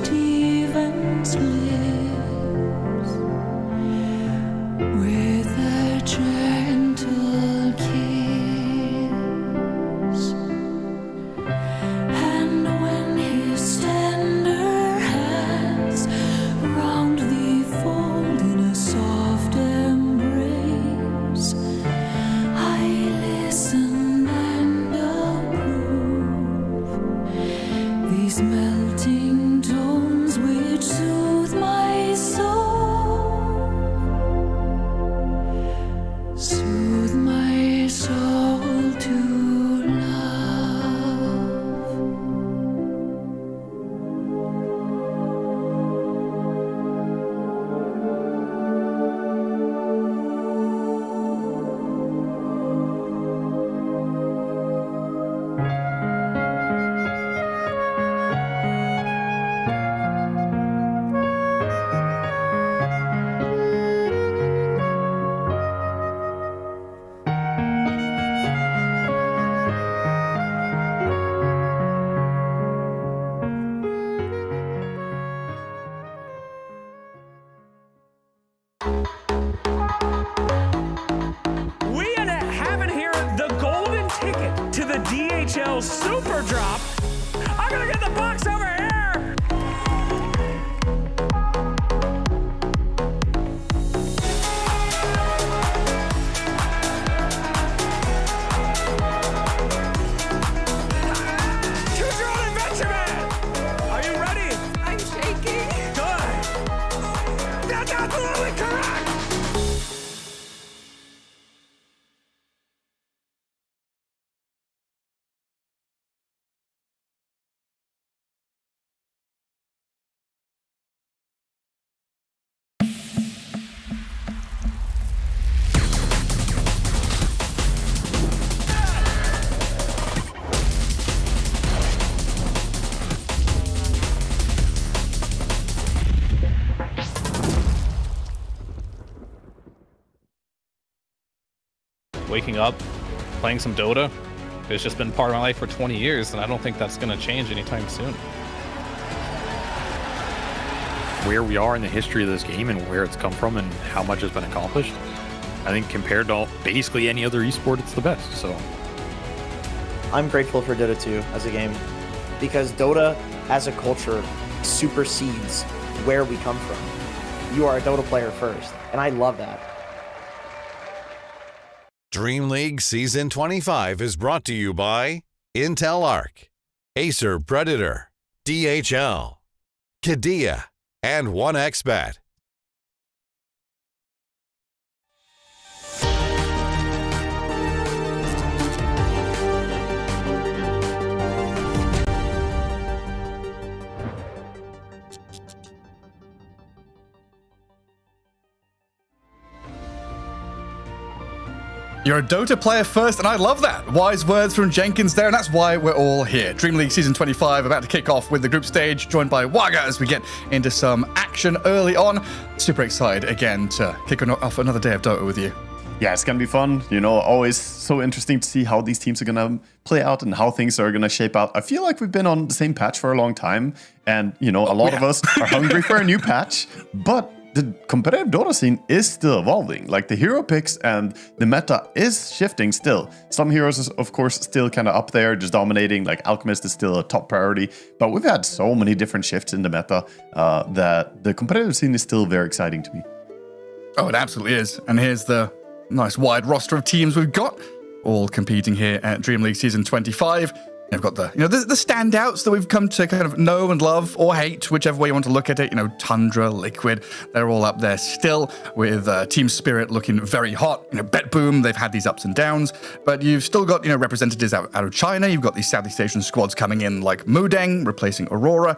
Steven's lips with a gentle kiss, and when his tender hands round thee fold in a soft embrace, I listen and approve these melting tones which soothe my soul, soothe my soul to love. We have in here the golden ticket to the DHL Super Drop. I'm gonna get the box over here. Choose your own adventure, man. Are you ready? I'm shaking. Good. That's absolutely correct. Waking up, playing some Dota. It's just been part of my life for 20 years, and I don't think that's going to change anytime soon. Where we are in the history of this game and where it's come from and how much has been accomplished, I think compared to basically any other esport, it's the best. So I'm grateful for Dota 2 as a game because Dota as a culture supersedes where we come from. You are a Dota player first, and I love that. DreamLeague Season 25 is brought to you by Intel Arc, Acer Predator, DHL, Kadia, and 1xBet. You're a Dota player first, and I love that. Wise words from Jenkins there, and that's why we're all here. DreamLeague Season 25 about to kick off with the group stage, joined by Waga as we get into some action early on. Super excited again to kick off another day of Dota with you. Yeah, it's going to be fun. You know, always so interesting to see how these teams are going to play out and how things are going to shape out. I feel like we've been on the same patch for a long time. And, you know, a lot of us are hungry for a new patch. But the competitive Dota scene is still evolving. Like the hero picks and the meta is shifting still. Some heroes is, of course, still kind of up there, just dominating. Like Alchemist is still a top priority. But we've had so many different shifts in the meta that the competitive scene is still very exciting to me. Oh, it absolutely is. And here's the nice wide roster of teams we've got, all competing here at DreamLeague Season 25. We've got the standouts that we've come to kind of know and love or hate, whichever way you want to look at it. You know, Tundra, Liquid, they're all up there still with Team Spirit looking very hot. You know, Bet Boom, they've had these ups and downs, but you've still got, you know, representatives out of China. You've got these Southeast Asian squads coming in like Mudeng, replacing Aurora.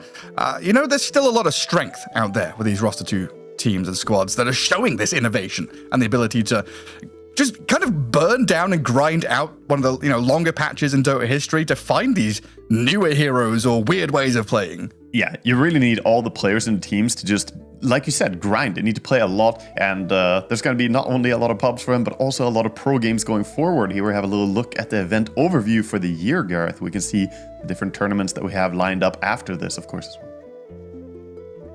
You know, there's still a lot of strength out there with these roster 2 teams and squads that are showing this innovation and the ability to just kind of burn down and grind out one of the, you know, longer patches in Dota history to find these newer heroes or weird ways of playing. Yeah, you really need all the players and teams to just, like you said, grind. They need to play a lot, and there's going to be not only a lot of pubs for them, but also a lot of pro games going forward. Here we have a little look at the event overview for the year, Gareth. We can see the different tournaments that we have lined up after this, of course, as well.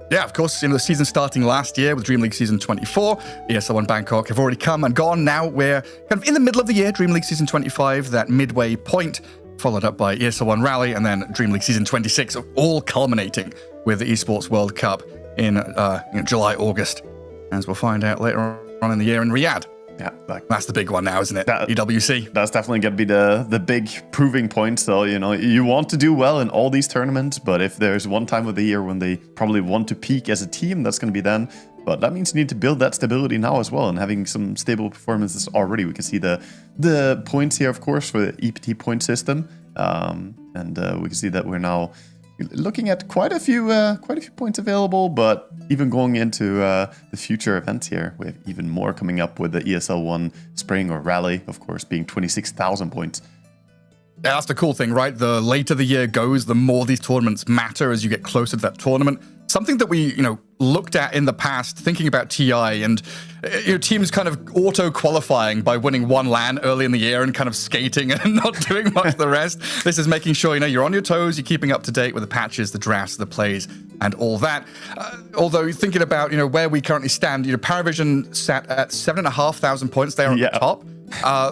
Yeah, of course, the season starting last year with Dream League Season 24, ESL1 Bangkok have already come and gone. Now we're kind of in the middle of the year, Dream League Season 25, that midway point, followed up by ESL1 Rally, and then Dream League Season 26, all culminating with the Esports World Cup in July, August, as we'll find out later on in the year in Riyadh. Yeah, that's the big one now, isn't it? EWC. That's definitely going to be the big proving point. So, you want to do well in all these tournaments, but if there's one time of the year when they probably want to peak as a team, that's going to be then. But that means you need to build that stability now as well, and having some stable performances already. We can see the points here, of course, for the EPT point system, and we can see that we're now looking at quite a few points available, but even going into the future events here, we have even more coming up with the ESL1 Spring or Rally, of course, being 26,000 points. Yeah, that's the cool thing, right? The later the year goes, the more these tournaments matter as you get closer to that tournament. Something that we, looked at in the past, thinking about TI and teams kind of auto-qualifying by winning one LAN early in the year and kind of skating and not doing much of the rest. This is making sure, you're on your toes, you're keeping up to date with the patches, the drafts, the plays, and all that. Although thinking about, where we currently stand, Paravision sat at 7,500 points there on the top.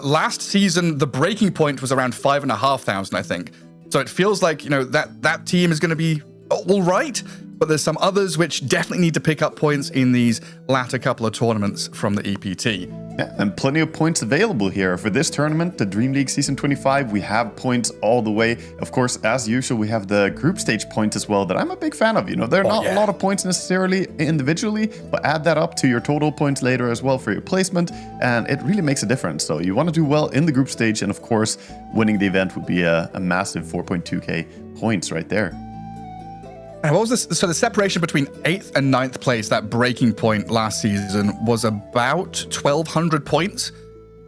Last season, the breaking point was around 5,500, I think. So it feels like, that team is going to be all right, but there's some others which definitely need to pick up points in these latter couple of tournaments from the EPT. Yeah, and plenty of points available here. For this tournament, the Dream League Season 25, we have points all the way. Of course, as usual, we have the group stage points as well that I'm a big fan of. They're not a lot of points necessarily individually, but add that up to your total points later as well for your placement, and it really makes a difference. So you want to do well in the group stage, and of course, winning the event would be a massive 4.2k points right there. And what was this? So the separation between 8th and 9th place, that breaking point last season, was about 1,200 points.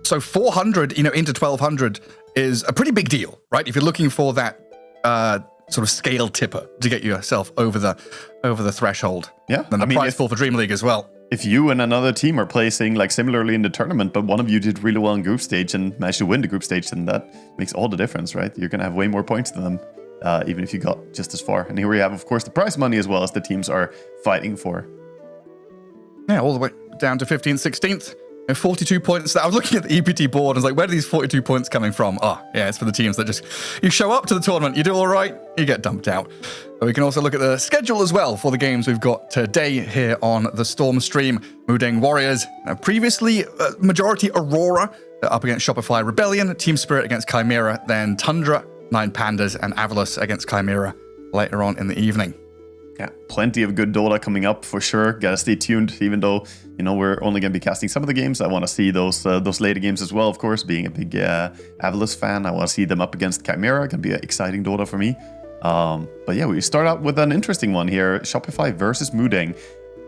So 400, into 1,200 is a pretty big deal, right? If you're looking for that sort of scale tipper to get yourself over the threshold. Yeah, and the prize pool for Dream League as well. If you and another team are placing similarly in the tournament, but one of you did really well in group stage and managed to win the group stage, then that makes all the difference, right? You're going to have way more points than them. Even if you got just as far. And here we have, of course, the prize money as well as the teams are fighting for. Yeah, all the way down to 15th, 16th. 42 points. I was looking at the EPT board and was like, where are these 42 points coming from? Oh, yeah, it's for the teams that just, you show up to the tournament, you do all right, you get dumped out. But we can also look at the schedule as well for the games we've got today here on the Storm stream. Mudeng Warriors, previously majority Aurora, up against Shopify Rebellion, Team Spirit against Chimera, then Tundra, Nine Pandas, and Avalos against Chimera later on in the evening. Yeah, plenty of good Dota coming up for sure. Gotta stay tuned, even though, we're only gonna be casting some of the games. I want to see those later games as well, of course. Being a big Avalos fan, I want to see them up against Chimera. Gonna be an exciting Dota for me. But yeah, we start out with an interesting one here. Shopify versus Mudeng.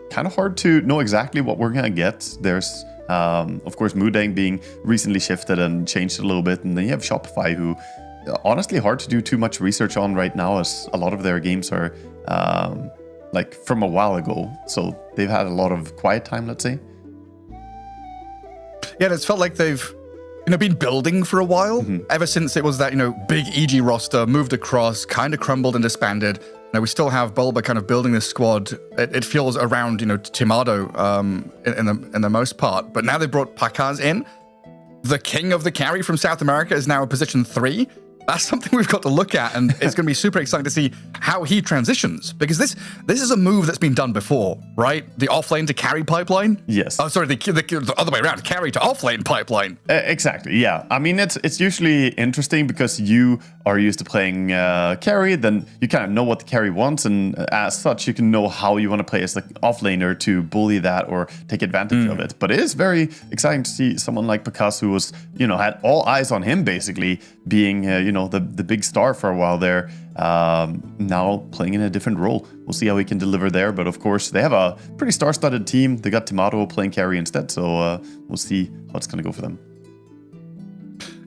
Kind of hard to know exactly what we're gonna get. There's, of course, Mudeng being recently shifted and changed a little bit. And then you have Shopify, who honestly hard to do too much research on right now, as a lot of their games are from a while ago, so they've had a lot of quiet time, let's say. Yeah, it's felt like they've been building for a while, ever since it was that big EG roster moved across, kind of crumbled and disbanded. Now we still have Bulba kind of building this squad. It feels around Timado in the most part, but now they brought Pakaz in. The king of the carry from South America is now in position 3. That's something we've got to look at, and it's going to be super exciting to see how he transitions, because this is a move that's been done before, right? The offlane to carry pipeline? Yes. Oh, sorry, the other way around, carry to offlane pipeline. Exactly, yeah. I mean, it's usually interesting because you are used to playing carry, then you kind of know what the carry wants, and as such, you can know how you want to play as the offlaner to bully that or take advantage of it. But it is very exciting to see someone like Picasso, who was, had all eyes on him, basically, being, the big star for a while there, now playing in a different role. We'll see how he can deliver there, but of course, they have a pretty star-studded team. They got Timado playing carry instead, so we'll see how it's going to go for them.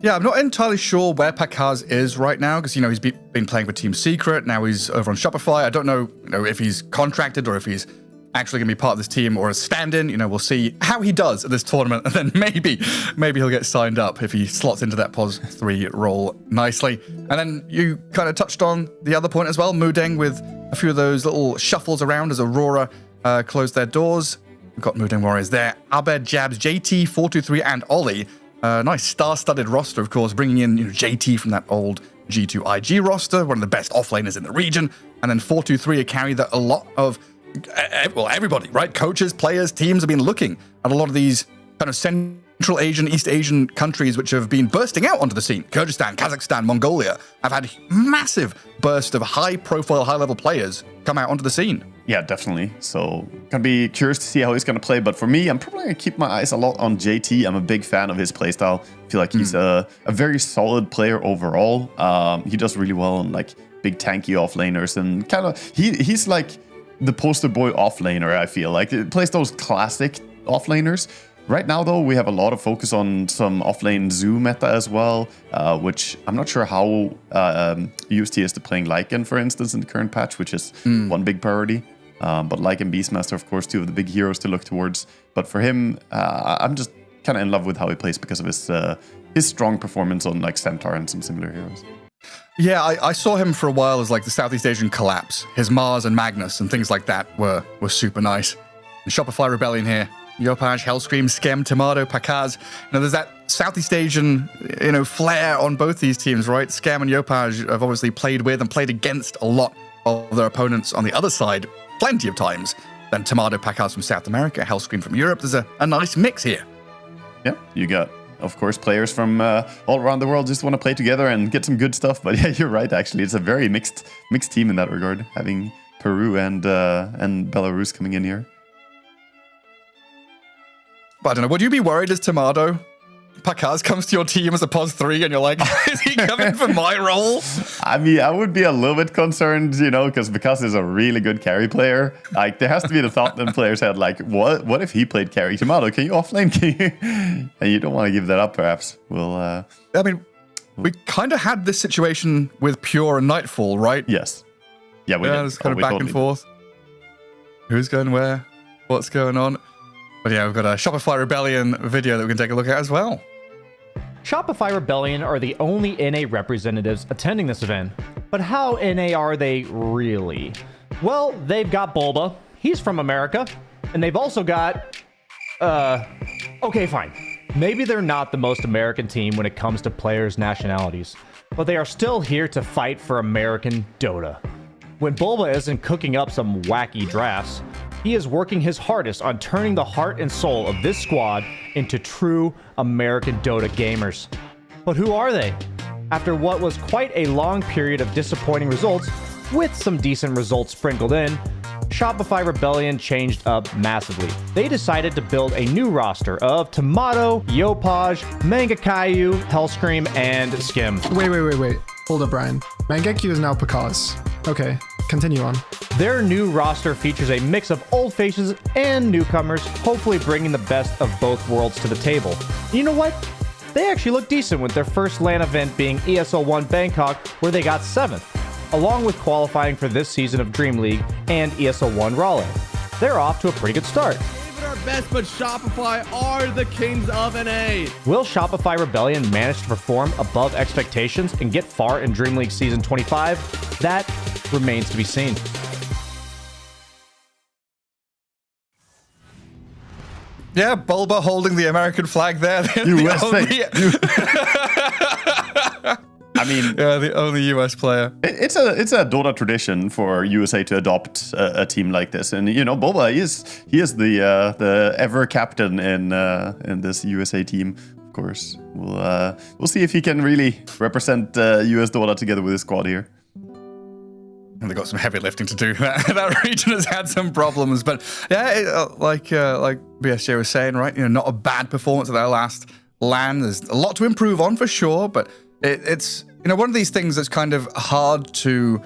Yeah, I'm not entirely sure where Pakaz is right now, because, he's been playing for Team Secret, now he's over on Shopify. I don't know, if he's contracted or if he's actually going to be part of this team or a stand-in. We'll see how he does at this tournament, and then maybe he'll get signed up if he slots into that POS 3 role nicely. And then you kind of touched on the other point as well, Mudeng with a few of those little shuffles around as Aurora closed their doors. We've got Mooding Warriors there. Abed, Jabs, JT, 423, and Ollie. Nice star-studded roster, of course, bringing in JT from that old G2 IG roster, one of the best offlaners in the region. And then 423, a carry that a lot of, well, everybody, right? Coaches, players, teams have been looking at a lot of these kind of Central Asian, East Asian countries which have been bursting out onto the scene. Kyrgyzstan, Kazakhstan, Mongolia have had massive burst of high-profile, high-level players come out onto the scene. Yeah, definitely. So, gonna be curious to see how he's gonna play. But for me, I'm probably gonna keep my eyes a lot on JT. I'm a big fan of his playstyle. I feel like he's a very solid player overall. He does really well on like big tanky offlaners and kind of he's like the poster boy offlaner. I feel like it plays those classic offlaners. Right now, though, we have a lot of focus on some offlane zoo meta as well, which I'm not sure how used he is to playing Lycan, for instance, in the current patch, which is one big priority. But Lycan Beastmaster, of course, two of the big heroes to look towards. But for him, I'm just kind of in love with how he plays because of his strong performance on like Centaur and some similar heroes. Yeah, I saw him for a while as like the Southeast Asian Collapse. His Mars and Magnus and things like that were super nice. The Shopify Rebellion here. Yopaj, Hellscream, Skem, Tomato, Pakaz. There's that Southeast Asian, flair on both these teams, right? Skem and Yopaj have obviously played with and played against a lot of their opponents on the other side plenty of times. Then Tomato, Pakaz from South America, Hellscream from Europe. There's a nice mix here. Yeah, you got, of course, players from all around the world just want to play together and get some good stuff. But yeah, you're right, actually. It's a very mixed team in that regard, having Peru and Belarus coming in here. But I don't know, would you be worried as Tomato? Pakaz comes to your team as a pos 3 and you're like, is he coming for my role? I mean, I would be a little bit concerned, because Pakaz is a really good carry player. Like, there has to be the thought that players had, like, what if he played carry? Tomato, can you offlane? And you don't want to give that up, perhaps. I mean, we kind of had this situation with Pure and Nightfall, right? Yes. Yeah, we did. It was kind of back and forth. Who's going where? What's going on? But yeah, we've got a Shopify Rebellion video that we can take a look at as well. Shopify Rebellion are the only NA representatives attending this event. But how NA are they really? Well, they've got Bulba. He's from America. And they've also got... Okay, fine. Maybe they're not the most American team when it comes to players' nationalities. But they are still here to fight for American Dota. When Bulba isn't cooking up some wacky drafts, he is working his hardest on turning the heart and soul of this squad into true American Dota gamers. But who are they? After what was quite a long period of disappointing results, with some decent results sprinkled in, Shopify Rebellion changed up massively. They decided to build a new roster of Tomato, Yopaj, Mangekyu, Hellscream, and Skim. Wait. Hold up, Brian. Mangekyu is now Pakaz. Okay, continue on. Their new roster features a mix of old faces and newcomers, hopefully bringing the best of both worlds to the table. And you know what? They actually look decent with their first LAN event being ESL 1 Bangkok, where they got 7th, along with qualifying for this season of Dream League and ESL 1 Raleigh. They're off to a pretty good start. Our best, but Shopify are the kings of NA. Will Shopify Rebellion manage to perform above expectations and get far in Dream League Season 25? That remains to be seen. Yeah, Bulba holding the American flag there. USA. I mean, yeah, the only US player. It's a Dota tradition for USA to adopt a team like this, and Bulba he is the ever captain in this USA team. Of course, we'll see if he can really represent US Dota together with his squad here. And they've got some heavy lifting to do. That region has had some problems, but yeah, like BSJ was saying, right? Not a bad performance at their last LAN. There's a lot to improve on for sure, but it's one of these things that's kind of hard to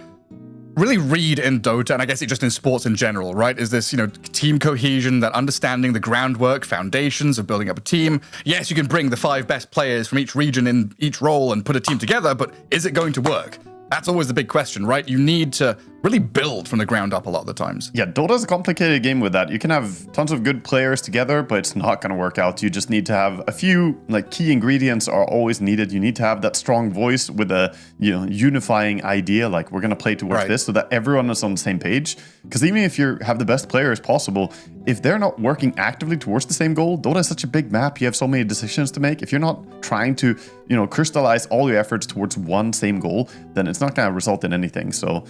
really read in Dota, and I guess it just in sports in general, right? Is this, team cohesion, that understanding the groundwork, foundations of building up a team. Yes, you can bring the 5 best players from each region in each role and put a team together, but is it going to work? That's always the big question, right? You need to really build from the ground up a lot of the times. Yeah, Dota's a complicated game with that. You can have tons of good players together, but it's not going to work out. You just need to have a few like key ingredients are always needed. You need to have that strong voice with a unifying idea, like we're going to play towards this, so that everyone is on the same page. Because even if you have the best players possible, if they're not working actively towards the same goal, Dota is such a big map. You have so many decisions to make. If you're not trying to crystallize all your efforts towards one same goal, then it's not going to result in anything. So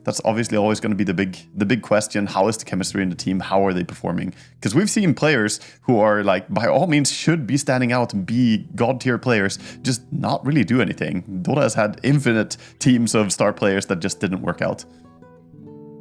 that's obviously always going to be the big question. How is the chemistry in the team? How are they performing? Because we've seen players who are like, by all means, should be standing out and be god tier players, just not really do anything. Dota has had infinite teams of star players that just didn't work out.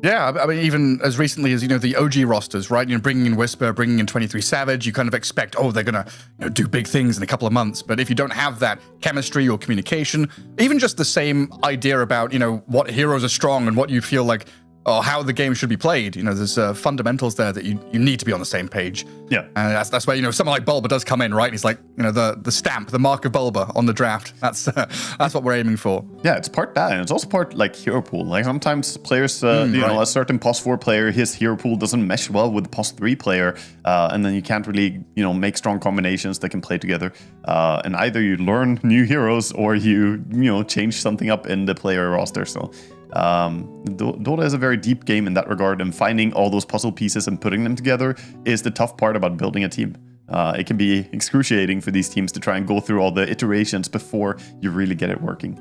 Yeah, I mean, even as recently as, the OG rosters, right? Bringing in Whisper, bringing in 23 Savage, you kind of expect, they're going to do big things in a couple of months. But if you don't have that chemistry or communication, even just the same idea about, what heroes are strong and what you feel like, how the game should be played, there's fundamentals there that you need to be on the same page. Yeah. And that's where, someone like Bulba does come in, right? He's like, the stamp, the mark of Bulba on the draft. That's what we're aiming for. Yeah, it's part that, and it's also part like hero pool. Like sometimes players, a certain POS 4 player, his hero pool doesn't mesh well with the POS 3 player, and then you can't really, make strong combinations that can play together. And either you learn new heroes or you change something up in the player roster. So Dota is a very deep game in that regard, and finding all those puzzle pieces and putting them together is the tough part about building a team. It can be excruciating for these teams to try and go through all the iterations before you really get it working.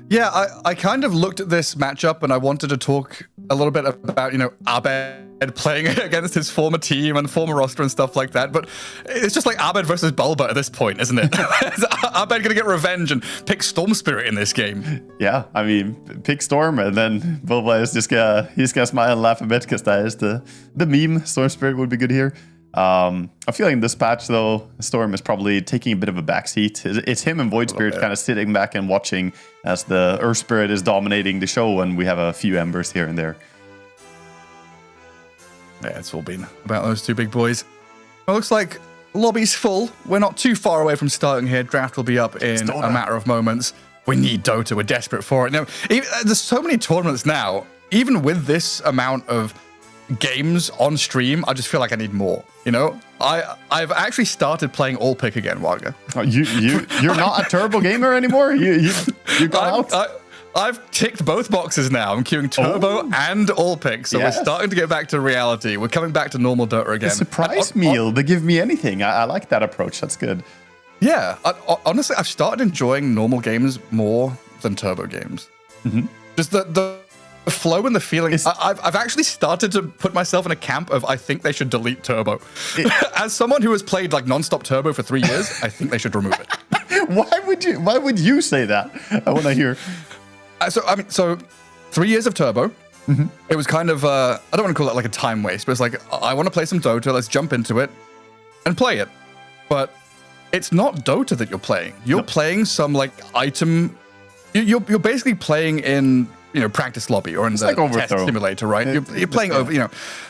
Yeah, I kind of looked at this matchup and I wanted to talk a little bit about, Abed playing against his former team and former roster and stuff like that. But it's just like Abed versus Bulba at this point, isn't it? Is Abed going to get revenge and pick Storm Spirit in this game? Yeah, I mean, pick Storm, and then Bulba is just he's gonna smile and laugh a bit because that is the meme. Storm Spirit would be good here. I feel like in this patch, though, Storm is probably taking a bit of a backseat. It's him and Void Spirit kind of sitting back and watching as the Earth Spirit is dominating the show, and we have a few embers here and there. Yeah, it's all been about those two big boys. It looks like lobby's full. We're not too far away from starting here. Draft will be up in a matter of moments. We need Dota. We're desperate for it. Now, there's so many tournaments now. Even with this amount of games on stream, I just feel like I need more. I've actually started playing all pick again, Wagner. Oh, you're not a turbo gamer anymore? You got out? I've ticked both boxes now. I'm queuing turbo and all pick, so we're starting to get back to reality. We're coming back to normal Dota again. A surprise meal. They give me anything. I like that approach. That's good. Yeah, honestly, I've started enjoying normal games more than turbo games. Mm-hmm. Just the flow and the feeling. I've actually started to put myself in a camp of I think they should delete turbo. As someone who has played like non-stop turbo for 3 years, I think they should remove it. Why would you say that? I want to hear. So 3 years of turbo. Mm-hmm. It was kind of I don't want to call it like a time waste, but it's like I want to play some Dota. Let's jump into it and play it. But it's not Dota that you're playing. You're playing some like item. You're basically playing in practice lobby or in the test simulator, right? You're playing over,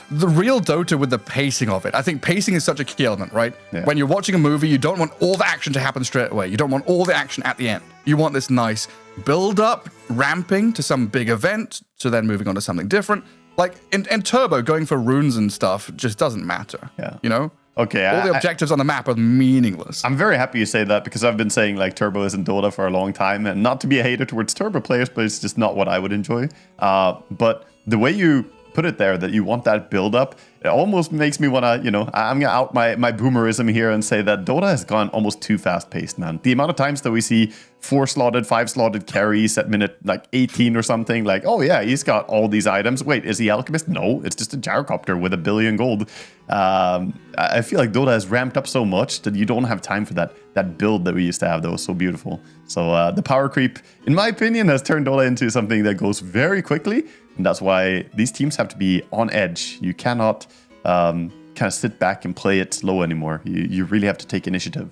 the real Dota with the pacing of it. I think pacing is such a key element, right? Yeah. When you're watching a movie, you don't want all the action to happen straight away. You don't want all the action at the end. You want this nice build up, ramping to some big event, to then moving on to something different. Like in Turbo, going for runes and stuff just doesn't matter. Yeah. Okay. All the objectives on the map are meaningless. I'm very happy you say that because I've been saying like Turbo isn't Dota for a long time, and not to be a hater towards Turbo players, but it's just not what I would enjoy. But the way you put it there, that you want that build up, it almost makes me want to, I'm going to out my boomerism here and say that Dota has gone almost too fast paced, man. The amount of times that we see 4-slotted, 5-slotted carries at minute like 18 or something, like, oh yeah, he's got all these items. Wait, is he Alchemist? No, it's just a gyrocopter with 1 billion gold. I feel like Dota has ramped up so much that you don't have time for that build that we used to have that was so beautiful. So the power creep, in my opinion, has turned Dota into something that goes very quickly. And that's why these teams have to be on edge. You cannot kind of sit back and play it slow anymore. You really have to take initiative.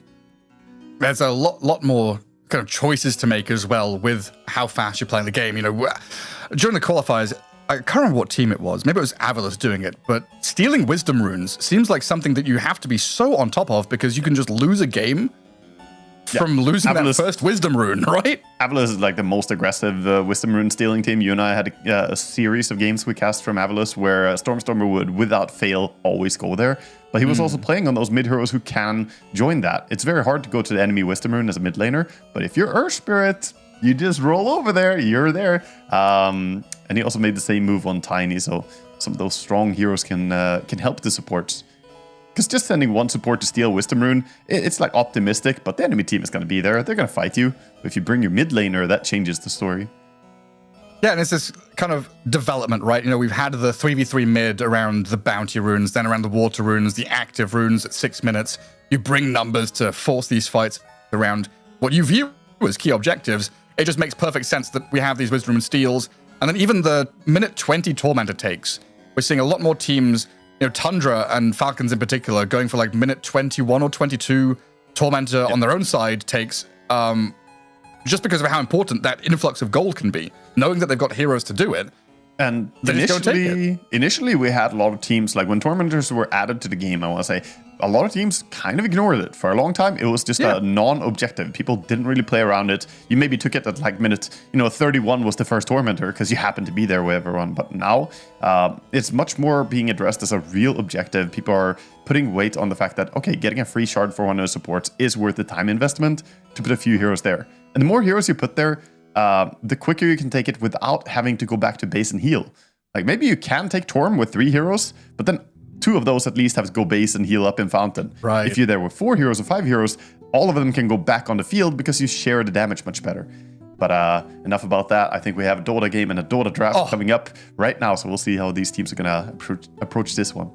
There's a lot more kind of choices to make as well with how fast you're playing the game. During the qualifiers, I can't remember what team it was. Maybe it was Avalus doing it, but stealing wisdom runes seems like something that you have to be so on top of because you can just lose a game from losing that first Wisdom rune, right? Avalus is like the most aggressive Wisdom rune stealing team. You and I had a series of games we cast from Avalus where Stormstormer would, without fail, always go there. But he was also playing on those mid heroes who can join that. It's very hard to go to the enemy Wisdom rune as a mid laner, but if you're Earth Spirit, you just roll over there, you're there. And he also made the same move on Tiny, so some of those strong heroes can help the supports. Because just sending one support to steal Wisdom Rune, it's like optimistic, but the enemy team is going to be there. They're going to fight you. If you bring your mid laner, that changes the story. Yeah, and it's this kind of development, right? You know, we've had the 3v3 mid around the bounty runes, then around the water runes, the active runes at 6 minutes. You bring numbers to force these fights around what you view as key objectives. It just makes perfect sense that we have these Wisdom Rune steals. And then even the minute 20 Tormentor takes, we're seeing a lot more teams, you know, Tundra and Falcons in particular, going for like minute 21 or 22 Tormentor on their own side takes, just because of how important that influx of gold can be, knowing that they've got heroes to do it. And initially we had a lot of teams, like when Tormentors were added to the game, I want to say, a lot of teams kind of ignored it. For a long time, it was just a non-objective. People didn't really play around it. You maybe took it at like minute, 31 was the first Tormentor because you happened to be there with everyone. But now, it's much more being addressed as a real objective. People are putting weight on the fact that, okay, getting a free shard for one of the supports is worth the time investment to put a few heroes there. And the more heroes you put there, the quicker you can take it without having to go back to base and heal. Like maybe you can take Torm with 3 heroes, but then 2 of those at least have to go base and heal up in Fountain. Right. If you're there with 4 heroes or 5 heroes, all of them can go back on the field because you share the damage much better. But enough about that. I think we have a Dota game and a Dota draft coming up right now, so we'll see how these teams are going to approach this one.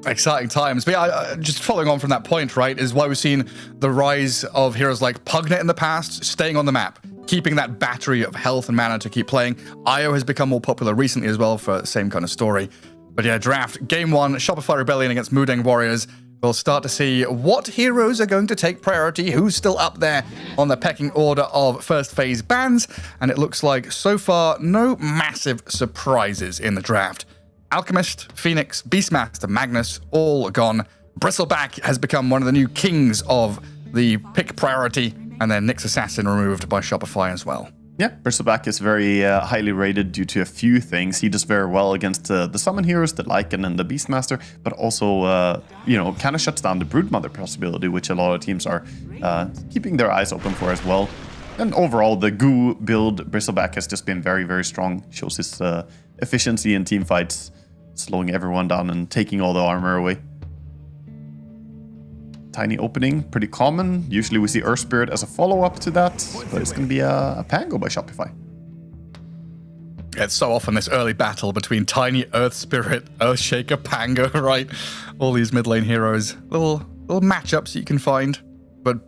Exciting times. But yeah, just following on from that point, right, is why we've seen the rise of heroes like Pugnet in the past, staying on the map, keeping that battery of health and mana to keep playing. Io has become more popular recently as well for the same kind of story. But yeah, draft, game 1, Shopify Rebellion against Mudeng Warriors. We'll start to see what heroes are going to take priority, who's still up there on the pecking order of first phase bans. And it looks like, so far, no massive surprises in the draft. Alchemist, Phoenix, Beastmaster, Magnus, all gone. Bristleback has become one of the new kings of the pick priority, and then Nyx Assassin removed by Shopify as well. Yeah, Bristleback is very highly rated due to a few things. He does very well against the summon heroes, the Lycan and the Beastmaster, but also, kind of shuts down the Broodmother possibility, which a lot of teams are keeping their eyes open for as well. And overall, the Goo build, Bristleback has just been very, very strong. Shows his efficiency in team fights, slowing everyone down and taking all the armor away. Tiny opening, pretty common. Usually we see Earth Spirit as a follow-up to that, but it's going to be a Pango by Shopify. It's so often this early battle between Tiny, Earth Spirit, Earthshaker, Pango, right? All these mid lane heroes. Little matchups you can find, but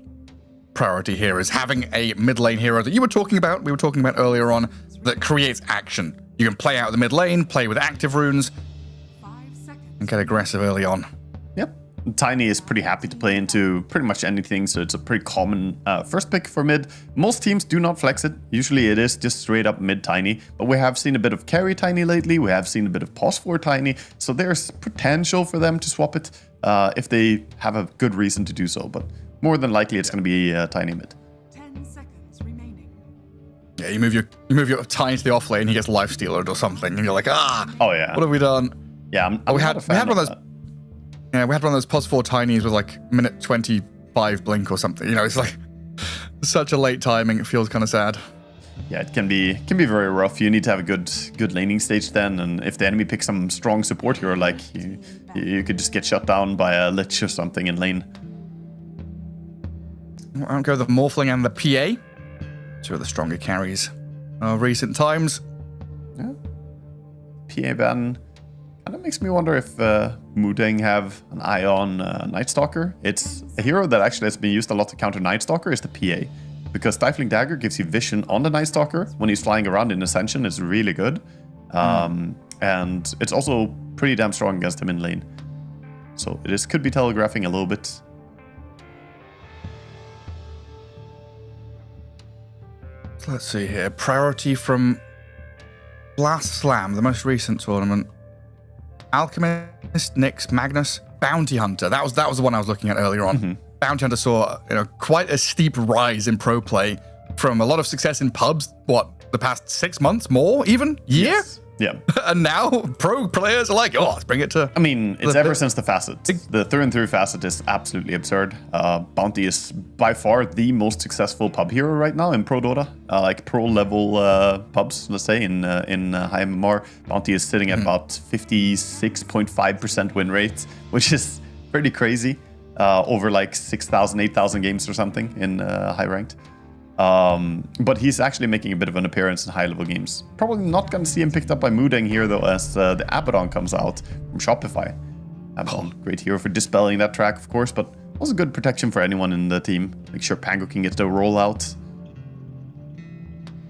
priority here is having a mid lane hero that we were talking about earlier on, that creates action. You can play out the mid lane, play with active runes, and get aggressive early on. Yep. Tiny is pretty happy to play into pretty much anything, so it's a pretty common first pick for mid. Most teams do not flex it. Usually it is just straight up mid Tiny, but we have seen a bit of carry Tiny lately. We have seen a bit of pos for Tiny, so there's potential for them to swap it if they have a good reason to do so, but more than likely it's going to be Tiny mid. 10 seconds remaining. Yeah, you move your Tiny to the off lane, he gets life stealered or something, and you're like, oh yeah, what have we done? Yeah, we had one of those. Yeah, we had one of those pos 4 Tinies with like minute 25 blink or something. It's like such a late timing. It feels kind of sad. Yeah, it can be very rough. You need to have a good laning stage then, and if the enemy picks some strong support hero, like you could just get shut down by a Lich or something in lane. I'll go the Morphling and the PA. 2 of the stronger carries of recent times. Yeah. PA ban kind of makes me wonder if Mudeng have an eye on Night Stalker. It's a hero that actually has been used a lot to counter Night Stalker, is the PA. Because Stifling Dagger gives you vision on the Night Stalker when he's flying around in Ascension. It's really good. And it's also pretty damn strong against him in lane. So it could be telegraphing a little bit. Let's see here. Priority from Blast Slam, the most recent tournament. Alchemist, Nyx, Magnus, Bounty Hunter. That was the one I was looking at earlier on. Bounty Hunter saw quite a steep rise in pro play from a lot of success in pubs. What, the past 6 months, more even year? Yes. Yeah. And now pro players are like, oh, let's bring it to. I mean, it's ever since the facet. The through and through facet is absolutely absurd. Bounty is by far the most successful pub hero right now in pro Dota. Like pro level pubs, let's say in high MMR, Bounty is sitting at about 56.5% win rate, which is pretty crazy. Over like 6,000, 8,000 games or something in high ranked. But he's actually making a bit of an appearance in high-level games. Probably not going to see him picked up by Moodang here, though, as the Abaddon comes out from Shopify. Abaddon, great hero for dispelling that track, of course, but also good protection for anyone in the team. Make sure Pango can get the rollout.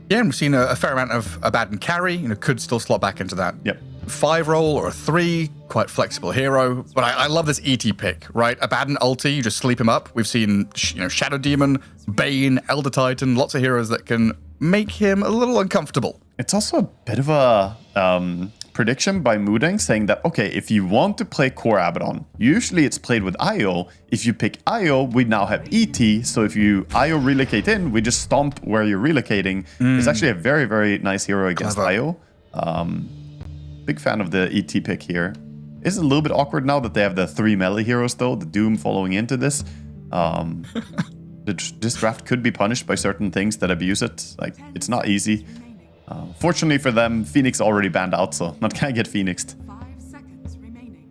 Yeah, and we've seen a fair amount of Abaddon carry. Could still slot back into that. Yep. 5 role or a 3, quite flexible hero. But I love this ET pick, right? Abaddon ulti, you just sleep him up. We've seen Shadow Demon, Bane, Elder Titan, lots of heroes that can make him a little uncomfortable. It's also a bit of a prediction by Moodang saying that, okay, if you want to play core Abaddon, usually it's played with IO. If you pick IO, we now have ET. So if you IO relocate in, we just stomp where you're relocating. It's actually a very, very nice hero against IO. Big fan of the ET pick here. It's a little bit awkward now that they have the 3 melee heroes, though. The Doom following into this. This draft could be punished by certain things that abuse it. Like, it's not easy. Fortunately for them, Phoenix already banned out, so not gonna get Phoenixed. 5 seconds remaining.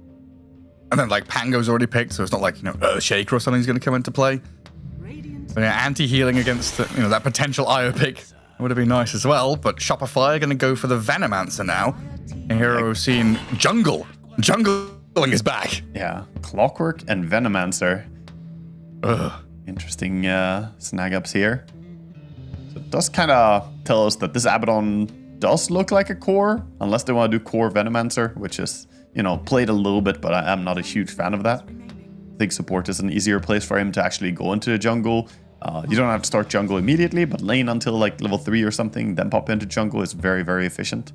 And then, like, Pango's already picked, so it's not like, Shaker or something's going to come into play. But, anti-healing against, that potential IO pick would have been nice as well. But Shopify are going to go for the Venomancer now. A hero seen jungle. Jungling is back. Yeah, Clockwork and Venomancer. Ugh. Interesting snag ups here. So it does kind of tell us that this Abaddon does look like a core, unless they want to do core Venomancer, which is, played a little bit, but I'm not a huge fan of that. I think support is an easier place for him to actually go into the jungle. You don't have to start jungle immediately, but lane until like level 3 or something, then pop into jungle is very, very efficient.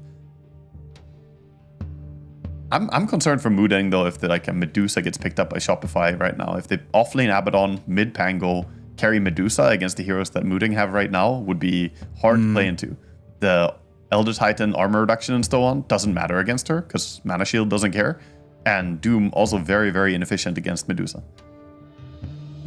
I'm concerned for Moodang, though, if a Medusa gets picked up by Shopify right now. If they offlane Abaddon, mid Pango, carry Medusa against the heroes that Moodang have right now would be hard to play into. The Elder Titan armor reduction and so on doesn't matter against her because Mana Shield doesn't care. And Doom also very, very inefficient against Medusa.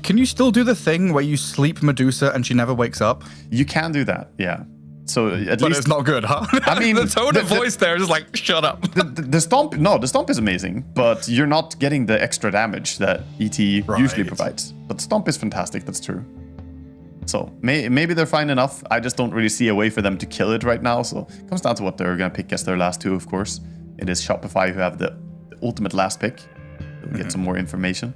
Can you still do the thing where you sleep Medusa and she never wakes up? You can do that, yeah. So at but least it's not good, huh? I mean, the tone of voice there is like, shut up. The stomp, the stomp is amazing, but you're not getting the extra damage that ET usually provides. But stomp is fantastic, that's true. So maybe they're fine enough. I just don't really see a way for them to kill it right now. So it comes down to what they're gonna pick as their last 2, of course. It is Shopify who have the ultimate last pick. We'll get some more information.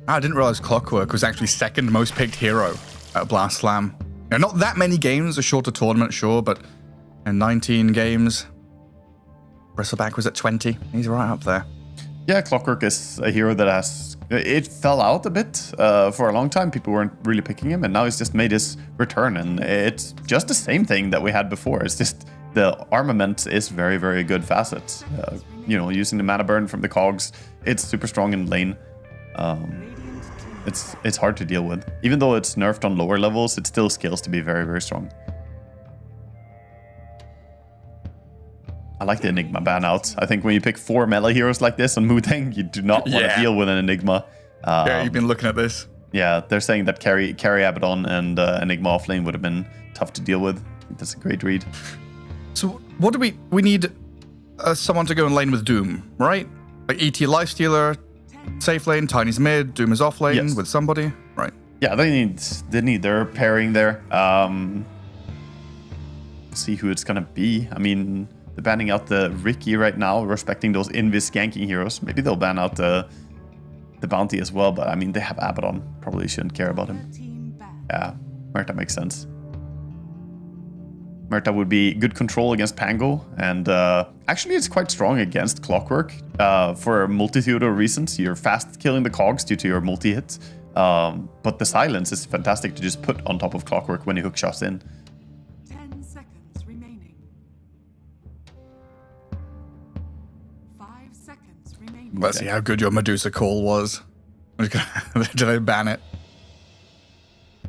I didn't realize Clockwork was actually second most picked hero at Blast Slam. Not that many games, a shorter tournament, sure, but 19 games. Bristleback was at 20. He's right up there. Yeah, Clockwork is a hero that has... It fell out a bit for a long time. People weren't really picking him, and now he's just made his return, and it's just the same thing that we had before. It's just the armament is very, very good facets. Using the mana burn from the cogs, it's super strong in lane. It's hard to deal with. Even though it's nerfed on lower levels, it still scales to be very, very strong. I like the Enigma ban out. I think when you pick 4 melee heroes like this on Moodang, you do not want to deal with an Enigma. Yeah, you've been looking at this. Yeah, they're saying that carry Abaddon and Enigma offlane would have been tough to deal with. I think that's a great read. So what do we need someone to go in lane with Doom, right? Like ET Lifestealer, safe lane, Tiny's mid, Doom is off lane with somebody, right? Yeah, they need their pairing there. See who it's gonna be. I mean, they're banning out the Ricky right now, respecting those invis ganking heroes. Maybe they'll ban out the bounty as well, but I mean, they have Abaddon. Probably shouldn't care about him. Yeah, Murta makes sense. Murta would be good control against Pango, and actually it's quite strong against Clockwork for a multitude of reasons. You're fast killing the cogs due to your multi-hit, but the silence is fantastic to just put on top of Clockwork when you hook shots in. 10 seconds remaining. 5 seconds remaining. Let's see how good your Medusa call was. Do they ban it?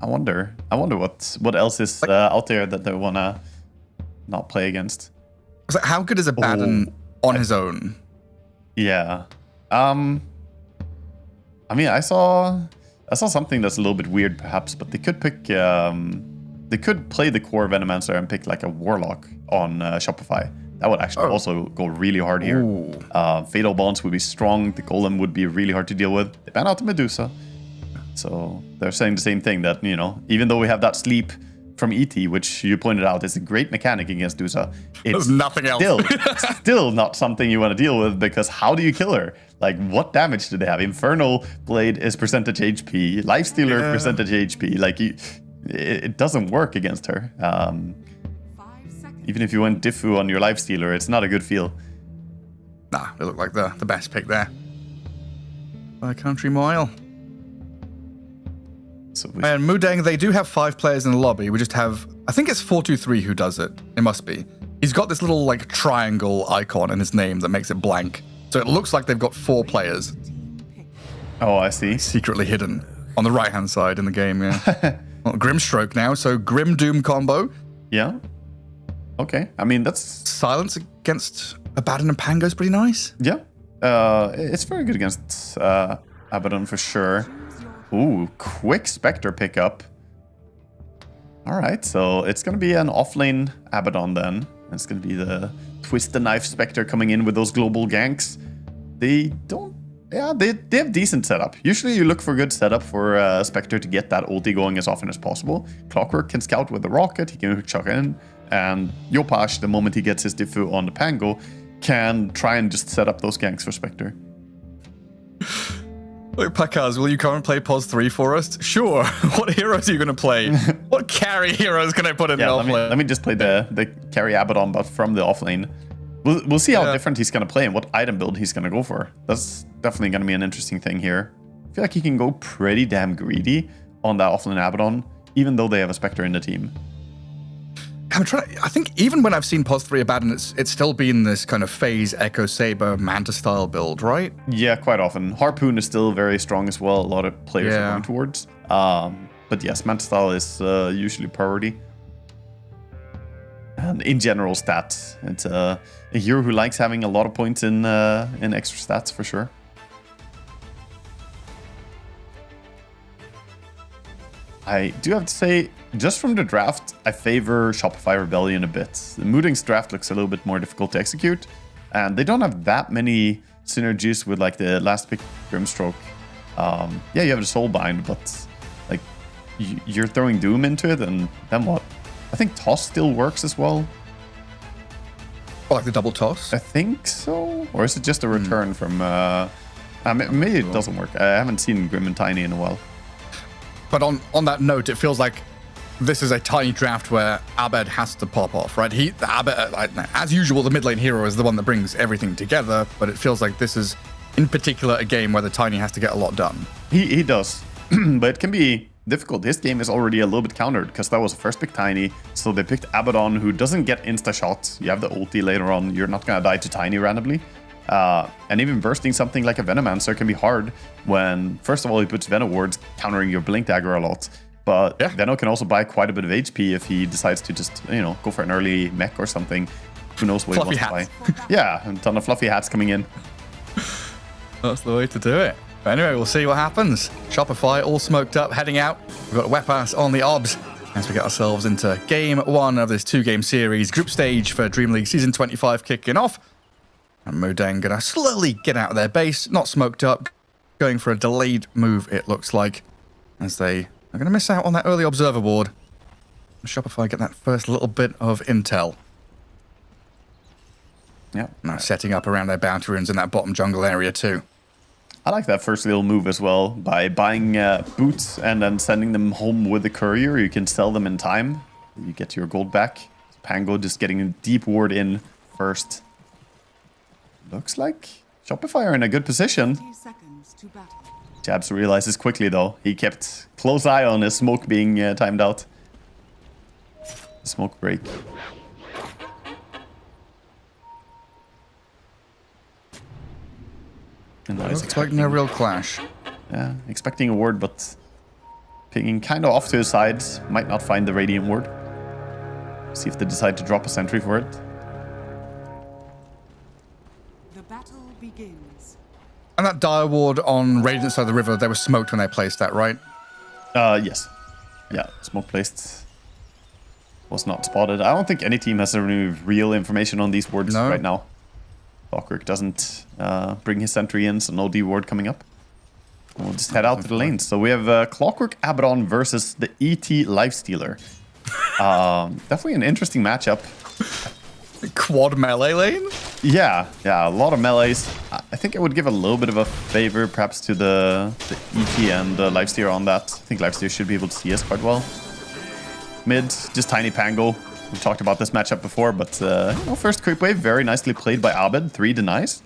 I wonder what else is out there that they wanna not play against. So how good is Abaddon on his own? Yeah. I mean, I saw something that's a little bit weird, perhaps, but they could pick. They could play the core Venomancer and pick like a Warlock on Shopify. That would actually also go really hard here. Fatal Bonds would be strong. The Golem would be really hard to deal with. They ban out the Medusa. So they're saying the same thing, that, you know, even though we have that sleep from ET, which you pointed out is a great mechanic against Dusa, it's There's nothing else. still not something you want to deal with, because how do you kill her? Like, what damage do they have? Infernal Blade is percentage HP, Lifestealer percentage HP. Like, it doesn't work against her. Even if you went Diffu on your Lifestealer, it's not a good feel. Nah, they look like the best pick there. By country mile. So and Mudeng, they do have 5 players in the lobby. We just have, I think it's 423 who does it. It must be. He's got this little like triangle icon in his name that makes it blank. So it looks like they've got 4 players. Oh, I see. Secretly hidden on the right-hand side in the game, yeah. Well, Grimstroke now, so Grim Doom combo. Yeah. Okay. I mean, that's... Silence against Abaddon and Pango is pretty nice. Yeah. It's very good against Abaddon for sure. Ooh, quick Spectre pickup. All right, so it's going to be an offlane Abaddon then. It's going to be the Twist the Knife Spectre coming in with those global ganks. They don't... Yeah, they have decent setup. Usually you look for good setup for Spectre to get that ulti going as often as possible. Clockwork can scout with the rocket, he can chuck in. And Yopash, the moment he gets his Diffu on the Pango, can try and just set up those ganks for Spectre. Look, Pakaz, will you come and play POS 3 for us? Sure. What heroes are you going to play? What carry heroes can I put in the offlane? Let me just play the carry Abaddon, but from the offlane. We'll see how different he's going to play and what item build he's going to go for. That's definitely going to be an interesting thing here. I feel like he can go pretty damn greedy on that offlane Abaddon, even though they have a Spectre in the team. I think even when I've seen POS 3 Abaddon, it's still been this kind of phase Echo Saber Manta style build, right? Yeah, quite often. Harpoon is still very strong as well. A lot of players are going towards. But yes, Manta style is usually priority. And in general stats, it's a hero who likes having a lot of points in extra stats for sure. I do have to say, just from the draft, I favor Shopify Rebellion a bit. The Mooding's draft looks a little bit more difficult to execute, and they don't have that many synergies with like the last pick Grimstroke. Yeah, you have the Soulbind, but like you're throwing Doom into it, and then what? I think Toss still works as well. Like the double toss? I think so. Or is it just a return from... maybe it doesn't work. I haven't seen Grim and Tiny in a while. But on that note, it feels like this is a tiny draft where Abed has to pop off, right? As usual, the mid lane hero is the one that brings everything together, but it feels like this is, in particular, a game where the Tiny has to get a lot done. He does, but it can be difficult. This game is already a little bit countered, because that was the first pick Tiny, so they picked Abaddon, who doesn't get insta-shots. You have the ulti later on, you're not going to die to Tiny randomly. And even bursting something like a Venomancer can be hard when, first of all, he puts Venom wards, countering your Blink Dagger a lot. But Veno can also buy quite a bit of HP if he decides to just, go for an early mech or something. Who knows what he wants to buy. Yeah, a ton of fluffy hats coming in. That's the way to do it. But anyway, we'll see what happens. Shopify all smoked up, heading out. We've got Wepass on the obs as we get ourselves into game 1 of this 2-game series. Group stage for DreamLeague Season 25 kicking off. And Modang gonna slowly get out of their base, not smoked up, going for a delayed move, it looks like, as they are gonna miss out on that early observer ward. Shopify get that first little bit of intel. Yeah. Now setting up around their bounty runes in that bottom jungle area too. I like that first little move as well. By buying boots and then sending them home with the courier, you can sell them in time. You get your gold back. Pango just getting a deep ward in first. Looks like Shopify are in a good position. Jabs realizes quickly though. He kept close eye on his smoke being timed out. Smoke break. And looks like no real clash. Yeah, expecting a ward, but pinging kind of off to his side. Might not find the Radiant ward. See if they decide to drop a sentry for it. The battle begins. And that dire ward on Radiant side of the river, they were smoked when they placed that, right? Yes. Yeah, smoke placed. Was not spotted. I don't think any team has any real information on these wards right now. Clockwork doesn't bring his sentry in, so no D ward coming up. We'll just head out to the lanes. So we have Clockwork Abaddon versus the ET Lifestealer. Definitely an interesting matchup. Quad melee lane? Yeah, a lot of melees. I think I would give a little bit of a favor perhaps to the ET and the Lifestealer on that. I think Lifestealer should be able to see us quite well. Mid, just tiny Pango. We've talked about this matchup before, but first creep wave, very nicely played by Abed. 3 denies.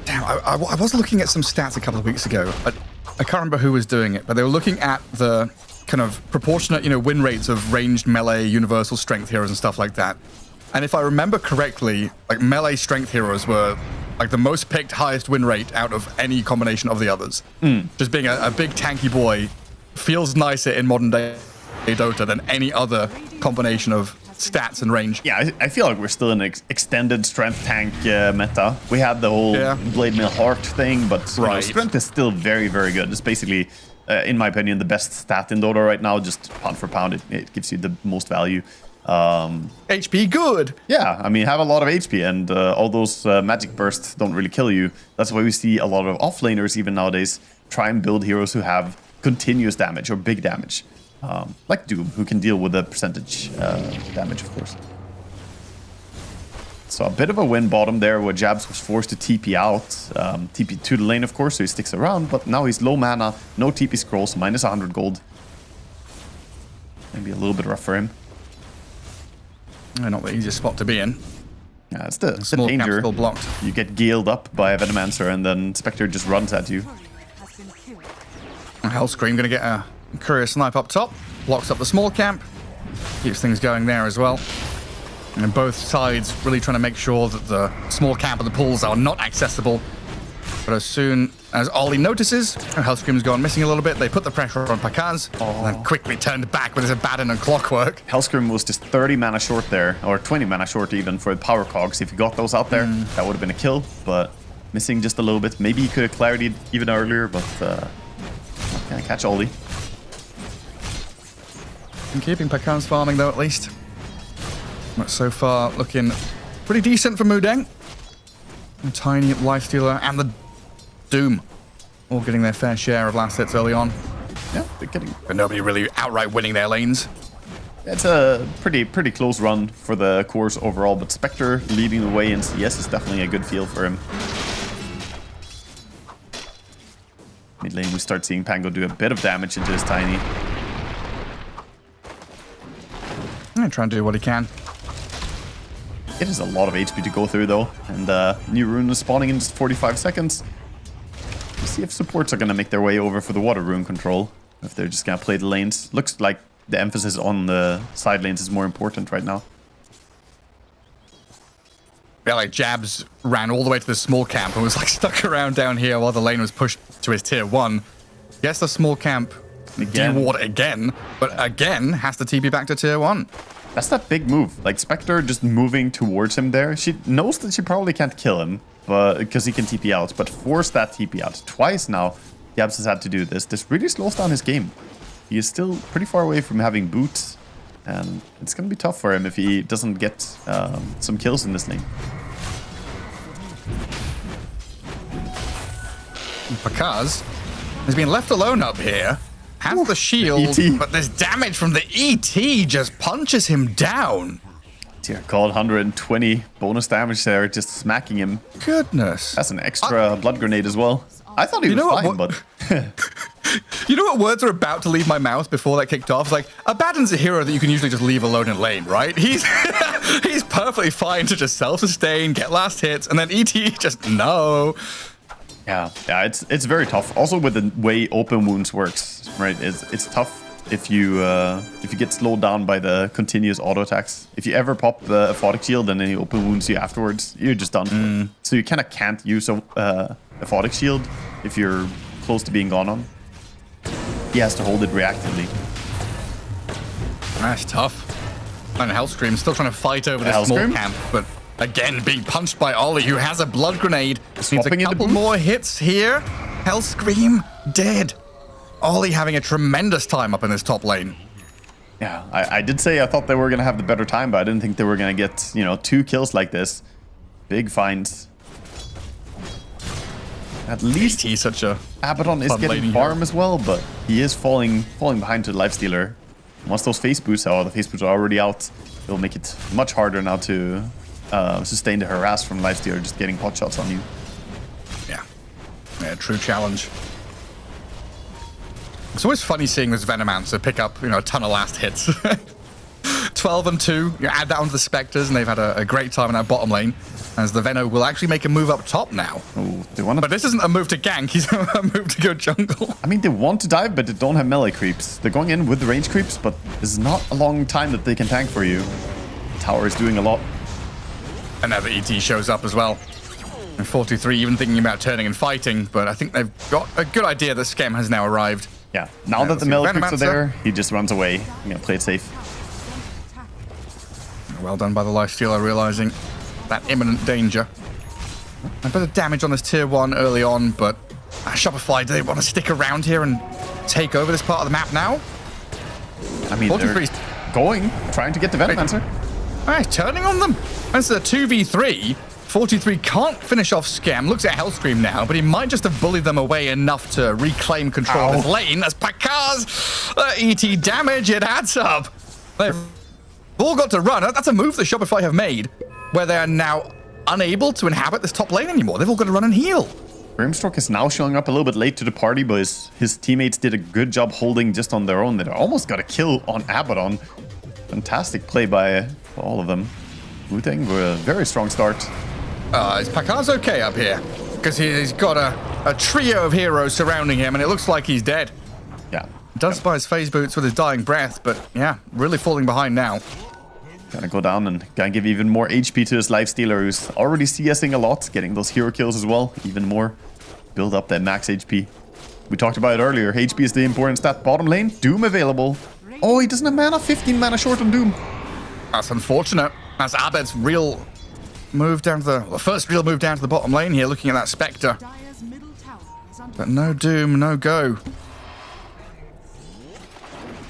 Damn, I was looking at some stats a couple of weeks ago. I can't remember who was doing it, but they were looking at the kind of proportionate, win rates of ranged melee, universal strength heroes and stuff like that. And if I remember correctly, like melee strength heroes were like the most picked, highest win rate out of any combination of the others. Just being a big tanky boy feels nicer in modern day Dota than any other combination of stats and range. Yeah, I feel like we're still in an extended strength tank meta. We had the whole Blade Mail Heart thing, but strength is still very, very good. It's basically, in my opinion, the best stat in Dota right now. Just pound for pound, it gives you the most value. HP good. Yeah, I mean, have a lot of HP, and all those magic bursts don't really kill you. That's why we see a lot of offlaners even nowadays try and build heroes who have continuous damage or big damage. Like Doom, who can deal with the percentage damage, of course. So a bit of a win bottom there where Jabs was forced to TP out. TP to the lane, of course, so he sticks around, but now he's low mana, no TP scrolls, minus 100 gold. Maybe a little bit rough for him. Not the easiest spot to be in. Yeah, it's the danger. Still blocked. You get galeed up by a Venomancer and then Spectre just runs at you. Hellscream gonna get a courier snipe up top, blocks up the small camp, keeps things going there as well. And both sides really trying to make sure that the small camp and the pools are not accessible. But as soon as Ollie notices, Hellscream's gone missing a little bit, they put the pressure on Pakaz, and then quickly turned back with his Abaddon and Clockwork. Hellscream was just 30 mana short there, or 20 mana short even for the power cogs. If he got those out there, that would have been a kill, but missing just a little bit. Maybe he could have clarity'd even earlier, but can't catch Ollie. And keeping Pakaz farming though, at least. But so far, looking pretty decent for Mudeng. The tiny Lifestealer and the Doom all getting their fair share of last hits early on. Yeah, they're getting... But nobody really outright winning their lanes. It's a pretty close run for the cores overall, but Spectre leading the way in CS is definitely a good feel for him. Mid lane, we start seeing Pango do a bit of damage into his tiny. I'm trying to do what he can. It is a lot of HP to go through though, and new rune is spawning in just 45 seconds. We'll see if supports are going to make their way over for the water rune control, if they're just going to play the lanes. Looks like the emphasis on the side lanes is more important right now. Yeah, like Jabs ran all the way to the small camp and was like stuck around down here while the lane was pushed to his tier 1. Yes, the small camp deward again, but again has to TP back to tier 1. That's that big move. Like Spectre just moving towards him there. She knows that she probably can't kill him, but because he can TP out, but force that TP out. Twice now, Jabs has had to do this. This really slows down his game. He is still pretty far away from having boots, and it's going to be tough for him if he doesn't get some kills in this lane. Pakaz has been left alone up here. Has the shield, but this damage from the ET just punches him down. Dear God, 120 bonus damage there, just smacking him. Goodness. That's an extra blood grenade as well. I thought he was fine, but... You know what words are about to leave my mouth before that kicked off? It's like, Abaddon's a hero that you can usually just leave alone in lane, right? He's he's perfectly fine to just self-sustain, get last hits, and then ET just no. Yeah, it's very tough. Also with the way open wounds works, right? It's tough if you get slowed down by the continuous auto attacks. If you ever pop the aphotic shield and then he open wounds you afterwards, you're just done. So you kind of can't use Aphotic Shield if you're close to being gone on. He has to hold it reactively. That's tough. And Hellscream still trying to fight over this small camp, but again being punched by Ollie, who has a blood grenade. Needs a couple more hits here. Hellscream dead. Ollie having a tremendous time up in this top lane. Yeah, I did say I thought they were going to have the better time, but I didn't think they were going to get, you know, 2 kills like this. Big finds. At least he's such a Abaddon is getting farm as well, but he is falling behind to the Lifestealer. Once those face boots, the face boots are already out, it'll make it much harder now to sustain the harass from Lifestealer just getting pot shots on you. Yeah, true challenge. It's always funny seeing this Venomancer pick up, you know, a ton of last hits. 12 and 2. You add that onto the Spectres, and they've had a great time in that bottom lane. As the Veno will actually make a move up top now. Oh, they want to. But this isn't a move to gank. He's a move to go jungle. I mean, they want to dive, but they don't have melee creeps. They're going in with the range creeps, but this is not a long time that they can tank for you. Tower is doing a lot. Another ET shows up as well. And 43 even thinking about turning and fighting, but I think they've got a good idea that Skem has now arrived. Yeah, now that the melee creeps are there, he just runs away. You know, play it safe. Well done by the Lifestealer, realizing that imminent danger. A bit of damage on this tier 1 early on, but Shopify, do they want to stick around here and take over this part of the map now? I mean, they're trying to get the Venomancer. Alright, turning on them. That's a 2v3. 43 can't finish off Skem. Looks at Hellscream now, but he might just have bullied them away enough to reclaim control of his lane. That's Pakar's ET damage. It adds up. They've all got to run. That's a move that Shopify have made, where they are now unable to inhabit this top lane anymore. They've all got to run and heal. Grimstroke is now showing up a little bit late to the party, but his teammates did a good job holding just on their own. They almost got a kill on Abaddon. Fantastic play by all of them. Wu-Tang with a very strong start. Is Pakar's okay up here? Because he's got a trio of heroes surrounding him, and it looks like he's dead. Yeah. Does buy his phase boots with his dying breath, but yeah, really falling behind now. Gotta go down and gotta give even more HP to his Lifestealer, who's already CSing a lot, getting those hero kills as well, even more. Build up that max HP. We talked about it earlier, HP is the important stat. Bottom lane, Doom available. Oh, he doesn't have mana, 15 mana short on Doom. That's unfortunate. That's Abed's real move down to the first real move down to the bottom lane here, looking at that Spectre. But no Doom, no go.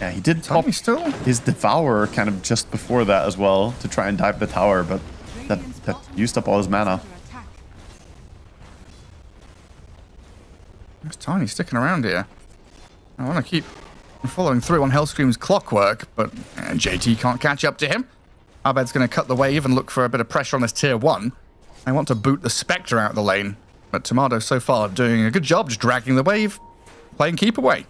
Yeah, he did pop his Devourer kind of just before that as well to try and dive the tower, but that used up all his mana. It's Tiny sticking around here. I want to keep following through on Hellscream's clockwork, but JT can't catch up to him. Abed's going to cut the wave and look for a bit of pressure on this tier 1. I want to boot the Spectre out of the lane, but Tomato so far doing a good job just dragging the wave, playing keep away.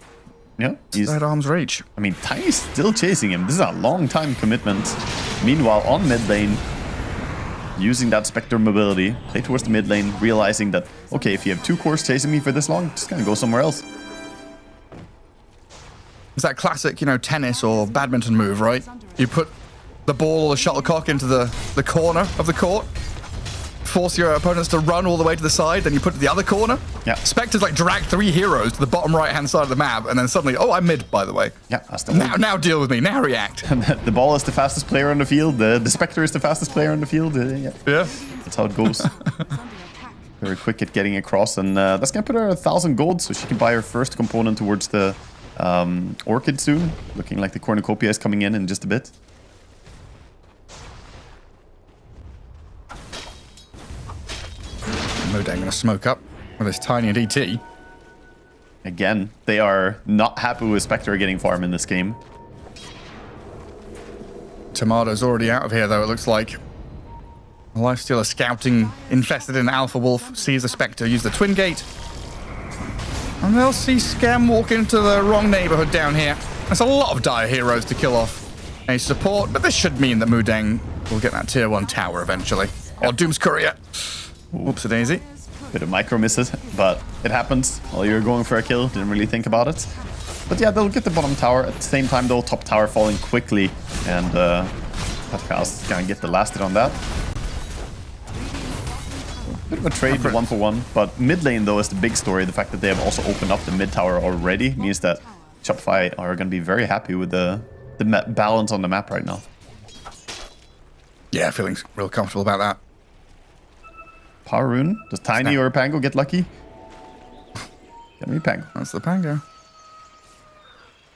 Yeah, he's at arm's reach. I mean, Tiny's still chasing him. This is a long time commitment. Meanwhile, on mid lane, using that Spectre mobility, play towards the mid lane, realizing that, okay, if you have 2 cores chasing me for this long, just gonna go somewhere else. It's that classic, you know, tennis or badminton move, right? You put the ball or the shuttlecock into the corner of the court, force your opponents to run all the way to the side, then you put it to the other corner. Yeah. Spectre's like drag 3 heroes to the bottom right-hand side of the map, and then suddenly, oh, I'm mid, by the way. Yeah, that's the now deal with me. Now react. The ball is the fastest player on the field. The Spectre is the fastest player on the field. Yeah. That's how it goes. Very quick at getting across, and that's gonna put her 1,000 gold, so she can buy her first component towards the Orchid soon. Looking like the Cornucopia is coming in just a bit. Modang going to smoke up with his Tiny and ET. Again, they are not happy with Spectre getting farm in this game. Tomato's already out of here, though, it looks like. Lifestealer scouting, infested in Alpha Wolf, sees the Spectre use the Twin Gate. And they'll see Skem walk into the wrong neighborhood down here. That's a lot of dire heroes to kill off a support, but this should mean that Modang will get that tier 1 tower eventually. Or Doom's Courier. Whoopsie-daisy. Bit of micro misses, but it happens. While you're going for a kill, didn't really think about it. But yeah, they'll get the bottom tower. At the same time, though, top tower falling quickly. And Pakar's gonna get the last hit on that. Bit of a trade, 1-for-1, but mid lane though is the big story. The fact that they have also opened up the mid tower already means that Shopify are going to be very happy with the balance on the map right now. Yeah, feeling real comfortable about that. Power rune. Does Tiny or Pango get lucky? Get me Pango. That's the Pango.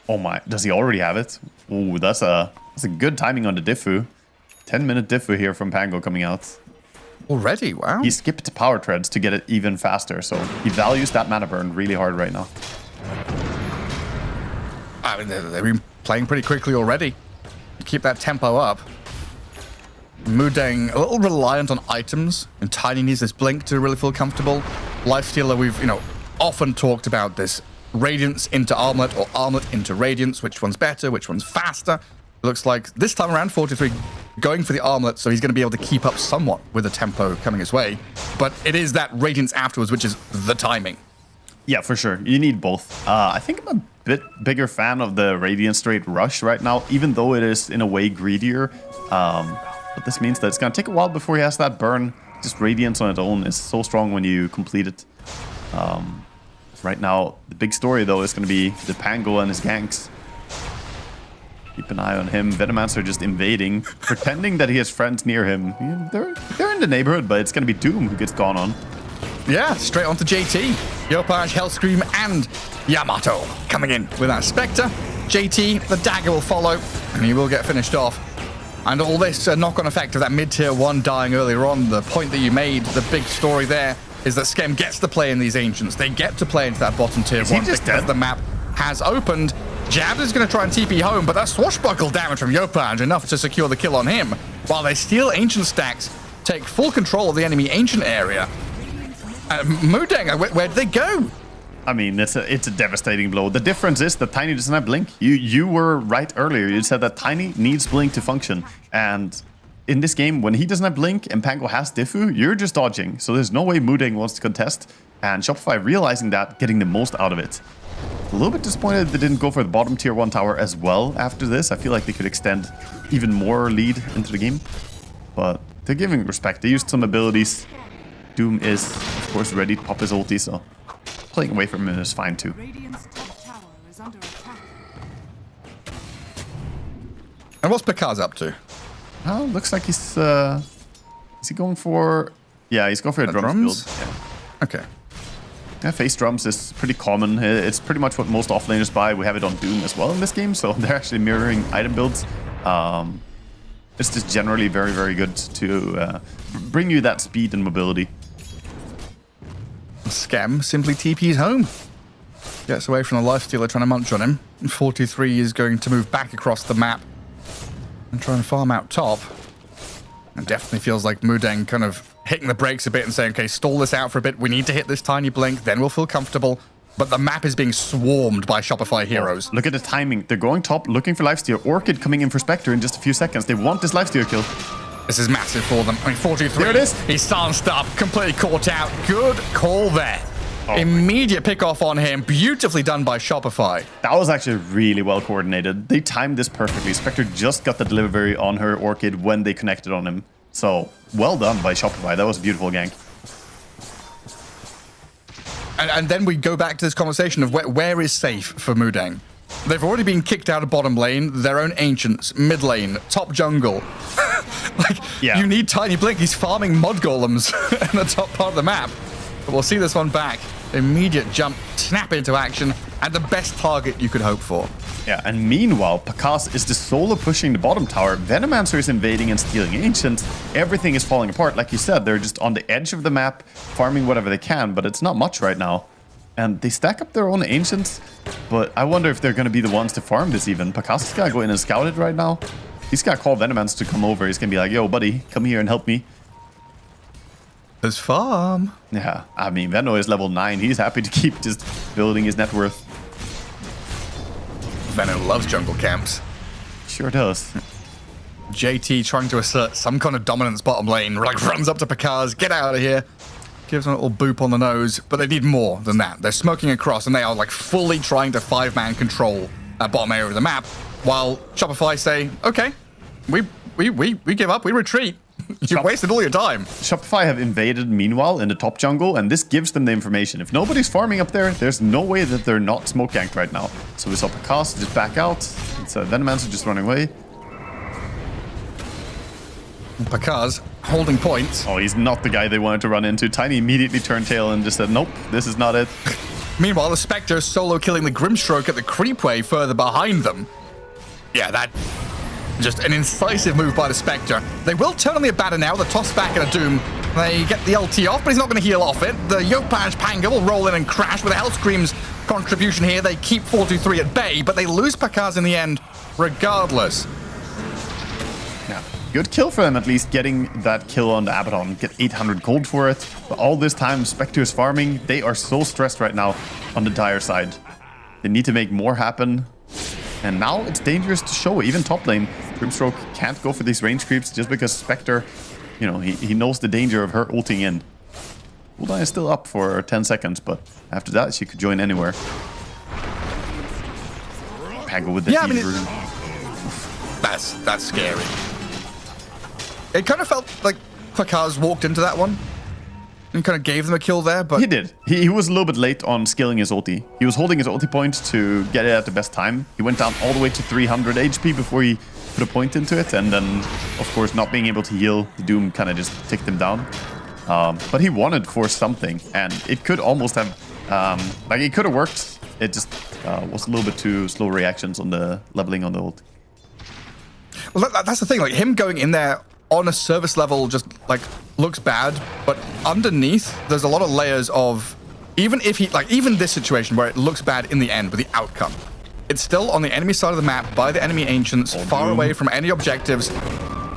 Oh my, does he already have it? Ooh, that's a good timing on the Diffu. 10-minute Diffu here from Pango coming out. Already? Wow. He skipped power treads to get it even faster, so he values that mana burn really hard right now. I mean, they've been playing pretty quickly already. Keep that tempo up. Mudeng a little reliant on items, and Tiny needs this blink to really feel comfortable. Lifestealer, we've often talked about this Radiance into Armlet or Armlet into Radiance. Which one's better? Which one's faster? It looks like this time around 43 going for the Armlet, so he's going to be able to keep up somewhat with the tempo coming his way. But it is that Radiance afterwards, which is the timing. Yeah, for sure. You need both. I think I'm a bit bigger fan of the Radiant straight rush right now, even though it is in a way greedier. But this means that it's going to take a while before he has that burn. Just Radiance on its own is so strong when you complete it. Right now, the big story, though, is going to be the Pango and his ganks. Keep an eye on him. Venomancer just invading, pretending that he has friends near him. They're in the neighborhood, but it's going to be Doom who gets gone on. Yeah, straight onto JT. Yopaj, Hellscream, and Yamato coming in with that Spectre. JT, the dagger will follow, and he will get finished off. And all this knock-on effect of that mid-tier 1 dying earlier on, the point that you made, the big story there, is that Skem gets to play in these Ancients. They get to play into that bottom tier 1 because the map has opened. Jab is going to try and TP home, but that swashbuckle damage from Yopaj enough to secure the kill on him, while they steal Ancient stacks, take full control of the enemy Ancient area. Mudeng, where did they go? I mean, it's a devastating blow. The difference is that Tiny doesn't have Blink. You were right earlier. You said that Tiny needs Blink to function. And in this game, when he doesn't have Blink and Pango has Diffu, you're just dodging. So there's no way Mudeng wants to contest. And Shopify realizing that, getting the most out of it. A little bit disappointed they didn't go for the bottom tier 1 tower as well after this. I feel like they could extend even more lead into the game. But they're giving respect. They used some abilities. Doom is, of course, ready to pop his ulti, so playing away from him is fine too. Radiant's top tower is under attack. And what's Picard's up to? Oh, looks like he's is he going for? Yeah, he's going for a drums build. Yeah. Okay. Yeah, face drums is pretty common. It's pretty much what most offlaners buy. We have it on Doom as well in this game, so they're actually mirroring item builds. It's just generally very, very good to bring you that speed and mobility. Skem simply TP's home. Gets away from the Lifestealer trying to munch on him. 43 is going to move back across the map and try and farm out top. And definitely feels like Mudeng kind of hitting the brakes a bit and saying, okay, stall this out for a bit. We need to hit this tiny blink, then we'll feel comfortable. But the map is being swarmed by Shopify heroes. Look at the timing. They're going top, looking for Lifesteal. Orchid coming in for Spectre in just a few seconds. They want this Lifesteal kill. This is massive for them. I mean, 43. There it is. He's stanced up, completely caught out. Good call there. Oh, immediate pick off on him. Beautifully done by Shopify. That was actually really well coordinated. They timed this perfectly. Spectre just got the delivery on her Orchid when they connected on him. So, well done by Shopify. That was a beautiful gank. And then we go back to this conversation of where is safe for Mudeng. They've already been kicked out of bottom lane, their own Ancients, mid lane, top jungle. You need Tiny Blink. He's farming mod golems in the top part of the map. But we'll see this one back. Immediate jump, snap into action, and the best target you could hope for. Yeah, and meanwhile, Pakas is the solo pushing the bottom tower. Venomancer is invading and stealing Ancients. Everything is falling apart. Like you said, they're just on the edge of the map, farming whatever they can, but it's not much right now. And they stack up their own Ancients, but I wonder if they're going to be the ones to farm this even. Pakas is going to go in and scout it right now. He's going to call Venomancer to come over. He's going to be like, yo, buddy, come here and help me. His farm. Yeah, I mean, Veno is level 9. He's happy to keep just building his net worth. Veno loves jungle camps. Sure does. JT trying to assert some kind of dominance bottom lane. Runs up to Picard. Get out of here. Gives him a little boop on the nose. But they need more than that. They're smoking across and they are fully trying to 5-man control that bottom area of the map. While Shopify say, okay, we give up. We retreat. You wasted all your time. Shopify have invaded meanwhile in the top jungle, and this gives them the information. If nobody's farming up there, there's no way that they're not smoke ganked right now. So we saw Picasso just back out. It's Venomancer just running away. Picasso holding points. Oh, he's not the guy they wanted to run into. Tiny immediately turned tail and just said, nope, this is not it. Meanwhile, the Spectre is solo killing the Grimstroke at the creepway further behind them. Yeah, that... just an incisive move by the Spectre. They will turn on the Abaddon now, the toss back and a Doom. They get the LT off, but he's not going to heal off it. The Yopaj Panga will roll in and crash with the Hellscream's contribution here. They keep 4-2-3 at bay, but they lose Picasso in the end, regardless. Yeah, good kill for them, at least getting that kill on the Abaddon. Get 800 gold for it. But all this time, Spectre is farming. They are so stressed right now on the Dire side. They need to make more happen. And now it's dangerous to show, even top lane. Grimstroke can't go for these range creeps just because Spectre, you know, he knows the danger of her ulting in. Cooldown is still up for 10 seconds, but after that, she could join anywhere. Pango with the rune. That's scary. It kind of felt like Picasso walked into that one and kind of gave them a kill there, but... He did. He was a little bit late on skilling his ulti. He was holding his ulti point to get it at the best time. He went down all the way to 300 HP before he put a point into it, and then, of course, not being able to heal, the Doom kind of just ticked him down. But he wanted for something, and it could almost have... like, it could have worked. It just was a little bit too slow reactions on the leveling on the ult. Well, that's the thing. Like, him going in there on a service level just, like, looks bad, but underneath, there's a lot of layers of... Even if he... Like, even this situation where it looks bad in the end with the outcome, it's still on the enemy side of the map by the enemy ancients, far away from any objectives.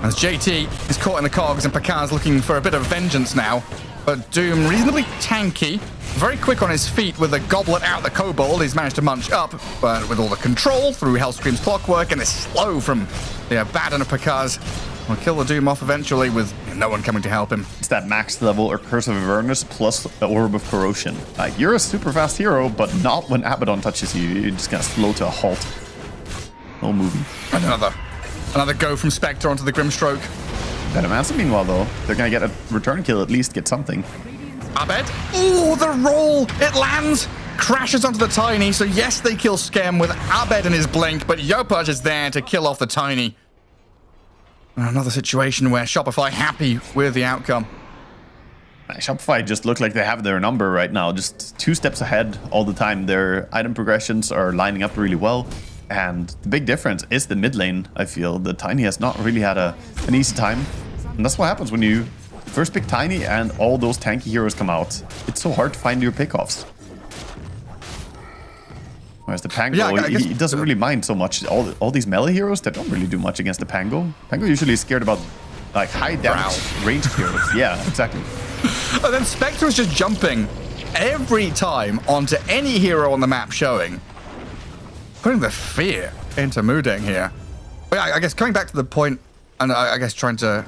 As JT is caught in the cogs and Picasso looking for a bit of vengeance now. But Doom reasonably tanky, very quick on his feet with a goblet out the kobold. He's managed to munch up, but with all the control through Hellscream's clockwork, and it's slow from the Abaddon of Picasso. We'll kill the Doom off eventually with no one coming to help him. It's that max level or Curse of Avernus plus the Orb of Corrosion. Like, you're a super fast hero, but not when Abaddon touches you. You're just gonna slow to a halt. No moving. And another go from Spectre onto the Grimstroke. Venomancer, meanwhile, though, they're gonna get a return kill, at least get something. Abed. Oh, the roll! It lands! Crashes onto the Tiny, so yes, they kill Skem with Abed in his blink, but Yopaj is there to kill off the Tiny. Another situation where Shopify happy with the outcome. Shopify just look like they have their number right now, just 2 steps ahead all the time. Their item progressions are lining up really well, and the big difference is the mid lane, I feel. The Tiny has not really had an easy time, and that's what happens when you first pick Tiny and all those tanky heroes come out. It's so hard to find your pickoffs. Whereas the Pango, he doesn't really mind so much. All these melee heroes, they don't really do much against the Pango. Pango usually is scared about like high damage ranged heroes. Yeah, exactly. And then Spectre is just jumping every time onto any hero on the map showing. Putting the fear into Mudeng here. But yeah, I guess coming back to the point, and I guess trying to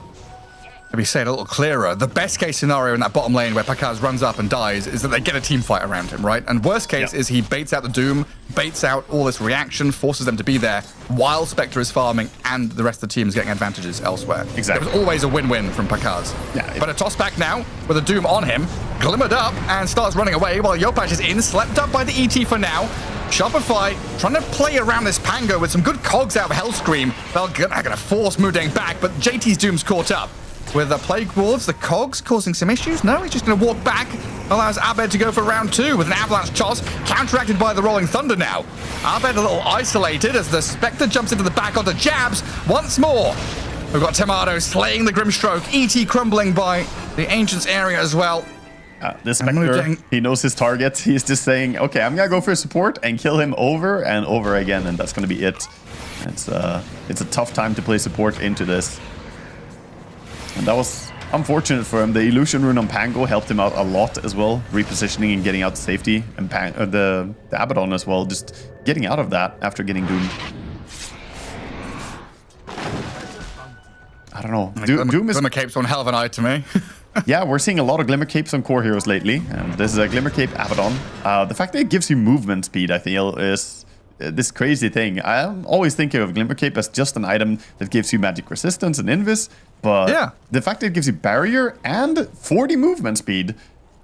maybe say it a little clearer, the best case scenario in that bottom lane where Picasso runs up and dies is that they get a team fight around him, right? And worst case is he baits out the Doom, baits out all this reaction, forces them to be there while Spectre is farming and the rest of the team is getting advantages elsewhere. Exactly. It was always a win-win from Picasso. Yeah, but a toss back now with a Doom on him, glimmered up and starts running away while Yopaj is in, slept up by the ET for now. Shopify trying to play around this Pango with some good cogs out of Hellscream. They're going to force Mudeng back, but JT's Doom's caught up. With the Plague Wolves, the cogs causing some issues. No, he's just going to walk back. Allows Abed to go for round 2 with an Avalanche toss, counteracted by the Rolling Thunder now. Abed a little isolated as the Spectre jumps into the back onto jabs once more. We've got Tomato slaying the Grimstroke, ET crumbling by the Ancients area as well. This Spectre, he knows his target. He's just saying, okay, I'm going to go for support and kill him over and over again, and that's going to be it. It's a tough time to play support into this. And that was unfortunate for him. The Illusion Rune on Pango helped him out a lot as well, repositioning and getting out to safety. And the Abaddon as well, just getting out of that after getting doomed. I don't know. Doom is... Glimmer Cape's one hell of an eye to me. Yeah, we're seeing a lot of Glimmer Capes on core heroes lately. And this is a Glimmer Cape Abaddon. The fact that it gives you movement speed, I feel, is... this crazy thing. I'm always thinking of Glimmer Cape as just an item that gives you magic resistance and invis, But Yeah. the fact that it gives you barrier and 40 movement speed,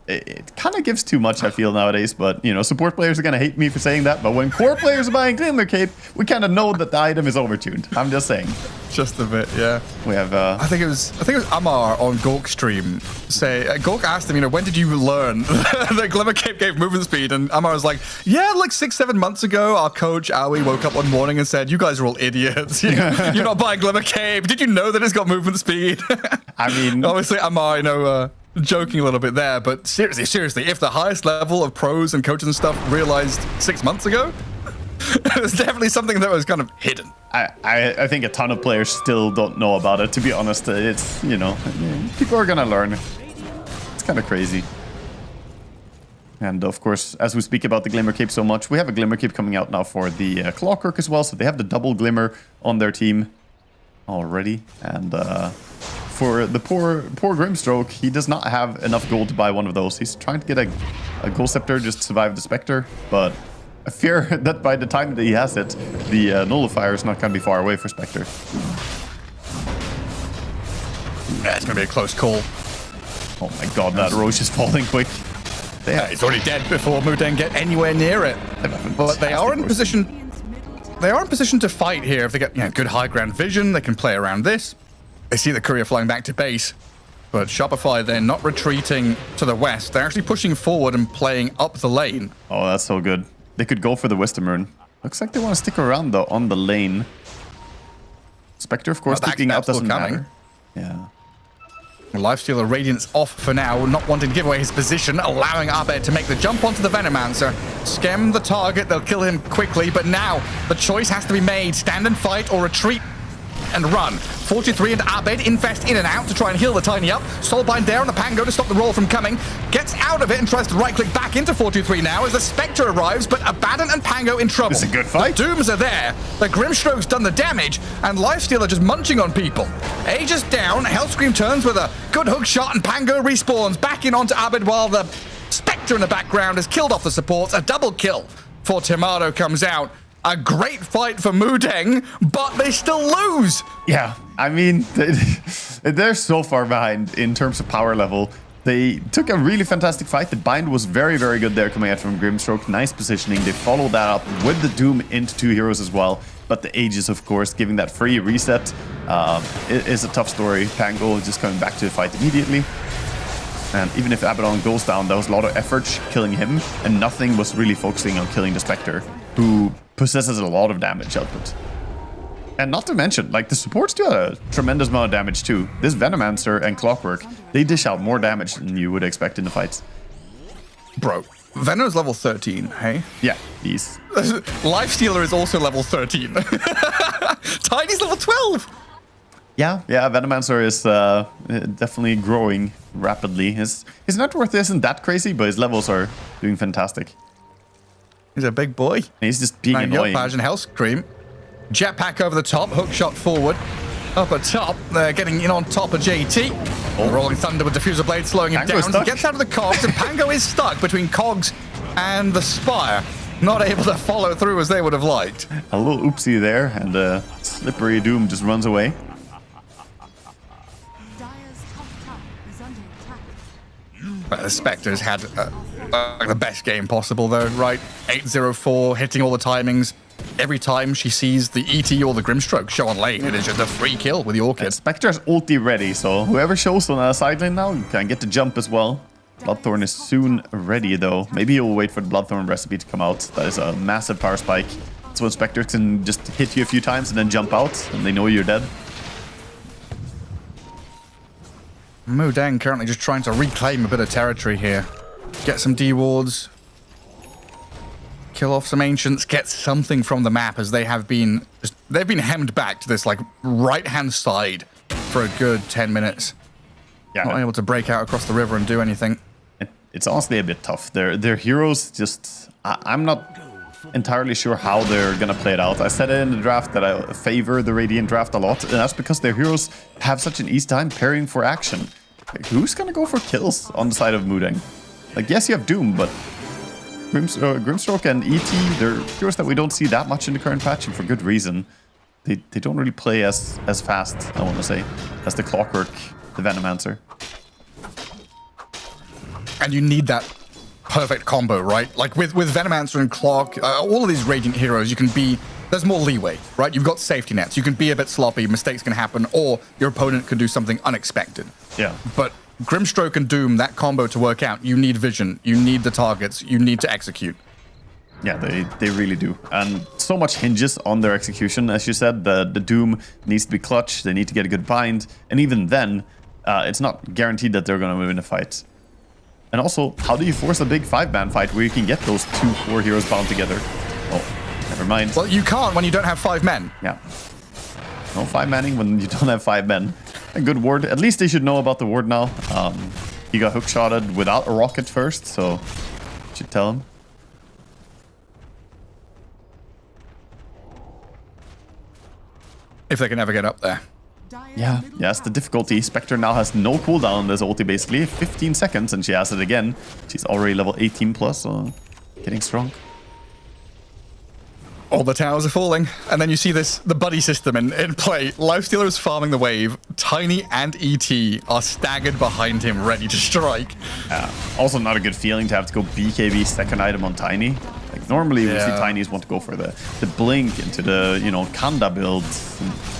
it kind of gives too much, I feel, nowadays. But, you know, support players are going to hate me for saying that. But when core players are buying Glimmer Cape, we kind of know that the item is overtuned. I'm just saying. Just a bit, yeah. We have... I think it was Amar on Gork's stream. Gork asked him, you know, when did you learn that Glimmer Cape gave movement speed? And Amar was like, yeah, like 6-7 months ago, our coach, Aoi, woke up one morning and said, you guys are all idiots. You're not buying Glimmer Cape. Did you know that it's got movement speed? I mean... Obviously, Amar, you know... joking a little bit there, but seriously, if the highest level of pros and coaches and stuff realized 6 months ago, it was definitely something that was kind of hidden. I think a ton of players still don't know about it, to be honest. It's, you know, people are gonna learn. It's kind of crazy. And of course, as we speak about the Glimmer Cape so much, we have a Glimmer Cape coming out now for the Clockwork as well, so they have the double Glimmer on their team already. And for the poor Grimstroke, he does not have enough gold to buy one of those. He's trying to get a Gold Scepter just to survive the Spectre, but I fear that by the time that he has it, the Nullifier is not going to be far away for Spectre. Yeah, it's going to be a close call. Oh my god, that Roche is falling quick. Yeah, he's already dead before Mudeng get anywhere near it. But they are in position. They are in position to fight here. If they get good high ground vision, they can play around this. They see the courier flying back to base, but Shopify, they're not retreating to the west. They're actually pushing forward and playing up the lane. Oh, that's so good. They could go for the Wisdom Rune. Looks like they want to stick around, though, on the lane. Spectre, of course, sticking out doesn't matter. Yeah. Lifestealer Radiance off for now, not wanting to give away his position, allowing Abed to make the jump onto the Venomancer. Skem the target, they'll kill him quickly, but now the choice has to be made. Stand and fight or retreat and run. 43 and Abed infest in and out to try and heal the Tiny up. Soulbind there on the Pango to stop the roll from coming. Gets out of it and tries to right-click back into 43 now as the Spectre arrives, but Abaddon and Pango in trouble. It's a good fight. The Dooms are there. The Grimstroke's done the damage, and Lifestealer just munching on people. Aegis down. Hellscream turns with a good hook shot, and Pango respawns back in onto Abed while the Spectre in the background has killed off the supports. A double kill for Timado comes out. A great fight for Mudeng, but they still lose. Yeah, I mean, they're so far behind in terms of power level. They took a really fantastic fight. The bind was very, very good there coming out from Grimstroke. Nice positioning. They followed that up with the Doom into 2 heroes as well. But the Aegis, of course, giving that free reset is a tough story. Pango just coming back to the fight immediately. And even if Abaddon goes down, there was a lot of effort killing him, and nothing was really focusing on killing the Spectre, who possesses a lot of damage output. And not to mention, like, the supports do a tremendous amount of damage too. This Venomancer and Clockwork, they dish out more damage than you would expect in the fights. Bro, Venom's level 13, hey? Yeah, he's... Lifestealer is also level 13. Tiny's level 12! Yeah, Venomancer is definitely growing rapidly. His net worth isn't that crazy, but his levels are doing fantastic. He's a big boy. He's just being annoying. And Hellscream. Jetpack over the top, hook shot forward. Up at top, they're getting in on top of JT. Rolling Thunder with Diffuser Blade slowing him down. He gets out of the cogs, and Pango is stuck between cogs and the Spire. Not able to follow through as they would have liked. A little oopsie there, and Slippery Doom just runs away. The Spectre's had the best game possible, though, right? 8-0-4, hitting all the timings. Every time she sees the ET or the Grimstroke show on lane, it is just a free kill with the Orchid. Spectre's ulti ready, so whoever shows on the side lane now can get the jump as well. Bloodthorn is soon ready, though. Maybe he'll wait for the Bloodthorn recipe to come out. That is a massive power spike. So when Spectre can just hit you a few times and then jump out, and they know you're dead. Mudeng currently just trying to reclaim a bit of territory here. Get some D-wards. Kill off some Ancients. Get something from the map as they have been... They've been hemmed back to this, like, right-hand side for a good 10 minutes. Yeah. Not able to break out across the river and do anything. It's honestly a bit tough. Their heroes just... I'm not entirely sure how they're gonna play it out. I said it in the draft that I favor the Radiant draft a lot, and that's because their heroes have such an easy time parrying for action. Like, who's gonna go for kills on the side of Mudeng? Like, yes, you have Doom, but Grimstroke and ET, they're heroes that we don't see that much in the current patch, and for good reason. they don't really play as fast, I want to say, as the Clockwork, the Venomancer. And you need that perfect combo, right? Like with Venomancer and Clock, all of these Radiant heroes, you can be... There's more leeway, right? You've got safety nets. You can be a bit sloppy, mistakes can happen, or your opponent can do something unexpected. Yeah. But Grimstroke and Doom, that combo to work out, you need vision, you need the targets, you need to execute. Yeah, they really do. And so much hinges on their execution. As you said, the Doom needs to be clutch, they need to get a good bind, and even then, it's not guaranteed that they're going to win a fight. And also, how do you force a big 5-man fight where you can get those 2 core heroes bound together? Oh, never mind. Well, you can't when you don't have 5 men. Yeah. No 5-manning when you don't have 5 men. A good ward. At least they should know about the ward now. He got hookshotted without a rocket first, so should tell him. If they can ever get up there. Yeah, yes, the difficulty. Spectre now has no cooldown on this ulti, basically. 15 seconds, and she has it again. She's already level 18 plus, so getting strong. All the towers are falling, and then you see the buddy system in play. Lifestealer is farming the wave. Tiny and ET are staggered behind him, ready to strike. Also not a good feeling to have to go BKB second item on Tiny. Like normally we see Tinies want to go for the blink into the, you know, Kanda build,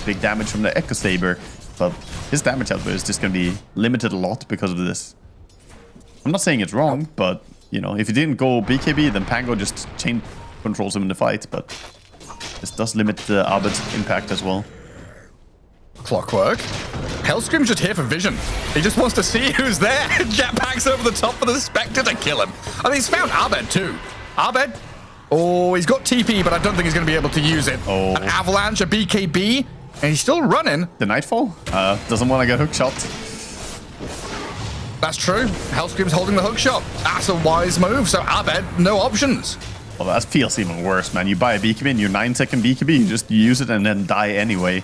big damage from the Echo Saber, but his damage output is just going to be limited a lot because of this. I'm not saying it's wrong, but you know, if you didn't go BKB, then Pango just chain controls him in the fight, but this does limit the Abed's impact as well. Clockwork. Hellscream's just here for vision. He just wants to see who's there. Jetpacks over the top for the Spectre to kill him. I mean, he's found Abed too. Abed? Oh, he's got TP, but I don't think he's going to be able to use it. Oh. An Avalanche, a BKB, and he's still running. The Nightfall doesn't want to get hookshot. That's true. Hellscream's holding the hookshot. That's a wise move, so Abed, no options. Well, that feels even worse, man. You buy a BKB and your 9-second BKB, you just use it and then die anyway.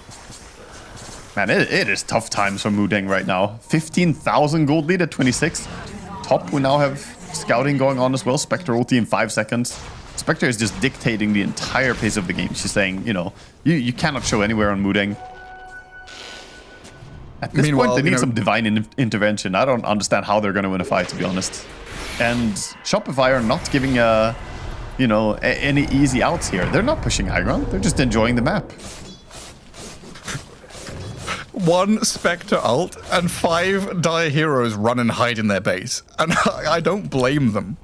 Man, it is tough times for Mudeng right now. 15,000 gold lead at 26. Top, we now have scouting going on as well. Spectre ulti in 5 seconds. Spectre is just dictating the entire pace of the game. She's saying, you know, you cannot show anywhere on Mudeng. At this point, they need some divine intervention. I don't understand how they're going to win a fight, to be honest. And Shopify are not giving you know, any easy outs here. They're not pushing high ground. They're just enjoying the map. 1 Spectre ult and 5 Dire heroes run and hide in their base. And I don't blame them.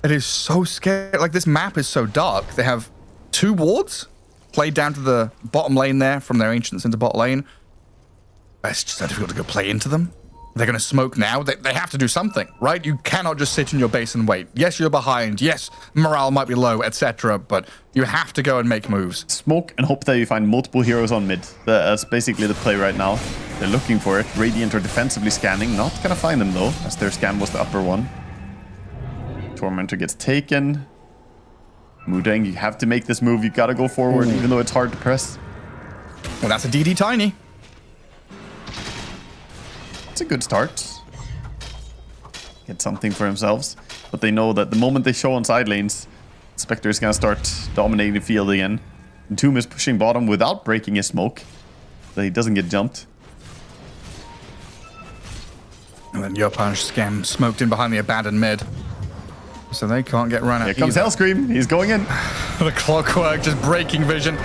It is so scary. Like, this map is so dark. They have 2 wards played down to the bottom lane there from their ancients into bot lane. It's just so difficult to go play into them. They're going to smoke now. They have to do something, right? You cannot just sit in your base and wait. Yes, you're behind. Yes, morale might be low, etc. But you have to go and make moves. Smoke and hope that you find multiple heroes on mid. That's basically the play right now. They're looking for it. Radiant are defensively scanning. Not going to find them, though, as their scan was the upper one. Tormentor gets taken. Mudeng, you have to make this move. You got to go forward, even though it's hard to press. Well, that's a DD Tiny. It's a good start. Get something for themselves. But they know that the moment they show on side lanes, Spectre is going to start dominating the field again. And Tomb is pushing bottom without breaking his smoke, so he doesn't get jumped. And then Yopanj scam smoked in behind the abandoned mid. So they can't get run out. Here comes Hellscream. He's going in. The Clockwork just breaking vision.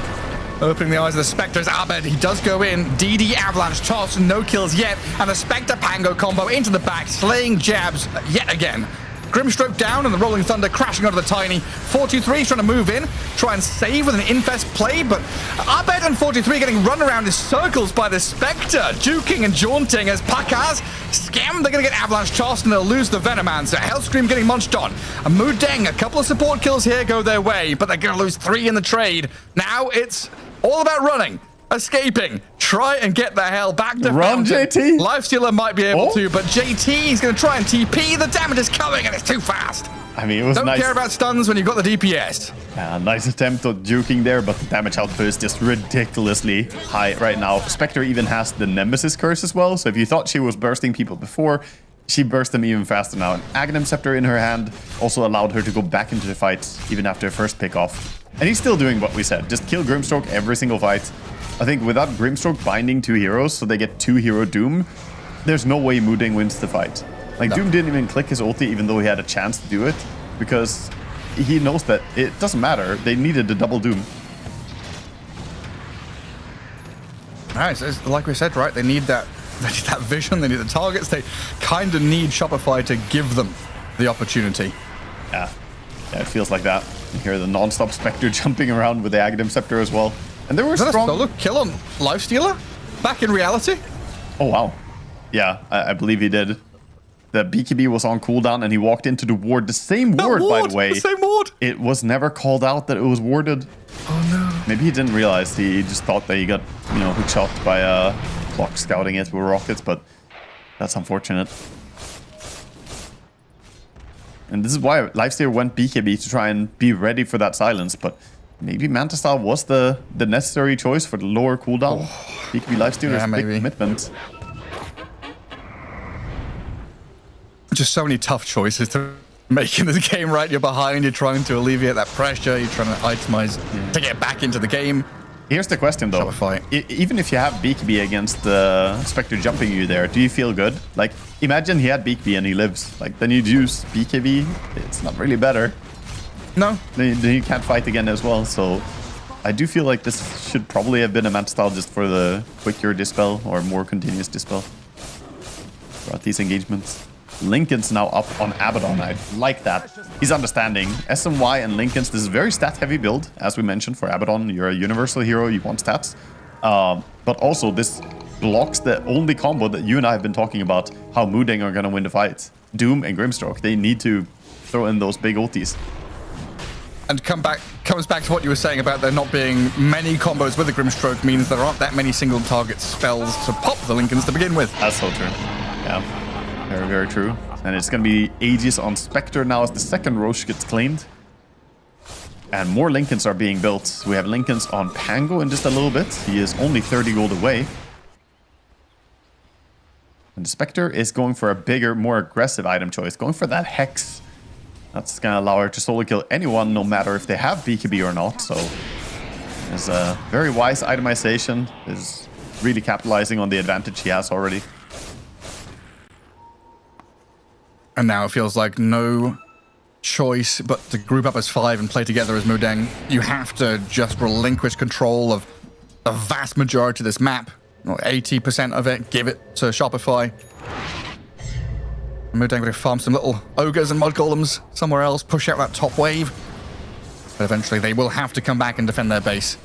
Opening the eyes of the Spectre's Abed. He does go in. DD Avalanche toss. No kills yet. And the Spectre Pango combo into the back. Slaying jabs yet again. Grimstroke down and the Rolling Thunder crashing onto the Tiny. 43 trying to move in. Try and save with an Infest play. But Abed and 43 getting run around in circles by the Spectre. Juking and jaunting as Pakaz scam. They're going to get Avalanche tossed and they'll lose the Venomancer. Hellscream getting munched on. And Mudeng, a couple of support kills here go their way. But they're going to lose 3 in the trade. Now it's all about running, escaping, try and get the hell back to Run, Fountain. JT. Lifestealer might be able to, but JT is going to try and TP. The damage is coming and it's too fast. I mean, it was Don't nice. care about stuns when you've got the DPS. Nice attempt at juking there, but the damage output is just ridiculously high right now. Spectre even has the Nemesis curse as well, so if you thought she was bursting people before, she burst them even faster now. An Aghanim Scepter in her hand also allowed her to go back into the fight even after her first pick off. And he's still doing what we said. Just kill Grimstroke every single fight. I think without Grimstroke binding 2 heroes, so they get 2 hero Doom, there's no way Moodang wins the fight. Like, Doom didn't even click his ulti, even though he had a chance to do it, because he knows that it doesn't matter. They needed the double Doom. Nice. Like we said, right? They need that vision. They need the targets. They kind of need Shopify to give them the opportunity. Yeah, it feels like that. You hear the non-stop Spectre jumping around with the Aghanim Scepter as well. And there were strong... a solo kill on Lifestealer? Back in reality? Oh, wow. Yeah, I believe he did. The BKB was on cooldown and he walked into the ward. The same ward, by the way. The same ward. It was never called out that it was warded. Oh, no. Maybe he didn't realize. He just thought that he got, hook shot by Clock scouting it with rockets, but that's unfortunate. And this is why Lifestealer went BKB to try and be ready for that silence, but maybe Manta Style was the necessary choice for the lower cooldown. BKB Lifestealer is a big commitment. Just so many tough choices to make in this game, right? You're behind, you're trying to alleviate that pressure, you're trying to itemize to get back into the game. Here's the question, though. Even if you have BKB against the Spectre jumping you there, do you feel good? Like, imagine he had BKB and he lives. Like, then you use BKB, it's not really better. No. Then you can't fight again as well, so... I do feel like this should probably have been a Manta Style just for the quicker dispel or more continuous dispel throughout these engagements. Lincoln's now up on Abaddon. I like that. He's understanding. SMY and Lincoln's, this is a very stat-heavy build, as we mentioned, for Abaddon. You're a universal hero, you want stats. But also, this blocks the only combo that you and I have been talking about, how Moodang are going to win the fight. Doom and Grimstroke. They need to throw in those big ultis. And comes back to what you were saying about there not being many combos with the Grimstroke means there aren't that many single target spells to pop the Lincolns to begin with. That's so true. Yeah. Very, very true. And it's going to be Aegis on Spectre now as the second Roche gets claimed. And more Lincolns are being built. We have Lincolns on Pango in just a little bit. He is only 30 gold away. And the Spectre is going for a bigger, more aggressive item choice. Going for that Hex. That's going to allow her to solo kill anyone, no matter if they have BKB or not. So it's a very wise itemization. Is really capitalizing on the advantage he has already. And now it feels like no choice but to group up as 5 and play together as Moodang. You have to just relinquish control of the vast majority of this map. 80% of it, give it to Shopify. Moodang going to farm some little ogres and mud golems somewhere else, push out that top wave. But eventually they will have to come back and defend their base.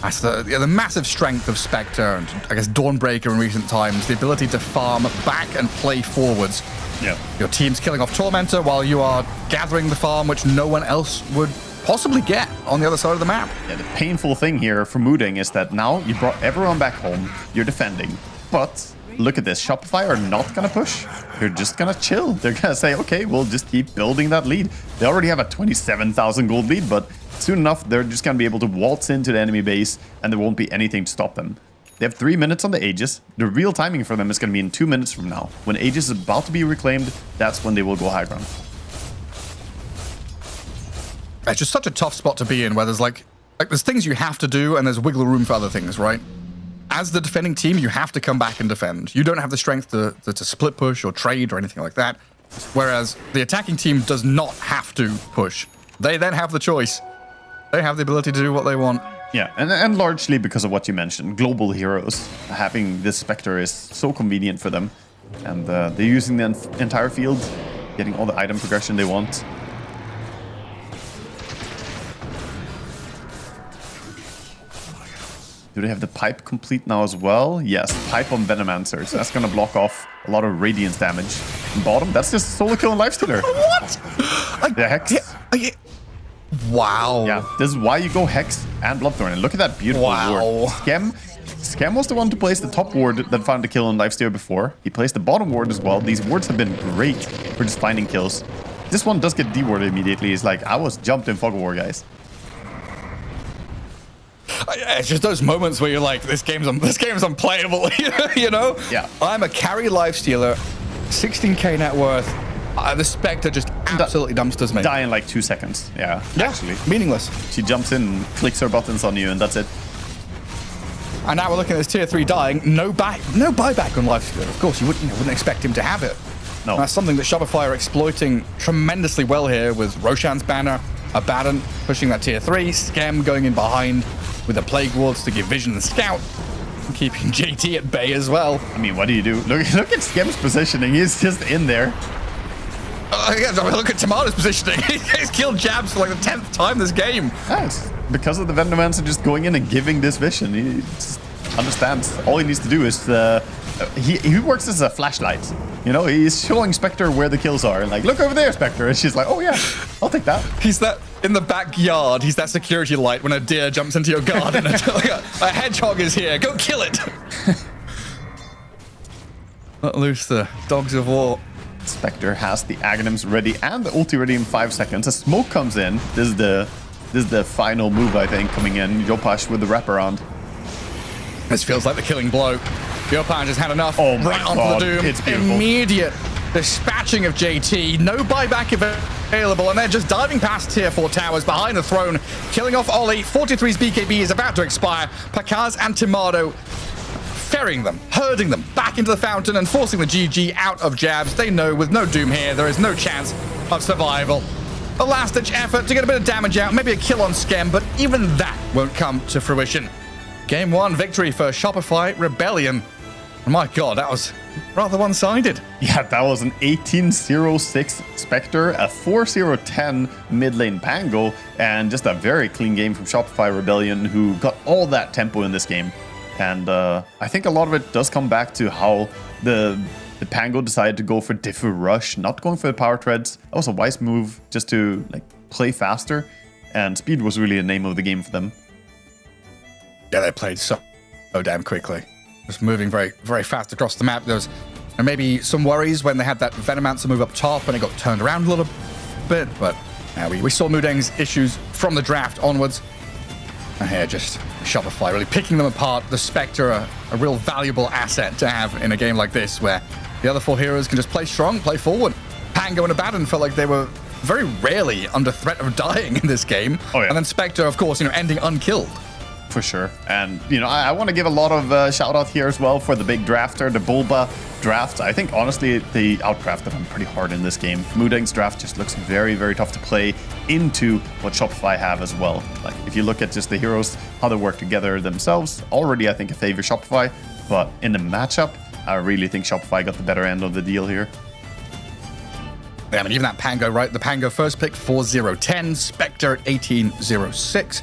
That's the massive strength of Spectre and, I guess, Dawnbreaker in recent times. The ability to farm back and play forwards. Yeah. Your team's killing off Tormentor while you are gathering the farm, which no one else would possibly get on the other side of the map. Yeah, the painful thing here for Moodang is that now you brought everyone back home. You're defending. But look at this. Shopify are not going to push. They're just going to chill. They're going to say, okay, we'll just keep building that lead. They already have a 27,000 gold lead, but soon enough, they're just going to be able to waltz into the enemy base and there won't be anything to stop them. They have 3 minutes on the Aegis. The real timing for them is going to be in 2 minutes from now. When Aegis is about to be reclaimed, that's when they will go high ground. It's just such a tough spot to be in where there's like there's things you have to do and there's wiggle room for other things, right? As the defending team, you have to come back and defend. You don't have the strength to split push or trade or anything like that. Whereas the attacking team does not have to push. They then have the choice. They have the ability to do what they want. Yeah, and largely because of what you mentioned. Global heroes. Having this Spectre is so convenient for them. And they're using the entire field, getting all the item progression they want. Do they have the pipe complete now as well? Yes, pipe on Venomancer. So that's going to block off a lot of Radiance damage. And bottom, that's just solo kill and Lifestealer. What? The Hex. Wow. Yeah, this is why you go Hex and Bloodthorn. And look at that beautiful ward. Scam was the one to place the top ward that found the kill on Lifestealer before. He placed the bottom ward as well. These wards have been great for just finding kills. This one does get dewarded immediately. It's like, I was jumped in Fog of War, guys. It's just those moments where you're like, this game's unplayable, you know? Yeah. I'm a carry Lifestealer, 16k net worth, The Spectre just absolutely dumpsters me. Die in like 2 seconds. Yeah, actually. Meaningless. She jumps in, clicks her buttons on you, and that's it. And now we're looking at this tier 3 dying. No buyback on Lifestealer. Of course, you wouldn't expect him to have it. No. And that's something that Shopify are exploiting tremendously well here with Roshan's banner, Abaddon pushing that tier 3, Skem going in behind with the Plague Wards to give Vision and Scout, and keeping JT at bay as well. I mean, what do you do? Look at Skem's positioning. He's just in there. Look at Tomato's positioning. He's killed Jabs for like the 10th time this game. Yes, because of the Venomance just going in and giving this vision. He just understands. All he needs to do is he works as a flashlight. You know, he's showing Spectre where the kills are. Like, look over there, Spectre. And she's like, oh yeah, I'll take that. He's that in the backyard. He's that security light when a deer jumps into your garden. And a hedgehog is here. Go kill it. Let loose the dogs of war. Spectre has the Aghanims ready and the ulti ready in 5 seconds. A smoke comes in. This is the final move, I think, coming in. Yopash with the wraparound. This feels like the killing blow. Yopash has had enough. Oh my right God, onto the Doom. it's beautiful. Immediate dispatching of JT. No buyback available, and they're just diving past tier 4 towers behind the throne, killing off Ollie. 43's BKB is about to expire. Pakaz and Tomato ferrying them, herding them back into the fountain and forcing the GG out of Jabs. They know with no Doom here, there is no chance of survival. A last-ditch effort to get a bit of damage out, maybe a kill on Skem, but even that won't come to fruition. Game 1 victory for Shopify Rebellion. My God, that was rather one-sided. Yeah, that was an 18-0-6 Spectre, a 4-0-10 mid lane Pango, and just a very clean game from Shopify Rebellion, who got all that tempo in this game. And I think a lot of it does come back to how the Pango decided to go for Diffu Rush, not going for the power treads. That was a wise move just to like play faster, and speed was really the name of the game for them. Yeah, they played so damn quickly. Just moving very, very fast across the map. There was maybe some worries when they had that Venomancer move up top and it got turned around a little bit, but we saw Mudeng's issues from the draft onwards. And here, just Shopify really picking them apart. The Spectre, a real valuable asset to have in a game like this, where the other 4 heroes can just play strong, play forward. Pango and Abaddon felt like they were very rarely under threat of dying in this game. Oh, yeah. And then Spectre, of course, ending unkilled. For sure. And, I want to give a lot of shout out here as well for the big drafter, the Bulba draft. I think, honestly, they outdrafted him pretty hard in this game. Mudeng's draft just looks very, very tough to play into what Shopify have as well. Like, if you look at just the heroes, how they work together themselves, already, I think, I favor Shopify. But in the matchup, I really think Shopify got the better end of the deal here. Yeah, I mean, even that Pango, right? The Pango first pick, 4-0-10. Spectre at 18-0-6.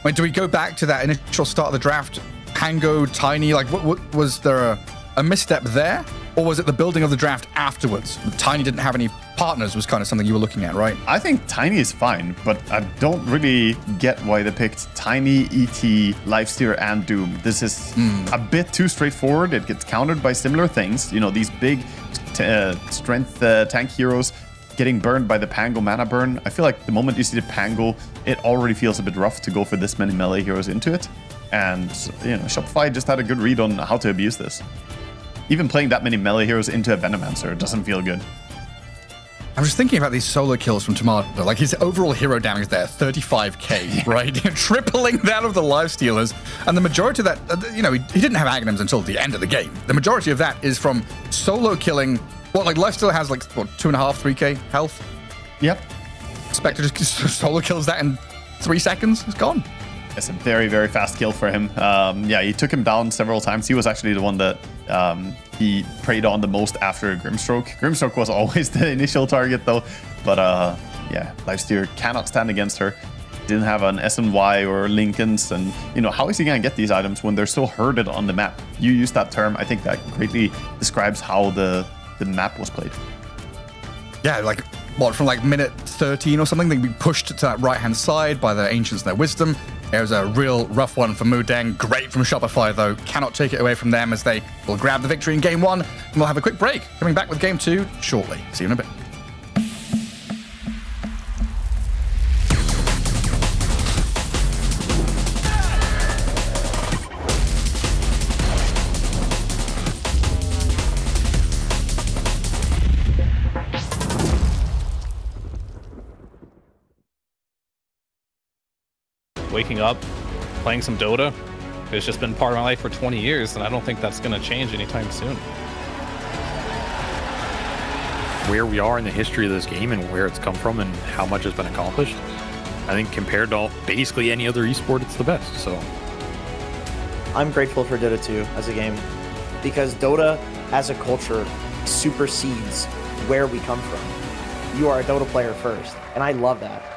Wait, do we go back to that initial start of the draft? Pango, Tiny, like, what was there a misstep there? Or was it the building of the draft afterwards? Tiny didn't have any partners was kind of something you were looking at, right? I think Tiny is fine, but I don't really get why they picked Tiny, ET, Lifestealer, and Doom. This is a bit too straightforward. It gets countered by similar things. These big strength tank heroes getting burned by the Pango mana burn. I feel like the moment you see the Pango, it already feels a bit rough to go for this many melee heroes into it. And, Shopify just had a good read on how to abuse this. Even playing that many melee heroes into a Venomancer doesn't feel good. I'm just thinking about these solo kills from Tomato. Like, his overall hero damage there, 35k, right? Tripling that of the Lifestealers. And the majority of that, he didn't have Aghanims until the end of the game. The majority of that is from solo killing. Lifestealer has 2.5, 3k health? Yep. Spectre just solo kills that in 3 seconds. It's gone. It's a very, very fast kill for him. He took him down several times. He was actually the one that he preyed on the most after Grimstroke. Grimstroke was always the initial target, though. But, Lifestealer cannot stand against her. Didn't have an SNY or Lincolns. And, how is he going to get these items when they're so herded on the map? You used that term. I think that greatly describes how the map was played. Yeah, from minute 13 or something, they'd be pushed to that right-hand side by the Ancients and their Wisdom. It was a real rough one for Mudeng. Great from Shopify, though. Cannot take it away from them as they will grab the victory in Game 1. And we'll have a quick break. Coming back with Game 2 shortly. See you in a bit. waking up, playing some Dota. It's just been part of my life for 20 years, and I don't think that's going to change anytime soon. Where we are in the history of this game and where it's come from and how much has been accomplished, I think compared to basically any other esport, it's the best. So I'm grateful for Dota 2 as a game because Dota as a culture supersedes where we come from. You are a Dota player first, and I love that.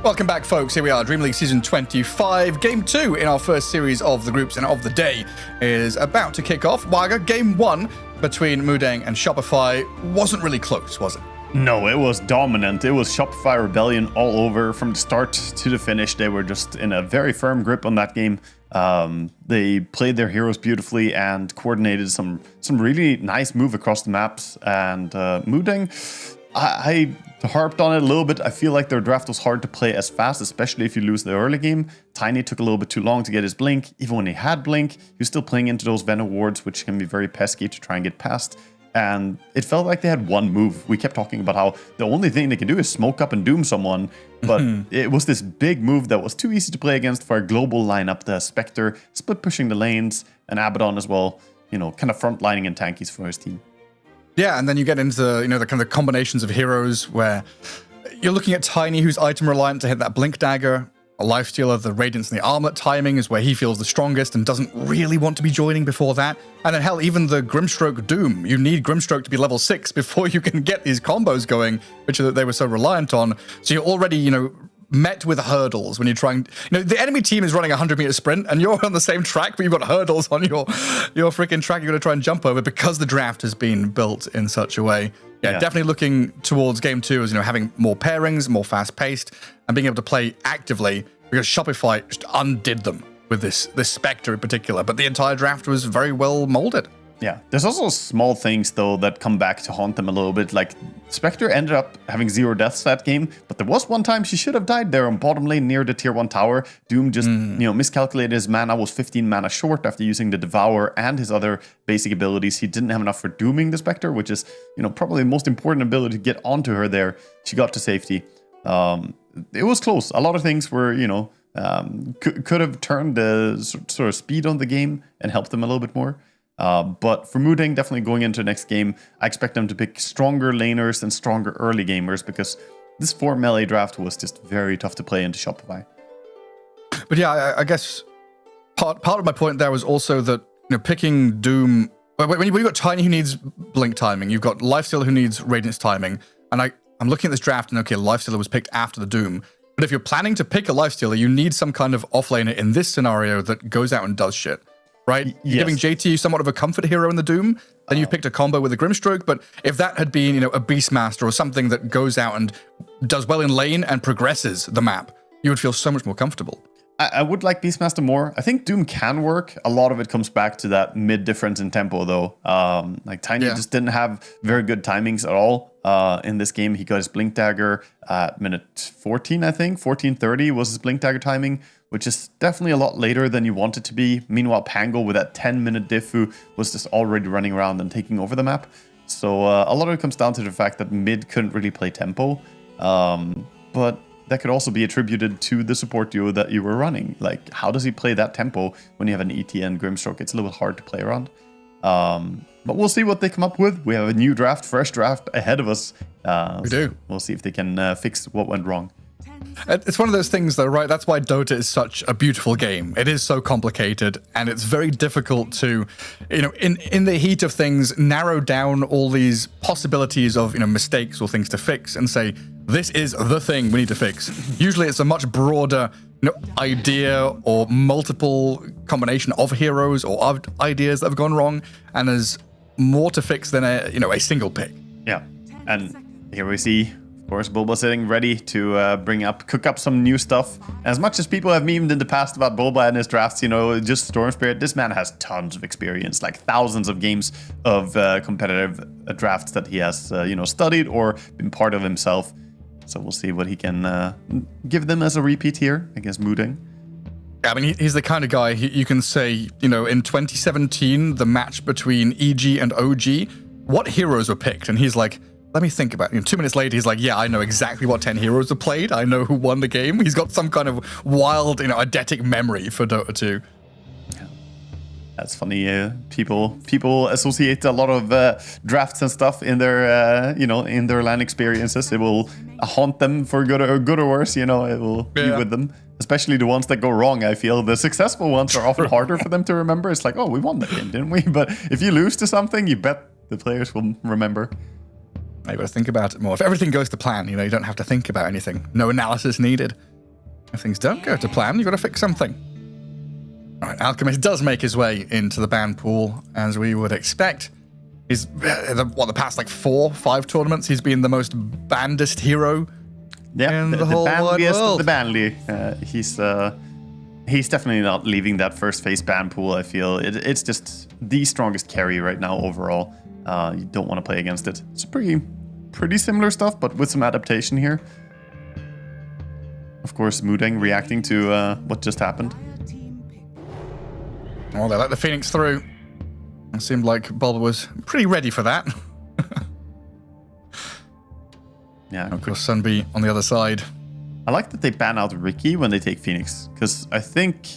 Welcome back, folks. Here we are, DreamLeague Season 25. Game 2 in our first series of the groups and of the day is about to kick off. Waga, Game 1 between Mudeng and Shopify wasn't really close, was it? No, it was dominant. It was Shopify Rebellion all over from the start to the finish. They were just in a very firm grip on that game. They played their heroes beautifully and coordinated some really nice move across the maps. And Mudeng, I harped on it a little bit. I feel like their draft was hard to play as fast, especially if you lose the early game. Tiny took a little bit too long to get his blink. Even when he had blink, he was still playing into those Venom wards, which can be very pesky to try and get past. And it felt like they had one move. We kept talking about how the only thing they can do is smoke up and doom someone. But it was this big move that was too easy to play against for a global lineup. The Spectre split pushing the lanes, and Abaddon as well, you know, kind of frontlining and tankies for his team. Yeah, and then you get into the kind of the combinations of heroes where you're looking at Tiny, who's item reliant to hit that blink dagger. A lifestealer, the Radiance and the Armlet timing is where he feels the strongest and doesn't really want to be joining before that. And then hell, even the Grimstroke Doom. You need Grimstroke to be level 6 before you can get these combos going, which they were so reliant on. So you're already, met with hurdles when you're trying. The enemy team is running a 100-meter sprint and you're on the same track, but you've got hurdles on your freaking track you're going to try and jump over because the draft has been built in such a way. Yeah, definitely looking towards game 2 as, having more pairings, more fast-paced, and being able to play actively, because Shopify just undid them with this Spectre in particular. But the entire draft was very well molded. Yeah, there's also small things, though, that come back to haunt them a little bit. Like, Spectre ended up having 0 deaths that game, but there was one time she should have died there on bottom lane near the tier 1 tower. Doom just, miscalculated his mana, was 15 mana short after using the Devour and his other basic abilities. He didn't have enough for dooming the Spectre, which is, probably the most important ability to get onto her there. She got to safety. It was close. A lot of things were, could have turned the sort of speed on the game and helped them a little bit more. But for Mudeng, definitely going into the next game, I expect them to pick stronger laners and stronger early gamers, because this 4 melee draft was just very tough to play into Shopify. But yeah, I guess part of my point there was also that picking Doom when you've got Tiny who needs Blink timing, you've got Lifestealer who needs Radiance timing, and I'm looking at this draft and okay, Lifestealer was picked after the Doom, but if you're planning to pick a Lifestealer, you need some kind of offlaner in this scenario that goes out and does shit, right? You're giving JT somewhat of a comfort hero in the Doom, then you picked a combo with a Grimstroke, but if that had been, a Beastmaster or something that goes out and does well in lane and progresses the map, you would feel so much more comfortable. I would like Beastmaster more. I think Doom can work. A lot of it comes back to that mid difference in tempo, though. Like Tiny just didn't have very good timings at all in this game. He got his Blink Dagger at minute 14, I think. 14:30 was his Blink Dagger timing, which is definitely a lot later than you want it to be. Meanwhile, Pango with that 10-minute Diffu was just already running around and taking over the map. So a lot of it comes down to the fact that mid couldn't really play tempo. But that could also be attributed to the support duo that you were running. Like, how does he play that tempo when you have an ET and Grimstroke? It's a little hard to play around. But we'll see what they come up with. We have a new draft, fresh draft ahead of us. We do. We'll see if they can fix what went wrong. It's one of those things, though, right? That's why Dota is such a beautiful game. It is so complicated, and it's very difficult to, in the heat of things, narrow down all these possibilities of, mistakes or things to fix and say, this is the thing we need to fix. Usually it's a much broader idea or multiple combination of heroes or of ideas that have gone wrong, and there's more to fix than a single pick. Yeah, and here we see, of course, Bulba sitting ready to cook up some new stuff. As much as people have memed in the past about Bulba and his drafts, just Storm Spirit, this man has tons of experience, like thousands of games of competitive drafts that he has, studied or been part of himself. So we'll see what he can give them as a repeat here against Mooding. I mean, he's the kind of guy you can say, in 2017, the match between EG and OG, what heroes were picked? And he's like, let me think about it. 2 minutes later, he's like, yeah, I know exactly what 10 heroes were played. I know who won the game. He's got some kind of wild, eidetic memory for Dota 2. That's funny. People associate a lot of drafts and stuff in their in their LAN experiences. It will haunt them for good or worse. It will be with them. Especially the ones that go wrong. I feel the successful ones are often harder for them to remember. It's like, oh, we won that game, didn't we? But if you lose to something, you bet the players will remember. You got to think about it more. If everything goes to plan, you don't have to think about anything. No analysis needed. If things don't go to plan, you got to fix something. All right, Alchemist does make his way into the ban pool, as we would expect. He's, the past 4-5 tournaments, he's been the most bandest hero in the whole wide world. The Banly. He's definitely not leaving that first phase ban pool, I feel. It's just the strongest carry right now overall. You don't want to play against it. It's pretty similar stuff, but with some adaptation here. Of course, Moodeng reacting to what just happened. Oh, they let the Phoenix through. It seemed like Bulba was pretty ready for that. Yeah. Of course, Sunby on the other side. I like that they ban out Ricky when they take Phoenix, because I think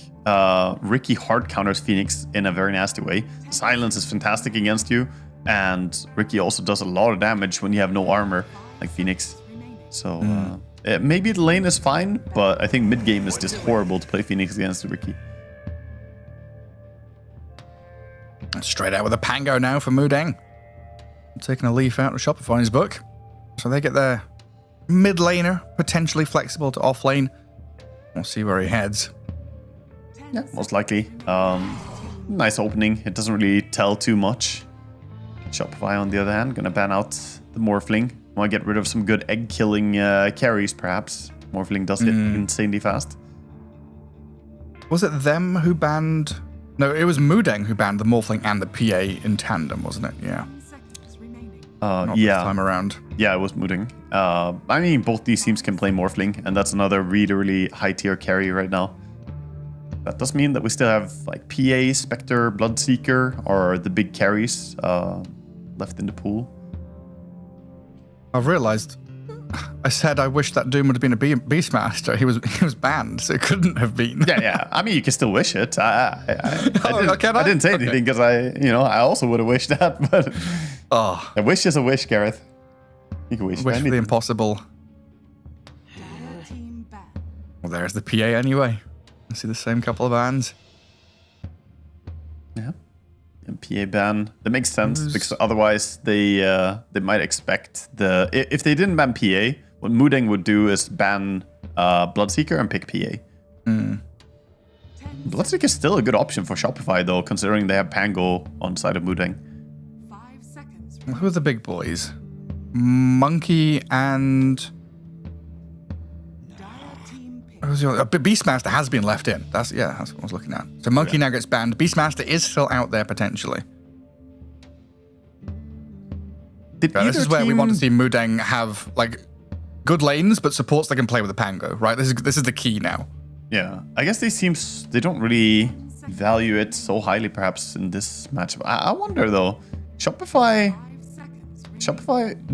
Ricky hard counters Phoenix in a very nasty way. Silence is fantastic against you, and Ricky also does a lot of damage when you have no armor, like Phoenix. So maybe the lane is fine, but I think mid-game is just horrible to play Phoenix against Ricky. Straight out with a Pango now for Moodeng. Taking a leaf out of Shopify's book. So they get their mid laner, potentially flexible to off lane. We'll see where he heads. Yeah, most likely. Nice opening. It doesn't really tell too much. Shopify, on the other hand, gonna ban out the Morphling. Want to get rid of some good egg-killing carries, perhaps. Morphling does hit insanely fast. Was it them who banned... No, it was Moodeng who banned the Morphling and the PA in tandem, wasn't it? Yeah. Not this time around. Yeah, it was Moodeng. I mean, both these teams can play Morphling, and that's another really, really high-tier carry right now. That does mean that we still have like PA, Spectre, Bloodseeker, or the big carries left in the pool. I've realized I said I wish that Doom would have been a Beastmaster. He was banned, so it couldn't have been. Yeah. I mean, you can still wish it. I didn't say anything because I also would have wished that. But a wish is a wish, Gareth. You can wish for the impossible. Well, there's the PA anyway. I see the same couple of bans. Yeah. PA ban. That makes sense because otherwise they might expect if they didn't ban PA, what Mudeng would do is ban Bloodseeker and pick PA. Bloodseeker is still a good option for Shopify though, considering they have Pango on side of Mudeng. 5 seconds. Who are the big boys? Monkey and Beastmaster has been left in. That's what I was looking at. So Monkey now gets banned. Beastmaster is still out there potentially. This is where we want to see Mudeng have like good lanes, but supports that can play with the Pango, right? This is the key now. Yeah, I guess they don't really value it so highly, perhaps in this matchup. I wonder though. Shopify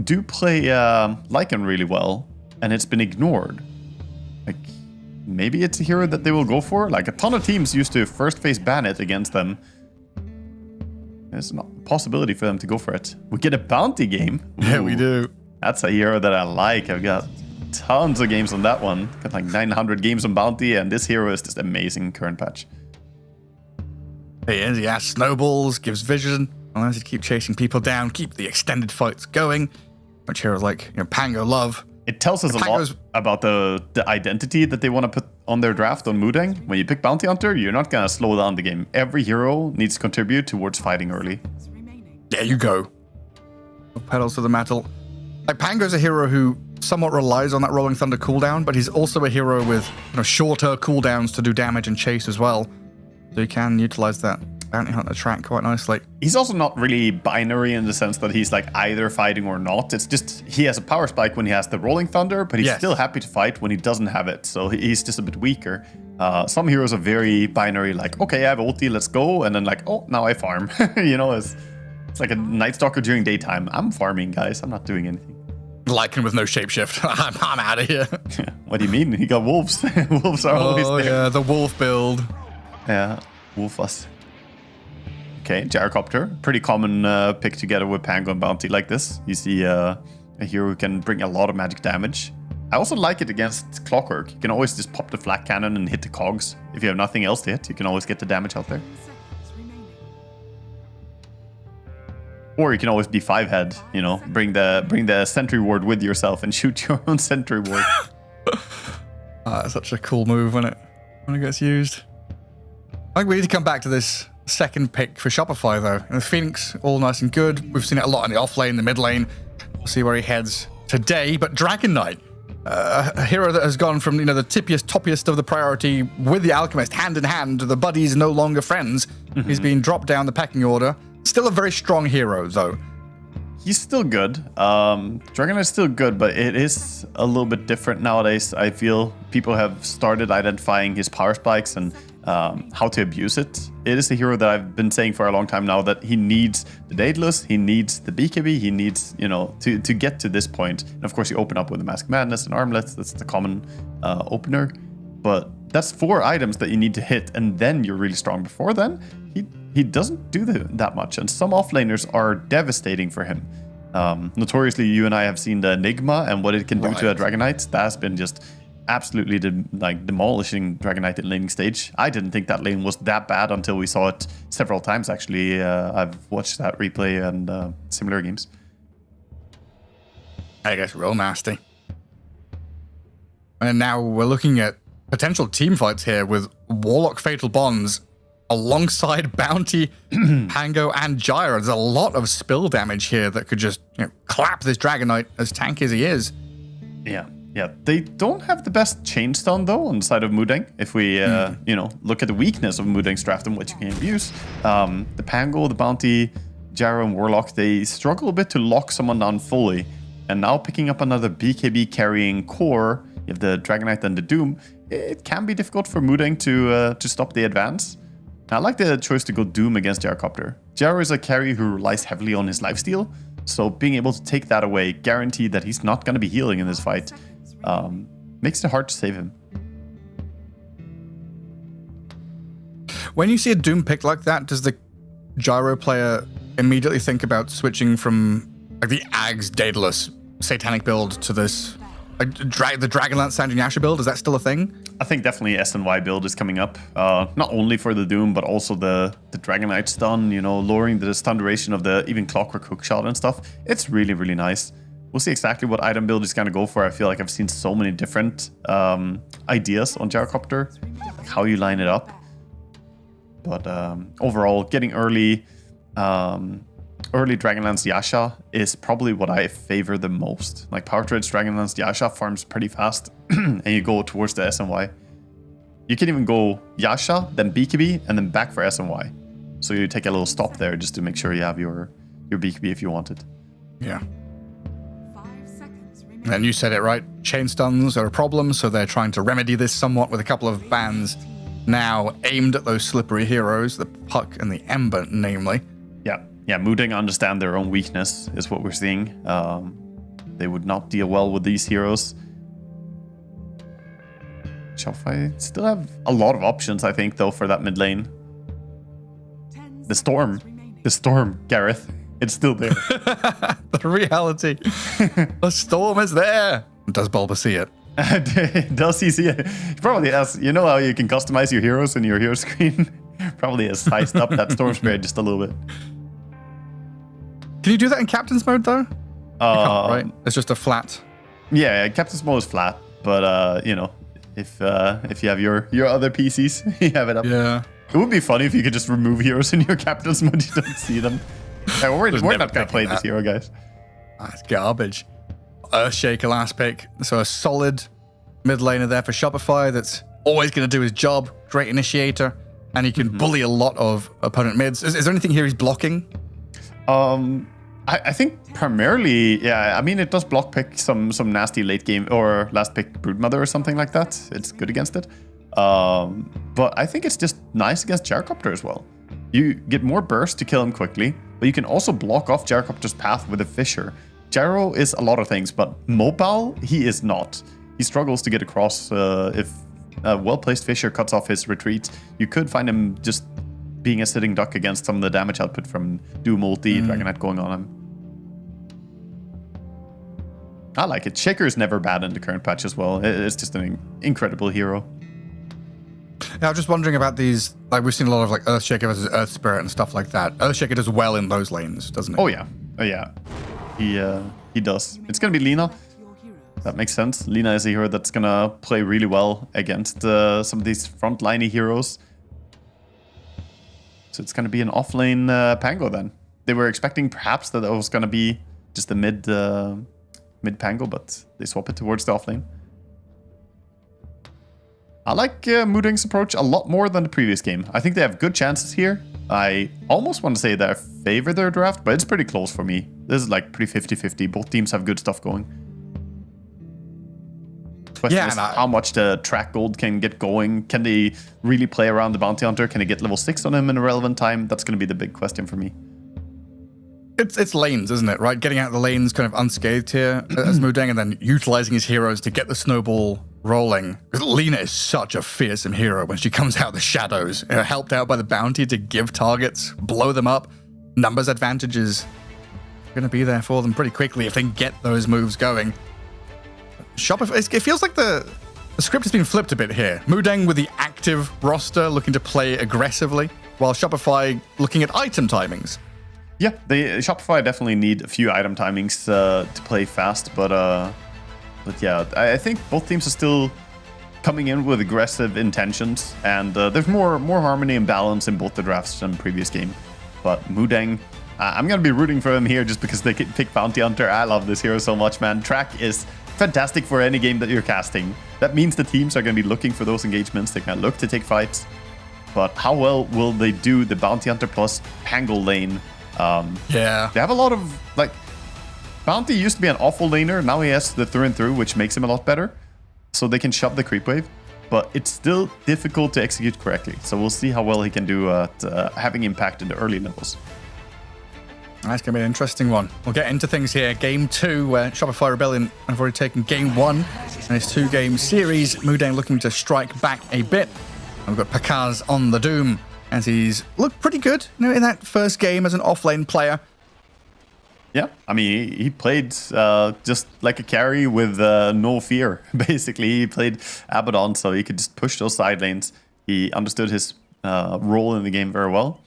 do play Lycan really well, and it's been ignored. Like, maybe it's a hero that they will go for. Like, a ton of teams used to first phase ban it against them. There's a possibility for them to go for it. We get a bounty game. Ooh, yeah, we do. That's a hero that I like. I've got tons of games on that one. Got like 900 games on bounty, and this hero is just amazing current patch. He is, yeah. Snowballs, gives vision. Allows you to keep chasing people down, keep the extended fights going. Which heroes like, Pango love. It tells us a lot about the identity that they want to put on their draft on Mudeng. When you pick Bounty Hunter, you're not going to slow down the game. Every hero needs to contribute towards fighting early. There you go. Pedals to the metal. Like, Pango's a hero who somewhat relies on that Rolling Thunder cooldown, but he's also a hero with shorter cooldowns to do damage and chase as well. So you can utilize that Bounty Hunter track quite nicely. He's also not really binary in the sense that he's like either fighting or not. It's just he has a power spike when he has the Rolling Thunder, but he's still happy to fight when he doesn't have it. So he's just a bit weaker. Some heroes are very binary, like, okay, I have ulti, let's go. And then like, oh, now I farm. It's like a Night Stalker during daytime. I'm farming, guys. I'm not doing anything. Lycan with no shapeshift. I'm out of here. What do you mean? He got wolves. Wolves are always there. Yeah, the wolf build. Yeah, wolf us. Okay, Gyrocopter. Pretty common pick together with Pango and Bounty like this. You see a hero who can bring a lot of magic damage. I also like it against Clockwork. You can always just pop the flak cannon and hit the cogs. If you have nothing else to hit, you can always get the damage out there. Or you can always be 5-head, bring the sentry ward with yourself and shoot your own sentry ward. That's such a cool move when it gets used. I think we need to come back to this second pick for Shopify though. And Phoenix, all nice and good. We've seen it a lot in the off lane, the mid lane. We'll see where he heads today. But Dragon Knight, a hero that has gone from the toppiest of the priority with the Alchemist hand in hand. The buddies no longer friends. Mm-hmm. He's been dropped down the pecking order. Still a very strong hero, though. He's still good. Dragon is still good, but it is a little bit different nowadays. I feel people have started identifying his power spikes and how to abuse it. It is a hero that I've been saying for a long time now that he needs the Daedalus, he needs the BKB, he needs, to get to this point. And of course, you open up with the Mask Madness and Armlets. That's the common opener. But that's 4 items that you need to hit, and then you're really strong. Before then, he doesn't do that much, and some offlaners are devastating for him. Notoriously, you and I have seen the Enigma and what it can do to a Dragon Knight. That has been just absolutely demolishing Dragon Knight in laning stage. I didn't think that lane was that bad until we saw it several times, actually. I've watched that replay and similar games. I guess real nasty. And now we're looking at potential team fights here with Warlock Fatal Bonds alongside Bounty, Pango, and Gyro. There's a lot of spill damage here that could just clap this Dragon Knight, as tanky as he is. Yeah. They don't have the best chain stun though on the side of Mudeng. If we look at the weakness of Mudeng's draft and what you can abuse, the Pango, the Bounty, Gyro, and Warlock, they struggle a bit to lock someone down fully. And now picking up another BKB carrying core, you have the Dragon Knight and the Doom. It can be difficult for Mudeng to stop the advance. I like the choice to go Doom against Gyrocopter. Gyro is a carry who relies heavily on his lifesteal, so being able to take that away, guarantee that he's not going to be healing in this fight, makes it hard to save him. When you see a Doom pick like that, does the Gyro player immediately think about switching from the Ags Daedalus Satanic build to this the Dragonlance Sanjin Yasha build, is that still a thing? I think definitely SNY build is coming up. Not only for the Doom, but also the Dragon Knight stun, you know, lowering the stun duration of the even Clockwork Hookshot and stuff. It's really, really nice. We'll see exactly what item build he's going to go for. I feel like I've seen so many different ideas on Gyrocopter, like how you line it up. But overall, getting early Dragonlance Yasha is probably what I favor the most. Like Power Trade's Dragonlance Yasha farms pretty fast and you go towards the SNY. You can even go Yasha, then BKB, and then back for SNY. So you take a little stop there just to make sure you have your BKB if you want it. Yeah. And you said it right, chain stuns are a problem, so they're trying to remedy this somewhat with a couple of bans now aimed at those slippery heroes, the Puck and the Ember, namely. Yeah, Mooding understand their own weakness, is what we're seeing. They would not deal well with these heroes. Shopify still have a lot of options, I think, though, for that mid lane. The Storm, Gareth. It's still there. The reality. The Storm is there. Does Bulba see it? Does he see it? He probably has. You know how you can customize your heroes in your hero screen? Probably has sized up that Storm Spirit just a little bit. Can you do that in Captain's mode, though? You can't, right? It's just a flat. Yeah, Captain's mode is flat, but, you know, if you have your other PCs, you have it up. Yeah. It would be funny if you could just remove heroes in your Captain's mode. You don't see them. Yeah, we're not going to play this hero, guys. That's garbage. Earthshaker last pick. So a solid mid laner there for Shopify that's always going to do his job. Great initiator. And he can bully a lot of opponent mids. Is there anything here he's blocking? I think primarily, yeah, I mean, it does block pick some nasty late game or last pick Broodmother or something like that. It's good against it. But I think it's just nice against Gyrocopter as well. You get more burst to kill him quickly, but you can also block off Gyrocopter's path with a Fissure. Gyro is a lot of things, but mobile, he is not. He struggles to get across if a well-placed Fissure cuts off his retreat. You could find him just being a sitting duck against some of the damage output from Doom ulti, Dragon Knight going on him. I like it. Shaker is never bad in the current patch as well. It's just an incredible hero. Yeah, I was just wondering about these. Like, we've seen a lot of like Earthshaker versus Earth Spirit and stuff like that. Earthshaker does well in those lanes, doesn't it? Oh yeah, he does. It's gonna be Lina. That makes sense. Lina is a hero that's gonna play really well against some of these frontliney heroes. So it's gonna be an offlane Pango then. They were expecting perhaps that it was gonna be just a mid Pango, but they swap it towards the offlane. I like Mooding's approach a lot more than the previous game. I think they have good chances here. I almost want to say that I favor their draft, but it's pretty close for me. This is like pretty 50-50. Both teams have good stuff going. Question is how much the track gold can get going. Can they really play around the bounty hunter? Can they get level 6 on him in a relevant time? That's going to be the big question for me. It's lanes, isn't it? Right, getting out of the lanes kind of unscathed here as Mooding, and then utilizing his heroes to get the snowball rolling. Because Lina is such a fearsome hero when she comes out of the shadows, helped out by the bounty to give targets, blow them up. Numbers advantages going to be there for them pretty quickly if they can get those moves going. Shopify, it feels like the script has been flipped a bit here. Mooding with the active roster looking to play aggressively, while Shopify looking at item timings. Yeah, Shopify definitely need a few item timings to play fast, but yeah, I think both teams are still coming in with aggressive intentions, and there's more harmony and balance in both the drafts than the previous game. But Mooding, I'm gonna be rooting for him here just because they can pick Bounty Hunter. I love this hero so much, man. Track is fantastic for any game that you're casting. That means the teams are gonna be looking for those engagements. They're gonna look to take fights, but how well will they do the Bounty Hunter plus Pango lane? Yeah. They have a lot of, like, Bounty used to be an awful laner. Now he has the through and through, which makes him a lot better. So they can shove the creep wave. But it's still difficult to execute correctly. So we'll see how well he can do at having impact in the early levels. That's going to be an interesting one. We'll get into things here. Game 2, where Shopify Rebellion have already taken Game 1 in this 2-game series. Mooding looking to strike back a bit. And we've got Pakaz on the Doom, as he's looked pretty good in that first game as an offlane player. Yeah, I mean, he played just like a carry with no fear, basically. He played Abaddon, so he could just push those side lanes. He understood his role in the game very well.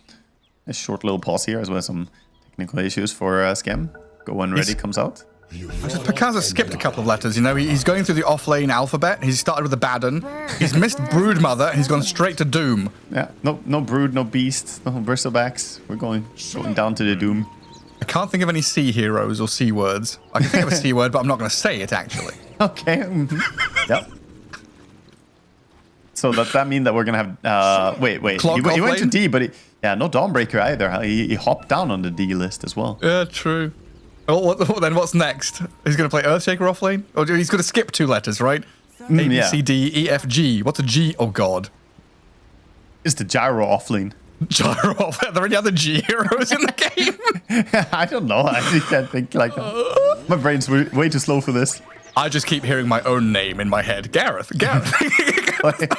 A short little pause here, as well as some technical issues for Scam. Go when ready comes out. Picasso skipped a couple of letters, you know. He's going through the off-lane alphabet. He's started with Abaddon. He's missed Broodmother, and he's gone straight to Doom. Yeah, no Brood, no Beast, no Bristlebacks. We're going down to the Doom. I can't think of any C heroes or C words. I can think of a C word, but I'm not going to say it, actually. Okay. Yep. So does that mean that we're going to have... wait. He went to D, but no Dawnbreaker either. He hopped down on the D list as well. Yeah, true. Oh, then what's next? He's going to play Earthshaker off lane? Or he's going to skip 2 letters, right? A, B, C, D, E, F, G. What's a G? Oh, God. It's the Gyro off lane. Gyro off? Are there any other G heroes in the game? I don't know. I can't think like that. My brain's way too slow for this. I just keep hearing my own name in my head. Gareth.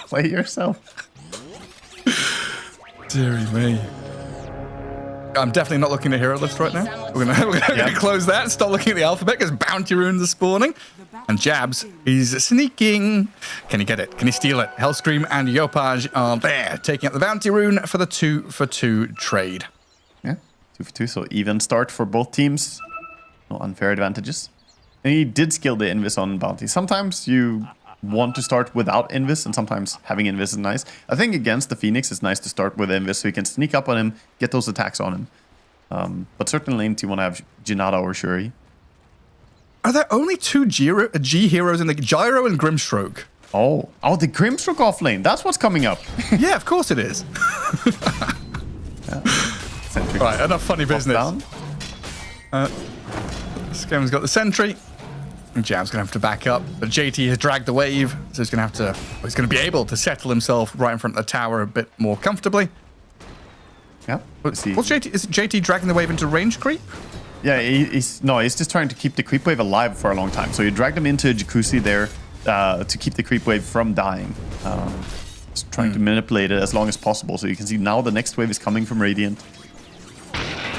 Play yourself. Deary me. I'm definitely not looking at hero list right now. We're gonna close that and start looking at the alphabet because bounty runes are spawning. And Jabs, he's sneaking. Can he get it? Can he steal it? Hellscream and Yopaj are there, taking up the bounty rune for the 2-for-2 trade. Yeah, 2-for-2, so even start for both teams. No unfair advantages. And he did skill the Invis on bounty. Sometimes you want to start without Invis, and sometimes having Invis is nice. I think against the Phoenix, it's nice to start with Invis so you can sneak up on him, get those attacks on him. But certain lanes you want to have Janata or Shuri. Are there only 2 G heroes in the Gyro and Grimstroke? Oh, the Grimstroke off lane. That's what's coming up. Yeah, of course it is. Right, enough funny business. Scam's got the sentry. Jam's gonna have to back up, but JT has dragged the wave, so he's gonna be able to settle himself right in front of the tower a bit more comfortably. Yeah. What's JT? Is JT dragging the wave into range creep? Yeah, he's just trying to keep the creep wave alive for a long time. So you dragged him into a jacuzzi there to keep the creep wave from dying. Just trying to manipulate it as long as possible. So you can see now the next wave is coming from Radiant.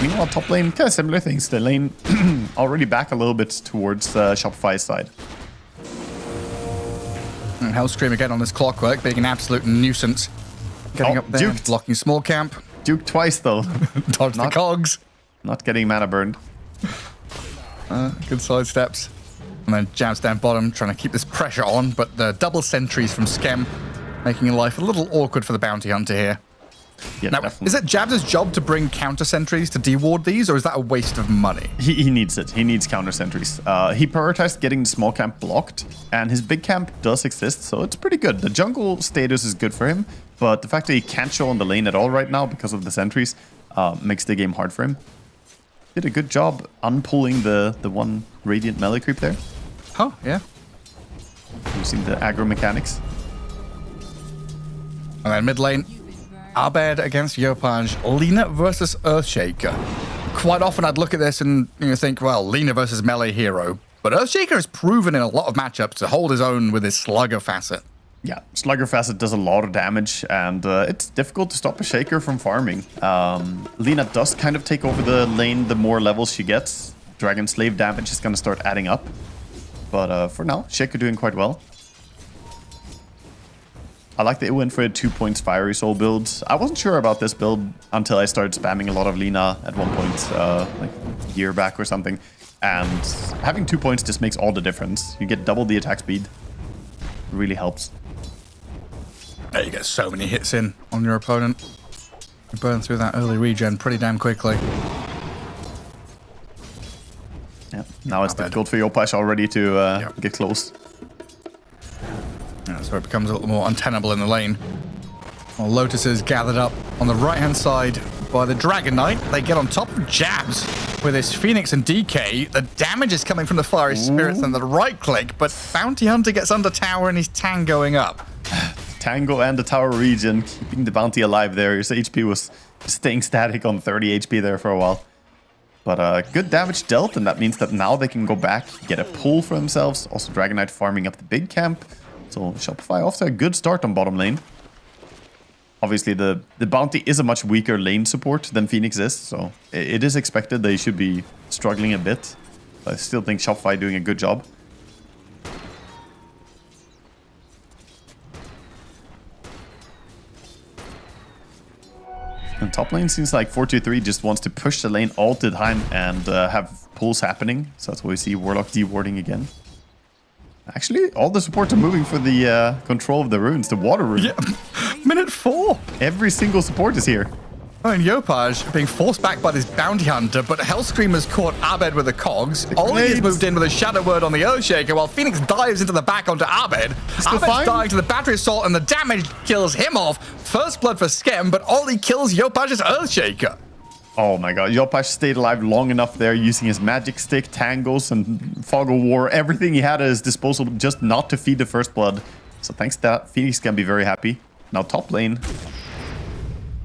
Meanwhile, top lane, kind of similar things. The lane already back a little bit towards Shopify's side. And Hellscream again on this clockwork, being an absolute nuisance. Getting up there, blocking small camp. Duke twice, though. Dodge the cogs. Not getting mana burned. Good side steps. And then Jabs down bottom, trying to keep this pressure on, but the double sentries from Skem making life a little awkward for the bounty hunter here. Yeah, now, is it Jabs' job to bring counter sentries to deward these, or is that a waste of money? He needs it. He needs counter sentries. He prioritized getting the small camp blocked, and his big camp does exist, so it's pretty good. The jungle status is good for him, but the fact that he can't show on the lane at all right now because of the sentries makes the game hard for him. Did a good job unpulling the one Radiant melee creep there. Oh, yeah. Using the aggro mechanics. And then mid lane, Abed against Yopaj, Lina versus Earthshaker. Quite often I'd look at this and think, well, Lina versus melee hero. But Earthshaker has proven in a lot of matchups to hold his own with his Slugger facet. Yeah, Slugger facet does a lot of damage, and it's difficult to stop a Shaker from farming. Lina does kind of take over the lane the more levels she gets. Dragon Slave damage is going to start adding up. But for now, Shaker doing quite well. I like that it went for a 2 points Fiery Soul build. I wasn't sure about this build until I started spamming a lot of Lina at one point, like a year back or something. And having 2 points just makes all the difference. You get double the attack speed. It really helps. You get so many hits in on your opponent. You burn through that early regen pretty damn quickly. Yeah, now it's difficult for Yopaj already to get close. Yeah, so it becomes a little more untenable in the lane. While Lotus is gathered up on the right-hand side by the Dragon Knight, they get on top of Jabs with his Phoenix and DK. The damage is coming from the Fiery Spirits and the right-click, but Bounty Hunter gets under tower and he's tangoing up. Tango and the tower region, keeping the bounty alive there. His HP was staying static on 30 HP there for a while. But good damage dealt, and that means that now they can go back, get a pull for themselves. Also Dragon Knight farming up the big camp. So Shopify off to a good start on bottom lane. Obviously, the Bounty is a much weaker lane support than Phoenix is, so it is expected they should be struggling a bit. I still think Shopify doing a good job. And top lane seems like 4-2-3 just wants to push the lane all the time and have pulls happening. So that's why we see Warlock de-warding again. Actually, all the supports are moving for the control of the runes, the water rune. Yeah. Minute 4. Every single support is here. Oh, and Yopaj being forced back by this bounty hunter, but Hellscream has caught Abed with the cogs. Ollie has moved in with a shadow word on the Earthshaker, while Phoenix dives into the back onto Abed. Abed's dying to the battery assault, and the damage kills him off. First blood for Skem, but Ollie kills Yopaj's Earthshaker. Oh my god, Yopaj stayed alive long enough there using his magic stick, tangles, and fog of war. Everything he had at his disposal just not to feed the first blood. So thanks to that, Phoenix can be very happy. Now top lane.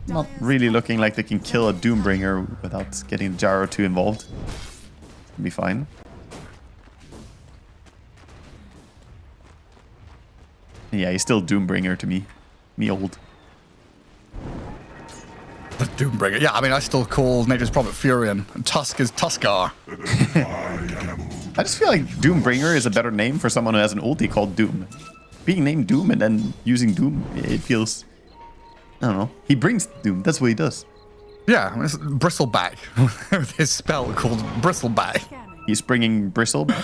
Not really looking like they can kill a Doombringer without getting Gyro 2 involved. It'll be fine. Yeah, he's still Doombringer to me. Me old. The Doombringer. Yeah, I mean, I still call Nature's Prophet Furion. And Tusk is Tuskar. I just feel like Doombringer is a better name for someone who has an ulti called Doom. Being named Doom and then using Doom, it feels... I don't know. He brings Doom. That's what he does. Yeah, it's Bristleback. With his spell called Bristleback. He's bringing Bristle back.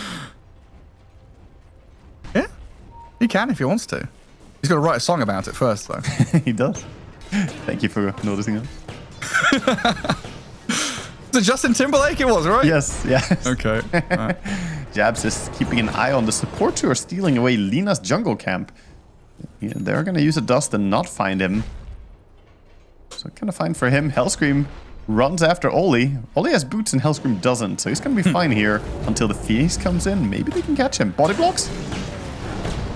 Yeah, he can if he wants to. He's got to write a song about it first, though. He does. Thank you for noticing that. So Justin Timberlake it was, right? Yes, yes. Okay. Right. Jabs is keeping an eye on the supports who are stealing away Lina's jungle camp. Yeah, they're going to use a dust and not find him. So kind of fine for him. Hellscream runs after Oli. Oli has boots and Hellscream doesn't, so he's going to be fine here until the Phoenix comes in. Maybe they can catch him. Body blocks?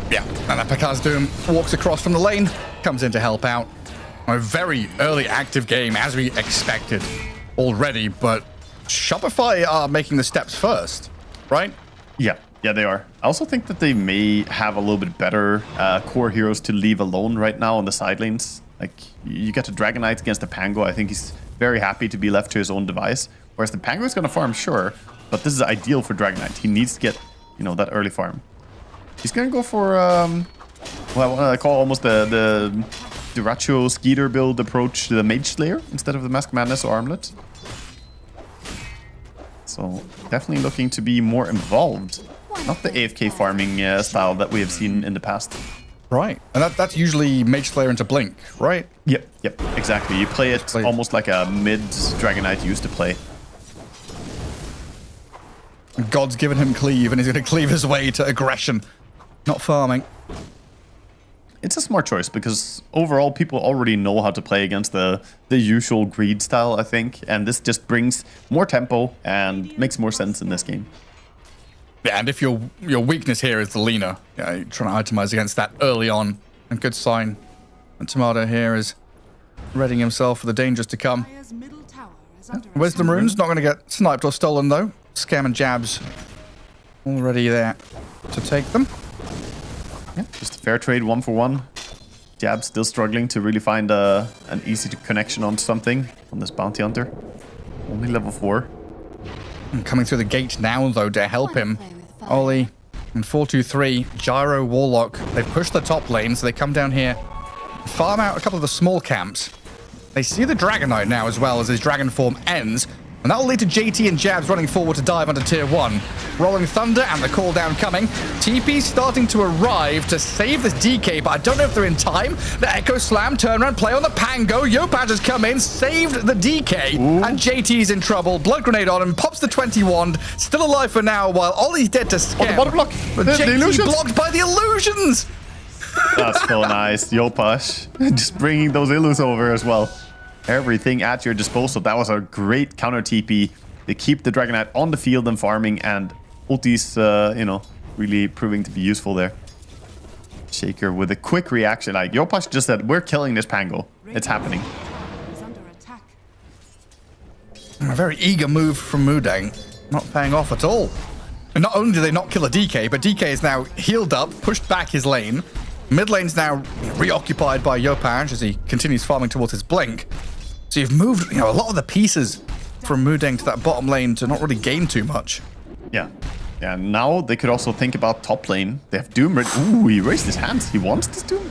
Yeah, and then Pekka's Doom walks across from the lane, comes in to help out. A very early active game, as we expected already, but Shopify are making the steps first, right? Yeah, they are. I also think that they may have a little bit better core heroes to leave alone right now on the side lanes. Like, you get a Dragon Knight against the Pango. I think he's very happy to be left to his own device. Whereas the Pango is going to farm, sure, but this is ideal for Dragon Knight. He needs to get, that early farm. He's going to go for, what I call almost the Duracho Skeeter build approach to the Mage Slayer instead of the Mask Madness or Armlet. So, definitely looking to be more involved. Not the AFK farming style that we have seen in the past. Right, and that's usually Mage Slayer into Blink, right? Yep, exactly. You play it almost like a mid Dragon Knight used to play. God's given him cleave, and he's going to cleave his way to aggression, not farming. It's a smart choice because overall people already know how to play against the usual greed style, I think, and this just brings more tempo and makes more sense in this game. Yeah, and if your weakness here is the Lina, you're trying to itemize against that early on, and good sign. And Tomato here is readying himself for the dangers to come. Wisdom runes not going to get sniped or stolen though. Scam and Jabs already there to take them. Yeah, just a fair trade, 1-for-1. Jabs still struggling to really find an easy connection on something on this bounty hunter. Only level 4. And coming through the gate now though to help him. Ollie and 4-2-3, Gyro, Warlock. They push the top lane, so they come down here, farm out a couple of the small camps. They see the Dragon Knight now as well as his dragon form ends. And that will lead to JT and Jabs running forward to dive onto tier 1. Rolling Thunder and the call down coming. TP starting to arrive to save this DK, but I don't know if they're in time. The Echo Slam, turnaround play on the Pango. Yopaj has come in, saved the DK, and JT's in trouble. Blood Grenade on him, pops the 20 wand. Still alive for now, while Ollie's dead to Scam. On the bottom block. But JT blocked by the illusions. That's so nice. Yopaj just bringing those illus over as well. Everything at your disposal. That was a great counter TP. They keep the Dragon Knight on the field and farming, and ulti's, really proving to be useful there. Shaker with a quick reaction. Like, Yopaj just said, we're killing this Pango. It's happening. A very eager move from Mudang. Not paying off at all. And not only do they not kill a DK, but DK is now healed up, pushed back his lane. Mid lane's now reoccupied by Yopaj as he continues farming towards his blink. So you've moved, a lot of the pieces from Mudeng to that bottom lane to not really gain too much. Yeah. Yeah, now they could also think about top lane. They have Doom ready. Ooh, he raised his hands. He wants this Doom.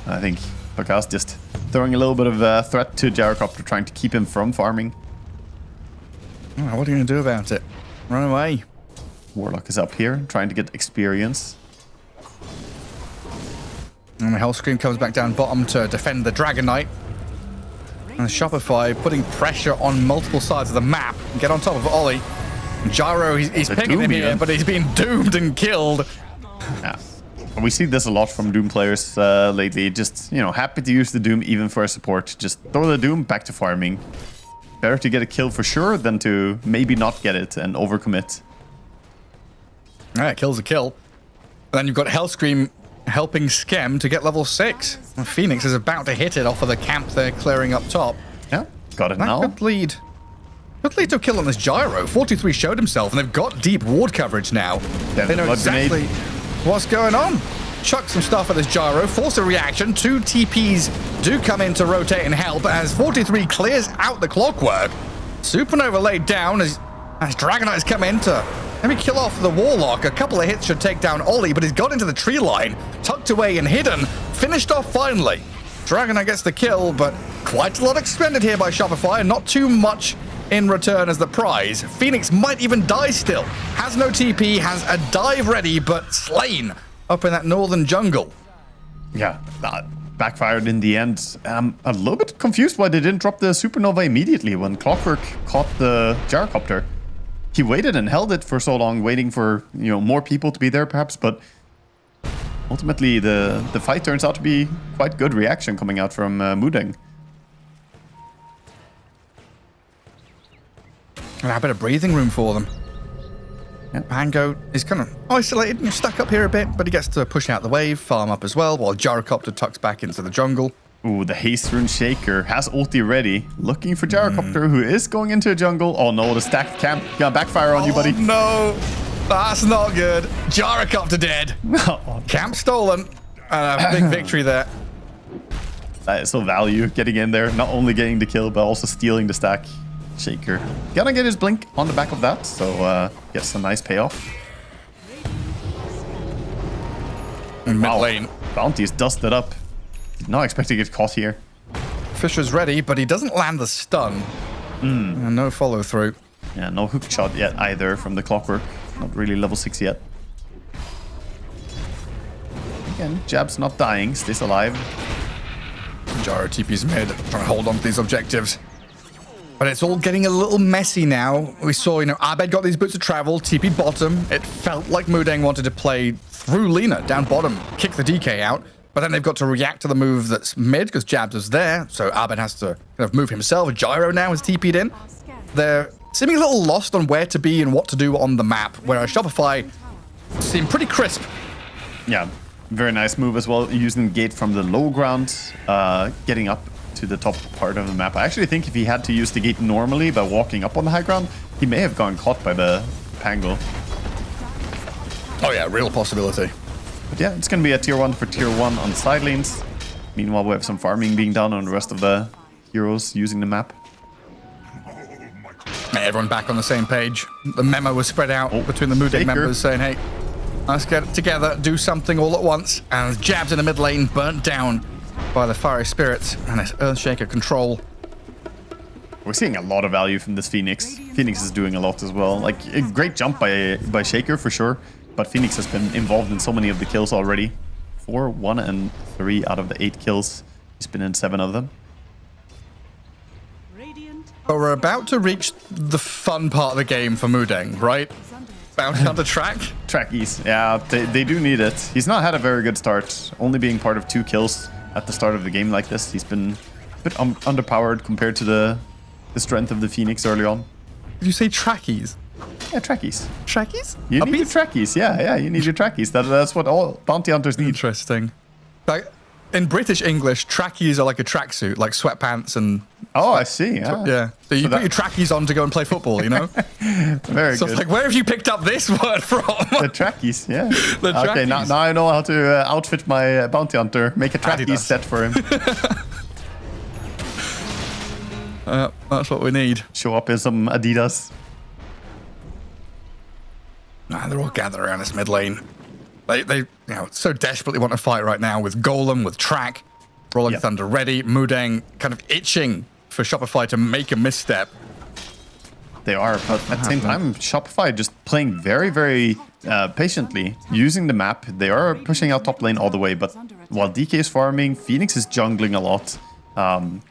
I think Pakas just throwing a little bit of threat to Gyrocopter, trying to keep him from farming. Oh, what are you going to do about it? Run away. Warlock is up here, trying to get experience. And the Hellscream comes back down bottom to defend the Dragon Knight. And Shopify putting pressure on multiple sides of the map. Get on top of Ollie. Gyro, he's picking him here, but he's been doomed and killed. Yeah. We see this a lot from Doom players lately. Just, happy to use the Doom even for a support. Just throw the Doom back to farming. Better to get a kill for sure than to maybe not get it and overcommit. Alright, kill's a kill. And then you've got Hellscream helping Skem to get level 6. And Phoenix is about to hit it off of the camp they're clearing up top. Yeah, got it now. Good lead. Good lead to a kill on this Gyro. 43 showed himself, and they've got deep ward coverage now. They know exactly what's going on. Chuck some stuff at this Gyro, force a reaction. 2 TPs do come in to rotate and help as 43 clears out the clockwork. Supernova laid down as Dragonite's come in to maybe kill off the Warlock. A couple of hits should take down Ollie, but he's got into the tree line, tucked away and hidden. Finished off finally. Dragonite gets the kill, but quite a lot expended here by Shopify, and not too much in return as the prize. Phoenix might even die still. Has no TP, has a dive ready, but slain up in that northern jungle. Yeah, that backfired in the end. I'm a little bit confused why they didn't drop the Supernova immediately when Clockwork caught the Gyrocopter. He waited and held it for so long, waiting for more people to be there perhaps, but ultimately the fight turns out to be quite good reaction coming out from Mudeng. And a bit of breathing room for them. Yeah. Pango is kind of isolated and stuck up here a bit, but he gets to push out the wave, farm up as well, while Gyrocopter tucks back into the jungle. Ooh, the Haste Rune Shaker has ulti ready, looking for Gyrocopter, who is going into a jungle. Oh no, the stacked camp gonna backfire on you, buddy. No, that's not good. Gyrocopter dead. Camp stolen. Big victory there. That is so value, getting in there, not only getting the kill, but also stealing the stack. Shaker gonna get his blink on the back of that, so gets a nice payoff. In mid lane, Bounty is dusted up. Did not expect to get caught here. Fisher's ready, but he doesn't land the stun. And no follow through. Yeah, no hook shot yet either from the Clockwork. Not really level 6 yet. Again, Jab's not dying, stays alive. Gyro TP's mid, trying to hold on to these objectives. But it's all getting a little messy now. We saw, Abed got these boots of travel, TP'd bottom. It felt like Mudeng wanted to play through Lina down bottom, kick the DK out. But then they've got to react to the move that's mid because Jabs is there. So Abed has to kind of move himself. Gyro now is TP'd in. They're seeming a little lost on where to be and what to do on the map, whereas Shopify seem pretty crisp. Yeah, very nice move as well, using gate from the low ground, getting up to the top part of the map. I actually think if he had to use the gate normally by walking up on the high ground, he may have gone caught by the Pango. Oh yeah, real possibility. But yeah, it's going to be a tier 1 for tier 1 on side lanes. Meanwhile, we have some farming being done on the rest of the heroes using the map. Everyone back on the same page. The memo was spread out between the Mudeng members saying, hey, let's get it together, do something all at once. And Jabs in the mid lane, burnt down by the Fiery Spirits and its Earthshaker control. We're seeing a lot of value from this Phoenix. Phoenix is doing a lot as well. Like, a great jump by Shaker for sure. But Phoenix has been involved in so many of the kills already. 4, 1, and 3 out of the 8 kills. He's been in 7 of them. But we're about to reach the fun part of the game for Mudeng, right? Bounty Hunter track? Trackies, yeah, they do need it. He's not had a very good start, only being part of 2 kills at the start of the game like this. He's been a bit underpowered compared to the strength of the Phoenix early on. Did you say trackies? Yeah, trackies. Trackies? You need your trackies, yeah, you need your trackies. That's what all bounty hunters need. Interesting. Like, in British English, trackies are like a tracksuit, like sweatpants and Oh, I see. Yeah. So you put your trackies on to go and play football, you know? Very so good. It's like, where have you picked up this word from? The trackies, yeah. The trackies. Okay, now I know how to outfit my bounty hunter. Make a trackies set for him. That's what we need. Show up in some Adidas. Nah, they're all gathered around this mid lane. They so desperately want to fight right now with Golem, with Track, Rolling Thunder ready, Mudeng kind of itching for Shopify to make a misstep. They are, but at the same time, Shopify just playing very, very patiently, using the map. They are pushing out top lane all the way, but while DK is farming, Phoenix is jungling a lot.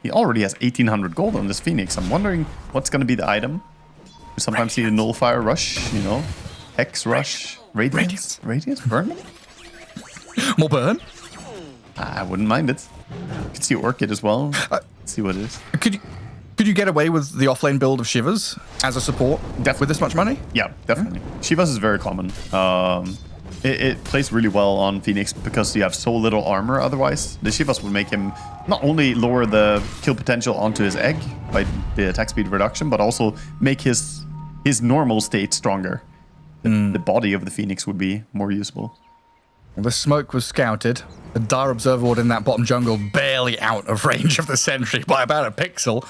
He already has 1,800 gold on this Phoenix. I'm wondering what's going to be the item. We sometimes see the Nullifier Rush, you know, Hex Rush, Radiance, Burn them? More burn? I wouldn't mind it. You could see Orchid as well. Let's see what it is. Could you get away with the offlane build of Shivers as a support with this much money? Yeah, definitely. Shivas is very common. It plays really well on Phoenix because you have so little armor otherwise. The Shivas will make him not only lower the kill potential onto his egg by the attack speed reduction, but also make his normal state stronger. The body of the Phoenix would be more usable. The smoke was scouted. The Dire Observer Ward in that bottom jungle barely out of range of the sentry by about a pixel.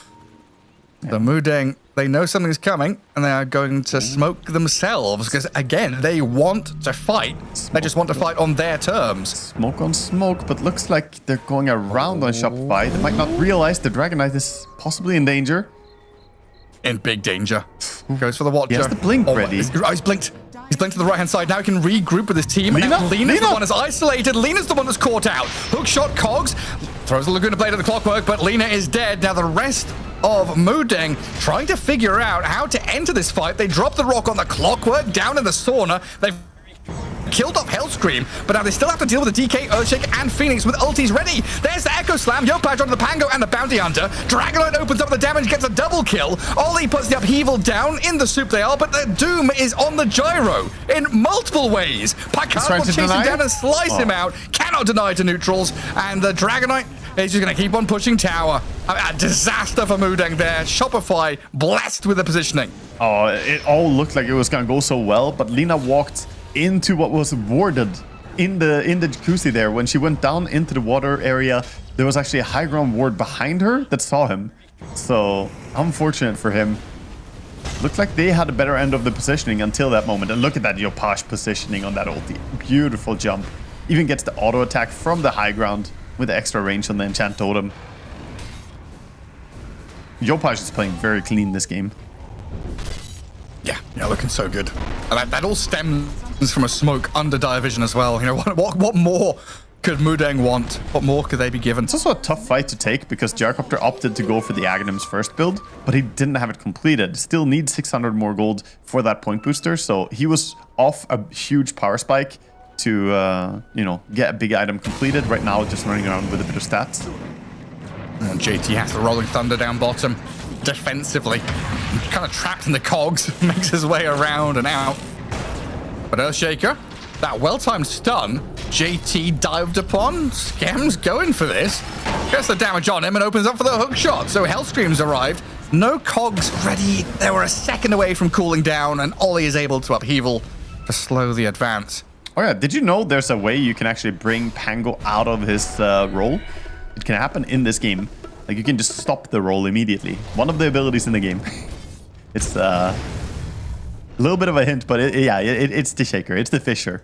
The Mudeng, they know something's coming, and they are going to smoke themselves, because, again, they want to fight. They just want to fight on their terms. Smoke on smoke, but looks like they're going around on Shopify. They might not realize the Dragon Knight is possibly in danger. In big danger. Goes for the Watcher. He has the blink ready. He's blinked. He's blinked to the right-hand side. Now he can regroup with his team. Lina? Lena's the one that's isolated. Lena's the one that's caught out. Hookshot Cogs. Throws the Laguna Blade at the Clockwork, but Lina is dead. Now the rest of Mudeng trying to figure out how to enter this fight. They drop the rock on the Clockwork down in the sauna. They've killed off Hellscream, but now they still have to deal with the DK, Earthshake, and Phoenix with ultis ready. There's the Echo Slam, Yopaj onto the Pango and the Bounty Hunter. Dragonite opens up the damage, gets a double kill. Ollie puts the upheaval down. In the soup they are, but the Doom is on the gyro in multiple ways. Picard will chase him down and slice him out. Cannot deny to neutrals, and the Dragonite is just going to keep on pushing tower. A disaster for Mudeng there. Shopify blessed with the positioning. Oh, it all looked like it was going to go so well, but Lina walked into what was warded in the jacuzzi there. When she went down into the water area, there was actually a high ground ward behind her that saw him. So unfortunate for him. Looked like they had a better end of the positioning until that moment. And look at that Yopaj positioning on that ulti. Beautiful jump. Even gets the auto attack from the high ground with the extra range on the enchant totem. Yopaj is playing very clean this game. Yeah, looking so good. And that all stems from a smoke under Dire Vision as well. You know, what more could Mudeng want? What more could they be given? It's also a tough fight to take because Gyrocopter opted to go for the Aghanims first build, but he didn't have it completed. Still needs 600 more gold for that point booster, so he was off a huge power spike to, get a big item completed. Right now, just running around with a bit of stats. And JT has the Rolling Thunder down bottom. Defensively, kind of trapped in the cogs, makes his way around and out. But Earthshaker, that well-timed stun, JT dived upon. Scam's going for this. Gets the damage on him and opens up for the hook shot. So Hellscream's arrived. No cogs ready. They were a second away from cooling down, and Ollie is able to upheaval to slow the advance. Oh yeah, did you know there's a way you can actually bring Pango out of his roll? It can happen in this game. Like, you can just stop the roll immediately. One of the abilities in the game. It's a little bit of a hint, but it's the Shaker. It's the Fisher.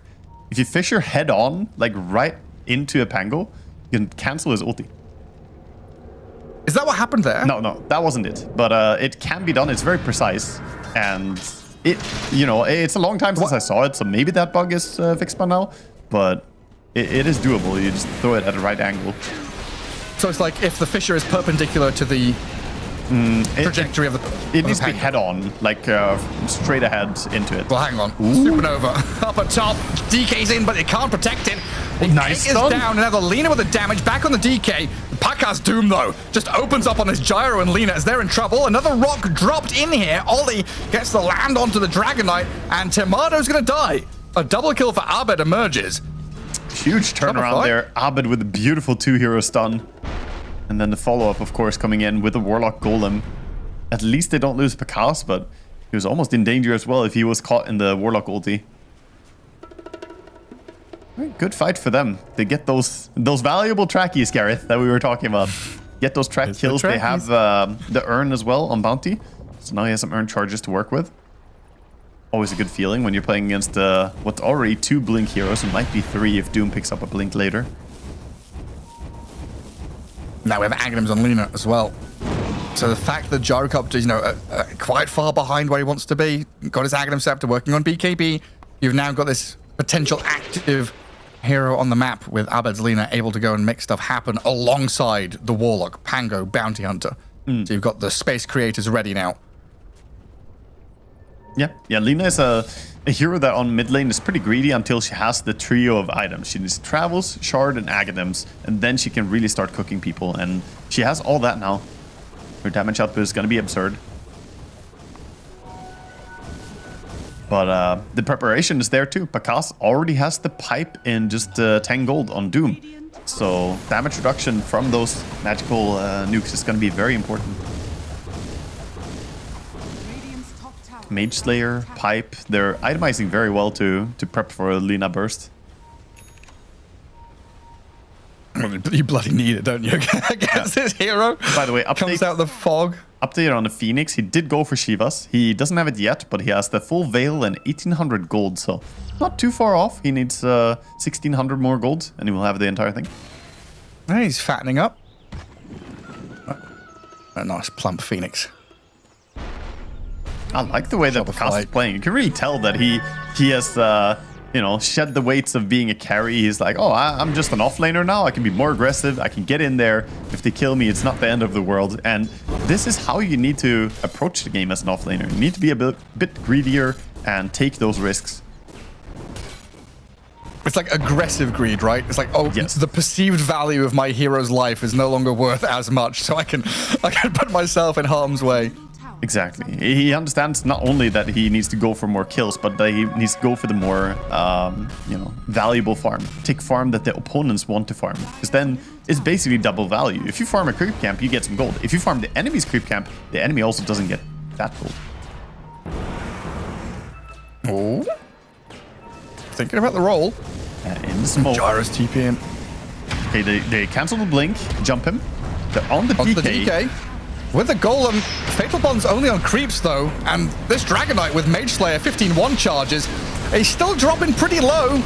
If you Fisher head on, like right into a Pango, you can cancel his ulti. Is that what happened there? No, that wasn't it. But it can be done. It's very precise. And it's a long time since I saw it, so maybe that bug is fixed by now. But it is doable. You just throw it at the right angle. So it's like if the Fisher is perpendicular to the trajectory of the... It needs to be head-on, like straight ahead into it. Well, hang on. Supernova up at top. DK's in, but it can't protect it. Nice is down, and now the Lina with the damage back on the DK. Paka's Doom, though, just opens up on his Gyro and Lina as they're in trouble. Another rock dropped in here. Ollie gets the land onto the Dragon Knight, and Timado's going to die. A double kill for Abed emerges. Huge turnaround there. Abed with a beautiful 2-hero stun. And then the follow-up, of course, coming in with the Warlock Golem. At least they don't lose Pakas, but he was almost in danger as well if he was caught in the Warlock ulti. Good fight for them. They get those valuable trackies, Gareth, that we were talking about. Get those track kills. They have the Urn as well on Bounty. So now he has some Urn charges to work with. Always a good feeling when you're playing against what's already 2 Blink heroes. It might be 3 if Doom picks up a Blink later. Now we have Aghanims on Lina as well. So the fact that Gyrocopter is, quite far behind where he wants to be, got his Aghanim Scepter working on BKB, you've now got this potential active hero on the map with Abed's Lina able to go and make stuff happen alongside the Warlock, Pango, Bounty Hunter. So you've got the space creators ready now. Yeah, Lina is a hero that on mid lane is pretty greedy until she has the trio of items. She needs Travels, Shard, and Aghanims, and then she can really start cooking people, and she has all that now. Her damage output is going to be absurd. But the preparation is there too. Pakas already has the pipe in just 10 gold on Doom. So damage reduction from those magical nukes is going to be very important. Mage Slayer, Pipe, they're itemizing very well to prep for a Lina burst. Well, you bloody need it, don't you? Against this hero. By the way, update, comes out the fog. Update on the Phoenix. He did go for Shivas. He doesn't have it yet, but he has the full veil and 1800 gold, so not too far off. He needs 1600 more gold, and he will have the entire thing. He's fattening up. A nice plump Phoenix. I like the way that Pakas is playing. You can really tell that he has, shed the weights of being a carry. He's like, oh, I'm just an offlaner now. I can be more aggressive. I can get in there. If they kill me, it's not the end of the world. And this is how you need to approach the game as an offlaner. You need to be a bit greedier and take those risks. It's like aggressive greed, right? It's like, oh, yes. The perceived value of my hero's life is no longer worth as much, so I can put myself in harm's way. Exactly. He understands not only that he needs to go for more kills, but that he needs to go for the more, valuable farm. Take farm that the opponents want to farm. Because then it's basically double value. If you farm a creep camp, you get some gold. If you farm the enemy's creep camp, the enemy also doesn't get that gold. Oh. Thinking about the roll. In the smoke. Gyro's TP in. Okay, they cancel the blink, jump him. They're on the DK. With the Golem, Fatal Bond's only on creeps though, and this Dragon Knight with Mage Slayer 15-1 charges, he's still dropping pretty low.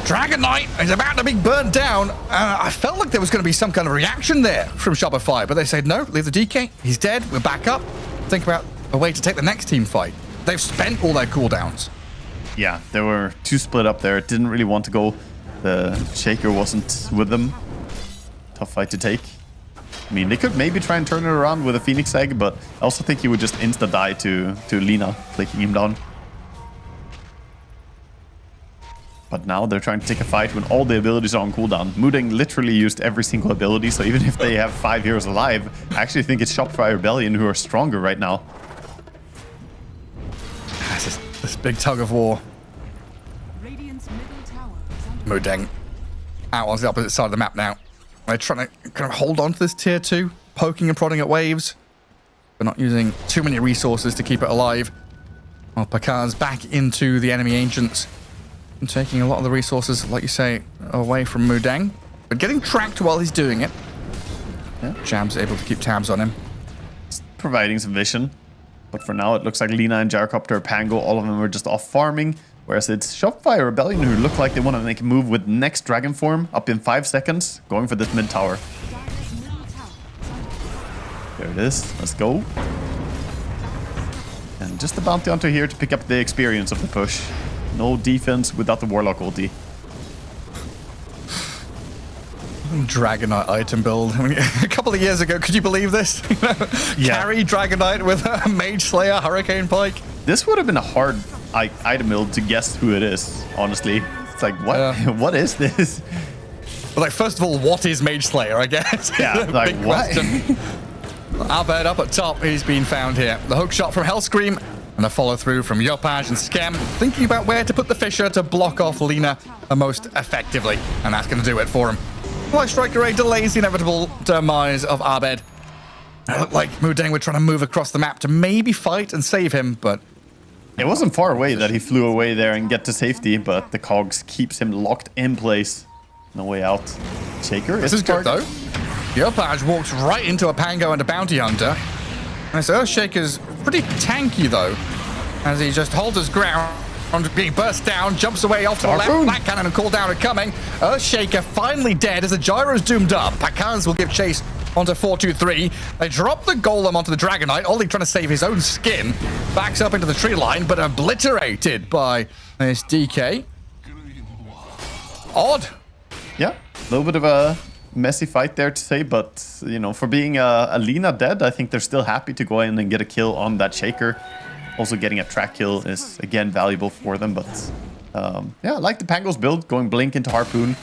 Dragon Knight is about to be burnt down. I felt like there was going to be some kind of reaction there from Shopify, but they said no, leave the DK. He's dead, we're back up. Think about a way to take the next team fight. They've spent all their cooldowns. Yeah, they were too split up there. Didn't really want to go. The Shaker wasn't with them. Tough fight to take. I mean, they could maybe try and turn it around with a Phoenix Egg, but I also think he would just insta-die to Lina, taking him down. But now they're trying to take a fight when all the abilities are on cooldown. Mudeng literally used every single ability, so even if they have 5 heroes alive, I actually think it's Shopify Rebellion who are stronger right now. This big tug of war. Mudeng out on the opposite side of the map now. They're trying to kind of hold on to this tier 2, poking and prodding at waves. They're not using too many resources to keep it alive. Well, Pakar's back into the enemy ancients and taking a lot of the resources, like you say, away from Mudeng, but getting tracked while he's doing it. Yeah, Jam's able to keep tabs on him. It's providing some vision. But for now, it looks like Lina and Gyrocopter, Pango, all of them are just off farming. Whereas it's Shopify Rebellion who look like they want to make a move with next Dragon Form up in 5 seconds, going for this mid tower. There it is. Let's go. And just the Bounty Hunter here to pick up the experience of the push. No defense without the Warlock ulti. Dragon Knight item build. I mean, a couple of years ago, could you believe this? Yeah. Carry Dragon Knight with a Mage Slayer, Hurricane Pike. This would have been a hard item build to guess who it is, honestly. It's like, what? What is this? Well, like, first of all, what is Mage Slayer, I guess? Yeah, like, big what? question. Abed up at top, he's been found here. The hook shot from Hellscream and a follow through from Yopaj and Skem, thinking about where to put the Fisher to block off Lina most effectively. And that's going to do it for him. Light Striker Ray delays the inevitable demise of Abed. It looked like Mudeng were trying to move across the map to maybe fight and save him, but... It wasn't far away that he flew away there and get to safety, but the cogs keeps him locked in place. No way out. Shaker This is good, though. Yopaj walks right into a Pango and a Bounty Hunter. And this Earthshaker's pretty tanky, though, as he just holds his ground, being burst down, jumps away off to the left. Black Cannon and Cooldown are coming. Earthshaker finally dead as the Gyro's doomed up. Pakaz will give chase onto 423. They drop the Golem onto the Dragonite, only trying to save his own skin. Backs up into the tree line, but obliterated by this DK. Odd. Yeah, a little bit of a messy fight there to say, but, you know, for being a Lina dead, I think they're still happy to go in and get a kill on that Shaker. Also getting a track kill is, again, valuable for them, but yeah, I like the Pango's build, going Blink into Harpoon.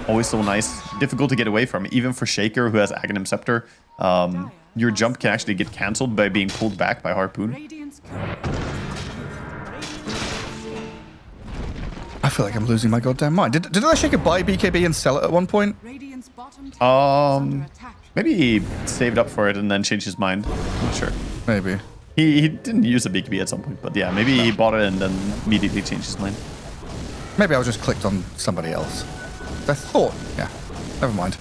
Always so nice. Difficult to get away from, even for Shaker, who has Aghanim Scepter. Your jump can actually get cancelled by being pulled back by Harpoon. I feel like I'm losing my goddamn mind. Did Earthshaker buy BKB and sell it at one point? Maybe he saved up for it and then changed his mind. I'm not sure. Maybe. He didn't use a BKB at some point, but yeah, maybe he bought it and then immediately changed his mind. Maybe I was just clicked on somebody else. I thought, yeah, never mind.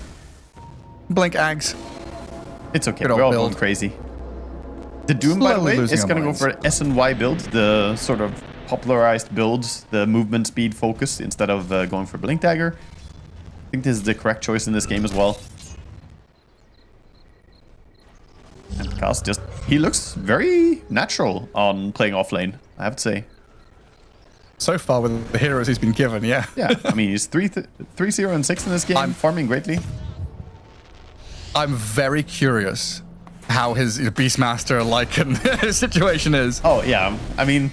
Blink Ags. It's okay, we're all going crazy. The Doom, by the way, is going to go for SNY build, the sort of popularized builds, the movement speed focus, instead of going for Blink Dagger. I think this is the correct choice in this game as well. And Kaz just, he looks very natural on playing offlane, I have to say. So far with the heroes he's been given, yeah. Yeah, I mean, he's 3-0 and 6 in this game, farming greatly. I'm very curious how his Beastmaster-like situation is. Oh, yeah. I mean,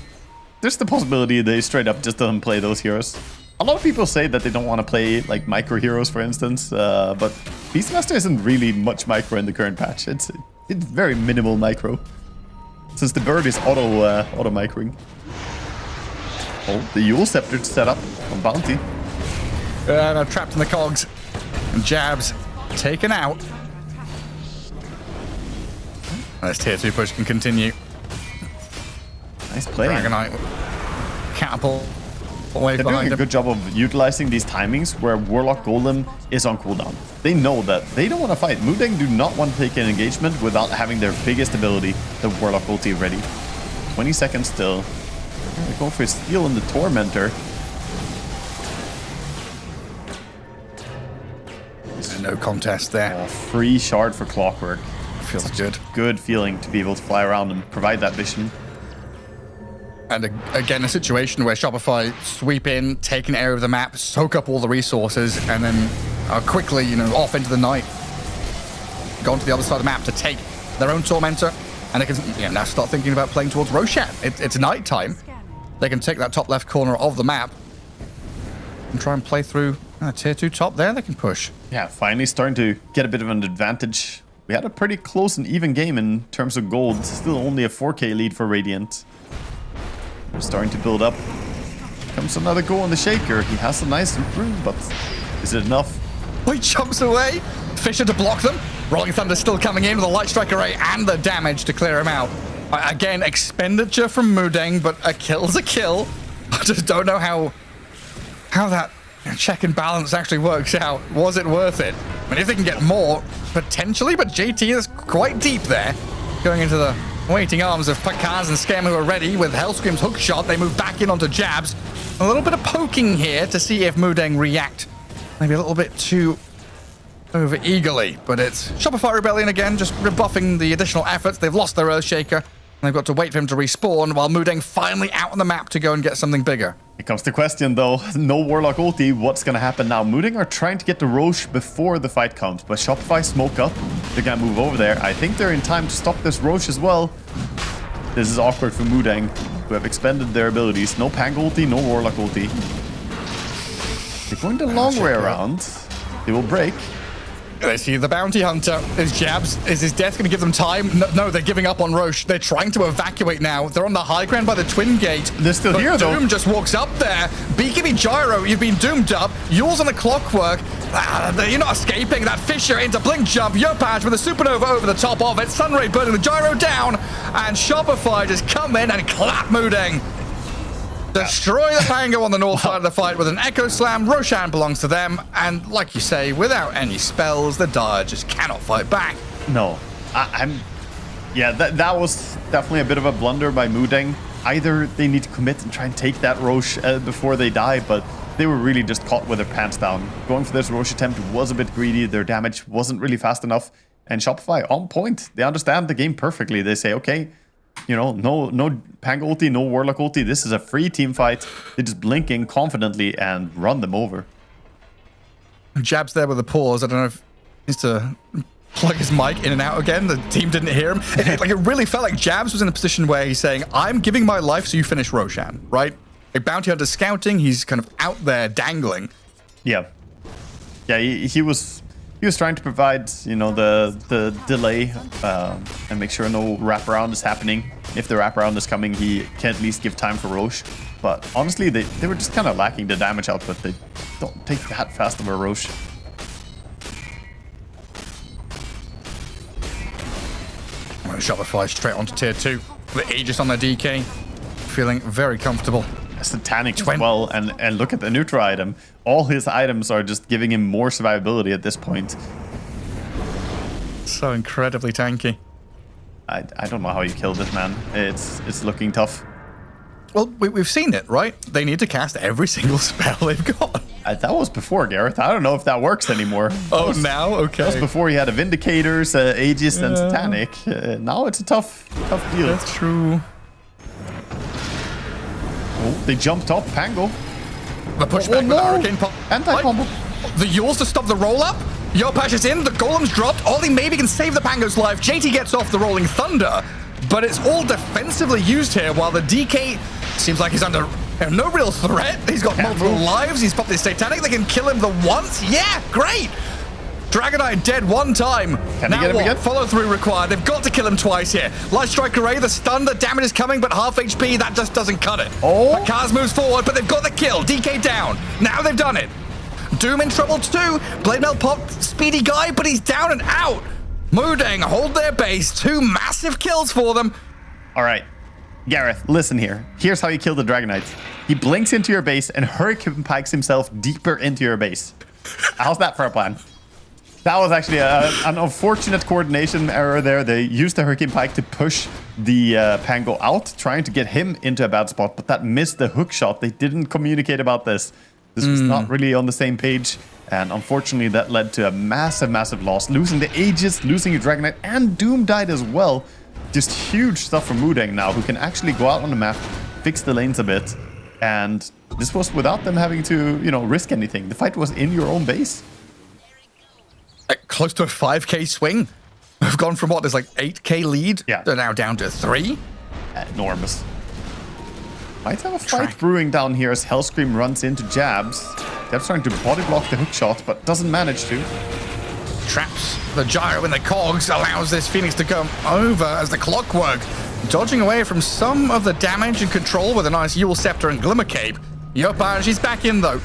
there's the possibility they straight up just don't play those heroes. A lot of people say that they don't want to play, like, micro heroes, for instance, but Beastmaster isn't really much micro in the current patch. It's very minimal micro, since the bird is auto microing. Oh, the Yule Scepter set up on Bounty. And trapped in the cogs. And Jabs taken out. This tier 2 push can continue. Nice play. Dragonite catapult away They're behind doing a him. good job of utilizing these timings where Warlock Golem is on cooldown. They know that they don't want to fight. Mudeng do not want to take an engagement without having their biggest ability, the Warlock ulti, ready. 20 seconds still. They're going for a steal in the Tormentor. No contest there. Oh, free shard for Clockwork. Feels good. Good feeling to be able to fly around and provide that vision. And again, a situation where Shopify sweep in, take an area of the map, soak up all the resources, and then are quickly, off into the night. Gone to the other side of the map to take their own Tormentor, and they can now start thinking about playing towards Roshan. It's night time. They can take that top left corner of the map and try and play through tier 2 top there. They can push. Yeah, finally starting to get a bit of an advantage. We had a pretty close and even game in terms of gold. Still only a 4k lead for Radiant. We're starting to build up. Comes another goal on the Shaker. He has a nice improve, but is it enough? Oh, he jumps away. Fisher to block them. Rolling Thunder still coming in with a Light Strike Array and the damage to clear him out. Again, expenditure from Mudeng, but a kill's a kill. I just don't know how that check and balance actually works out. Was it worth it? I mean, if they can get more, potentially, but JT is quite deep there. Going into the waiting arms of Pakaz and Scam, who are ready with Hellscream's hook shot. They move back in onto Jabs. A little bit of poking here to see if Mudeng react. Maybe a little bit too over eagerly, but it's Shopify Rebellion again, just rebuffing the additional efforts. They've lost their Earthshaker, and they've got to wait for him to respawn while Mudeng finally out on the map to go and get something bigger. Here comes the question, though. No Warlock ulti. What's going to happen now? Mudeng are trying to get the Roche before the fight comes, but Shopify smoke up. They're going to move over there. I think they're in time to stop this Roche as well. This is awkward for Mudeng, who have expended their abilities. No Pang ulti, no Warlock ulti. They're going the long way around. They will break. They see the bounty hunter. His jabs. Is his death going to give them time? No, they're giving up on Roche. They're trying to evacuate now. They're on the high ground by the twin gate. They're still here, though. Doom just walks up there. BKB Gyro, you've been doomed up. Yours on the clockwork. You're not escaping. That Fisher into blink jump. Yopaj with a supernova over the top of it. Sunray burning the Gyro down. And Shopify just come in and clap Mooding. Destroy the Pango on the north side of the fight with an Echo Slam. Roshan belongs to them. And like you say, without any spells, the Dire just cannot fight back. No, yeah, that was definitely a bit of a blunder by Mooding. Either they need to commit and try and take that Roche before they die, but they were really just caught with their pants down. Going for this Roche attempt was a bit greedy. Their damage wasn't really fast enough. And Shopify on point. They understand the game perfectly. They say, okay, you know, no Pango ulti, no Warlock ulti. This is a free team fight. They just blink in confidently and run them over. Jabs there with a pause. I don't know if he needs to plug his mic in and out again. The team didn't hear him. It really felt like Jabs was in a position where he's saying, I'm giving my life so you finish Roshan, right? Like Bounty Hunter scouting, he's kind of out there dangling. Yeah. Yeah, he was trying to provide, you know, the delay and make sure no wraparound is happening. If the wraparound is coming, he can at least give time for Roche. But honestly, they were just kind of lacking the damage output. They don't take that fast of a Roche. Shopify straight onto tier 2. The Aegis on their DK. Feeling very comfortable. Satanic as well, and look at the neutral item. All his items are just giving him more survivability at this point. So incredibly tanky. I don't know how you kill this man. It's looking tough. Well, we've seen it, right? They need to cast every single spell they've got. That was before, Gareth. I don't know if that works anymore. Now? Okay. That was before he had a Vindicators, Aegis, and Satanic. Now it's a tough deal. That's true. Oh, they jumped up, Pango. The pushback with the Hurricane Pop. Anti-combo. The Yules to stop the roll-up. Yopash is in, the Golem's dropped. Ollie maybe can save the Pango's life. JT gets off the Rolling Thunder. But it's all defensively used here, while the DK seems like he's under no real threat. He's got multiple lives. He's popped his Satanic. They can kill him the once. Yeah, great. Dragonite dead one time. Can they get him again? Follow through required. They've got to kill him twice here. Light Strike Array, the stun, the damage is coming, but half HP, that just doesn't cut it. Oh. Kaz moves forward, but they've got the kill. DK down. Now they've done it. Doom in trouble too. Blade Mail popped Speedy Guy, but he's down and out. Mooding hold their base. 2 massive kills for them. All right. Gareth, listen here. Here's how you kill the Dragonite. He blinks into your base and Hurricane Pikes himself deeper into your base. How's that for a plan? That was actually an unfortunate coordination error there. They used the Hurricane Pike to push the Pango out, trying to get him into a bad spot, but that missed the hook shot. They didn't communicate about this. This was not really on the same page, and unfortunately that led to a massive loss. Losing the Aegis, losing your Dragonite, and Doom died as well. Just huge stuff for Mooding now, who can actually go out on the map, fix the lanes a bit, and this was without them having to, you know, risk anything. The fight was in your own base. Close to a 5k swing. We've gone from what, there's like 8k lead? Yeah. They're now down to 3. Enormous. Might have a fight brewing down here as Hellscream runs into Jabs. Jabs trying to body block the hook shot, but doesn't manage to. Traps the Gyro in the cogs, allows this Phoenix to come over as the Clockwork. Dodging away from some of the damage and control with a nice Yule Scepter and Glimmer Cape. Yopaj, she's back in though.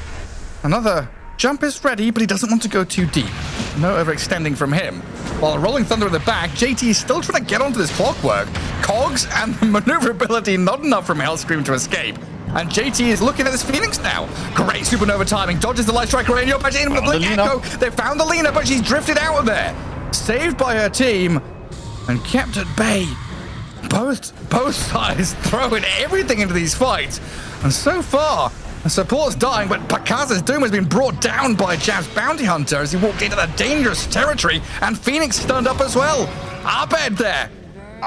Another jump is ready, but he doesn't want to go too deep. No overextending from him. While Rolling Thunder in the back, JT is still trying to get onto this Clockwork. Cogs and the maneuverability not enough from Hellscream to escape. And JT is looking at this Phoenix now. Great supernova timing. Dodges the Light Strike Array and Yopaj in with the Blink Echo. They found the Lina, but she's drifted out of there. Saved by her team and kept at bay. Both sides throwing everything into these fights. And so far, the support's dying, but Pakaza's Doom has been brought down by Jab's Bounty Hunter as he walked into that dangerous territory, and Phoenix stunned up as well. Abed there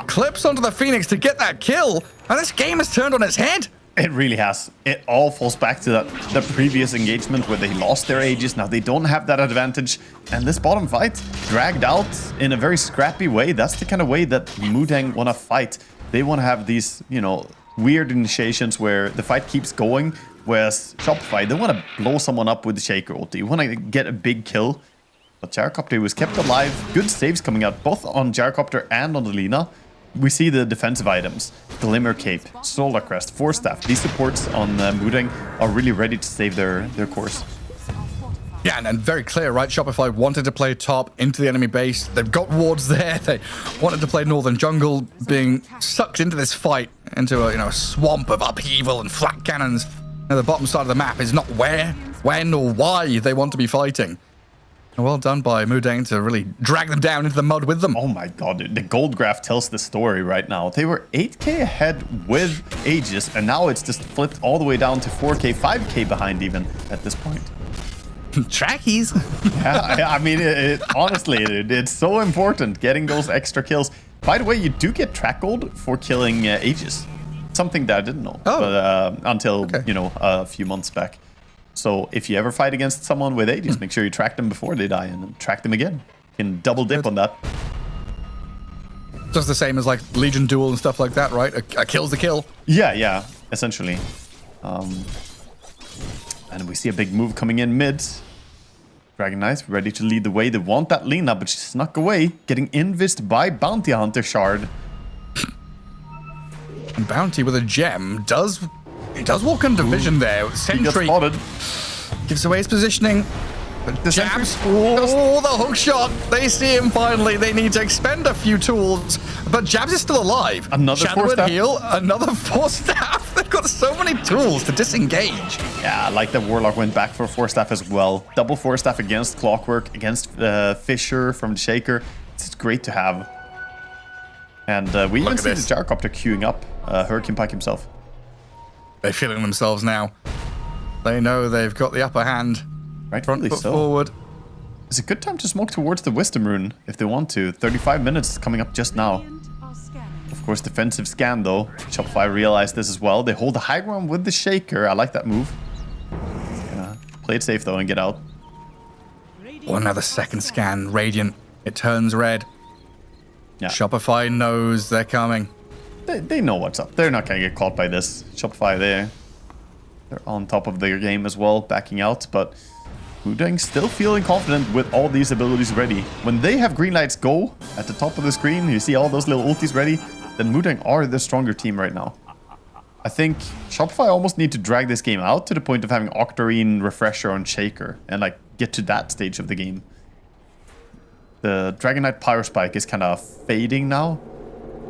clips onto the Phoenix to get that kill, and this game has turned on its head. It really has. It all falls back to the previous engagement where they lost their Aegis. Now they don't have that advantage, and this bottom fight dragged out in a very scrappy way. That's the kind of way that Mooding want to fight. They want to have these, you know, weird initiations where the fight keeps going. Whereas Shopify, they want to blow someone up with the Shaker ulti. You want to get a big kill, But Gyrocopter was kept alive. Good saves coming out both on Gyrocopter and on the Lina. We see the defensive items. Glimmer Cape, Solar Crest, Force Staff. These supports on Mudeng are really ready to save their course. Yeah, and very clear, right? Shopify wanted to play top into the enemy base. They've got wards there. They wanted to play Northern Jungle, being sucked into this fight, into a swamp of upheaval and flat cannons. Now, the bottom side of the map is not where, when, or why they want to be fighting. Well done by Mudeng to really drag them down into the mud with them. Oh my god, the gold graph tells the story right now. They were 8k ahead with Aegis, and now it's just flipped all the way down to 4k, 5k behind even at this point. Trackies. Yeah, I mean, honestly, it's so important getting those extra kills. By the way, you do get track gold for killing Aegis. Something that I didn't know until, a few months back. So if you ever fight against someone with Aegis, make sure you track them before they die and then track them again. You can double dip on that. Just the same as like Legion Duel and stuff like that, right? A kill's a kill. Yeah, essentially. And we see a big move coming in mid. Dragon Knight ready to lead the way. They want that Lina, but she snuck away, getting invised by Bounty Hunter Shard. And Bounty with a gem does walk under vision there. Sentry gives away his positioning. But the Jabs, the hook shot. They see him finally. They need to expend a few tools, but Jabs is still alive. Another Force Staff. Heal, another Force Staff. They've got so many tools to disengage. Yeah, I like that Warlock went back for Force Staff as well. Double Force Staff against Clockwork, against Fisher from the Shaker. It's great to have. And we even see the Gyrocopter queuing up Hurricane Pike himself. They're feeling themselves now. They know they've got the upper hand. Rightfully so. Forward. It's a good time to smoke towards the Wisdom Rune if they want to. 35 minutes coming up just now. Of course, defensive scan though. Shopify realized this as well. They hold the high ground with the Shaker. I like that move. Play it safe though and get out. Oh, another second scan. Radiant. It turns red. Yeah. Shopify knows they're coming. They know what's up. They're not going to get caught by this. Shopify they're on top of their game as well, backing out, but Mudeng still feeling confident with all these abilities ready. When they have green lights go at the top of the screen, you see all those little ultis ready, then Mudeng are the stronger team right now. I think Shopify almost need to drag this game out to the point of having Octarine Refresher on Shaker and like get to that stage of the game. The Dragon Knight Pyro Spike is kind of fading now.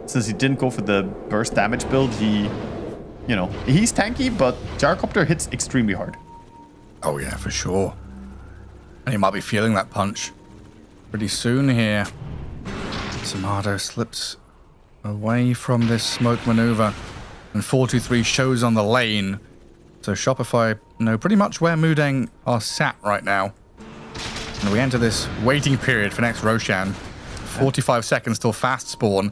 Since he didn't go for the burst damage build, he's tanky, but Gyrocopter hits extremely hard. Oh yeah, for sure. And he might be feeling that punch pretty soon here. Samado slips away from this smoke maneuver, and 423 shows on the lane. So Shopify know pretty much where Mudeng are sat right now. And we enter this waiting period for next Roshan. 45 seconds till fast spawn.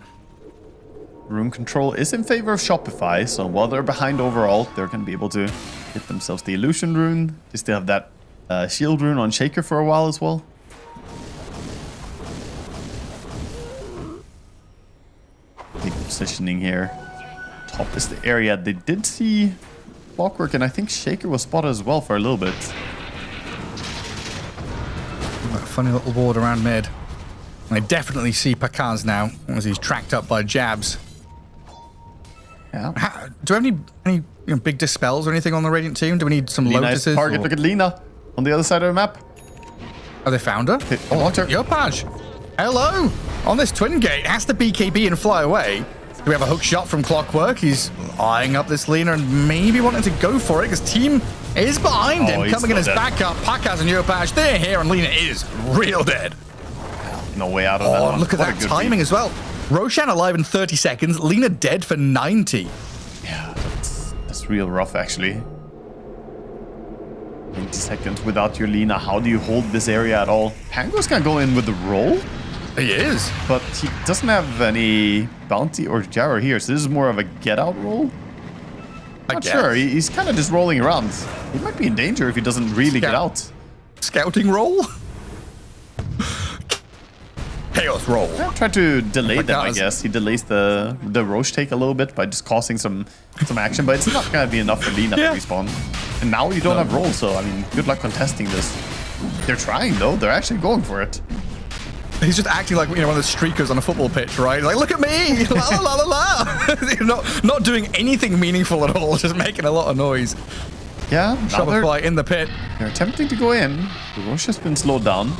Rune control is in favor of Shopify, so while they're behind overall, they're going to be able to get themselves the Illusion Rune. They still have that Shield Rune on Shaker for a while as well. Big positioning here. Top is the area. They did see Clockwork, and I think Shaker was spotted as well for a little bit. A funny little ward around mid. I definitely see Pakaz now, as he's tracked up by Jabs. Yeah. Do we have any big dispels or anything on the Radiant team? Do we need some Lina Lotuses? Target, look at Lina on the other side of the map. Oh, they found her? Yopaj. Hello! On this twin gate, has to BKB and fly away. Do we have a hook shot from Clockwork? He's eyeing up this Lina and maybe wanting to go for it because team is behind him, coming in as backup. Pakaz and Yopaj, they're here, and Lina is real dead. No way out of that one. Look at that timing as well. Roshan alive in 30 seconds, Lina dead for 90. Yeah, that's real rough actually. 20 seconds without your Lina. How do you hold this area at all? Pango's gonna go in with the roll. He is. But he doesn't have any bounty or Jarrah here, so this is more of a get out roll. Not sure. He's kind of just rolling around. He might be in danger if he doesn't really get out. Scouting roll? Chaos roll. Yeah, try to delay them, I guess. He delays the Roche take a little bit by just causing some action, but it's not going to be enough for Lina to respawn. And now you don't have roll, so I mean, good luck contesting this. They're trying, though. They're actually going for it. He's just acting like, one of the streakers on a football pitch, right? Like, look at me! La la la la la! not doing anything meaningful at all, just making a lot of noise. Yeah, Shopify in the pit. They're attempting to go in. The rush has been slowed down.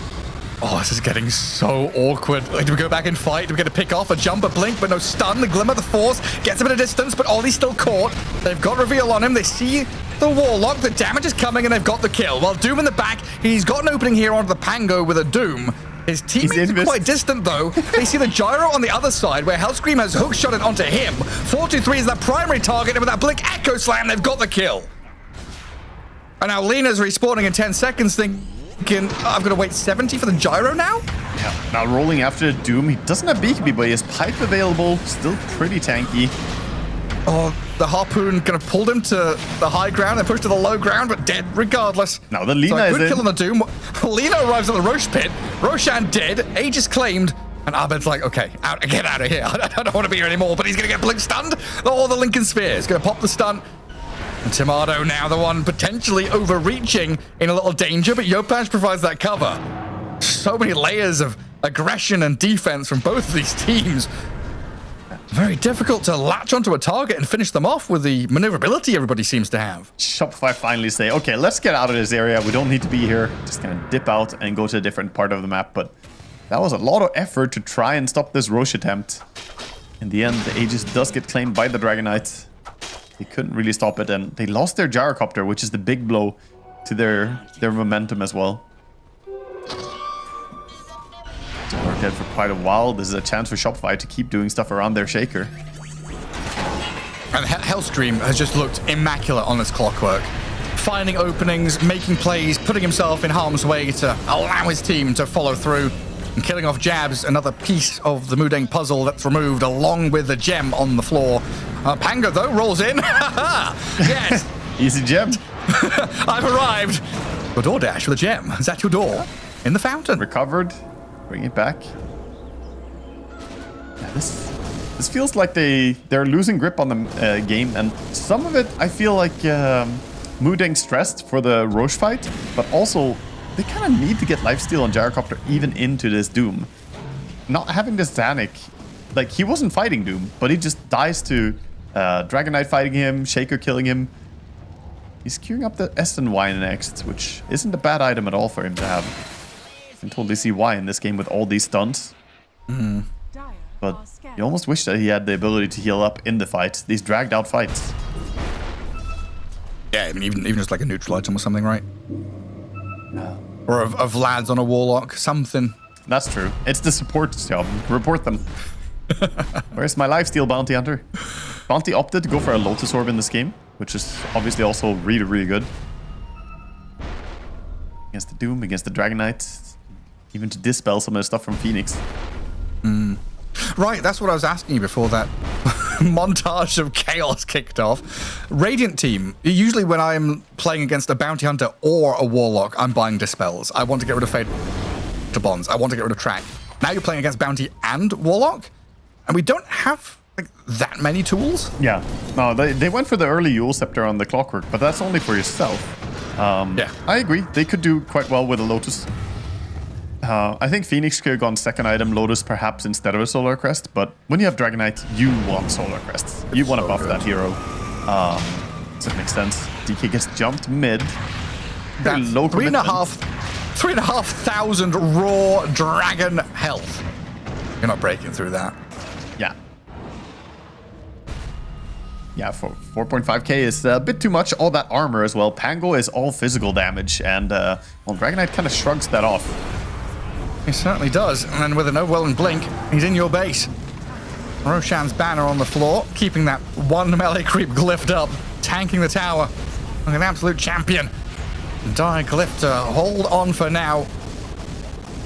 Oh, this is getting so awkward. Like, do we go back and fight? Do we get a pick off, a jump, a blink, but no stun? The glimmer, the force gets a bit of distance, but Ollie's still caught. They've got reveal on him. They see the Warlock. The damage is coming, and they've got the kill. While Doom in the back, he's got an opening here onto the Pango with a Doom. His teammates are quite distant, though. They see the Gyro on the other side, where Hellscream has hookshot it onto him. 4-2-3 is that primary target, and with that Blink Echo Slam, they've got the kill. And now Lena's respawning in 10 seconds, thinking, I'm going to wait 70 for the Gyro now? Yeah, now rolling after Doom. He doesn't have BKB, but he has Pipe available. Still pretty tanky. Oh, the Harpoon kind of pulled him to the high ground and pushed to the low ground, but dead regardless. Now the Lina is in. Good kill on the Doom. Lina arrives at the Roche pit. Roshan dead. Aegis claimed. And Abed's like, okay, get out of here. I don't want to be here anymore, but he's going to get blink stunned. Oh, the Lincoln Sphere is going to pop the stun. And Timado now the one potentially overreaching in a little danger, but Yopaj provides that cover. So many layers of aggression and defense from both of these teams. Very difficult to latch onto a target and finish them off with the maneuverability everybody seems to have. Shopify finally say, okay, let's get out of this area. We don't need to be here. Just gonna dip out and go to a different part of the map. But that was a lot of effort to try and stop this Roche attempt. In the end, the Aegis does get claimed by the Dragonite. They couldn't really stop it, and they lost their Gyrocopter, which is the big blow to their momentum as well. They're dead for quite a while. This is a chance for Shopify to keep doing stuff around their Shaker. And Hellstream has just looked immaculate on this clockwork. Finding openings, making plays, putting himself in harm's way to allow his team to follow through. And killing off Jabs, another piece of the Mudeng puzzle that's removed along with the gem on the floor. Pango, though, rolls in. Yes. Easy gem. I've arrived. The DoorDash with a gem is at your door in the fountain. Recovered. Bring it back. Yeah, this feels like they're losing grip on the game, and some of it I feel like Mudeng stressed for the Roche fight, but also they kind of need to get lifesteal on Gyrocopter even into this Doom. Not having this Danik, like he wasn't fighting Doom, but he just dies to Dragonite fighting him, Shaker killing him. He's queuing up the SNY next, which isn't a bad item at all for him to have. I can totally see why in this game with all these stunts. But you almost wish that he had the ability to heal up in the fight. These dragged out fights. Yeah, I mean, even just like a neutral item or something, right? Or of Vlad's on a Warlock, something. That's true. It's the support's job. Report them. Where's my lifesteal, Bounty Hunter? Bounty opted to go for a Lotus Orb in this game, which is obviously also really, really good. Against the Doom, against the Dragonite. Even to dispel some of the stuff from Phoenix. Right, that's what I was asking you before that montage of chaos kicked off. Radiant team, usually when I'm playing against a Bounty Hunter or a Warlock, I'm buying Dispels. I want to get rid of Fade to Bonds. I want to get rid of Track. Now you're playing against Bounty and Warlock, and we don't have like that many tools. Yeah, no, they went for the early Yule Scepter on the Clockwork, but that's only for yourself. Yeah, I agree. They could do quite well with a Lotus. I think Phoenix could have gone second item, Lotus perhaps instead of a Solar Crest, but when you have Dragonite, you want Solar Crests. You want to buff that hero. Does that make sense? DK gets jumped mid. That's low 3,500 raw dragon health. You're not breaking through that. Yeah. Yeah, for 4.5k is a bit too much. All that armor as well. Pango is all physical damage, and well, Dragonite kind of shrugs that off. He certainly does. And then with an overwhelming blink, he's in your base. Roshan's banner on the floor, keeping that one melee creep glyphed up, tanking the tower like an absolute champion. Die glyph to hold on for now.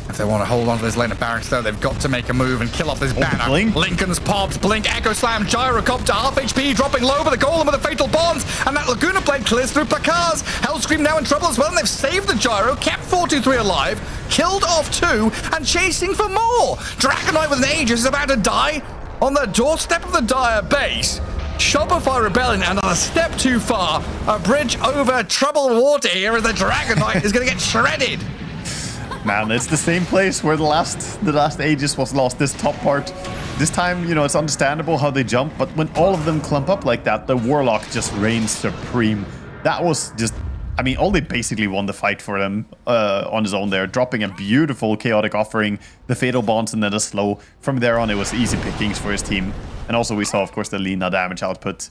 If they want to hold on to this lane of barracks, though, they've got to make a move and kill off this banner. Blink. Lincoln's popped. Blink, Echo Slam, Gyrocopter, half HP, dropping low, but the Golem with the Fatal Bonds, and that Laguna Blade clears through Placars. Hellscream now in trouble as well, and they've saved the Gyro, kept 423 alive, killed off 2, and chasing for more. Dragonite with an Aegis is about to die on the doorstep of the Dire base. Shopify Rebellion another step too far. A bridge over troubled water here, as the Dragonite is going to get shredded. Man, it's the same place where the last Aegis was lost, this top part. This time, you know, it's understandable how they jump, but when all of them clump up like that, the Warlock just reigns supreme. That was just, I mean, Oli basically won the fight for them on his own there, dropping a beautiful Chaotic Offering, the Fatal Bonds, and then a slow. From there on, it was easy pickings for his team. And also we saw, of course, the Lina damage output.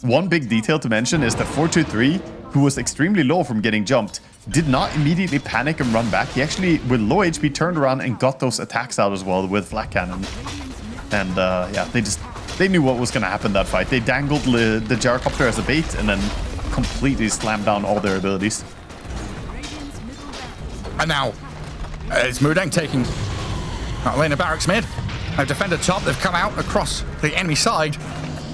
One big detail to mention is that 423, who was extremely low from getting jumped, did not immediately panic and run back. He actually, with low HP, turned around and got those attacks out as well with Flak Cannon. And yeah, they knew what was going to happen that fight. They dangled the Gyrocopter as a bait and then completely slammed down all their abilities. And now, it's Mudeng taking lane of barracks mid. They've defended top. They've come out across the enemy side.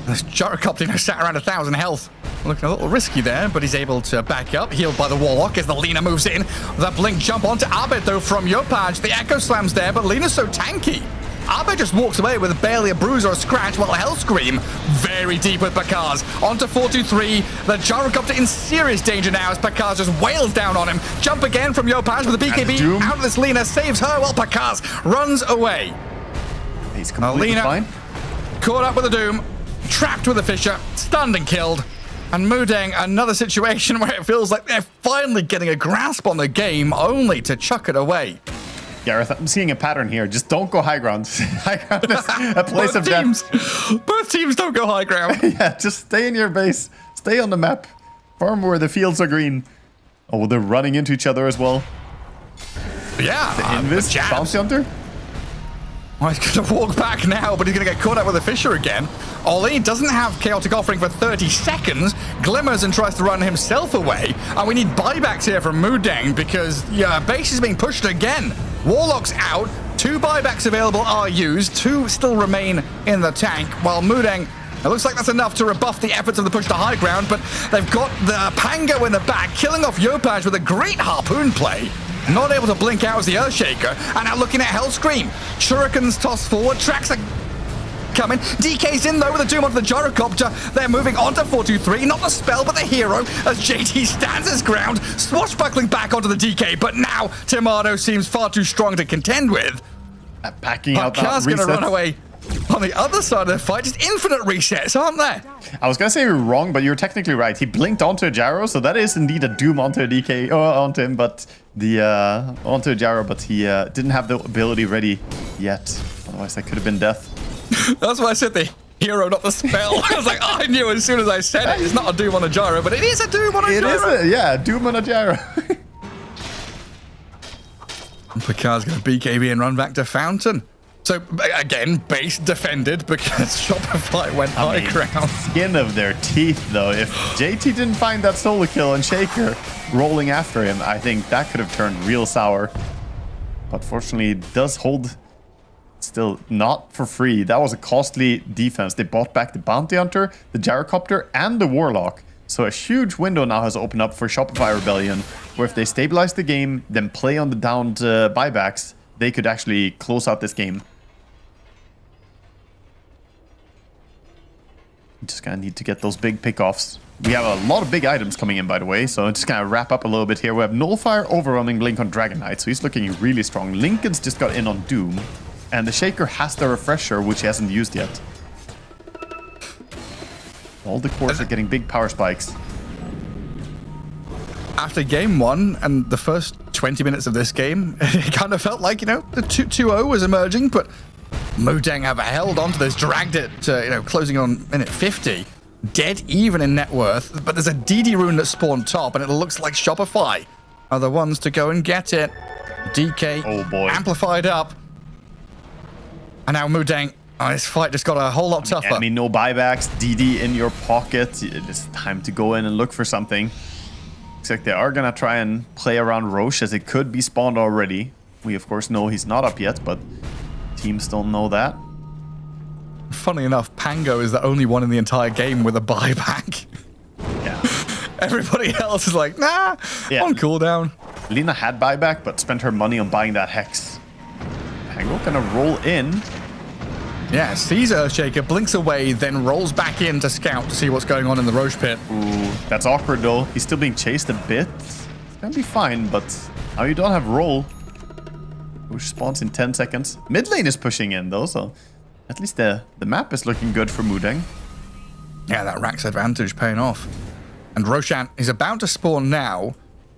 This Gyrocopter sat around 1,000 health. Looking a little risky there, but he's able to back up. Healed by the Warlock as the Lina moves in. The blink jump onto Abed, though, from Yopaj. The Echo Slam's there, but Lina's so tanky. Abed just walks away with barely a bruise or a scratch, while Hellscream very deep with Bakaz. Onto 423. The Gyrocopter in serious danger now as Bakaz just wails down on him. Jump again from Yopaj with the BKB. Out of this Lina, saves her while Bakaz runs away. He's completely fine. Caught up with the Doom. Trapped with a Fissure, stunned and killed. And Mudeng, another situation where it feels like they're finally getting a grasp on the game, only to chuck it away. Gareth, I'm seeing a pattern here. Just don't go high ground. High ground is a place of death. Both teams don't go high ground. Yeah, just stay in your base. Stay on the map. Farm where the fields are green. Oh, they're running into each other as well. Yeah. The Invis, Bounty Hunter. Oh, he's going to walk back now, but he's going to get caught up with a Fissure again. Oli doesn't have Chaotic Offering for 30 seconds. Glimmers and tries to run himself away. And we need buybacks here from Mudeng because, yeah, base is being pushed again. Warlock's out. 2 buybacks available are used. 2 still remain in the tank, while Mudeng, it looks like that's enough to rebuff the efforts of the push to high ground, but they've got the Pango in the back, killing off Yopaj with a great harpoon play. Not able to blink out as the Earthshaker, and now looking at Hellscream. Shurikens tossed forward, tracks are coming. DK's in though with a Doom onto the Gyrocopter. They're moving on to 423, not the spell, but the hero, as JT stands his ground, swashbuckling back onto the DK, but now Timado seems far too strong to contend with. Backing out that Car's reset. gonna run away. On the other side of the fight, just infinite resets, aren't there? I was going to say you're wrong, but you're technically right. He blinked onto a Gyro, so that is indeed a Doom onto a DK, onto him, but the onto a Gyro, but he didn't have the ability ready yet. Otherwise, that could have been death. That's why I said the hero, not the spell. I was like, I knew as soon as I said it. It's not a Doom on a Gyro, but it is a Doom on a Gyro. It is, yeah, Doom on a Gyro. Picard's going to BKB and run back to Fountain. So, again, base defended because Shopify went high ground. Skin of their teeth, though. If JT didn't find that solo kill and Shaker rolling after him, I think that could have turned real sour. But fortunately, it does hold still not for free. That was a costly defense. They bought back the Bounty Hunter, the Gyrocopter, and the Warlock. So a huge window now has opened up for Shopify Rebellion, where if they stabilize the game, then play on the downed buybacks, they could actually close out this game. Just gonna need to get those big pickoffs. We have a lot of big items coming in, by the way, so I'm just gonna wrap up a little bit here. We have Nullfire, Overwhelming Blink on Dragon Knight, so he's looking really strong. Lincoln's just got in on Doom, and the Shaker has the Refresher, which he hasn't used yet. All the cores are getting big power spikes. After game 1 and the first 20 minutes of this game, it kind of felt like, you know, the 2-0 was emerging, but Mudeng have held on to this, dragged it to, you know, closing on minute 50. Dead even in net worth, but there's a DD rune that spawned top, and it looks like Shopify are the ones to go and get it. DK amplified up. And now Mudeng, this fight just got a whole lot tougher. I mean, no buybacks, DD in your pocket. It's time to go in and look for something. Looks like they are going to try and play around Roche, as it could be spawned already. We, of course, know he's not up yet, but teams don't know that. Funny enough, Pango is the only one in the entire game with a buyback. Yeah. Everybody else is like, nah, on cooldown. Lina had buyback, but spent her money on buying that Hex. Pango gonna roll in. Yeah, sees Earthshaker, blinks away, then rolls back in to scout to see what's going on in the Roche pit. Ooh, that's awkward though. He's still being chased a bit. It's gonna be fine, but now you don't have roll. Push spawns in 10 seconds. Mid lane is pushing in though, so at least the map is looking good for Mudeng. Yeah, that Rax advantage paying off. And Roshan is about to spawn now.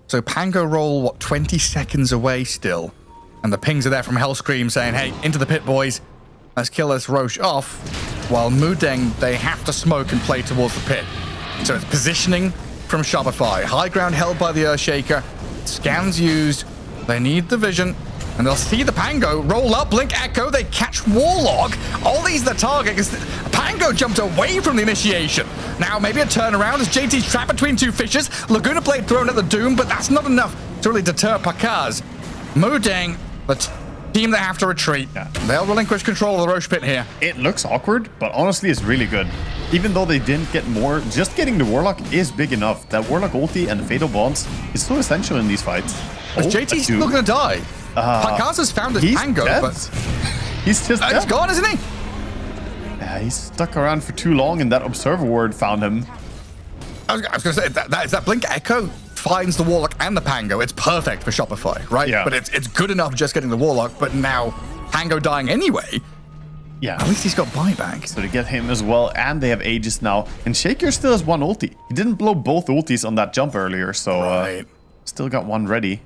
So Pango roll, what, 20 seconds away still. And the pings are there from Hellscream saying, hey, into the pit, boys. Let's kill this Roche off. While Mudeng, they have to smoke and play towards the pit. So it's positioning from Shopify. High ground held by the Earthshaker. Scans used. They need the vision. And they'll see the Pango roll up, Blink Echo, they catch Warlock. All these are the target because Pango jumped away from the initiation. Now maybe a turnaround as JT's trapped between two fishes. Laguna Blade thrown at the Doom, but that's not enough to really deter Pakaz. Mudeng, the team that have to retreat. Yeah. They'll relinquish control of the Roche pit here. It looks awkward, but honestly it's really good. Even though they didn't get more, just getting the Warlock is big enough. That Warlock ulti and the Fatal Bonds is so essential in these fights. JT's not going to die. Pakaz has found his Pango, but he's just he's gone, isn't he? Yeah, he's stuck around for too long, and that Observer Ward found him. I was going to say that Blink Echo finds the Warlock and the Pango. It's perfect for Shopify, right? Yeah. But it's good enough just getting the Warlock. But now Pango dying anyway. Yeah. At least he's got buyback. So they get him as well, and they have Aegis now. And Shaker still has one ulti. He didn't blow both ultis on that jump earlier, so still got one ready.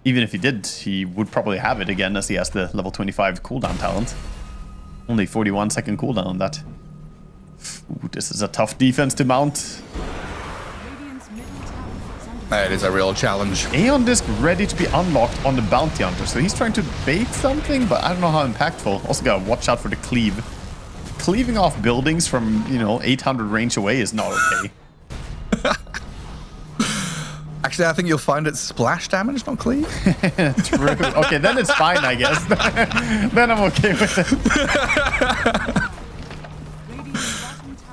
Even if he did, he would probably have it again as he has the level 25 cooldown talent. Only 41-second cooldown on that. Ooh, this is a tough defense to mount. It is a real challenge. Aeon Disc ready to be unlocked on the Bounty Hunter. So he's trying to bait something, but I don't know how impactful. Also gotta watch out for the cleave. Cleaving off buildings from, 800 range away is not okay. Actually, I think you'll find it's splash damage, not cleave. True. Okay, then it's fine, I guess. Then I'm okay with it.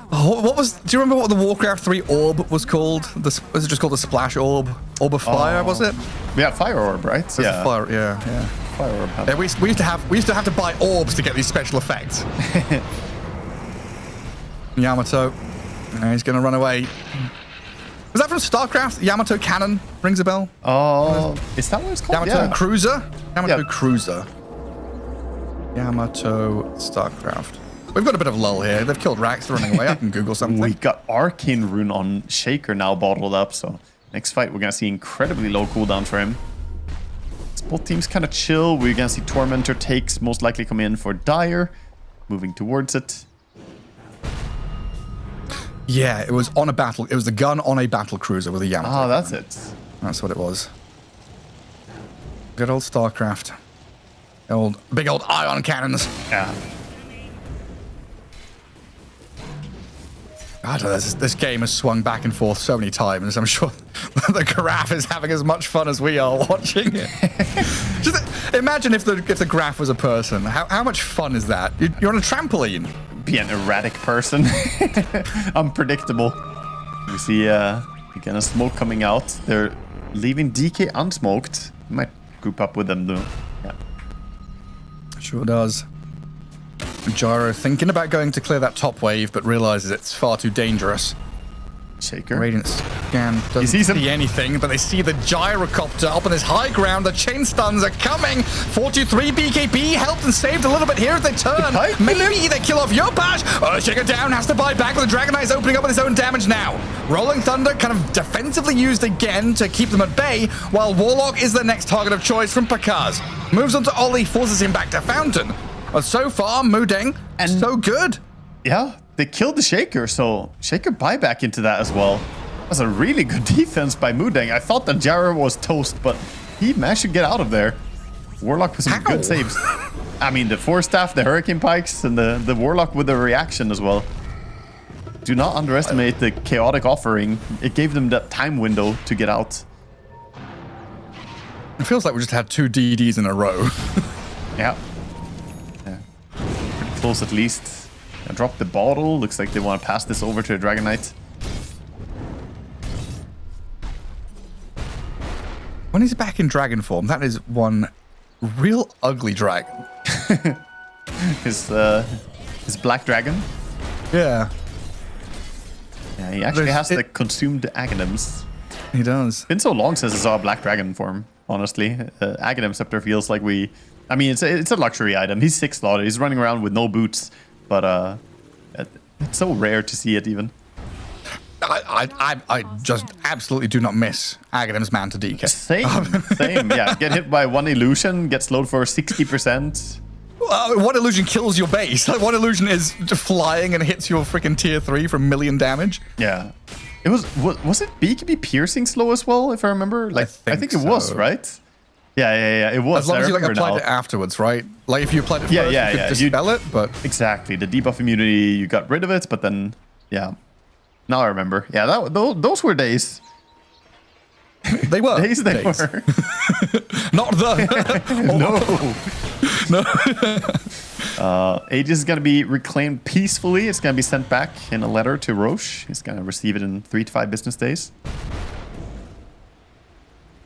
What was? Do you remember what the Warcraft 3 orb was called? Was it just called the Splash Orb? Orb of Fire, was it? Yeah, Fire Orb, right? Yeah. Fire, yeah. Fire Orb. Yeah, we used to have to buy orbs to get these special effects. Yamato, he's gonna run away. Was that from StarCraft? Yamato Cannon rings a bell. Oh, is that what it's called? Yamato Cruiser. Yamato Cruiser. Yamato StarCraft. We've got a bit of lull here. They've killed Rax. They're running away. I can Google something. We got Arcane Rune on Shaker now bottled up. So next fight, we're going to see incredibly low cooldown for him. Both teams kind of chill. We're going to see Tormentor takes most likely come in for Dire. Moving towards it. Yeah, it was on a battle. It was the gun on a battle cruiser with a Yamato. Oh, that's it. That's what it was. Good old StarCraft. Big old ion cannons. Yeah. God, this game has swung back and forth so many times. I'm sure the Graph is having as much fun as we are watching it. Just imagine if the Graph was a person. How much fun is that? You're on a trampoline. Be an erratic person. Unpredictable. We see again a smoke coming out. They're leaving DK unsmoked. Might group up with them though. Yeah. Sure does. Gyro thinking about going to clear that top wave, but realizes it's far too dangerous. Shaker. Radiant scan doesn't see anything, but they see the gyrocopter up on this high ground. The chain stuns are coming. 423 BKB helped and saved a little bit here as they turn. Maybe they kill off Yopash. Shaker down, has to buy back with the Dragon Eyes opening up with his own damage now. Rolling Thunder kind of defensively used again to keep them at bay, while Warlock is the next target of choice from Pakaz. Moves on to Ollie, forces him back to Fountain. But so far, Mudeng, and so good. Yeah. They killed the Shaker, so Shaker buyback into that as well. That's a really good defense by Mudeng. I thought that Jara was toast, but he managed to get out of there. Warlock with some good saves. I mean, the Force Staff, the Hurricane Pikes, and the Warlock with the reaction as well. Do not underestimate the Chaotic Offering. It gave them that time window to get out. It feels like we just had 2 DDs in a row. Yeah. Pretty close at least. I dropped the bottle. Looks like they want to pass this over to a Dragon Knight. When he's back in dragon form, that is one real ugly dragon. His black dragon. Yeah. Yeah, he actually has the consumed Aghanims. He does. Been so long since I saw a black dragon form. honestly. Aghanim Scepter feels like I mean, it's a luxury item. He's 6 slotted. He's running around with no boots, but it's so rare to see it even. I just absolutely do not miss Aghanim's man to DK. Same. Yeah, get hit by 1 illusion, get slowed for 60%. One illusion kills your base. Like, one illusion is just flying and hits your freaking tier 3 for 1,000,000 damage. Yeah. It was it BKB piercing slow as well, if I remember? Like I think it was, right? Yeah, it was. As long as you applied it afterwards, right? Like if you applied it first, you could dispel it, but exactly. The debuff immunity, you got rid of it, but then now I remember. Yeah, those were days. They were days. Were. Not the no. Aegis is going to be reclaimed peacefully. It's going to be sent back in a letter to Roche. He's going to receive it in 3 to 5 business days.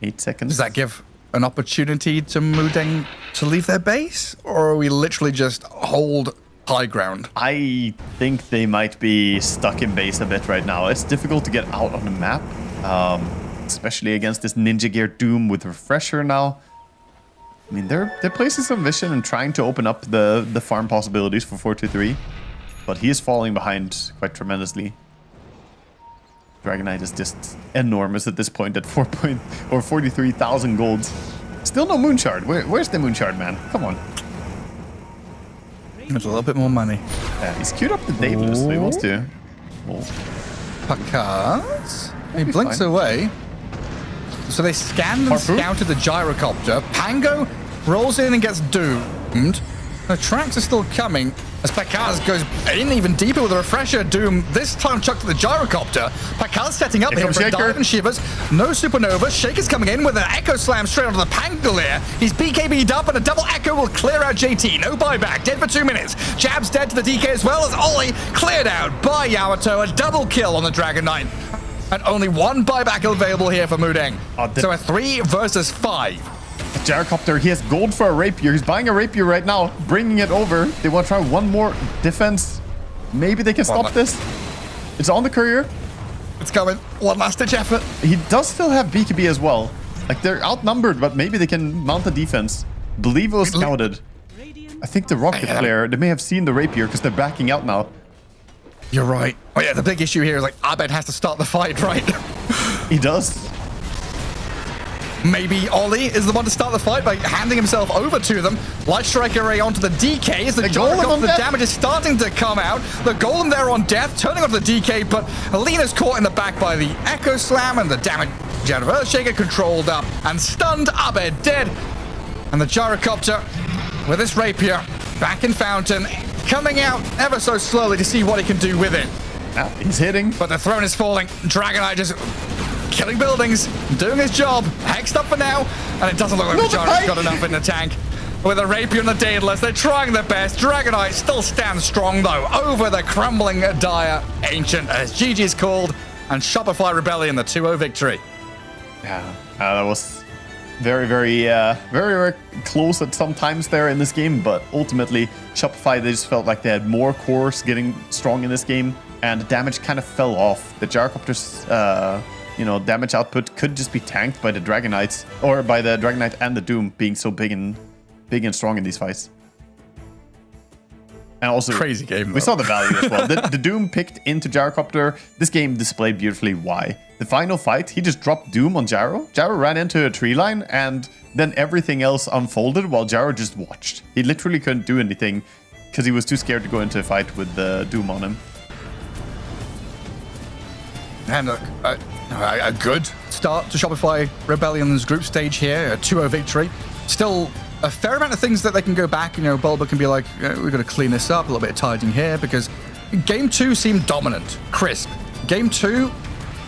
8 seconds. Does that give an opportunity to Mudeng to leave their base, or are we literally just hold high ground? I think they might be stuck in base a bit right now. It's difficult to get out on the map, especially against this Ninja Gear Doom with Refresher now. I mean, they're placing some vision and trying to open up the farm possibilities for 4-2-3, but he is falling behind quite tremendously. Dragonite is just enormous at this point at 43,000 gold. Still no Moonshard. Where's the Moonshard, man? Come on. There's a little bit more money. Yeah, he's queued up the Daedalus if he wants to. Pakas. He blinks away. So they scanned and scouted the gyrocopter. Pango rolls in and gets doomed. The tracks are still coming as Pakas goes in even deeper with a Refresher. Doom this time chucked to the gyrocopter. Pakas setting up here for a dive and shivers. No supernova. Shaker's coming in with an Echo Slam straight onto the Pangolier. He's BKB'd up and a double Echo will clear out JT. No buyback. Dead for 2 minutes. Jab's dead to the DK as well as Ollie cleared out by Yamato. A double kill on the Dragon Knight. And only 1 buyback available here for Mudeng. So a 3 versus 5. Gyrocopter, he has gold for a rapier. He's buying a rapier right now, bringing it over. They want to try one more defense. Maybe they can stop this. It's on the courier. It's coming. One last ditch effort. He does still have BKB as well. Like, they're outnumbered, but maybe they can mount a defense. Believe it was scouted. I think the rocket flare, they may have seen the rapier because they're backing out now. You're right. Oh yeah, the big issue here is like Abed has to start the fight, right? He does. Maybe Ollie is the one to start the fight by handing himself over to them. Light Strike Array onto the DK as the damage is starting to come out. The Golem there on death, turning onto the DK, but Alina's caught in the back by the Echo Slam and the damage out of Earthshaker controlled up and stunned. Abed dead. And the Gyrocopter with this rapier back in Fountain, coming out ever so slowly to see what he can do with it. Now he's hitting. But the throne is falling. Dragonite just killing buildings, doing his job. Hexed up for now, and it doesn't look like the Gyro's got enough in the tank. With a Rapier and the Daedalus, they're trying their best. Dragonite still stands strong, though, over the crumbling Dire Ancient, as GG's called, and Shopify Rebellion, the 2-0 victory. Yeah, that was very, very close at some times there in this game, but ultimately, Shopify, they just felt like they had more cores getting strong in this game, and the damage kind of fell off. The Gyrocopter's damage output could just be tanked by the Dragonites, or by the Dragonite and the Doom being so big and strong in these fights. And also, crazy game, we saw the value as well. The Doom picked into Gyrocopter. This game displayed beautifully why. The final fight, he just dropped Doom on Gyro. Gyro ran into a tree line, and then everything else unfolded while Gyro just watched. He literally couldn't do anything because he was too scared to go into a fight with the Doom on him. And a good start to Shopify Rebellion's group stage here, a 2-0 victory. Still a fair amount of things that they can go back. Bulba can be like, we've got to clean this up, a little bit of tidying here, because game 2 seemed dominant, crisp. Game 2,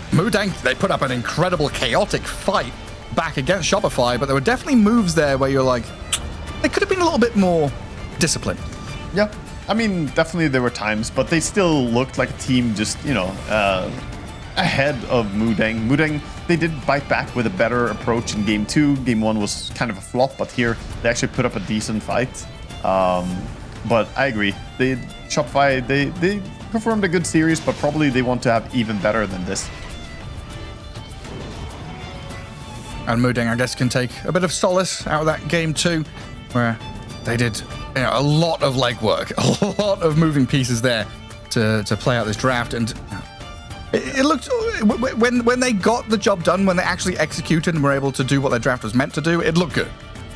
Mudeng, they put up an incredible chaotic fight back against Shopify, but there were definitely moves there where you're like, they could have been a little bit more disciplined. Yeah, I mean, definitely there were times, but they still looked like a team just, ahead of Mudeng. Mudeng, they did bite back with a better approach in game 2. Game 1 was kind of a flop, but here they actually put up a decent fight. But I agree. Shopify, they performed a good series, but probably they want to have even better than this. And Mudeng, I guess, can take a bit of solace out of that game too, where they did a lot of legwork, a lot of moving pieces there to play out this draft. And it looked, when they got the job done, when they actually executed and were able to do what their draft was meant to do, it looked good.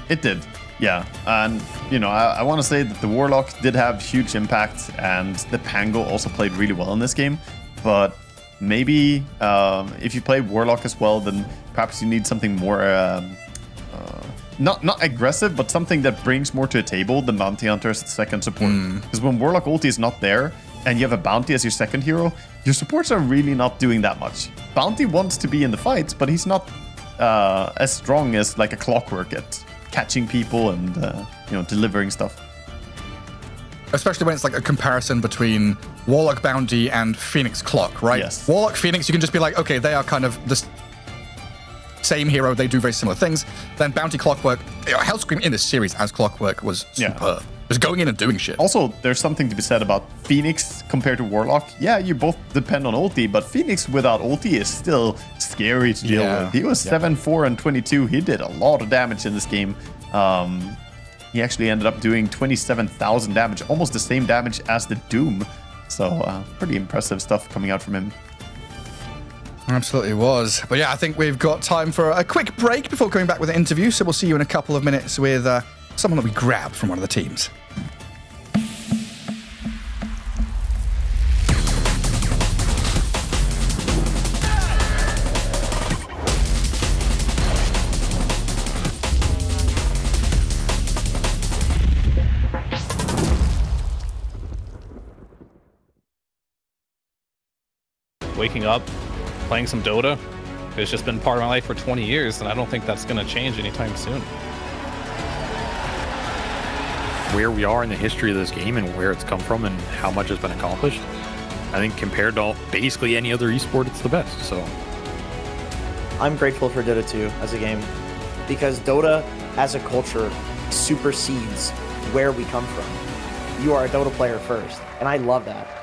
It did, yeah. And, I want to say that the Warlock did have huge impact, and the Pango also played really well in this game. But maybe if you play Warlock as well, then perhaps you need something more, not aggressive, but something that brings more to the table than Bounty Hunter as the second support. Because when Warlock ulti is not there, and you have a Bounty as your second hero, your supports are really not doing that much. Bounty wants to be in the fights, but he's not as strong as like a Clockwork at catching people and delivering stuff. Especially when it's like a comparison between Warlock Bounty and Phoenix Clock, right? Yes. Warlock Phoenix, you can just be like, okay, they are kind of the same hero, they do very similar things. Then Bounty Clockwork, Hellscream in this series as Clockwork was superb. Just going in and doing shit. Also, there's something to be said about Phoenix compared to Warlock. Yeah, you both depend on ulti, but Phoenix without ulti is still scary to deal with. He was 7-4 and 22. He did a lot of damage in this game. He actually ended up doing 27,000 damage, almost the same damage as the Doom. So pretty impressive stuff coming out from him. Absolutely was. But yeah, I think we've got time for a quick break before coming back with an interview. So we'll see you in a couple of minutes with someone that we grabbed from one of the teams. Waking up, playing some Dota. It's just been part of my life for 20 years, and I don't think that's going to change anytime soon. Where we are in the history of this game and where it's come from and how much has been accomplished, I think compared to basically any other esport, it's the best. So I'm grateful for Dota 2 as a game because Dota as a culture supersedes where we come from. You are a Dota player first, and I love that.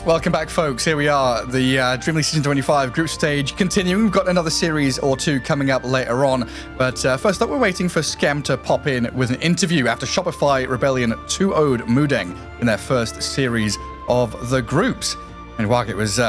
Welcome back, folks. Here we are, the DreamLeague Season 25 group stage continuing. We've got another series or two coming up later on. But first up, we're waiting for Skem to pop in with an interview after Shopify Rebellion 2-0'd Mudeng in their first series of the groups. And Wag, it was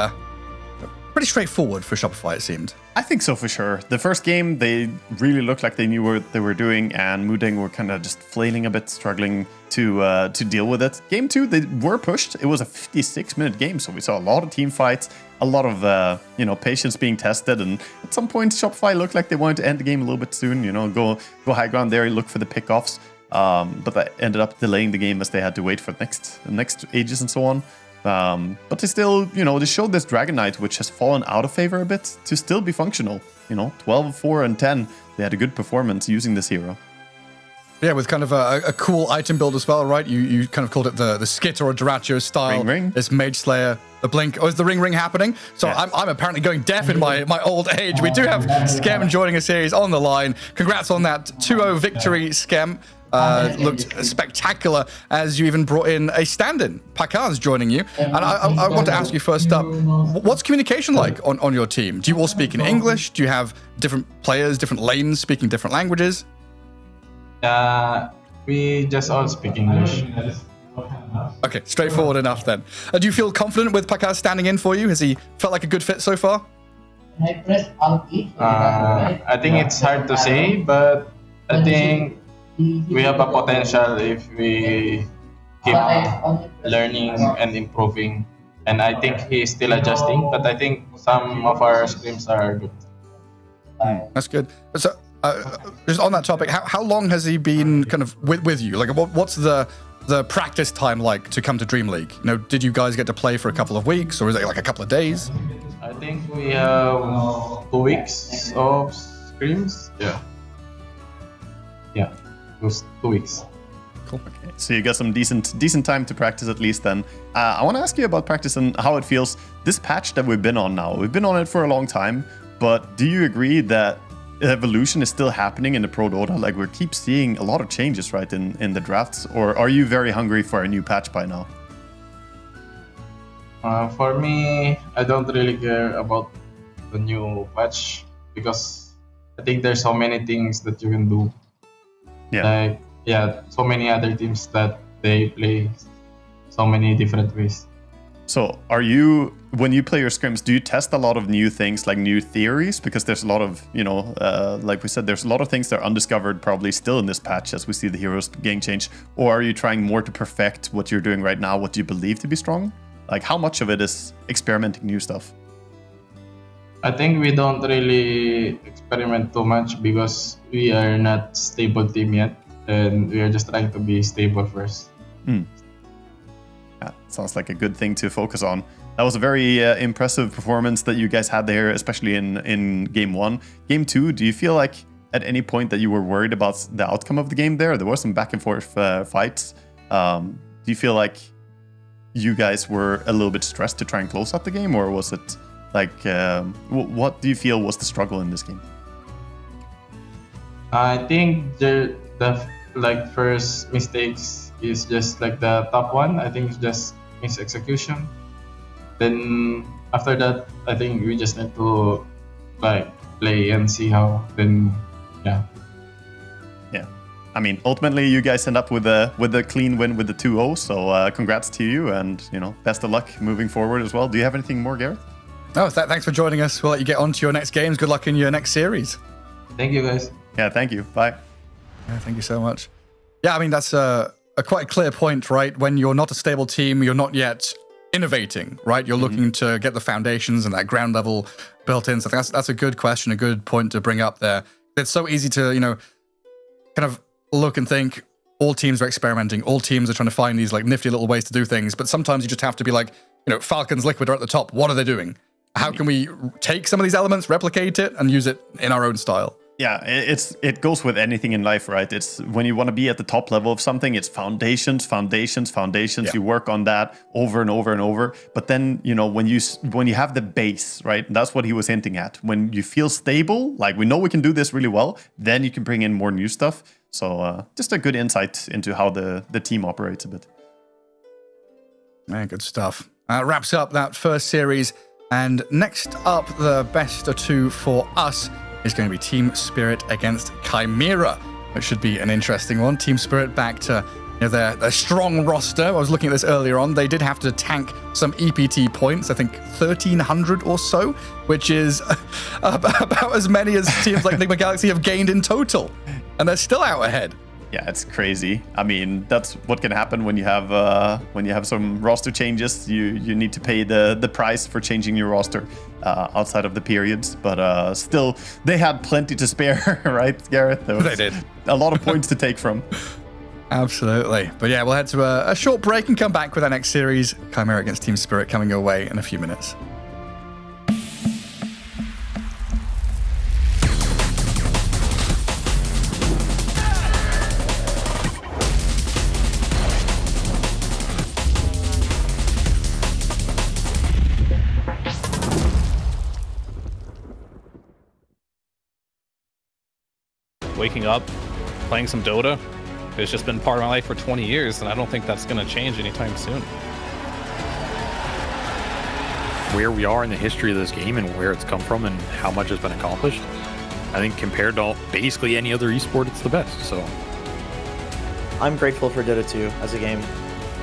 pretty straightforward for Shopify, it seemed. I think so, for sure. The first game, they really looked like they knew what they were doing, and Mudeng were kind of just flailing a bit, struggling to deal with it. Game 2, they were pushed. It was a 56-minute game, so we saw a lot of team fights, a lot of patience being tested, and at some point, Shopify looked like they wanted to end the game a little bit soon. Go high ground there, look for the pickoffs, but that ended up delaying the game as they had to wait for the next ages and so on. But they still, they showed this Dragon Knight, which has fallen out of favor a bit, to still be functional. 12, 4, and 10. They had a good performance using this hero. Yeah, with kind of a cool item build as well, right? You kind of called it the Skit or a Duratio style. Ring. This Mage Slayer, the Blink. Oh, is the ring happening? So yes. I'm apparently going deaf in my old age. We do have Skem joining us here. He's on the line. Congrats on that 2-0 victory, Skem. Looked spectacular as you even brought in a stand-in. Pakar's joining you. And I want to ask you first up, what's communication like on your team? Do you all speak in English? Do you have different players, different lanes speaking different languages? We just all speak English. Okay, straightforward enough then. Do you feel confident with Pakar standing in for you? Has he felt like a good fit so far? I think it's hard to say, but I think we have a potential if we keep learning and improving. And I think he's still adjusting, but I think some of our scrims are good. That's good. So, just on that topic, how long has he been kind of with you? Like, what's the practice time like to come to DreamLeague? Did you guys get to play for a couple of weeks, or is it like a couple of days? I think we have 2 weeks of scrims. Yeah, it was 2 weeks. Cool. Okay. So you got some decent time to practice at least then. I want to ask you about practice and how it feels. This patch that we've been on now, we've been on it for a long time, but do you agree that evolution is still happening in the Pro Dota? Like, we keep seeing a lot of changes, right, in the drafts? Or are you very hungry for a new patch by now? For me, I don't really care about the new patch because I think there's so many things that you can do. Yeah. So many other teams that they play so many different ways. So are you, when you play your scrims, do you test a lot of new things, like new theories? Because there's a lot of, like we said, there's a lot of things that are undiscovered probably still in this patch as we see the heroes getting changed. Or are you trying more to perfect what you're doing right now, what you believe to be strong? Like, how much of it is experimenting new stuff? I think we don't really experiment too much because we are not stable team yet. And we are just trying to be stable first. Yeah, sounds like a good thing to focus on. That was a very impressive performance that you guys had there, especially in Game 1. Game 2, do you feel like at any point that you were worried about the outcome of the game there? There were some back and forth fights. Do you feel like you guys were a little bit stressed to try and close out the game? Or was it like, what do you feel was the struggle in this game? I think the first mistakes is just like the top one. I think it's just mis-execution. Then after that, I think we just need to play and see how. Then yeah. I mean, ultimately, you guys end up with a clean win with the 2-0. So congrats to you, and best of luck moving forward as well. Do you have anything more, Gareth? Oh, thanks for joining us. We'll let you get on to your next games. Good luck in your next series. Thank you, guys. Yeah, thank you. Bye. Yeah, thank you so much. Yeah, I mean, that's a quite clear point, right? When you're not a stable team, you're not yet innovating, right? You're looking to get the foundations and that ground level built in. So I think that's a good question, a good point to bring up there. It's so easy to, kind of look and think all teams are experimenting. All teams are trying to find these nifty little ways to do things. But sometimes you just have to be like, Falcons Liquid are at the top. What are they doing? How can we take some of these elements, replicate it, and use it in our own style? Yeah, it goes with anything in life, right? It's when you want to be at the top level of something, it's foundations. Yeah. You work on that over and over and over. But then, when you have the base, right? That's what he was hinting at. When you feel stable, like we know we can do this really well, then you can bring in more new stuff. So just a good insight into how the team operates a bit. Man, good stuff. wraps up that first series. And next up, the best of two for us is going to be Team Spirit against Chimera, which should be an interesting one. Team Spirit back to their strong roster. I was looking at this earlier on. They did have to tank some EPT points, I think 1,300 or so, which is about as many as teams like Enigma Galaxy have gained in total. And they're still out ahead. Yeah, it's crazy. I mean, that's what can happen when you have some roster changes. You need to pay the price for changing your roster outside of the periods. But still, they had plenty to spare, right, Gareth? They did. A lot of points to take from. Absolutely. But yeah, we'll head to a short break and come back with our next series. Chimera against Team Spirit coming your way in a few minutes. Waking up, playing some Dota. It's just been part of my life for 20 years, and I don't think that's going to change anytime soon. Where we are in the history of this game and where it's come from and how much has been accomplished, I think compared to basically any other esport, it's the best. So I'm grateful for Dota 2 as a game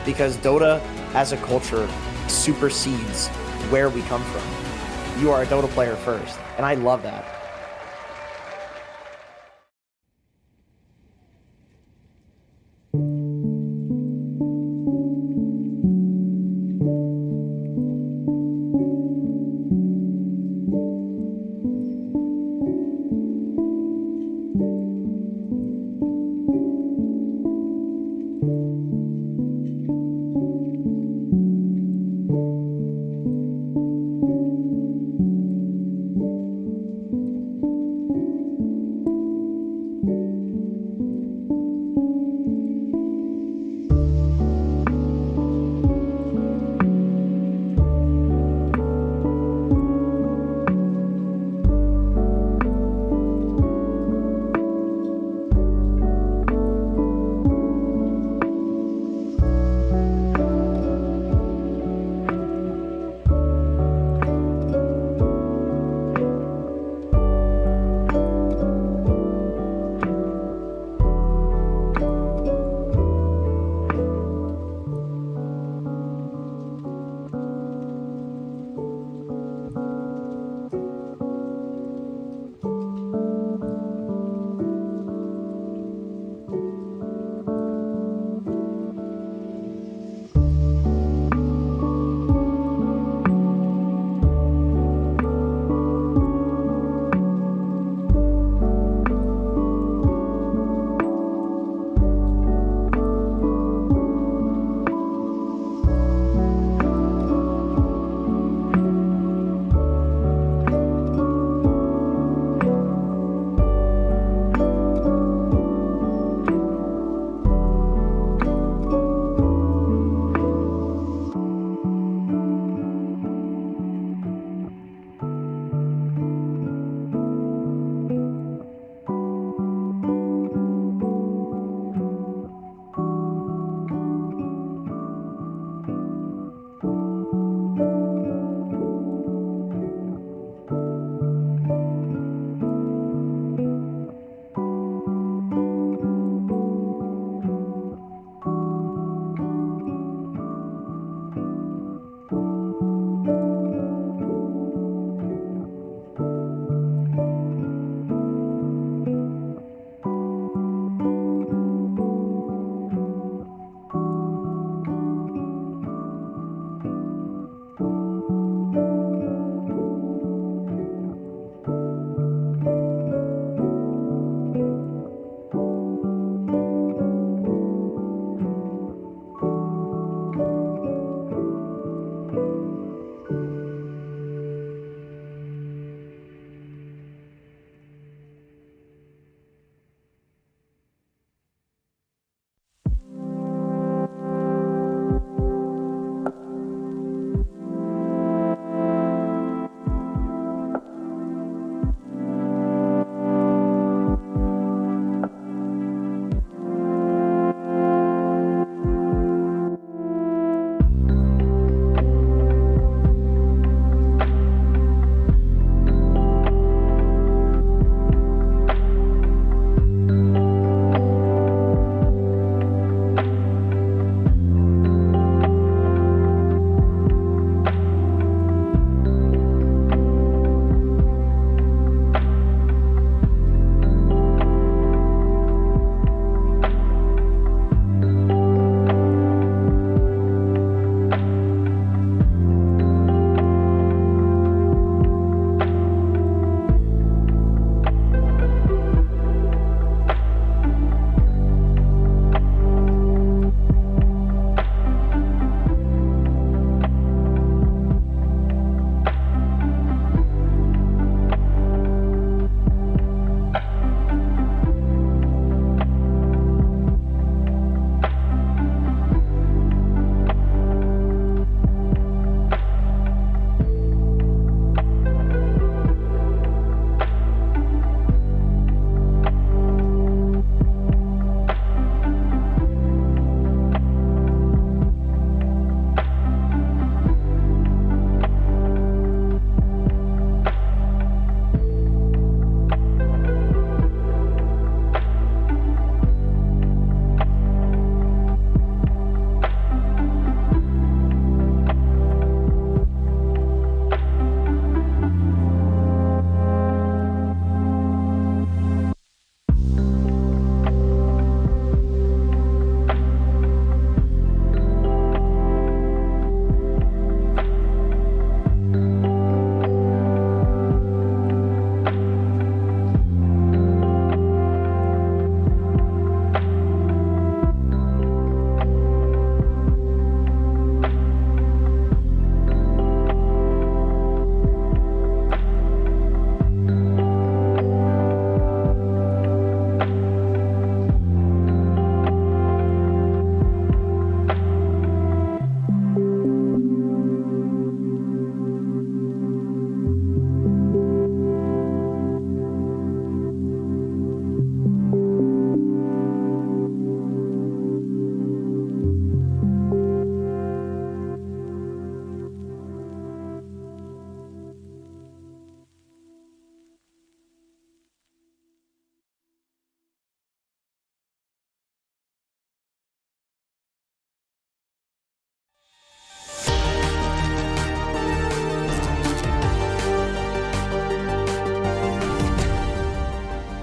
because Dota as a culture supersedes where we come from. You are a Dota player first, and I love that.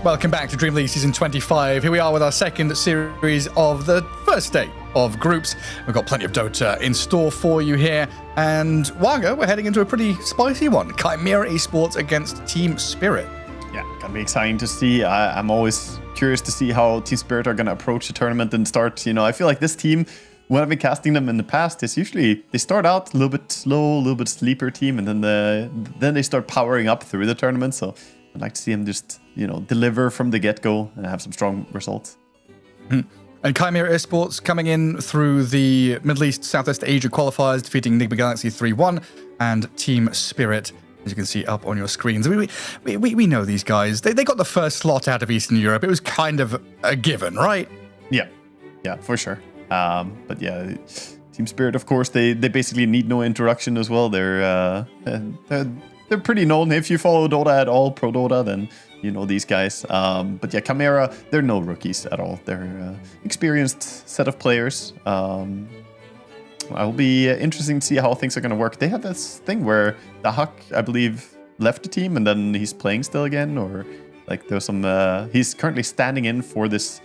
Welcome back to Dream League Season 25. Here we are with our second series of the first day of groups. We've got plenty of Dota in store for you here. And Waga, we're heading into a pretty spicy one. Chimera Esports against Team Spirit. Yeah, gonna be exciting to see. I'm always curious to see how Team Spirit are gonna approach the tournament and start. I feel like this team, when I've been casting them in the past, is usually they start out a little bit slow, a little bit sleeper team, and then they start powering up through the tournament. So I'd like to see them just, deliver from the get-go and have some strong results. And Chimera Esports coming in through the Middle East, Southeast Asia qualifiers, defeating Enigma Galaxy 3-1, and Team Spirit, as you can see up on your screens. We know these guys. They got the first slot out of Eastern Europe. It was kind of a given, right? Yeah, for sure. But yeah, Team Spirit, of course, they basically need no introduction as well. They're pretty known. If you follow Dota at all, Pro Dota, then you know these guys. But yeah, Chimera, they're no rookies at all. They're experienced set of players. It'll be interesting to see how things are going to work. They had this thing where the Huck, I believe, left the team and then he's playing still again, or like there's some. He's currently standing in for this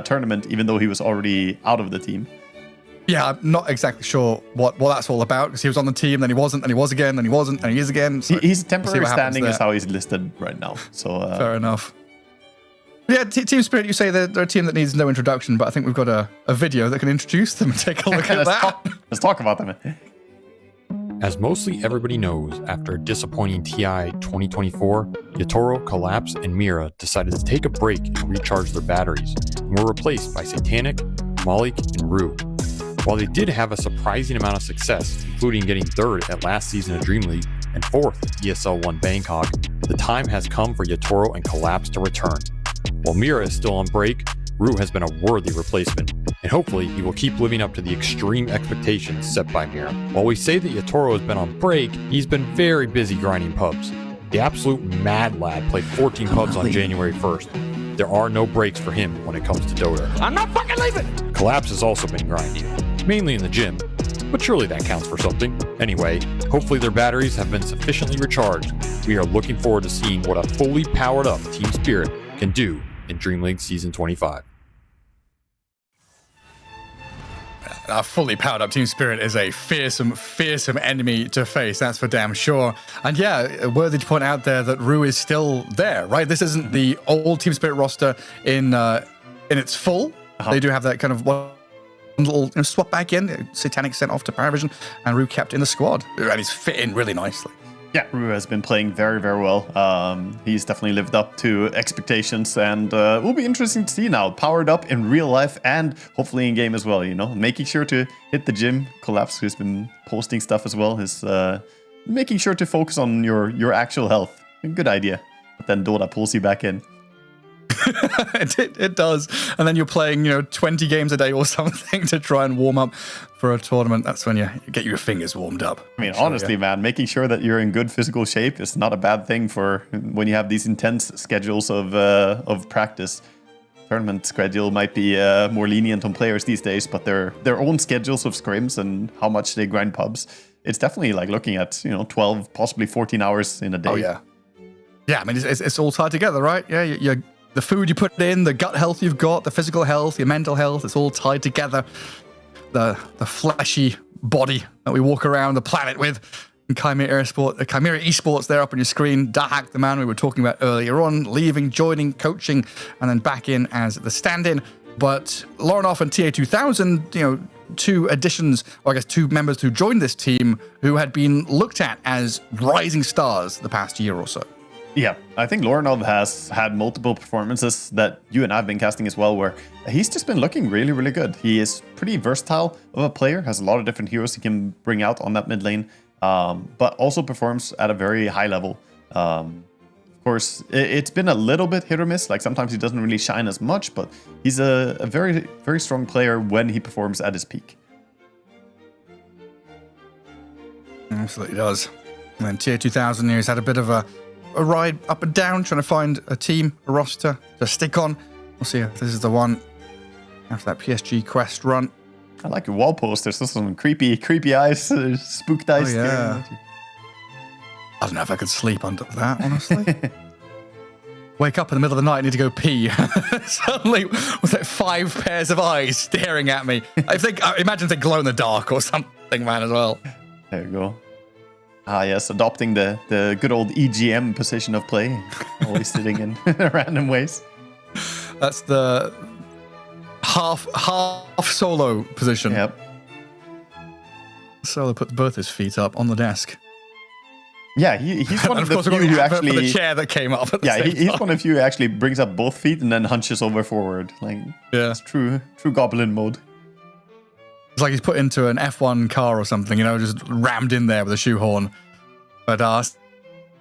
tournament, even though he was already out of the team. Yeah, I'm not exactly sure what that's all about, because he was on the team, then he wasn't, then he was again, then he wasn't, and he is again. So he's temporary standing is how he's listed right now. So fair enough. Yeah, Team Spirit, you say they're a team that needs no introduction, but I think we've got a video that can introduce them and take a look at that. Let's talk about them. As mostly everybody knows, after a disappointing TI 2024, Yatoro, Collapse, and Mira decided to take a break and recharge their batteries, and were replaced by Satanic, Malik, and Rue. While they did have a surprising amount of success, including getting third at last season of Dream League and fourth at ESL 1 Bangkok, the time has come for Yatoro and Collapse to return. While Mira is still on break, Rue has been a worthy replacement, and hopefully he will keep living up to the extreme expectations set by Mira. While we say that Yatoro has been on break, he's been very busy grinding pubs. The absolute mad lad played 14 pubs on January 1st. There are no breaks for him when it comes to Dota. I'm not fucking leaving! Collapse has also been grinding, mainly in the gym, but surely that counts for something. Anyway, hopefully their batteries have been sufficiently recharged. We are looking forward to seeing what a fully powered up Team Spirit can do in Dream League Season 25. A fully powered up Team Spirit is a fearsome enemy to face, that's for damn sure. And yeah, worthy to point out there that Rue is still there, right? This isn't the old Team Spirit roster in its full. They do have that kind of one little swap back in. Satanic sent off to Paravision, and Rue kept in the squad. And he's fit in really nicely. Yeah, Rue has been playing very, very well. He's definitely lived up to expectations, and will be interesting to see now. Powered up in real life and hopefully in game as well. Making sure to hit the gym. Collapse, who's been posting stuff as well, is making sure to focus on your actual health. A good idea. But then Dota pulls you back in. It does. And then you're playing, 20 games a day or something to try and warm up for a tournament. That's when you get your fingers warmed up. I mean, honestly, man, making sure that you're in good physical shape is not a bad thing for when you have these intense schedules of practice. Tournament schedule might be more lenient on players these days, but their own schedules of scrims and how much they grind pubs, it's definitely like looking at 12, possibly 14 hours in a day. Oh yeah. Yeah, I mean, it's all tied together, right? Yeah, the food you put in, the gut health you've got, the physical health, your mental health, it's all tied together. The fleshy body that we walk around the planet with. And Chimera Esports there up on your screen. Dahak, the man we were talking about earlier on, leaving, joining, coaching, and then back in as the stand-in. But Lorenoff and TA2000, two additions, or I guess two members who joined this team who had been looked at as rising stars the past year or so. Yeah, I think Lorenov has had multiple performances that you and I have been casting as well, where he's just been looking really, really good. He is pretty versatile of a player, has a lot of different heroes he can bring out on that mid lane, but also performs at a very high level. Of course, it's been a little bit hit or miss. Like sometimes he doesn't really shine as much, but he's a very, very strong player when he performs at his peak. Absolutely does. And then TA2000 here has had a bit of a ride up and down, trying to find a team, a roster to stick on. We'll see if this is the one after that PSG quest run. I like your wall posters. There's some creepy eyes, spooked eyes. Oh, yeah. I don't know if I could sleep under that, honestly. wake up in the middle of the night, need to go pee. Suddenly, was like 5 pairs of eyes staring at me. Imagine if they glow in the dark or something, man, as well. There you go. Ah, yes, adopting the good old EGM position of play. Always sitting in random ways. That's the half solo position. Yep. Solo puts both his feet up on the desk. Yeah, he's one of the few who actually... For the chair that came up. He's one of the few who actually brings up both feet and then hunches over forward. Like, it's true goblin mode. It's like he's put into an F1 car or something, just rammed in there with a shoehorn. But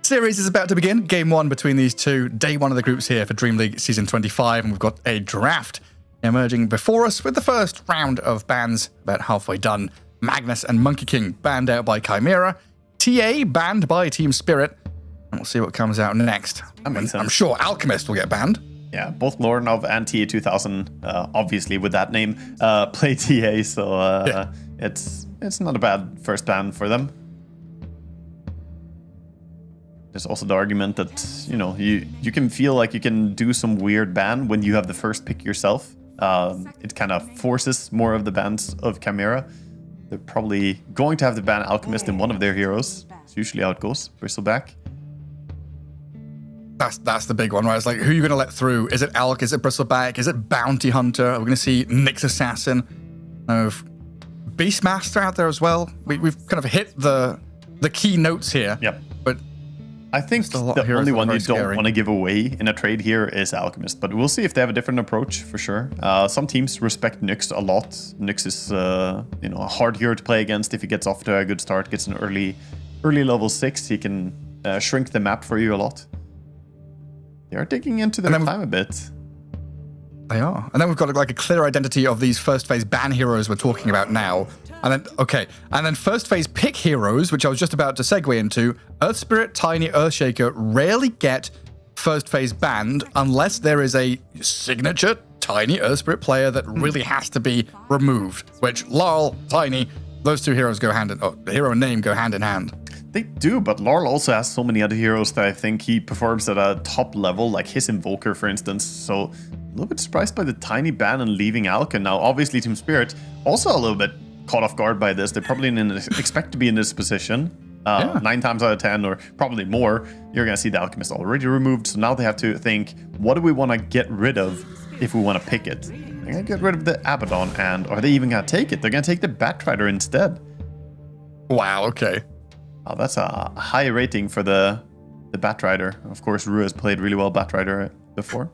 series is about to begin. Game 1 between these two. Day 1 of the groups here for Dream League Season 25. And we've got a draft emerging before us with the first round of bans about halfway done. Magnus and Monkey King banned out by Chimera. TA banned by Team Spirit. And we'll see what comes out next. I'm sure Alchemist will get banned. Yeah, both Lornov and TA2000, obviously with that name, play TA, so it's not a bad first ban for them. There's also the argument that, you can feel like you can do some weird ban when you have the first pick yourself. It kind of forces more of the bans of Chimera. They're probably going to have to ban Alchemist in one of their heroes. It's usually how it goes. Bristleback. That's the big one, right? It's like, who are you going to let through? Is it Alk? Is it Bristleback? Is it Bounty Hunter? Are we going to see Nyx Assassin? Beastmaster out there as well. We've kind of hit the key notes here. Yep. But I think the only one you don't want to give away in a trade here is Alchemist, but we'll see if they have a different approach for sure. Some teams respect Nyx a lot. Nyx is a hard hero to play against. If he gets off to a good start, gets an early level 6, he can shrink the map for you a lot. They are digging into their time a bit. They are. And then we've got like a clear identity of these first phase ban heroes we're talking about now. And then first phase pick heroes, which I was just about to segue into. Earth Spirit, Tiny, Earthshaker rarely get first phase banned unless there is a signature Tiny Earth Spirit player that really has to be removed. Which Larl, Tiny, those two heroes go the hero and name go hand in hand. They do, but Larl also has so many other heroes that I think he performs at a top level, like his Invoker, for instance. So a little bit surprised by the Tiny ban and leaving Alk. And now, obviously, Team Spirit also a little bit caught off guard by this. They probably didn't expect to be in this position. 9 times out of 10, or probably more, you're going to see the Alchemist already removed. So now they have to think, what do we want to get rid of if we want to pick it? They're going to get rid of the Abaddon, and are they even going to take it? They're going to take the Batrider instead. Wow, okay. Oh, that's a high rating for the Batrider. Of course, Ru has played really well Batrider before.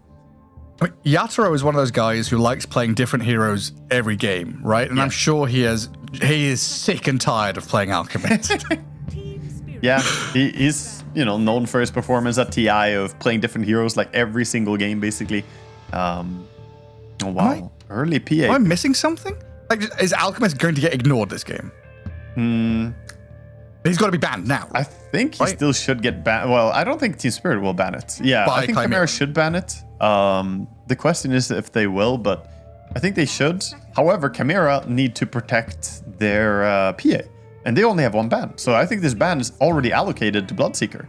Yatoro is one of those guys who likes playing different heroes every game, right? And I'm sure he is sick and tired of playing Alchemist. Yeah, he's known for his performance at TI of playing different heroes like every single game, basically. Oh wow, early PA. Am I missing something? Like, is Alchemist going to get ignored this game? He's got to be banned now. I think he still should get banned. Well, I don't think Team Spirit will ban it. Yeah, I think Chimera should ban it. The question is if they will, but I think they should. However, Chimera need to protect their PA, and they only have 1 ban. So I think this ban is already allocated to Bloodseeker.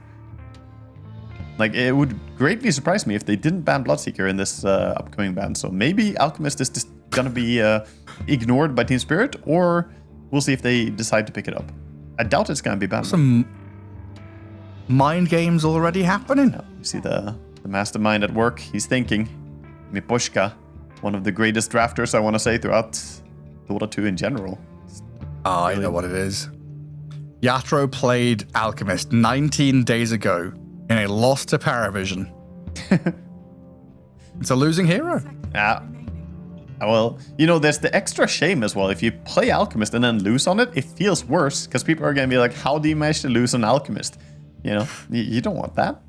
Like, it would greatly surprise me if they didn't ban Bloodseeker in this upcoming ban. So maybe Alchemist is just going to be ignored by Team Spirit, or we'll see if they decide to pick it up. I doubt it's going to be banned. Some mind games already happening. Yeah, you see the mastermind at work. He's thinking. Miposhka, one of the greatest drafters, I want to say, throughout Dota 2 in general. Oh, I know what it is. Yatoro played Alchemist 19 days ago in a loss to Paravision. It's a losing hero. Yeah. Well, there's the extra shame as well. If you play Alchemist and then lose on it, it feels worse because people are going to be like, how do you manage to lose on Alchemist? You don't want that.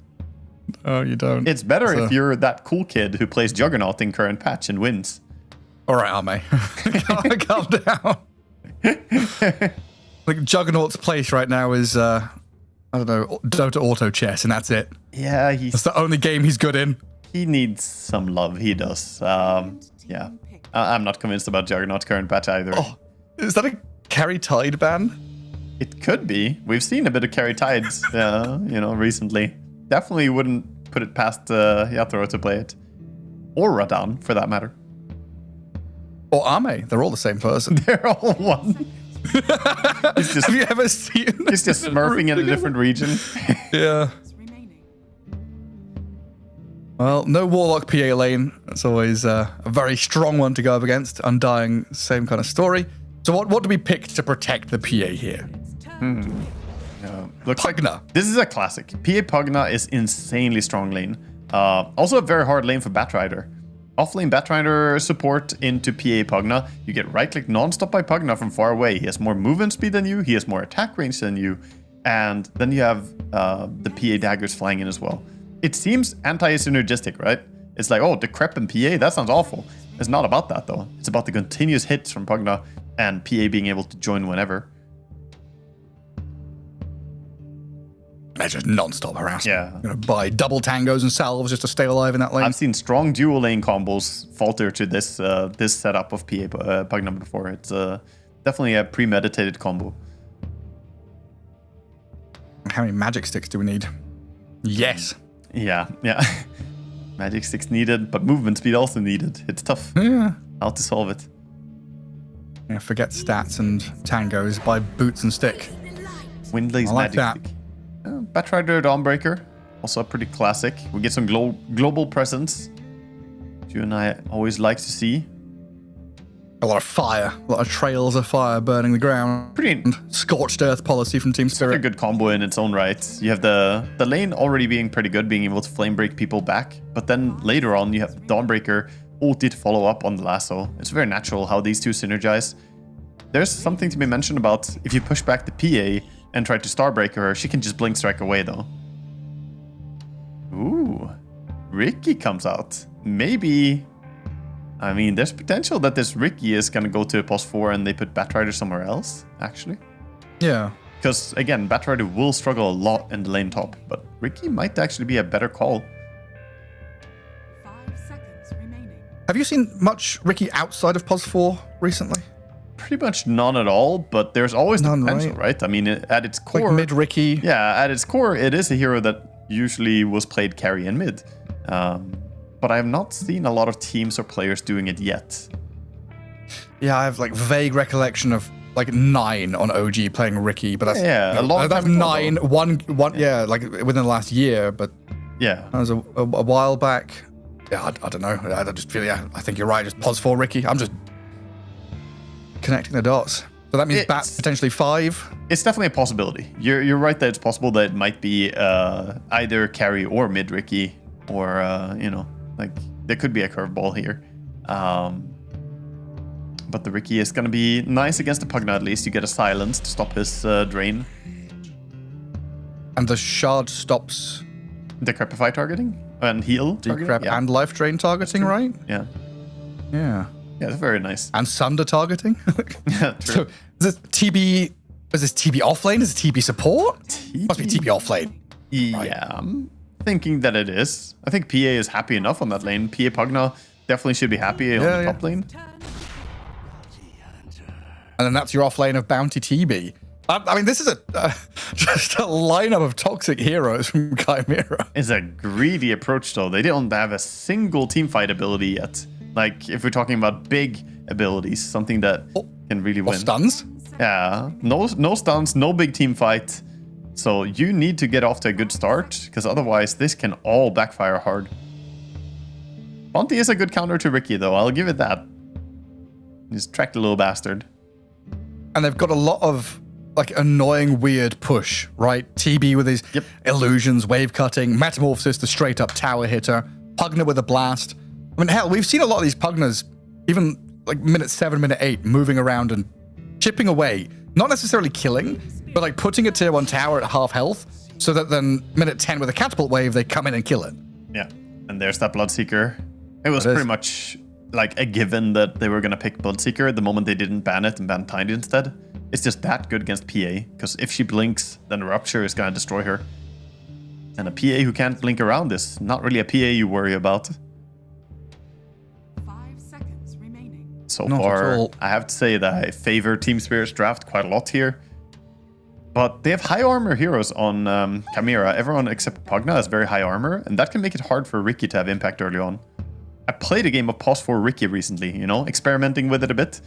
Oh, you don't. It's better if you're that cool kid who plays Juggernaut in current patch and wins. All right, Ame. Calm down. Like, Juggernaut's place right now is, I don't know, Dota Auto Chess, and that's it. Yeah, that's the only game he's good in. He needs some love. He does. Yeah. I'm not convinced about Juggernaut's current patch either. Oh, is that a Carry Tide ban? It could be. We've seen a bit of Carry Tides, recently. Definitely wouldn't put it past Yatoro to play it. Or Radan, for that matter. Or Ame. They're all the same person. They're all one. Have you ever seen? He's just smurfing in a different region. Yeah. Well, no Warlock PA lane. That's always a very strong one to go up against. Undying, same kind of story. So what do we pick to protect the PA here? Looks Pugna. like this is a classic. PA Pugna is insanely strong lane. Also a very hard lane for Batrider. Offlane Batrider support into PA Pugna. You get right-click non-stop by Pugna from far away. He has more movement speed than you. He has more attack range than you. And then you have the PA daggers flying in as well. It seems anti-synergistic, right? It's like, oh, Decrep and PA, that sounds awful. It's not about that, though. It's about the continuous hits from Pugna and PA being able to join whenever. They're just non-stop harassment. Yeah. You're gonna buy double tangos and salves just to stay alive in that lane. I've seen strong dual lane combos falter to this this setup of PA Pugna before. It's definitely a premeditated combo. How many magic sticks do we need? Yes. Yeah. Magic sticks needed, but movement speed also needed. It's tough. Yeah. How to solve it. Yeah, forget stats and tangos, buy boots and stick. Windlay's I like magic that. stick. Batrider Dawnbreaker, also a pretty classic. We get some global presence, which you and I always like to see. A lot of fire, a lot of trails of fire burning the ground. Pretty scorched earth policy from Team Spirit. a good combo in its own right. You have the lane already being pretty good, being able to flame break people back. But then later on, you have Dawnbreaker ulti to follow up on the lasso. It's very natural how these two synergize. There's something to be mentioned about if you push back the PA and try to Starbreaker her, she can just Blink Strike away though. Ooh, Ricky comes out. Maybe, I mean, there's potential that this Ricky is gonna go to a post 4 and they put Batrider somewhere else, actually. Yeah. Because again, Batrider will struggle a lot in the lane top, but Ricky might actually be a better call. 5 seconds remaining. Have you seen much Ricky outside of POS 4 recently? Pretty much none at all, but there's always None, the potential, right? I mean, at its core, Like mid Ricky. yeah, at its core, it is a hero that usually was played carry and mid. But I have not seen a lot of teams or players doing it yet. Yeah, I have like vague recollection of like 9 on OG playing Ricky, but that's Yeah, a lot of that's time ago, 9, though. one, yeah, like within the last year, but Yeah, that was a while back. Yeah, I don't know. I just feel, yeah, I think you're right. Just POS 4 Ricky. I'm just connecting the dots. So that means Bat potentially 5. it's definitely a possibility. You're right that it's possible that it might be either carry or mid Ricky, or you know, like there could be a curveball here. But the Ricky is going to be nice against the Pugna at least. You get a silence to stop his drain. And the shard stops Decrepify targeting and heal targeting. decrep Yeah. and life drain targeting, right? Yeah. Yeah. Yeah, it's very nice. And Sunder targeting. Yeah, true. So is this TB? Is this TB offlane? Is it TB support? Must be TB offlane. Yeah, I'm thinking that it is. I think PA is happy enough on that lane. PA Pugna definitely should be happy on the top lane. And then that's your offlane of Bounty TB. I mean, this is just a lineup of toxic heroes from Chimera. It's a greedy approach, though. They don't have a single teamfight ability yet. Like, if we're talking about big abilities, something that can really win. Stuns? Yeah, no stuns, no big team fight. So you need to get off to a good start, because otherwise this can all backfire hard. Bounty is a good counter to Ricky, though. I'll give it that. He's tracked a little bastard. And they've got a lot of like annoying, weird push, right? TB with his illusions, wave cutting, Metamorphosis, the straight up tower hitter, Pugna with a blast. I mean, hell, we've seen a lot of these Pugnas, even like minute 7, minute 8, moving around and chipping away. Not necessarily killing, but like putting a tier 1 tower at half health, so that then minute 10 with a catapult wave, they come in and kill it. Yeah, and there's that Bloodseeker. It was pretty much like a given that they were going to pick Bloodseeker the moment they didn't ban it and ban Tiny instead. It's just that good against PA, because if she blinks, then Rupture is going to destroy her. And a PA who can't blink around is not really a PA you worry about. 5 seconds remaining. So Not at far, all. I have to say that I favor Team Spirit's draft quite a lot here. But they have high armor heroes on Chimera. Everyone except Pugna has very high armor, and that can make it hard for Ricky to have impact early on. I played a game of Pos for Ricky recently, you know, experimenting with it a bit.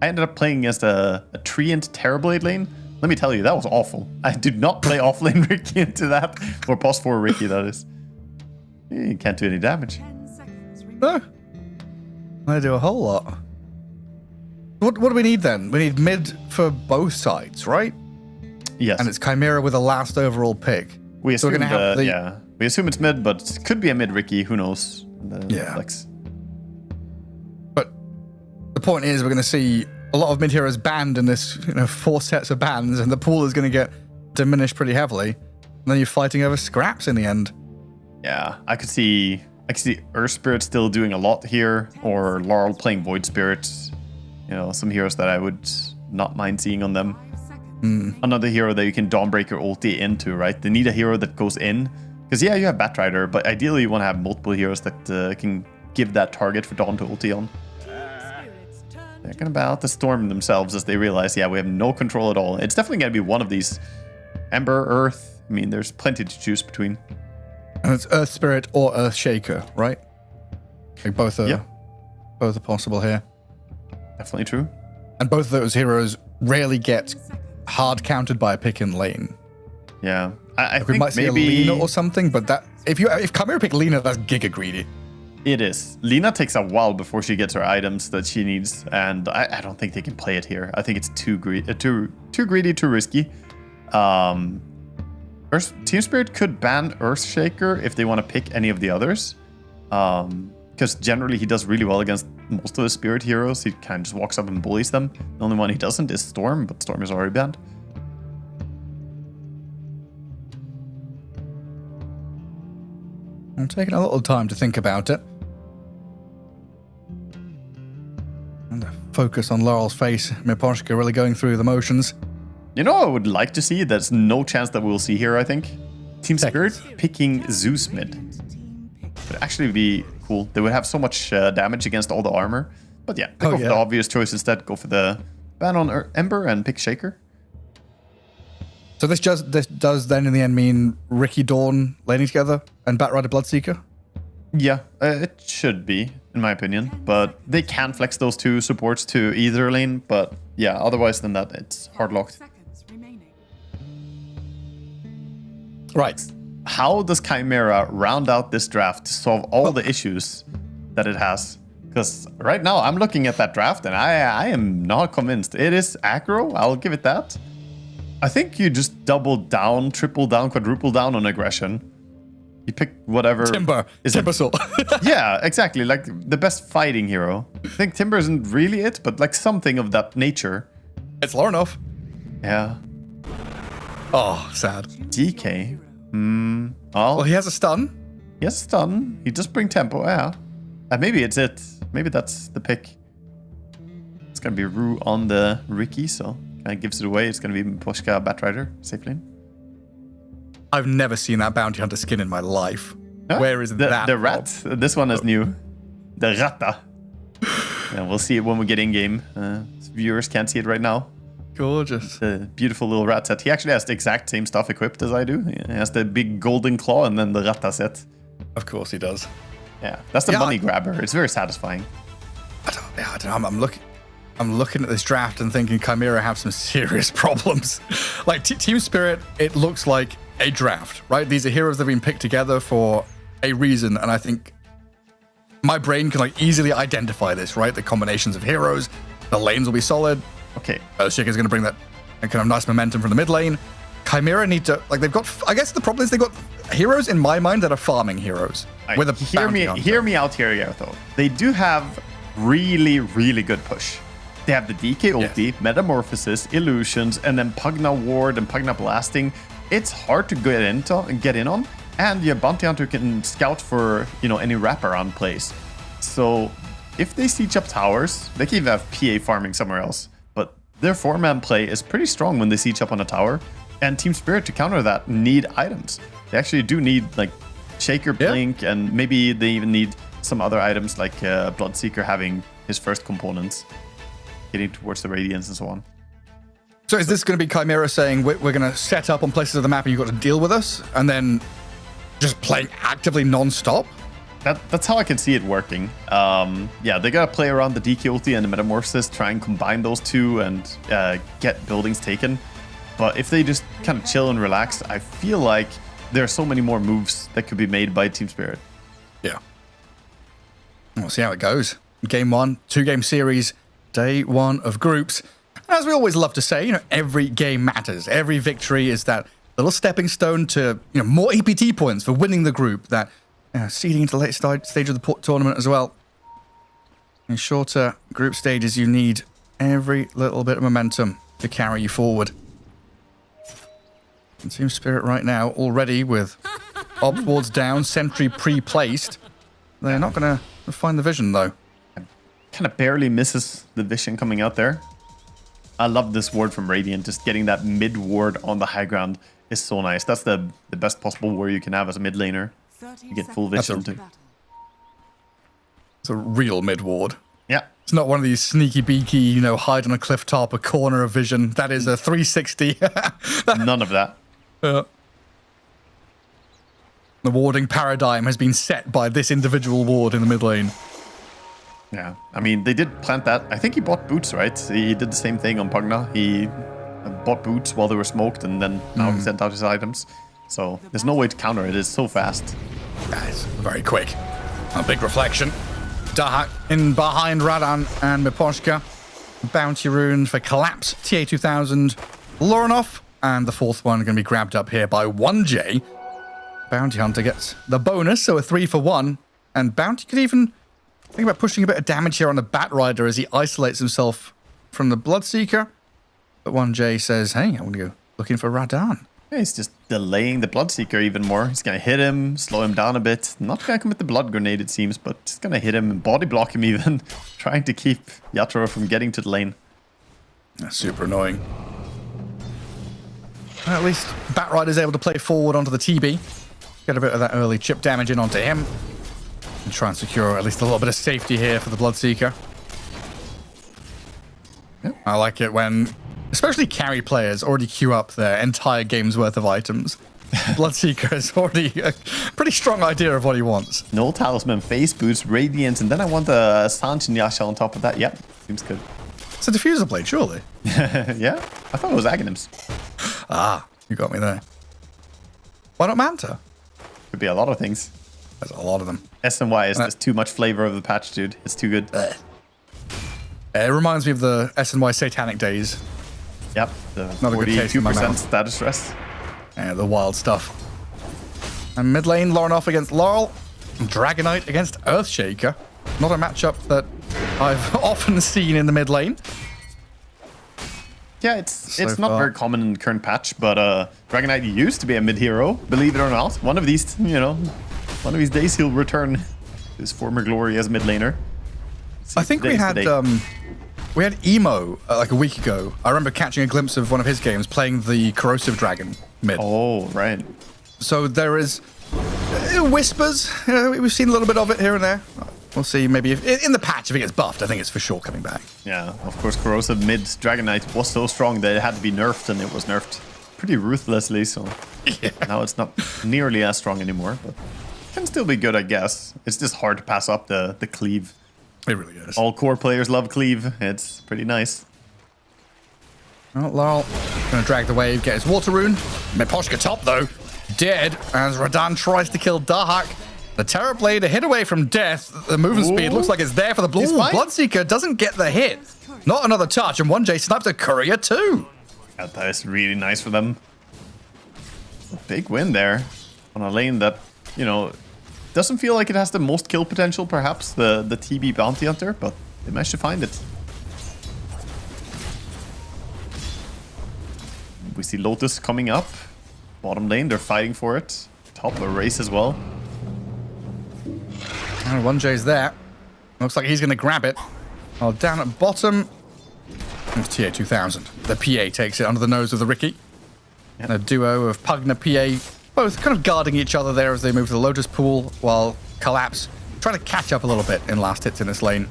I ended up playing against a Treant Terrorblade lane. Let me tell you, that was awful. I did not play offlane Ricky into that, or Pos for Ricky, that is. You can't do any damage. 10 seconds remaining. No. I do a whole lot. What do we need then? We need mid for both sides, right? Yes. And it's Chimera with a last overall pick. We So assume we're gonna have the- yeah. We assume it's mid, but it could be a mid Ricky, who knows? Yeah. Flex. But the point is, we're going to see a lot of mid heroes banned in this, 4 sets of bans, and the pool is going to get diminished pretty heavily. And then you're fighting over scraps in the end. Yeah, I could see Earth Spirit still doing a lot here, or Laurel playing Void Spirit. You know, some heroes that I would not mind seeing on them. 5 seconds. Another hero that you can Dawnbreaker ulti into, right? They need a hero that goes in. Because, yeah, you have Batrider, but ideally you want to have multiple heroes that can give that target for Dawn to ulti on. Spirits turn They're going to about to storm themselves as they realize, yeah, we have no control at all. It's definitely going to be one of these. Ember, Earth. I mean, there's plenty to choose between. And it's Earth Spirit or Earth Shaker, right? Like both are possible here. Definitely true. And both of those heroes rarely get seconds. hard countered by a pick in lane. Yeah. I We think might see maybe a Lina or something, but that if Chimera pick Lina, that's giga greedy. it is. Lina takes a while before she gets her items that she needs, and I don't think they can play it here. I think it's too greedy, too risky. Team Spirit could ban Earthshaker if they want to pick any of the others, because generally he does really well against most of the Spirit heroes. He kind of just walks up and bullies them. The only one he doesn't is Storm, but Storm is already banned. I'm taking a little time to think about it. And focus on Laurel's face. Miposhka really going through the motions. You know, I would like to see. There's no chance that we'll see here, I think. Team Spirit picking Zeus mid. Team pick. Would actually be cool. They would have so much damage against all the armor. But yeah, go for the obvious choice instead. Go for the ban on Ember and pick Shaker. So this does then in the end mean Ricky Dawn laning together and Batrider Bloodseeker? Yeah, it should be, in my opinion. But they can flex those two supports to either lane. But yeah, otherwise than that, it's hard locked. Seconds remaining. Right. How does Chimera round out this draft to solve all the issues that it has? Because right now I'm looking at that draft and I am not convinced. It is aggro, I'll give it that. I think you just double down, triple down, quadruple down on aggression. You pick whatever. Timber. Timbersaw. Yeah, exactly. Like the best fighting hero. I think Timber isn't really it, but like something of that nature. It's low enough. Yeah. Oh, sad. DK. Well, he has a stun. He has stun. He does bring tempo, yeah. Maybe it's it. Maybe that's the pick. It's gonna be Rue on the Ricky, so kind of gives it away. It's gonna be Poshka Batrider, safe lane. I've never seen that bounty hunter skin in my life. Huh? Where is that? The rat. This one is new. The rata. Yeah, we'll see it when we get in game. Viewers can't see it right now. Gorgeous. The beautiful little rat set. He actually has the exact same stuff equipped as I do. He has the big golden claw and then the rata set. Of course he does. Yeah, that's the money grabber. It's very satisfying. I don't know. I'm looking at this draft and thinking Chimera have some serious problems. Like Team Spirit, it looks like a draft, right? These are heroes that have been picked together for a reason, and I think my brain can like easily identify this, right? The combinations of heroes, the lanes will be solid. Okay. Shaker is going to bring that kind of nice momentum from the mid lane. Chimera need to they've got. I guess the problem is they've got heroes in my mind that are farming heroes. With a hear me out here, though. They do have really, really good push. They have the DK ulti, Metamorphosis, Illusions, and then Pugna Ward and Pugna Blasting. It's hard to get in on, and your Bounty Hunter can scout for any wraparound plays. So if they siege up towers, they can even have PA farming somewhere else. But their 4-man play is pretty strong when they siege up on a tower. And Team Spirit, to counter that, need items. They actually do need like Shaker, Blink, and maybe they even need some other items like Bloodseeker having his first components, getting towards the Radiance and so on. So is this going to be Chimera saying we're going to set up on places of the map and you've got to deal with us, and then just playing actively non-stop? That's how I can see it working. Yeah, they gotta play around the DK ulti and the Metamorphosis, try and combine those two and get buildings taken. But if they just kind of chill and relax, I feel like there are so many more moves that could be made by Team Spirit. Yeah. We'll see how it goes. Game 1, 2-game series, day 1 of groups. As we always love to say, every game matters. Every victory is that little stepping stone to more EPT points for winning the group, that seeding into the late stage of the tournament as well. In shorter group stages, you need every little bit of momentum to carry you forward. And Team Spirit right now, already with Ops wards down, Sentry pre-placed. They're not going to find the vision, though. Kind of barely misses the vision coming out there. I love this ward from Radiant. Just getting that mid ward on the high ground is so nice. That's the best possible ward you can have as a mid laner. You get full vision too. It's a real mid ward. Yeah. It's not one of these sneaky beaky, hide on a cliff top, a corner of vision. That is a 360. None of that. The warding paradigm has been set by this individual ward in the mid lane. Yeah, I mean, they did plant that. I think he bought boots, right? He did the same thing on Pugna. He bought boots while they were smoked, and then now he sent out his items. So there's no way to counter it. It's so fast. It's very quick. A big reflection. Dahak in behind Radan and Miposhka. Bounty rune for Collapse. TA2000. Lorinov. And the fourth one going to be grabbed up here by 1J. Bounty Hunter gets the bonus, so a 3-for-1. And Bounty could even think about pushing a bit of damage here on the Bat Rider as he isolates himself from the Bloodseeker. But 1J says, hey, I'm going to go looking for Radan. Yeah, he's just delaying the Bloodseeker even more. He's going to hit him, slow him down a bit. Not going to commit the Blood Grenade, it seems, but just going to hit him and body block him even. Trying to keep Yatoro from getting to the lane. That's super annoying. Well, at least Bat Rider's able to play forward onto the TB. Get a bit of that early chip damage in onto him. And try and secure at least a little bit of safety here for the Bloodseeker. Yep. I like it when, especially carry players, already queue up their entire game's worth of items. Bloodseeker has already a pretty strong idea of what he wants. No Talisman, Face Boots, Radiance, and then I want the Sanch and Yasha on top of that. Yep, seems good. It's a diffuser blade, surely. Yeah, I thought it was Aghanims. Ah, you got me there. Why not Manta? Could be a lot of things. There's a lot of them. SNY is just too much flavor of the patch, dude. It's too good. It reminds me of the SNY Satanic days. Yep, the Not a good taste in my 42% mouth. status stress. Yeah, the wild stuff. And mid lane, Lorinov against Laurel. Dragonite against Earthshaker. Not a matchup that I've often seen in the mid lane. Yeah, it's not very common in the current patch, but Dragonite used to be a mid hero, believe it or not. One of these, one of these days he'll return his former glory as mid laner. I think we had Emo like a week ago. I remember catching a glimpse of one of his games playing the Corrosive Dragon mid. Oh, right. So there is whispers. We've seen a little bit of it here and there. We'll see. Maybe if in the patch, if it gets buffed, I think it's for sure coming back. Yeah, of course, Corrosive mid Dragonite was so strong that it had to be nerfed, and it was nerfed pretty ruthlessly. So now it's not nearly as strong anymore, but can still be good, I guess. It's just hard to pass up the cleave. It really is. All core players love cleave. It's pretty nice. Well, Laurel gonna drag the wave, get his water rune. Miposhka top though, dead as Radan tries to kill Dahak. The Terror Blade, a hit away from death. The movement speed looks like it's there for the Bloodseeker. Doesn't get the hit. Not another touch, and 1J snipes a courier too. Yeah, that is really nice for them. A big win there on a lane that, doesn't feel like it has the most kill potential, perhaps, the TB Bounty Hunter, but they managed to find it. We see Lotus coming up. Bottom lane, they're fighting for it. Top, a race as well. And 1J's there. Looks like he's going to grab it. Oh, down at bottom. It's TA2000. The PA takes it under the nose of the Ricky. And a duo of Pugna PA, both kind of guarding each other there as they move to the Lotus Pool, while Collapse trying to catch up a little bit in last hits in this lane.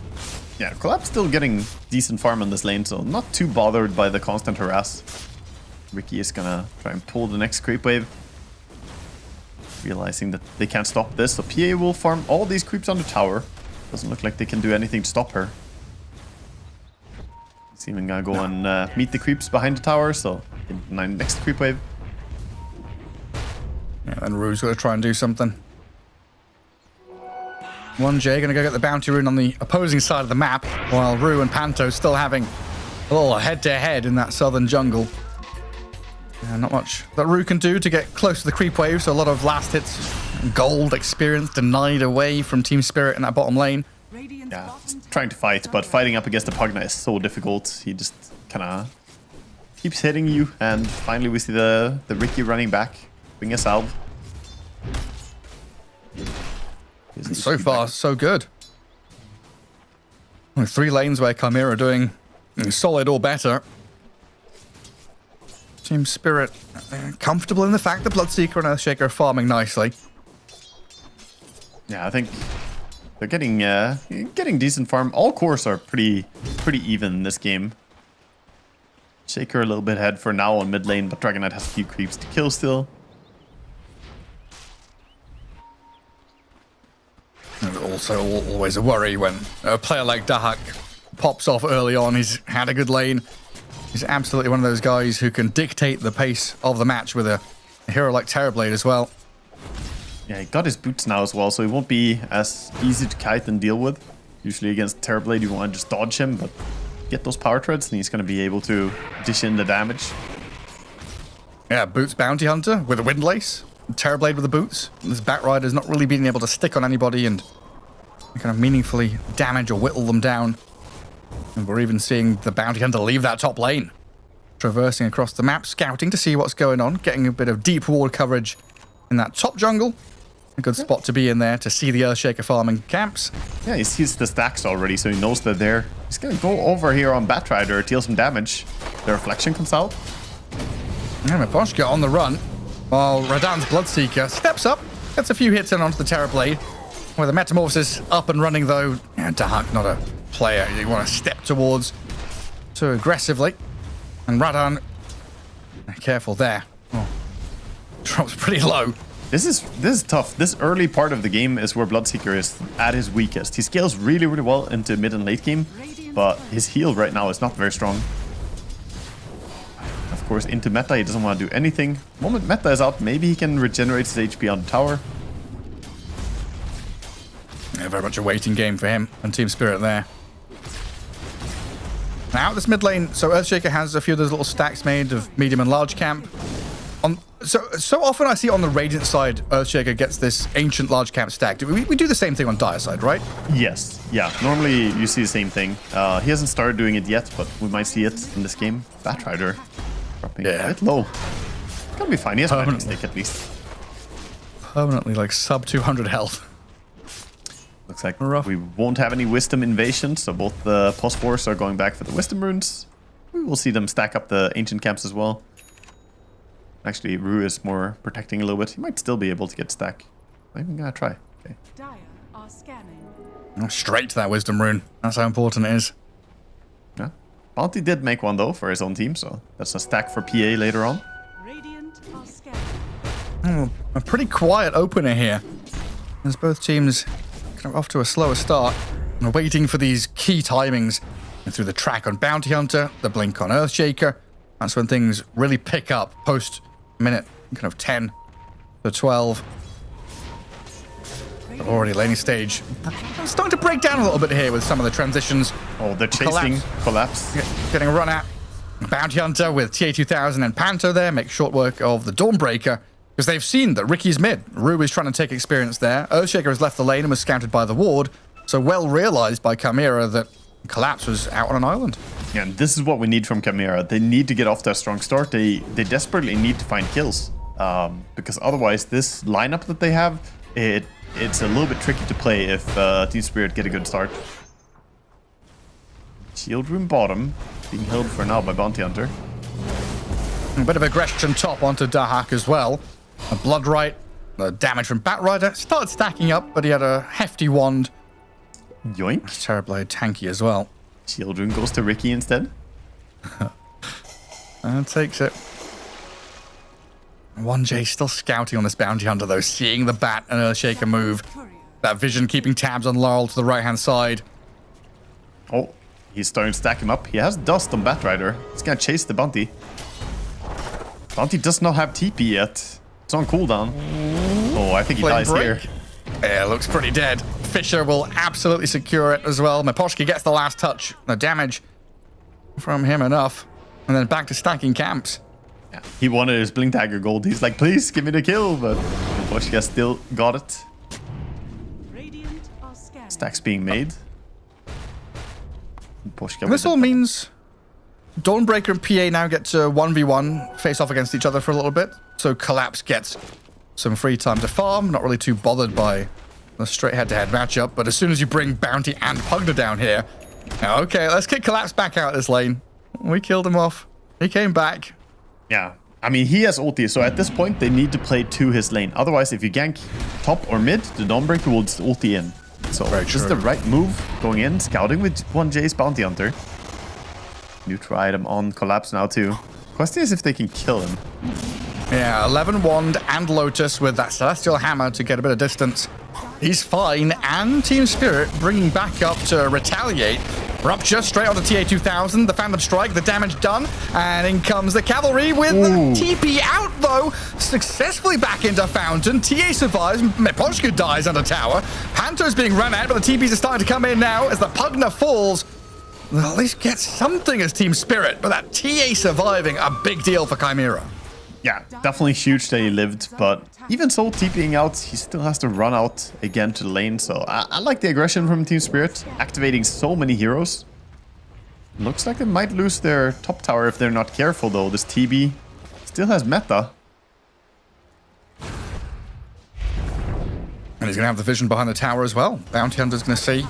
Yeah, Collapse still getting decent farm on this lane, so not too bothered by the constant harass. Ricky is gonna try and pull the next creep wave. Realizing that they can't stop this, so PA will farm all these creeps on the tower. Doesn't look like they can do anything to stop her. He's even gonna go and meet the creeps behind the tower, so next creep wave. Yeah, and Rue's gonna try and do something. 1J gonna go get the bounty rune on the opposing side of the map, while Rue and Panto still having a little head-to-head in that southern jungle. Not much that Rue can do to get close to the creep wave, so a lot of last hits, gold experience denied away from Team Spirit in that bottom lane. Yeah, he's trying to fight, but fighting up against the Pugna is so difficult. He just kind of keeps hitting you, and finally we see the Ricky running back, being a salve. So far, so good. Only 3 lanes where Chimera doing solid or better. Team Spirit comfortable in the fact that Bloodseeker and Earthshaker are farming nicely. Yeah, I think they're getting decent farm. All cores are pretty even in this game. Shaker a little bit ahead for now on mid lane, but Dragon Knight has a few creeps to kill still. Also, always a worry when a player like Dahak pops off early on. He's had a good lane. He's absolutely one of those guys who can dictate the pace of the match with a hero like Terrorblade as well. Yeah, he got his boots now as well, so he won't be as easy to kite and deal with. Usually against Terrorblade, you want to just dodge him, but get those power treads, and he's going to be able to dish in the damage. Yeah, Boots Bounty Hunter with a Windlace. Terrorblade with the boots. This Batrider's not really being able to stick on anybody and kind of meaningfully damage or whittle them down. And we're even seeing the Bounty Hunter leave that top lane. Traversing across the map, scouting to see what's going on, getting a bit of deep ward coverage in that top jungle. A good spot to be in there to see the Earthshaker farming camps. Yeah, he sees the stacks already, so he knows they're there. He's going to go over here on Batrider, deal some damage. The reflection comes out. And Maposhka on the run, while Radan's Bloodseeker steps up, gets a few hits in onto the Terrorblade. With the Metamorphosis up and running though, Dahak not a player you want to step towards too aggressively. And Radan, careful there. Oh, drops pretty low. This is tough. This early part of the game is where Bloodseeker is at his weakest. He scales really well into mid and late game, but his heal right now is not very strong. Of course, into meta, he doesn't want to do anything. The moment meta is out, maybe he can regenerate his HP on the tower. Yeah, very much a waiting game for him and Team Spirit there. Now, this mid lane, so Earthshaker has a few of those little stacks made of medium and large camp. So often I see on the Radiant side, Earthshaker gets this ancient large camp stack. We do the same thing on Dire side, right? Yes, yeah. Normally you see the same thing. He hasn't started doing it yet, but we might see it in this game. Batrider dropping a bit low. Gonna be fine. He has a stick at least. Permanently like sub 200 health. Looks like we won't have any Wisdom invasion, so both the Phosphors are going back for the Wisdom runes. We will see them stack up the ancient camps as well. Actually, Rue is more protecting a little bit. He might still be able to get stack. I'm even gonna try. Okay. Dire are scanning. Straight to that Wisdom rune. That's how important it is. Yeah. Bounty did make one though for his own team, so that's a stack for PA later on. Radiant are scanning. A pretty quiet opener here. As both teams kind of off to a slower start and waiting for these key timings. And through the track on Bounty Hunter, the blink on Earthshaker. That's when things really pick up post minute kind of 10 to 12. Already laning stage. I'm starting to break down a little bit here with some of the transitions. Oh, they're chasing Collapse. Getting run at. Bounty Hunter with TA2000 and Panto there make short work of the Dawnbreaker because they've seen that Ricky's mid. Rue is trying to take experience there. Earthshaker has left the lane and was scouted by the ward. So well realized by Chimera that Collapse was out on an island. Yeah, and this is what we need from Chimera. They need to get off their strong start. They desperately need to find kills. Because otherwise this lineup that they have, it's a little bit tricky to play if Team Spirit get a good start. Shield room bottom, being held for now by Bounty Hunter. A bit of aggression top onto Dahak as well. A Bloodright, the damage from Batrider started stacking up, but he had a hefty wand. Yoink. Terrorblade tanky as well. Children goes to Ricky instead. And takes it. 1J still scouting on this bounty hunter though, seeing the bat and Earthshaker move. That vision keeping tabs on Laurel to the right-hand side. Oh, he's starting to stack him up. He has dust on Batrider. He's gonna chase the bounty. Bounty does not have TP yet. It's on cooldown. Oh, I think he dies here. Yeah, looks pretty dead. Fisher will absolutely secure it as well. Miposhka gets the last touch. The damage from him enough. And then back to stacking camps. Yeah, he wanted his Blink Dagger gold. He's like, please give me the kill. But Miposhka still got it. Stacks being made. This all means Dawnbreaker and PA now get to 1v1, face off against each other for a little bit. So Collapse gets some free time to farm, not really too bothered by the straight head-to-head matchup. But as soon as you bring Bounty and Pugna down here, okay, let's kick Collapse back out this lane. We killed him off. He came back. Yeah, I mean, he has ulti, so at this point, they need to play to his lane. Otherwise, if you gank top or mid, the Dawnbreaker will just ulti in. So this is the right move going in, scouting with 1J's Bounty Hunter. Neutral item on Collapse now too. Question is if they can kill him. Yeah, 11 Wand and Lotus with that Celestial Hammer to get a bit of distance. He's fine, and Team Spirit bringing back up to retaliate. Rupture straight onto TA2000, the Phantom Strike, the damage done, and in comes the Cavalry with TP out though, successfully back into Fountain. TA survives, Miposhka dies under tower. Panto's being run out, but the TPs are starting to come in now as the Pugna falls. They'll at least get something as Team Spirit, but that TA surviving, a big deal for Chimera. Yeah, definitely huge that he lived, but even so, TPing out, he still has to run out again to the lane. So I like the aggression from Team Spirit, activating so many heroes. Looks like they might lose their top tower if they're not careful, though. This TB still has meta. And he's going to have the vision behind the tower as well. Bounty Hunter's going to see.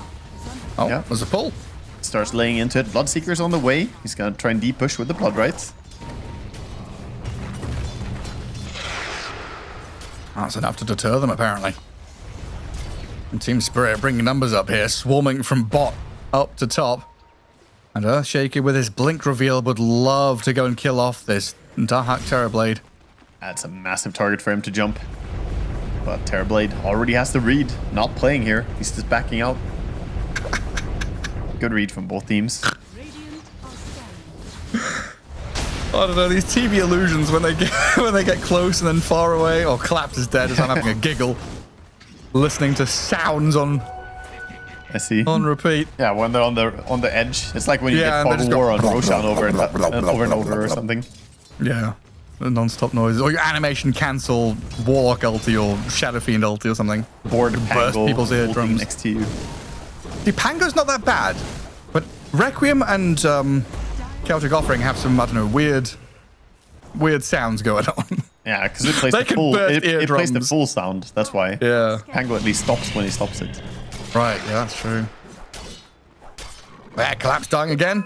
Oh, yeah. There's a pull. Starts laying into it. Bloodseeker's on the way. He's going to try and deep push with the Blood Right. That's enough to deter them, apparently. And Team Spirit bringing numbers up here, swarming from bot up to top. And Earthshaker with his blink reveal would love to go and kill off this Dahak Terrorblade. That's a massive target for him to jump. But Terrorblade already has the read. Not playing here. He's just backing out. Good read from both teams. I don't know, these TV illusions when they get close and then far away, or Collapse is dead as I'm having a giggle, listening to sounds on repeat. Yeah, when they're on the edge, it's like when you get Fog of War on Roshan over and over or something. Yeah, the non-stop noises, or your animation cancel Warlock ulti or Shadow Fiend ulti or something. Board burst people's eardrums next to you. The Pango's not that bad, but Requiem and Celtic Offering have some, I don't know, weird sounds going on. Yeah, because it plays it plays the full sound. That's why. Yeah. Pango at least stops when he stops it. Right. Yeah, that's true. Yeah, Collapse dying again.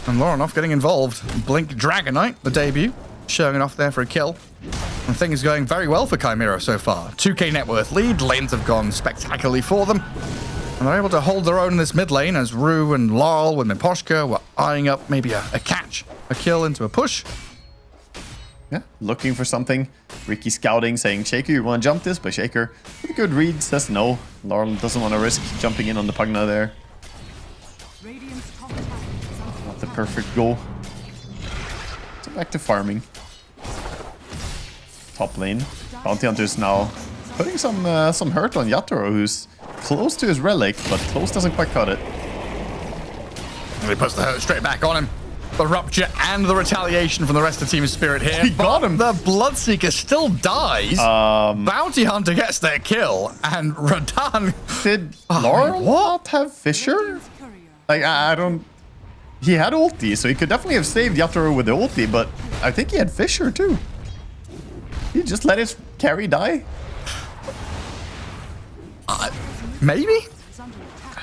And Laurenov getting involved. Blink Dragonite, the debut, showing it off there for a kill. And things going very well for Chimera so far. 2k net worth lead. Lanes have gone spectacularly for them. And they're able to hold their own in this mid lane as Rue and Laurel with Miposhka were eyeing up maybe a catch, a kill into a push. Yeah, looking for something. Ricky scouting, saying, Shaker, you want to jump this? But Shaker, with a good read, says no. Laurel doesn't want to risk jumping in on the Pugna there. Not the perfect goal. So back to farming. Top lane. Bounty Hunter is now putting some hurt on Yatoro, who's close to his relic, but close doesn't quite cut it. And he puts the hurt straight back on him. The Rupture and the retaliation from the rest of Team Spirit here. He got him. The Bloodseeker still dies. Bounty Hunter gets their kill, and Radan... Did Laurel not have Fisher? Like, I don't... He had ulti, so he could definitely have saved Yatoro with the ulti, but I think he had Fisher too. He just let his carry die? Maybe?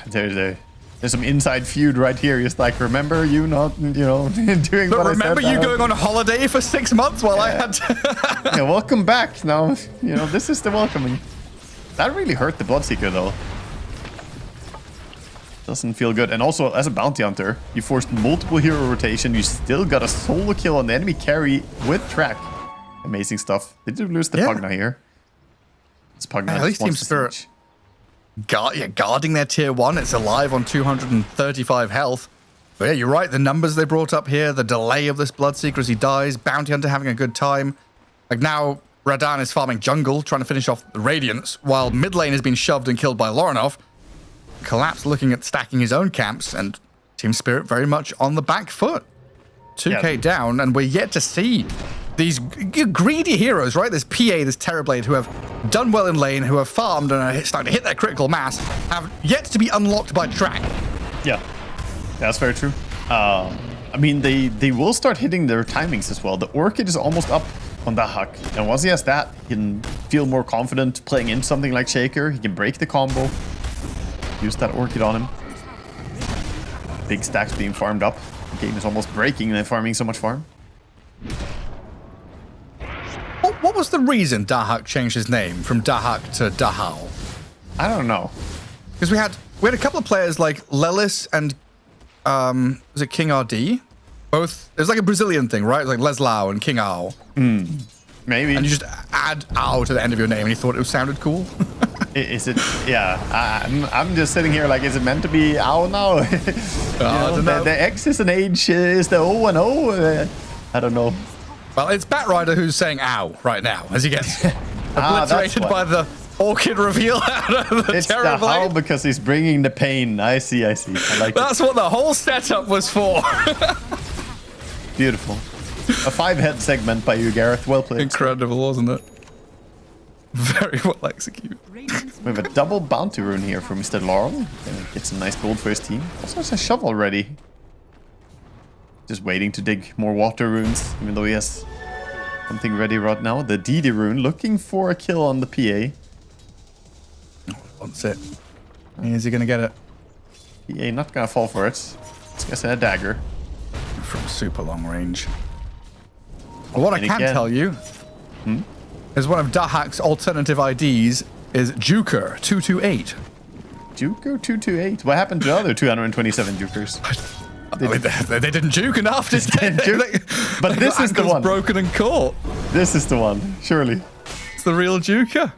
There's some inside feud right here. It's like, remember you not, doing but what remember I said? You going on a holiday for 6 months while I had to... Yeah, welcome back. Now, this is the welcoming. That really hurt the Bloodseeker, though. Doesn't feel good. And also, as a bounty hunter, you forced multiple hero rotation. You still got a solo kill on the enemy carry with track. Amazing stuff. They did lose the Pugna here. This Pugna at least Team Spirit guarding their tier 1. It's alive on 235 health. But yeah, you're right. The numbers they brought up here, the delay of this Bloodseeker as he dies, Bounty Hunter having a good time. Like now, Radan is farming jungle, trying to finish off the Radiance, while mid lane has been shoved and killed by Lorinov. Collapse looking at stacking his own camps, and Team Spirit very much on the back foot. 2k down, and we're yet to see these greedy heroes, right? There's PA, there's Terrorblade, who have done well in lane, who have farmed and are starting to hit their critical mass, have yet to be unlocked by track. Yeah, that's very true. I mean, they will start hitting their timings as well. The Orchid is almost up on Dahak, and once he has that, he can feel more confident playing in something like Shaker. He can break the combo, use that Orchid on him. Big stacks being farmed up. The game is almost breaking and they're farming so much farm. What was the reason Dahak changed his name from Dahak to Dahal? I don't know. Because we had a couple of players like Lelis and was it King RD? Both. It was like a Brazilian thing, right? Like Leslau and King Ao. Maybe. And you just add Ao to the end of your name, and you thought it sounded cool. Is it? Yeah. I'm just sitting here like, is it meant to be Ao now? I don't know. The X is an H. Is the O and O? I don't know. Well, it's Batrider who's saying ow right now as he gets obliterated by the Orchid reveal out of the It's the how because he's bringing the pain. I see. I like That's what the whole setup was for. Beautiful. A 5-head segment by you, Gareth. Well played. Incredible, wasn't it? Very well executed. We have a double bounty rune here for Mr. Laurel. Get some nice gold for his team. Also has a shovel ready. Just waiting to dig more water runes, even though he has something ready right now. The DD rune, looking for a kill on the PA. What's it? Is he going to get it? PA not going to fall for it. This guy's in a dagger. From super long range. Well, what I can tell you is one of Dahak's alternative IDs is Juker228. Juker228? What happened to the other 227 Jukers? They didn't juke enough, did they? But this is the one. Broken and caught. This is the one, surely. It's the real Juker.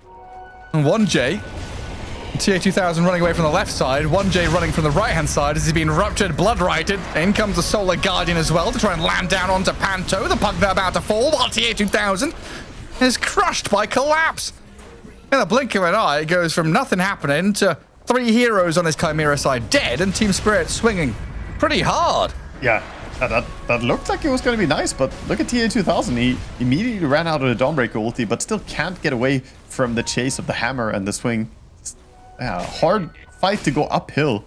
And 1J. TA2000 running away from the left side. 1J running from the right-hand side as he's been ruptured, blood-righted. In comes the Solar Guardian as well to try and land down onto Panto. The Pugna about to fall while TA2000 is crushed by Collapse. In the blink of an eye, it goes from nothing happening to 3 heroes on his Chimera side dead and Team Spirit swinging pretty hard. Yeah, that looked like it was going to be nice, but look at TA2000. He immediately ran out of the Dawnbreaker ulti, but still can't get away from the chase of the hammer and the swing. Yeah, hard fight to go uphill.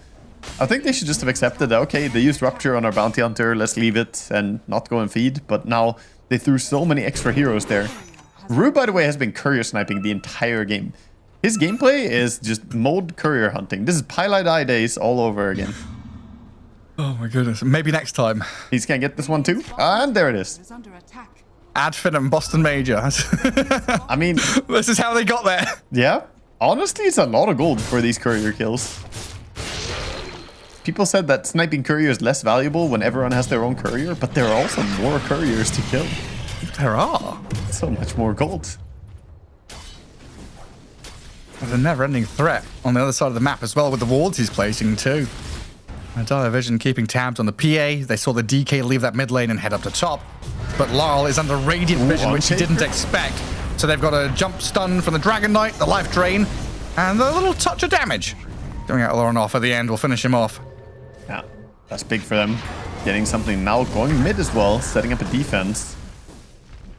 I think they should just have accepted that, okay, they used Rupture on our Bounty Hunter, let's leave it and not go and feed. But now they threw so many extra heroes there. Rue, by the way, has been courier sniping the entire game. His gameplay is just mode courier hunting. This is Pilot Eye days all over again. Oh my goodness. Maybe next time. He's gonna get this one too. And there it is. Adfin and Boston Major. I mean, this is how they got there. Yeah. Honestly, it's a lot of gold for these courier kills. People said that sniping courier is less valuable when everyone has their own courier, but there are also more couriers to kill. There are. So much more gold. There's a never-ending threat on the other side of the map as well with the wards he's placing too. Dire Vision keeping tabs on the PA. They saw the DK leave that mid lane and head up to top. But Laurel is under Radiant Vision, which he didn't expect. So they've got a jump stun from the Dragon Knight, the life drain, and a little touch of damage. Going out Lauren off at the end will finish him off. Yeah, that's big for them. Getting something now, going mid as well, setting up a defense.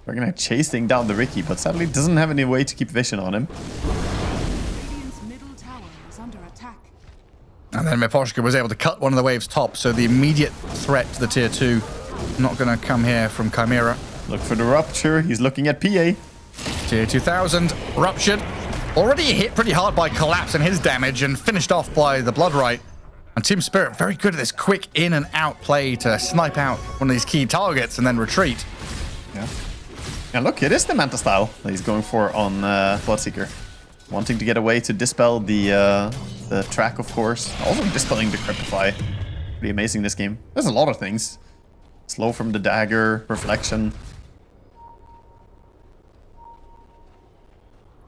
They're gonna chasing down the Ricky, but sadly doesn't have any way to keep vision on him. And then Miposhka was able to cut one of the wave's top, so the immediate threat to the tier 2 not going to come here from Chimera. Look for the Rupture. He's looking at PA. Tier 2000 ruptured. Already hit pretty hard by Collapse and his damage and finished off by the Bloodright. And Team Spirit very good at this quick in and out play to snipe out one of these key targets and then retreat. Yeah. And look, it is the Manta style that he's going for on Bloodseeker. Wanting to get away to dispel the The track, of course. Also dispelling the Cryptify. Pretty amazing this game. There's a lot of things. Slow from the dagger, reflection.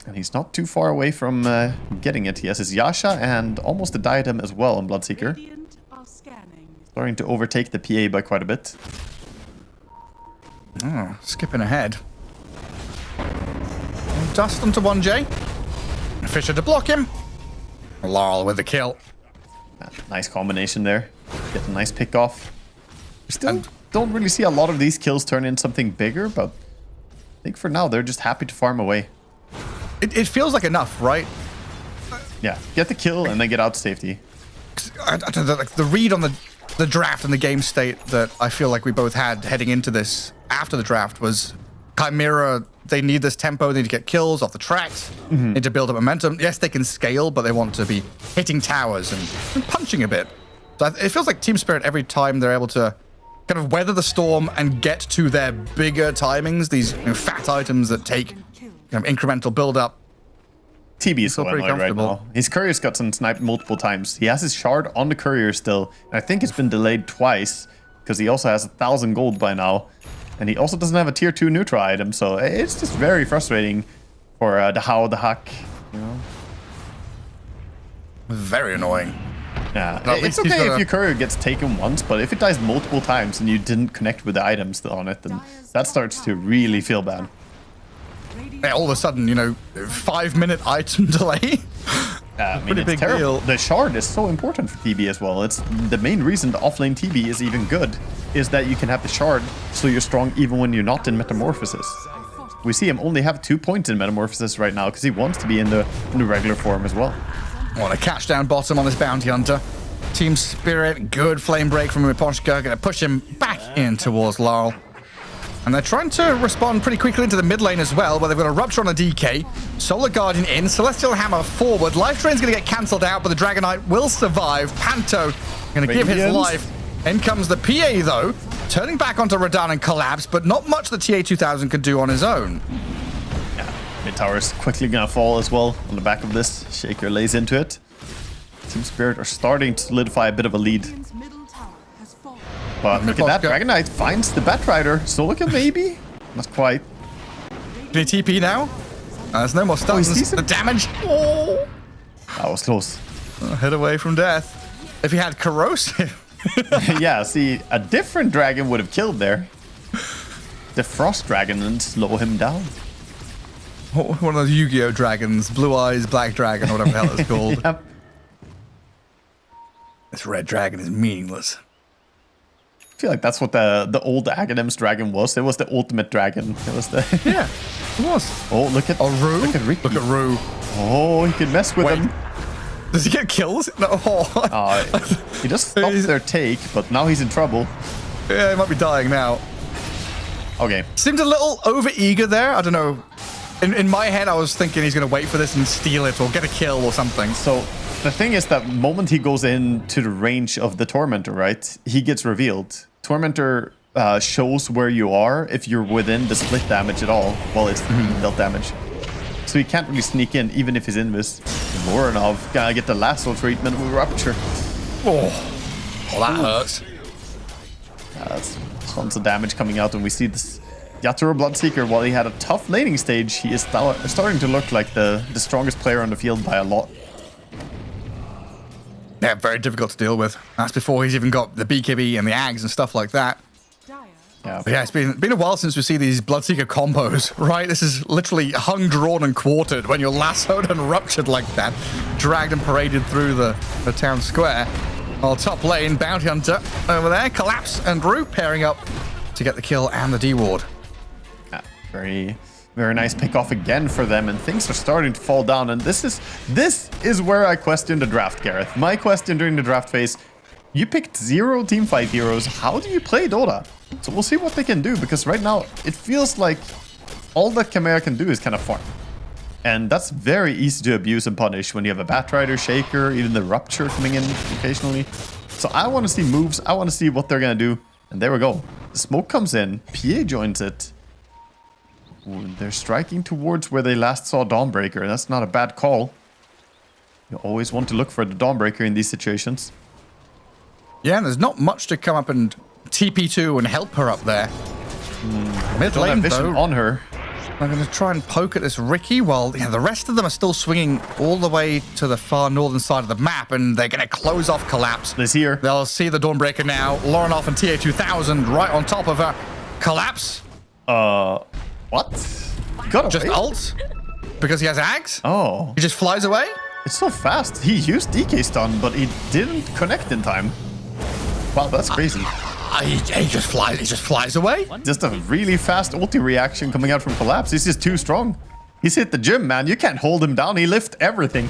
And he's not too far away from getting it. He has his Yasha and almost a diadem as well on Bloodseeker. Radiant are scanning. Starting to overtake the PA by quite a bit. Oh, skipping ahead. Dust onto 1J. Fisher to block him. Laurel with the kill. Nice combination there. Get a nice pick off. We still don't really see a lot of these kills turn into something bigger, but I think for now they're just happy to farm away. It feels like enough, right? Yeah, get the kill and then get out to safety. I don't know, like the read on the draft and the game state that I feel like we both had heading into this after the draft was Chimera, they need this tempo, they need to get kills off the tracks, need to build up momentum. Yes, they can scale, but they want to be hitting towers and punching a bit. So it feels like Team Spirit every time they're able to kind of weather the storm and get to their bigger timings, these fat items that take incremental build up. TB is so annoyed right now. His courier's got some sniped multiple times. He has his shard on the courier still, and I think it's been delayed twice because he also has 1,000 gold by now, and he also doesn't have a tier 2 neutral item, so it's just very frustrating for the How the Huck. You know, very annoying. Yeah, it's okay if your courier gets taken once, but if it dies multiple times and you didn't connect with the items on it, then that starts to really feel bad. Yeah, all of a sudden, 5-minute item delay. I mean, pretty it's big terrible. deal. The shard is so important for TB as well. It's the main reason the offlane TB is even good, is that you can have the shard so you're strong even when you're not in Metamorphosis. We see him only have 2 points in Metamorphosis right now because he wants to be in the regular form as well. Want to catch down bottom on this bounty hunter. Team Spirit, good flame break from Miposhka, going to push him back in towards Laurel. And they're trying to respond pretty quickly into the mid lane as well, where they've got a Rupture on the DK. Solar Guardian in, Celestial Hammer forward. Life Drain's going to get cancelled out, but the Dragonite will survive. Panto going to give his life. In comes the PA, though, turning back onto Radahn and Collapse, but not much the TA-2000 can do on his own. Yeah, mid tower is quickly going to fall as well on the back of this. Shaker lays into it. Team Spirit are starting to solidify a bit of a lead. But look at that, Dragonite finds the Batrider. Solar kill maybe? Not quite. Can he TP now? There's no more stuns. The damage. Oh! That was close. Hit away from death. If he had Corrosive. Yeah, see, a different dragon would have killed there. The Frost Dragon and slow him down. One of those Yu-Gi-Oh! Dragons. Blue Eyes, Black Dragon, or whatever the hell it's called. Yep. This red dragon is meaningless. I feel like that's what the old Agadem's dragon was. It was the ultimate dragon. It was the yeah, it was. Oh, look at Rue. Look at Ricky. Look at Rue. Oh, he can mess with him. Does he get kills? No. He just stopped their take, but now he's in trouble. Yeah, he might be dying now. Okay. Seemed a little over-eager there. I don't know. In my head, I was thinking he's going to wait for this and steal it or get a kill or something. So the thing is that moment he goes into the range of the Tormentor, right? He gets revealed. Tormentor shows where you are if you're within the split damage at all. Well, it's dealt damage. So he can't really sneak in, even if he's invis. Moranov gonna get the lasso treatment with Rupture. Oh, that hurts. That's tons of damage coming out, and we see this Yatoro Bloodseeker. While he had a tough laning stage, he is starting to look like the strongest player on the field by a lot. Yeah, very difficult to deal with. That's before he's even got the BKB and the Ags and stuff like that. Yeah, but yeah, it's been a while since we see these Bloodseeker combos, right? This is literally hung, drawn, and quartered when you're lassoed and ruptured like that. Dragged and paraded through the town square. While top lane, Bounty Hunter over there, Collapse and Rue pairing up to get the kill and the D-Ward. Yeah, very, very nice pick off again for them, and things are starting to fall down. And this is where I question the draft, Gareth. My question during the draft phase: you picked 0 teamfight heroes. How do you play Dota? So we'll see what they can do, because right now it feels like all that Chimera can do is kind of farm. And that's very easy to abuse and punish when you have a Batrider, Shaker, even the Rupture coming in occasionally. So I want to see moves. I want to see what they're going to do. And there we go. The smoke comes in. PA joins it. Ooh, they're striking towards where they last saw Dawnbreaker. That's not a bad call. You always want to look for the Dawnbreaker in these situations. Yeah, and there's not much to come up and TP2 and help her up there. Mid Don't have lane, vision though. on her. I'm going to try and poke at this Ricky while the rest of them are still swinging all the way to the far northern side of the map, and they're going to close off Collapse. This here. They'll see the Dawnbreaker now. Lorenoff and TA2000 right on top of her. Collapse. What? Got Just away? ult? Because he has Ags? Oh. He just flies away? It's so fast. He used DK stun, but he didn't connect in time. Wow, that's crazy. He just flies away? Just a really fast ulti reaction coming out from Collapse. He's just too strong. He's hit the gym, man. You can't hold him down. He lifts everything.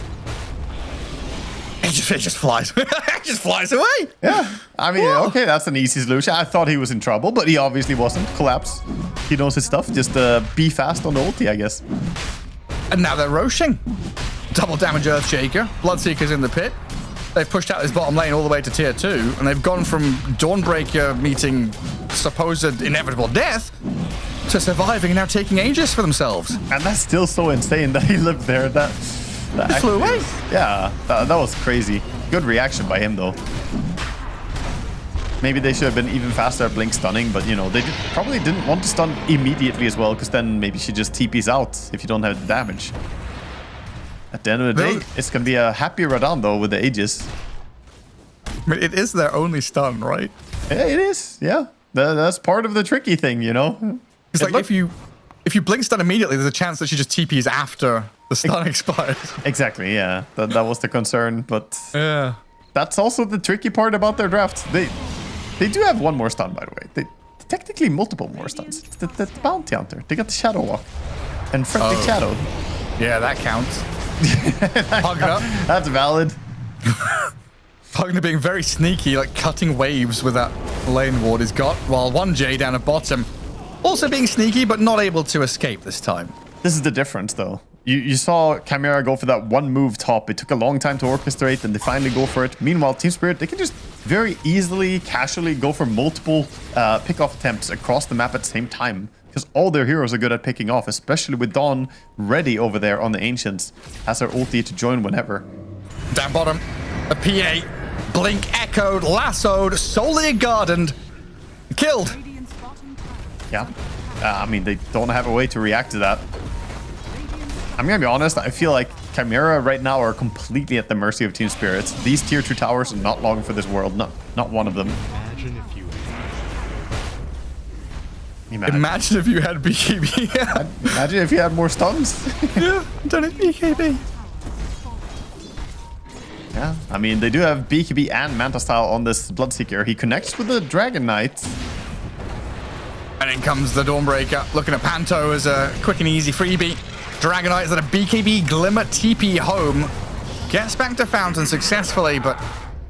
He just flies. He just flies away. Yeah. I mean, okay, that's an easy solution. I thought he was in trouble, but he obviously wasn't. Collapse. He knows his stuff. Just be fast on the ulti, I guess. And now they're roshing. Double damage Earthshaker. Bloodseeker's in the pit. They've pushed out his bottom lane all the way to tier 2, and they've gone from Dawnbreaker meeting supposed inevitable death to surviving and now taking Aegis for themselves. And that's still so insane that he lived there. That He flew away. Yeah, that was crazy. Good reaction by him, though. Maybe they should have been even faster at Blink stunning, but, you know, they probably didn't want to stun immediately as well, because then maybe she just TPs out if you don't have the damage. At the end of the day, it's going to be a happy Radan, though, with the Aegis. I mean, it is their only stun, right? Yeah, it is. Yeah. That's part of the tricky thing, you know? It's like if you blink stun immediately, there's a chance that she just TPs after the stun expires. Exactly, yeah. That was the concern, but yeah, that's also the tricky part about their drafts. They do have one more stun, by the way. They technically multiple more stuns. It's the Bounty Hunter. They got the Shadow Walk and Friendly Shadow. Yeah, that counts. Pugna. That's valid. Pugna being very sneaky, like cutting waves with that lane ward he's got, while 1J down at bottom also being sneaky, but not able to escape this time. This is the difference, though. You saw Chimera go for that one move top. It took a long time to orchestrate, and they finally go for it. Meanwhile, Team Spirit, they can just very easily, casually go for multiple pick-off attempts across the map at the same time. Because all their heroes are good at picking off, especially with Dawn ready over there on the Ancients. Has her ulti to join whenever. Down bottom, a PA, blink echoed, lassoed, solely gardened, killed. Yeah. I mean, they don't have a way to react to that. I'm gonna be honest, I feel like Chimera right now are completely at the mercy of Team Spirits. These tier 2 towers are not long for this world, not one of them. Imagine if you had BKB. Imagine if you had more stuns. Yeah, don't have BKB. Yeah, I mean, they do have BKB and Manta Style on this Bloodseeker. He connects with the Dragon Knight. And in comes the Dawnbreaker, looking at Panto as a quick and easy freebie. Dragonite is at a BKB Glimmer TP home. Gets back to Fountain successfully, but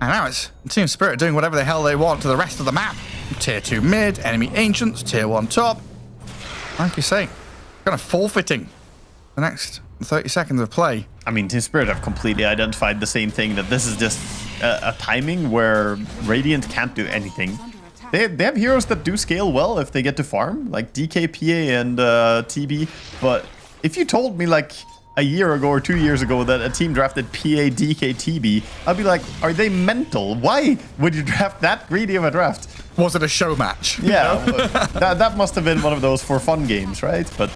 now it's Team Spirit doing whatever the hell they want to the rest of the map. Tier 2 mid, enemy Ancients, Tier 1 top. Like you say, kind of forfeiting the next 30 seconds of play. I mean, Team Spirit have completely identified the same thing, that this is just a timing where Radiant can't do anything. They have heroes that do scale well if they get to farm, like DK, PA, and TB, but if you told me like a year ago or 2 years ago that a team drafted PA, DK, TB, I'd be like, are they mental? Why would you draft that greedy of a draft? Was it a show match? Yeah, that must have been one of those for fun games, right? But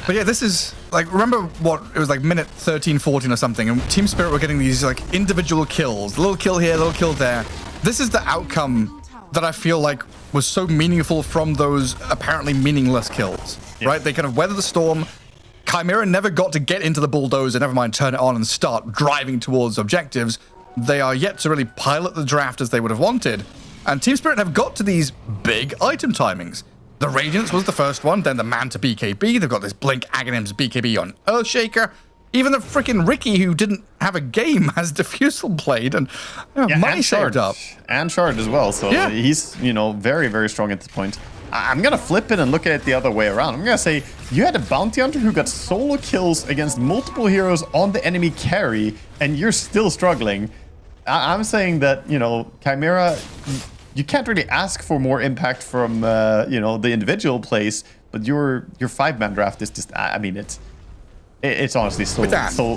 yeah, this is like, remember what it was like minute 13, 14 or something, and Team Spirit were getting these like individual kills, little kill here, little kill there. This is the outcome that I feel like was so meaningful from those apparently meaningless kills, right? They kind of weathered the storm. Chimera never got to get into the bulldozer, never mind turn it on and start driving towards objectives. They are yet to really pilot the draft as they would have wanted. And Team Spirit have got to these big item timings. The Radiance was the first one, then the Manta BKB. They've got this Blink Aghanims BKB on Earthshaker. Even the freaking Ricky, who didn't have a game, has Diffusal played and money saved up. And Shard as well, so he's, you know, very, very strong at this point. I'm going to flip it and look at it the other way around. I'm going to say, you had a Bounty Hunter who got solo kills against multiple heroes on the enemy carry, and you're still struggling. I'm saying that, you know, Chimera, you can't really ask for more impact from, you know, the individual plays, but your 5-man draft is just, I mean, It's honestly so,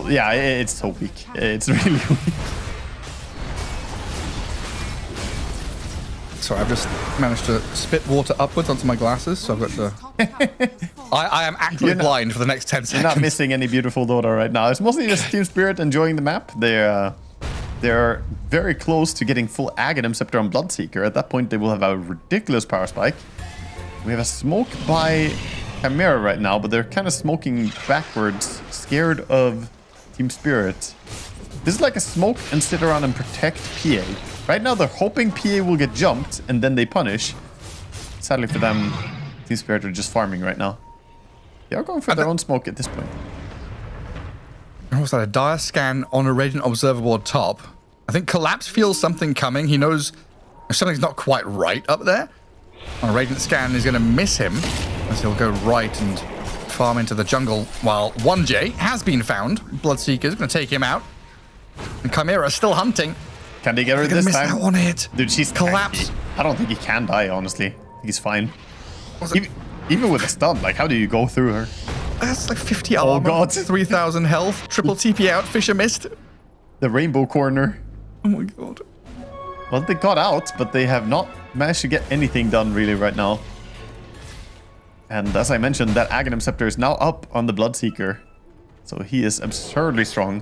yeah, it's so weak. It's really weak. So I've just managed to spit water upwards onto my glasses, so I've got to... I am actually blind for the next 10 seconds. You're not missing any beautiful Dota right now. It's mostly just Team Spirit enjoying the map. They're very close to getting full Aghanim Scepter on Bloodseeker. At that point, they will have a ridiculous power spike. We have a smoke by Chimera right now, but they're kind of smoking backwards, scared of Team Spirit. This is like a smoke and sit around and protect PA. Right now, they're hoping PA will get jumped, and then they punish. Sadly for them, Team Spirit are just farming right now. They are going for their own smoke at this point. What's that? A dire scan on a Radiant Observer Board top. I think Collapse feels something coming. He knows something's not quite right up there. On a Radiant scan is going to miss him, as he'll go right and farm into the jungle, while 1J has been found. Bloodseeker's going to take him out. And Chimera still hunting. Can they get her this time? That one hit. Dude, she's Collapse. tanky. I don't think he can die, honestly. I think he's fine. Even with a stun, like, how do you go through her? That's like 50 armor. Oh, God. 3,000 health. Triple TP out. Fisher missed. The rainbow corner. Oh, my God. Well, they got out, but they have not managed to get anything done, really, right now. And as I mentioned, that Aghanim Scepter is now up on the Bloodseeker. So he is absurdly strong.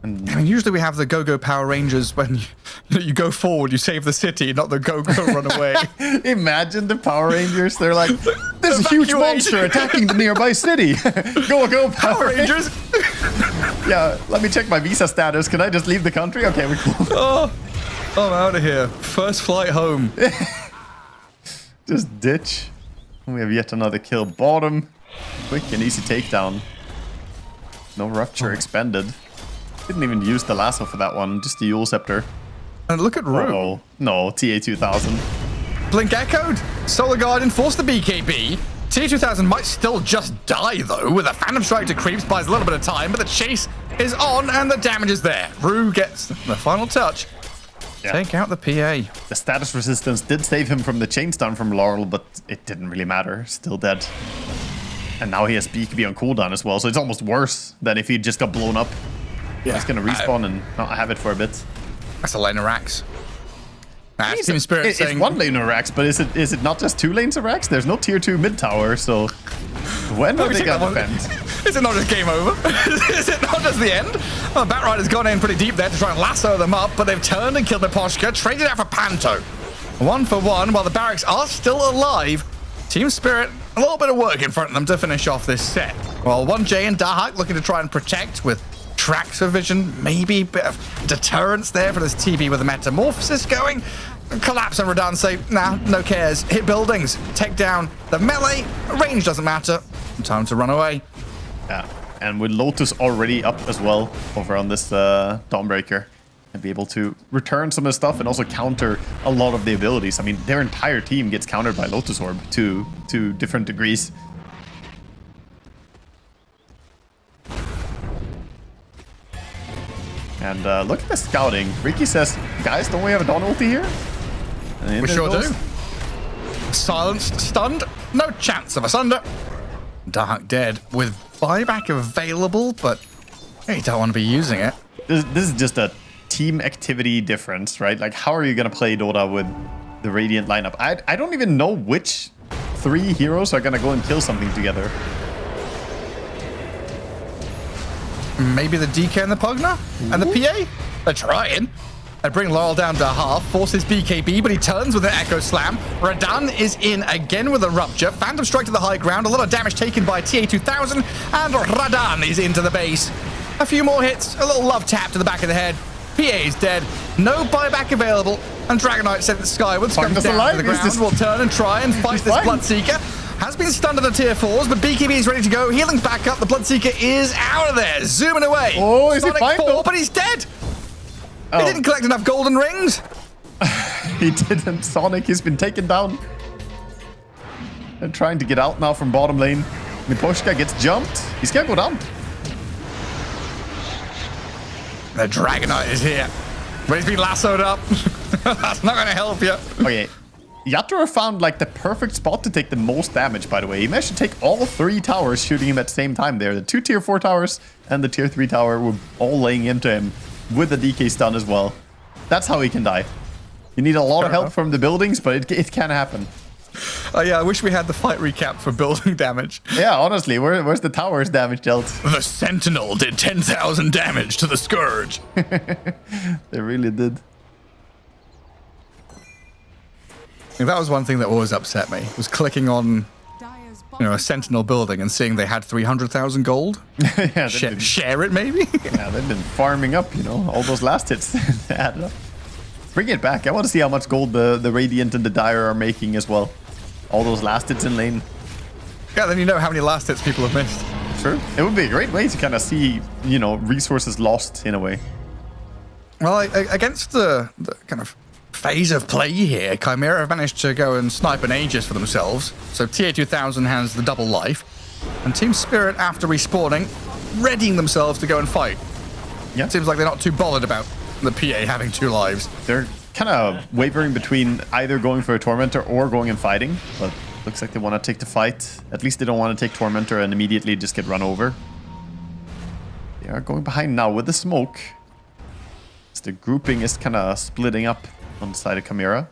And I mean, usually we have the Go-Go Power Rangers when you go forward, you save the city, not the Go-Go run away. Imagine the Power Rangers. They're like, there's a huge monster attacking the nearby city. Go Power Rangers. Yeah, let me check my visa status. Can I just leave the country? Okay, we're cool. Oh, I'm out of here. First flight home. Just ditch. We have yet another kill. Bottom. Quick and easy takedown. No rupture expended. Didn't even use the lasso for that one, just the Yule Scepter. And look at Rue. Uh-oh. No, TA2000. Blink echoed. Solar Guardian forced the BKB. TA2000 might still just die, though, with a Phantom Strike to creeps, buys a little bit of time, but the chase is on and the damage is there. Rue gets the final touch. Yeah. Take out the PA. The status resistance did save him from the chain stun from Laurel, but it didn't really matter. Still dead. And now he has BKB on cooldown as well, so it's almost worse than if he just got blown up. Yeah. He's going to respawn and not have it for a bit. That's a lane of racks. Team Spirit saying... It's one lane of racks, but is it not just two lanes of racks? There's no tier 2 mid tower, so when are they going to defend? Is it not just game over? Is it not just the end? Well, Batrider's gone in pretty deep there to try and lasso them up, but they've turned and killed Miposhka, traded out for Panto. 1 for 1, while the barracks are still alive. Team Spirit, a little bit of work in front of them to finish off this set. While 1J and Dahak looking to try and protect with tracks of vision, maybe a bit of deterrence there for this TB with the Metamorphosis going. Collapse and Radan say, nah, no cares. Hit buildings, take down the melee. Range doesn't matter. Time to run away. Yeah, and with Lotus already up as well over on this Dawnbreaker, and be able to return some of the stuff and also counter a lot of the abilities. I mean, their entire team gets countered by Lotus Orb to different degrees. And look at the scouting. Ricky says, guys, don't we have a Dawn ulti here? We sure do. Silenced, stunned, no chance of a sunder. Dark dead with buyback available, but you don't want to be using it. This is just a team activity difference, right? Like, how are you going to play Dota with the Radiant lineup? I don't even know which 3 heroes are going to go and kill something together. Maybe the DK and the Pugna? And the PA? They're trying. They bring Laurel down to half, forces BKB, but he turns with an Echo Slam. Radan is in again with a Rupture. Phantom Strike to the high ground, a lot of damage taken by TA2000, and Radan is into the base. A few more hits, a little love tap to the back of the head. PA is dead, no buyback available, and Dragonite sent the skyward, comes down to the ground, will turn and try and fight this Bloodseeker. Has been stunned at the tier 4s, but BKB is ready to go. Healing's back up. The Bloodseeker is out of there. Zooming away. Oh, is Sonic he fine? 4, but he's dead. Oh. He didn't collect enough golden rings. He didn't. Sonic has been taken down. They're trying to get out now from bottom lane. Miposhka gets jumped. He's gonna go down. The Dragonite is here. But he's been lassoed up. That's not going to help you. Okay. Yatoro found like the perfect spot to take the most damage, by the way. He managed to take all 3 towers shooting him at the same time there. The 2 tier 4 towers and the tier 3 tower were all laying into him with the DK stun as well. That's how he can die. You need a lot of help from the buildings, but it can happen. Yeah, I wish we had the fight recap for building damage. Yeah, honestly, where's the towers damage dealt? The Sentinel did 10,000 damage to the Scourge. They really did. That was one thing that always upset me, was clicking on a Sentinel building and seeing they had 300,000 gold. Yeah, share it, maybe? Yeah, they've been farming up, all those last hits. They added up. Bring it back. I want to see how much gold the Radiant and the Dire are making as well. All those last hits in lane. Yeah, then you know how many last hits people have missed. True. It would be a great way to kind of see, resources lost in a way. Well, against the kind of phase of play here, Chimera have managed to go and snipe an Aegis for themselves. So TA2000 has the double life. And Team Spirit, after respawning, readying themselves to go and fight. Yeah. Seems like they're not too bothered about the PA having 2 lives. They're kind of wavering between either going for a Tormentor or going and fighting, but looks like they want to take the fight. At least they don't want to take Tormentor and immediately just get run over. They are going behind now with the smoke. As the grouping is kind of splitting up on the side of Chimera.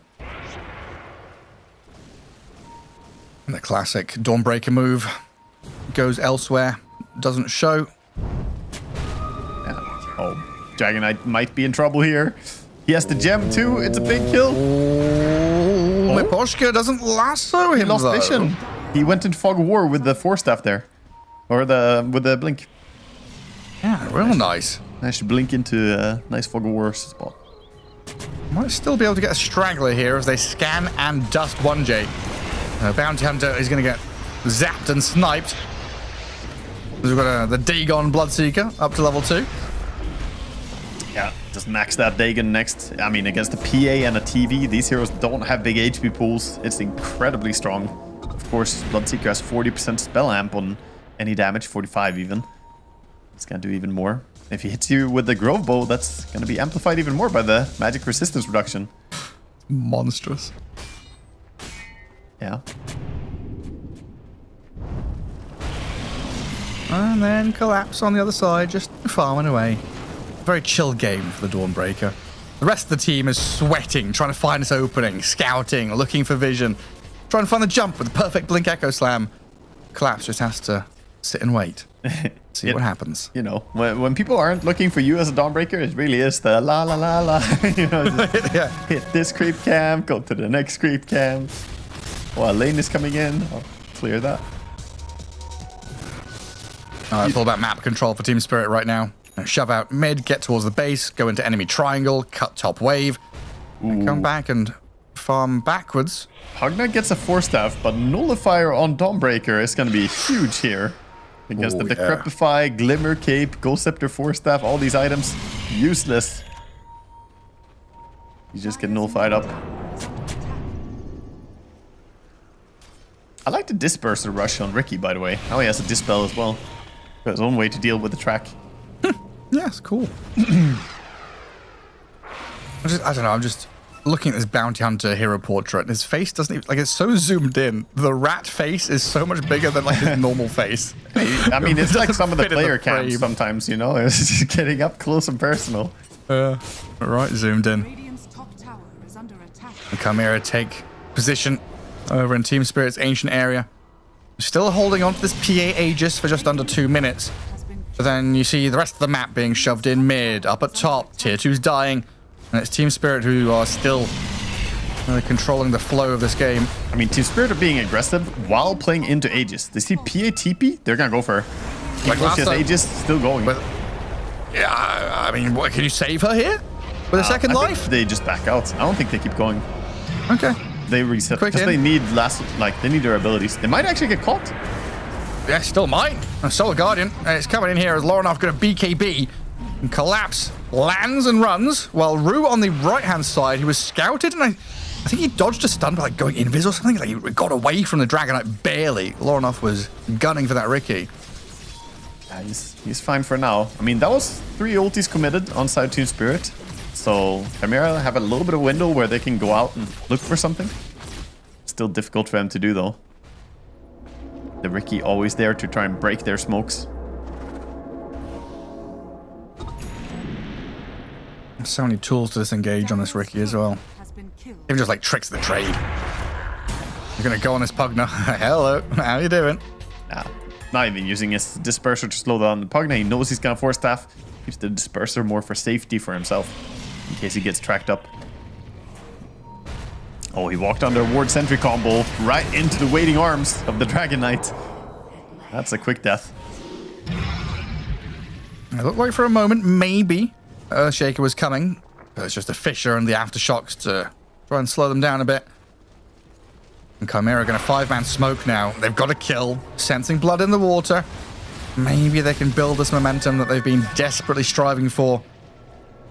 And the classic Dawnbreaker move goes elsewhere, doesn't show. Yeah. Oh, Dragonite might be in trouble here. He has the gem too. It's a big kill. Leposhka doesn't lasso him. He lost vision. He went into Fog of War with the 4-staff there. Or with the blink. Yeah, real nice. I should blink into a nice Fog of War spot. Might still be able to get a straggler here as they scan and dust 1J. Bounty Hunter is going to get zapped and sniped. We've got the Dagon Bloodseeker up to level 2. Yeah, just max that Dagon next. I mean, against the PA and a TV, these heroes don't have big HP pools. It's incredibly strong. Of course, Bloodseeker has 40% spell amp on any damage, 45 even. It's gonna do even more. If he hits you with the Grove Bow, that's gonna be amplified even more by the magic resistance reduction. Monstrous. Yeah. And then Collapse on the other side, just farming away. Very chill game for the Dawnbreaker. The rest of the team is sweating, trying to find this opening, scouting, looking for vision, trying to find the jump with the perfect Blink Echo Slam. Collapse just has to sit and wait. See what happens. When people aren't looking for you as a Dawnbreaker, it really is the la la la la. Yeah. Hit this creep camp, go to the next creep camp. Well, lane is coming in. I'll clear that. It's all about map control for Team Spirit right now. Shove out mid, get towards the base, go into enemy triangle, cut top wave, and come back and farm backwards. Hugna gets a 4-staff, but Nullifier on Dawnbreaker is going to be huge here. Because the Decrepify, Glimmer Cape, Ghost Scepter 4-staff, all these items, useless. You just get nullified up. I like the Disperser rush on Ricky, by the way. Now he has a Dispel as well. Got his own way to deal with the track. Yeah, it's cool. I don't know, I'm just looking at this Bounty Hunter hero portrait. His face doesn't even, it's so zoomed in. The rat face is so much bigger than his normal face. I mean, it's like some of the player cams sometimes, It's just getting up close and personal. Right, zoomed in. Radiant's top tower is under attack. And Chimera take position over in Team Spirit's ancient area. Still holding on to this PA Aegis for just under 2 minutes. But then you see the rest of the map being shoved in mid, up at top, tier 2's dying. And it's Team Spirit who are still controlling the flow of this game. I mean, Team Spirit are being aggressive while playing into Aegis. They see PA TP, they're gonna go for her. Like last time, Aegis still going. But, yeah, I mean, what, can you save her here? With a second life? Think they just back out. I don't think they keep going. Okay. They reset because they need they need their abilities. They might actually get caught. Yeah, still might. Soul Guardian, it's coming in here as Lorenoff going to BKB and Collapse lands and runs, while Rue on the right-hand side, he was scouted, and I think he dodged a stun by going invis or something. He got away from the Dragonite barely. Lorenoff was gunning for that Ricky. Yeah, he's fine for now. I mean, that was 3 ultis committed on side Team Spirit. So Chimera have a little bit of window where they can go out and look for something. still difficult for them to do, though. The Riki always there to try and break their smokes. So many tools to disengage on this Riki as well. Even just like tricks of the trade. You're gonna go on this Pugna. Hello, how you doing? Not even using his disperser to slow down the Pugna. He knows he's gonna force staff. Keeps the disperser more for safety for himself, in case he gets tracked up. Oh, he walked under a ward sentry combo right into the waiting arms of the Dragon Knight. That's a quick death. It looked like for a moment maybe Earthshaker was coming, but it's just a Fissure and the aftershocks to try and slow them down a bit. And Chimera going to 5-man smoke now. They've got to kill, sensing blood in the water. Maybe they can build this momentum that they've been desperately striving for.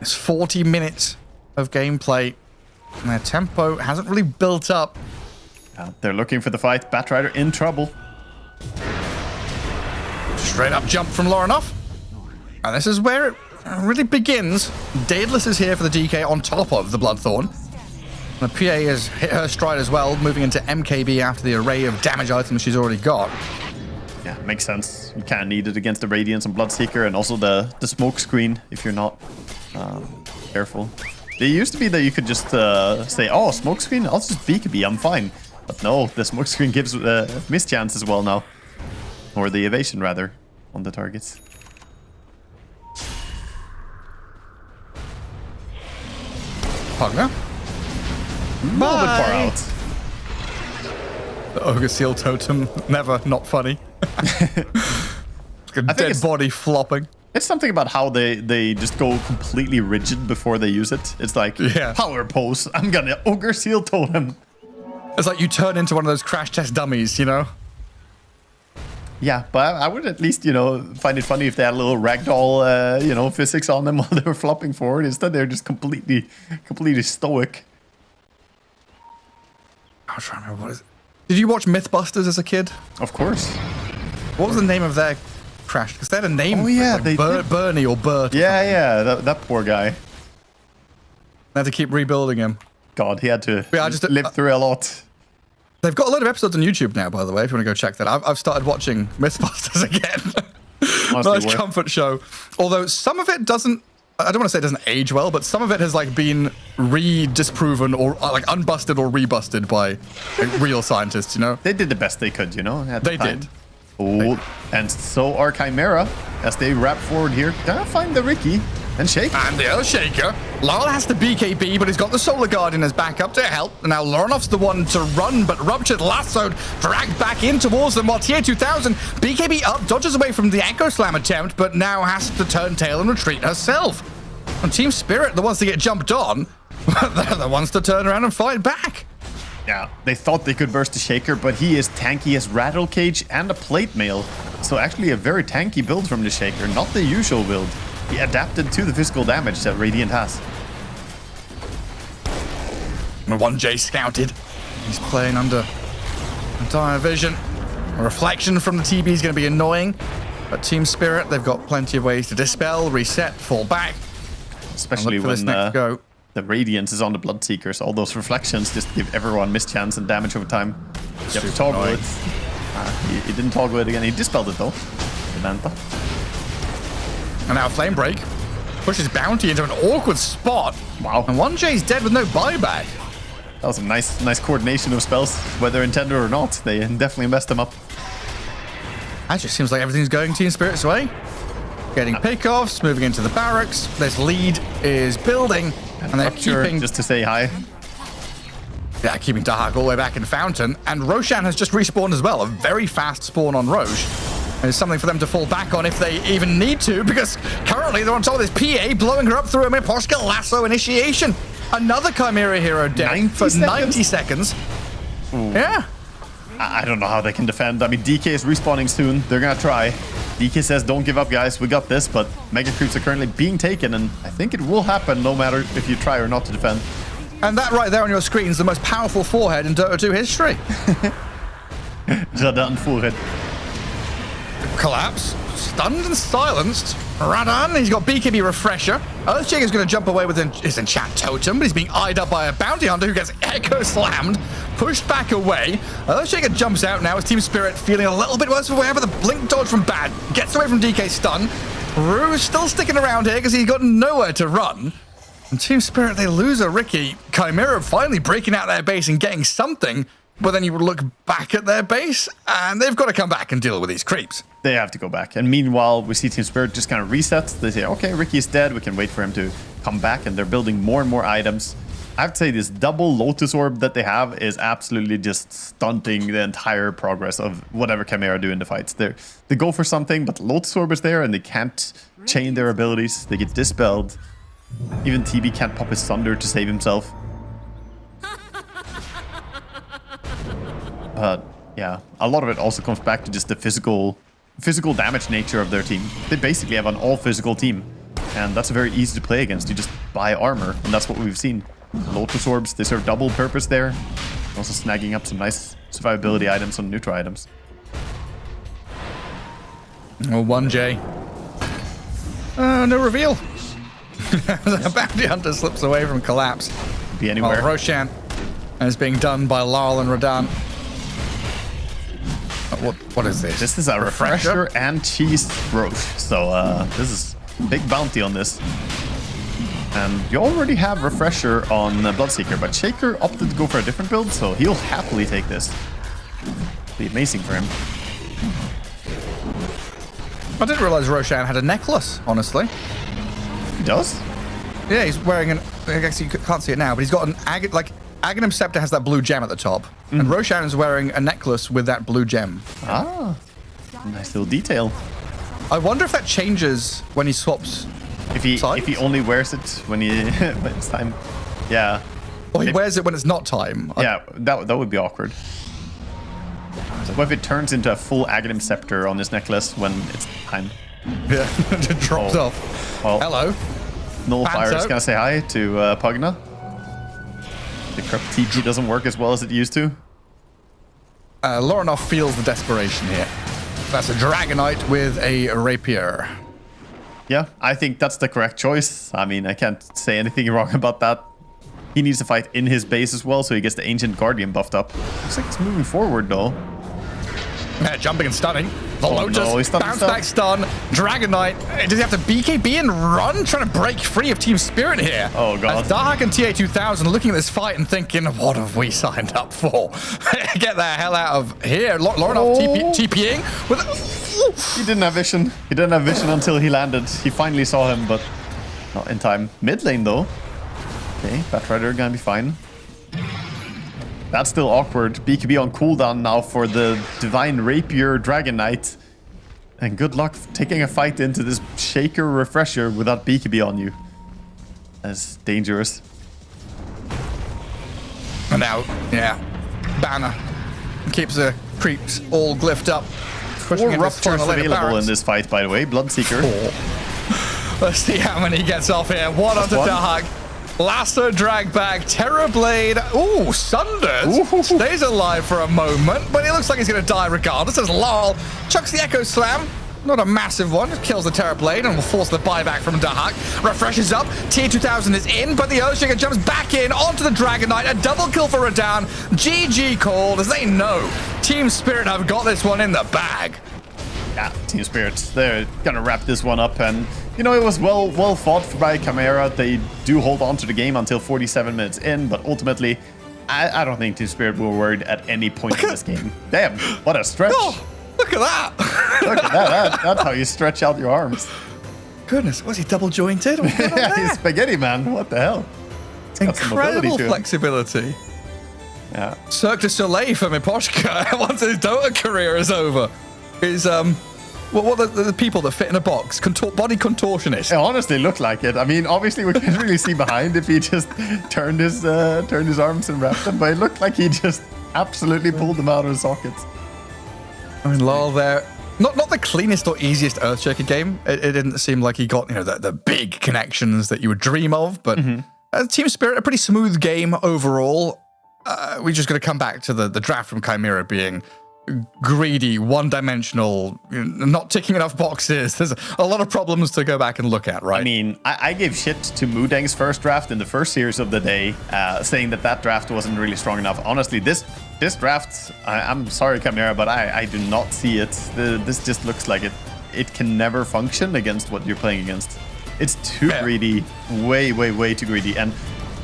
It's 40 minutes of gameplay, and their tempo hasn't really built up. They're looking for the fight. Batrider in trouble. Straight up jump from Lorinov. And this is where it really begins. Daedalus is here for the DK on top of the Bloodthorn. The PA has hit her stride as well, moving into MKB after the array of damage items she's already got. Yeah, makes sense. You kind of need it against the Radiance and Bloodseeker, and also the smoke screen if you're not careful. It used to be that you could just say, oh, smoke screen, I'll just BKB, I'm fine. But no, the smoke screen gives mischance as well now. Or the evasion, rather, on the targets. Pugna. A little bit far out. The Ogre Seal Totem, never not funny. A dead body flopping. It's something about how they just go completely rigid before they use it. It's like, power pose, I'm gonna Ogre Seal Totem. It's like you turn into one of those crash test dummies, you know? Yeah, but I would at least, you know, find it funny if they had a little ragdoll, you know, physics on them while they were flopping forward. Instead, they're just completely stoic. I'm trying to remember what is it. Did you watch Mythbusters as a kid? Of course. What was the name of their crash? Because they had a name. Oh yeah, like Bernie or Bert. Yeah, that poor guy. They had to keep rebuilding him. God, he had to live through a lot. They've got a lot of episodes on YouTube now, by the way, if you want to go check that. I've started watching Mythbusters again. Nice comfort show. Although some of it doesn't, I don't want to say it doesn't age well, but some of it has like been disproven or like unbusted or rebusted by like, real scientists, you know? They did the best they could, you know? They did. Oh, and so are Chimera as they wrap forward here. Gonna find the Riki and Shake. And the Earthshaker. Lyle has the BKB, but he's got the Solar Guardian as backup to help. And now Lorinov's the one to run, but Ruptured lassoed, dragged back in towards them while TA2000, BKB up, dodges away from the Echo Slam attempt, but now has to turn tail and retreat herself. And Team Spirit, the ones to get jumped on, they're the ones to turn around and fight back. Yeah, they thought they could burst the Shaker, but he is tanky as Rattle Cage and a Plate Mail. So actually a very tanky build from the Shaker, not the usual build. He adapted to the physical damage that Radiant has. 1J scouted. He's playing under dire vision. A reflection from the TB is going to be annoying. But Team Spirit, they've got plenty of ways to dispel, reset, fall back. Especially when the Radiance is on the Bloodseekers. All those reflections just give everyone mischance and damage over time. You have to toggle it. He didn't toggle it again. He dispelled it though. Samantha. And now Flame Break pushes Bounty into an awkward spot. Wow. And 1J's dead with no buyback. That was a nice coordination of spells, whether intended or not. They definitely messed them up. That just seems like everything's going Team Spirit's way. Getting pickoffs, moving into the barracks. This lead is building, and they're keeping... Just to say hi. Yeah, keeping Dahak all the way back in Fountain. And Roshan has just respawned as well. A very fast spawn on Roche. It's something for them to fall back on if they even need to, because currently they're on top of this PA, blowing her up through a Miposhka lasso initiation. Another Chimera hero dead for 90 seconds. Ooh. Yeah. I don't know how they can defend. I mean, DK is respawning soon. They're gonna try. DK says, don't give up, guys. We got this, but Mega Creeps are currently being taken, and I think it will happen no matter if you try or not to defend. And that right there on your screen is the most powerful forehead in Dota 2 history. Radan forehead. Collapse. stunned and silenced. Radan, he's got BKB Refresher. Earthshaker's going to jump away with his Enchant Totem, but he's being eyed up by a Bounty Hunter who gets Echo Slammed, pushed back away. Earthshaker jumps out now, his Team Spirit feeling a little bit worse for wear, but the Blink Dodge from Bad gets away from DK Stun. Rue's still sticking around here because he's got nowhere to run. And Team Spirit, they lose a Riki. Chimera finally breaking out their base and getting something, but then you look back at their base, and they've got to come back and deal with these creeps. They have to go back. And meanwhile, we see Team Spirit just kind of resets. They say, okay, Riki is dead. We can wait for him to come back, and they're building more and more items. I have to say, this double Lotus Orb that they have is absolutely just stunting the entire progress of whatever Chimera do in the fights. They go for something, but Lotus Orb is there, and they can't chain their abilities. They get dispelled. Even TB can't pop his Thunder to save himself. Yeah, a lot of it also comes back to just the physical damage nature of their team. They basically have an all-physical team, and that's very easy to play against. You just buy armor, and that's what we've seen. Lotus Orbs, they serve double purpose there. Also snagging up some nice survivability items on neutral items. Oh, 1J. No reveal. The Bounty Hunter slips away from Collapse. Be anywhere. Roshan is being done by Larl and Radan. What is this? This is a refresher and cheese Roche. So this is big bounty on this. And you already have refresher on Bloodseeker, but Shaker opted to go for a different build, so he'll happily take this. Be amazing for him. I didn't realize Roshan had a necklace, honestly. He does? Yeah, he's wearing an... I guess you can't see it now, but he's got an... Aghanim Scepter has that blue gem at the top. And Roshan is wearing a necklace with that blue gem. Ah. Nice little detail. I wonder if that changes when he swaps If he only wears it when it's time. Yeah. Or he wears it when it's not time. Yeah, that would be awkward. So what if it turns into a full Aghanim Scepter on his necklace when it's time? Yeah, it drops off. Well, hello. Nullfire is gonna say hi to Pugna. The Corrupt TP doesn't work as well as it used to. Lorinov feels the desperation here. That's a Dragonite with a Rapier. Yeah, I think that's the correct choice. I mean, I can't say anything wrong about that. He needs to fight in his base as well, so he gets the Ancient Guardian buffed up. Looks like it's moving forward, though. Yeah, jumping and stunning. The Lotus, bounce back stun. Dragonite. Does he have to BKB and run? Trying to break free of Team Spirit here. Oh, God. As Dahak and TA2000 looking at this fight and thinking, what have we signed up for? Get the hell out of here. Lorinov TPing with... He didn't have vision. He didn't have vision until he landed. He finally saw him, but not in time. Mid lane, though. Okay, Batrider gonna be fine. That's still awkward. BKB on cooldown now for the Divine Rapier Dragon Knight. And good luck taking a fight into this Shaker Refresher without BKB on you. That's dangerous. And now, yeah, Banner keeps the creeps all glyphed up. 4 Ruptures available in this fight, by the way. Bloodseeker. 4. Let's see how many he gets off here. One onto Dahak. Lasso drag back, Terrorblade. Ooh, Sunders stays alive for a moment, but it looks like he's going to die regardless. As Larl chucks the Echo Slam. Not a massive one, just kills the Terrorblade and will force the buyback from Dahak. Refreshes up, T2000 is in, but the Earthshaker jumps back in onto the Dragon Knight. A double kill for Radan. GG called, as they know Team Spirit have got this one in the bag. Yeah, Team Spirit, they're gonna wrap this one up, and you know, it was well fought by Chimera. They do hold on to the game until 47 minutes in, but ultimately, I don't think Team Spirit were worried at any point in this game. Damn, what a stretch. Oh, look at that. Look at that. That's how you stretch out your arms. Goodness, was he double jointed? Yeah, he's spaghetti man. What the hell? Incredible flexibility. Yeah. Cirque du Soleil for Miposhka once his Dota career is over. Is what the people that fit in a box? Body contortionist. It honestly looked like it. I mean, obviously we can't really see behind if he just turned his arms and wrapped them, but it looked like he just absolutely pulled them out of his sockets. I mean, Lol there. Not the cleanest or easiest Earthshaker game. It didn't seem like he got the big connections that you would dream of, but Team Spirit, a pretty smooth game overall. We just got to come back to the draft from Chimera being greedy, one-dimensional, not ticking enough boxes. There's a lot of problems to go back and look at, right? I mean, I gave shit to Mudang's first draft in the first series of the day, saying that draft wasn't really strong enough. Honestly, this draft, I'm sorry, Chimera, but I do not see it. This just looks like it can never function against what you're playing against. It's too greedy, way too greedy. And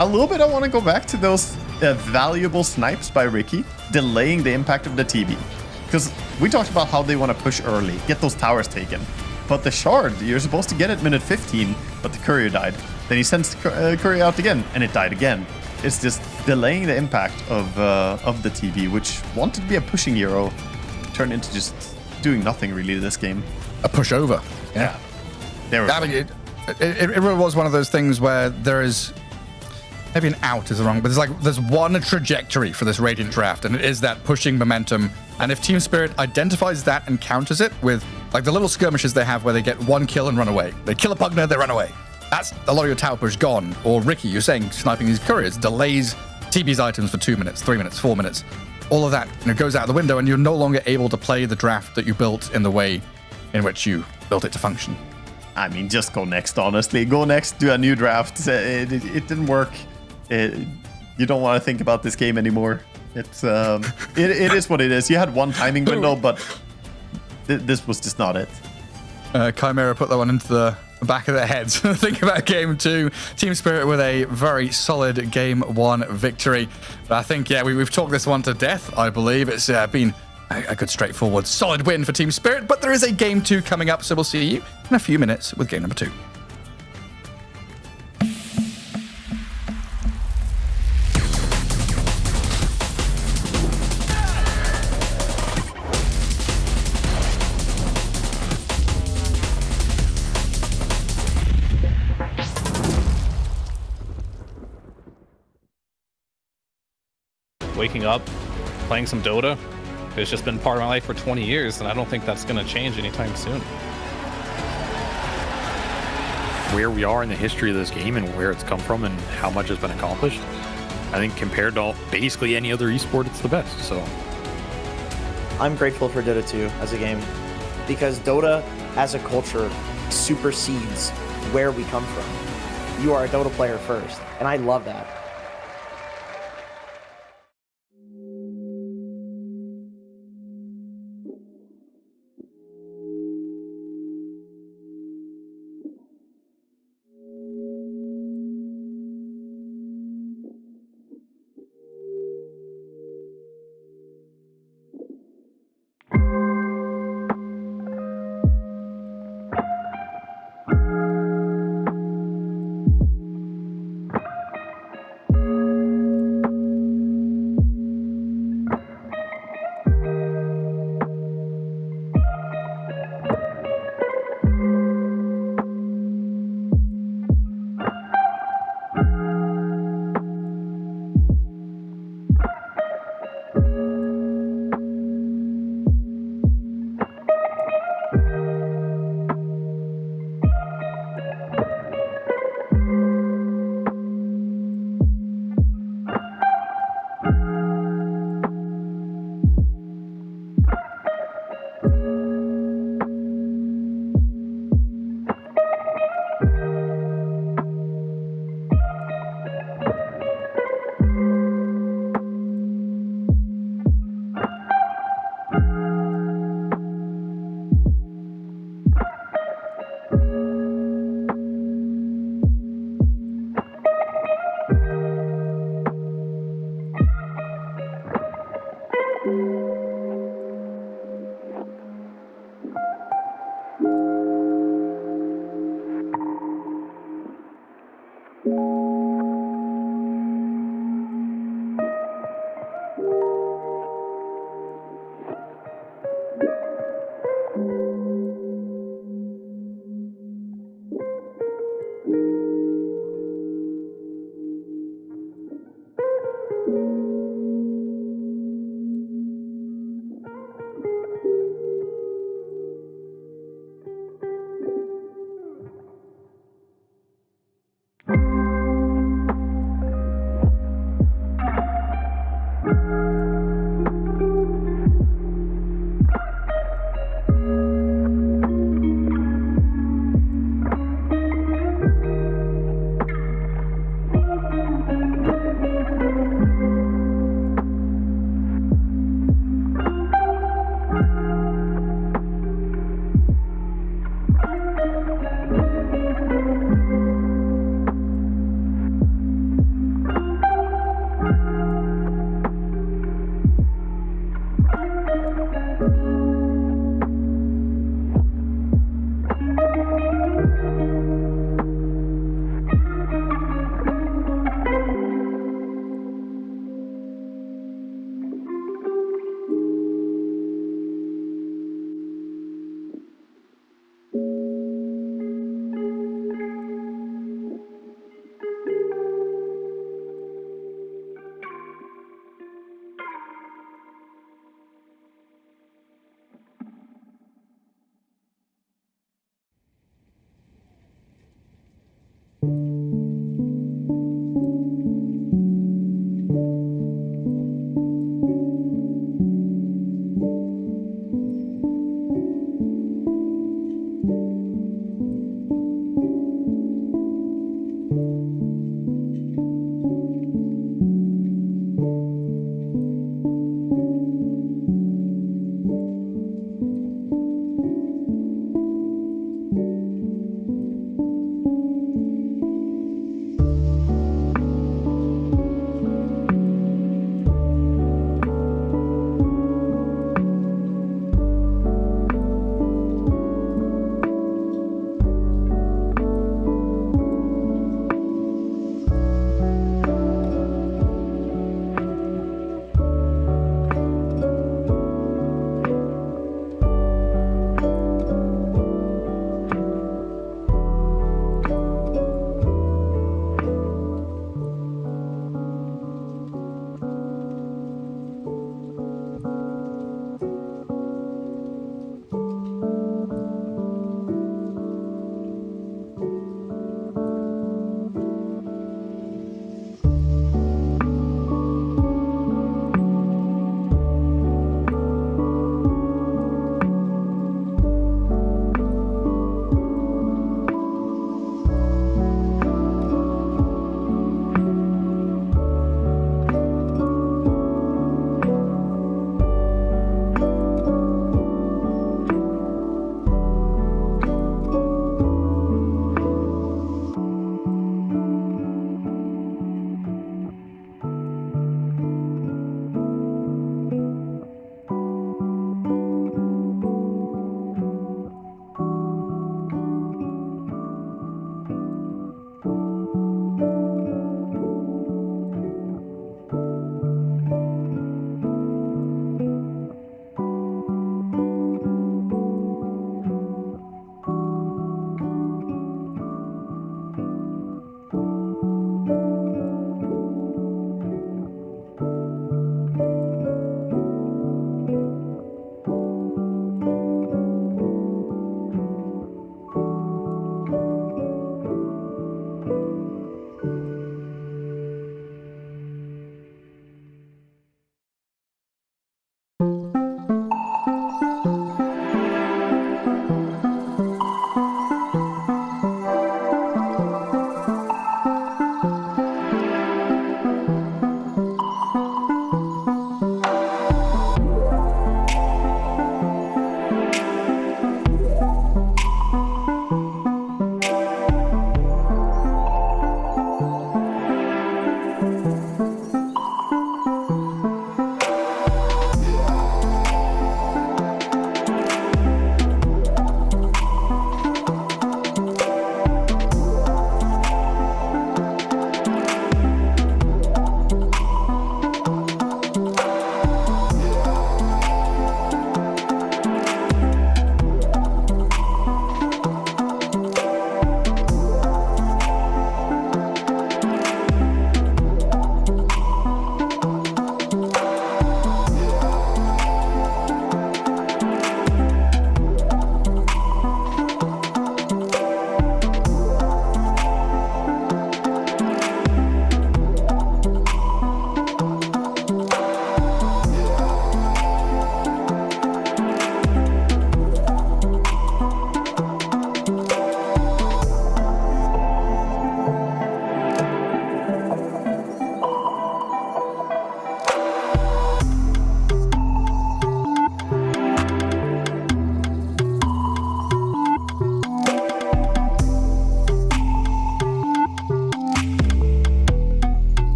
a little bit, I want to go back to those valuable snipes by Ricky, delaying the impact of the TB. Because we talked about how they want to push early, get those towers taken. But the shard, you're supposed to get it minute 15, but the courier died. Then he sends courier out again, and it died again. It's just delaying the impact of the TB, which wanted to be a pushing hero, turned into just doing nothing really this game. A pushover. Yeah. There we go. It really was one of those things where there is, maybe an out is the wrong, but there's one trajectory for this Radiant draft, and it is that pushing momentum. And if Team Spirit identifies that and counters it with like the little skirmishes they have where they get one kill and run away. They kill a Pugner, they run away. That's a lot of your tower push gone. Or Ricky, you're saying sniping these couriers delays TB's items for 2 minutes, 3 minutes, 4 minutes. All of that goes out the window, and you're no longer able to play the draft that you built in the way in which you built it to function. I mean, just go next, honestly. Go next, do a new draft. It didn't work. You don't want to think about this game anymore. It is what it is. You had one timing window, but this was just not it. Chimera put that one into the back of their heads. Think about game 2. Team Spirit with a very solid game 1 victory. But I think, we've talked this one to death, I believe. It's been a good, straightforward, solid win for Team Spirit. But there is a game 2 coming up, so we'll see you in a few minutes with game number 2. Waking up, playing some Dota. It's just been part of my life for 20 years, and I don't think that's going to change anytime soon. Where we are in the history of this game and where it's come from and how much has been accomplished, I think compared to basically any other esport, it's the best. So I'm grateful for Dota 2 as a game, because Dota as a culture supersedes where we come from. You are a Dota player first, and I love that.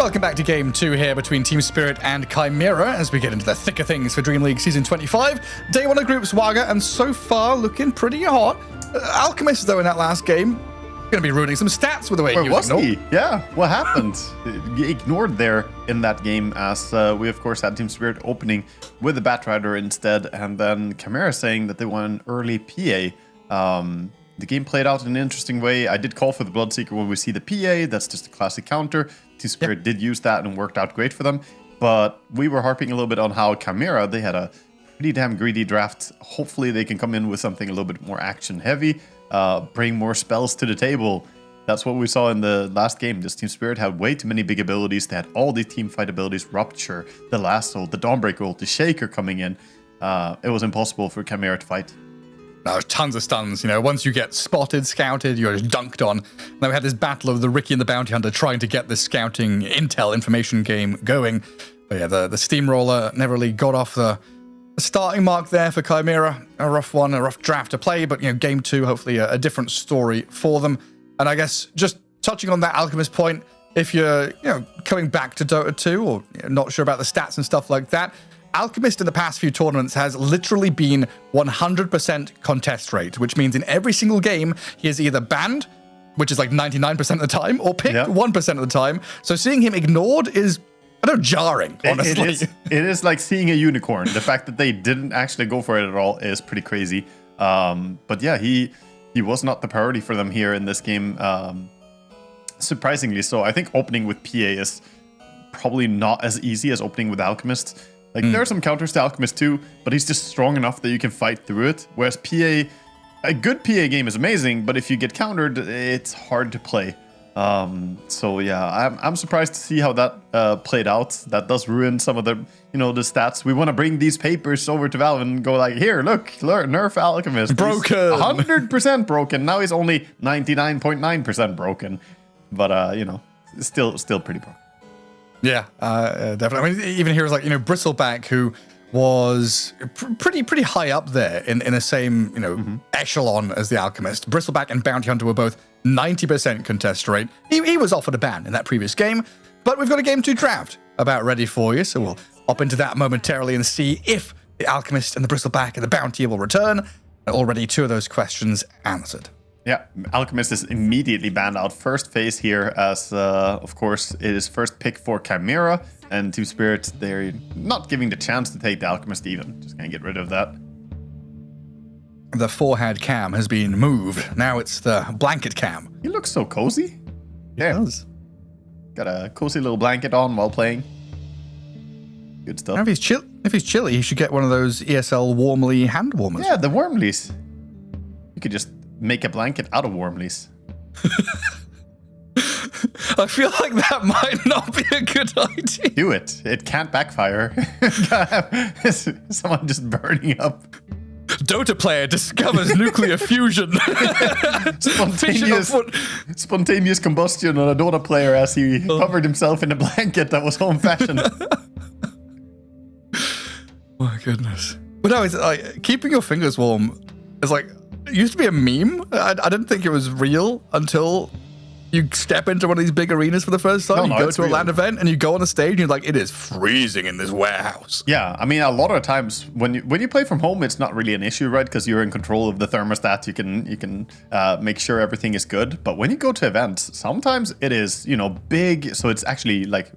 Welcome back to Game 2 here between Team Spirit and Chimera as we get into the thick of things for Dream League Season 25. Day 1 of Group Swagger, and so far looking pretty hot. Alchemist, though, in that last game, going to be ruining some stats with the way Where was ignored. he? Yeah, what happened? He ignored there in that game as we, of course, had Team Spirit opening with the Batrider instead, and then Chimera saying that they want an early PA. The game played out in an interesting way. I did call for the Bloodseeker when we see the PA. That's just a classic counter. Team Spirit did use that and worked out great for them. But we were harping a little bit on how Chimera, they had a pretty damn greedy draft. Hopefully they can come in with something a little bit more action heavy, bring more spells to the table. That's what we saw in the last game. This Team Spirit had way too many big abilities. They had all the team fight abilities, Rupture, the Lasso, the Dawnbreaker ult, the Shaker coming in. It was impossible for Chimera to fight. There's tons of stuns, you know, once you get spotted, scouted, you're just dunked on. Now we had this battle of the Ricky and the Bounty Hunter trying to get this scouting intel information game going. But yeah, the Steamroller never really got off the starting mark there for Chimera. A rough one, a rough draft to play, but, you know, game 2, hopefully a different story for them. And I guess just touching on that Alchemist point, if you're, you know, coming back to Dota 2 or not sure about the stats and stuff like that, Alchemist in the past few tournaments has literally been 100% contest rate, which means in every single game, he is either banned, which is like 99% of the time, or picked 1% of the time. So seeing him ignored is, I don't know, jarring, honestly. It is like seeing a unicorn. The fact that they didn't actually go for it at all is pretty crazy. But yeah, he was not the priority for them here in this game. Surprisingly so. I think opening with PA is probably not as easy as opening with Alchemist. Like, there are some counters to Alchemist too, but he's just strong enough that you can fight through it. Whereas PA, a good PA game is amazing, but if you get countered, it's hard to play. So yeah, I'm surprised to see how that played out. That does ruin some of the, you know, the stats. We want to bring these papers over to Valve and go like, here, look, nerf Alchemist. Broken. 100% broken. Now he's only 99.9% broken. But, you know, still pretty broken. Yeah, definitely. I mean, even here is like, you know, Bristleback, who was pretty high up there in the same, you know, echelon as the Alchemist. Bristleback and Bounty Hunter were both 90% contest rate. He was offered a ban in that previous game, but we've got a game 2 draft about ready for you, so we'll hop into that momentarily and see if the Alchemist and the Bristleback and the Bounty will return. Already 2 of those questions answered. Yeah, Alchemist is immediately banned out first phase here as, of course, it is first pick for Chimera, and Team Spirit, they're not giving the chance to take the Alchemist even. Just gonna get rid of that. The forehead cam has been moved. Now it's the blanket cam. He looks so cozy. Yeah. He does. Got a cozy little blanket on while playing. Good stuff. Now if he's chilly, he should get one of those ESL Warmly hand warmers. Yeah, the Warmlies. You could just make a blanket out of Warmlies. I feel like that might not be a good idea. Do it. It can't backfire. Someone just burning up. Dota player discovers nuclear fusion. Spontaneous combustion on a Dota player as he covered himself in a blanket that was home-fashioned. My goodness. But no, it's like keeping your fingers warm is like, it used to be a meme. I didn't think it was real until you step into one of these big arenas for the first time. You go to a LAN event and you go on the stage and you're like, it is freezing in this warehouse. Yeah, I mean, a lot of times when you play from home, it's not really an issue, right? Because you're in control of the thermostat. You can make sure everything is good. But when you go to events, sometimes it is, you know, big. So it's actually like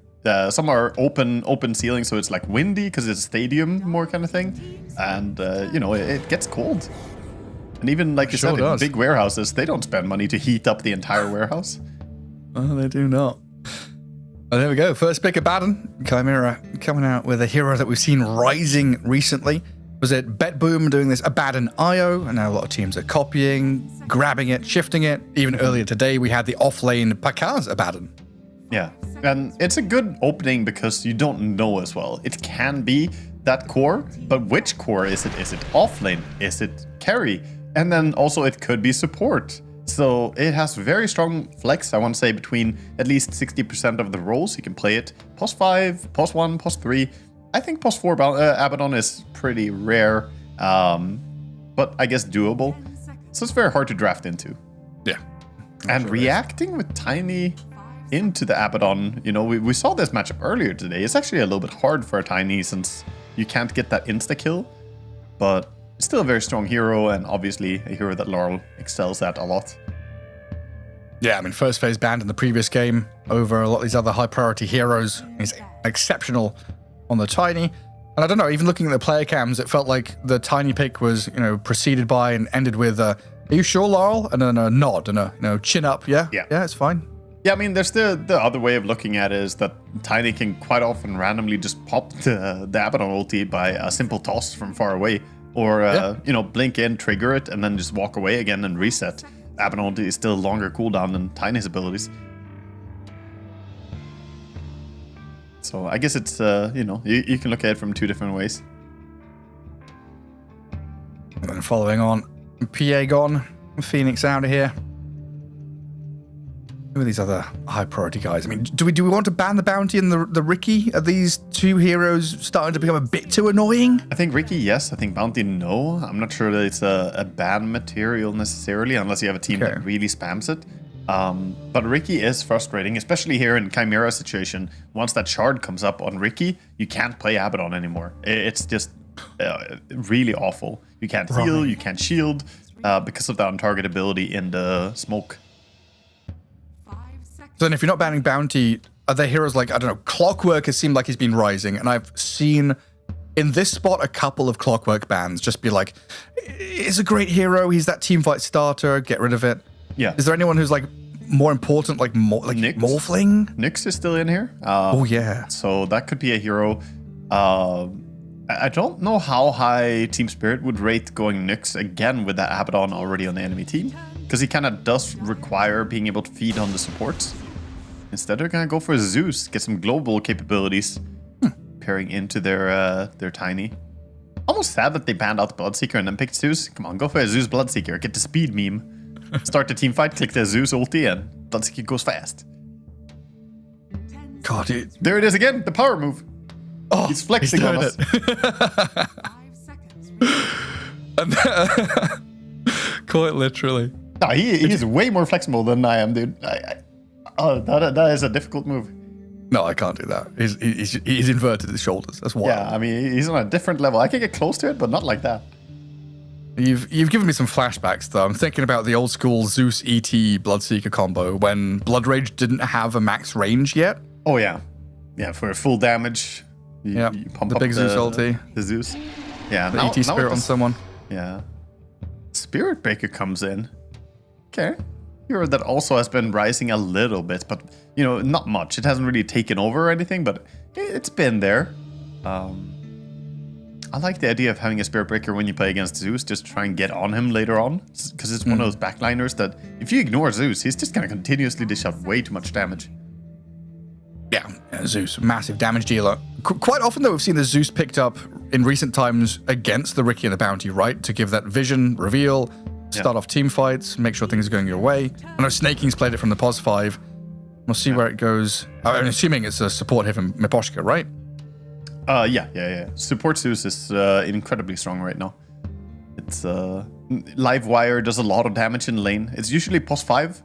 some are open ceiling, so it's like windy because it's a stadium more kind of thing. And you know, it gets cold. And even, like you said, in big warehouses, they don't spend money to heat up the entire warehouse. Oh, they do not. Oh, there we go. First pick of Baden. Chimera coming out with a hero that we've seen rising recently. Was it BetBoom doing this Abaddon IO? And now a lot of teams are copying, grabbing it, shifting it. Even earlier today, we had the offlane Pakaz Abaddon. Yeah, and it's a good opening because you don't know as well. It can be that core, but which core is it? Is it offlane? Is it carry? And then also it could be support. So it has very strong flex, I want to say, between at least 60% of the roles. You can play it pos 5, pos 1, pos 3. I think pos 4 Abaddon is pretty rare, but I guess doable. So it's very hard to draft into. Yeah. And reacting with tiny into the Abaddon. You know, we saw this match earlier today. It's actually a little bit hard for a Tiny since you can't get that insta-kill. But still a very strong hero, and obviously a hero that Laurel excels at a lot. Yeah, I mean, first phase banned in the previous game over a lot of these other high-priority heroes. He's exceptional on the Tiny. And I don't know, even looking at the player cams, it felt like the Tiny pick was, preceded by and ended with are you sure, Laurel? And then a nod and a chin up. Yeah, it's fine. Yeah, I mean, there's the other way of looking at it is that Tiny can quite often randomly just pop the Abaddon ulti by a simple toss from far away. Or, blink in, trigger it, and then just walk away again and reset. Abaddon ulti is still longer cooldown than Tiny's abilities. So I guess it's, you can look at it from two different ways. And then following on, PA gone, Phoenix out of here. Who are these other high priority guys? I mean, do we want to ban the bounty and the Ricky? Are these two heroes starting to become a bit too annoying? I think Ricky, yes. I think bounty, no. I'm not sure that it's a ban material necessarily, unless you have a team that really spams it. But Ricky is frustrating, especially here in Chimera situation. Once that shard comes up on Ricky, you can't play Abaddon anymore. It's just really awful. You can't heal, you can't shield because of the on-target ability in the smoke. So then if you're not banning bounty, are there heroes like, I don't know, Clockwork has seemed like he's been rising, and I've seen in this spot a couple of Clockwork bans just be like, he's a great hero, he's that teamfight starter, get rid of it. Yeah. Is there anyone who's like more important, like Morphling? Nyx is still in here. Oh yeah. So that could be a hero. I don't know how high Team Spirit would rate going Nyx again with that Abaddon already on the enemy team, because he kind of does require being able to feed on the supports. Instead, they're gonna go for Zeus, get some global capabilities, pairing into their Tiny. Almost sad that they banned out the Bloodseeker and then picked Zeus. Come on, go for a Zeus Bloodseeker, get the speed meme, start the team fight, click the Zeus ulti, and Bloodseeker goes fast. God, dude. There it is again, the power move. Oh, he's flexing on us. Quite literally. No, he's way more flexible than I am, dude. That is a difficult move. No, I can't do that. He's inverted his shoulders. That's why. Yeah, I mean, he's on a different level. I can get close to it, but not like that. You've given me some flashbacks, though. I'm thinking about the old school Zeus ET Bloodseeker combo when Blood Rage didn't have a max range yet. Oh, yeah. Yeah, for full damage. You pump the up big Zeus ulti. The Zeus. Yeah, the ET Spirit on someone. Yeah. Spirit Breaker comes in. Okay. Hero that also has been rising a little bit, but, not much. It hasn't really taken over or anything, but it's been there. I like the idea of having a Spirit Breaker when you play against Zeus, just try and get on him later on, because it's one of those backliners that if you ignore Zeus, he's just going to continuously dish out way too much damage. Yeah, Zeus, massive damage dealer. Quite often, though, we've seen the Zeus picked up in recent times against the Ricky and the Bounty, right? To give that vision, reveal, start off team fights, make sure things are going your way. I know Snaking's played it from the POS 5. We'll see where it goes. I'm assuming it's a support hit from Miposhka, right? Yeah. Support Zeus is incredibly strong right now. It's Livewire does a lot of damage in lane. It's usually POS 5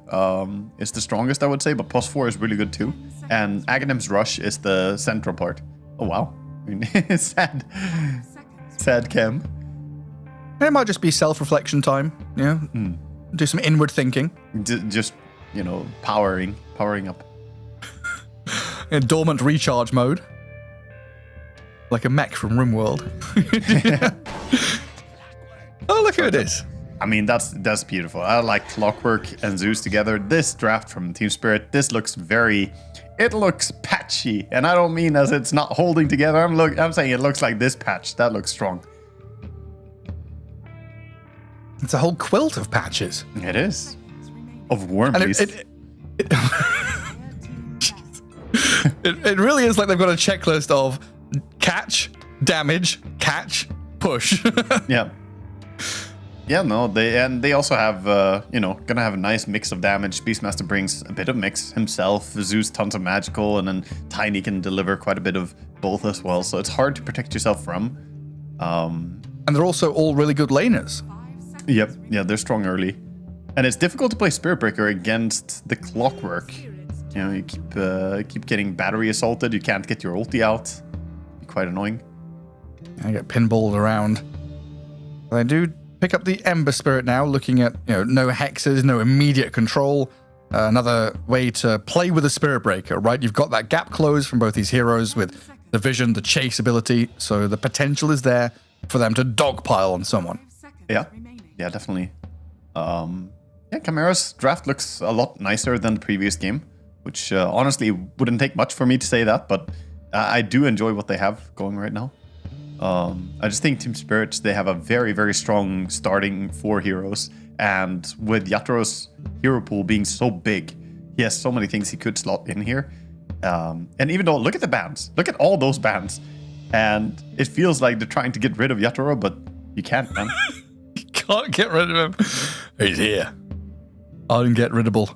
is the strongest, I would say, but POS 4 is really good too. And Aghanim's Rush is the central part. Oh wow. I mean, sad cam. It might just be self-reflection time, do some inward thinking. Just, powering up. In dormant recharge mode. Like a mech from RimWorld. Oh, look who it is. I mean, that's beautiful. I like Clockwork and Zeus together. This draft from Team Spirit, this looks it looks patchy. And I don't mean as it's not holding together. I'm saying it looks like this patch. That looks strong. It's a whole quilt of patches. It is. Of Worm Beast. It really is like they've got a checklist of catch, damage, catch, push. Yeah. Yeah, no, they also have, gonna have a nice mix of damage. Beastmaster brings a bit of mix himself. Zeus, tons of magical, and then Tiny can deliver quite a bit of both as well. So it's hard to protect yourself from. And they're also all really good laners. Yep, yeah, they're strong early. And it's difficult to play Spirit Breaker against the Clockwork. You know, you keep getting battery assaulted. You can't get your ulti out. Be quite annoying. I get pinballed around. But I do pick up the Ember Spirit now, looking at, you know, no hexes, no immediate control. Another way to play with a Spirit Breaker, right? You've got that gap close from both these heroes with the vision, the chase ability, so the potential is there for them to dogpile on someone. Yeah, definitely. Yeah, Chimera's draft looks a lot nicer than the previous game, which honestly wouldn't take much for me to say that, but I do enjoy what they have going right now. I just think Team Spirit, they have a very, very strong starting 4 heroes. And with Yaturo's hero pool being so big, he has so many things he could slot in here. And even though, look at the bans. Look at all those bans. And it feels like they're trying to get rid of Yaturo, but you can't, man. You can't get rid of him. He's here. Unget-riddable.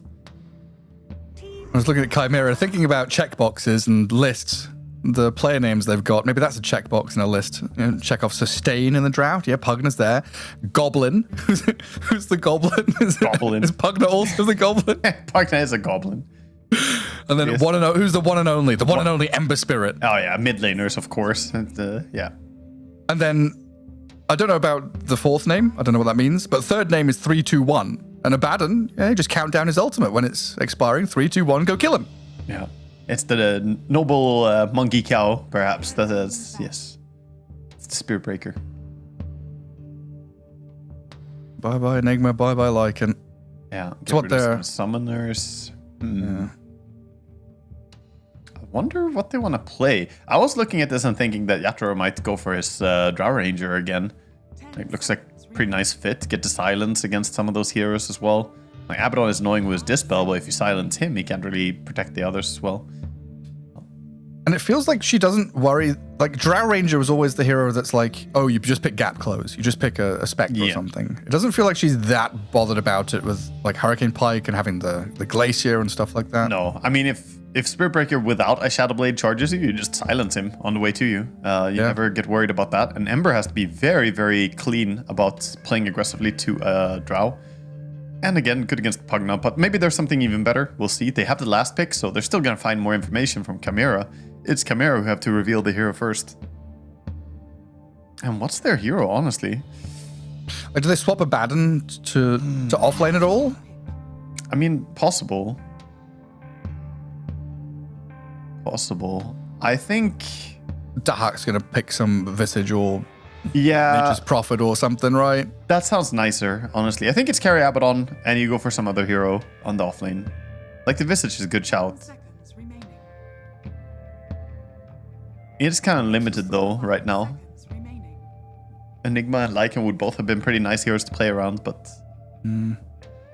I was looking at Chimera, thinking about checkboxes and lists. The player names they've got. Maybe that's a checkbox in a list. You know, check off Sustain in the draft. Yeah, Pugna's there. Goblin. Who's the Goblin? Goblin. Is Pugna also the Goblin? Pugna is a Goblin. And then who's the one and only? The one and only Ember Spirit. Oh yeah, mid laners, of course. And, yeah. And then, I don't know about the 4th name. I don't know what that means. But 3rd name is 321. And Abaddon, yeah, just count down his ultimate when it's expiring. 3, 2, 1, go kill him. Yeah. It's the noble monkey cow, perhaps. That is, yes. It's the Spirit Breaker. Bye-bye Enigma, bye-bye Lycan. Yeah. So what they're... Summoners. Yeah. I wonder what they want to play. I was looking at this and thinking that Yatoro might go for his Drow Ranger again. It looks like a pretty nice fit. Get the silence against some of those heroes as well. Like, Abaddon is annoying with his Dispel, but if you silence him, he can't really protect the others as well. And it feels like she doesn't worry. Like, Drow Ranger was always the hero that's like, oh, you just pick Gap Close. You just pick a Spectre or something. It doesn't feel like she's that bothered about it with, like, Hurricane Pike and having the Glacier and stuff like that. No. I mean, if Spirit Breaker without a Shadow Blade charges you, you just silence him on the way to you. You never get worried about that. And Ember has to be very, very clean about playing aggressively to Drow. And again, good against Pugna, but maybe there's something even better. We'll see. They have the last pick, so they're still going to find more information from Chimera. It's Chimera who have to reveal the hero first. And what's their hero, honestly? Like, do they swap Abaddon to offlane at all? I mean, possible. Possible. I think... Dahak's going to pick some Visage or... Yeah. Nature's Prophet or something, right? That sounds nicer, honestly. I think it's carry Abaddon, and you go for some other hero on the offlane. Like, the Visage is a good shout. It's kind of limited, though, right now. Enigma and Lycan would both have been pretty nice heroes to play around, but...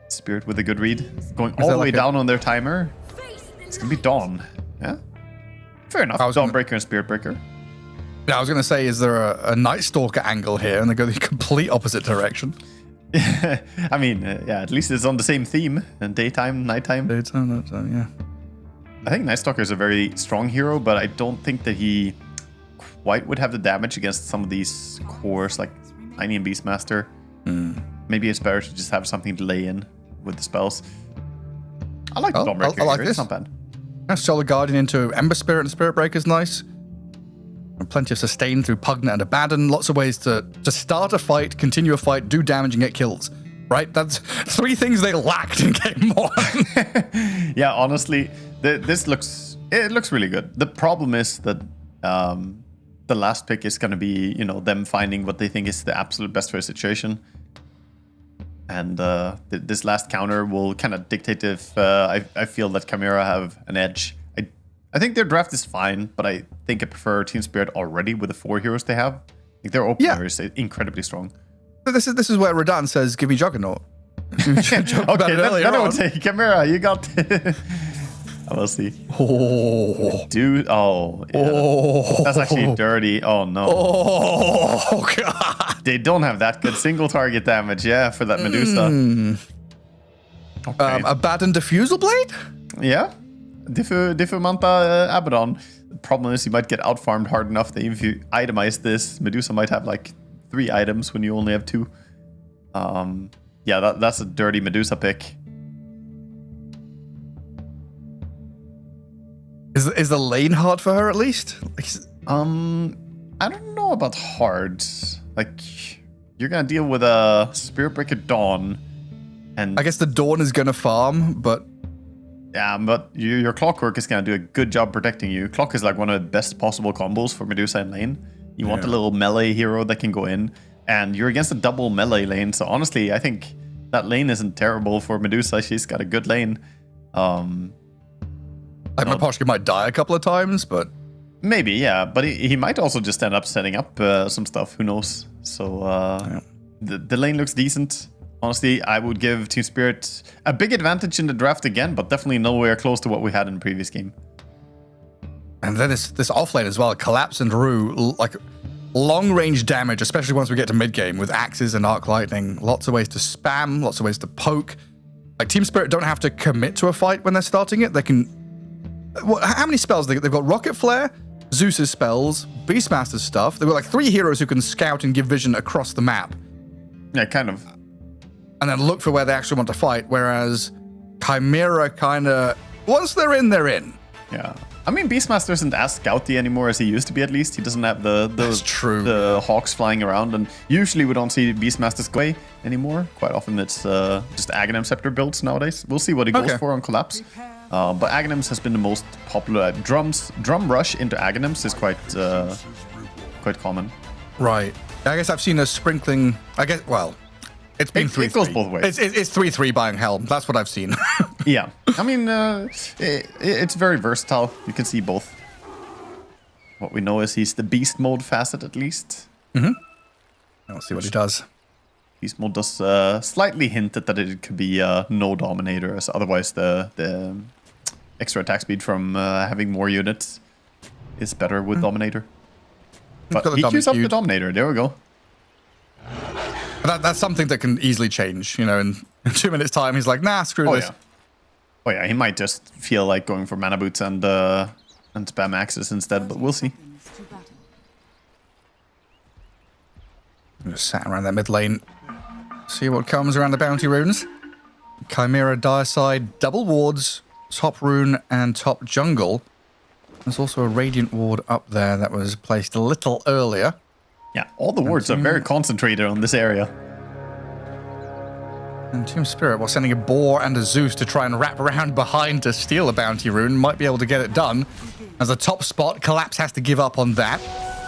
Spirit with a good read. Going all the way down on their timer. It's going to be Dawn. Yeah? Fair enough. Dawnbreaker and Spirit Breaker. Yeah, I was going to say, is there a Night Stalker angle here? And they go the complete opposite direction. I mean, yeah, at least it's on the same theme. And daytime, nighttime. Daytime, nighttime, yeah. I think Night Stalker is a very strong hero, but I don't think that he quite would have the damage against some of these cores, like Tiny and Beastmaster. Maybe it's better to just have something to lay in with the spells. I like the Dawnbreaker. I like this. It's not bad. Solar Guardian into Ember Spirit and Spirit Breaker is nice. And plenty of sustain through Pugna and Abaddon. Lots of ways to start a fight, continue a fight, do damage, and get kills. Right? That's 3 things they lacked in game 1. Yeah, honestly, this looks really good. The problem is that the last pick is going to be, you know, them finding what they think is the absolute best for a situation. And this last counter will kind of dictate if I feel that Chimera have an edge. I think their draft is fine, but I think I prefer Team Spirit already with the 4 heroes they have. Like, their opener is incredibly strong. But this is where Radan says, "Give me Juggernaut." Okay, then I will take Chimera. You got. I will see. Oh, dude! Oh, yeah. That's actually dirty. Oh no! Oh god! They don't have that good single target damage. Yeah, for that Medusa. Okay. Abaddon Diffusal Blade. Yeah. Diffumanta Abaddon. The problem is you might get out-farmed hard enough that if you itemize this, Medusa might have like 3 items when you only have 2. Yeah, that's a dirty Medusa pick. Is the lane hard for her at least? I don't know about hard. Like, you're gonna deal with a Spiritbreaker Dawn, and I guess the Dawn is gonna farm, but yeah, but your Clockwork is gonna do a good job protecting you. Clock is like one of the best possible combos for Medusa in lane. You want a little melee hero that can go in, and you're against a double melee lane. So honestly, I think that lane isn't terrible for Medusa. She's got a good lane. Like my Poshka might die a couple of times, but maybe, yeah. But he might also just end up setting up some stuff. Who knows? So the lane looks decent. Honestly, I would give Team Spirit a big advantage in the draft again, but definitely nowhere close to what we had in the previous game. And then this offlane as well, Collapse and Rue, like long-range damage, especially once we get to mid-game with axes and arc lightning. Lots of ways to spam, lots of ways to poke. Like Team Spirit don't have to commit to a fight when they're starting it. They can... how many spells? They've got Rocket Flare, Zeus's spells, Beastmaster's stuff. They've got like 3 heroes who can scout and give vision across the map. Yeah, kind of. And then look for where they actually want to fight, whereas Chimera kind of... once they're in, they're in. Yeah. I mean, Beastmaster isn't as scouty anymore as he used to be, at least. He doesn't have the hawks flying around, and usually we don't see Beastmaster's go away anymore. Quite often it's just Aghanim Scepter builds nowadays. We'll see what he goes for on Collapse. But Aghanims has been the most popular. Drum rush into Aghanims is quite common. Right. I guess I've seen a sprinkling... I guess, well... It's been 3-3. It goes both ways. It's 3-3 buying Helm. That's what I've seen. Yeah. I mean, it's very versatile. You can see both. What we know is he's the beast mode facet, at least. Mm-hmm. I'll see what he does. Beast mode does slightly hint at that it could be no Dominator, as otherwise the extra attack speed from having more units is better with Dominator. But he queues up the Dominator. There we go. That's something that can easily change, you know, in 2 minutes' time. He's like, nah, screw this. Yeah. Oh yeah, he might just feel like going for mana boots and spam axes instead, but we'll see. Just sat around that mid lane. See what comes around the bounty runes. Chimera dire side, double wards, top rune and top jungle. There's also a radiant ward up there that was placed a little earlier. Yeah, all the wards are very concentrated on this area. And Team Spirit, while sending a Boar and a Zeus to try and wrap around behind to steal a bounty rune, might be able to get it done. As a top spot, Collapse has to give up on that.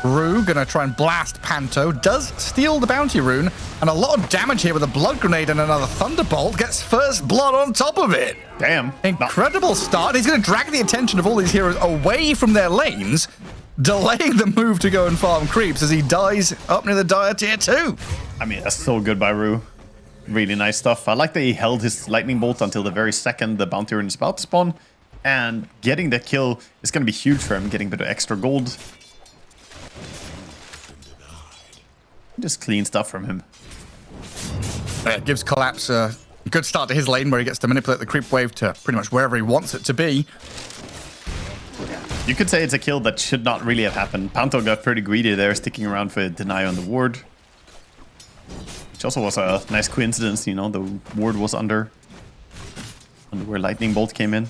Rue gonna try and blast Panto, does steal the bounty rune, and a lot of damage here with a blood grenade and another thunderbolt, gets first blood on top of it. Damn. Incredible start. He's gonna drag the attention of all these heroes away from their lanes, delaying the move to go and farm creeps as he dies up near the Dire tier 2. I mean, that's so good by Rue. Really nice stuff. I like that he held his lightning bolt until the very second the bounty rune is about to spawn, and getting that kill is going to be huge for him, getting a bit of extra gold. Just clean stuff from him. It gives Collapse a good start to his lane where he gets to manipulate the creep wave to pretty much wherever he wants it to be. You could say it's a kill that should not really have happened. Panto got pretty greedy there, sticking around for a deny on the ward. Which also was a nice coincidence, you know, the ward was under where lightning bolt came in.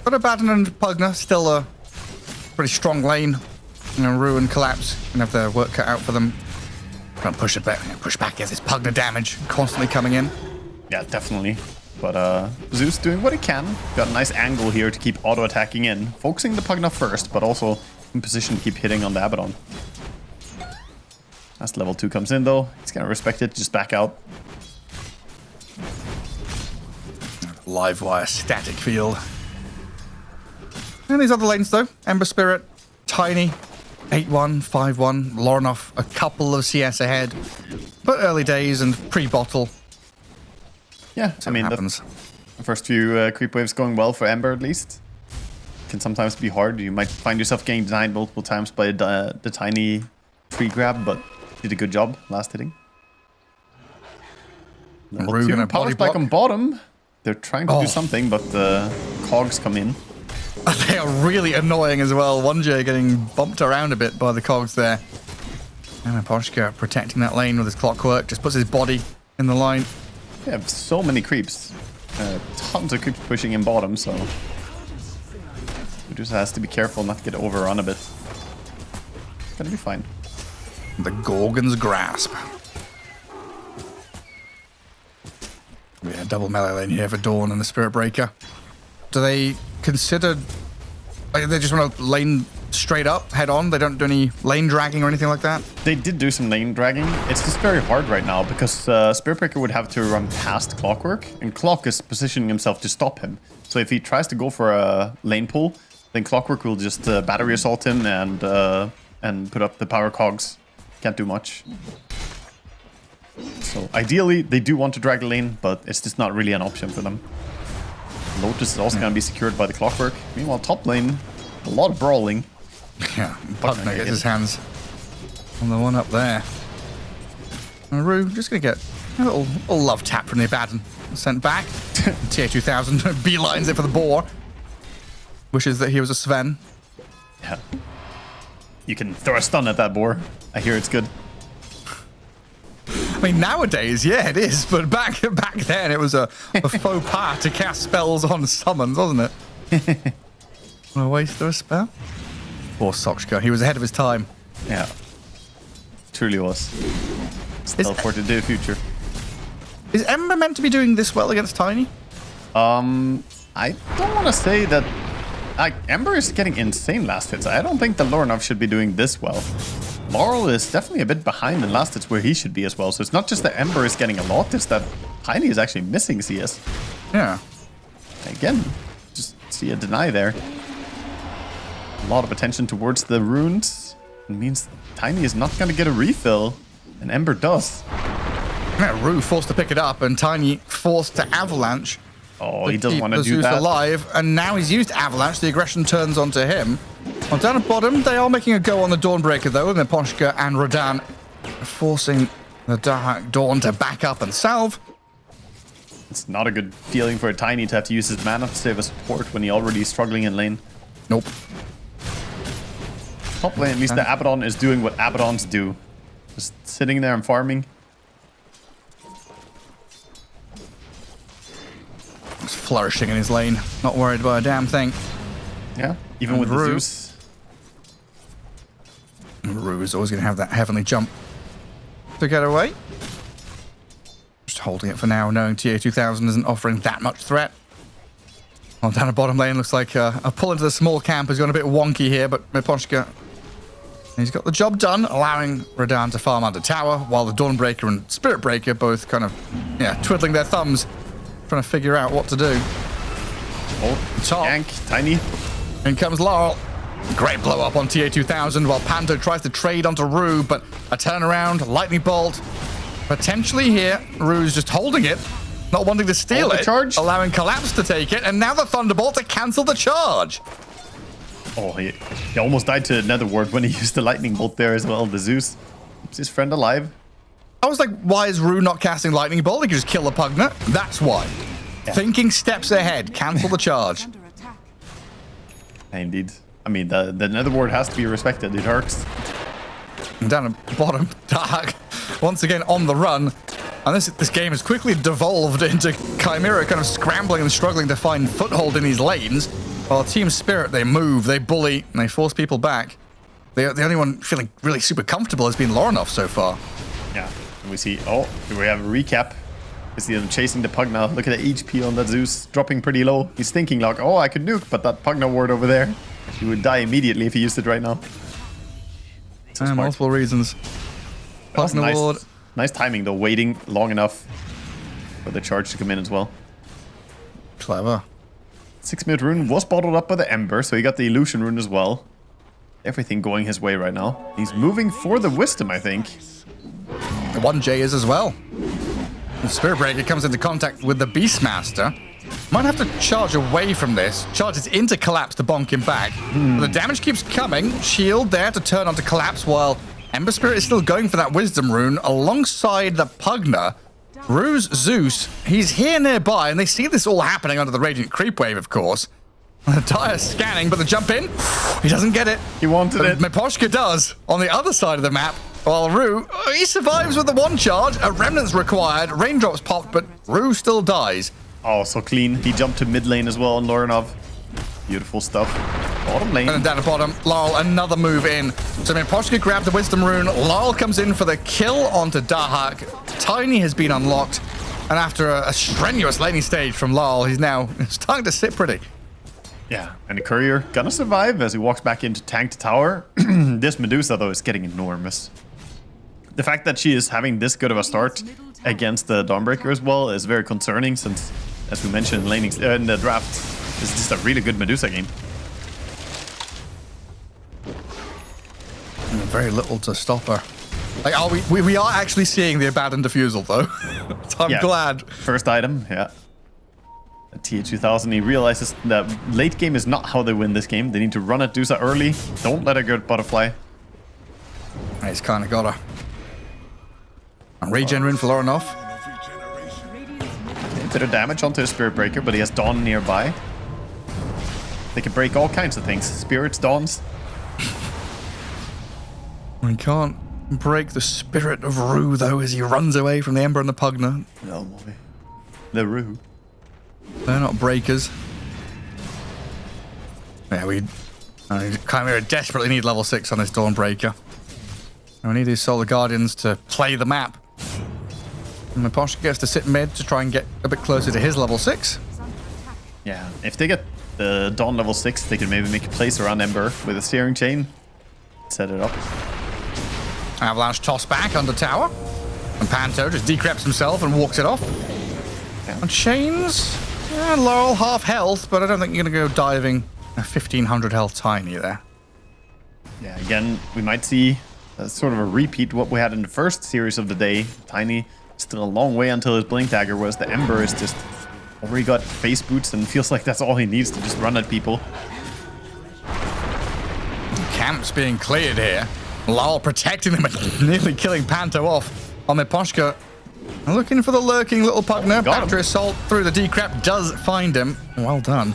But Abaddon and Pugna still a pretty strong lane. You know, Rue and Collapse can have their work cut out for them. Trying to push back as his Pugna damage constantly coming in. Yeah, definitely. But Zeus doing what he can. Got a nice angle here to keep auto-attacking in. Focusing the Pugna first, but also in position to keep hitting on the Abaddon. As level 2 comes in, though, he's gonna respect it, just back out. Livewire static field. And these other lanes, though. Ember Spirit, Tiny, 8-1, 5-1. Lornoff, a couple of CS ahead. But early days and pre-bottle. Yeah, I mean, the first few creep waves going well for Ember, at least. Can sometimes be hard. You might find yourself getting denied multiple times by the tiny tree grab, but did a good job last hitting. Level 2 power spike on bottom. They're trying to do something, but the cogs come in. They are really annoying as well. 1J getting bumped around a bit by the cogs there. And Aposhka protecting that lane with his clockwork. Just puts his body in the line. They have so many creeps. Tons of cookie pushing in bottom, so he just has to be careful not to get overrun a bit. Gonna be fine. The Gorgon's Grasp. Yeah, double melee lane here for Dawn and the Spirit Breaker. Do they consider... Like, they just want to lane straight up, head on? They don't do any lane dragging or anything like that? They did do some lane dragging. It's just very hard right now because Spirit Breaker would have to run past Clockwork, and Clock is positioning himself to stop him. So if he tries to go for a lane pull, then Clockwork will just battery assault him and put up the power cogs. Can't do much. So ideally, they do want to drag the lane, but it's just not really an option for them. Lotus is also going to be secured by the Clockwork. Meanwhile, top lane, a lot of brawling. Yeah, Pugna gets his hands on the one up there. And Rue just going to get a little love tap from the Abaddon. Sent back. TA2000 beelines it for the boar. Wishes that he was a Sven. Yeah. You can throw a stun at that boar. I hear it's good. I mean, nowadays, yeah, it is. But back then, it was a faux pas to cast spells on summons, wasn't it? Want to waste a spell? Poor Sokshka. He was ahead of his time. Yeah. Truly was. Teleported to the future. Is Ember meant to be doing this well against Tiny? I don't want to say that... Ember is getting insane last hits. I don't think the Lorinov should be doing this well. Laurel is definitely a bit behind in last hits where he should be as well. So it's not just that Ember is getting a lot, it's that Tiny is actually missing CS. Yeah. Again, just see a deny there. A lot of attention towards the runes. It means Tiny is not going to get a refill, and Ember does. Yeah, Rue forced to pick it up, and Tiny forced to Avalanche. Oh, he doesn't want to do Zeus that. alive, and now he's used Avalanche. The aggression turns onto him. Well, down at bottom, they are making a go on the Dawnbreaker, though, and then Poshka and Radan forcing the Dark Dawn to back up and salve. It's not a good feeling for a Tiny to have to use his mana to save a support when he already is struggling in lane. Nope. Top lane, at least the Abaddon is doing what Abaddons do. Just sitting there and farming. Just flourishing in his lane, not worried about a damn thing. Yeah, even with the Zeus. Rue is always going to have that heavenly jump to get away. Just holding it for now, knowing TA2000 isn't offering that much threat. Well, down the bottom lane, looks like a pull into the small camp has gone a bit wonky here, but Miposhka, he's got the job done, allowing Radan to farm under tower, while the Dawnbreaker and Spirit Breaker both kind of, twiddling their thumbs, trying to figure out what to do. Oh, top. Yank, Tiny. In comes Laurel. Great blow up on TA2000 while Panto tries to trade onto Rue, but a turnaround, lightning bolt. Potentially here, Rue's just holding it, not wanting to steal it, charge. allowing Collapse to take it, and now the Thunderbolt to cancel the charge. Oh, he almost died to Nether Ward when he used the lightning bolt there as well. The Zeus keeps his friend alive. I was like, why is Rue not casting lightning bolt? He could just kill the Pugna. That's why. Yeah. Thinking steps ahead, cancel the charge. Indeed. I mean, the Nether Ward has to be respected. It hurts. And down at the bottom, Dark once again on the run. And this game has quickly devolved into Chimera kind of scrambling and struggling to find foothold in these lanes. While Team Spirit, they move, they bully, and they force people back. The only one feeling really super comfortable has been Lorinov so far. Yeah, and we see, we have a recap. We see them chasing the Pugna. Look at the HP on that Zeus, dropping pretty low. He's thinking like, oh, I could nuke, but that Pugna ward over there, he would die immediately if he used it right now. So multiple reasons. Pugna ward. Nice timing though, waiting long enough for the charge to come in as well. Clever. 6-minute rune was bottled up by the Ember, so he got the illusion rune as well. Everything going his way right now. He's moving for the wisdom, I think. The 1J is as well. The Spirit Breaker comes into contact with the Beastmaster. Might have to charge away from this. Charges into Collapse to bonk him back. But the damage keeps coming. Shield there to turn onto Collapse while Ember Spirit is still going for that Wisdom rune alongside the Pugna. Rue's Zeus, he's here nearby, and they see this all happening under the Radiant Creep Wave, of course. The Dire scanning, but the jump in, he doesn't get it. He wanted it. Miposhka does, on the other side of the map, while Rue, he survives with the one charge, a remnant's required, raindrops popped, but Rue still dies. Oh, so clean. He jumped to mid lane as well on Lorinov. Beautiful stuff. Bottom lane. And then down the bottom, Laurel, another move in. So Miposhka grabbed the Wisdom Rune. Laurel comes in for the kill onto Dahak. Tiny has been unlocked. And after a strenuous laning stage from Laurel, he's now starting to sit pretty. Yeah, and the courier gonna survive as he walks back into tank to tower. This Medusa, though, is getting enormous. The fact that she is having this good of a start against the Dawnbreaker as well is very concerning, since, as we mentioned in the draft, this is just a really good Medusa game. And very little to stop her. Like, we are actually seeing the abandoned defusal, though. So I'm glad. First item, yeah. At TH2000, he realizes that late game is not how they win this game. They need to run at Dusa early. Don't let her get butterfly. He's kind of got her. And regen rune for Lorinov. A bit of damage onto his Spirit Breaker, but he has Dawn nearby. They can break all kinds of things. Spirits, Dawns. We can't break the spirit of Rue, though, as he runs away from the Ember and the Pugna. Oh boy. The Rue. They're not breakers. Yeah, Chimera desperately need level 6 on this Dawnbreaker. And we need these Solar Guardians to play the map. And Miposhka gets to sit mid to try and get a bit closer to his level 6. Yeah, if they get the Dawn level 6, they can maybe make a place around Ember with a steering chain. Set it up. Avalanche toss back under tower. And Panto just decreps himself and walks it off. Yeah. On chains, Laurel half health, but I don't think you're going to go diving a 1500 health Tiny there. Yeah, again, we might see sort of a repeat what we had in the first series of the day. Tiny still a long way until his Blink Dagger, whereas the Ember is just already got face boots and feels like that's all he needs to just run at people. Camp's being cleared here. Laurel protecting them and nearly killing Panto off. On Miposhka, looking for the lurking little Pugna. After assault through the decrep does find him. Well done.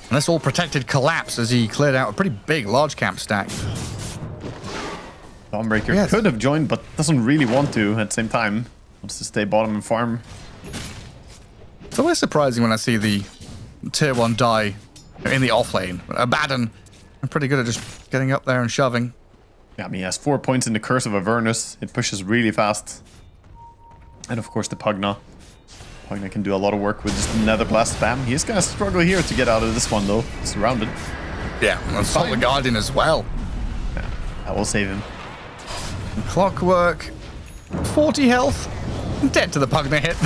And this all protected collapse as he cleared out a pretty big large camp stack. Dawnbreaker could have joined, but doesn't really want to at the same time. Wants to stay bottom and farm. It's always surprising when I see the tier 1 die in the off lane. Abaddon, I'm pretty good at just getting up there and shoving. Yeah, I mean, he has 4 points in the Curse of Avernus. It pushes really fast. And of course the Pugna. Pugna can do a lot of work with just Nether Blast spam. He's gonna struggle here to get out of this one though. He's surrounded. Yeah, and Solar Guardian as well. Yeah, that will save him. And Clockwork, 40 health. Dead to the Pugna hit.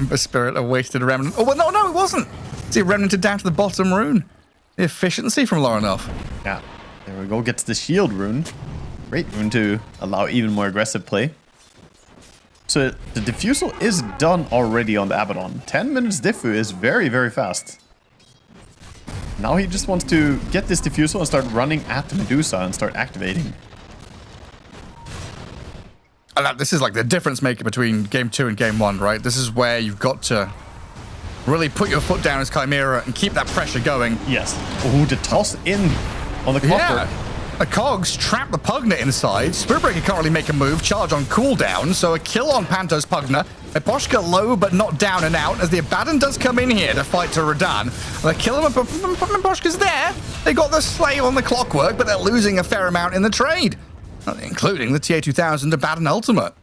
Ember Spirit, a wasted Remnant. Oh, well, no, it wasn't. See, Remnanted down to the bottom rune. The efficiency from Lorinov. Yeah, there we go. Gets the shield rune. Great rune to allow even more aggressive play. So the diffusal is done already on the Abaddon. 10 minutes diffu is very, very fast. Now he just wants to get this diffusal and start running at the Medusa and start activating. And this is like the difference maker between game 2 and game 1, right? This is where you've got to really put your foot down as Chimera and keep that pressure going. Yes. Oh, the toss in on the Clockwork. Yeah. A Cogs trap the Pugna inside. Spiritbreaker can't really make a move. Charge on cooldown. So a kill on Panto's Pugna. Miposhka low but not down and out as the Abaddon does come in here to fight to Radan. They kill him, but Miposhka's there. They got the slave on the Clockwork, but they're losing a fair amount in the trade, including the TA2000 Abaddon Ultimate.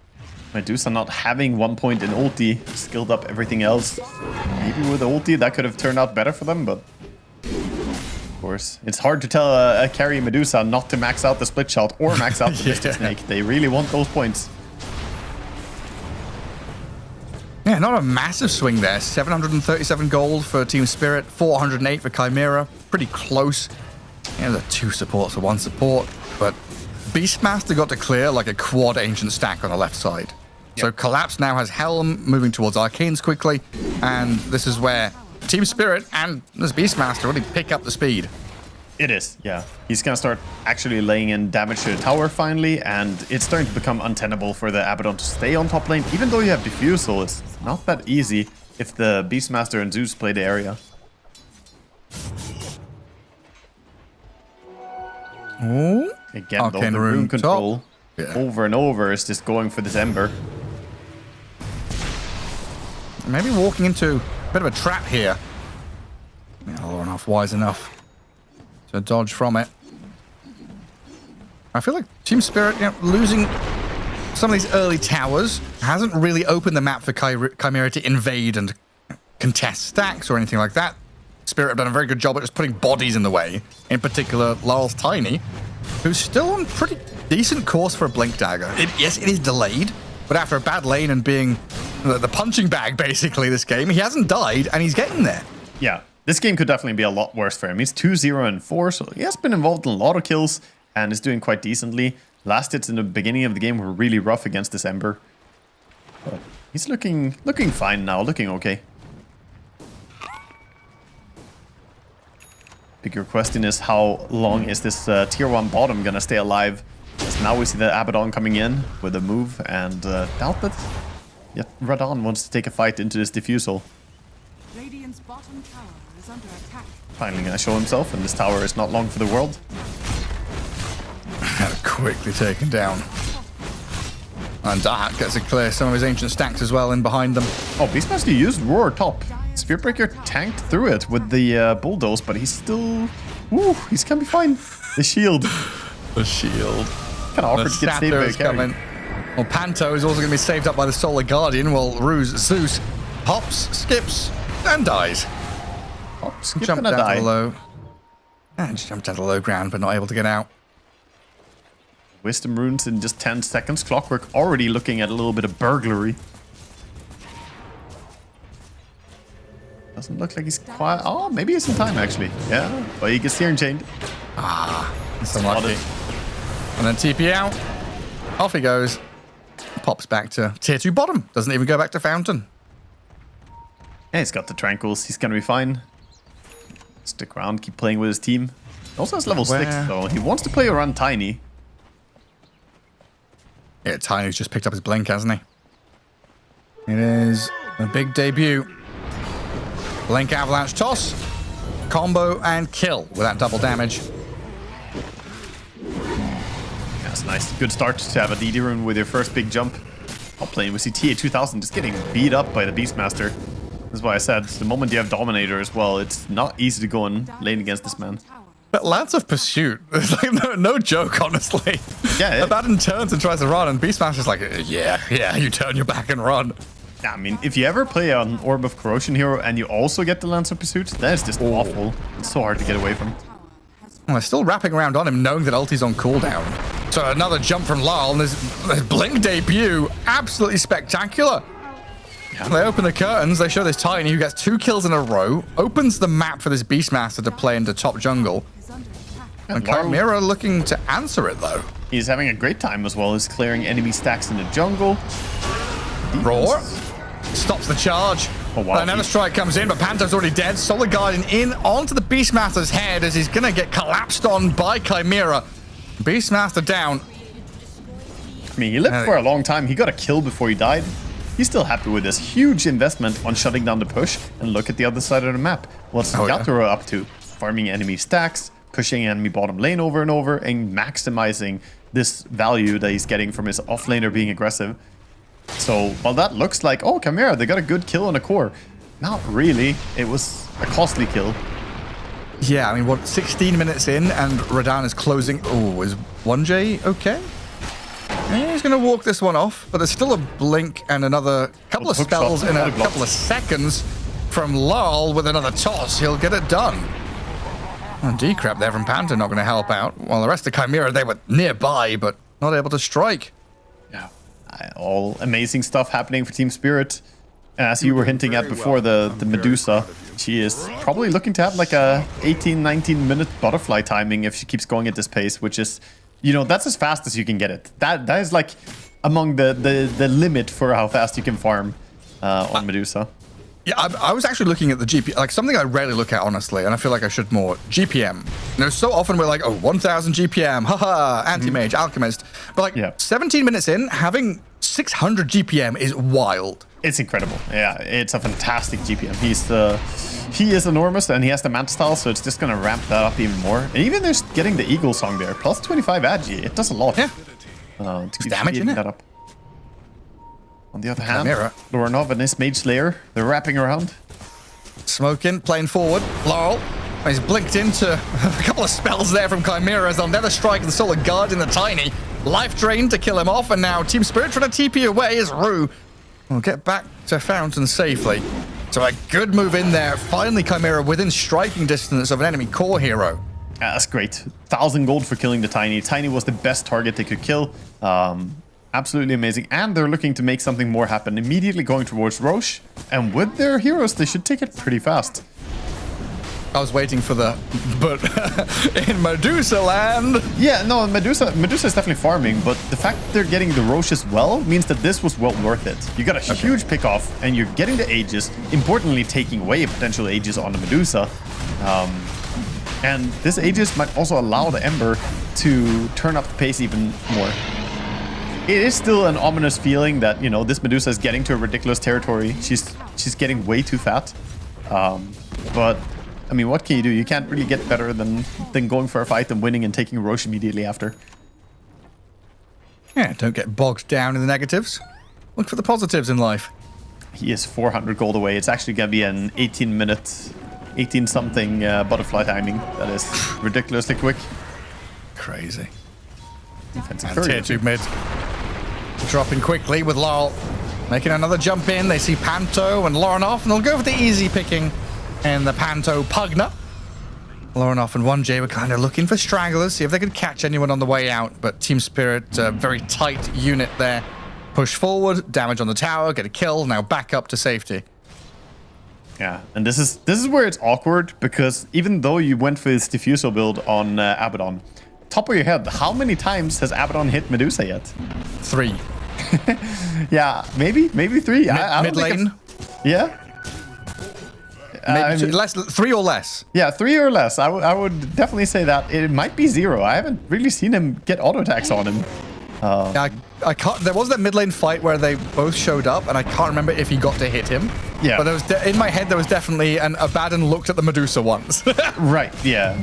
Medusa not having 1 point in ulti, skilled up everything else. Maybe with the ulti that could have turned out better for them, but of course, it's hard to tell a carry Medusa not to max out the split shot or max out the Mystic Snake. They really want those points. Yeah, not a massive swing there. 737 gold for Team Spirit, 408 for Chimera. Pretty close. Yeah, the 2 supports for 1 support, but Beastmaster got to clear like a quad ancient stack on the left side. Yep. So Collapse now has Helm moving towards Arcanes quickly, and this is where Team Spirit and this Beastmaster really pick up the speed. It is, yeah. He's gonna start actually laying in damage to the tower finally, and it's starting to become untenable for the Abaddon to stay on top lane. Even though you have Diffusal, it's not that easy if the Beastmaster and Zeus play the area. Oh. Again, though, the rune control over and over is just going for this Ember. Maybe walking into bit of a trap here. Yeah, Lorenov wise enough to dodge from it. I feel like Team Spirit, losing some of these early towers hasn't really opened the map for Chimera to invade and contest stacks or anything like that. Spirit have done a very good job at just putting bodies in the way. In particular, Larl's Tiny, who's still on pretty decent course for a Blink Dagger. Yes, it is delayed, but after a bad lane and being the punching bag, basically, this game, he hasn't died, and he's getting there. Yeah, this game could definitely be a lot worse for him. He's 2-0-4, so he has been involved in a lot of kills and is doing quite decently. Last hits in the beginning of the game were really rough against this Ember. But he's looking fine now, looking okay. Bigger question is, how long is this tier 1 bottom gonna stay alive? So now we see the Abaddon coming in with a move, and doubt that Radon wants to take a fight into this diffusal. Radiant's bottom tower is under attack. Finally gonna show himself, and this tower is not long for the world. Quickly taken down. And Dahat gets to clear some of his ancient stacks as well in behind them. Oh, Beastmaster used Roar top. Spearbreaker tanked through it with the bulldoze, but he's still... Woo, he's gonna be fine. The shield. The shield. Kind of awkward to get saved by a carry. Well, Panto is also going to be saved up by the Solar Guardian, while Zeus hops, skips, and dies. Hop, skip, jumped and down to the low. And jumped down to the low ground, but not able to get out. Wisdom runes in just 10 seconds. Clockwork already looking at a little bit of burglary. Doesn't look like he's quite... Oh, maybe he's in time, actually. Yeah, but he gets Searing Chained. That's unlucky. And then TP out. Off he goes. Pops back to tier 2 bottom. Doesn't even go back to Fountain. Yeah, he's got the Tranquils. He's going to be fine. Stick around, keep playing with his team. He also has level 6, though. He wants to play around Tiny. Yeah, Tiny's just picked up his blink, hasn't he? It is a big debut. Blink Avalanche toss. Combo and kill with that double damage. That's nice. Good start to have a DD rune with your first big jump. While playing with CTA 2000, just getting beat up by the Beastmaster. That's why I said, the moment you have Dominator as well, it's not easy to go and lane against this man. But Lance of Pursuit, it's like no joke, honestly. Yeah. Abaddon turns and tries to run, and Beastmaster's like, yeah, you turn your back and run. Yeah, I mean, if you ever play an Orb of Corrosion hero and you also get the Lance of Pursuit, that is just awful. It's so hard to get away from. Well, they're still wrapping around on him, knowing that ulti's on cooldown. So another jump from Lyle, and this Blink debut, absolutely spectacular. Yeah. They open the curtains, they show this Tiny who gets 2 kills in a row, opens the map for this Beastmaster to play into top jungle. And Chimera looking to answer it, though. He's having a great time as well as clearing enemy stacks in the jungle. Roar stops the charge. Oh, wow. Another strike comes in, but Panto's already dead. Solar Guardian in onto the Beastmaster's head as he's going to get collapsed on by Chimera. Beastmaster down. I mean, he lived for a long time. He got a kill before he died. He's still happy with this huge investment on shutting down the push. And look at the other side of the map. What's Yatoro up to? Farming enemy stacks, pushing enemy bottom lane over and over, and maximizing this value that he's getting from his offlaner being aggressive. So, while that looks like, oh, Chimera, they got a good kill on a core. Not really. It was a costly kill. Yeah, I mean, what, 16 minutes in, and Radon is closing. Oh, is 1J okay? Yeah, he's going to walk this one off, but there's still a blink and another couple of spells in a couple of seconds from Lal with another toss. He'll get it done. And decrep there from Panther not going to help out. While the rest of Chimera, they were nearby, but not able to strike. Yeah. All amazing stuff happening for Team Spirit. As you were hinting at before, the Medusa, she is probably looking to have like a 18-19 minute butterfly timing if she keeps going at this pace, which is, you know, that's as fast as you can get it. That is like among the limit for how fast you can farm on Medusa. Yeah, I was actually looking at the GPM, like something I rarely look at, honestly, and I feel like I should more. GPM. You know, so often we're like, oh, 1,000 GPM, haha, anti-mage, alchemist. But like 17 minutes in, having 600 GPM is wild. It's incredible. Yeah, it's a fantastic GPM. He is enormous, and he has the Manta style, so it's just going to ramp that up even more. And even there's getting the Eagle song there, plus 25 agi. It does a lot. Yeah. To keep damage in that up. On the other hand, Lorenov and his Mage Slayer, they're wrapping around. Smoking, playing forward. Laurel. He's blinked into a couple of spells there from Chimera as they'll Nether Strike and Solar Guard in the Tiny. Life Drain to kill him off, and now Team Spirit trying to TP away as Rue will get back to Fountain safely. So a good move in there. Finally, Chimera within striking distance of an enemy core hero. Yeah, that's great. 1,000 gold for killing the Tiny. Tiny was the best target they could kill. Absolutely amazing. And they're looking to make something more happen. Immediately going towards Roche. And with their heroes, they should take it pretty fast. I was waiting for the... But in Medusa land... Yeah, no, Medusa is definitely farming. But the fact that they're getting the Roche as well means that this was well worth it. You got a huge pick off. And you're getting the Aegis. Importantly, taking away potential Aegis on the Medusa. And this Aegis might also allow the Ember to turn up the pace even more. It is still an ominous feeling that, you know, this Medusa is getting to a ridiculous territory. She's getting way too fat. But, I mean, what can you do? You can't really get better than going for a fight and winning and taking Roche immediately after. Yeah, don't get bogged down in the negatives. Look for the positives in life. He is 400 gold away. It's actually going to be an 18-something butterfly timing. That is ridiculously quick. Crazy. Defensive And tier 2 mid. Dropping quickly with Laurel. Making another jump in. They see Panto and Lauren-off, and they'll go for the easy picking and the Panto Pugna. Lauren-off and 1J were kind of looking for stragglers, see if they could catch anyone on the way out, but Team Spirit, very tight unit there. Push forward, damage on the tower, get a kill, now back up to safety. Yeah, and this is where it's awkward, because even though you went for this Diffuso build on Abaddon, top of your head, how many times has Abaddon hit Medusa yet? 3. Yeah, maybe 3. Mid lane? Yeah. Maybe 3 or less. Yeah, 3 or less. I would definitely say that. It might be 0. I haven't really seen him get auto attacks on him. I can't. There was that mid lane fight where they both showed up, and I can't remember if he got to hit him. Yeah. But there was in my head there was definitely an Abaddon looked at the Medusa once. Right. Yeah.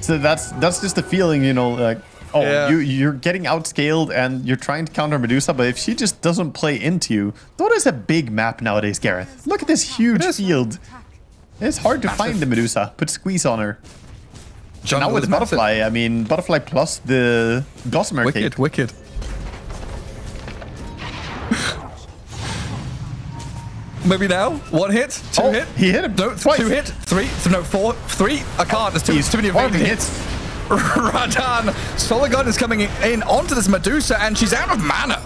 So that's just the feeling, you know, like, oh, yeah. You're getting outscaled and you're trying to counter Medusa, but if she just doesn't play into you, Dota is a big map nowadays, Gareth. Look at this huge field. It's hard to find the Medusa. Put squeeze on her. Now with the Butterfly, I mean, Butterfly plus the Gossamer Cape. Wicked. Maybe now? 1 hit? 2 hit? He hit him. No, twice. 2 hit? 3? No, 4? 3? I can't. There's too many evading hits. Radan. Solar Guard is coming in onto this Medusa, and she's out of mana.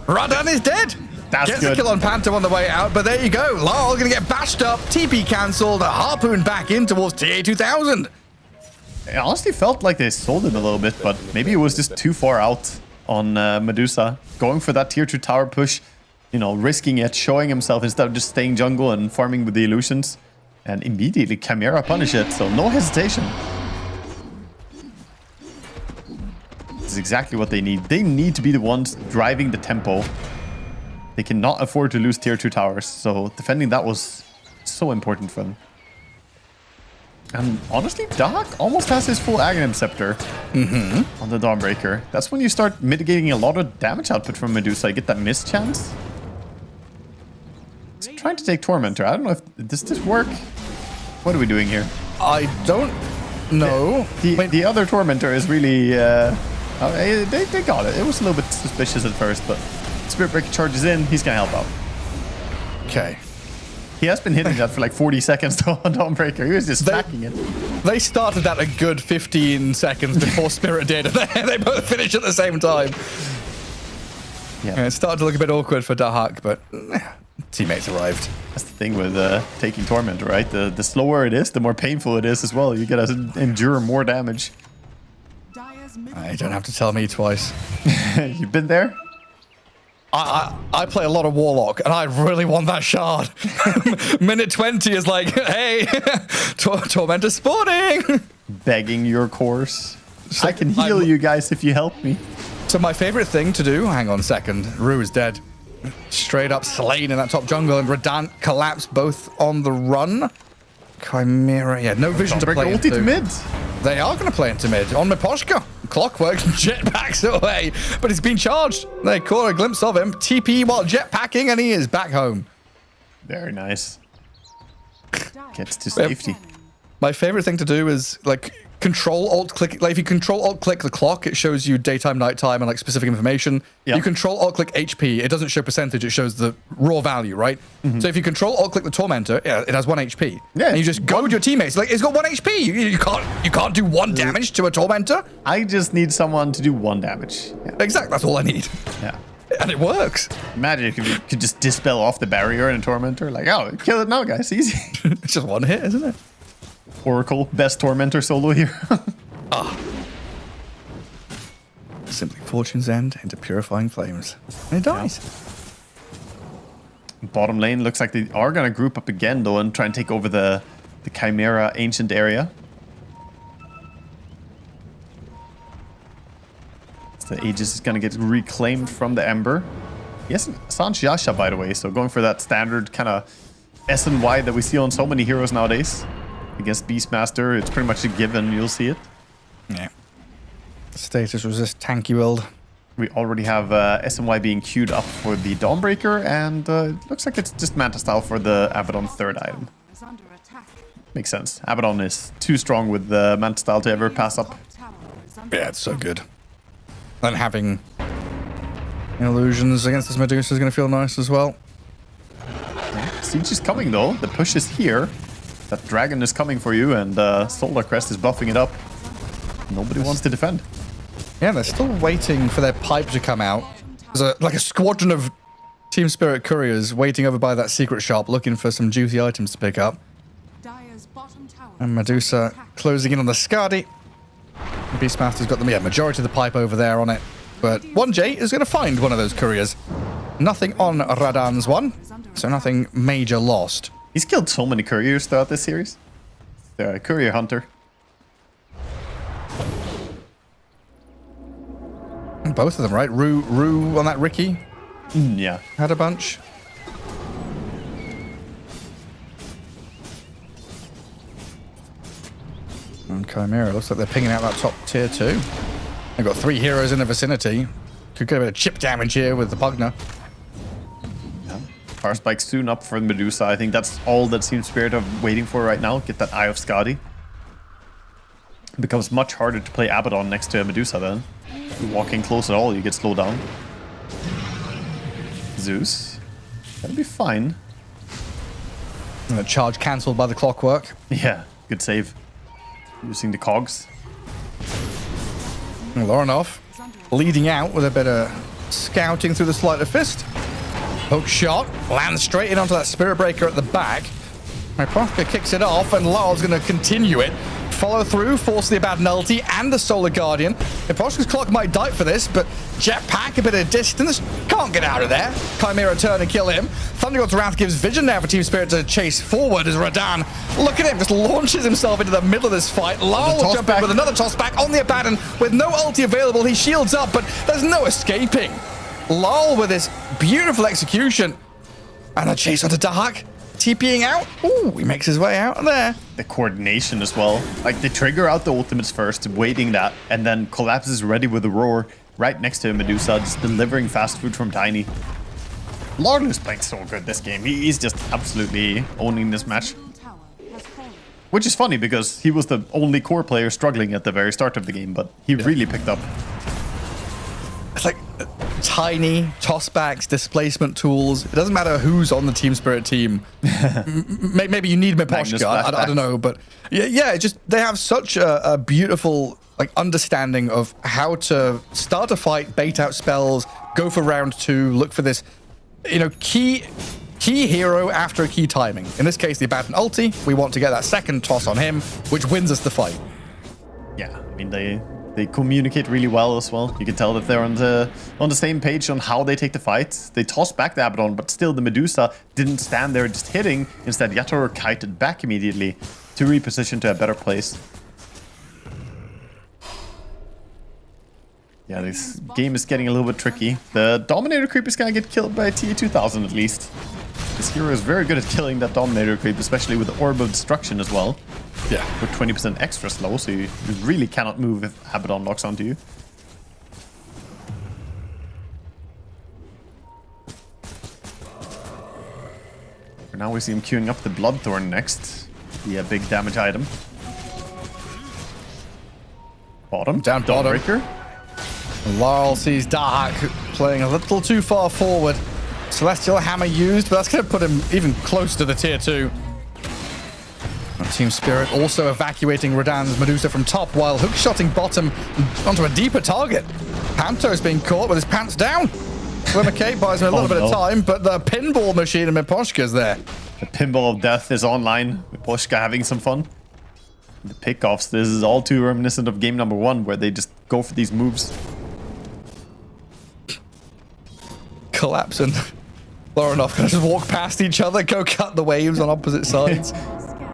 Radan is dead. Gets a kill on Panto on the way out, but there you go. Laurel gonna get bashed up. TP cancelled. A harpoon back in towards TA 2000. It honestly felt like they sold it a little bit, but maybe it was just too far out on Medusa. Going for that tier 2 tower push, you know, risking it, showing himself instead of just staying jungle and farming with the illusions. And immediately Chimera punish it, so no hesitation. This is exactly what they need. They need to be the ones driving the tempo. They cannot afford to lose tier 2 towers, so defending that was so important for them. And honestly, Dark almost has his full Aghanim Scepter on the Dawnbreaker. That's when you start mitigating a lot of damage output from Medusa. You get that miss chance. So trying to take Tormentor. I don't know if... Does this work? What are we doing here? I don't know. The other Tormentor is really... they got it. It was a little bit suspicious at first, but Spirit Breaker charges in. He's going to help out. Okay. He has been hitting that for like 40 seconds on Dawnbreaker. He was just stacking it. They started that a good 15 seconds before Spirit did. They both finished at the same time. Yeah, it started to look a bit awkward for Dahak, but teammates arrived. That's the thing with taking Tormentor, right? The slower it is, the more painful it is as well. You gotta endure more damage. You don't have to tell me twice. You've been there? I play a lot of Warlock, and I really want that shard. Minute 20 is like, hey, Tormentor spawning. Begging your course. I can heal you guys if you help me. So my favorite thing to do, hang on a second, Rue is dead. Straight up slain in that top jungle, and Radant collapsed both on the run. Chimera, yeah, no vision to play into. Mid. They are going to play into mid on Miposhka. Clockwork jetpacks away, but he's been charged. They caught a glimpse of him. TP while jetpacking, and he is back home. Very nice. Gets to safety. My favorite thing to do is like control alt click. Like if you control alt click the clock, it shows you daytime, nighttime, and like specific information. Yep. You control alt click HP, it doesn't show percentage. It shows the raw value, right? So if you control alt click the tormentor, yeah, it has 1 HP. Yeah, and you just go with your teammates. Like it's got 1 HP. You can't do 1 damage to a tormentor. I just need someone to do 1 damage. Yeah. Exactly. That's all I need. Yeah. And it works. Imagine if you could just dispel off the barrier in a tormentor. Like, oh, kill it now, guys. Easy. It's just 1 hit, isn't it? Oracle, best tormentor solo here. Simply Fortune's End into Purifying Flames. And it dies. Bottom lane looks like they are going to group up again, though, and try and take over the Chimera Ancient area. The Aegis is going to get reclaimed from the Ember. Yes, Sanj Yasha, by the way, so going for that standard kind of S and Y that we see on so many heroes nowadays. Against Beastmaster, it's pretty much a given, you'll see it. Yeah. Status resist tanky build. We already have S and Y being queued up for the Dawnbreaker, and it looks like it's just Manta Style for the Abaddon 3rd item. Makes sense. Abaddon is too strong with the Manta Style to ever pass up. Yeah, it's so good. And having illusions against this Medusa is going to feel nice as well. Siege is coming though. The push is here. That dragon is coming for you, and Solar Crest is buffing it up. Nobody wants to defend. Yeah, they're still waiting for their pipe to come out. There's like a squadron of Team Spirit couriers waiting over by that secret shop looking for some juicy items to pick up. And Medusa closing in on the Skadi. Beastmaster's got the majority of the pipe over there on it. But 1J is going to find one of those couriers. Nothing on Radan's one, so nothing major lost. He's killed so many couriers throughout this series. The courier hunter. Both of them, right? Rue on that Ricky? Yeah. Had a bunch. And Chimera, looks like they're pinging out that top tier 2. They've got 3 heroes in the vicinity. Could get a bit of chip damage here with the Pugna. Yeah. Power Spike soon up for the Medusa. I think that's all that Team Spirit are waiting for right now. Get that Eye of Skadi. It becomes much harder to play Abaddon next to a Medusa then. If you walk in close at all, you get slowed down. Zeus. That'll be fine. And the charge cancelled by the clockwork. Yeah, good save. Using the cogs. And Lorinov leading out with a bit of scouting through the Sleight of Fist. Hook shot, lands straight in onto that Spirit Breaker at the back. Proska kicks it off, and Lyle's going to continue it. Follow through, force the Abaddon ulti and the Solar Guardian. Proska's clock might die for this, but Jetpack, a bit of distance, can't get out of there. Chimera turn and kill him. Thunder God's Wrath gives vision now for Team Spirit to chase forward as Radan, look at him, just launches himself into the middle of this fight. Lyle will jump in with another toss back on the Abaddon with no ulti available. He shields up, but there's no escaping. Lyle with this beautiful execution. And a chase onto Dahak. TPing out. Ooh, he makes his way out of there. The coordination as well. Like, they trigger out the ultimates first, waiting that, and then Collapse is ready with a roar right next to Medusa, just delivering fast food from Tiny. Lord is playing so good this game. He's just absolutely owning this match. Which is funny, because he was the only core player struggling at the very start of the game, but he really picked up. It's like Tiny, tossbacks, displacement tools. It doesn't matter who's on the Team Spirit team. Maybe you need Miposhka. I don't know, but yeah, just they have such a beautiful like understanding of how to start a fight, bait out spells, go for round 2, look for this, key hero after a key timing. In this case, the Abaddon ulti. We want to get that second toss on him, which wins us the fight. Yeah, I mean they communicate really well as well. You can tell that they're on the same page on how they take the fight. They toss back the Abaddon, but still the Medusa didn't stand there just hitting. Instead, Yator kited back immediately to reposition to a better place. Yeah, this game is getting a little bit tricky. The Dominator creep is gonna get killed by TA2000 at least. This hero is very good at killing that Dominator creep, especially with the Orb of Destruction as well. Yeah, with 20% extra slow, so you really cannot move if Abaddon locks onto you. For now we see him queuing up the Bloodthorn next. The big damage item. Bottom. Down bottom. Breaker. Laurel sees Dark playing a little too far forward. Celestial Hammer used, but that's going to put him even close to the tier 2. Team Spirit also evacuating Radan's Medusa from top while hookshotting bottom onto a deeper target. Panto's being caught with his pants down. Glimmer Cape buys him a little bit of time, but the pinball machine of Miposhka's there. The pinball of death is online. Miposhka having some fun. The pickoffs, this is all too reminiscent of game number 1 where they just go for these moves. Collapse and Lorinov can just walk past each other, go cut the waves on opposite sides.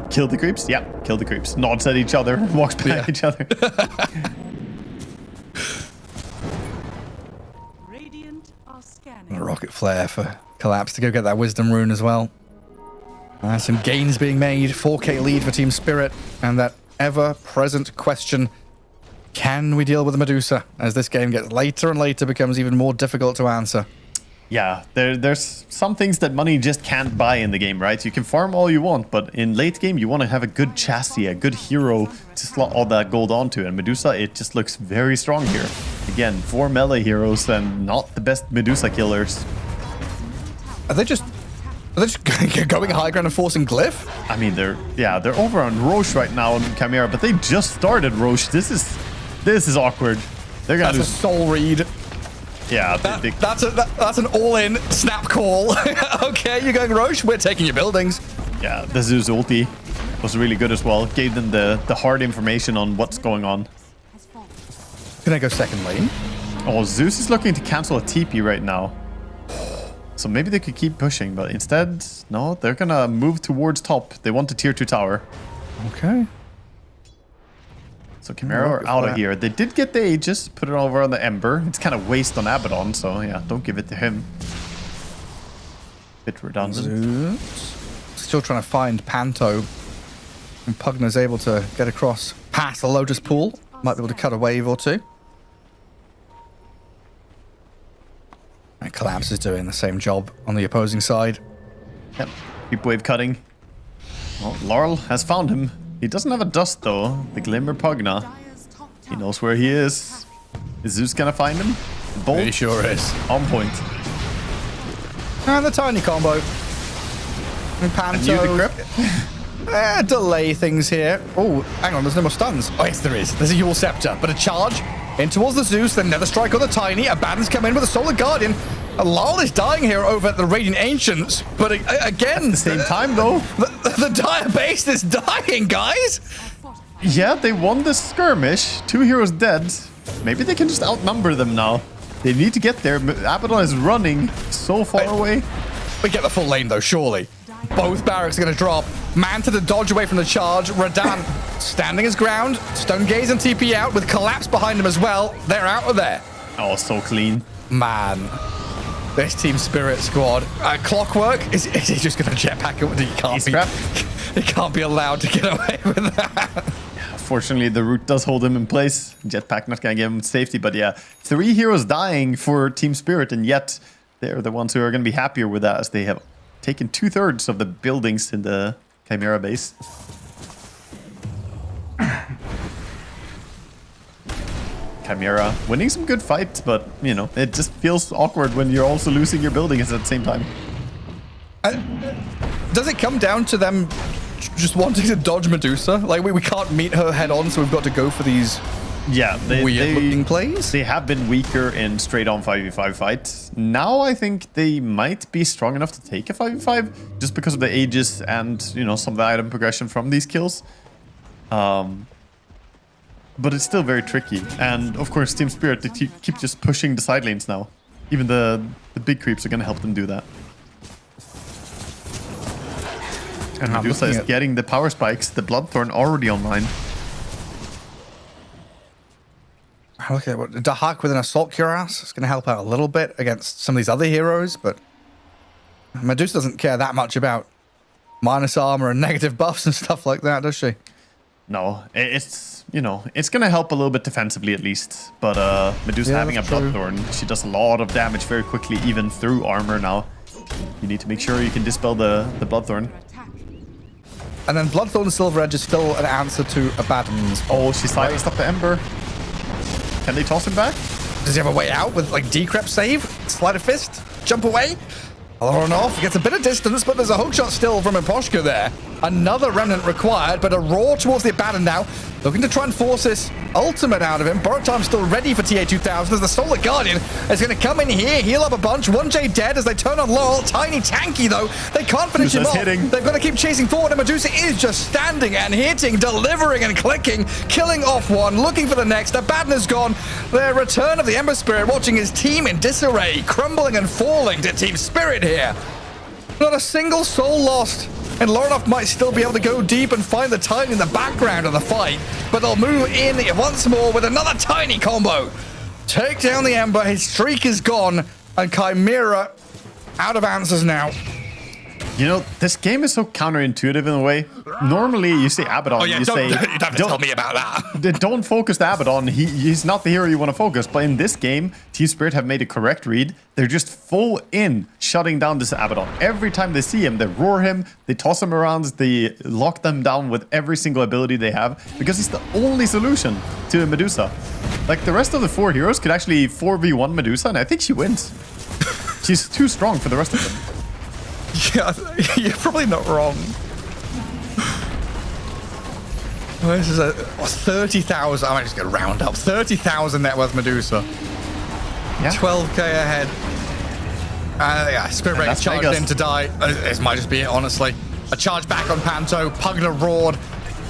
Kill the creeps? Yep, kill the creeps. Nods at each other, walks by each other. Radiant are scanning. A rocket flare for Collapse to go get that wisdom rune as well. Some gains being made, 4k lead for Team Spirit, and that ever-present question, can we deal with the Medusa? As this game gets later and later, becomes even more difficult to answer. Yeah, there's some things that money just can't buy in the game, right? You can farm all you want, but in late game, you want to have a good chassis, a good hero to slot all that gold onto. And Medusa, it just looks very strong here. Again, 4 melee heroes and not the best Medusa killers. Are they just going high ground and forcing Glyph? I mean, they're over on Roche right now on Chimera, but they just started Roche. This is awkward. They're gonna That's a soul read. Yeah, that's an all-in snap call. Okay, you're going Roche, we're taking your buildings. Yeah, the Zeus ulti was really good as well. Gave them the hard information on what's going on. Can I go second lane? Oh, Zeus is looking to cancel a TP right now. So maybe they could keep pushing, but instead, no, they're gonna move towards top. They want the tier 2 tower. Okay. So Chimera are out of here. They did get the Aegis, put it over on the Ember. It's kind of waste on Abaddon, so yeah, don't give it to him. Bit redundant. Zeus. Still trying to find Panto. And Pugna's able to get across past the Lotus Pool. Might be able to cut a wave or two. And Collapse is doing the same job on the opposing side. Yep, keep wave cutting. Well, Laurel has found him. He doesn't have a dust though. The Glimmer Pugna. He knows where he is. Is Zeus gonna find him? Bolt. He sure is. On point. And the tiny combo. And Panto. Delay things here. Oh, hang on, there's no more stuns. Oh, yes, there is. There's a Yule Scepter, but a charge in towards the Zeus, then Nether Strike on the Tiny. Abaddon's come in with a Solar Guardian. Lol is dying here over at the Radiant Ancients, but again... At the same time, though. The dire base is dying, guys! Yeah, they won this skirmish. 2 heroes dead. Maybe they can just outnumber them now. They need to get there. Abaddon is running so far away. We get the full lane, though, surely. Both barracks are going to drop. Manta to dodge away from the charge. Radan standing his ground. Stone Gaze and TP out with Collapse behind him as well. They're out of there. Oh, so clean. Man. This Team Spirit squad. Clockwork, is he just going to jetpack it? He can't be allowed to get away with that. Fortunately, the root does hold him in place. Jetpack not going to give him safety, but yeah. 3 heroes dying for Team Spirit, and yet they're the ones who are going to be happier with that as they have taken 2/3 of the buildings in the Chimera base. Chimera winning some good fights, but, you know, it just feels awkward when you're also losing your buildings at the same time. Does it come down to them just wanting to dodge Medusa? Like, we can't meet her head on, so we've got to go for these weird-looking plays? They have been weaker in straight-on 5v5 fights. Now I think they might be strong enough to take a 5v5, just because of the Aegis and, you know, some of the item progression from these kills. But it's still very tricky. And, of course, Team Spirit, they keep just pushing the side lanes now. Even the big creeps are going to help them do that. And Medusa is getting the power spikes, the Bloodthorn already online. Look at what Dahak with an Assault Cuirass. It's going to help out a little bit against some of these other heroes, but Medusa doesn't care that much about minus armor and negative buffs and stuff like that, does she? No, it's, you know, it's going to help a little bit defensively at least. But Medusa having a Bloodthorn, she does a lot of damage very quickly, even through armor now. You need to make sure you can dispel the Bloodthorn. And then Bloodthorn and Silver Edge is still an answer to Abaddon's. Oh, she's sliced up the Ember. Can they toss him back? Does he have a way out with like decrep save? Sleight of fist? Jump away? On off. He gets a bit of distance, but there's a hookshot still from Imposhka there. Another remnant required, but a roar towards the Abaddon now. Looking to try and force this ultimate out of him. Borrowed time still ready for TA2000 as the Solar Guardian is going to come in here, heal up a bunch. 1J dead as they turn on Laurel. Tiny tanky though. They can't finish him off. Hitting. They've got to keep chasing forward, and Medusa is just standing and hitting, delivering and clicking, killing off one, looking for the next. Abaddon is gone. The return of the Ember Spirit, watching his team in disarray, crumbling and falling to Team Spirit here. Not a single soul lost. And Lornoff might still be able to go deep and find the Tiny in the background of the fight, but they'll move in once more with another Tiny combo. Take down the Ember, his streak is gone, and Chimera out of answers now. You know, this game is so counterintuitive in a way. Normally, you say Abaddon, you say... You don't have to tell me about that. Don't focus the Abaddon. He's not the hero you want to focus. But in this game, Team Spirit have made a correct read. They're just full in shutting down this Abaddon. Every time they see him, they roar him, they toss him around, they lock them down with every single ability they have, because he's the only solution to Medusa. Like, the rest of the 4 heroes could actually 4v1 Medusa, and I think she wins. She's too strong for the rest of them. Yeah, you're probably not wrong. Well, this is a 30,000. I'm just going to round up 30,000 net worth Medusa. Yeah. 12k ahead. Yeah, Spirit Breaker charged in to die. This might just be it, honestly. A charge back on Panto. Pugna roared.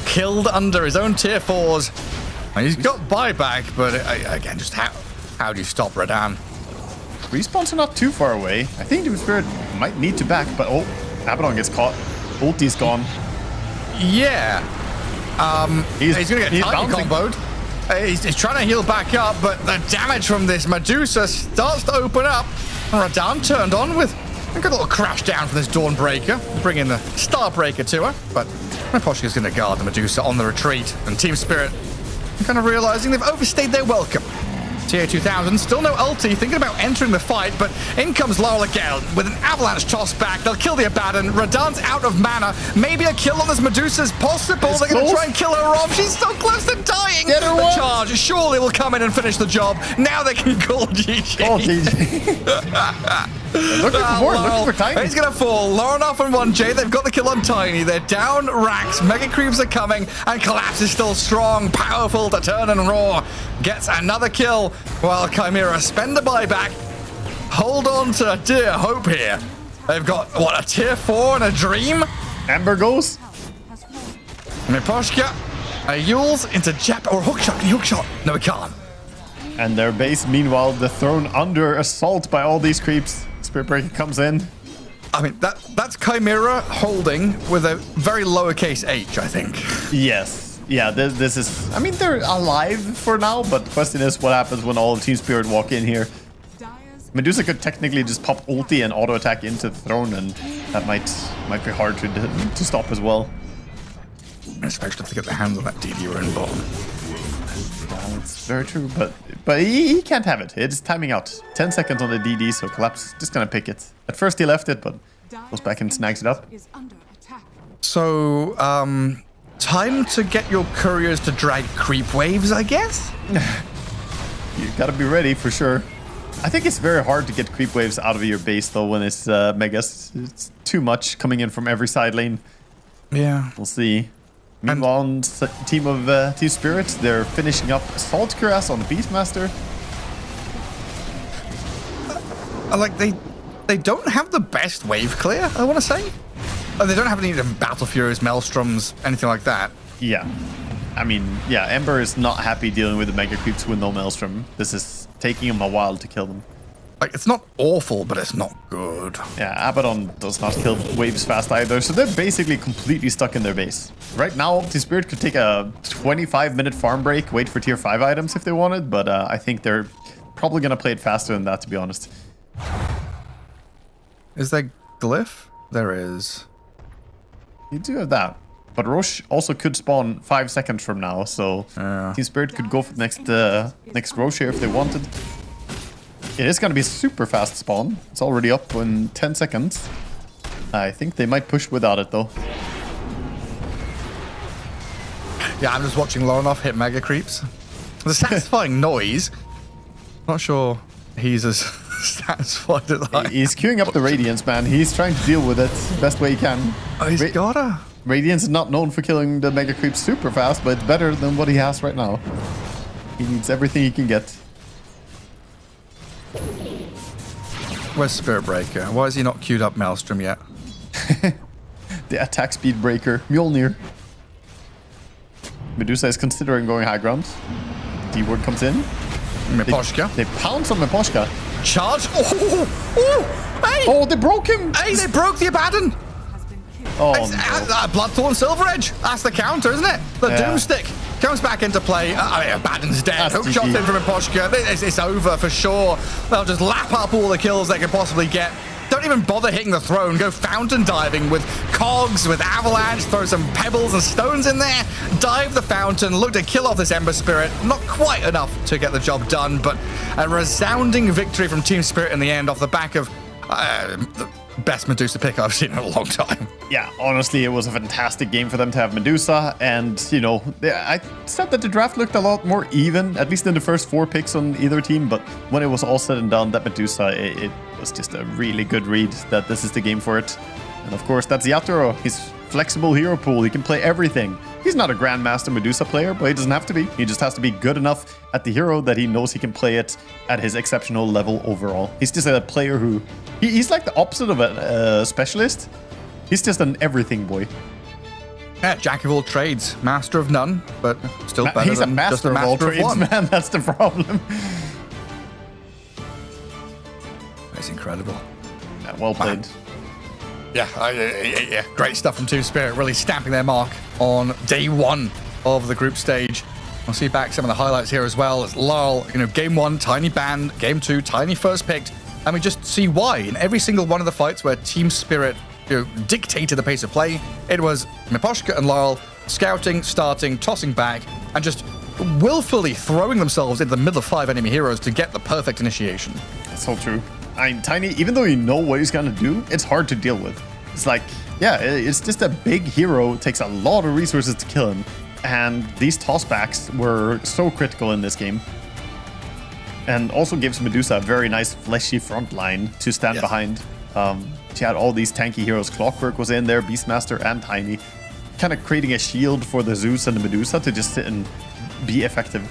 Killed under his own tier 4s. And he's got buyback, but again, just how do you stop Radan? Respawns are not too far away. I think Team Spirit might need to back, but oh, Abaddon gets caught. Ulti's gone. Yeah. He's going to get tiny comboed. He's trying to heal back up, but the damage from this Medusa starts to open up. Radan turned on with a good little crash down for this Dawnbreaker. Bring in the Starbreaker to her, but Imposhka's going to guard the Medusa on the retreat, and Team Spirit kind of realizing they've overstayed their welcome. TA2000, still no ulti, thinking about entering the fight, but in comes Laurel again with an avalanche toss back. They'll kill the Abaddon. Radan's out of mana. Maybe a kill on this Medusa's possible. They're going to try and kill her off. She's so close to dying. Get her the charge surely will come in and finish the job. Now they can call GG. Call GG. Looking for more, looking for Tiny. He's going to fall. Lornoff and 1J, they've got the kill on Tiny. They're down racks. Mega Creeps are coming, and Collapse is still strong, powerful to turn and roar. Gets another kill, while Chimera spend a buyback. Hold on to dear hope here. They've got, what, a tier 4 and a Dream? Ember goes. Miposhka, a Yules into Jap, or hookshot. Can he hookshot? No, he can't. And their base, meanwhile, they're thrown under assault by all these creeps. Spirit Breaker comes in. I mean, that's Chimera holding with a very lowercase h, I think. Yes. Yeah, this is... I mean, they're alive for now, but the question is what happens when all of Team Spirit walk in here. Medusa could technically just pop ulti and auto-attack into the throne, and that might be hard to stop as well. Especially if they get their hands on that DD rune bottom. That's very true, but he can't have it. It's timing out. 10 seconds on the DD, so Collapse just gonna pick it. At first he left it, but goes back and snags it up. So, time to get your couriers to drag creep waves, I guess? You gotta be ready for sure. I think it's very hard to get creep waves out of your base though when it's Megas. It's too much coming in from every side lane. Yeah. We'll see. Meanwhile, on team of Team Spirit, they're finishing up Assault Cuirass on the Beastmaster. Like, they don't have the best wave clear, I want to say. They don't have any Battle Furies, Maelstroms, anything like that. Yeah. I mean, yeah, Ember is not happy dealing with the Mega Creeps with no Maelstrom. This is taking him a while to kill them. Like, it's not awful, but it's not good. Yeah, Abaddon does not kill waves fast either, so they're basically completely stuck in their base. Right now, Team Spirit could take a 25-minute farm break, wait for tier 5 items if they wanted, but I think they're probably going to play it faster than that, to be honest. Is there Glyph? There is. You do have that. But Roche also could spawn 5 seconds from now, so Team Spirit could go for the next Roche here if they wanted. It is going to be a super fast spawn. It's already up in 10 seconds. I think they might push without it, though. Yeah, I'm just watching Lorinov hit mega creeps. The satisfying noise. Not sure he's as satisfied as I am. He's queuing up the Radiance, man. He's trying to deal with it best way he can. Oh, he's gotta. Radiance is not known for killing the mega creeps super fast, but it's better than what he has right now. He needs everything he can get. Where's Spirit Breaker? Why is he not queued up Maelstrom yet? The attack speed breaker, Mjolnir. Medusa is considering going high ground. D-word comes in. Miposhka. They pounce on Miposhka. Charge. Oh, hey. Oh, they broke him. Hey, they broke the Abaddon. Oh, no. Bloodthorn Silver Edge. That's the counter, isn't it? The Doomstick comes back into play. Abaddon's dead. Hook shot in from Miposhka. It's over for sure. They'll just lap up all the kills they can possibly get. Don't even bother hitting the throne. Go fountain diving with cogs, with avalanche. Throw some pebbles and stones in there. Dive the fountain. Look to kill off this Ember Spirit. Not quite enough to get the job done, but a resounding victory from Team Spirit in the end off the back of the best Medusa pick I've seen in a long time. Yeah, honestly, it was a fantastic game for them to have Medusa. And, you know, I said that the draft looked a lot more even, at least in the first 4 picks on either team. But when it was all said and done, that Medusa, it was just a really good read that this is the game for it. And of course, that's Yatoro. He's flexible hero pool. He can play everything. He's not a Grandmaster Medusa player, but he doesn't have to be. He just has to be good enough at the hero that he knows he can play it at his exceptional level overall. He's just a player who... He's like the opposite of a specialist. He's just an everything boy. Yeah, jack of all trades, master of none, but still better He's than a master just a of all master of trades, one. man. That's the problem. That's incredible. Yeah, well played. Yeah, great stuff from Team Spirit, really stamping their mark on day 1 of the group stage. We'll see back some of the highlights here as well. As Laurel, game 1, tiny banned, game 2, tiny first picked, and we just see why in every single one of the fights where Team Spirit dictated the pace of play. It was Miposhka and Laurel scouting, starting, tossing back, and just willfully throwing themselves into the middle of 5 enemy heroes to get the perfect initiation. That's so true. I mean, Tiny, even though you know what he's gonna do, it's hard to deal with. It's like, yeah, it's just a big hero. It takes a lot of resources to kill him. And these tossbacks were so critical in this game. And also gives Medusa a very nice fleshy front line to stand behind. She had all these tanky heroes. Clockwork was in there, Beastmaster and Tiny. Kind of creating a shield for the Zeus and the Medusa to just sit and be effective.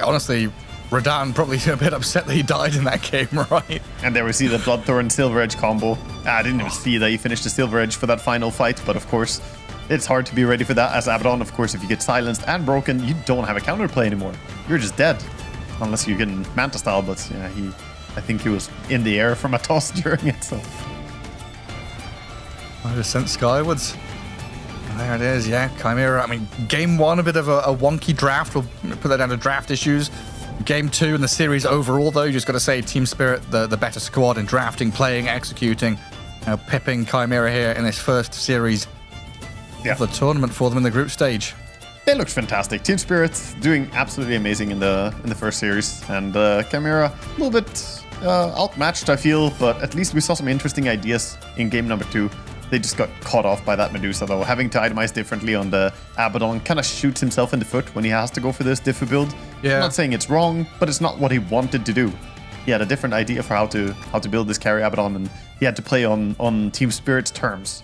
Honestly, Radahn probably a bit upset that he died in that game, right? And there we see the Bloodthorn Silver Edge combo. I didn't even see that he finished the Silver Edge for that final fight, but of course, it's hard to be ready for that. As Abaddon, of course, if you get silenced and broken, you don't have a counterplay anymore. You're just dead. Unless you get Manta style, but yeah, I think he was in the air from a toss during it, so. I just sent skywards. There it is, yeah, Chimera. I mean, game 1, a bit of a wonky draft. We'll put that down to draft issues. Game 2 in the series overall, though, you just got to say Team Spirit, the better squad in drafting, playing, executing, pipping Chimera here in this first series of the tournament for them in the group stage. They looked fantastic. Team Spirit doing absolutely amazing in the first series, and Chimera a little bit outmatched, I feel, but at least we saw some interesting ideas in game number 2. They just got caught off by that Medusa, though. Having to itemize differently on the Abaddon kind of shoots himself in the foot when he has to go for this diffu build. Yeah. I'm not saying it's wrong, but it's not what he wanted to do. He had a different idea for how to build this carry Abaddon, and he had to play on Team Spirit's terms.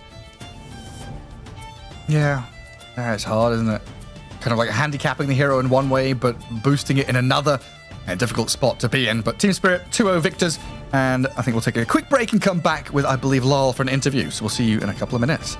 Yeah, it's hard, isn't it? Kind of like handicapping the hero in one way, but boosting it in another. A difficult spot to be in. But Team Spirit, 2-0 victors. And I think we'll take a quick break and come back with, I believe, Laurel for an interview. So we'll see you in a couple of minutes.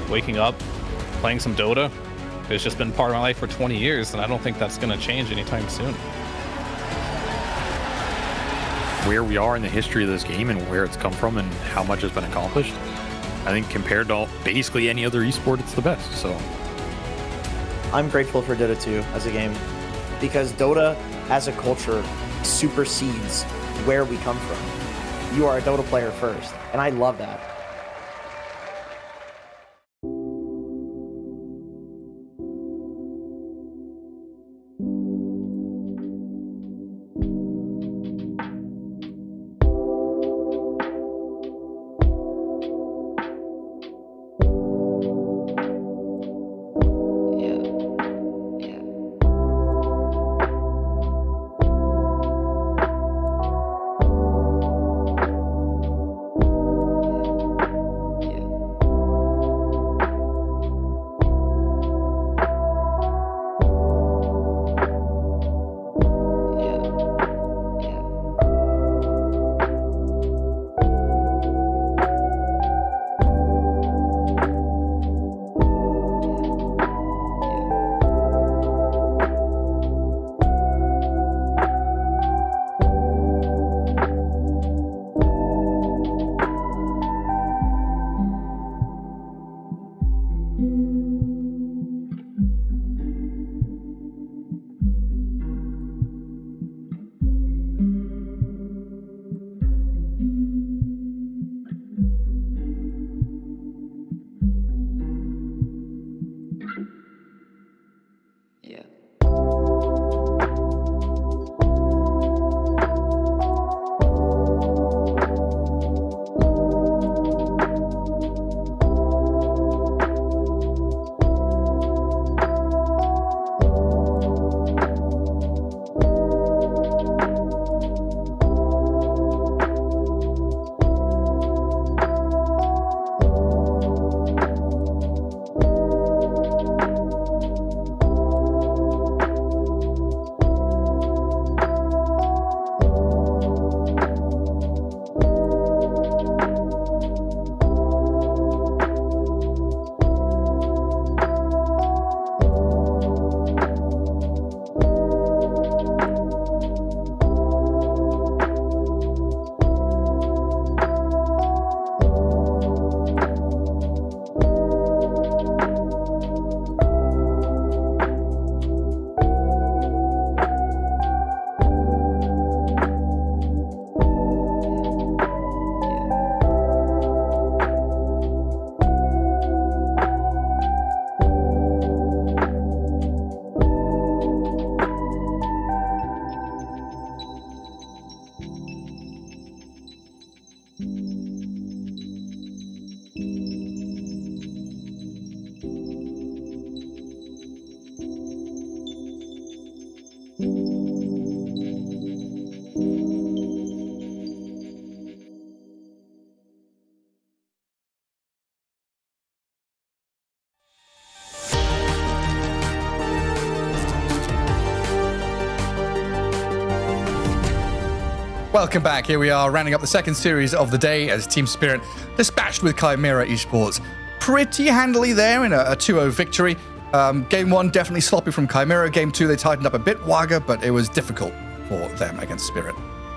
Waking up, playing some Dota. It's just been part of my life for 20 years, and I don't think that's going to change anytime soon. Where we are in the history of this game and where it's come from and how much has been accomplished, I think compared to basically any other esport, it's the best. So I'm grateful for Dota 2 as a game because Dota as a culture supersedes where we come from. You are a Dota player first, and I love that. Welcome back. Here we are, rounding up the second series of the day as Team Spirit dispatched with Chimera Esports pretty handily there in a 2-0 victory. Game 1 definitely sloppy from Chimera. Game 2 they tightened up a bit, Wagga, but it was difficult for them against Spirit.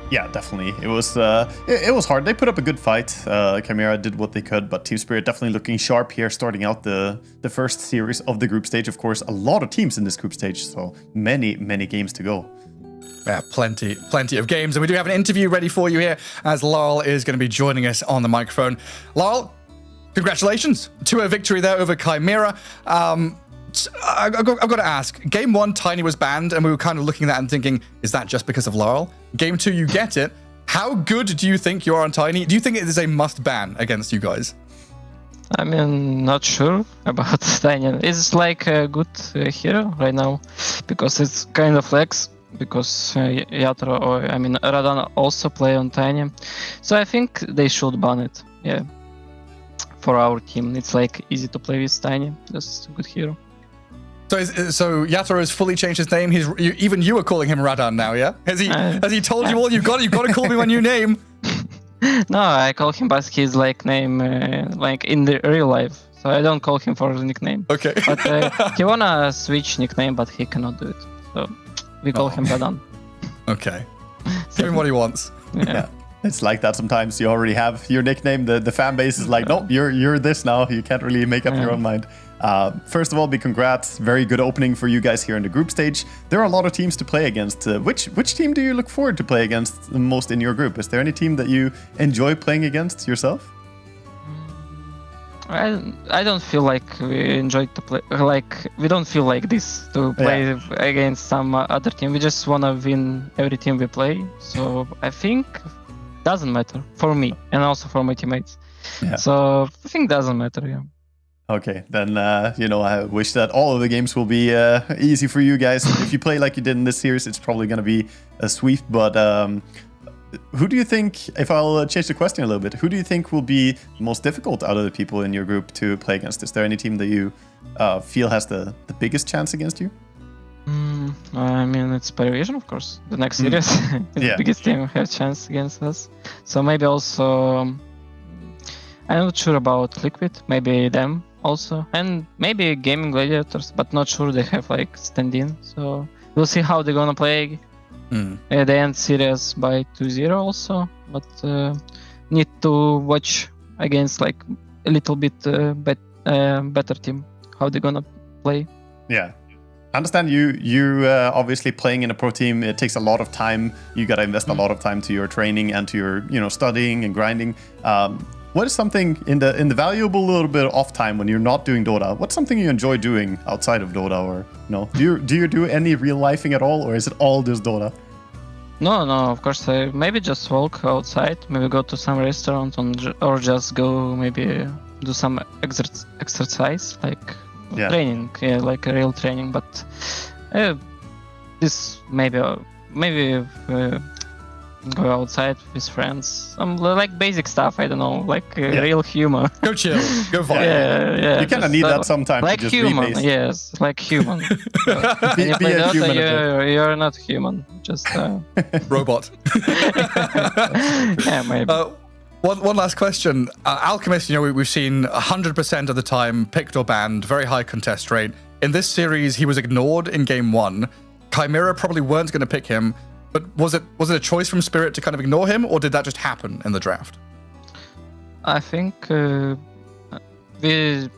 Yeah, definitely. It was hard. They put up a good fight. Chimera did what they could, but Team Spirit definitely looking sharp here, starting out the first series of the group stage. Of course, a lot of teams in this group stage, so many games to go. Yeah, plenty of games. And we do have an interview ready for you here as Laurel is going to be joining us on the microphone. Laurel, congratulations. 2-0 victory there over Chimera. I've got to ask, Game 1, Tiny was banned, and we were kind of looking at that and thinking, is that just because of Laurel? Game 2, you get it. How good do you think you are on Tiny? Do you think it is a must ban against you guys? I mean, not sure about Tiny. It's like a good hero right now, because it's kind of lags. Because Yatoro or Radan also play on Tiny, so I think they should ban it. Yeah, for our team, it's like easy to play with Tiny. That's a good hero. So Yatoro has fully changed his name. Even you are calling him Radan now. Yeah, has he told you all? You've got to call me my new name. No, I call him by his name like in the real life. So I don't call him for the nickname. Okay. But he wanna switch nickname, but he cannot do it. So. We call him Radan. Okay. Give him what he wants. Yeah. It's like that sometimes. You already have your nickname. The fan base is like, nope, you're this now. You can't really make up your own mind. First of all, big congrats. Very good opening for you guys here in the group stage. There are a lot of teams to play against. Which team do you look forward to play against the most in your group? Is there any team that you enjoy playing against yourself? I don't feel like we enjoy to play, like we don't feel like this to play against some other team. We just wanna win every team we play. So I think doesn't matter for me and also for my teammates. Yeah. So I think doesn't matter. Yeah. Okay, then I wish that all of the games will be easy for you guys. If you play like you did in this series, it's probably gonna be a sweep. But who do you think, if I'll change the question a little bit, who do you think will be most difficult out of the people in your group to play against? Is there any team that you feel has the biggest chance against you? I mean, it's Paravision, of course. The next series, the biggest team have chance against us. So maybe also, I'm not sure about Liquid. Maybe them also, and maybe Gaming Gladiators, but not sure they have like stand-in. So we'll see how they're gonna play. They end series by 2-0 also, but need to watch against like a little bit better team how they're gonna play. Yeah, I understand you obviously playing in a pro team. It takes a lot of time. You gotta invest a lot of time to your training and to your studying and grinding. What is something in the valuable little bit of off time when you're not doing Dota? What's something you enjoy doing outside of Dota, or do you do any real lifing at all, or is it all just Dota? No, of course. Maybe just walk outside. Maybe go to some restaurant or just go maybe do some exercise like training, like a real training. But this maybe go outside with friends, some like basic stuff. I don't know, like real humor. Go chill, go vibe. Yeah. You kind of need that sometimes. Like to just human, rebase. yes, like human. When you play Dota, you're not human, just robot. Yeah, maybe. One last question. Alchemist, we've seen 100% of the time picked or banned, very high contest rate. In this series, he was ignored in game 1. Chimera probably weren't going to pick him. But was it a choice from Spirit to kind of ignore him, or did that just happen in the draft? I think we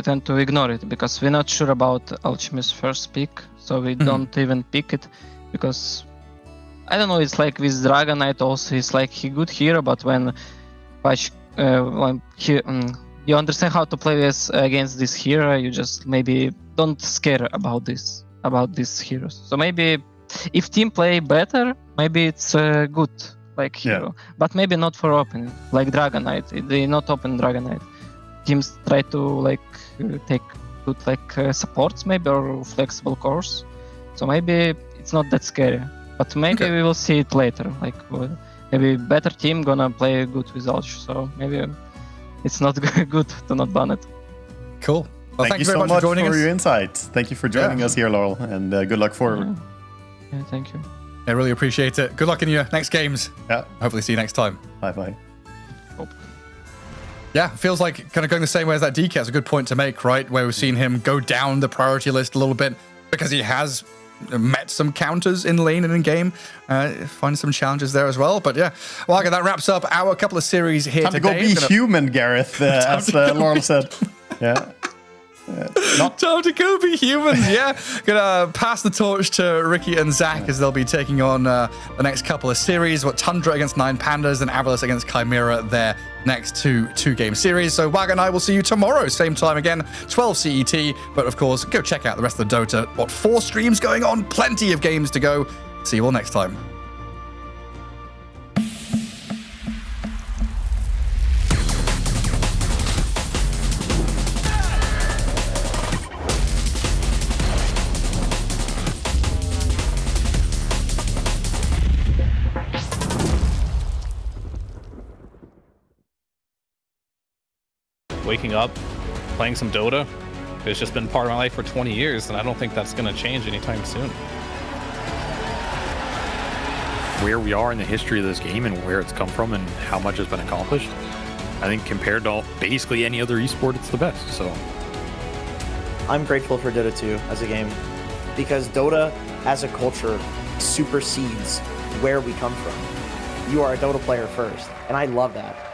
tend to ignore it because we're not sure about Alchemist's first pick, so we don't even pick it because I don't know. It's like with Dragon Knight also. He's like he good hero, but when you understand how to play against this hero, you just maybe don't scare about these heroes. So maybe. If team play better, maybe it's good like hero, but maybe not for open like Dragon Knight. They not open Dragon Knight. Teams try to like take good like supports maybe or flexible cores. So maybe it's not that scary. But maybe we will see it later. Like maybe better team gonna play good with Alch. So maybe it's not good to not ban it. Cool. Well, thank you very so much for joining for us. your insights. Thank you for joining us here, Laurel, and good luck forward. Yeah, thank you. I really appreciate it. Good luck in your next games. Yeah. Hopefully see you next time. Bye. Yeah, feels like kind of going the same way as that DK. That's a good point to make, right? Where we've seen him go down the priority list a little bit because he has met some counters in lane and in game. Find some challenges there as well. But yeah, well, okay, that wraps up our couple of series here Time today. to go be human, Gareth, as Laurel said. Yeah. Time to go be humans, yeah. Gonna pass the torch to Ricky and Zach as they'll be taking on the next couple of series. What Tundra against 9 Pandas and Avalis against Chimera, their next two-game series. So Wag and I will see you tomorrow, same time again, 12 CET. But of course, go check out the rest of the Dota. 4 streams going on, plenty of games to go. See you all next time. Waking up, playing some Dota, it's just been part of my life for 20 years, and I don't think that's going to change anytime soon. Where we are in the history of this game and where it's come from and how much has been accomplished, I think compared to basically any other esport, it's the best. So I'm grateful for Dota 2 as a game because Dota as a culture supersedes where we come from. You are a Dota player first, and I love that.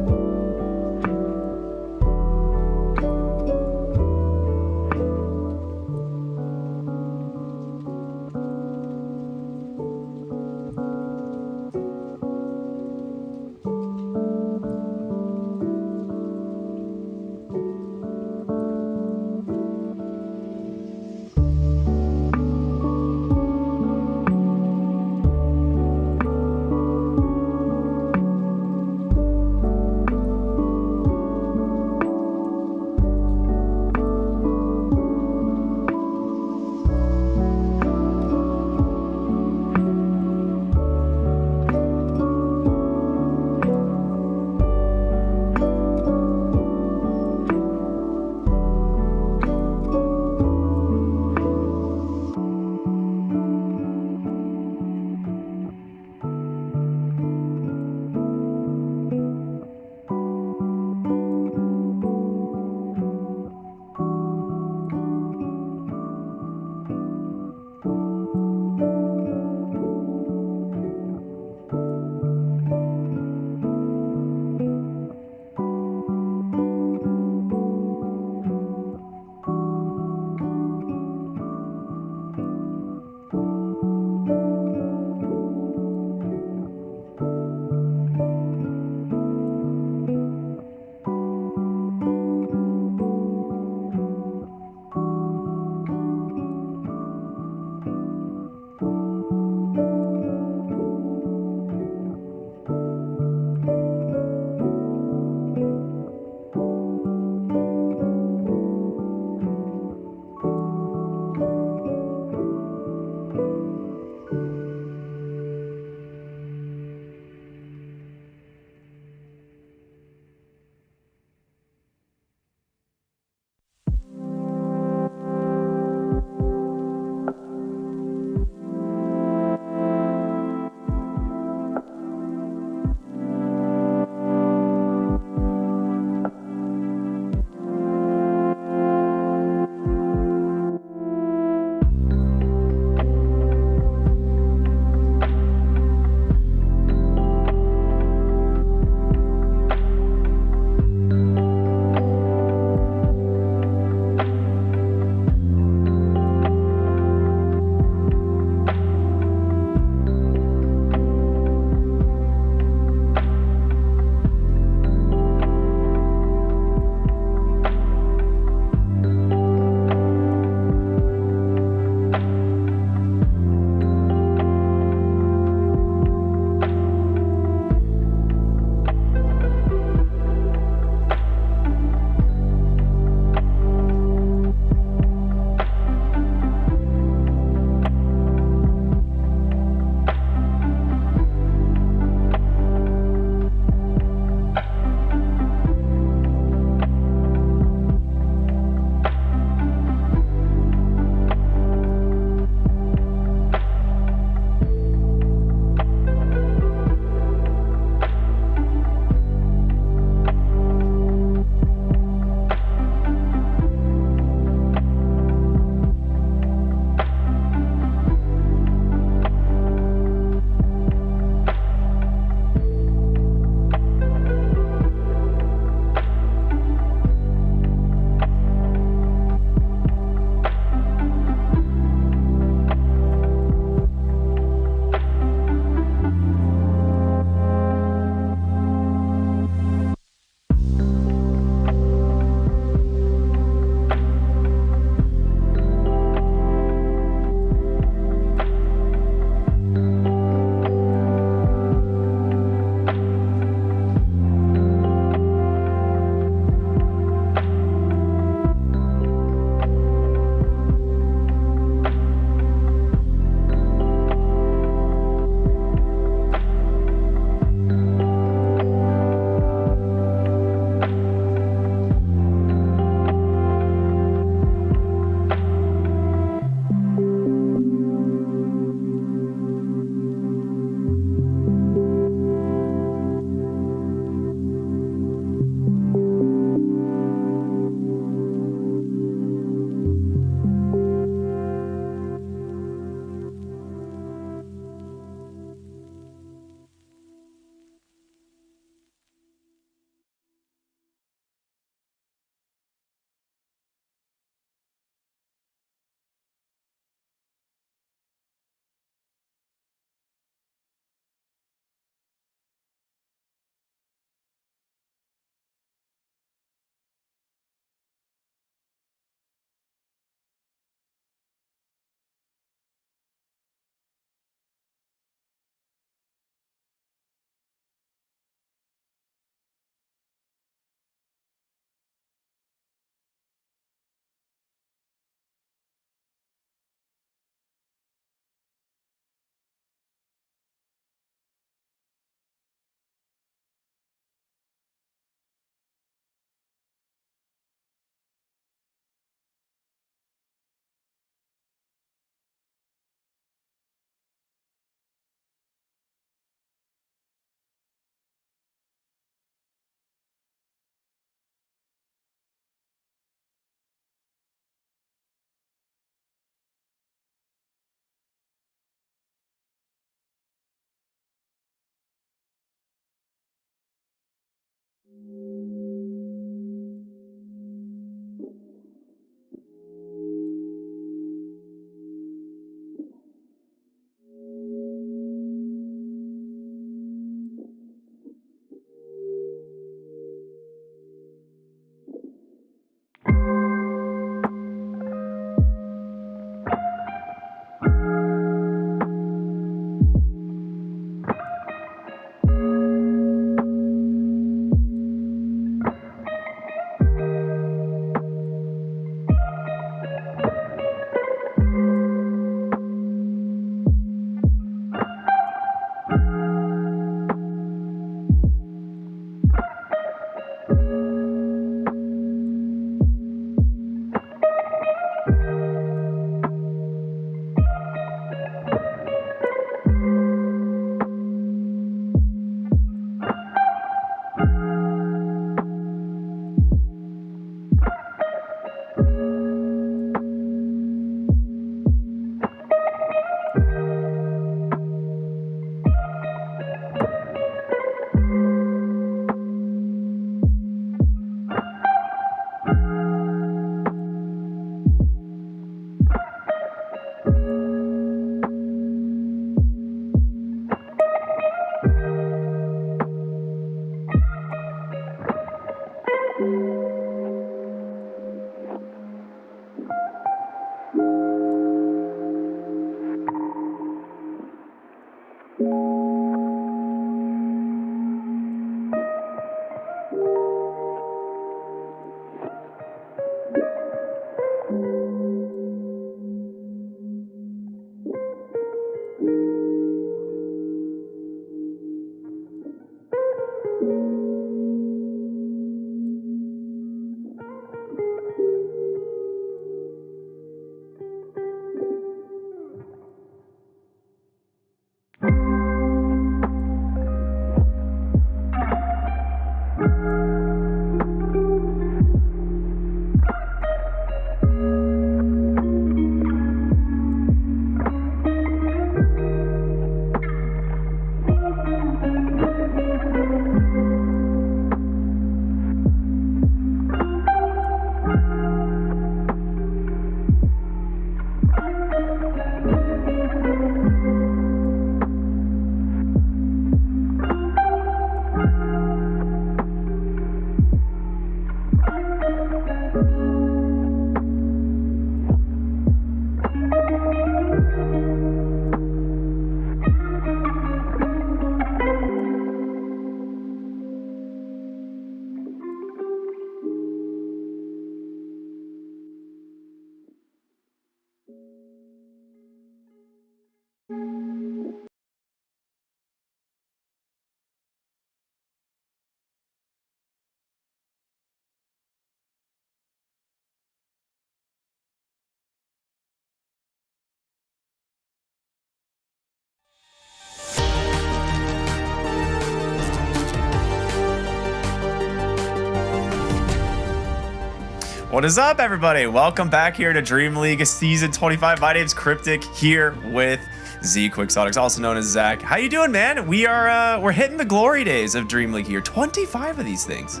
What is up, everybody? Welcome back here to Dream League Season 25. My name's Cryptic, here with Z Quixotics, also known as Zach. How you doing, man? We're hitting the glory days of Dream League here. 25 of these things.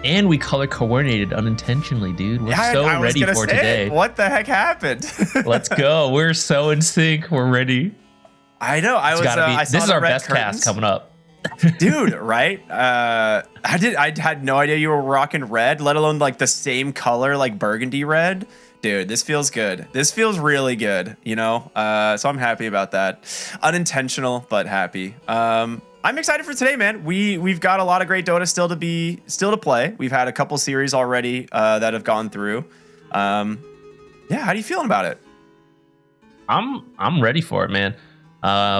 And we color coordinated unintentionally, dude. We're so ready for today. What the heck happened? Let's go. We're so in sync. We're ready. I know. This is our best cast coming up. Dude, right? I had no idea you were rocking red, let alone like the same color, like burgundy red. Dude, this feels good. This feels really good, you know? So I'm happy about that. Unintentional, but happy. I'm excited for today, man. We've got a lot of great Dota still to play. We've had a couple series already that have gone through. Yeah, how do you feeling about it? I'm ready for it, man.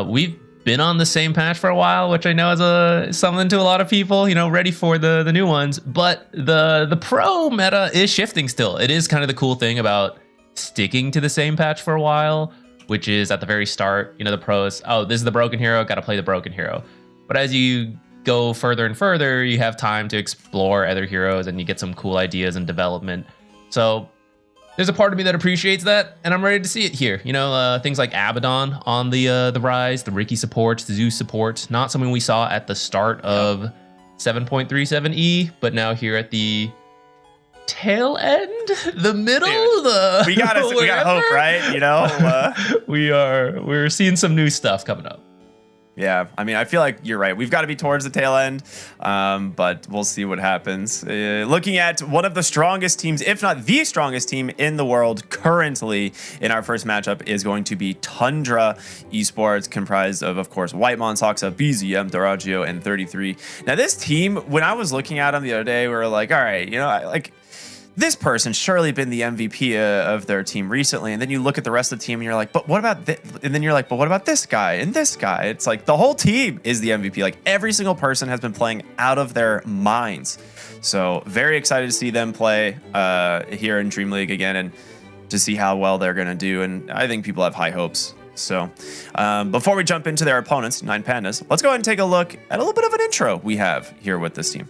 We've been on the same patch for a while, which I know is something to a lot of people, you know, ready for the new ones. But the pro meta is shifting still. It is kind of the cool thing about sticking to the same patch for a while, which is at the very start, you know, the pros, oh, this is the broken hero, got to play the broken hero. But as you go further and further, you have time to explore other heroes and you get some cool ideas and development. So there's a part of me that appreciates that, and I'm ready to see it here. You know, things like Abaddon on the rise, the Riki support, the Zeus support, not something we saw at the start of 7.37E, but now here at the tail end, the middle, Dude, we gotta hope, right? You know, we're seeing some new stuff coming up. Yeah, I mean, I feel like you're right. We've got to be towards the tail end, but we'll see what happens. Looking at one of the strongest teams, if not the strongest team in the world currently in our first matchup is going to be Tundra Esports, comprised of course, Whitemon, Soxa, BZM, Doraggio, and 33. Now, this team, when I was looking at them the other day, we were like, all right, you know, this person's surely been the MVP of their team recently. And then you look at the rest of the team and you're like, but what about this? And then you're like, but what about this guy and this guy? It's like the whole team is the MVP. Like every single person has been playing out of their minds. So very excited to see them play here in Dream League again and to see how well they're going to do. And I think people have high hopes. So before we jump into their opponents, 9 Pandas, let's go ahead and take a look at a little bit of an intro we have here with this team.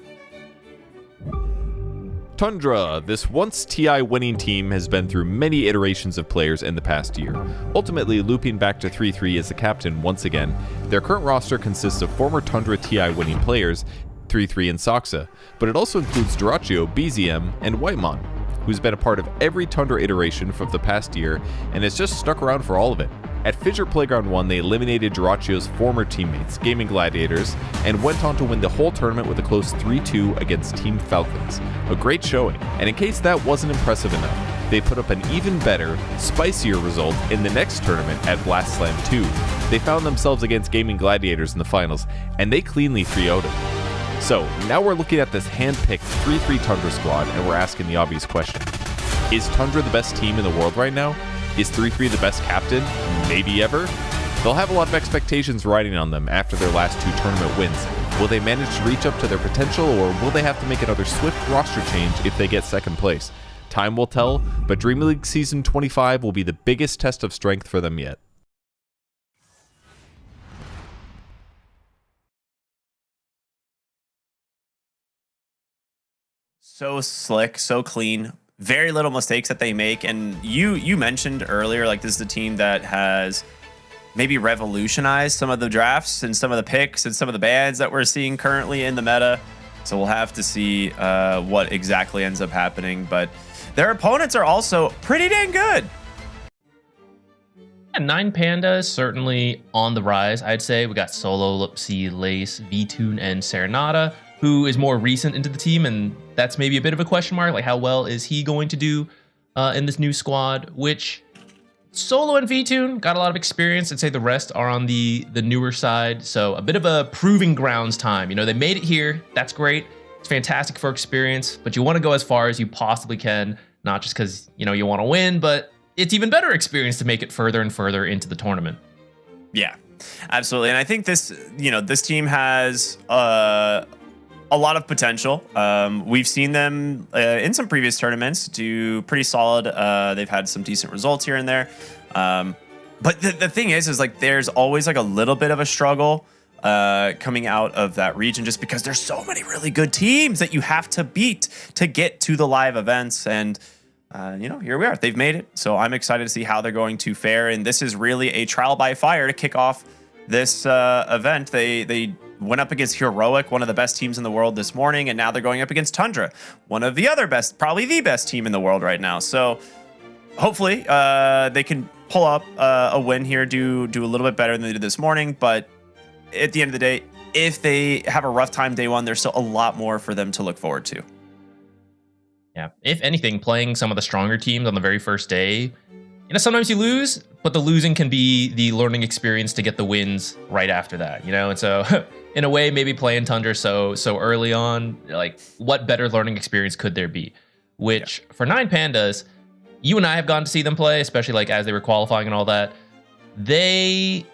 Tundra, this once TI winning team, has been through many iterations of players in the past year, ultimately looping back to 3-3 as the captain once again. Their current roster consists of former Tundra TI winning players, 3-3 and Soxa, but it also includes Doraggio, BZM, and Whitemon, who's been a part of every Tundra iteration from the past year and has just stuck around for all of it. At Fissure Playground 1, they eliminated Doraggio's former teammates, Gaming Gladiators, and went on to win the whole tournament with a close 3-2 against Team Falcons. A great showing, and in case that wasn't impressive enough, they put up an even better, spicier result in the next tournament at Blast Slam 2. They found themselves against Gaming Gladiators in the finals, and they cleanly 3-0'd them. So, now we're looking at this hand-picked 3-3 Tundra squad, and we're asking the obvious question. Is Tundra the best team in the world right now? Is 3-3 the best captain? Maybe ever? They'll have a lot of expectations riding on them after their last 2 tournament wins. Will they manage to reach up to their potential, or will they have to make another swift roster change if they get second place? Time will tell, but Dream League Season 25 will be the biggest test of strength for them yet. So slick, so clean. Very little mistakes that they make. And you mentioned earlier, like, this is a team that has maybe revolutionized some of the drafts and some of the picks and some of the bans that we're seeing currently in the meta. So we'll have to see what exactly ends up happening. But their opponents are also pretty dang good. And 9 Pandas certainly on the rise, I'd say. We got Solo, Lupsi, Lace, VTune, and Serenata, who is more recent into the team, and that's maybe a bit of a question mark. Like, how well is he going to do in this new squad? Which Solo and VTune got a lot of experience. I'd say the rest are on the newer side, so a bit of a proving grounds time. You know, they made it here. That's great. It's fantastic for experience, but you want to go as far as you possibly can, not just because, you know, you want to win, but it's even better experience to make it further and further into the tournament. Yeah, absolutely. And I think this, you know, this team has a lot of potential. We've seen them in some previous tournaments do pretty solid. They've had some decent results here and there. But the thing is like there's always like a little bit of a struggle coming out of that region, just because there's so many really good teams that you have to beat to get to the live events. And you know, here we are. They've made it. So I'm excited to see how they're going to fare. And this is really a trial by fire to kick off this event. They went up against Heroic, one of the best teams in the world this morning, and now they're going up against Tundra, one of the other best, probably the best team in the world right now. So hopefully they can pull up a win here, do a little bit better than they did this morning. But at the end of the day, if they have a rough time day one, there's still a lot more for them to look forward to. Yeah, if anything, playing some of the stronger teams on the very first day, you know, sometimes you lose, but the losing can be the learning experience to get the wins right after that, you know? And so in a way, maybe playing Tundra so early on, like, what better learning experience could there be? Which, for 9 Pandas, you and I have gone to see them play, especially like as they were qualifying and all that. They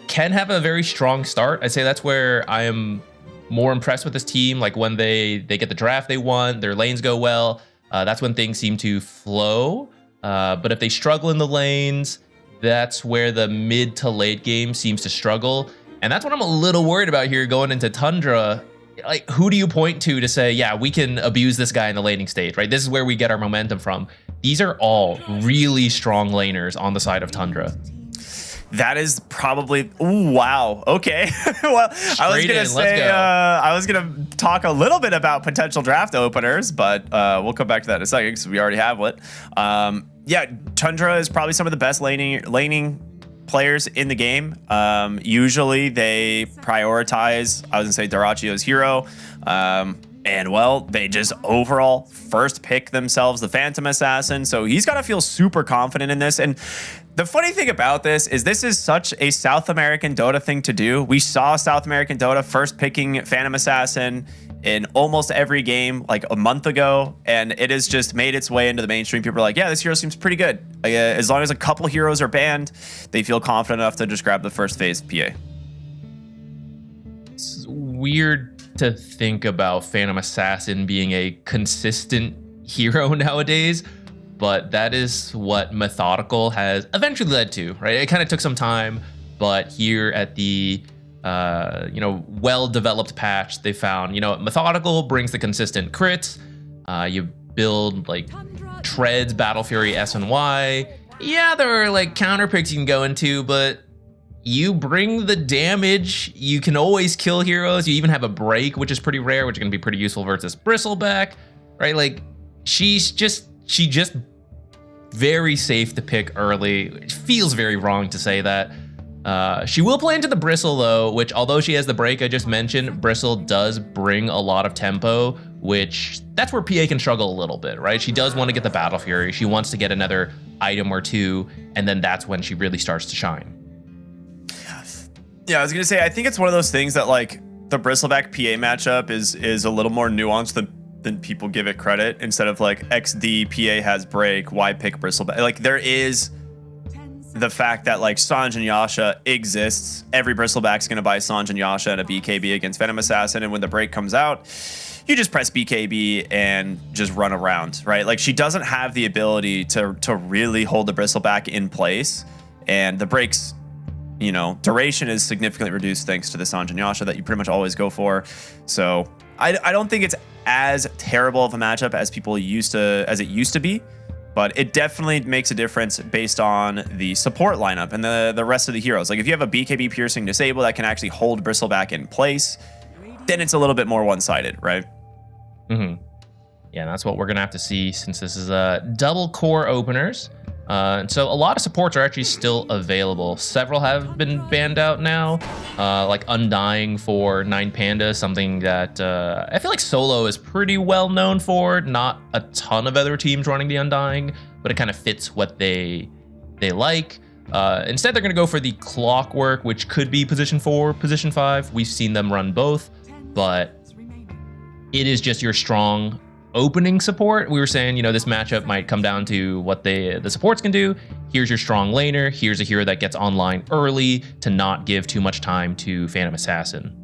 can have a very strong start. I'd say that's where I am more impressed with this team. Like, when they get the draft they want, their lanes go well, that's when things seem to flow. But if they struggle in the lanes, that's where the mid to late game seems to struggle. And that's what I'm a little worried about here going into Tundra. Like, who do you point to say, yeah, we can abuse this guy in the laning stage, right? This is where we get our momentum from. These are all really strong laners on the side of Tundra. That is probably, ooh, wow. Okay. Well, I was going to say, I was going to talk a little bit about potential draft openers, but we'll come back to that in a second because we already have one. Yeah, Tundra is probably some of the best laning players in the game. Usually they prioritize, I was going to say Darachio's hero. And well, they just overall first pick themselves the Phantom Assassin. So he's got to feel super confident in this. And the funny thing about this is such a South American Dota thing to do. We saw South American Dota first picking Phantom Assassin in almost every game like a month ago. And it has just made its way into the mainstream. People are like, yeah, this hero seems pretty good. As long as a couple heroes are banned, they feel confident enough to just grab the first phase PA. It's weird to think about Phantom Assassin being a consistent hero nowadays, but that is what Methodical has eventually led to, right? It kind of took some time, but here at the well-developed patch, they found, Methodical brings the consistent crits. You build like Treads, Battle Fury, S and Y. Yeah, there are like counter picks you can go into, but you bring the damage. You can always kill heroes. You even have a break, which is pretty rare, which is going to be pretty useful versus Bristleback, right? Like she just very safe to pick early. It feels very wrong to say that. She will play into the Bristle though, which although she has the break I just mentioned, Bristle does bring a lot of tempo, which that's where PA can struggle a little bit, right? She does want to get the Battle Fury. She wants to get another item or two, and then that's when she really starts to shine. Yeah, I was gonna say, I think it's one of those things that like the Bristleback PA matchup is a little more nuanced than people give it credit. Instead of like XD PA has break, why pick Bristleback? Like there is the fact that like Sange and Yasha exists. Every Bristleback's gonna buy Sange and Yasha and a BKB against Phantom Assassin, and when the break comes out, you just press BKB and just run around, right? Like she doesn't have the ability to really hold the Bristleback in place, and the breaks, duration is significantly reduced thanks to the Sange and Yasha that you pretty much always go for. So I don't think it's as terrible of a matchup as it used to be, but it definitely makes a difference based on the support lineup and the rest of the heroes. Like if you have a BKB piercing disable that can actually hold Bristleback in place, then it's a little bit more one-sided, right? Mm-hmm. Yeah, that's what we're gonna have to see since this is double core openers. And so a lot of supports are actually still available. Several have been banned out now, like Undying for 9 Panda, something that I feel like Solo is pretty well known for. Not a ton of other teams running the Undying, but it kind of fits what they like. Instead, they're going to go for the Clockwork, which could be position 4, position 5. We've seen them run both, but it is just your strong opening support. We were saying, this matchup might come down to what the supports can do. Here's your strong laner. Here's a hero that gets online early to not give too much time to Phantom Assassin.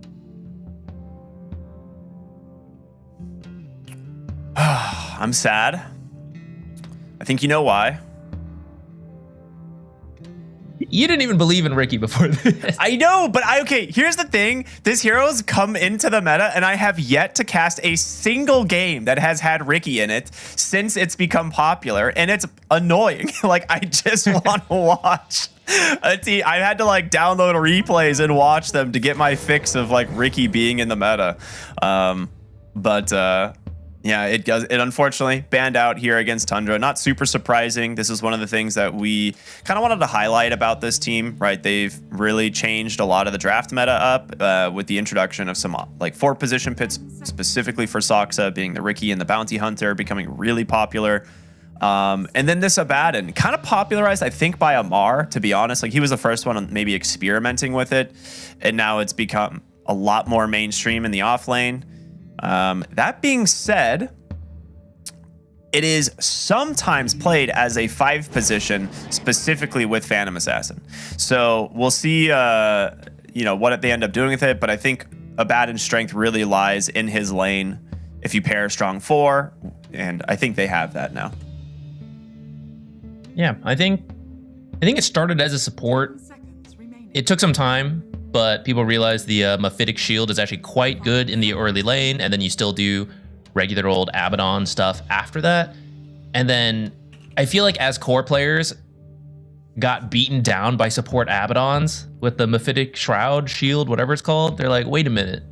I'm sad. I think you know why. You didn't even believe in Ricky before this. I know, but okay, here's the thing. This hero's come into the meta, and I have yet to cast a single game that has had Ricky in it since it's become popular, and it's annoying. Like, I just want to watch a team. I had to, like, download replays and watch them to get my fix of, like, Ricky being in the meta. Yeah, it unfortunately banned out here against Tundra. Not super surprising. This is one of the things that we kind of wanted to highlight about this team, right? They've really changed a lot of the draft meta up with the introduction of some like 4 position pits specifically for Soxa, being the Ricky and the Bounty Hunter, becoming really popular. And then this Abaddon, kind of popularized, I think, by Amar, to be honest. Like, he was the first one maybe experimenting with it, and now it's become a lot more mainstream in the off lane. That being said, it is sometimes played as a 5 position, specifically with Phantom Assassin. So we'll see, what they end up doing with it. But I think Abaddon's strength really lies in his lane if you pair strong 4, and I think they have that now. Yeah, I think it started as a support. It took some time, but people realize the Mephitic Shield is actually quite good in the early lane, and then you still do regular old Abaddon stuff after that. And then I feel like as core players, got beaten down by support Abaddons with the Mephitic Shroud, Shield, whatever it's called. They're like, wait a minute,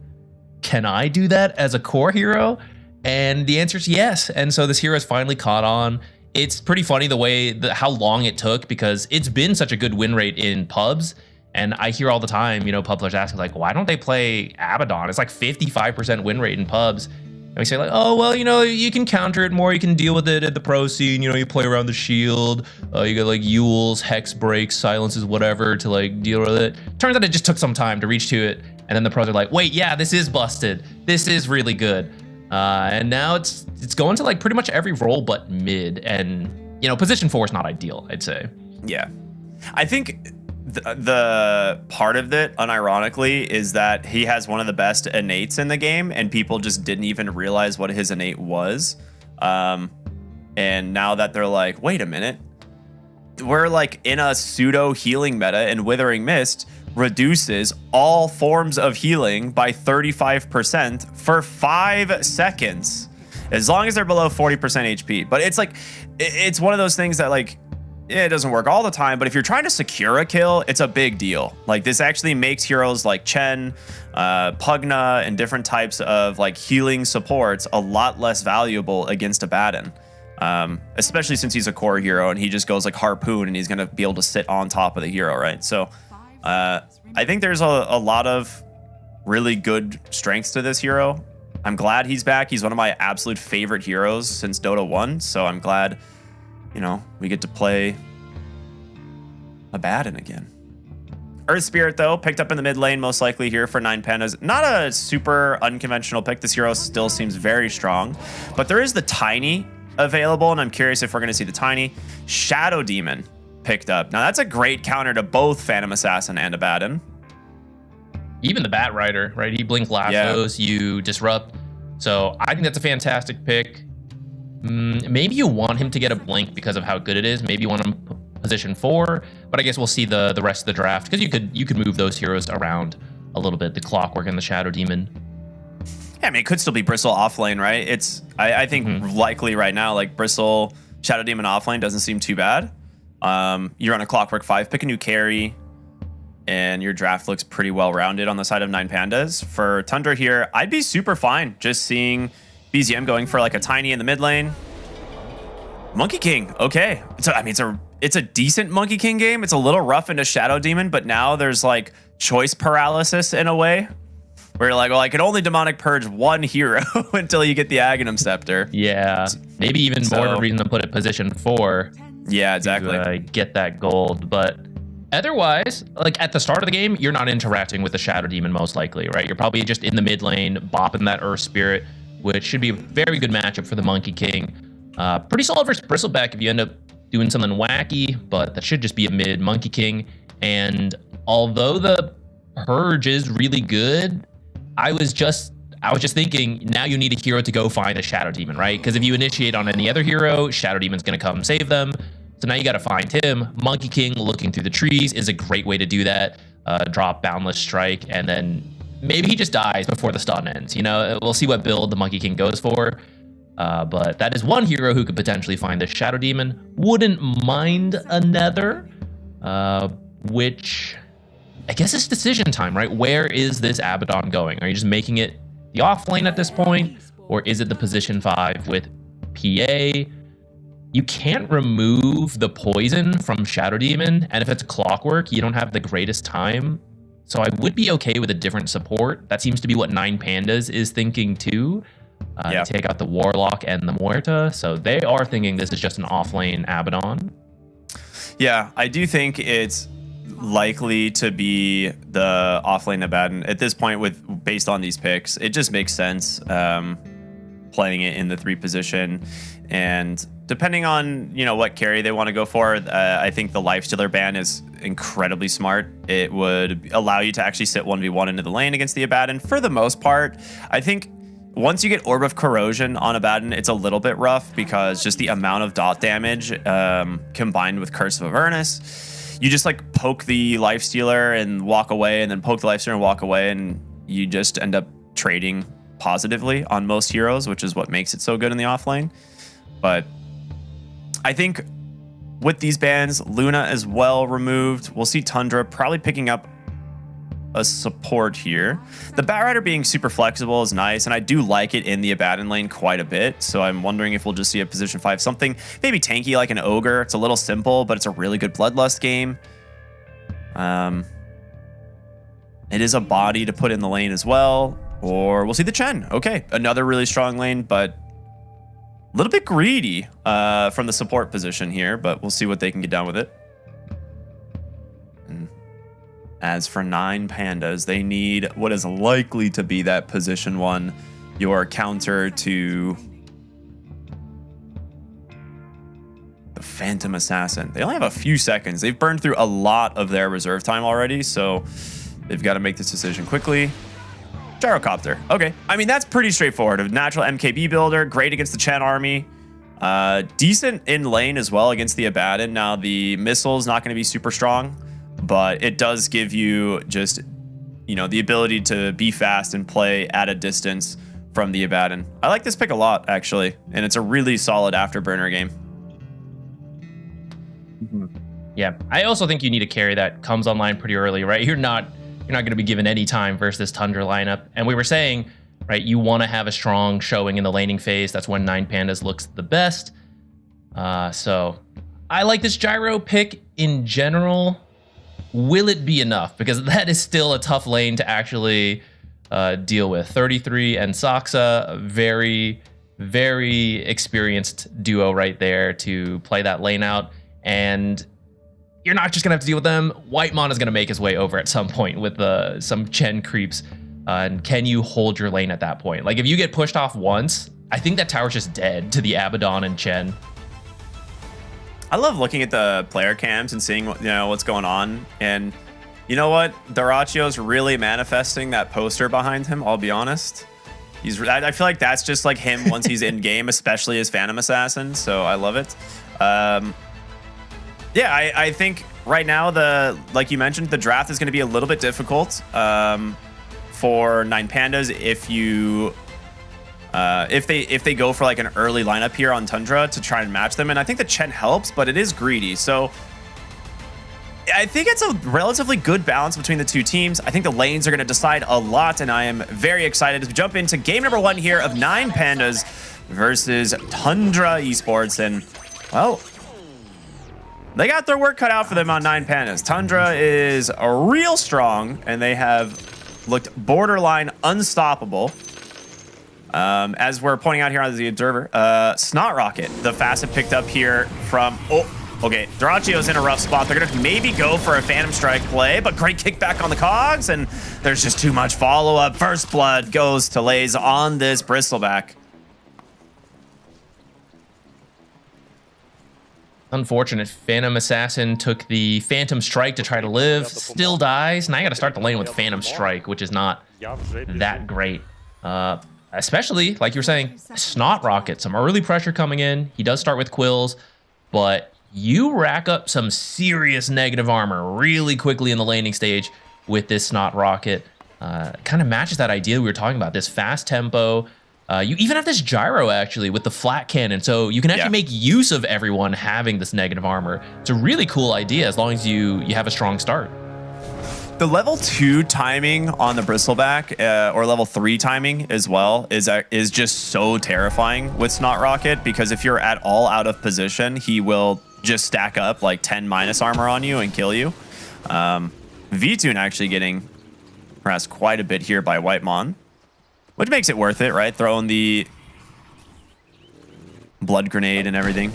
can I do that as a core hero? And the answer is yes. And so this hero is finally caught on. It's pretty funny the way how long it took, because it's been such a good win rate in pubs. And I hear all the time, you know, pub players asking like, why don't they play Abaddon? It's like 55% win rate in pubs. And we say like, oh, well, you know, you can counter it more. You can deal with it at the pro scene. You know, you play around the shield. You got like Yules, Hex Breaks, Silences, whatever to like deal with it. Turns out it just took some time to reach to it. And then the pros are like, wait, yeah, this is busted. This is really good. And now it's going to like pretty much every role but mid. And, you know, position 4 is not ideal, I'd say. Yeah. I think the part of it, unironically, is that he has one of the best innates in the game, and people just didn't even realize what his innate was. And now that they're like, wait a minute, we're like in a pseudo healing meta, and Withering Mist reduces all forms of healing by 35% for 5 seconds, as long as they're below 40% HP. But it's like, it's one of those things that like, it doesn't work all the time, but if you're trying to secure a kill, it's a big deal. Like this actually makes heroes like Chen, Pugna, and different types of like healing supports a lot less valuable against Abaddon. Especially since he's a core hero and he just goes like Harpoon and he's gonna be able to sit on top of the hero, right? So I think there's a lot of really good strengths to this hero. I'm glad he's back. He's one of my absolute favorite heroes since Dota 1, so I'm glad, you know, we get to play Abaddon again. Earth Spirit, though, picked up in the mid lane, most likely here for 9 Pandas. Not a super unconventional pick. This hero still seems very strong, but there is the Tiny available, and I'm curious if we're going to see the Tiny. Shadow Demon picked up. Now, that's a great counter to both Phantom Assassin and Abaddon. Even the Bat Rider, right? He blink Lassos, you disrupt. So I think that's a fantastic pick. Maybe you want him to get a blink because of how good it is. Maybe you want him position 4, but I guess we'll see the rest of the draft, because you could move those heroes around a little bit. The Clockwork and the Shadow Demon. Yeah, I mean, it could still be Bristle offlane, right? I think likely right now, like Bristle, Shadow Demon offlane doesn't seem too bad. You're on a Clockwork 5, pick a new carry, and your draft looks pretty well rounded on the side of 9 Pandas. For Tundra here, I'd be super fine just seeing BZM going for like a Tiny in the mid lane. Monkey King, okay. It's a decent Monkey King game. It's a little rough into Shadow Demon, but now there's like choice paralysis in a way, where you're like, well, I can only Demonic Purge one hero until you get the Aghanim Scepter. Yeah, maybe even more of a reason to put it position 4. Yeah, exactly. To, get that gold, but otherwise, like at the start of the game, you're not interacting with the Shadow Demon most likely, right? You're probably just in the mid lane, bopping that Earth Spirit, which should be a very good matchup for the Monkey King. Pretty solid versus Bristleback if you end up doing something wacky, but that should just be a mid Monkey King. And although the Purge is really good, I was just thinking, now you need a hero to go find a Shadow Demon, right? Because if you initiate on any other hero, Shadow Demon's gonna come save them. So now you gotta find him. Monkey King looking through the trees is a great way to do that. Drop Boundless Strike, and then maybe he just dies before the stun ends. You know, we'll see what build the Monkey King goes for. But that is one hero who could potentially find the Shadow Demon. Wouldn't mind another, which I guess it's decision time, right? Where is this Abaddon going? Are you just making it the off lane at this point? Or is it the position 5 with PA? You can't remove the poison from Shadow Demon, and if it's Clockwork, you don't have the greatest time. So I would be okay with a different support. That seems to be what 9 Pandas is thinking too. Take out the Warlock and the Muerta. So they are thinking this is just an offlane Abaddon. Yeah, I do think it's likely to be the offlane Abaddon at this point. Based on these picks, it just makes sense playing it in the 3 position, and depending on what carry they want to go for, I think the Lifestealer ban is incredibly smart. It would allow you to actually sit 1v1 into the lane against the Abaddon for the most part. I think once you get Orb of Corrosion on Abaddon, it's a little bit rough because just the amount of dot damage combined with Curse of Avernus, you just like poke the Lifestealer and walk away, and then poke the Lifestealer and walk away, and you just end up trading positively on most heroes, which is what makes it so good in the offlane. But I think with these bans. Luna as well removed. We'll see Tundra probably picking up a support here. The Batrider being super flexible is nice, and I do like it in the Abaddon lane quite a bit. So I'm wondering if we'll just see a position 5 something maybe tanky like an Ogre. It's a little simple, but it's a really good Bloodlust game. It is a body to put in the lane as well, or we'll see the Chen. Okay, another really strong lane, but a little bit greedy from the support position here, but we'll see what they can get down with it. And as for 9 Pandas, they need what is likely to be that position 1, your counter to the Phantom Assassin. They only have a few seconds. They've burned through a lot of their reserve time already, so they've got to make this decision quickly. Gyrocopter. Okay. I mean, that's pretty straightforward. A natural MKB builder. Great against the Chen army. Decent in lane as well against the Abaddon. Now, the missile's not going to be super strong, but it does give you just, you know, the ability to be fast and play at a distance from the Abaddon. I like this pick a lot, actually, and it's a really solid afterburner game. Yeah, I also think you need a carry that comes online pretty early, right? You're not going to be given any time versus this Tundra lineup. And we were saying, right, you want to have a strong showing in the laning phase. That's when 9 Pandas looks the best. So I like this Gyro pick in general. Will it be enough? Because that is still a tough lane to actually deal with. 33 and Saksa, very, very experienced duo right there to play that lane out. And you're not just going to have to deal with them. Whitemon is going to make his way over at some point with some Chen creeps. And can you hold your lane at that point? Like, if you get pushed off once, I think that tower's just dead to the Abaddon and Chen. I love looking at the player cams and seeing what's going on. And you know what? Duracio's really manifesting that poster behind him, I'll be honest. I feel like that's just like him once he's in game, especially as Phantom Assassin. So I love it. Yeah, I think right now, like you mentioned, the draft is going to be a little bit difficult for 9 Pandas if they go for like an early lineup here on Tundra to try and match them. And I think the Chen helps, but it is greedy. So I think it's a relatively good balance between the two teams. I think the lanes are going to decide a lot, and I am very excited as we jump into game number 1 here of 9 Pandas versus Tundra Esports. And, well, they got their work cut out for them on 9 Pandas. Tundra is real strong, and they have looked borderline unstoppable. As we're pointing out here on the Observer, Snot Rocket, the facet picked up here from... Oh, okay. Duracio's in a rough spot. They're going to maybe go for a Phantom Strike play, but great kickback on the cogs, and there's just too much follow-up. First blood goes to Lays on this Bristleback. Unfortunate. Phantom Assassin took the Phantom Strike to try to live. Still dies. Now I got to start the lane with Phantom Strike, which is not that great. Especially, like you were saying, Snot Rocket. Some early pressure coming in. He does start with Quills, but you rack up some serious negative armor really quickly in the laning stage with this Snot Rocket. Kind of matches that idea we were talking about, this fast tempo. You even have this gyro, actually, with the flat cannon, so you can actually make use of everyone having this negative armor. It's a really cool idea as long as you have a strong start. The level 2 timing on the Bristleback, or level 3 timing as well, is just so terrifying with Snot Rocket, because if you're at all out of position, he will just stack up like 10 minus armor on you and kill you. V-Tune actually getting harassed quite a bit here by Whitemon, which makes it worth it, right? Throwing the blood grenade and everything.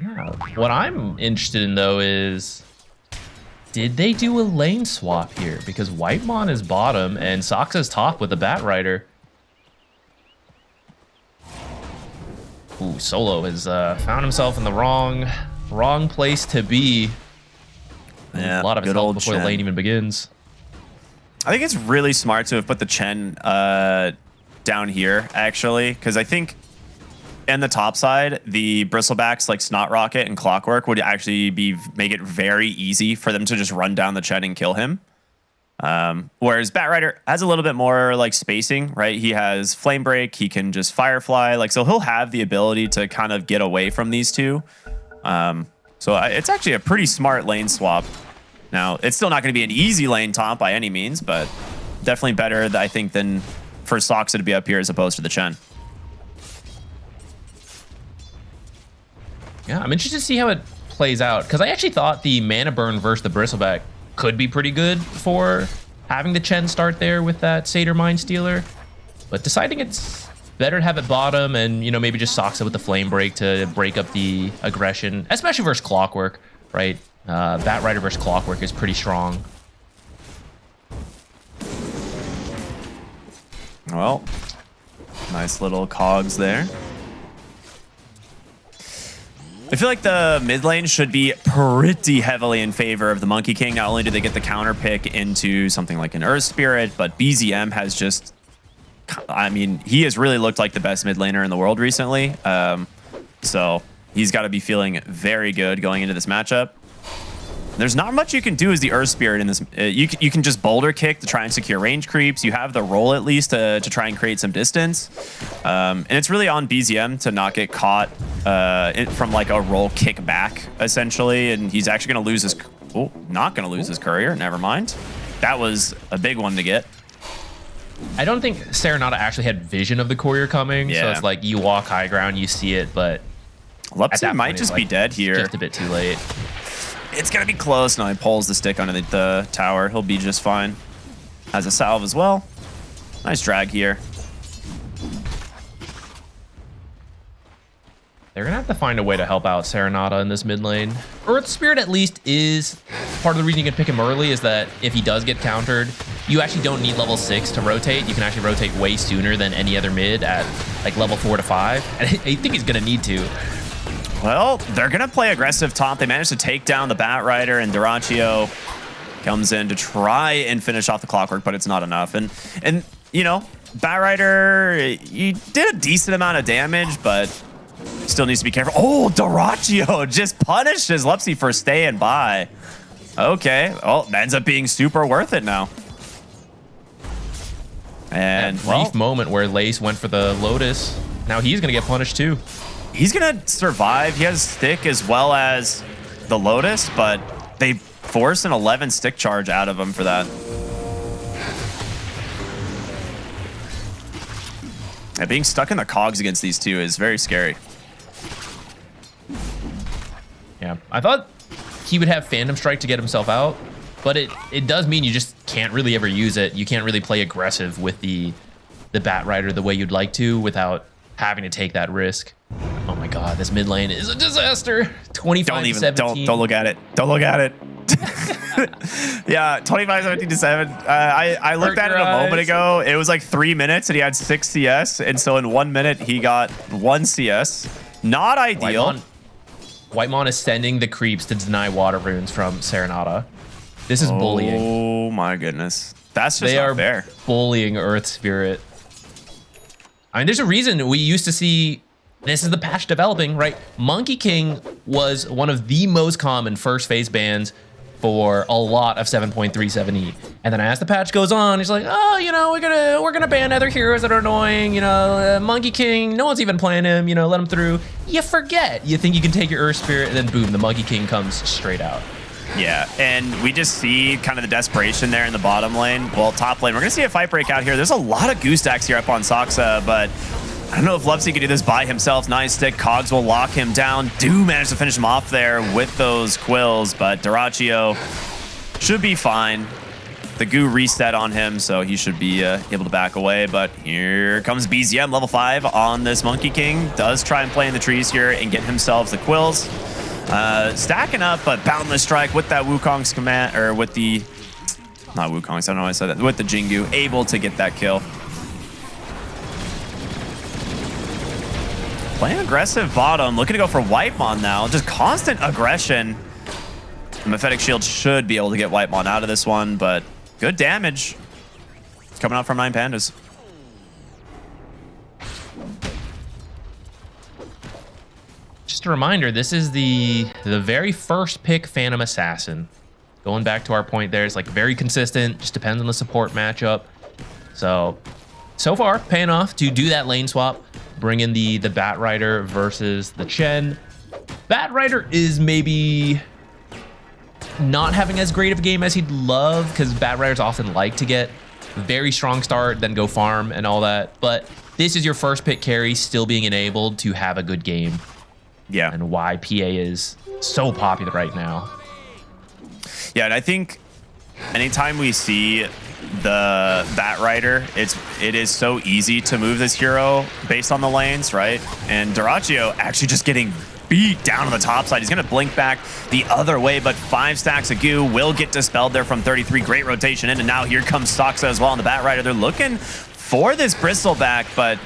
Yeah. What I'm interested in, though, is did they do a lane swap here? Because Whitemon is bottom and Saksa's top with the Batrider. Ooh, Solo has found himself in the wrong place to be. Yeah, a lot of his health before the lane even begins. I think it's really smart to have put the Chen down here, actually, because I think in the top side, the Bristlebacks like Snot Rocket and Clockwork would actually make it very easy for them to just run down the Chen and kill him. Whereas Batrider has a little bit more like spacing, right? He has Flame Break, he can just Firefly, like, so he'll have the ability to kind of get away from these two. So it's actually a pretty smart lane swap. Now, it's still not going to be an easy lane top by any means, but definitely better, I think, than for Soxa to be up here as opposed to the Chen. Yeah, I'm interested to see how it plays out, because I actually thought the mana burn versus the Bristleback could be pretty good for having the Chen start there with that Satyr Mind Stealer, but deciding it's better to have it bottom and, you know, maybe just Soxa with the Flame Break to break up the aggression, especially versus Clockwork, right? Bat Rider versus Clockwork is pretty strong. Well, nice little cogs there. I feel like the mid lane should be pretty heavily in favor of the Monkey King. Not only do they get the counter pick into something like an Earth Spirit, but BZM has just, I mean, he has really looked like the best mid laner in the world recently. So he's got to be feeling very good going into this matchup. There's not much you can do as the Earth Spirit in this. You can just boulder kick to try and secure range creeps. You have the roll at least to try and create some distance. And it's really on BZM to not get caught from like a roll kick back, essentially. And he's actually going to lose his... Oh, not going to lose his courier. Never mind. That was a big one to get. I don't think Serenata actually had vision of the courier coming. Yeah. So it's like you walk high ground, you see it, but... Lupsi might just be dead here. Just a bit too late. It's going to be close. No, he pulls the stick under the tower. He'll be just fine. Has a salve as well. Nice drag here. They're going to have to find a way to help out Serenata in this mid lane. Earth Spirit at least is part of the reason you can pick him early, is that if he does get countered, you actually don't need level 6 to rotate. You can actually rotate way sooner than any other mid at like level 4 to 5. And I think he's going to need to. Well, they're going to play aggressive top. They managed to take down the Bat Rider, and Duraccio comes in to try and finish off the Clockwork, but it's not enough. And you know, Bat Rider, he did a decent amount of damage, but still needs to be careful. Oh, Duraccio just punishes Lupsi for staying by. Okay, well, that ends up being super worth it now. And that brief moment where Lace went for the Lotus, now he's going to get punished too. He's going to survive. He has stick as well as the Lotus, but they force an 11 stick charge out of him for that. And being stuck in the cogs against these two is very scary. Yeah, I thought he would have Phantom Strike to get himself out, but it does mean you just can't really ever use it. You can't really play aggressive with the Bat Rider the way you'd like to without having to take that risk. Oh my god, this mid lane is a disaster. 25-17. Don't look at it. Don't look at it. Yeah, 25-17 to 7. I looked at it a moment ago. It was like 3 minutes and he had 6 CS. And so in 1 minute, he got 1 CS. Not ideal. Whitemon is sending the creeps to deny water runes from Serenata. This is bullying. Oh my goodness. That's just not fair. They are bullying Earth Spirit. I mean, there's a reason we used to see, this is the patch developing, right? Monkey King was one of the most common first phase bans for a lot of 7.37E. And then as the patch goes on, he's like, oh, you know, we're gonna ban other heroes that are annoying, you know, Monkey King, no one's even playing him, you know, let him through. You forget. You think you can take your Earth Spirit, and then boom, the Monkey King comes straight out. Yeah, and we just see kind of the desperation there in the bottom lane. Well, top lane, we're going to see a fight break out here. There's a lot of goose stacks here up on Soxa, but I don't know if Lupsi can do this by himself. Nice stick. Cogs will lock him down. Do manage to finish him off there with those quills, but Duraccio should be fine. The goo reset on him, so he should be able to back away. But here comes BZM, level 5 on this Monkey King. Does try and play in the trees here and get himself the quills. Stacking up, but Boundless Strike with that Wukong's command, or with the, not Wukong's, I don't know why I said that, with the Jingu, able to get that kill. Playing aggressive bottom, looking to go for Whitemon now, just constant aggression. The Mephetic Shield should be able to get Whitemon out of this one, but good damage. It's coming out from 9 Pandas. Just a reminder, this is the very first pick Phantom Assassin. Going back to our point there, it's like very consistent, just depends on the support matchup. So far, paying off to do that lane swap, bring in the Bat Rider versus the Chen. Bat Rider is maybe not having as great of a game as he'd love, because Bat Riders often like to get a very strong start, then go farm and all that. But this is your first pick carry still being enabled to have a good game. Yeah. And why PA is so popular right now. Yeah, and I think anytime we see the Bat Rider, it is so easy to move this hero based on the lanes, right? And Dyrachyo actually just getting beat down on the top side. He's going to blink back the other way, but 5 stacks of goo will get dispelled there from 33. Great rotation in, and now here comes Soxa as well on the Bat Rider. They're looking for this Bristle back, but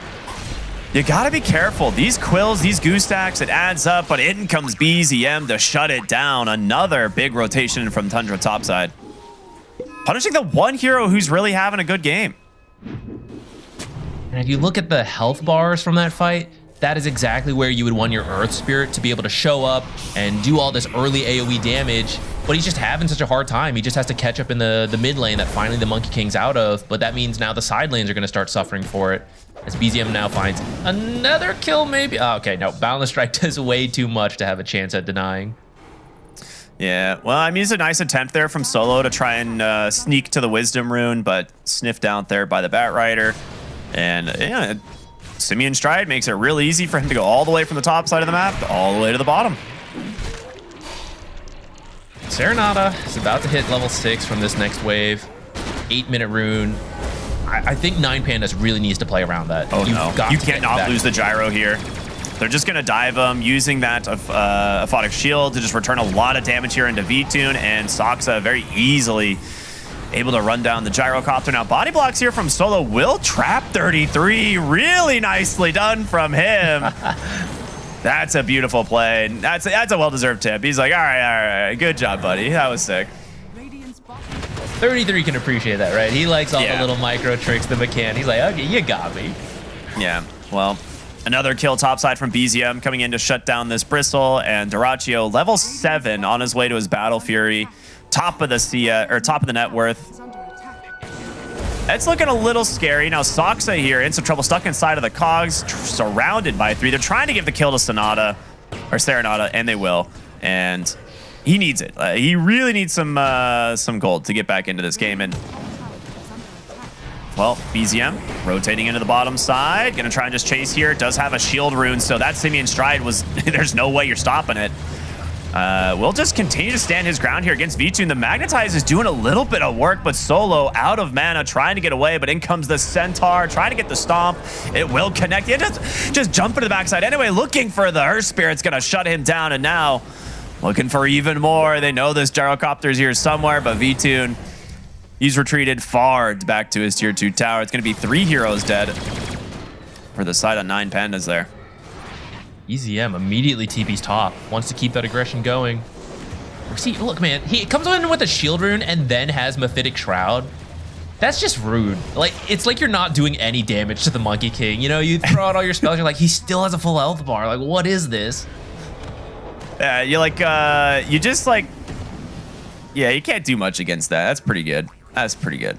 you got to be careful. These quills, these goo stacks, it adds up, but in comes BZM to shut it down. Another big rotation from Tundra topside. Punishing the one hero who's really having a good game. And if you look at the health bars from that fight, that is exactly where you would want your Earth Spirit to be able to show up and do all this early AoE damage, but he's just having such a hard time. He just has to catch up in the mid lane that finally the Monkey King's out of, but that means now the side lanes are going to start suffering for it, as BZM now finds another kill maybe. Oh, okay, no, Boundless Strike does way too much to have a chance at denying. Yeah, well, I mean, it's a nice attempt there from Solo to try and sneak to the Wisdom Rune, but sniffed out there by the Bat Rider. And yeah, Simeon Stride makes it real easy for him to go all the way from the top side of the map all the way to the bottom. Serenata is about to hit level 6 from this next wave. 8-minute rune. I think 9 Pandas really needs to play around that. Oh, no. You cannot lose the gyro here. They're just going to dive him, using that Aphotic Shield to just return a lot of damage here into V-Tune, and Soxa very easily able to run down the Gyrocopter. Now, body blocks here from Solo will trap 33. Really nicely done from him. That's a beautiful play. That's a well-deserved tip. He's like, all right, good job, buddy. That was sick. 33 can appreciate that, right? He likes all the little micro tricks, the mechanic. He's like, okay, you got me. Yeah, well, another kill topside from BZM coming in to shut down this Bristle, and Dyrachyo level 7 on his way to his Battle Fury. Top of the net worth. It's looking a little scary. Now Soxa here in some trouble, stuck inside of the cogs, surrounded by 3. They're trying to give the kill to Serenata, and they will. And he needs it. He really needs some gold to get back into this game. And well, BZM rotating into the bottom side, gonna try and just chase here. Does have a shield rune, so that Simeon Stride was there's no way you're stopping it. We'll just continue to stand his ground here against V-Tune. The Magnetize is doing a little bit of work, but Solo out of mana, trying to get away, but in comes the Centaur, trying to get the Stomp. It will connect. It just jump into the backside. Anyway, looking for the Earth Spirit's gonna shut him down, and now looking for even more. They know this Gyrocopter's here somewhere, but V-Tune, he's retreated far back to his tier 2 tower. It's gonna be 3 heroes dead for the side on 9 Pandas there. BZM immediately TP's top, wants to keep that aggression going. See, look, man, he comes in with a shield rune and then has Mephitic Shroud. That's just rude. Like, it's like you're not doing any damage to the Monkey King. You know, you throw out all your spells, you're like, he still has a full health bar. Like, what is this? Yeah, you're like, you just like, yeah, you can't do much against that. That's pretty good. That's pretty good.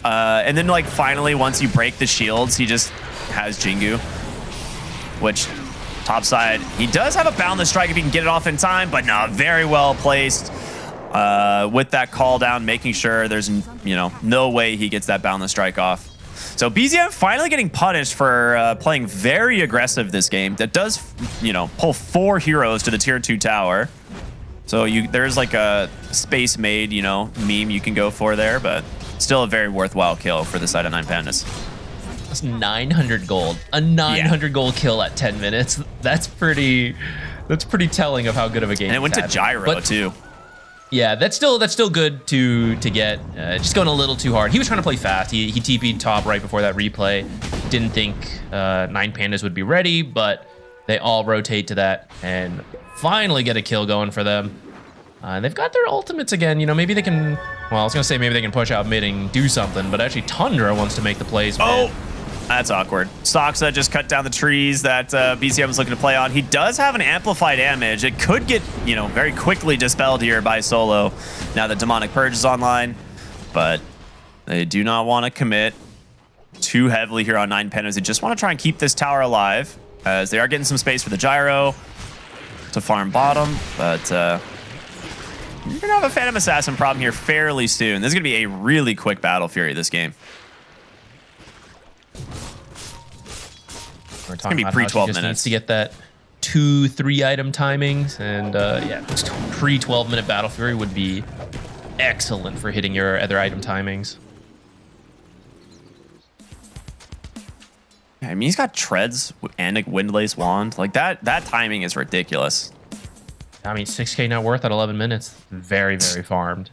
And then like finally, once you break the shields, he just has Jingu, which topside, he does have a Boundless Strike if he can get it off in time, but no, very well placed with that call down, making sure there's, you know, no way he gets that Boundless Strike off. So BZM finally getting punished for playing very aggressive this game. That does, you know, pull 4 heroes to the tier 2 tower. So there's like a Space Maid, you know, meme you can go for there, but still a very worthwhile kill for the side of 9 Pandas. That's 900 gold. A 900 gold kill at 10 minutes. That's pretty telling of how good of a game. And it went to Gyro too. Yeah, that's still good to get. Just going a little too hard. He was trying to play fast. He TP'd top right before that replay. Didn't think 9 Pandas would be ready, but they all rotate to that and finally get a kill going for them. They've got their ultimates again. You know, maybe they can. Well, I was gonna say maybe they can push out mid and do something, but actually Tundra wants to make the plays. Oh, that's awkward. Soxa just cut down the trees that BZM was looking to play on. He does have an amplified damage. It could get, you know, very quickly dispelled here by Solo now that Demonic Purge is online, but they do not want to commit too heavily here on 9 Pandas. They just want to try and keep this tower alive, as they are getting some space for the gyro. to farm bottom, but you're gonna have a Phantom Assassin problem here fairly soon. This is gonna be a really quick Battle Fury this game. We're It's gonna talking be about pre how she 12 just minutes needs to get that 2-3 item timings, and yeah, pre 12-minute Battle Fury would be excellent for hitting your other item timings. I mean, he's got treads and a Windlace Wand. Like that timing is ridiculous. I mean, 6K net worth at 11 minutes. Very, very farmed.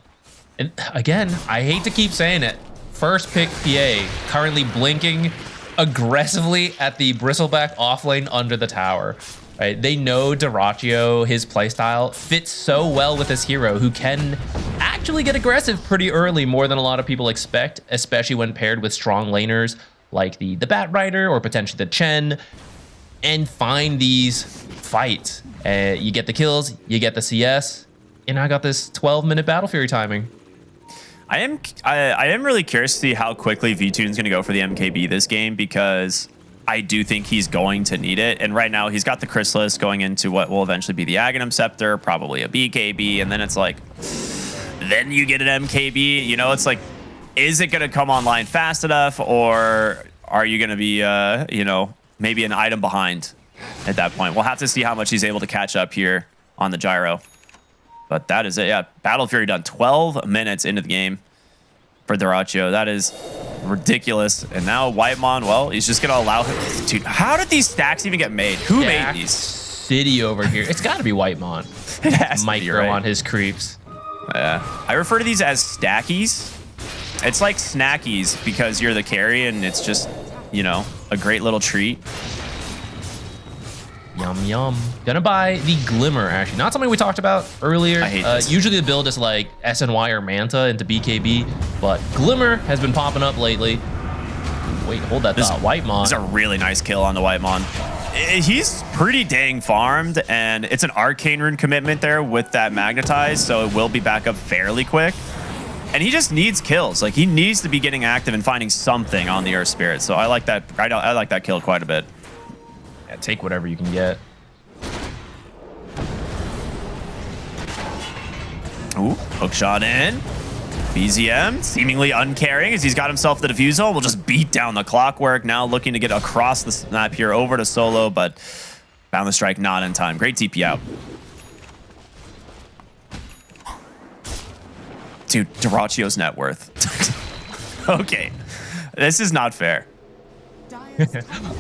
And again, I hate to keep saying it. First pick PA, currently blinking aggressively at the Bristleback off lane under the tower. Right? They know Dyrachyo, his playstyle, fits so well with this hero who can actually get aggressive pretty early, more than a lot of people expect, especially when paired with strong laners like the Bat Rider or potentially the Chen, and find these fights. You get the kills, you get the CS, and I got this 12-minute Battle Fury timing. I am really curious to see how quickly VTune's going to go for the MKB this game, because I do think he's going to need it. And right now he's got the Chrysalis going into what will eventually be the Aghanim Scepter, probably a BKB, and then it's like, then you get an MKB. You know, it's like, is it going to come online fast enough, or are you going to be, you know, maybe an item behind at that point? We'll have to see how much he's able to catch up here on the gyro. But that is it. Yeah, Battle Fury done 12 minutes into the game for Dyrachyo. That is ridiculous. And now Whitemon, well, he's just going to allow him. Dude, how did these stacks even get made? Who made these? City over here. It's got to be Whitemon. It has Micro to be, right? on his creeps. Yeah. I refer to these as stackies. It's like snackies because you're the carry and it's just, you know, a great little treat. Yum, yum. Gonna buy the Glimmer, actually. Not something we talked about earlier. I hate this. Usually the build is like SNY or Manta into BKB, but Glimmer has been popping up lately. Wait, hold that thought. Whitemon. This is a really nice kill on the Whitemon. He's pretty dang farmed, and it's an Arcane Rune commitment there with that Magnetize, so it will be back up fairly quick. And he just needs kills. Like, he needs to be getting active and finding something on the Earth Spirit. So I like that. I like that kill quite a bit. Yeah, take whatever you can get. Ooh, hook shot in. BZM seemingly uncaring as he's got himself the defusal. Will just beat down the Clockwork. Now looking to get across the snap here over to Solo, but found the strike not in time. Great TP out. Dude, Dyrachyo's net worth. Okay, this is not fair.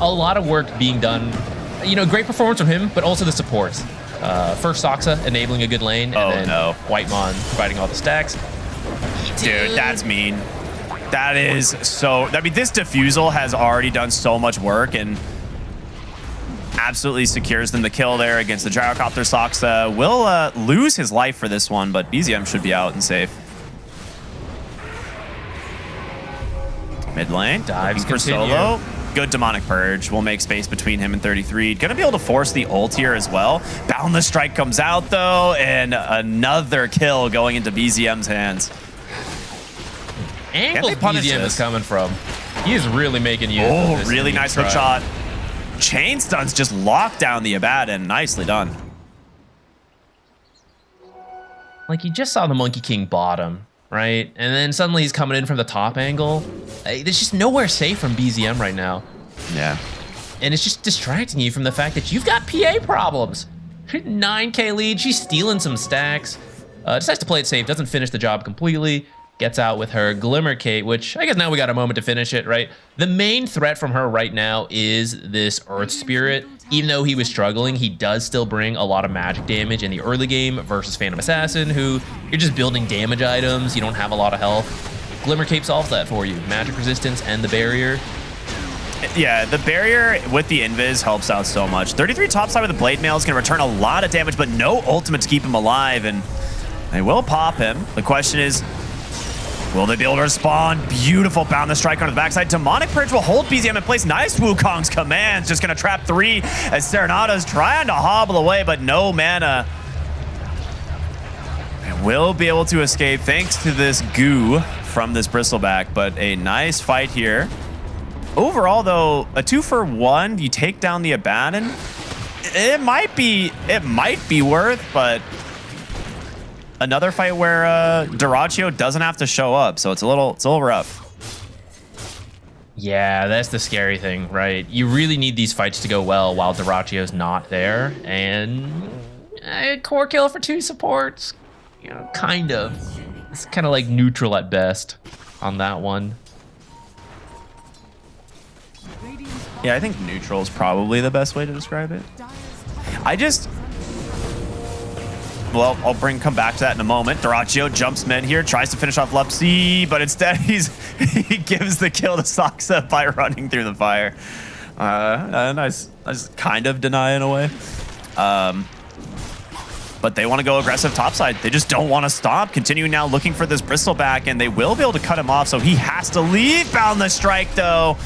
A lot of work being done. You know, great performance from him, but also the supports. First Soxa enabling a good lane, and then Whitemon providing all the stacks. Dude, that's mean. That is so... I mean, this defusal has already done so much work and absolutely secures them the kill there against the Gyrocopter. Soxa will lose his life for this one, but BZM should be out and safe. Mid lane, dives for Solo. Good Demonic Purge will make space between him and 33. Gonna be able to force the ult here as well. Boundless Strike comes out though, and another kill going into BZM's hands. Angles BZM is coming from. He is really making use of this. Really nice hook shot. Chain stuns just locked down the Abaddon. Nicely done. Like, you just saw the Monkey King bottom, right? And then suddenly he's coming in from the top angle. There's just nowhere safe from BZM right now. Yeah. And it's just distracting you from the fact that you've got PA problems. 9K lead, she's stealing some stacks. Decides to play it safe, doesn't finish the job completely. Gets out with her Glimmer Kate, which I guess now we got a moment to finish it, right? The main threat from her right now is this Earth Spirit. Even though he was struggling, he does still bring a lot of magic damage in the early game versus Phantom Assassin, who you're just building damage items, you don't have a lot of health. Glimmer Cape solves that for you. Magic resistance and the barrier. Yeah, the barrier with the invis helps out so much. 33 topside with the blade mail is going to return a lot of damage, but no ultimate to keep him alive, and they will pop him. The question is, will they be able to respond? Beautiful Boundless Strike on the backside. Demonic Purge will hold BZM in place. Nice Wukong's commands. Just going to trap 3 as Serenada's trying to hobble away, but no mana. And will be able to escape thanks to this goo from this Bristleback, but a nice fight here. Overall, though, a 2-for-1. You take down the Abaddon. it might be worth, but another fight where Dyrachyo doesn't have to show up, so it's a little rough. Yeah, that's the scary thing, right? You really need these fights to go well while Dyrachyo's not there, and core kill for 2 supports, you know, kind of. It's kind of like neutral at best on that one. Yeah, I think neutral is probably the best way to describe it. Well, I'll come back to that in a moment. Dyrachyo jumps mid here, tries to finish off Lupsi, but instead he gives the kill to Saksa by running through the fire. Nice kind of deny in a way. But they want to go aggressive topside. They just don't want to stop. Continuing now looking for this bristleback, and they will be able to cut him off, so he has to leave. Boundless Strike, though.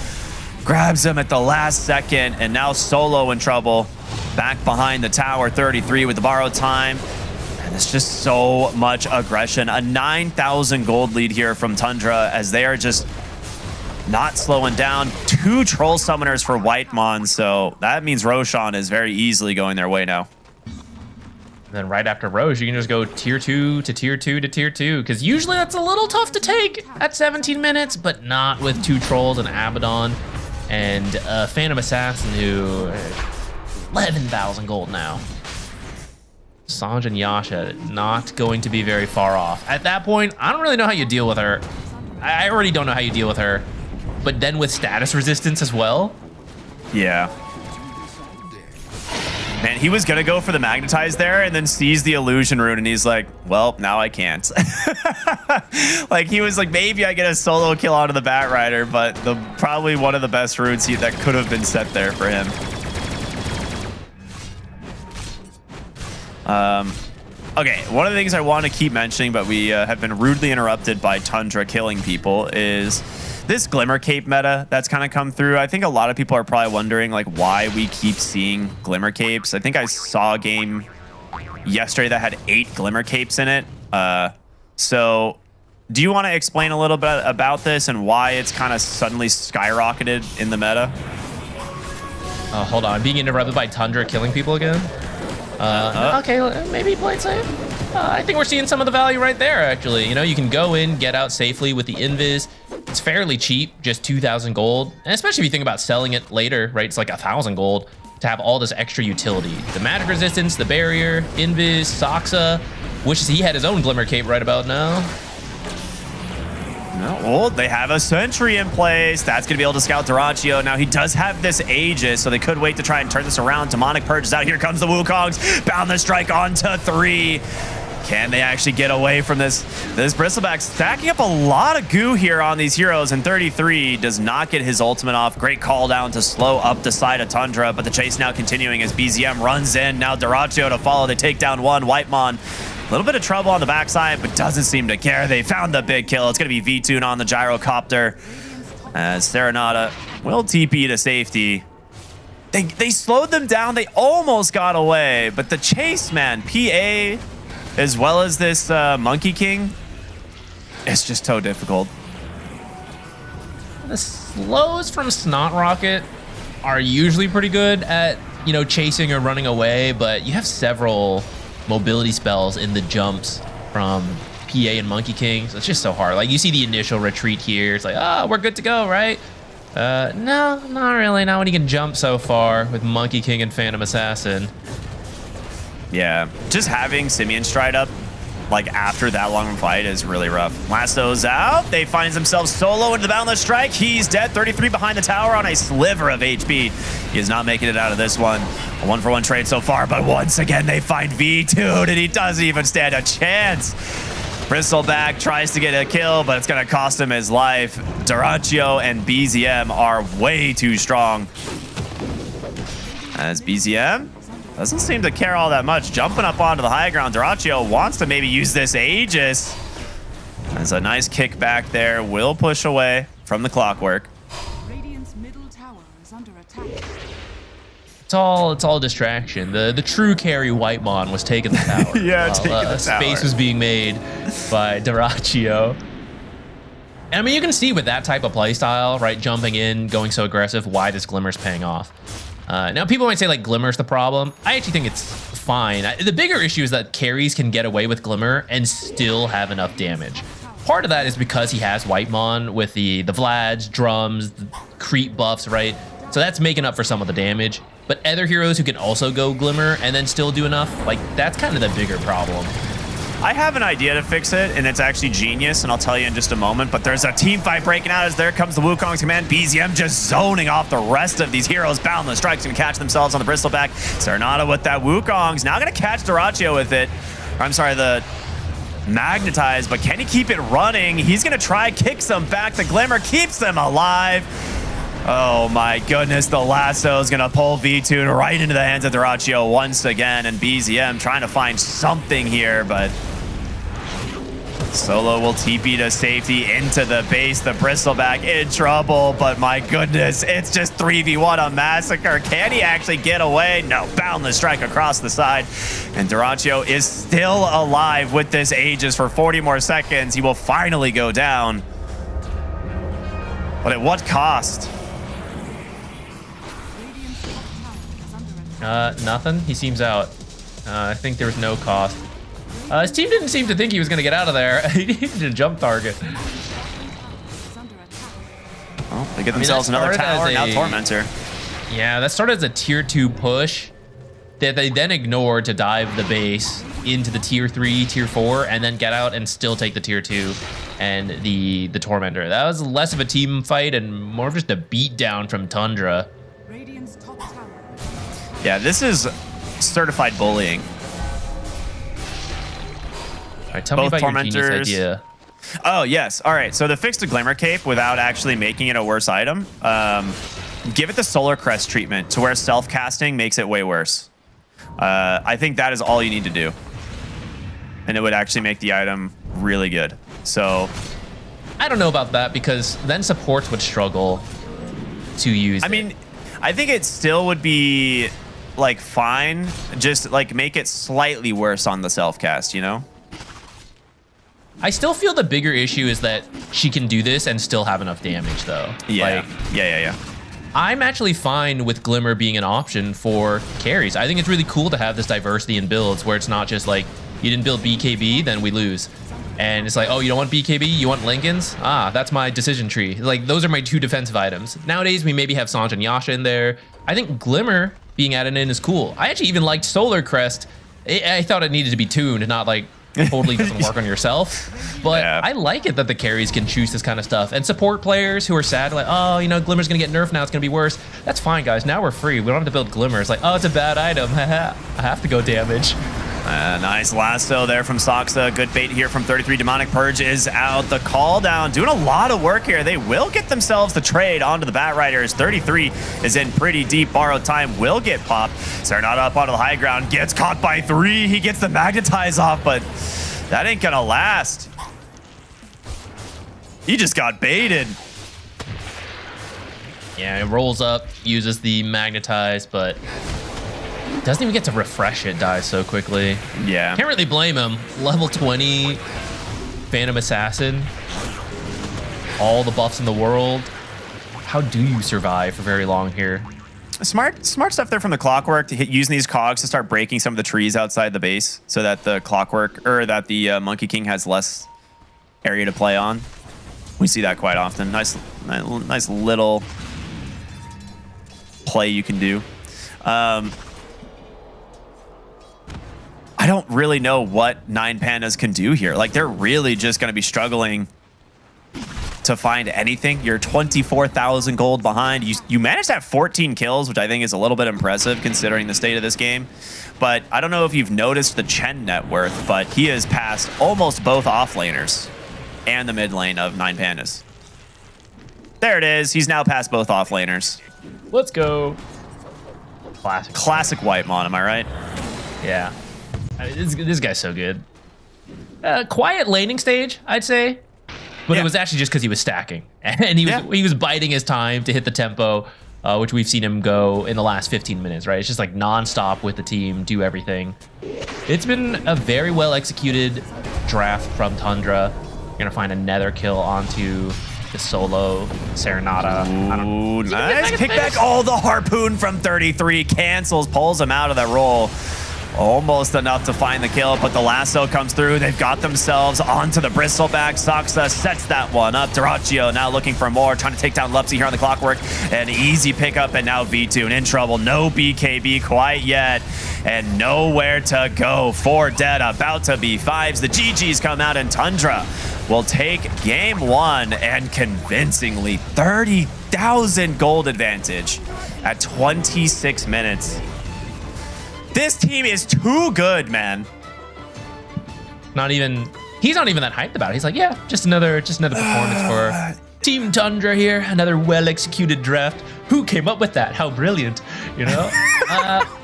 Grabs him at the last second, and now Solo in trouble. Back behind the tower, 33 with the borrowed time. And it's just so much aggression. A 9,000 gold lead here from Tundra as they are just not slowing down. 2 troll summoners for Whitemon, so that means Roshan is very easily going their way now. And then right after Roche, you can just go tier 2 to tier 2 to tier 2, because usually that's a little tough to take at 17 minutes, but not with 2 trolls and Abaddon and Phantom Assassin, who 11,000 gold now. Sanj and Yasha not going to be very far off. At that point, I don't really know how you deal with her. I already don't know how you deal with her. But then with status resistance as well? Yeah. Man, he was going to go for the Magnetize there and then sees the Illusion Rune, and he's like, well, now I can't. Like, he was like, maybe I get a solo kill onto the Batrider, but probably one of the best runes that could have been set there for him. Okay, one of the things I want to keep mentioning, but we have been rudely interrupted by Tundra killing people, is this Glimmer Cape meta that's kind of come through. I think a lot of people are probably wondering like why we keep seeing Glimmer Capes. I think I saw a game yesterday that had 8 Glimmer Capes in it. So do you want to explain a little bit about this and why it's kind of suddenly skyrocketed in the meta? Hold on, being interrupted by Tundra killing people again? Okay, maybe play it safe. I think we're seeing some of the value right there, actually. You know, you can go in, get out safely with the invis. It's fairly cheap, just 2,000 gold. And especially if you think about selling it later, right? It's like 1,000 gold to have all this extra utility. The magic resistance, the barrier, invis, Saksa. Wishes he had his own Glimmer Cape right about now. No, well, they have a sentry in place. That's going to be able to scout Dyrachyo. Now, he does have this Aegis, so they could wait to try and turn this around. Demonic Purge is out. Here comes the Wukongs. Boundless Strike onto 3. Can they actually get away from this? This Bristleback stacking up a lot of goo here on these heroes, and 33 does not get his ultimate off. Great call down to slow up the side of Tundra, but the chase now continuing as BZM runs in. Now Dyrachyo to follow. They take down 1. Whitemon, a little bit of trouble on the backside, but doesn't seem to care. They found the big kill. It's going to be V-Tune on the Gyrocopter as Serenata will TP to safety. They slowed them down. They almost got away, but the chase, man, PA, as well as this Monkey King, it's just so difficult. The slows from Snot Rocket are usually pretty good at, you know, chasing or running away, but you have several mobility spells in the jumps from PA and Monkey King, so it's just so hard. Like, you see the initial retreat here. It's like, oh, we're good to go, right? No, not really. Not when you can jump so far with Monkey King and Phantom Assassin. Yeah, just having Simeon Stride up like after that long fight is really rough. Lasso's out. They find themselves solo into the Boundless Strike. He's dead. 33 behind the tower on a sliver of HP. He is not making it out of this one. A 1-for-1 trade so far, but once again they find V2, and he doesn't even stand a chance. Bristleback tries to get a kill, but it's going to cost him his life. Dyrachyo and BZM are way too strong. As BZM doesn't seem to care all that much. Jumping up onto the high ground. Dyrachyo wants to maybe use this Aegis. There's a nice kick back there. Will push away from the Clockwork. Radiant's middle tower is under attack. It's all distraction. The true carry Whitemon was taking the tower. Yeah, taking the tower. Space was being made by Dyrachyo. And I mean, you can see with that type of playstyle, right, jumping in, going so aggressive, why this Glimmer's paying off. Now, people might say like Glimmer's the problem. I actually think it's fine. The bigger issue is that carries can get away with Glimmer and still have enough damage. Part of that is because he has Whitemon with the Vlads, drums, the creep buffs, right? So that's making up for some of the damage. But other heroes who can also go Glimmer and then still do enough, like that's kind of the bigger problem. I have an idea to fix it, and it's actually genius, and I'll tell you in just a moment, but there's a team fight breaking out as there comes the Wukong's command. BZM just zoning off the rest of these heroes. Boundless Strike's gonna catch themselves on the Bristleback. Serenata with that Wukong's now gonna catch Dyrachyo with it. Or, I'm sorry, the Magnetize, but can he keep it running? He's gonna try, kicks them back. The Glimmer keeps them alive. Oh my goodness, the lasso is gonna pull V-Tune right into the hands of Dyrachyo once again, and BZM trying to find something here, but Solo will TP to safety into the base. The Bristleback in trouble, but my goodness, it's just 3v1 a massacre. Can he actually get away? No, Boundless Strike across the side. And Dyrachyo is still alive with this Aegis for 40 more seconds. He will finally go down. But at what cost? Nothing. He seems out. I think there was no cost. His team didn't seem to think he was going to get out of there. He needed a jump target. Well, they get themselves another tower, now Tormentor. Yeah, that started as a tier 2 push that they then ignored to dive the base into the tier 3, tier 4, and then get out and still take the tier 2 and the Tormentor. That was less of a team fight and more of just a beatdown from Tundra. Yeah, this is certified bullying. All right, tell me about your genius idea. Oh, yes. All right, so the fix to Glimmer Cape without actually making it a worse item, give it the Solar Crest treatment to where self-casting makes it way worse. I think that is all you need to do. And it would actually make the item really good. So I don't know about that because then supports would struggle to use it. I mean, I think it still would be like fine, just like make it slightly worse on the self-cast, you know? I still feel the bigger issue is that she can do this and still have enough damage, though. Yeah, like, yeah. I'm actually fine with Glimmer being an option for carries. I think it's really cool to have this diversity in builds where it's not just like, you didn't build BKB, then we lose. And it's like, oh, you don't want BKB, you want Lincolns? Ah, that's my decision tree. Like, those are my 2 defensive items. Nowadays, we maybe have Sange and Yasha in there. I think Glimmer being added in is cool. I actually even liked Solar Crest. I thought it needed to be tuned, not like totally doesn't work on yourself. But yeah. I like it that the carries can choose this kind of stuff. And support players who are sad, like, oh, you know, Glimmer's gonna get nerfed now, it's gonna be worse. That's fine, guys. Now we're free. We don't have to build Glimmer. It's like, oh, it's a bad item. I have to go damage. Nice lasso there from Soxa. Good bait here from 33. Demonic Purge is out. The call down doing a lot of work here. They will get themselves the trade onto the Bat Riders. 33 is in pretty deep. Borrowed time will get popped. Serenata up onto the high ground. Gets caught by 3. He gets the Magnetize off, but that ain't gonna last. He just got baited. Yeah, it rolls up, uses the Magnetize, but doesn't even get to refresh it, dies so quickly. Yeah. Can't really blame him. Level 20 Phantom Assassin. All the buffs in the world. How do you survive for very long here? Smart stuff there from the Clockwork to using these cogs to start breaking some of the trees outside the base so that the Clockwork, or that the Monkey King has less area to play on. We see that quite often. Nice little play you can do. I don't really know what 9 Pandas can do here. Like, they're really just going to be struggling to find anything. You're 24,000 gold behind. You managed to have 14 kills, which I think is a little bit impressive considering the state of this game. But I don't know if you've noticed the Chen net worth, but he has passed almost both offlaners and the mid lane of 9 Pandas. There it is. He's now passed both offlaners. Let's go. Classic Whitemon, am I right? Yeah. I mean, this guy's so good. Quiet laning stage, I'd say. But it was actually just because he was stacking. And he was biding his time to hit the tempo, which we've seen him go in the last 15 minutes, right? It's just like nonstop with the team, do everything. It's been a very well executed draft from Tundra. You're going to find a nether kill onto the solo Serenata. Ooh, nice kickback. Oh, the harpoon from 33 cancels, pulls him out of that roll. Almost enough to find the kill, but the lasso comes through. They've got themselves onto the bristleback. Soxa sets that one up. Dyrachyo now looking for more, trying to take down Lupsy here on the clockwork. An easy pickup, and now V2 in trouble. No BKB quite yet, and nowhere to go for Dead. About to be fives. The GGs come out, and Tundra will take game one, and convincingly 30,000 gold advantage at 26 minutes. This team is too good, man. He's not even that hyped about it. He's like, yeah, just another performance for Team Tundra here. Another well-executed draft. Who came up with that? How brilliant, you know?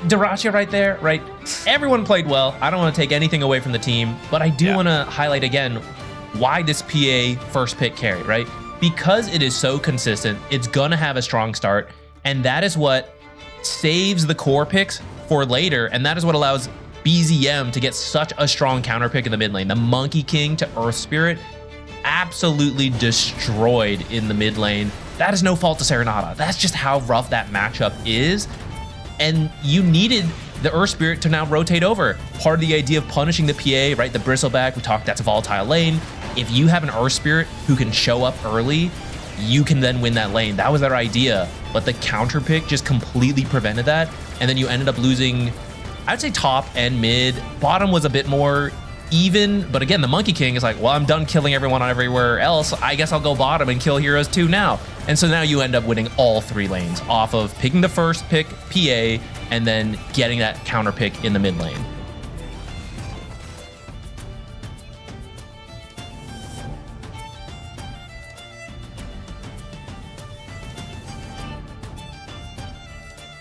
Dyrachyo right there, right? Everyone played well. I don't want to take anything away from the team, but I do want to highlight again why this PA first pick carry, right? Because it is so consistent, it's gonna have a strong start, and that is what saves the core picks for later, and that is what allows BZM to get such a strong counter pick in the mid lane. The Monkey King to Earth Spirit absolutely destroyed in the mid lane. That is no fault to Serenata. That's just how rough that matchup is, and you needed the Earth Spirit to now rotate over. Part of the idea of punishing the PA, right? The Bristleback, we talked, that's a volatile lane. If you have an Earth Spirit who can show up early, you can then win that lane. That was their idea, but the counter pick just completely prevented that. And then you ended up losing, I'd say top and mid. Bottom was a bit more even, but again, the Monkey King is like, well, I'm done killing everyone everywhere else. I guess I'll go bottom and kill heroes too now. And so now you end up winning all three lanes off of picking the first pick, PA, and then getting that counter pick in the mid lane.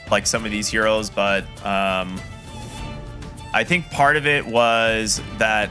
Like some of these heroes, but I think part of it was that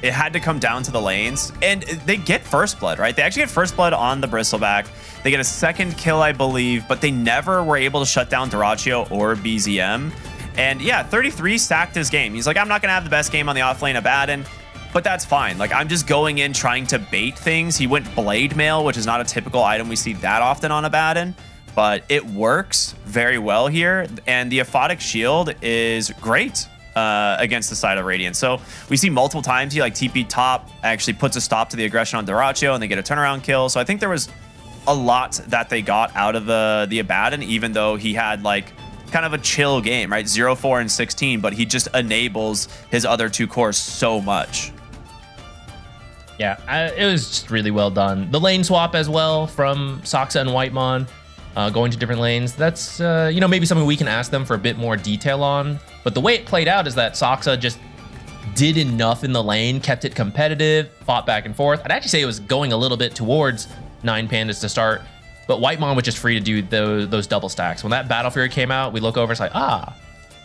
it had to come down to the lanes, and they get first blood, right? They actually get first blood on the Bristleback. They get a second kill, I believe, but they never were able to shut down Dyrachyo or BZM. And yeah, 33 sacked his game. He's like, I'm not gonna have the best game on the offlane of Abaddon, but that's fine. Like, I'm just going in trying to bait things. He went Blade Mail, which is not a typical item we see that often on Abaddon, but it works very well here. And the Aphotic Shield is great against the side of Radiant. So we see multiple times he like TP top, actually puts a stop to the aggression on Dyrachyo, and they get a turnaround kill. So I think there was a lot that they got out of the Abaddon, even though he had like kind of a chill game, right? 0-4 and 16, but he just enables his other two cores so much. Yeah, it was just really well done. The lane swap as well from Soxa and Whitemon, going to different lanes. That's, you know, maybe something we can ask them for a bit more detail on. But the way it played out is that Soxa just did enough in the lane, kept it competitive, fought back and forth. I'd actually say it was going a little bit towards 9 Pandas to start, but Whitemon was just free to do those double stacks. When that Battle Fury came out, we look over, it's like,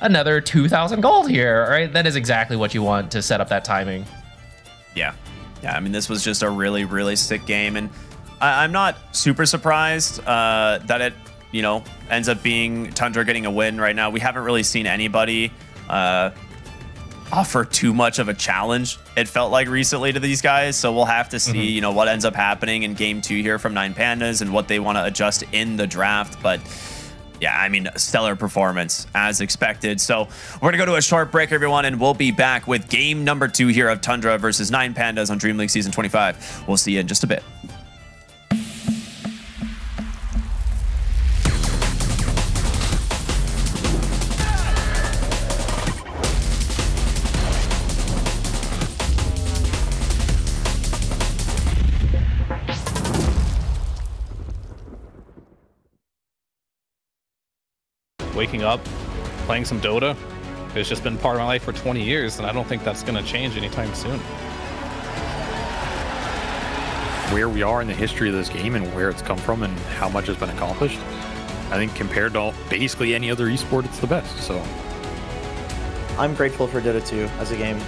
another 2,000 gold here, right? That is exactly what you want to set up that timing. Yeah. Yeah, I mean, this was just a really, really sick game, and I'm not super surprised that it, you know, ends up being Tundra getting a win right now. We haven't really seen anybody offer too much of a challenge, it felt like, recently to these guys. So we'll have to see, you know, what ends up happening in game 2 here from 9 Pandas and what they want to adjust in the draft. But yeah, I mean, stellar performance as expected. So we're gonna go to a short break, everyone, and we'll be back with game number 2 here of Tundra versus 9 Pandas on DreamLeague Season 25. We'll see you in just a bit. Waking up, playing some Dota. It's just been part of my life for 20 years, and I don't think that's going to change anytime soon. Where we are in the history of this game and where it's come from and how much has been accomplished, I think compared to basically any other esport, it's the best. So I'm grateful for Dota 2 as a game,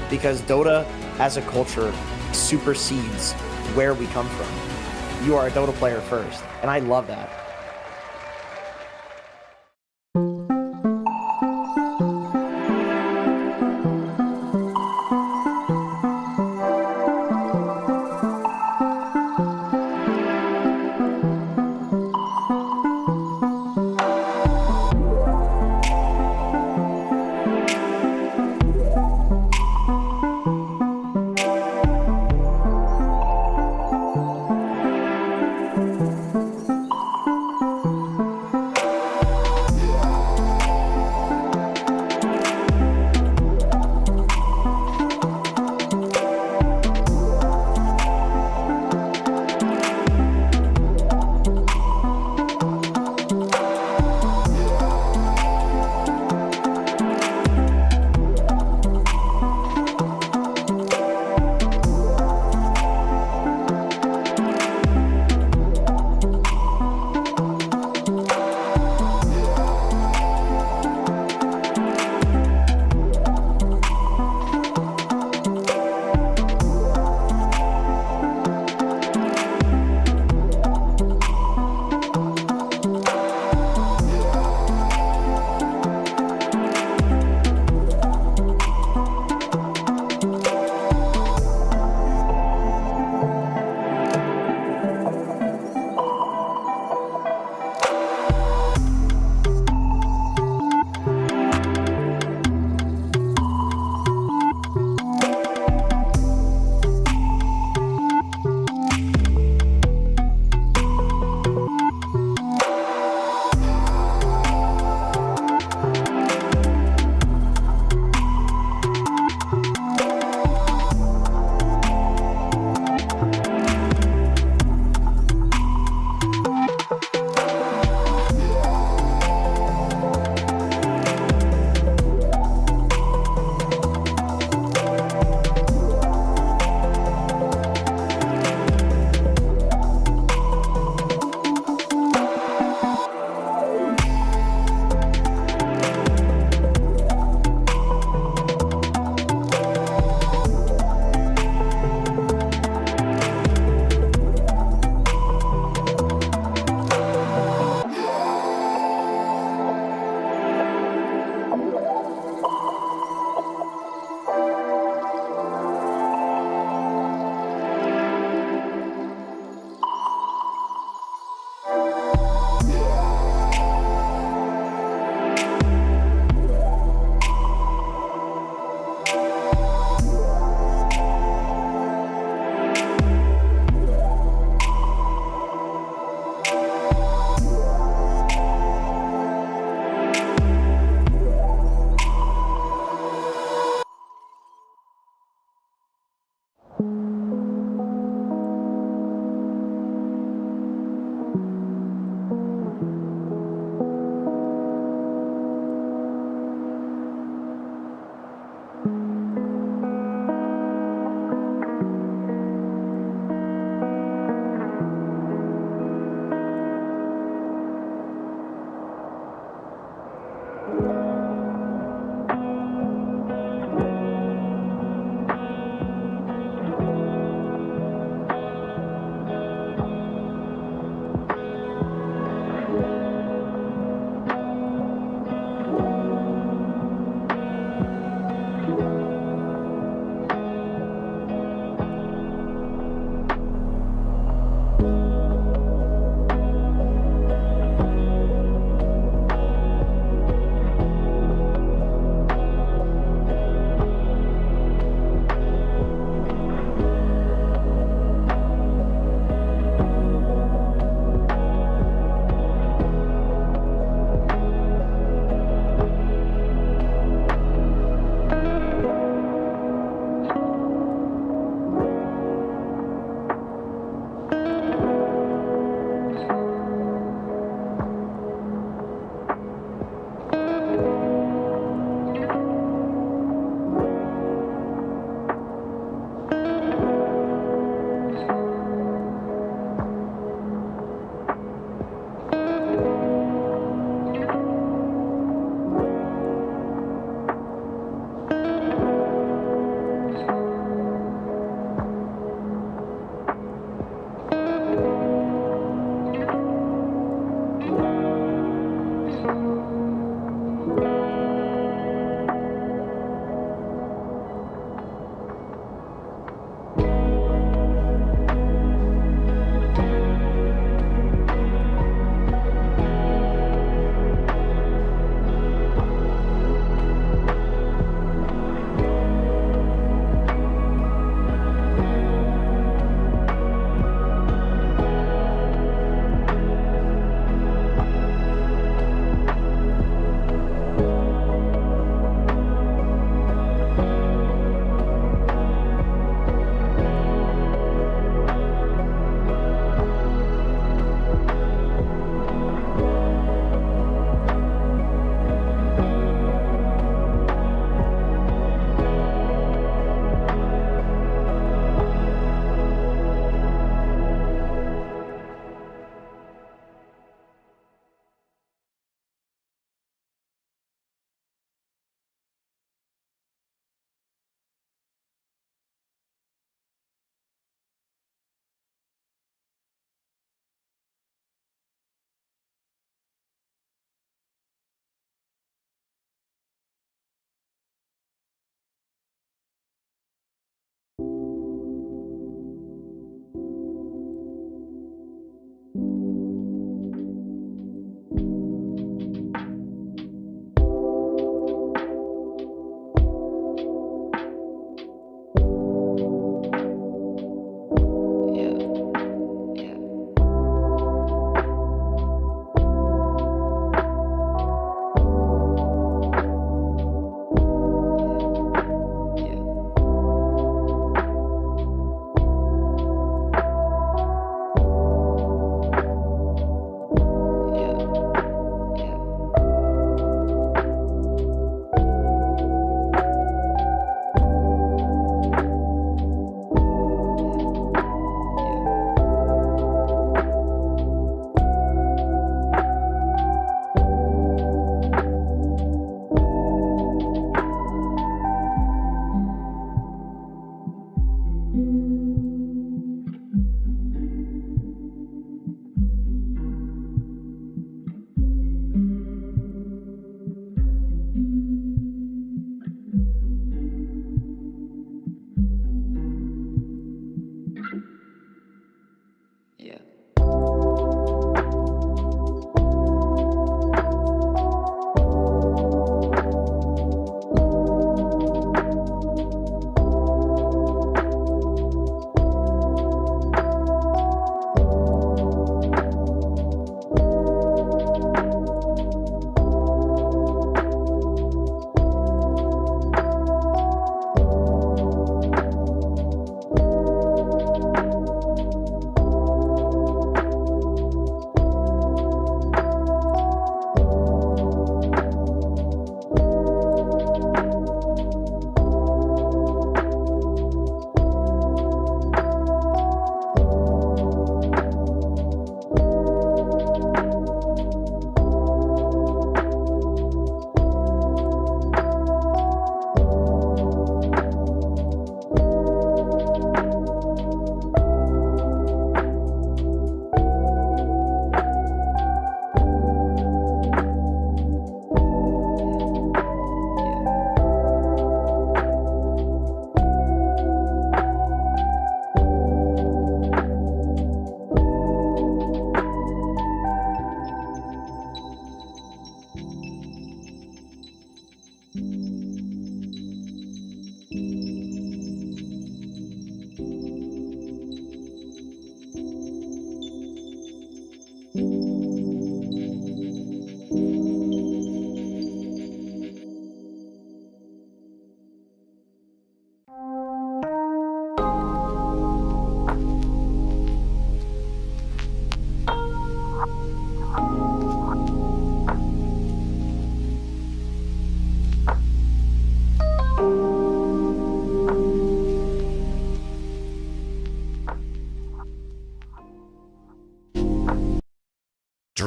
because Dota as a culture supersedes where we come from. You are a Dota player first, and I love that.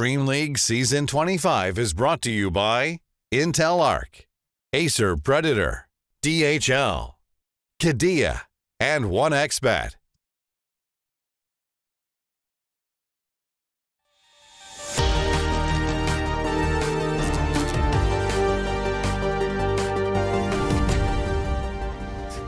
Dream League Season 25 is brought to you by Intel Arc, Acer Predator, DHL, Kadia, and 1xBet.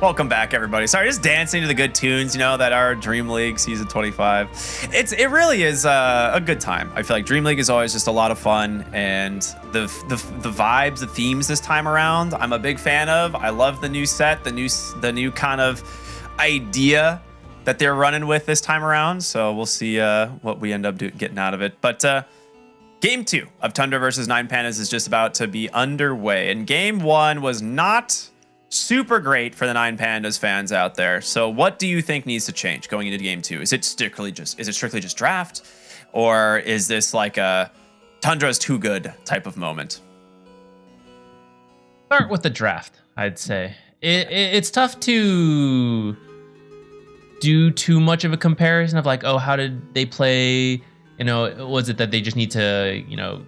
Welcome back, everybody. Sorry, just dancing to the good tunes, that are Dream League Season 25. It really is a good time. I feel like Dream League is always just a lot of fun, and the vibes, the themes this time around, I'm a big fan of. I love the new set, the new kind of idea that they're running with this time around. So we'll see what we end up getting out of it. But Game 2 of Tundra versus 9Pandas is just about to be underway, and Game 1 was not super great for the 9Pandas fans out there. So what do you think needs to change going into Game 2? Is it strictly just draft, or is this like a Tundra's too good type of moment? Start with the draft, I'd say. It's tough to do too much of a comparison of like, oh, how did they play? Was it that they just need to,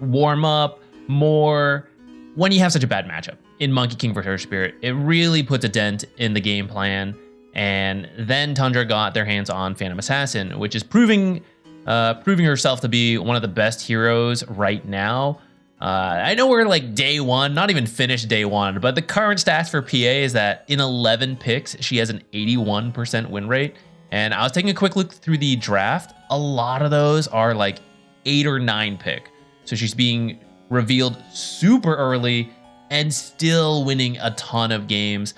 warm up more when you have such a bad matchup? In Monkey King versus Earth Spirit, it really puts a dent in the game plan. And then Tundra got their hands on Phantom Assassin, which is proving herself to be one of the best heroes right now. I know we're like day one, not even finished day one, but the current stats for PA is that in 11 picks, she has an 81% win rate. And I was taking a quick look through the draft. A lot of those are like 8 or 9 pick. So she's being revealed super early and still winning a ton of games.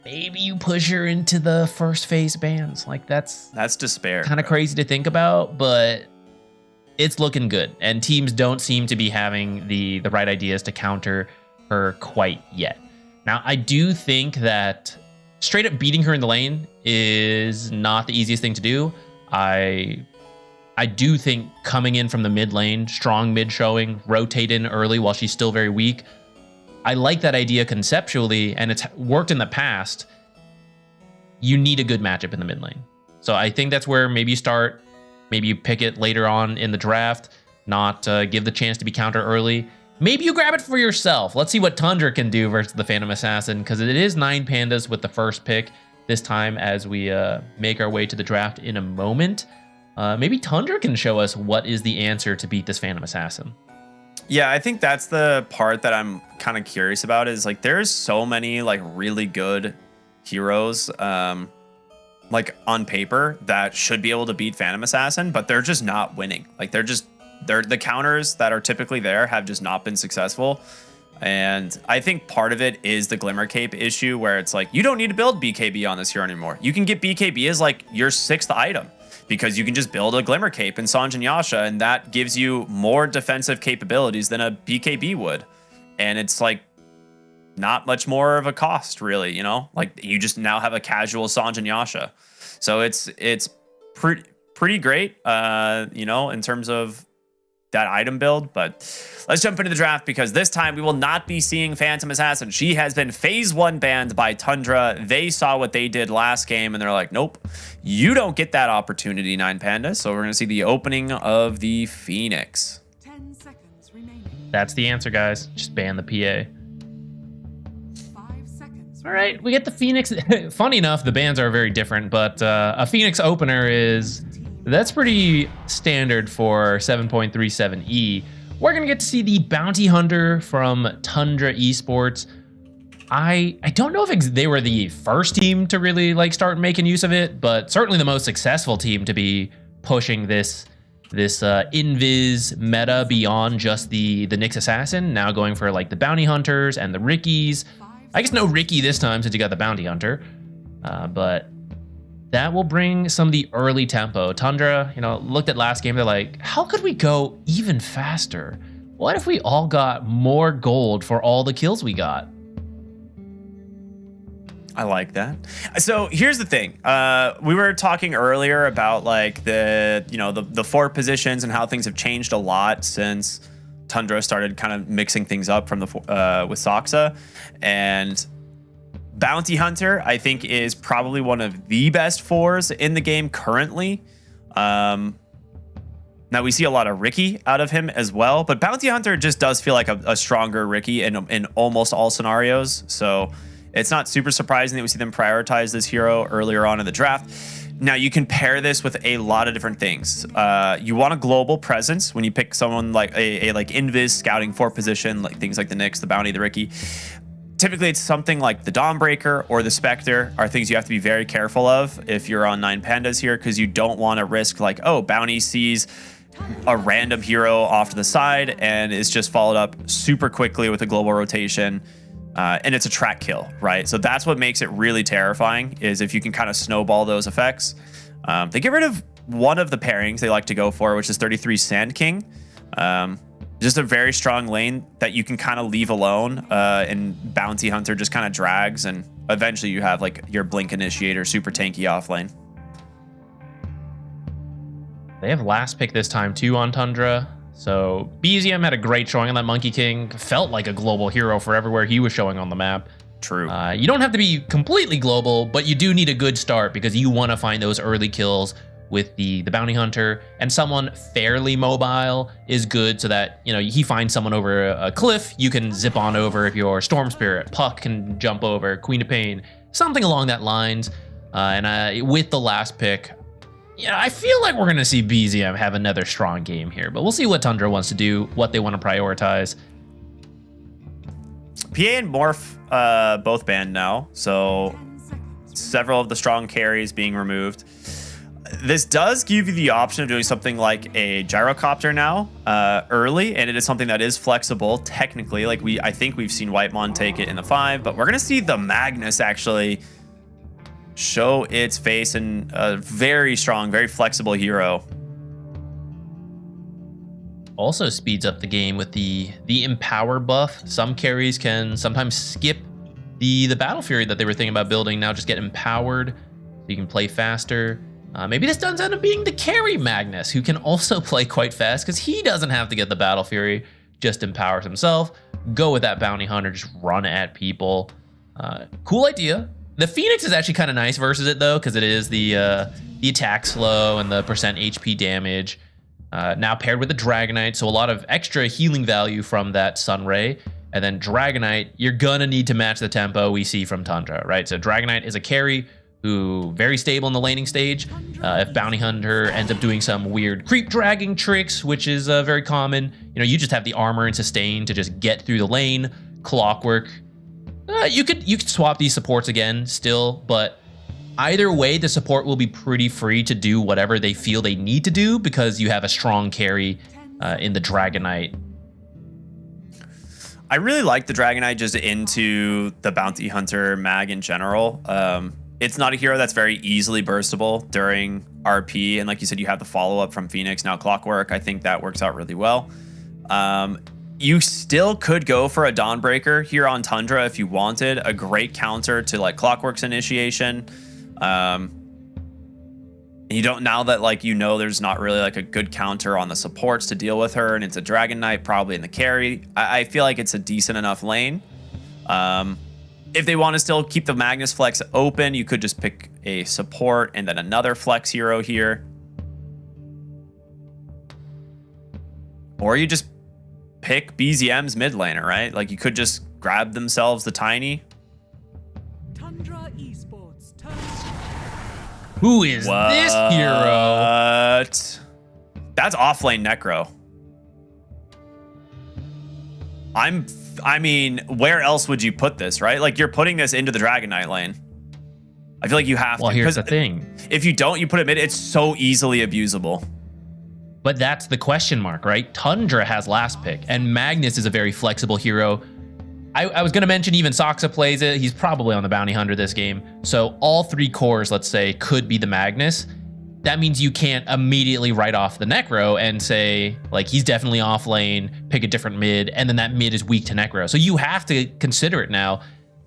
Maybe you push her into the first phase bans. Like that's despair. Kind of crazy to think about, but it's looking good. And teams don't seem to be having the right ideas to counter her quite yet. Now, I do think that straight up beating her in the lane is not the easiest thing to do. I do think coming in from the mid lane, strong mid showing, rotate in early while she's still very weak. I like that idea conceptually, and it's worked in the past. You need a good matchup in the mid lane. So I think that's where maybe you start. Maybe you pick it later on in the draft, not give the chance to be counter early. Maybe you grab it for yourself. Let's see what Tundra can do versus the Phantom Assassin, because it is 9Pandas with the first pick this time as we make our way to the draft in a moment. Maybe Tundra can show us what is the answer to beat this Phantom Assassin. Yeah, I think that's the part that I'm kind of curious about is like there's so many like really good heroes like on paper that should be able to beat Phantom Assassin, but they're just not winning. Like they're the counters that are typically there have just not been successful. And I think part of it is the Glimmer Cape issue where it's like you don't need to build BKB on this hero anymore. You can get BKB as like your 6th item, because you can just build a Glimmer Cape in Sange and Yasha, and that gives you more defensive capabilities than a BKB would. And it's like not much more of a cost, really, Like you just now have a casual Sange and Yasha. So it's pretty great, in terms of that item build. But let's jump into the draft, because this time we will not be seeing Phantom Assassin. She has been phase 1 banned by Tundra. They saw what they did last game and they're like, nope, you don't get that opportunity, 9Pandas. So we're going to see the opening of the Phoenix. 10 seconds remaining. That's the answer, guys. Just ban the PA. 5 seconds. All right, we get the Phoenix. Funny enough, the bans are very different, but a Phoenix opener that's pretty standard for 7.37E. We're gonna get to see the Bounty Hunter from Tundra Esports. I don't know if they were the first team to really like start making use of it, but certainly the most successful team to be pushing this invis meta beyond just the Nyx Assassin. Now going for like the Bounty Hunters and the Rickies. I guess no Ricky this time since you got the Bounty Hunter, but that will bring some of the early tempo. Tundra, looked at last game, they're like, how could we go even faster? What if we all got more gold for all the kills we got? I like that. So here's the thing. We were talking earlier about like the 4 positions and how things have changed a lot since Tundra started kind of mixing things up from with Soxa. And Bounty Hunter, I think, is probably one of the best 4s in the game currently. Now, we see a lot of Riki out of him as well, but Bounty Hunter just does feel like a stronger Riki in almost all scenarios. So it's not super surprising that we see them prioritize this hero earlier on in the draft. Now, you can pair this with a lot of different things. You want a global presence when you pick someone like a like Invis scouting for position, like things like the Nyx, the Bounty, the Riki. Typically, it's something like the Dawnbreaker or the Spectre are things you have to be very careful of if you're on 9 Pandas here, because you don't want to risk like, oh, Bounty sees a random hero off to the side and is just followed up super quickly with a global rotation. And it's a track kill, right? So that's what makes it really terrifying, is if you can kind of snowball those effects. They get rid of one of the pairings they like to go for, which is 33 Sand King. Just a very strong lane that you can kind of leave alone, and Bounty Hunter just kind of drags, and eventually you have like your Blink Initiator super tanky off lane. They have last pick this time too on Tundra. So BZM had a great showing on that Monkey King. Felt like a global hero for everywhere he was showing on the map. True. You don't have to be completely global, but you do need a good start because you want to find those early kills with the Bounty Hunter, and someone fairly mobile is good so that, you know, he finds someone over a cliff, you can zip on over if you're Storm Spirit, Puck can jump over, Queen of Pain, something along that lines. And with the last pick, yeah, I feel like we're going to see BZM have another strong game here, but we'll see what Tundra wants to do, what they want to prioritize. PA and Morph both banned now, so several of the strong carries being removed. This does give you the option of doing something like a gyrocopter now early, and it is something that is flexible technically. Like I think we've seen Whitemon take it in the 5, but we're going to see the Magnus actually show its face in a very strong, very flexible hero. Also speeds up the game with the Empower buff. Some carries can sometimes skip the Battle Fury that they were thinking about building, now just get empowered so you can play faster. Maybe this does end up being the carry Magnus, who can also play quite fast because he doesn't have to get the Battle Fury, just empowers himself. Go with that Bounty Hunter, just run at people. Cool idea. The Phoenix is actually kind of nice versus it though, because it is the attack slow and the % HP damage. Now paired with the Dragonite, so a lot of extra healing value from that Sunray. And then Dragonite, you're gonna need to match the tempo we see from Tundra, right? So Dragonite is a carry who very stable in the laning stage. If Bounty Hunter ends up doing some weird creep dragging tricks, which is very common, you know, you just have the armor and sustain to just get through the lane. Clockwork, you could swap these supports again still, but either way, the support will be pretty free to do whatever they feel they need to do because you have a strong carry in the Dragonite. I really like the Dragonite just into the Bounty Hunter mag in general. It's not a hero that's very easily burstable during RP, and like you said, you have the follow-up from Phoenix, now Clockwork. I think that works out really well. You still could go for a Dawnbreaker here on Tundra if you wanted, a great counter to like Clockwork's initiation. And you don't, now that like you know there's not really like a good counter on the supports to deal with her, and it's a Dragon Knight probably in the carry, I feel like it's a decent enough lane. If they want to still keep the Magnus flex open, you could just pick a support and then another flex hero here. Or you just pick BZM's mid laner, right? Like you could just grab themselves the Tiny. Tundra Esports. Who is this hero? That's offlane Necro. I mean, where else would you put this, right? Like you're putting this into the Dragon Knight lane. I feel like you have to. Well, here's the thing. If you don't, you put it mid, it's so easily abusable. But that's the question mark, right? Tundra has last pick, and Magnus is a very flexible hero. I was going to mention even Soxa plays it. He's probably on the Bounty Hunter this game. So all 3 cores, let's say, could be the Magnus. That means you can't immediately write off the Necro and say, like, he's definitely off lane, pick a different mid, and then that mid is weak to Necro. So you have to consider it now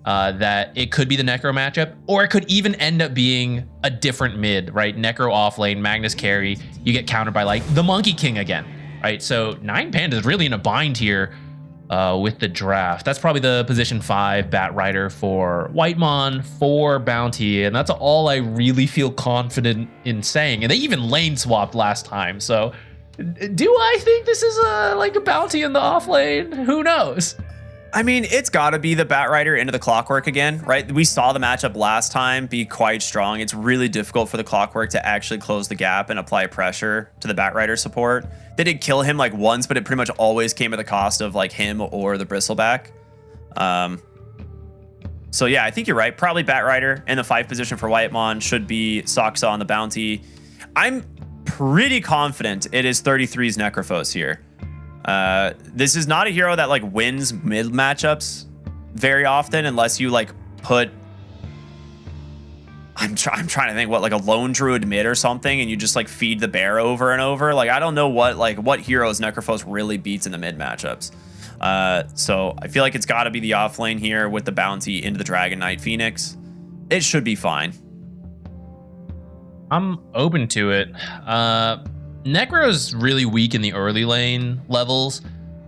that it could be the Necro matchup, or it could even end up being a different mid, right? Necro off lane, Magnus carry, you get countered by, like, the Monkey King again, right? So 9 Pandas is really in a bind here with the draft. That's probably the position 5 Bat Rider for Whitemon, for Bounty, and that's all I really feel confident in saying. And they even lane swapped last time, so Do I think this is like a bounty in the off lane? Who knows? I mean, it's got to be the Batrider into the Clockwork again, right? We saw the matchup last time be quite strong. It's really difficult for the Clockwork to actually close the gap and apply pressure to the Batrider support. They did kill him like once, but it pretty much always came at the cost of like him or the Bristleback. So yeah, I think you're right. Probably Batrider in the 5 position for Whitemon should be Soxa on the bounty. I'm pretty confident it is 33's Necrophos here. This is not a hero that like wins mid matchups very often unless you like put I'm trying to think what, like a lone druid mid or something, and you just like feed the bear over and over. Like I don't know what heroes Necrophos really beats in the mid matchups. So I feel like it's got to be the off lane here with the bounty into the Dragon Knight Phoenix. It should be fine. I'm open to it. Necro's really weak in the early lane levels.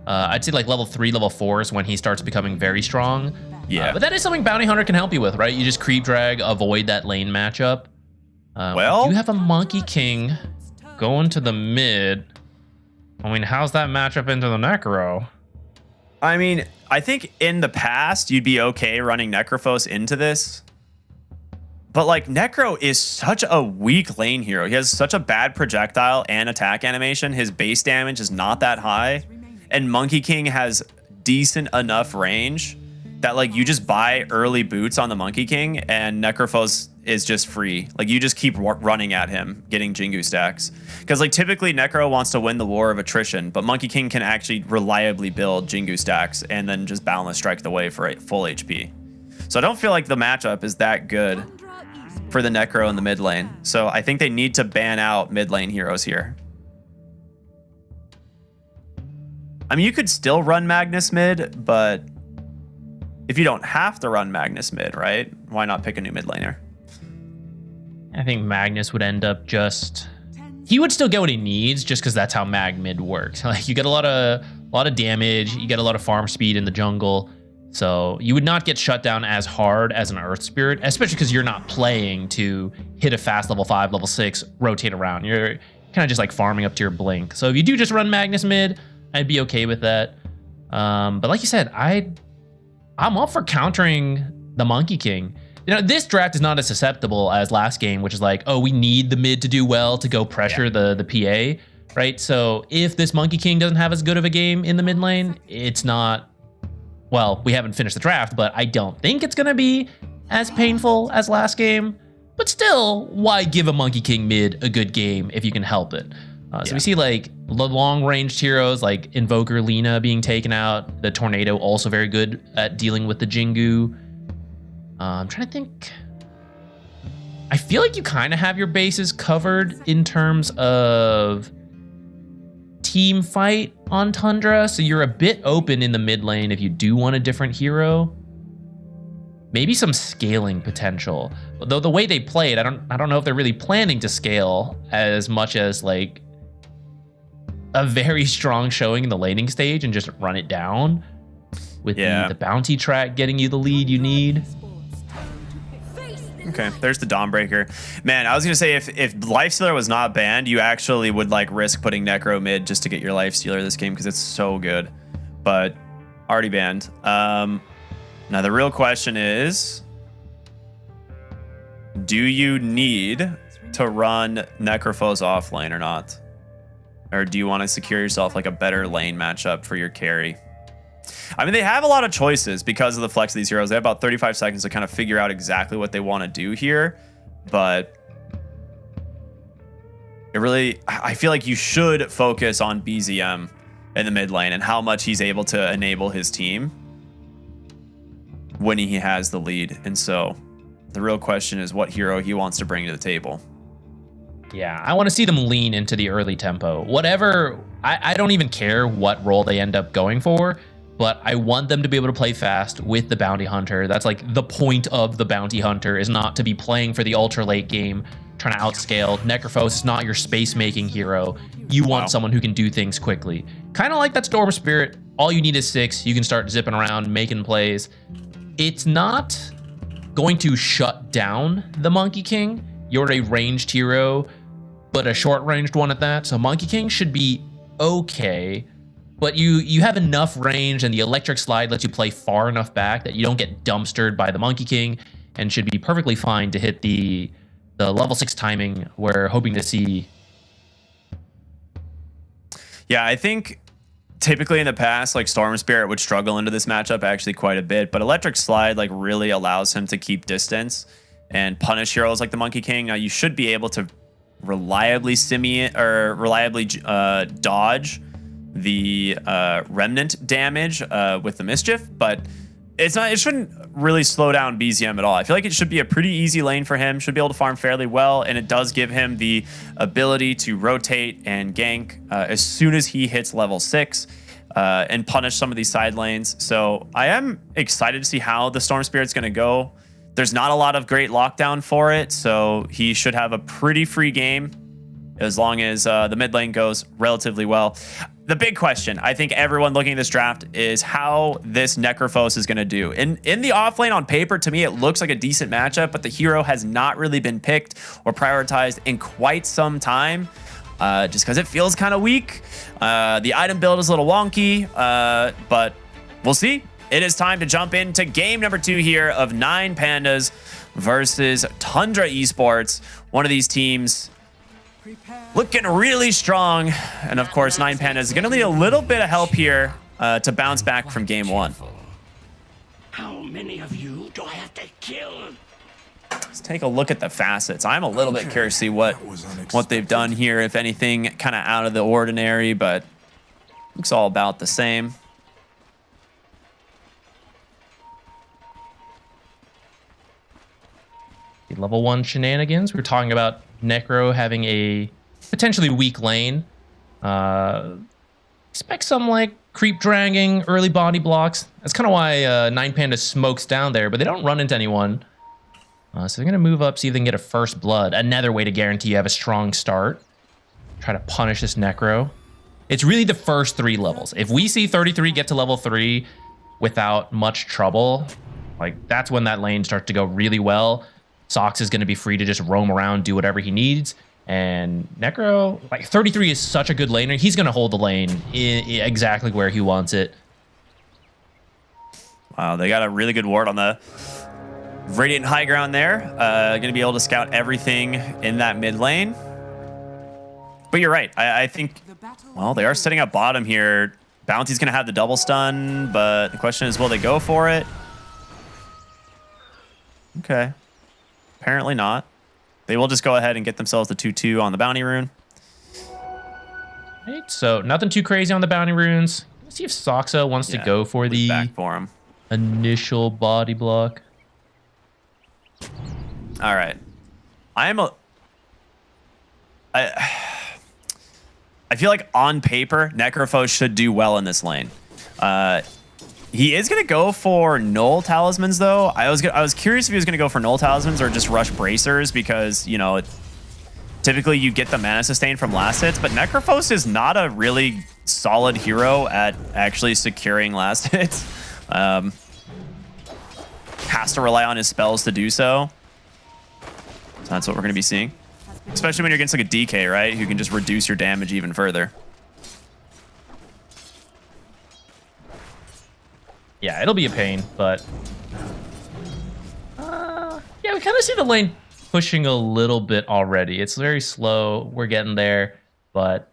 I'd say like level 3, level 4 is when he starts becoming very strong. Yeah. But that is something Bounty Hunter can help you with, right? You just creep drag, avoid that lane matchup. Well, you have a Monkey King going to the mid. I mean, how's that matchup into the Necro? I mean, I think in the past you'd be okay running Necrophos into this. But like Necro is such a weak lane hero. He has such a bad projectile and attack animation. His base damage is not that high. And Monkey King has decent enough range that like you just buy early boots on the Monkey King and Necrophos is just free. Like you just keep running at him, getting Jingu stacks. Because like typically Necro wants to win the war of attrition, but Monkey King can actually reliably build Jingu stacks and then just Boundless Strike the way for full HP. So I don't feel like the matchup is that good for the Necro in the mid lane. So I think they need to ban out mid lane heroes here. I mean, you could still run Magnus mid, but if you don't have to run Magnus mid, right? Why not pick a new mid laner? I think Magnus would end up just... He would still get what he needs just because that's how Mag mid works. Like you get a lot of damage, you get a lot of farm speed in the jungle. So you would not get shut down as hard as an Earth Spirit, especially because you're not playing to hit a fast level 5, level 6, rotate around. You're kind of just like farming up to your blink. So if you do just run Magnus mid, I'd be okay with that. But like you said, I'm up for countering the Monkey King. You know, this draft is not as susceptible as last game, which is like, oh, we need the mid to do well to go pressure the PA, right? So if this Monkey King doesn't have as good of a game in the mid lane, it's not... Well, we haven't finished the draft, but I don't think it's going to be as painful as last game. But still, why give a Monkey King mid a good game if you can help it? So we see like the long-ranged heroes like Invoker Lina being taken out. The Tornado also very good at dealing with the Jingu. I'm trying to think. I feel like you kind of have your bases covered in terms of team fight on Tundra, so you're a bit open in the mid lane if you do want a different hero. Maybe some scaling potential. Though the way they play it, I don't know if they're really planning to scale as much as like a very strong showing in the laning stage and just run it down with the bounty track getting you the lead you need. Okay, there's the Dawnbreaker. Man, I was gonna say if Lifestealer was not banned, you actually would like risk putting Necro mid just to get your Lifestealer this game because it's so good. But already banned. Now the real question is, do you need to run Necrophos off lane or not? Or do you want to secure yourself like a better lane matchup for your carry? I mean, they have a lot of choices because of the flex of these heroes. They have about 35 seconds to kind of figure out exactly what they want to do here. But it really, I feel like you should focus on BZM in the mid lane and how much he's able to enable his team when he has the lead. And so the real question is what hero he wants to bring to the table. Yeah, I want to see them lean into the early tempo. Whatever, I don't even care what role they end up going for. But I want them to be able to play fast with the Bounty Hunter. That's like the point of the Bounty Hunter, is not to be playing for the ultra late game, trying to outscale. Necrophos is not your space-making hero. You want someone who can do things quickly. Kind of like that Storm Spirit. All you need is 6. You can start zipping around, making plays. It's not going to shut down the Monkey King. You're a ranged hero. but a short-ranged one at that. So Monkey King should be okay, but you have enough range, and the electric slide lets you play far enough back that you don't get dumpstered by the Monkey King, and should be perfectly fine to hit the level 6 timing we're hoping to see. Yeah, I think typically in the past, like Storm Spirit would struggle into this matchup actually quite a bit, but Electric Slide like really allows him to keep distance and punish heroes like the Monkey King. Now you should be able to reliably dodge the remnant damage with the Mischief, but it shouldn't really slow down BZM at all. I feel like it should be a pretty easy lane for him, should be able to farm fairly well, and it does give him the ability to rotate and gank as soon as he hits level 6 and punish some of these side lanes. So I am excited to see how the Storm Spirit's going to go. There's not a lot of great lockdown for it, so he should have a pretty free game as long as the mid lane goes relatively well. The big question, I think everyone looking at this draft, is how this Necrophos is going to do. In the off lane on paper, to me, it looks like a decent matchup, but the hero has not really been picked or prioritized in quite some time, just because it feels kind of weak. The item build is a little wonky, but we'll see. It is time to jump into game number 2 here of 9 Pandas versus Tundra Esports. One of these teams looking really strong. And of course, 9 Pandas is going to need a little bit of help here to bounce back from game 1. How many of you do I have to kill? Let's take a look at the facets. I'm a little bit curious to see what they've done here, if anything kind of out of the ordinary, but looks all about the same. Level 1 shenanigans. We're talking about Necro having a potentially weak lane. Expect some like creep dragging, early body blocks. That's kind of why 9 Panda smokes down there, but they don't run into anyone. So they're going to move up, see if they can get a first blood. Another way to guarantee you have a strong start. Try to punish this Necro. It's really the first 3 levels. If we see 33 get to level 3 without much trouble, like that's when that lane starts to go really well. Sox is going to be free to just roam around, do whatever he needs. And Necro, like 33 is such a good laner. He's going to hold the lane exactly where he wants it. Wow, they got a really good ward on the Radiant high ground there. Going to be able to scout everything in that mid lane. But you're right. I think, well, they are setting up bottom here. Bounty's going to have the double stun, but the question is, will they go for it? Okay. Apparently not. They will just go ahead and get themselves the 2-2 on the bounty rune. Right, so nothing too crazy on the bounty runes. Let's see if Soxa wants to go for the back for him. Initial body block. All right. I feel like on paper, Necrophos should do well in this lane. He is going to go for Null Talismans, though. I was curious if he was going to go for Null Talismans or just rush Bracers because, you know, typically you get the mana sustain from last hits, but Necrophos is not a really solid hero at actually securing last hits. Has to rely on his spells to do so. So that's what we're going to be seeing. Especially when you're against like a DK, right? Who can just reduce your damage even further. Yeah, it'll be a pain, but yeah, we kind of see the lane pushing a little bit already. It's very slow. We're getting there, but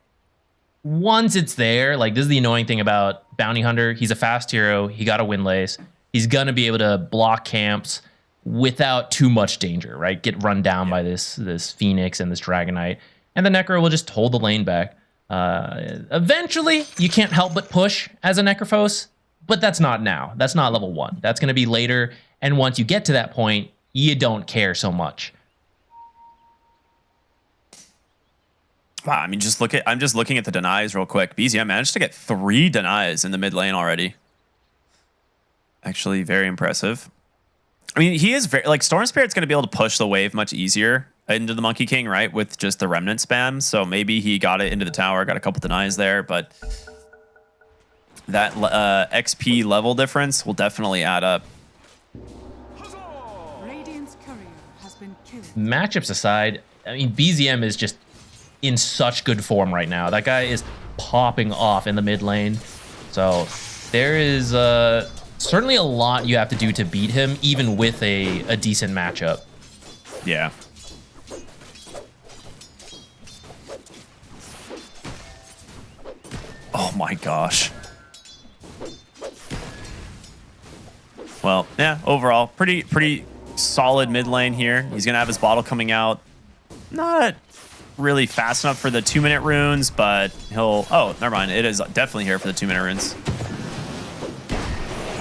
once it's there, like this is the annoying thing about Bounty Hunter. He's a fast hero. He got a Windlace. He's gonna be able to block camps without too much danger, right? Get run down by this Phoenix and this Dragonite, and the Necro will just hold the lane back. Eventually, you can't help but push as a Necrophos. But that's not now. That's not level 1. That's going to be later. And once you get to that point, you don't care so much. Wow, I mean, I'm just looking at the denies real quick. BZM managed to get 3 denies in the mid lane already. Actually, very impressive. I mean, he is very, like, Storm Spirit's going to be able to push the wave much easier into the Monkey King, right? With just the Remnant spam. So maybe he got it into the tower, got a couple denies there, but that XP level difference will definitely add up. Radiant's courier has been killed. Matchups aside, I mean, BZM is just in such good form right now. That guy is popping off in the mid lane. So there is certainly a lot you have to do to beat him, even with a decent matchup. Yeah. Oh my gosh. Well, yeah, overall, pretty solid mid lane here. He's gonna have his bottle coming out. Not really fast enough for the 2-minute runes, but he'll... Oh, never mind. It is definitely here for the 2-minute runes.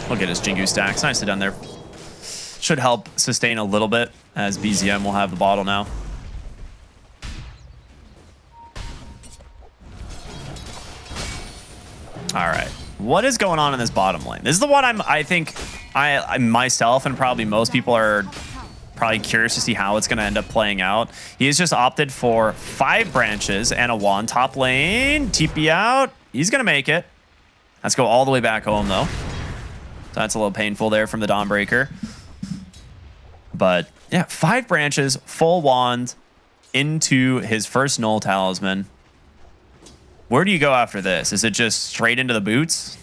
We'll get his Jingu stacks. Nicely done there. Should help sustain a little bit, as BZM will have the bottle now. All right. What is going on in this bottom lane? This is the one I think I myself and probably most people are probably curious to see how it's going to end up playing out. He has just opted for 5 branches and a wand top lane. TP out. He's going to make it. Let's go all the way back home, though. So that's a little painful there from the Dawnbreaker. But yeah, 5 branches, full wand into his first Null Talisman. Where do you go after this? Is it just straight into the boots?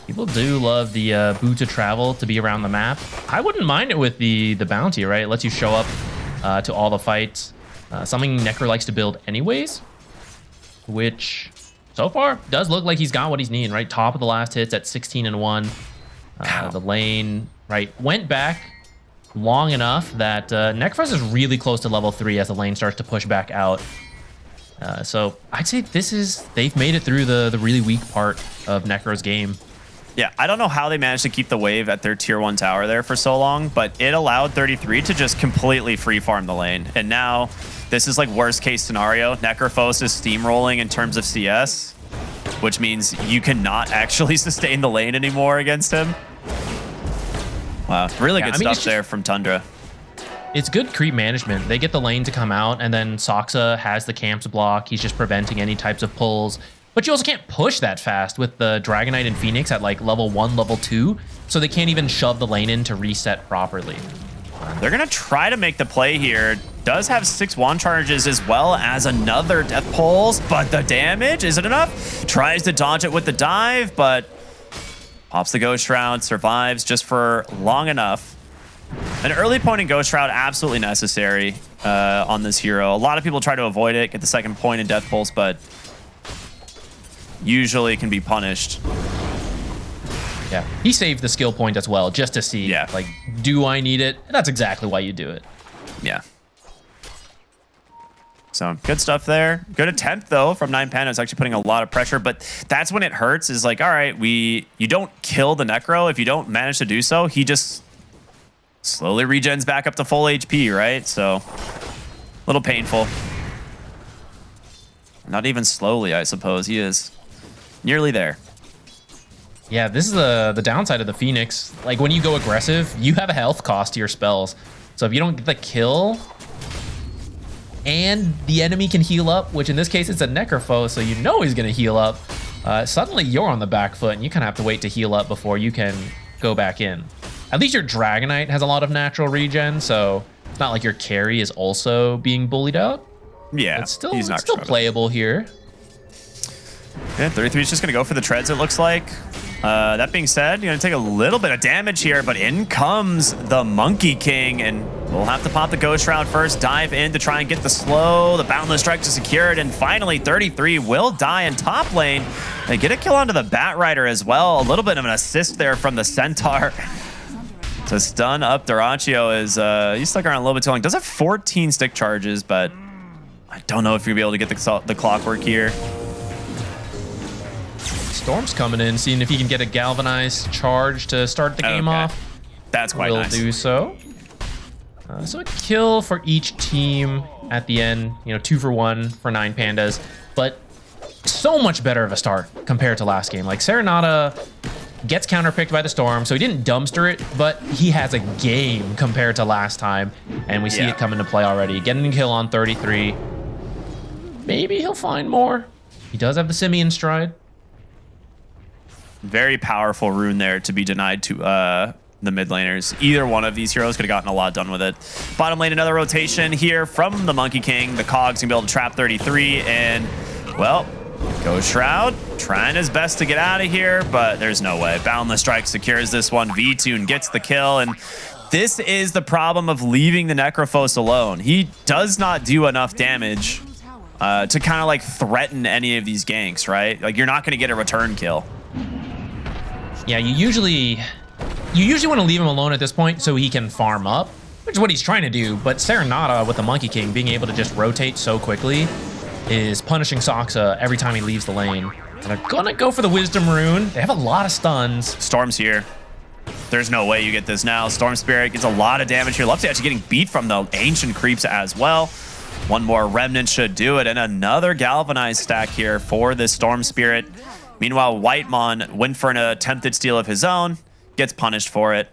People do love the boot to travel to be around the map. I wouldn't mind it with the bounty, right? It lets you show up to all the fights. Something Necro likes to build anyways, which so far does look like he's got what he's needing, right? Top of the last hits at 16-1. The lane, right, went back long enough that Necros is really close to level 3 as the lane starts to push back out. So I'd say they've made it through the really weak part of Necro's game. Yeah, I don't know how they managed to keep the wave at their tier 1 tower there for so long, but it allowed 33 to just completely free farm the lane. And now this is like worst case scenario. Necrophos is steamrolling in terms of CS, which means you cannot actually sustain the lane anymore against him. Wow, really good stuff there from Tundra. It's good creep management. They get the lane to come out, and then Soxa has the camps block. He's just preventing any types of pulls. But you also can't push that fast with the Dragonite and Phoenix at like level 1, level 2, so they can't even shove the lane in to reset properly. They're going to try to make the play here. Does have 6 wand charges as well as another death pulse, but the damage, is it enough? Tries to dodge it with the dive, but pops the Ghost Shroud, survives just for long enough. An early point in Ghost Shroud, absolutely necessary on this hero. A lot of people try to avoid it, get the second point in Death Pulse, but usually can be punished. Yeah, he saved the skill point as well, just to see, like, do I need it? And that's exactly why you do it. Yeah. So good stuff there. Good attempt though from 9pen. It's actually putting a lot of pressure, but that's when it hurts. Is like, all right, you don't kill the Necro. If you don't manage to do so, he just slowly regens back up to full HP, right? So a little painful. Not even slowly, I suppose. He is nearly there. Yeah, this is the downside of the Phoenix. Like, when you go aggressive, you have a health cost to your spells. So if you don't get the kill, and the enemy can heal up, which in this case it's a Necropho, so you know he's going to heal up, suddenly you're on the back foot, and you kind of have to wait to heal up before you can go back in. At least your Dragonite has a lot of natural regen, so it's not like your carry is also being bullied out. Yeah, it's still playable here. Yeah, 33 is just going to go for the treads, it looks like. That being said, you're going to take a little bit of damage here, but in comes the Monkey King, and we'll have to pop the Ghost Shroud first, dive in to try and get the slow, the Boundless Strike to secure it, and finally 33 will die in top lane. They get a kill onto the Bat Rider as well. A little bit of an assist there from the Centaur to stun up Duraccio. He's stuck around a little bit too long. Does have 14 stick charges, but I don't know if you'll be able to get the clockwork here. Storm's coming in, seeing if he can get a galvanized charge to start the game off. That's quite nice. Will do so. So a kill for each team at the end. 2 for 1 for 9Pandas, but so much better of a start compared to last game. Like, Serenata gets counterpicked by the Storm, so he didn't dumpster it, but he has a game compared to last time, and we see it come into play already. Getting a kill on 33. Maybe he'll find more. He does have the Simian Stride. Very powerful rune there to be denied to the mid laners. Either one of these heroes could have gotten a lot done with it. Bottom lane, another rotation here from the Monkey King. The Cog's gonna be able to trap 33, and well, Ghost Shroud trying his best to get out of here, but there's no way. Boundless Strike secures this one. V-Tune gets the kill, and this is the problem of leaving the Necrophos alone. He does not do enough damage to kind of like threaten any of these ganks, right? Like, you're not going to get a return kill. Yeah, you usually want to leave him alone at this point so he can farm up, which is what he's trying to do. But Serenata with the Monkey King being able to just rotate so quickly is punishing Soxa every time he leaves the lane. And they're gonna go for the Wisdom Rune. They have a lot of stuns. Storm's here. There's no way you get this now. Storm Spirit gets a lot of damage here. Lupsi actually getting beat from the Ancient Creeps as well. One more Remnant should do it, and another Galvanized stack here for this Storm Spirit. Meanwhile, Whitemon went for an attempted steal of his own, gets punished for it.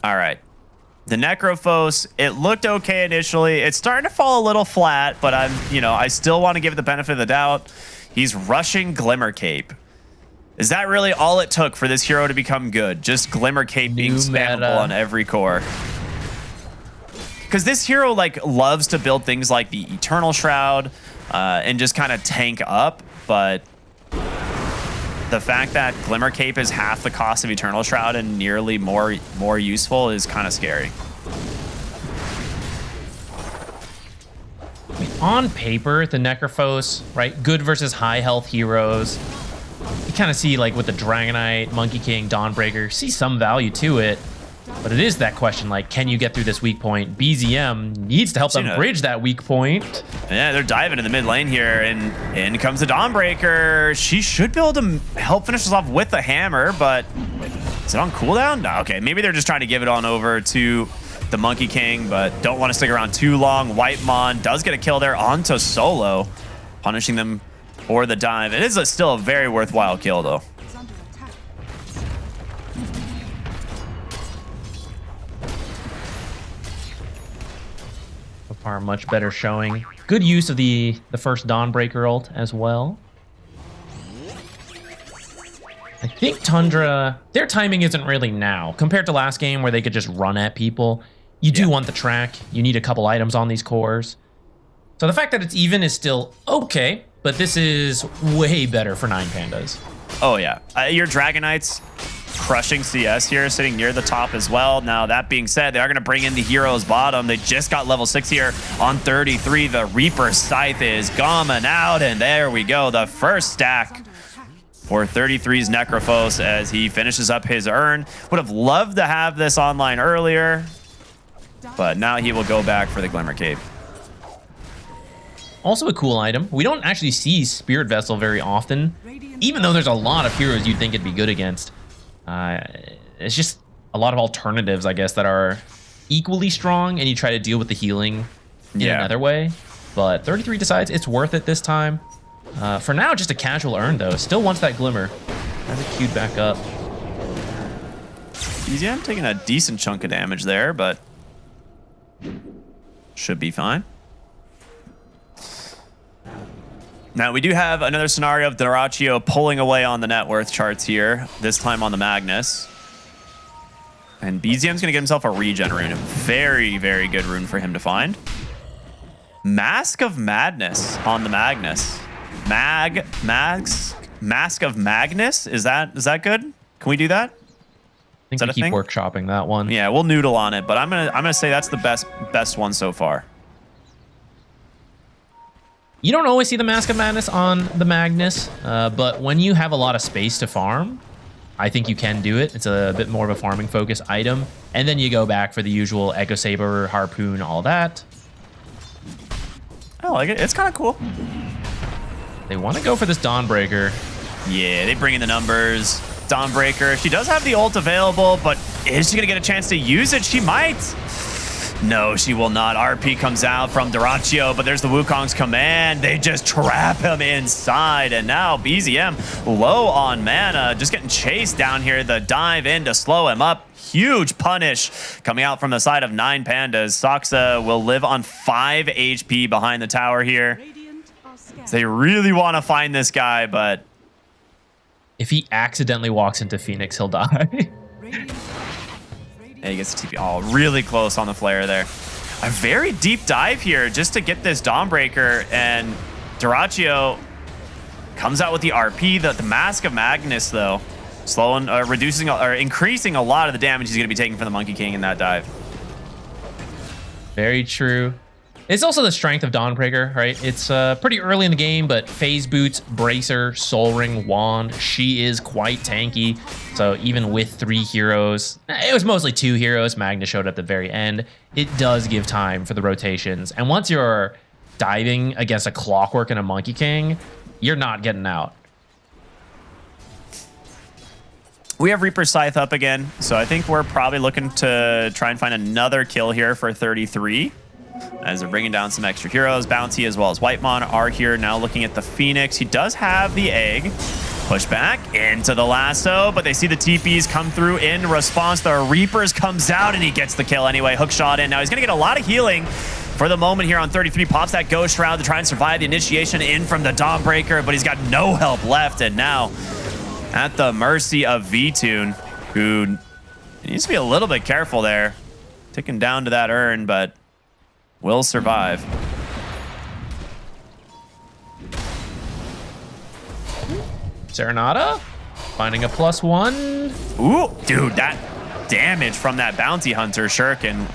All right. The Necrophos, it looked okay initially. It's starting to fall a little flat, but I still want to give it the benefit of the doubt. He's rushing Glimmer Cape. Is that really all it took for this hero to become good? Just Glimmer Cape being spammable on every core? Because this hero like loves to build things like the Eternal Shroud and just kind of tank up, but the fact that Glimmer Cape is half the cost of Eternal Shroud and nearly more useful is kind of scary. I mean, on paper, the Necrophos, right? Good versus high health heroes. You kind of see, like, with the Dragonite, Monkey King, Dawnbreaker, see some value to it. But it is that question, like, can you get through this weak point? BZM needs to help them bridge that weak point. Yeah, they're diving in the mid lane here, and in comes the Dawnbreaker. She should be able to help finish this off with the hammer, but is it on cooldown? No, okay, maybe they're just trying to give it on over to the Monkey King, but don't want to stick around too long. Whitemon does get a kill there onto Solo, punishing them for the dive. It is still a very worthwhile kill, though. So far, much better showing. Good use of the first Dawnbreaker ult as well. I think Tundra, their timing isn't really now. Compared to last game where they could just run at people, you do want the track. You need a couple items on these cores. So the fact that it's even is still okay, but this is way better for 9 Pandas. Oh yeah, your Dragonites crushing CS here, sitting near the top as well. Now that being said, they are going to bring in the heroes bottom. They just got level 6 here on 33. The Reaper Scythe is coming out, and there we go. The first stack for 33's Necrophos as he finishes up his urn. Would have loved to have this online earlier, but now he will go back for the Glimmer Cape. Also a cool item. We don't actually see Spirit Vessel very often, even though there's a lot of heroes you'd think it'd be good against. It's just a lot of alternatives, I guess, that are equally strong, and you try to deal with the healing in another way. But 33 decides it's worth it this time. For now, just a casual urn, though. Still wants that Glimmer. Has it queued back up. Easy, I'm taking a decent chunk of damage there, but should be fine. Now, we do have another scenario of Doraccio pulling away on the net worth charts here, this time on the Magnus. And BZM's going to get himself a regen rune. A very, very good rune for him to find. Mask of Madness on the Magnus. Mask of Magnus? Is that good? Can we do that? I think we keep workshopping that one. Yeah, we'll noodle on it, but I'm gonna say that's the best one so far. You don't always see the Mask of Madness on the Magnus, but when you have a lot of space to farm, I think you can do it. It's a bit more of a farming focus item. And then you go back for the usual Echo Saber, Harpoon, all that. I like it. It's kind of cool. They want to go for this Dawnbreaker. Yeah, they bring in the numbers. Dawnbreaker. She does have the ult available, but is she going to get a chance to use it? She might. No, she will not. RP comes out from Doraccio, but there's the Wukong's command. They just trap him inside, and now BZM low on mana, just getting chased down here. The dive in to slow him up. Huge punish coming out from the side of 9 Pandas. Soxa will live on 5 HP behind the tower here. They really want to find this guy, but if he accidentally walks into Phoenix, he'll die. Yeah, he gets the TP. Oh, really close on the flare there. A very deep dive here just to get this Dawnbreaker, and Duraccio comes out with the RP. The Mask of Magnus, though, slowing, reducing, or increasing a lot of the damage he's going to be taking from the Monkey King in that dive. Very true. It's also the strength of Dawnbreaker, right? It's pretty early in the game, but Phase Boots, Bracer, Soul Ring, Wand, she is quite tanky. So even with 3 heroes, it was mostly 2 heroes. Magnus showed up at the very end. It does give time for the rotations. And once you're diving against a Clockwork and a Monkey King, you're not getting out. We have Reaper Scythe up again, so I think we're probably looking to try and find another kill here for 33. As they're bringing down some extra heroes. Bounty as well as Whitemon are here now looking at the Phoenix. He does have the egg. Push back into the lasso, but they see the TPs come through in response. The Reapers comes out and he gets the kill anyway. Hook shot in. Now he's going to get a lot of healing for the moment here on 33. Pops that Ghost Shroud to try and survive the initiation in from the Dawnbreaker, but he's got no help left. And now at the mercy of V-Tune, who needs to be a little bit careful there. Ticking down to that urn, but will survive. Serenata finding a +1. Ooh, dude, that damage from that Bounty Hunter Shuriken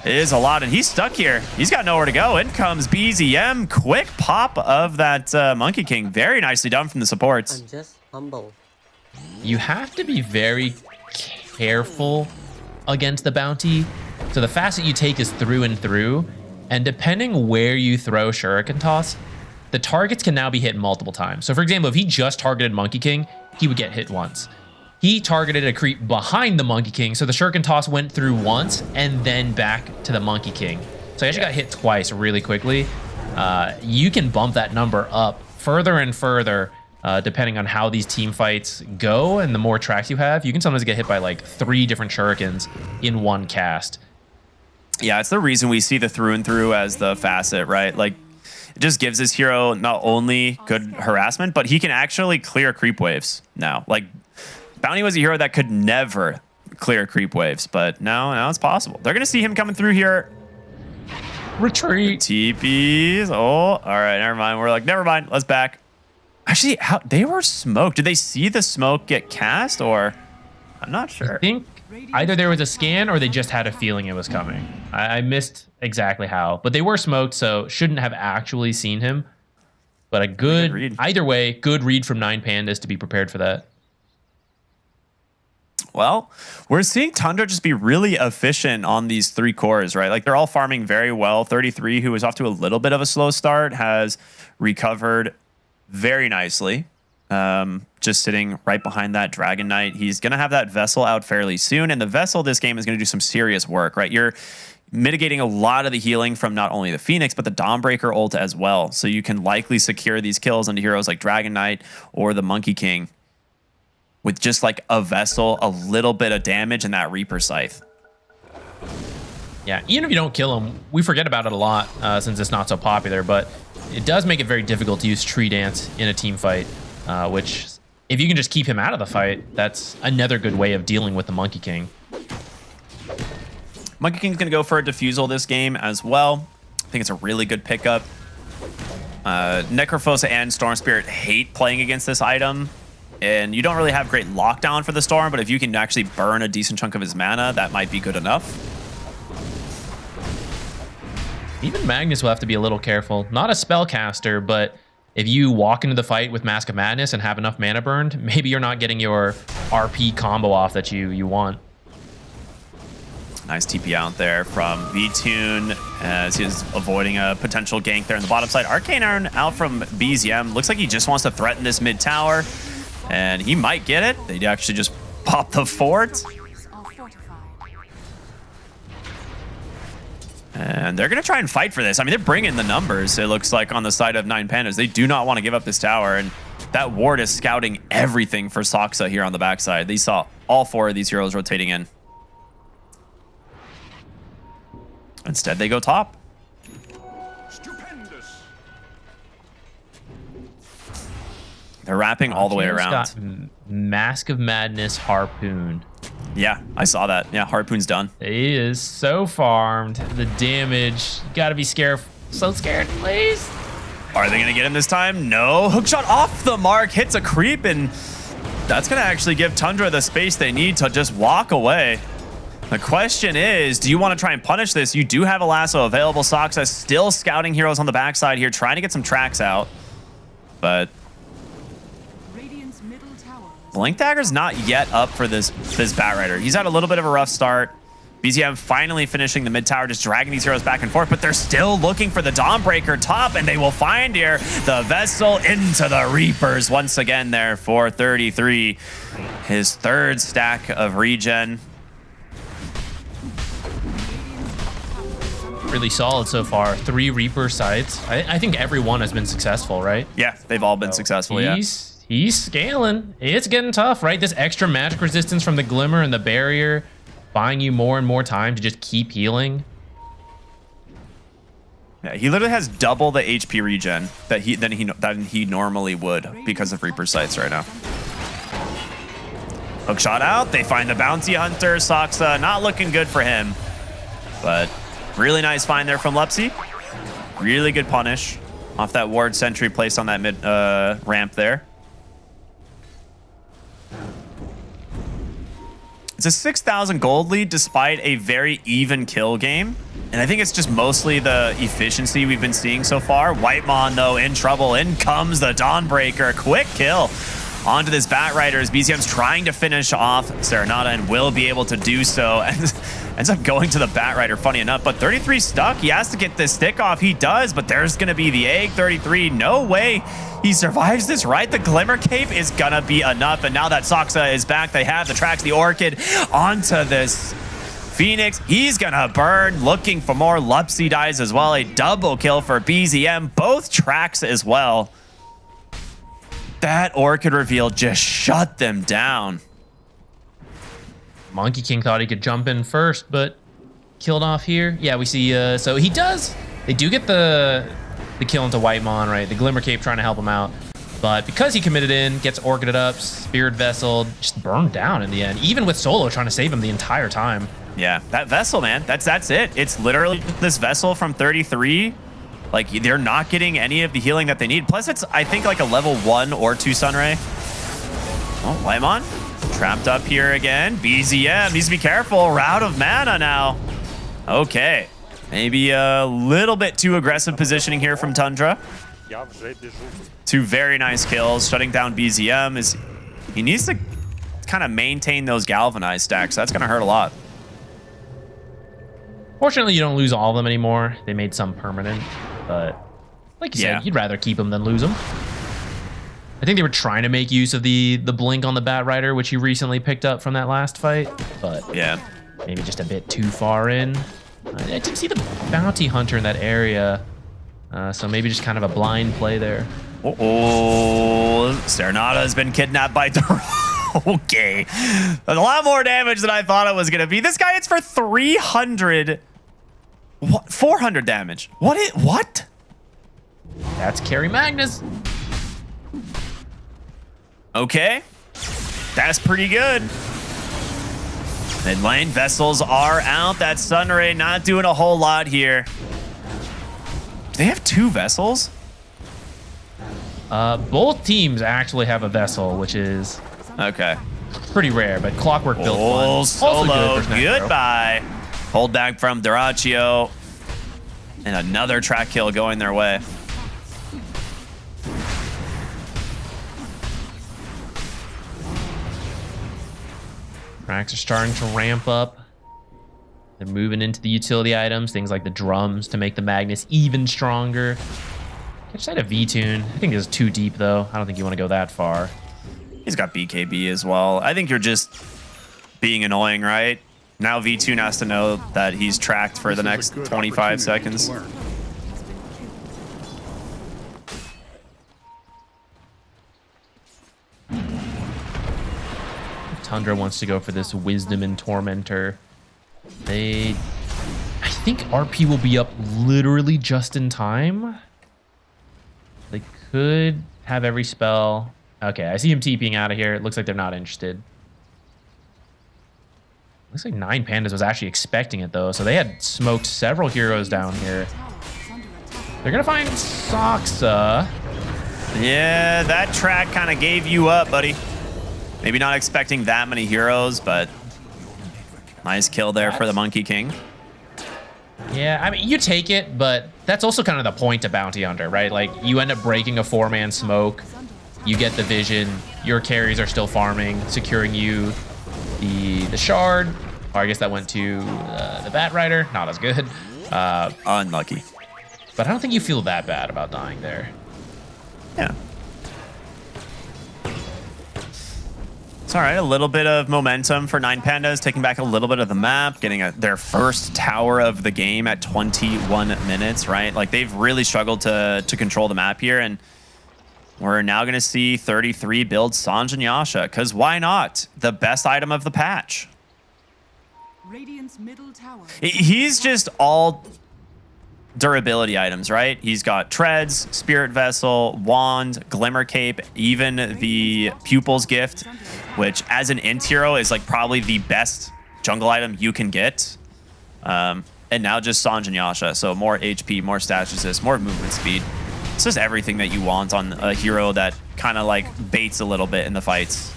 is a lot, and he's stuck here. He's got nowhere to go. In comes BZM. Quick pop of that Monkey King. Very nicely done from the supports. I'm just humble. You have to be very careful against the Bounty. So the facet you take is through and through, and depending where you throw Shuriken Toss, the targets can now be hit multiple times. So for example, if he just targeted Monkey King, he would get hit once. He targeted a creep behind the Monkey King, so the Shuriken Toss went through once and then back to the Monkey King. So he actually got hit twice really quickly. You can bump that number up further and further depending on how these team fights go, and the more tracks you have, you can sometimes get hit by like 3 different Shurikens in one cast. Yeah, it's the reason we see the through and through as the facet, right? Like, it just gives this hero not only good harassment, but he can actually clear creep waves now. Like, Bounty was a hero that could never clear creep waves, but now it's possible. They're going to see him coming through here. Retreat. TPs. Oh, all right, never mind. We're like, never mind, let's back. Actually, how they were smoked. Did they see the smoke get cast, or I'm not sure. I think either there was a scan or they just had a feeling it was coming. I missed exactly how, but they were smoked, so shouldn't have actually seen him. But a good read. Either way, good read from 9 Pandas to be prepared for that. Well, we're seeing Tundra just be really efficient on these 3 cores, right? Like, they're all farming very well. 33, who was off to a little bit of a slow start, has recovered very nicely. Just sitting right behind that Dragon Knight. He's going to have that Vessel out fairly soon, and the Vessel this game is going to do some serious work, right? You're mitigating a lot of the healing from not only the Phoenix, but the Dawnbreaker ult as well. So you can likely secure these kills into heroes like Dragon Knight or the Monkey King with just like a Vessel, a little bit of damage, and that Reaper Scythe. Yeah, even if you don't kill him, we forget about it a lot since it's not so popular, but it does make it very difficult to use Tree Dance in a team fight, which, if you can just keep him out of the fight, that's another good way of dealing with the Monkey King. Monkey King's going to go for a Diffusal this game as well. I think it's a really good pickup. Necrophosa and Storm Spirit hate playing against this item, and you don't really have great lockdown for the Storm, but if you can actually burn a decent chunk of his mana, that might be good enough. Even Magnus will have to be a little careful. Not a spellcaster, but if you walk into the fight with Mask of Madness and have enough mana burned, maybe you're not getting your RP combo off that you want. Nice TP out there from V-Tune as he's avoiding a potential gank there in the bottom side. Arcane Iron out from BZM. Looks like he just wants to threaten this mid tower, and he might get it. They actually just pop the fort. And they're going to try and fight for this. I mean, they're bringing the numbers, it looks like, on the side of 9 Pandas. They do not want to give up this tower, and that ward is scouting everything for Soxa here on the backside. They saw all 4 of these heroes rotating in. Instead, they go top. Stupendous. They're wrapping all the way around. Got Mask of Madness Harpoon. Yeah, I saw that. Yeah, Harpoon's done. He is so farmed. The damage, you gotta be scared. So scared, please. Are they gonna get him this time? No. Hookshot off the mark, hits a creep, and that's gonna actually give Tundra the space they need to just walk away. The question is, do you want to try and punish this? You do have a lasso available. Soxa still scouting heroes on the backside here, trying to get some tracks out. But Blink Dagger's not yet up for this Batrider. He's had a little bit of a rough start. BZM finally finishing the mid tower, just dragging these heroes back and forth, but they're still looking for the Dawnbreaker top, and they will find here the Vessel into the Reapers once again there for 33. His third stack of regen. Really solid so far. 3 Reaper sites. I think every one has been successful, right? Yeah, they've all been successful, yeah. He's scaling. It's getting tough, right? This extra magic resistance from the Glimmer and the barrier buying you more and more time to just keep healing. Yeah, he literally has double the HP regen that he normally would because of Reaper sights right now. Hook shot out. They find the Bounty Hunter. Soxa not looking good for him, but really nice find there from Lepsy. Really good punish off that ward sentry placed on that mid ramp there. It's a 6,000 gold lead despite a very even kill game. And I think it's just mostly the efficiency we've been seeing so far. Whitemon, though, in trouble. In comes the Dawnbreaker. Quick kill onto this Batrider as BZM's trying to finish off Serenata and will be able to do so. And ends up going to the Batrider, funny enough. But 33 stuck. He has to get this stick off. He does, but there's going to be the egg. 33, no way he survives this, right? The Glimmer Cape is going to be enough. And now that Soxa is back, they have the tracks, the Orchid onto this Phoenix. He's going to burn, looking for more. Lupsy dies as well. A double kill for BZM. Both tracks as well. That Orchid reveal just shut them down. Monkey King thought he could jump in first, but killed off here. Yeah, we see, so he does. They do get the kill into Whitemon, right? The Glimmer Cape trying to help him out. But because he committed in, gets Orchided up, Spirit Vessel, just burned down in the end. Even with Solo trying to save him the entire time. Yeah, that Vessel, man, that's it. It's literally this Vessel from 33. Like, they're not getting any of the healing that they need. Plus, it's, I think, like a level 1 or 2 Sunray. Oh, Whitemon trapped up here again. BZM needs to be careful. We're out of mana now. Okay. Maybe a little bit too aggressive positioning here from Tundra. 2 very nice kills. Shutting down BZM. He needs to kind of maintain those galvanized stacks. That's going to hurt a lot. Fortunately, you don't lose all of them anymore. They made some permanent, but like you said, you'd rather keep them than lose them. I think they were trying to make use of the blink on the Batrider, which he recently picked up from that last fight, but yeah, maybe just a bit too far in. I did see the Bounty Hunter in that area, so maybe just kind of a blind play there. Oh, Serenata has been kidnapped by Okay. A lot more damage than I thought it was going to be. This guy hits for 300. What? 400 damage. What? That's Carry Magnus. Okay. That's pretty good. Mid lane Vessels are out. That Sunray not doing a whole lot here. Do they have 2 Vessels? Both teams actually have a Vessel, which is okay. Pretty rare, but Clockwork built one. Solo, goodbye. Hold back from Duraccio. And another track kill going their way. Cracks are starting to ramp up. They're moving into the utility items, things like the drums to make the Magnus even stronger. Catch that a V-Tune. I think this is too deep, though. I don't think you want to go that far. He's got BKB as well. I think you're just being annoying, right? Now V-Tune has to know that he's tracked for the next 25 seconds. Tundra wants to go for this Wisdom and Tormentor. I think RP will be up literally just in time. They could have every spell. Okay, I see him TPing out of here. It looks like they're not interested. Looks like 9 Pandas was actually expecting it, though. So they had smoked several heroes down here. They're going to find Soxa. Yeah, that track kind of gave you up, buddy. Maybe not expecting that many heroes, but nice kill there for the Monkey King. Yeah, I mean, you take it, but that's also kind of the point of Bounty Hunter, right? Like, you end up breaking a 4-man smoke. You get the vision. Your carries are still farming, securing you the shard. Or I guess that went to the Bat Rider. Not as good. Unlucky. But I don't think you feel that bad about dying there. Yeah. It's all right. A little bit of momentum for 9 Pandas, taking back a little bit of the map, getting their first tower of the game at 21 minutes, right? Like, they've really struggled to control the map here, and we're now going to see 33 build Sanj and Yasha, because why not? The best item of the patch. Radiant's middle tower. He's just all durability items, right? He's got Treads, Spirit Vessel, Wand, Glimmer Cape, even the Pupil's Gift, which as an int hero is like probably the best jungle item you can get. And now just Sanj and Yasha, so more HP, more status resist, more movement speed. It's just everything that you want on a hero that kind of like baits a little bit in the fights.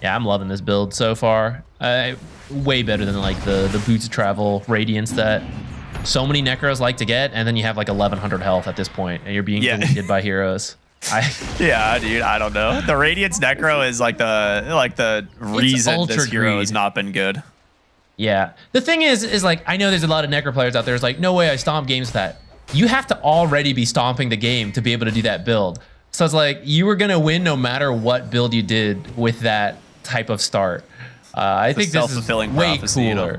Yeah, I'm loving this build so far. Way better than like the Boots of Travel Radiance that so many Necros like to get, and then you have like 1100 health at this point, and you're being deleted by heroes. Yeah, dude, I don't know. The Radiance Necro is like the reason this hero has not been good. Yeah, the thing is like, I know there's a lot of Necro players out there. It's like, no way I stomp games with that. You have to already be stomping the game to be able to do that build. So it's like, you were gonna win no matter what build you did with that type of start. I think this is way cooler. You know?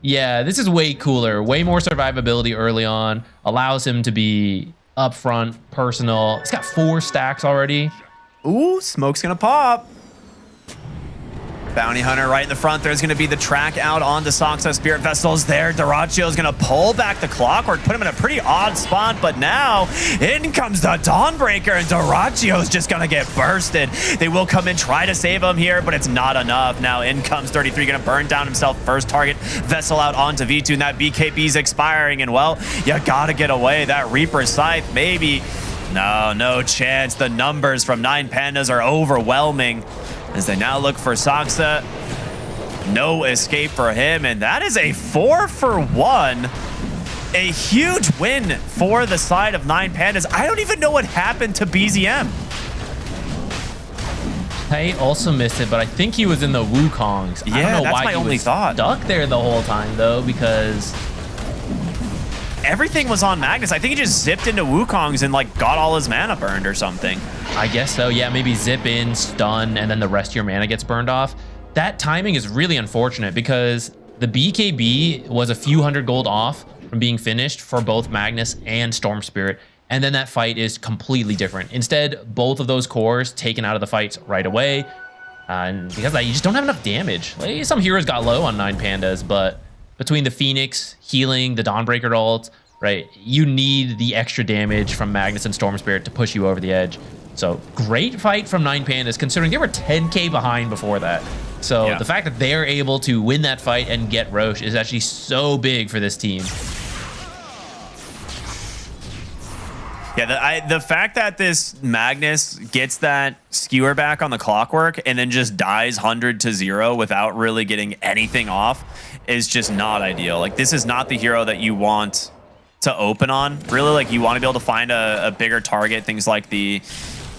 Yeah, this is way cooler. Way more survivability early on. Allows him to be upfront, personal. He's got 4 stacks already. Ooh, smoke's gonna pop. Bounty Hunter right in the front. There's going to be the track out onto Soxa. Spirit Vessel's there. Duracio's going to pull back the Clockwork, put him in a pretty odd spot, but now in comes the Dawnbreaker, and Duracio's just going to get bursted. They will come in, try to save him here, but it's not enough. Now in comes 33, going to burn down himself. First target, Vessel out onto V2, and that BKB's expiring, and well, you got to get away. That Reaper Scythe, maybe. No chance. The numbers from 9 Pandas are overwhelming as they now look for Soxa. No escape for him, and that is a 4-for-1. A huge win for the side of 9 Pandas. I don't even know what happened to BZM. I also missed it, but I think he was in the Wukongs. Yeah, I don't know that's why my he only was thought. Stuck there the whole time, though, because everything was on Magnus. I think he just zipped into Wukongs and like got all his mana burned or something. I guess so. Yeah, maybe zip in, stun, and then the rest of your mana gets burned off. That timing is really unfortunate because the BKB was a few hundred gold off from being finished for both Magnus and Storm Spirit. And then that fight is completely different. Instead, both of those cores taken out of the fights right away. And because of that, you just don't have enough damage. Like, some heroes got low on 9 Pandas, but between the Phoenix, healing, the Dawnbreaker ult, right, you need the extra damage from Magnus and Storm Spirit to push you over the edge. So great fight from 9 Pandas, considering they were 10k behind before that. So the fact that they're able to win that fight and get Roche is actually so big for this team. Yeah, the fact that this Magnus gets that skewer back on the Clockwork and then just dies 100-0 without really getting anything off is just not ideal. Like, this is not the hero that you want to open on. Really, like, you want to be able to find a bigger target, things like the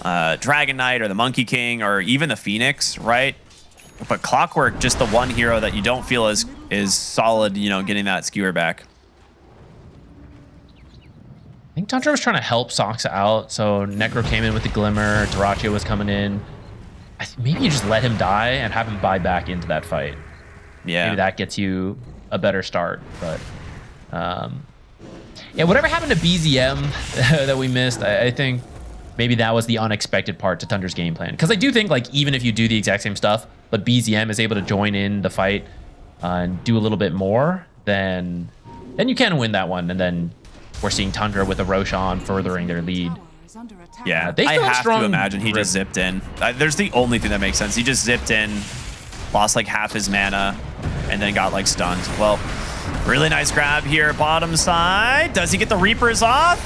Dragon Knight or the Monkey King or even the Phoenix, right? But Clockwork, just the one hero that you don't feel is solid, you know, getting that skewer back. I think Tundra was trying to help Soxa out, so Necro came in with the Glimmer, Duraccio was coming in. Maybe you just let him die and have him buy back into that fight. Yeah. Maybe that gets you a better start, but yeah, whatever happened to BZM that we missed, I think maybe that was the unexpected part to Tundra's game plan. Because I do think, like, even if you do the exact same stuff, but BZM is able to join in the fight and do a little bit more, then you can win that one, and then we're seeing Tundra with a Roshan furthering their lead. is under attack. Yeah, They I still have have strong to imagine he just zipped in. There's the only thing that makes sense. He just zipped in, lost like half his mana, and then got like stunned. Well, really nice grab here, bottom side. Does he get the Reapers off?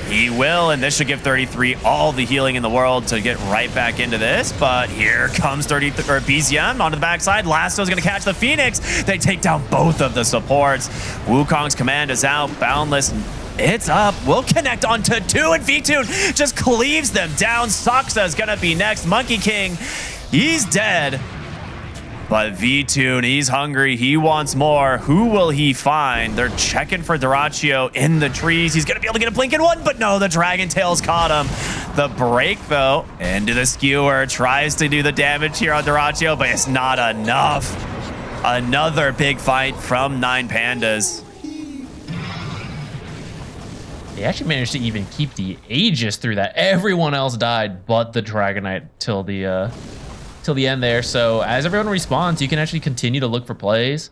He will, and this should give 33 all the healing in the world to get right back into this. But here comes BZM onto the backside. Lasto's going to catch the Phoenix. They take down both of the supports. Wukong's command is out. Boundless, it's up. We'll connect onto 2, and V-Tune just cleaves them down. Saksa's going to be next. Monkey King, he's dead. But V-Tune, he's hungry. He wants more. Who will he find? They're checking for Dyrachyo in the trees. He's going to be able to get a blink in one, but no, the Dragon Tail's caught him. The break, though, into the skewer. Tries to do the damage here on Dyrachyo, but it's not enough. Another big fight from 9 Pandas. They actually managed to even keep the Aegis through that. Everyone else died but the Dragonite till the end there. So as everyone respawns, you can actually continue to look for plays.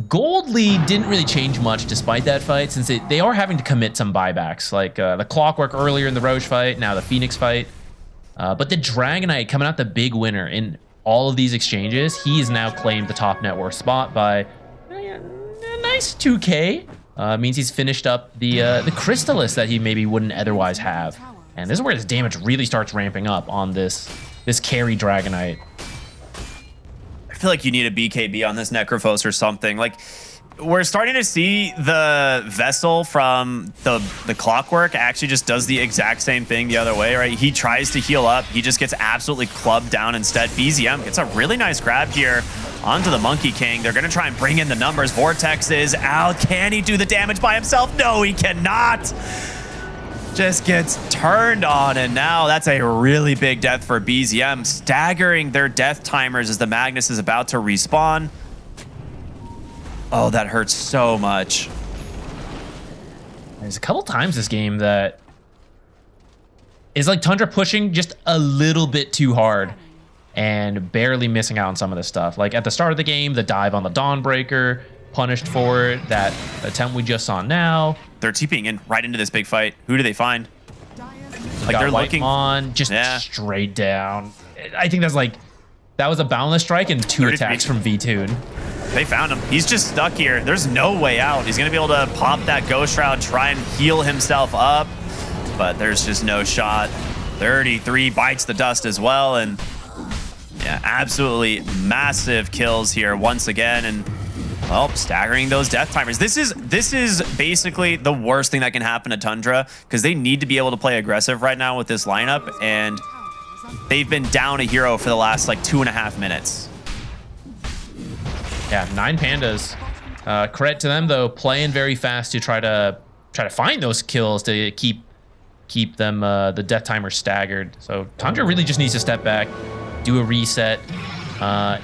Gold lead didn't really change much despite that fight, since they are having to commit some buybacks, like the Clockwork earlier in the Roche fight, now the Phoenix fight. But the Dragonite coming out the big winner in all of these exchanges. He's now claimed the top net worth spot by a nice 2K. Means he's finished up the Crystallis that he maybe wouldn't otherwise have. And this is where his damage really starts ramping up on this carry Dragonite. I feel like you need a BKB on this Necrophos or something. Like, we're starting to see the Vessel from the Clockwork actually just does the exact same thing the other way, right? He tries to heal up. He just gets absolutely clubbed down instead. BZM gets a really nice grab here onto the Monkey King. They're going to try and bring in the numbers. Vortex is out. Can he do the damage by himself? No, he cannot. Just gets turned on, and now that's a really big death for BZM, staggering their death timers as the Magnus is about to respawn. Oh, that hurts so much. There's a couple times this game that is like Tundra pushing just a little bit too hard and barely missing out on some of this stuff. Like at the start of the game, the dive on the Dawnbreaker, punished for it. That attempt we just saw now. They're TPing in right into this big fight. Who do they find? Like they're looking on just straight down. I think that was a boundless strike and 2 attacks from V-Tune. They found him. He's just stuck here. There's no way out. He's going to be able to pop that Ghost Shroud, try and heal himself up, but there's just no shot. 33 bites the dust as well, and yeah, absolutely massive kills here once again, and well, staggering those death timers. This is basically the worst thing that can happen to Tundra, because they need to be able to play aggressive right now with this lineup, and they've been down a hero for the last like 2.5 minutes. Yeah, 9 Pandas. Credit to them though, playing very fast to try to find those kills to keep them the death timer staggered. So Tundra really just needs to step back, do a reset.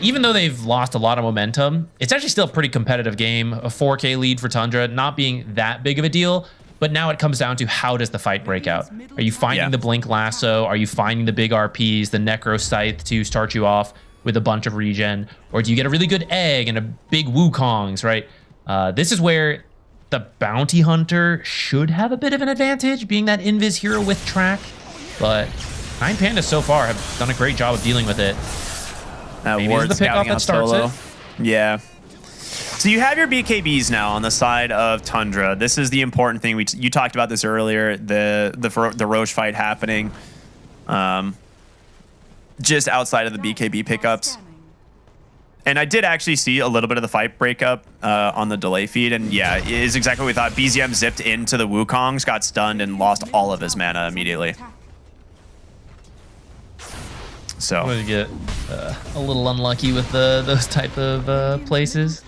Even though they've lost a lot of momentum, it's actually still a pretty competitive game. A 4K lead for Tundra, not being that big of a deal. But now it comes down to, how does the fight break out? Are you finding the Blink Lasso? Are you finding the big RPs, the Necro Scythe to start you off with a bunch of regen? Or do you get a really good egg and a big Wukongs, right? This is where the Bounty Hunter should have a bit of an advantage, being that Invis hero with track. But 9 Pandas so far have done a great job of dealing with it. Maybe it's the pickoff that starts it. Yeah. So you have your BKBs now on the side of Tundra. This is the important thing. You talked about this earlier, the Roche fight happening just outside of the BKB pickups. And I did actually see a little bit of the fight breakup on the delay feed. And yeah, it is exactly what we thought. BZM zipped into the Wukongs, got stunned, and lost all of his mana immediately. So I'm gonna get a little unlucky with those type of places.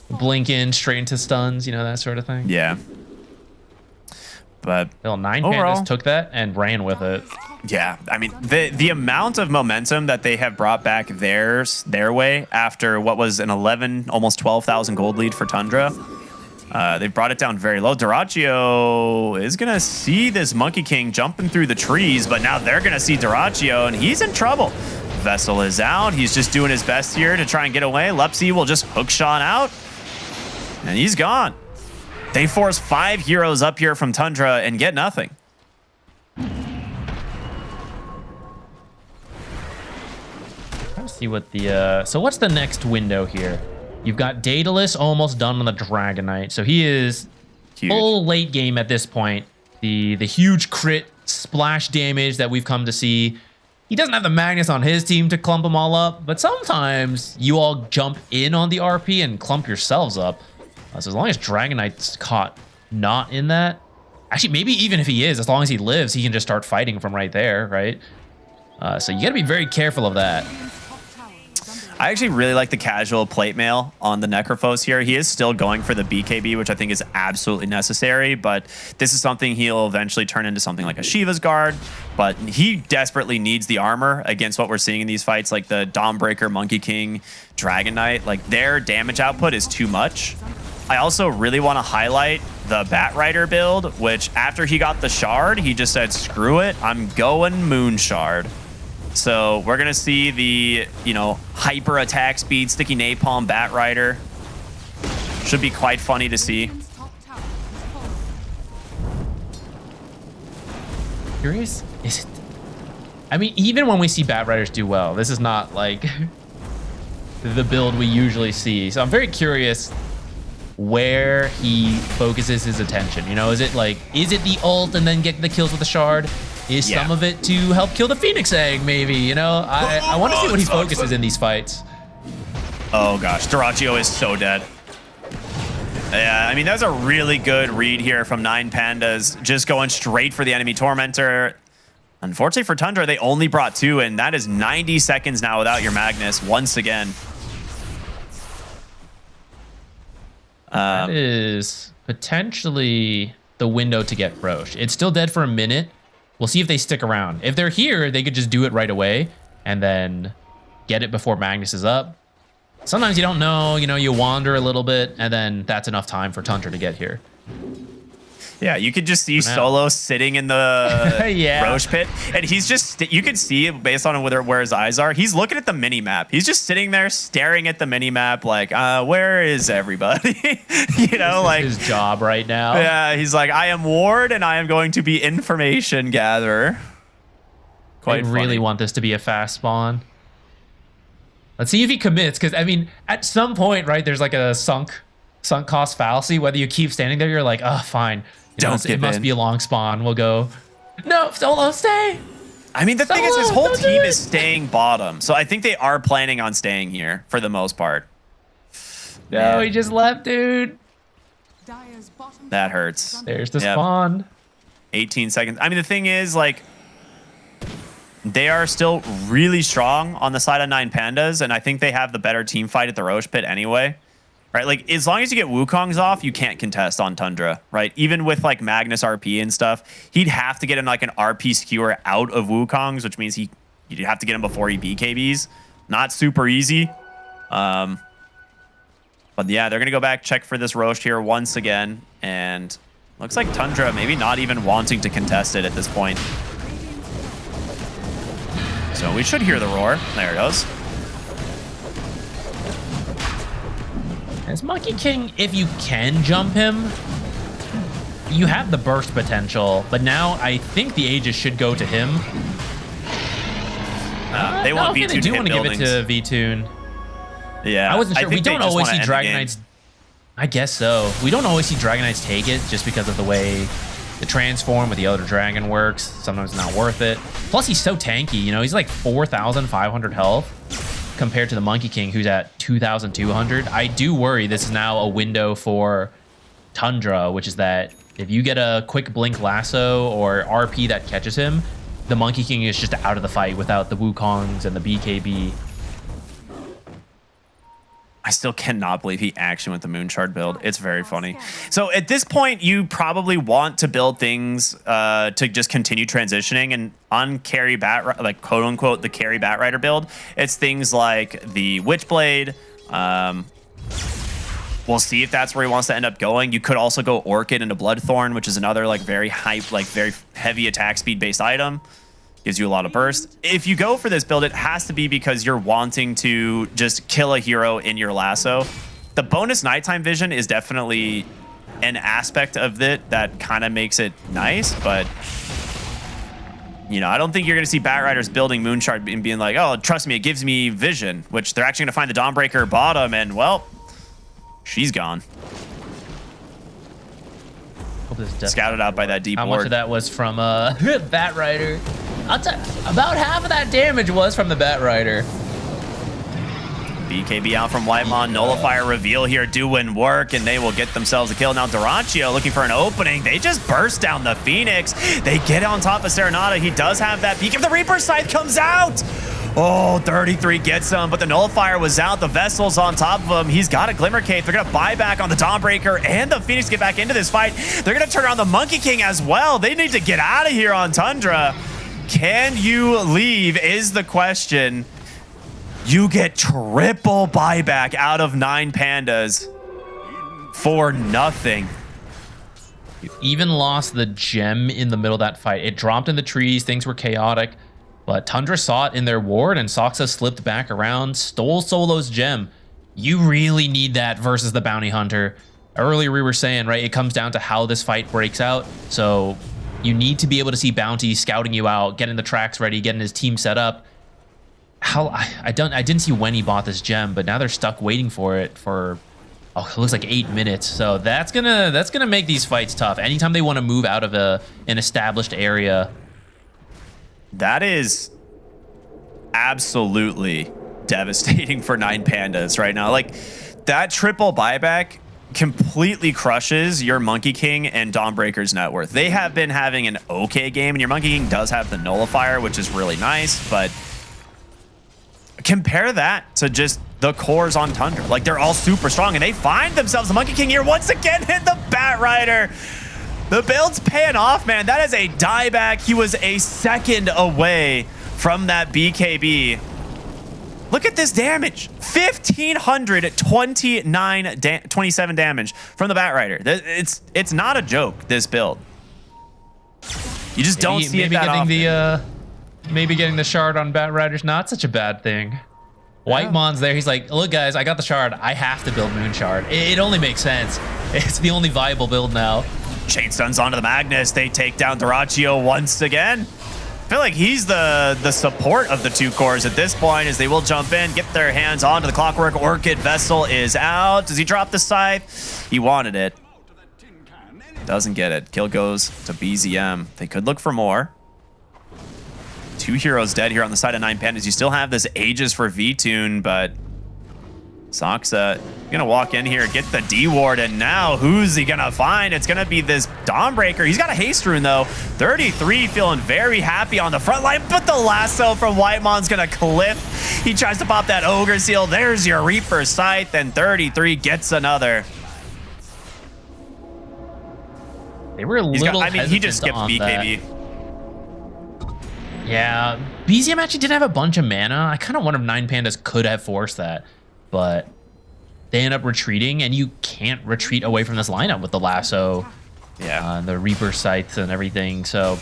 Blink in straight into stuns, you know, that sort of thing. Yeah. But 9 Pandas took that and ran with it. Yeah, I mean, the amount of momentum that they have brought back their way after what was an 11, almost 12,000 gold lead for Tundra. They've brought it down very low. Dyrachyo is going to see this Monkey King jumping through the trees, but now they're going to see Dyrachyo, and he's in trouble. Vessel is out. He's just doing his best here to try and get away. Lepsy will just hook Sean out, and he's gone. They force 5 heroes up here from Tundra and get nothing. See what the so what's the next window here? You've got Daedalus almost done on the Dragon Knight, so he is full late game at this point. The huge crit splash damage that we've come to see. He doesn't have the Magnus on his team to clump them all up, but sometimes you all jump in on the RP and clump yourselves up. So as long as Dragon Knight's caught not in that, actually maybe even if he is, as long as he lives, he can just start fighting from right there, right? So you gotta be very careful of that. I actually really like the casual plate mail on the Necrophos here. He is still going for the BKB, which I think is absolutely necessary, but this is something he'll eventually turn into something like a Shiva's Guard, but he desperately needs the armor against what we're seeing in these fights, like the Dawnbreaker, Monkey King, Dragon Knight. Like, their damage output is too much. I also really want to highlight the Batrider build, which after he got the Shard, he just said, screw it, I'm going Moon Shard. So we're going to see the, you know, hyper attack speed, sticky napalm Batrider. Should be quite funny to see. Curious? Is it? I mean, even when we see Batriders do well, this is not like the build we usually see. So I'm very curious where he focuses his attention. You know, is it the ult and then get the kills with the Shard? Is some of it to help kill the Phoenix Egg, maybe? You know, I want to see what he focuses in these fights. Oh gosh, Doraccio is so dead. Yeah, I mean, that's a really good read here from 9Pandas, just going straight for the enemy Tormentor. Unfortunately for Tundra, they only brought 2, and that is 90 seconds now without your Magnus once again. That is potentially the window to get Roche. It's still dead for a minute. We'll see if they stick around. If they're here, they could just do it right away and then get it before Magnus is up. Sometimes you don't know, you know, you wander a little bit and then that's enough time for Tundra to get here. Yeah, you could just see Solo sitting in the Roche pit, and he's just, you could see based on where his eyes are, he's looking at the mini-map. He's just sitting there staring at the mini-map like, where is everybody? You know, like his job right now. Yeah, he's like, I am Ward, and I am going to be information gatherer. I really want this to be a fast spawn. Let's see if he commits, because, I mean, at some point, right, there's like a sunk cost fallacy. Whether you keep standing there, you're like, oh, fine. It must be a long spawn. We'll go. No, Solo, stay. I mean, the thing is, his whole team is staying bottom. So I think they are planning on staying here for the most part. No, he just left, dude. That hurts. There's the spawn. 18 seconds. I mean, the thing is, like, they are still really strong on the side of 9Pandas, and I think they have the better team fight at the Roche pit anyway. Right, like, as long as you get Wukongs off, you can't contest on Tundra, right? Even with, like, Magnus RP and stuff, he'd have to get in, like, an RP skewer out of Wukongs, which means you'd have to get him before he BKBs. Not super easy. But, yeah, they're going to go back, check for this Roche here once again, and looks like Tundra maybe not even wanting to contest it at this point. So we should hear the roar. There it goes. As Monkey King, if you can jump him, you have the burst potential, but now I think the Aegis should go to him. They want V2 to hit do want to give buildings. it to V-Tune. Yeah, I wasn't sure. We don't always see Dragon Dragon Knights. I guess so. We don't always see Dragon Knights take it just because of the way the transform with the other dragon works. Sometimes it's not worth it. Plus, he's so tanky. You know, he's like 4,500 health compared to the Monkey King, who's at 2,200. I do worry this is now a window for Tundra, which is that if you get a quick blink lasso or RP that catches him, the Monkey King is just out of the fight without the Wukongs and the BKB. I still cannot believe he actually went the Moon Shard build. It's very funny. So at this point, you probably want to build things to just continue transitioning, and on carry bat, like quote unquote the carry Batrider build, it's things like the Witchblade. We'll see if that's where he wants to end up going. You could also go Orchid into Bloodthorn, which is another like very hype, like very heavy attack speed based item. Gives you a lot of burst. If you go for this build, it has to be because you're wanting to just kill a hero in your lasso. The bonus nighttime vision is definitely an aspect of it that kind of makes it nice, but You know, I don't think you're going to see Batriders building Moonshard and being like, oh, trust me, it gives me vision, which they're actually going to find the Dawnbreaker bottom, and, well, she's gone. Scouted out by that deep How ward. much of that was from Batrider? I'll tell you, about half of that damage was from the Batrider. BKB out from Whitemon. Nullifier reveal here doing work, and they will get themselves a kill. Now Duraccio looking for an opening. They just burst down the Phoenix. They get on top of Serenata. He does have that peek. If the Reaper Scythe comes out, oh, 33 gets him, but the Nullifier was out. The Vessel's on top of him. He's got a Glimmer Cape. They're going to buy back on the Dawnbreaker and the Phoenix get back into this fight. They're going to turn around the Monkey King as well. They need to get out of here on Tundra. Can you leave is the question. You get triple buyback out of 9 Pandas for nothing. You even lost the gem in the middle of that fight. It dropped in the trees. Things were chaotic. But Tundra saw it in their ward, and Soxa slipped back around, stole Solo's gem. You really need that versus the Bounty Hunter. Earlier we were saying, right, it comes down to how this fight breaks out. So you need to be able to see Bounty scouting you out, getting the tracks ready, getting his team set up. I didn't see when he bought this gem, but now they're stuck waiting for it for, oh, it looks like 8 minutes. So that's gonna make these fights tough. Anytime they want to move out of an established area. That is absolutely devastating for 9 Pandas right now. Like, that triple buyback completely crushes your Monkey King and Dawnbreaker's net worth. They have been having an okay game, and your Monkey King does have the Nullifier, which is really nice, but compare that to just the cores on Tundra. Like, they're all super strong, and they find themselves the Monkey King here once again hit the Batrider. The build's paying off, man. That is a dieback. He was a second away from that BKB. Look at this damage. 1,527 damage from the Batrider. It's not a joke, this build. You just don't see it that often. Maybe getting the shard on Batrider's not such a bad thing. Whitemon's there. He's like, look, guys, I got the shard. I have to build Moon Shard. It only makes sense. It's the only viable build now. Chain stuns onto the Magnus. They take down Duraccio once again. I feel like he's the support of the 2 cores at this point, as they will jump in, get their hands onto the Clockwork. Orchid Vessel is out. Does he drop the scythe? He wanted it. Doesn't get it. Kill goes to BZM. They could look for more. 2 heroes dead here on the side of 9 Pandas. You still have this Aegis for V-Tune, but Soxa gonna walk in here, get the D-Ward, and now who's he gonna find? It's gonna be this Dawnbreaker. He's got a haste rune though. 33 feeling very happy on the front line, but the lasso from Whitemon's gonna cliff. He tries to pop that Ogre Seal. There's your Reaper Scythe, and 33 gets another. They were a little he just skipped BKB. Yeah, BZM actually did have a bunch of mana. I kind of wonder if 9 Pandas could have forced that, but they end up retreating, and you can't retreat away from this lineup with the lasso, the Reaper Scythe and everything. So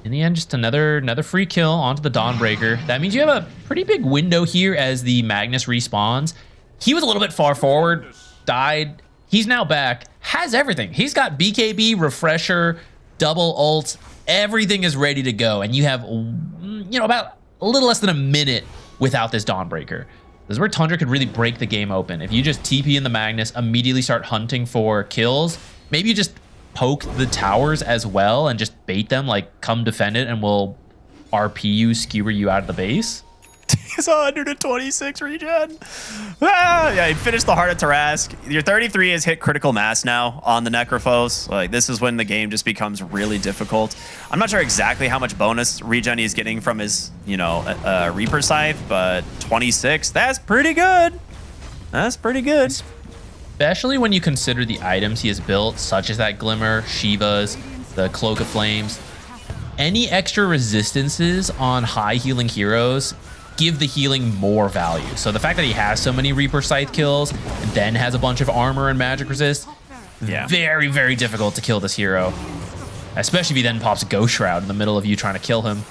in the end, just another free kill onto the Dawnbreaker. That means you have a pretty big window here as the Magnus respawns. He was a little bit far forward, died. He's now back, has everything. He's got BKB, Refresher, double ult. Everything is ready to go, and you have, about a little less than a minute without this Dawnbreaker. This is where Tundra could really break the game open. If you just TP in the Magnus, immediately start hunting for kills, maybe you just poke the towers as well and just bait them, like, come defend it, and we'll RP you, skewer you out of the base. He's 126 regen. Yeah, he finished the Heart of Tarask. Your 33 has hit critical mass now on the Necrophos. Like, this is when the game just becomes really difficult. I'm not sure exactly how much bonus regen he's getting from his, Reaper Scythe, but 26, that's pretty good. That's pretty good. Especially when you consider the items he has built, such as that Glimmer, Shiva's, the Cloak of Flames. Any extra resistances on high healing heroes give the healing more value. So the fact that he has so many Reaper Scythe kills and then has a bunch of armor and magic resist, very, very difficult to kill this hero. Especially if he then pops Ghost Shroud in the middle of you trying to kill him.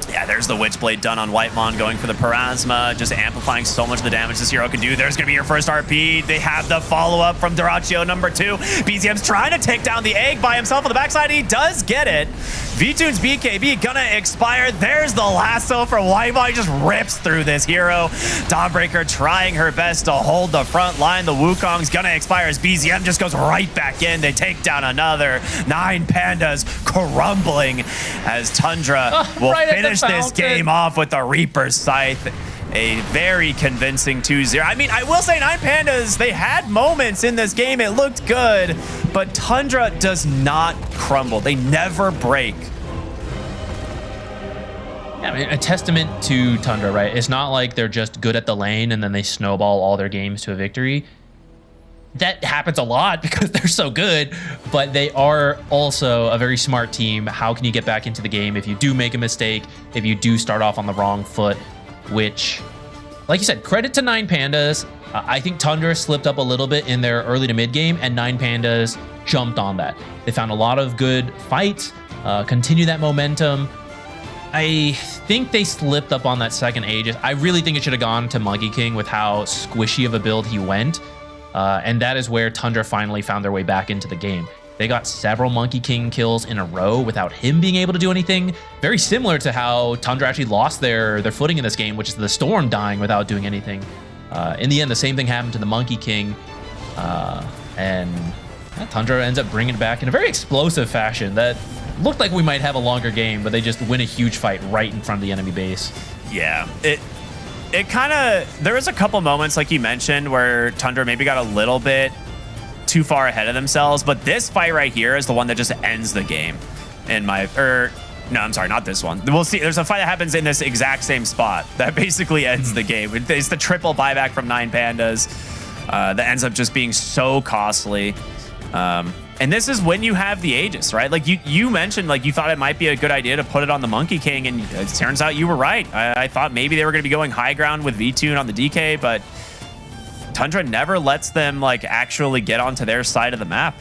Yeah, there's the Witchblade done on Whitemon, going for the Parasma, just amplifying so much of the damage this hero can do. There's going to be your first RP. They have the follow-up from Duraccio number 2. BZM's trying to take down the egg by himself on the backside. He does get it. V-Tune's BKB gonna expire. There's the lasso for Whitemon. He just rips through this hero. Dawnbreaker trying her best to hold the front line. The Wukong's gonna expire as BZM just goes right back in. They take down another. 9 Pandas crumbling as Tundra will finish this game off with the Reaper's Scythe. A very convincing 2-0. I mean, I will say 9 Pandas, they had moments in this game. It looked good, but Tundra does not crumble. They never break. Yeah, I mean, a testament to Tundra, right? It's not like they're just good at the lane and then they snowball all their games to a victory. That happens a lot because they're so good, but they are also a very smart team. How can you get back into the game if you do make a mistake, if you do start off on the wrong foot? Which, like you said, credit to 9 Pandas. I think Tundra slipped up a little bit in their early to mid game, and 9 Pandas jumped on that. They found a lot of good fights, continue that momentum. I think they slipped up on that second Aegis. I really think it should have gone to Monkey King with how squishy of a build he went. And that is where Tundra finally found their way back into the game. They got several Monkey King kills in a row without him being able to do anything. Very similar to how Tundra actually lost their footing in this game, which is the Storm dying without doing anything. In the end, the same thing happened to the Monkey King. And Tundra ends up bringing it back in a very explosive fashion that looked like we might have a longer game, but they just win a huge fight right in front of the enemy base. Yeah, it kind of, there was a couple moments like you mentioned where Tundra maybe got a little bit too far ahead of themselves, but this fight right here is the one that just ends the game in my, no, I'm sorry, not this one. We'll see. There's a fight that happens in this exact same spot that basically ends the game. It's the triple buyback from 9 Pandas that ends up just being so costly. And this is when you have the Aegis, right? Like you mentioned, like you thought it might be a good idea to put it on the Monkey King, and it turns out you were right. I thought maybe they were going to be going high ground with V-Tune on the DK, but Tundra never lets them like actually get onto their side of the map.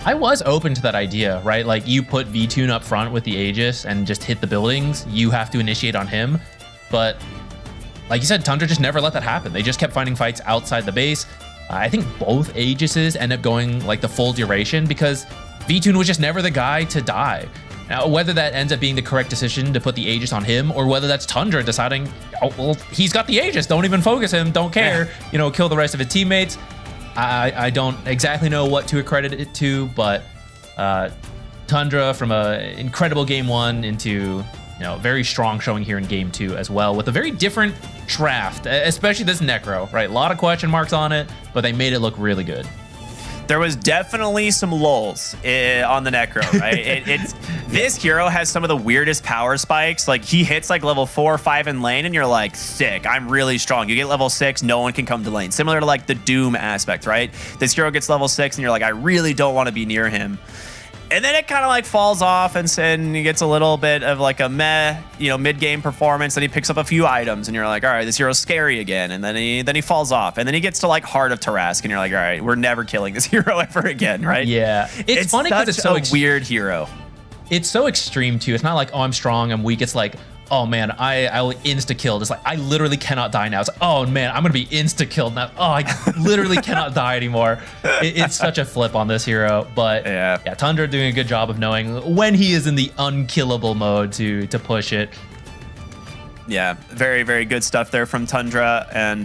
I was open to that idea, right? Like you put V-Tune up front with the Aegis and just hit the buildings. You have to initiate on him. But like you said, Tundra just never let that happen. They just kept finding fights outside the base. I think both Aegises end up going like the full duration because V-Tune was just never the guy to die. Now, whether that ends up being the correct decision to put the Aegis on him or whether that's Tundra deciding, oh, well, he's got the Aegis, don't even focus him, don't care, you know, kill the rest of his teammates. I don't exactly know what to accredit it to, but Tundra from a incredible game 1 into, you know, very strong showing here in game 2 as well with a very different draft, especially this Necro, right? A lot of question marks on it, but they made it look really good. There was definitely some lulls on the Necro, right? This hero has some of the weirdest power spikes. Like he hits like level 4 or 5 in lane and you're like, sick, I'm really strong. You get level 6, no one can come to lane. Similar to like the Doom aspect, right? This hero gets level 6 and you're like, I really don't want to be near him. And then it kind of like falls off and he gets a little bit of like a meh, you know, mid-game performance. And he picks up a few items and you're like, all right, this hero's scary again. And then he falls off. And then he gets to like Heart of Tarask and you're like, all right, we're never killing this hero ever again, right? Yeah. It's funny because it's so weird hero. It's so extreme too. It's not like, oh, I'm strong, I'm weak. It's like, oh man, I will insta-kill. It's like, I literally cannot die now. It's like, oh man, I'm gonna be insta-killed now. Oh, I literally cannot die anymore. It's such a flip on this hero. But yeah, Tundra doing a good job of knowing when he is in the unkillable mode to push it. Yeah, very, very good stuff there from Tundra, and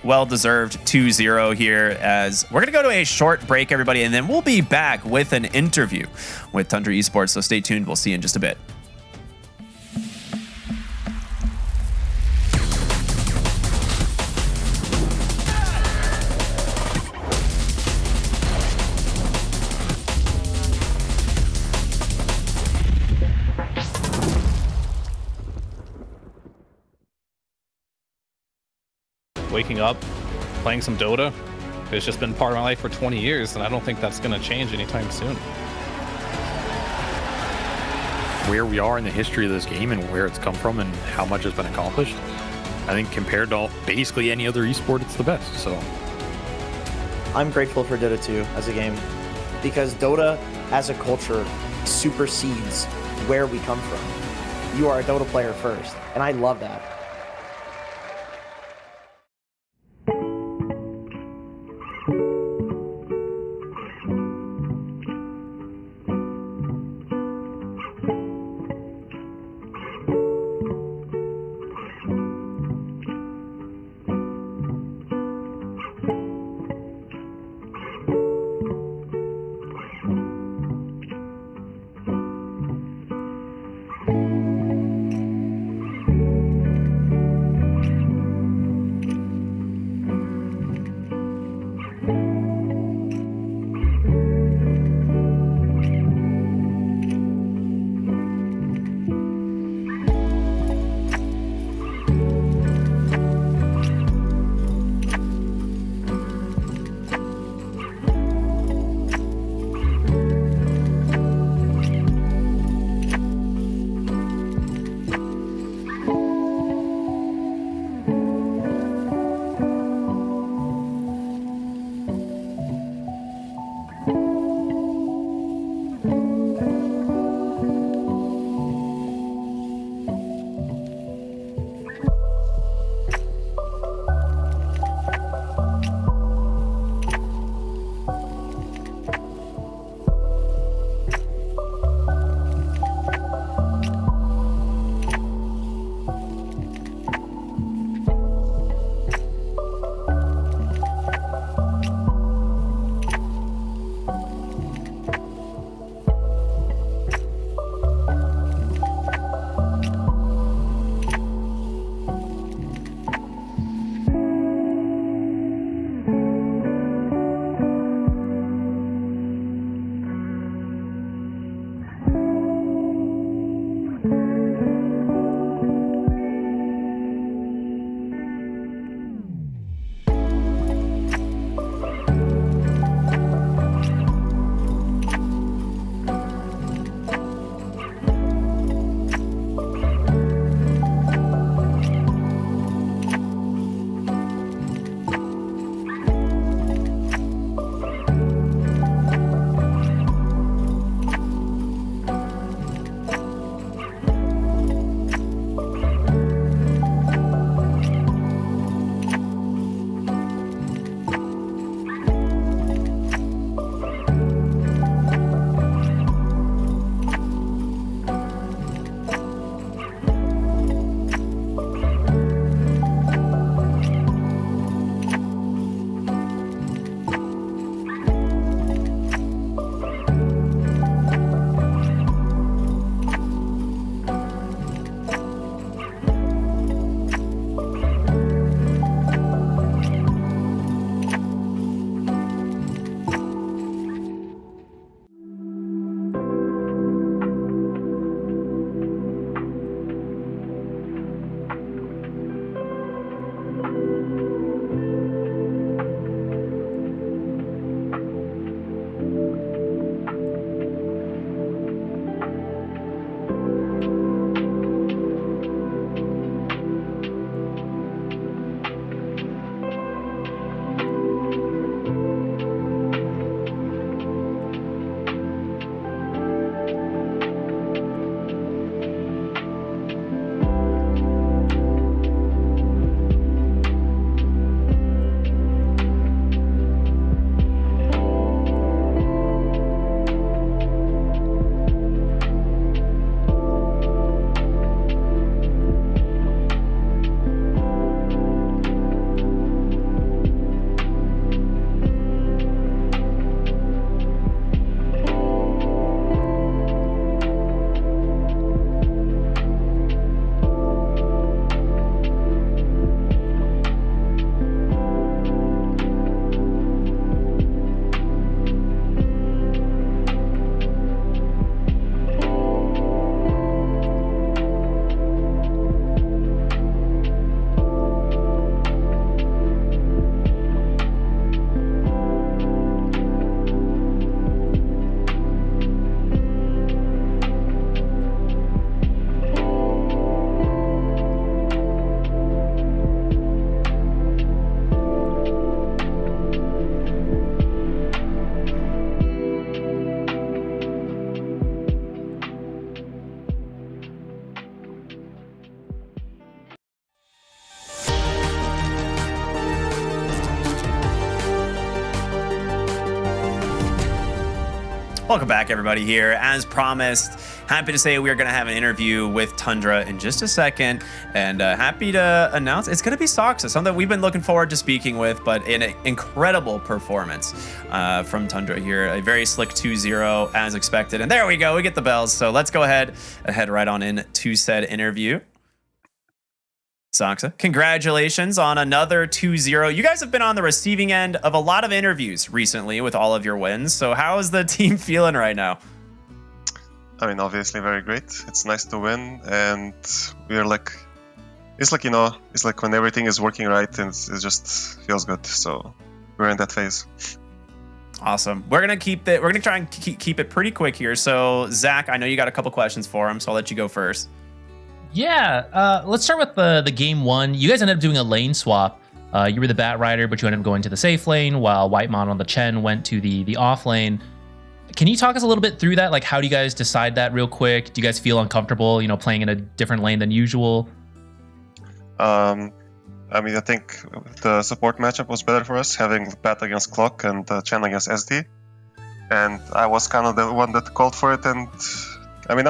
well-deserved 2-0 here as we're going to go to a short break, everybody, and then we'll be back with an interview with Tundra Esports, so stay tuned. We'll see you in just a bit. Waking up, playing some Dota. It's just been part of my life for 20 years, and I don't think that's going to change anytime soon. Where we are in the history of this game and where it's come from and how much has been accomplished, I think compared to basically any other esport, it's the best. So I'm grateful for Dota 2 as a game because Dota as a culture supersedes where we come from. You are a Dota player first, and I love that. Welcome back, everybody, here. As promised, happy to say we are going to have an interview with Tundra in just a second, and happy to announce it's going to be Soxa, something we've been looking forward to speaking with, but an incredible performance from Tundra here. A very slick 2-0 as expected, and there we go. We get the bells, so let's go ahead and head right on in to said interview. Soxa, congratulations on another 2-0. You guys have been on the receiving end of a lot of interviews recently with all of your wins. So how is the team feeling right now? I mean, obviously very great. It's nice to win, and we're like, it's like, you know, it's like when everything is working right, and it just feels good. So we're in that phase. Awesome. We're gonna try and keep it pretty quick here. So Zach, I know you got a couple questions for him, so I'll let you go first. Yeah, let's start with the game one. You guys ended up doing a lane swap. You were the Bat Rider, but you ended up going to the safe lane, while Whitemon on the Chen went to the off lane. Can you talk us a little bit through that? Like, how do you guys decide that real quick? Do you guys feel uncomfortable, you know, playing in a different lane than usual? I mean, I think the support matchup was better for us, having Bat against Clock and Chen against SD. And I was kind of the one that called for it, and I mean,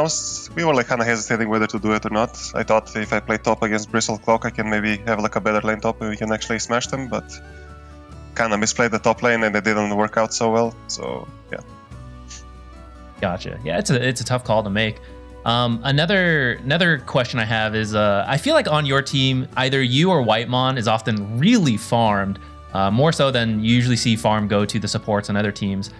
we were like kind of hesitating whether to do it or not. I thought if I play top against Bristle Clock, I can maybe have like a better lane top and we can actually smash them, but kind of misplayed the top lane and it didn't work out so well. So yeah. Gotcha. Yeah, it's a tough call to make. Another question I have is, I feel like on your team, either you or Whitemon is often really farmed, more so than you usually see farm go to the supports on other teams.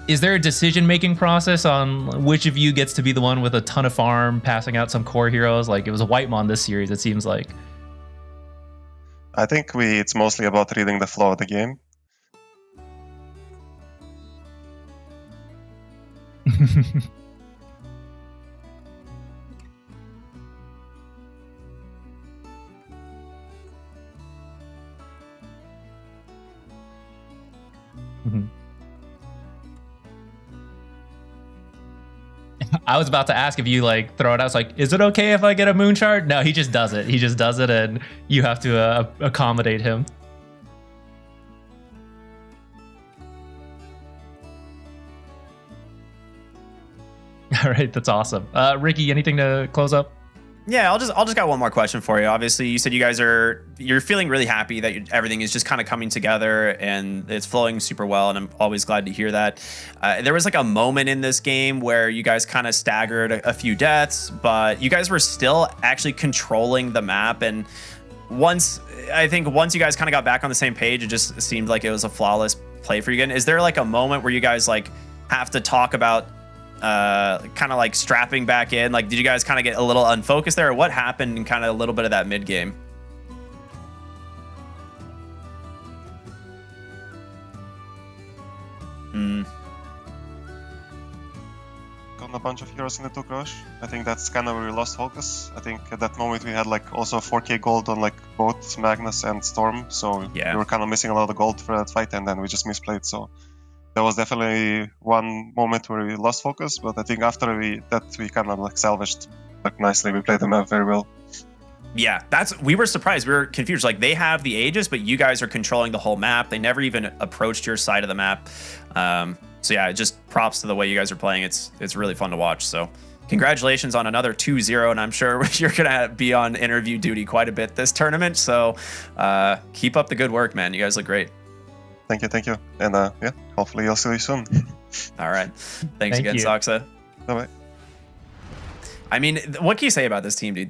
Is there a decision-making process on which of you gets to be the one with a ton of farm, passing out some core heroes? Like, it was a Whitemon this series, it seems like. I think it's mostly about reading the flow of the game. I was about to ask if you like throw it out. It's like, is it okay if I get a moon shard? No, he just does it. He just does it, and you have to accommodate him. All right, that's awesome. Ricky, anything to close up? Yeah, I'll just got one more question for you. Obviously, you said you're feeling really happy that everything is just kind of coming together and it's flowing super well, and I'm always glad to hear that. There was like a moment in this game where you guys kind of staggered a few deaths, but you guys were still actually controlling the map, and once you guys kind of got back on the same page, it just seemed like it was a flawless play for you again. Is there like a moment where you guys like have to talk about kind of like strapping back in? Like, did you guys kind of get a little unfocused there, or what happened in kind of a little bit of that mid game? Got a bunch of heroes in the 2 crush. I think that's kind of where we lost focus. I think at that moment we had like also 4k gold on like both Magnus and Storm, so yeah, we were kind of missing a lot of gold for that fight, and then we just misplayed. So that was definitely one moment where we lost focus, but I think after we kind of like salvaged like nicely. We played the map very well. Yeah, we were surprised. We were confused. Like, they have the Aegis, but you guys are controlling the whole map. They never even approached your side of the map. So yeah, just props to the way you guys are playing. It's really fun to watch. So congratulations on another 2-0, and I'm sure you're gonna be on interview duty quite a bit this tournament. So keep up the good work, man. You guys look great. Thank you. And yeah, hopefully I'll see you soon. All right. Thanks again, Soxa. Bye-bye. I mean, what can you say about this team, dude?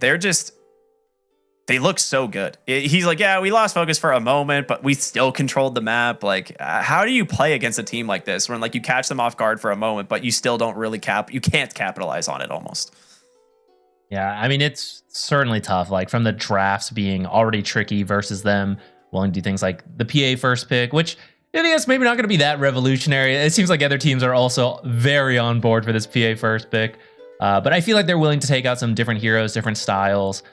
They look so good. He's like, yeah, we lost focus for a moment, but we still controlled the map. Like, how do you play against a team like this when like you catch them off guard for a moment, but you still don't really you can't capitalize on it almost? Yeah, I mean, it's certainly tough. Like, from the drafts being already tricky versus them willing to do things like the PA first pick, which I think it's maybe not going to be that revolutionary. It seems like other teams are also very on board for this PA first pick. But I feel like they're willing to take out some different heroes, different styles.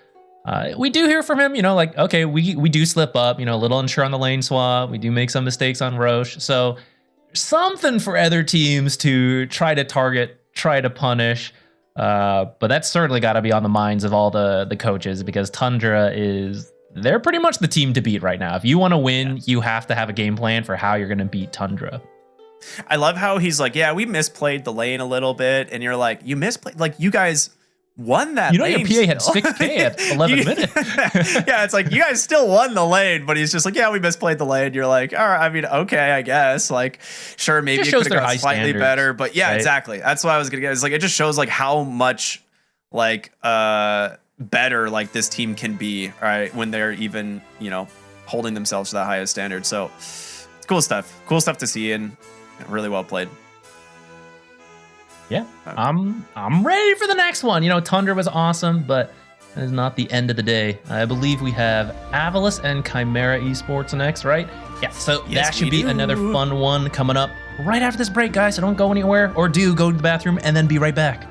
We do hear from him, you know, like, okay, we do slip up, you know, a little unsure on the lane swap. We do make some mistakes on Roche. So something for other teams to try to target, try to punish. But that's certainly got to be on the minds of all the coaches, because Tundra they're pretty much the team to beat right now. If you want to win, you have to have a game plan for how you're going to beat Tundra. I love how he's like, yeah, we misplayed the lane a little bit, and you're like, you misplayed, like you guys won that. You know, lane your PA had still. 6K at 11 minutes. Yeah, it's like you guys still won the lane, but he's just like, yeah, we misplayed the lane. You're like, all right, I mean, okay, I guess. Like, sure, maybe it shows could their have high gone slightly standards, better, but yeah, right? exactly. That's what I was gonna get. It's like it just shows like how much like better like this team can be, right, when they're even, you know, holding themselves to that highest standard. So cool stuff to see, and really well played. Yeah, I'm ready for the next one. You know, Tundra was awesome, but that is not the end of the day. I believe we have Avalis and Chimera Esports next, right? Yeah, so that should be another fun one coming up right after this break, guys. So don't go anywhere, or do go to the bathroom and then be right back.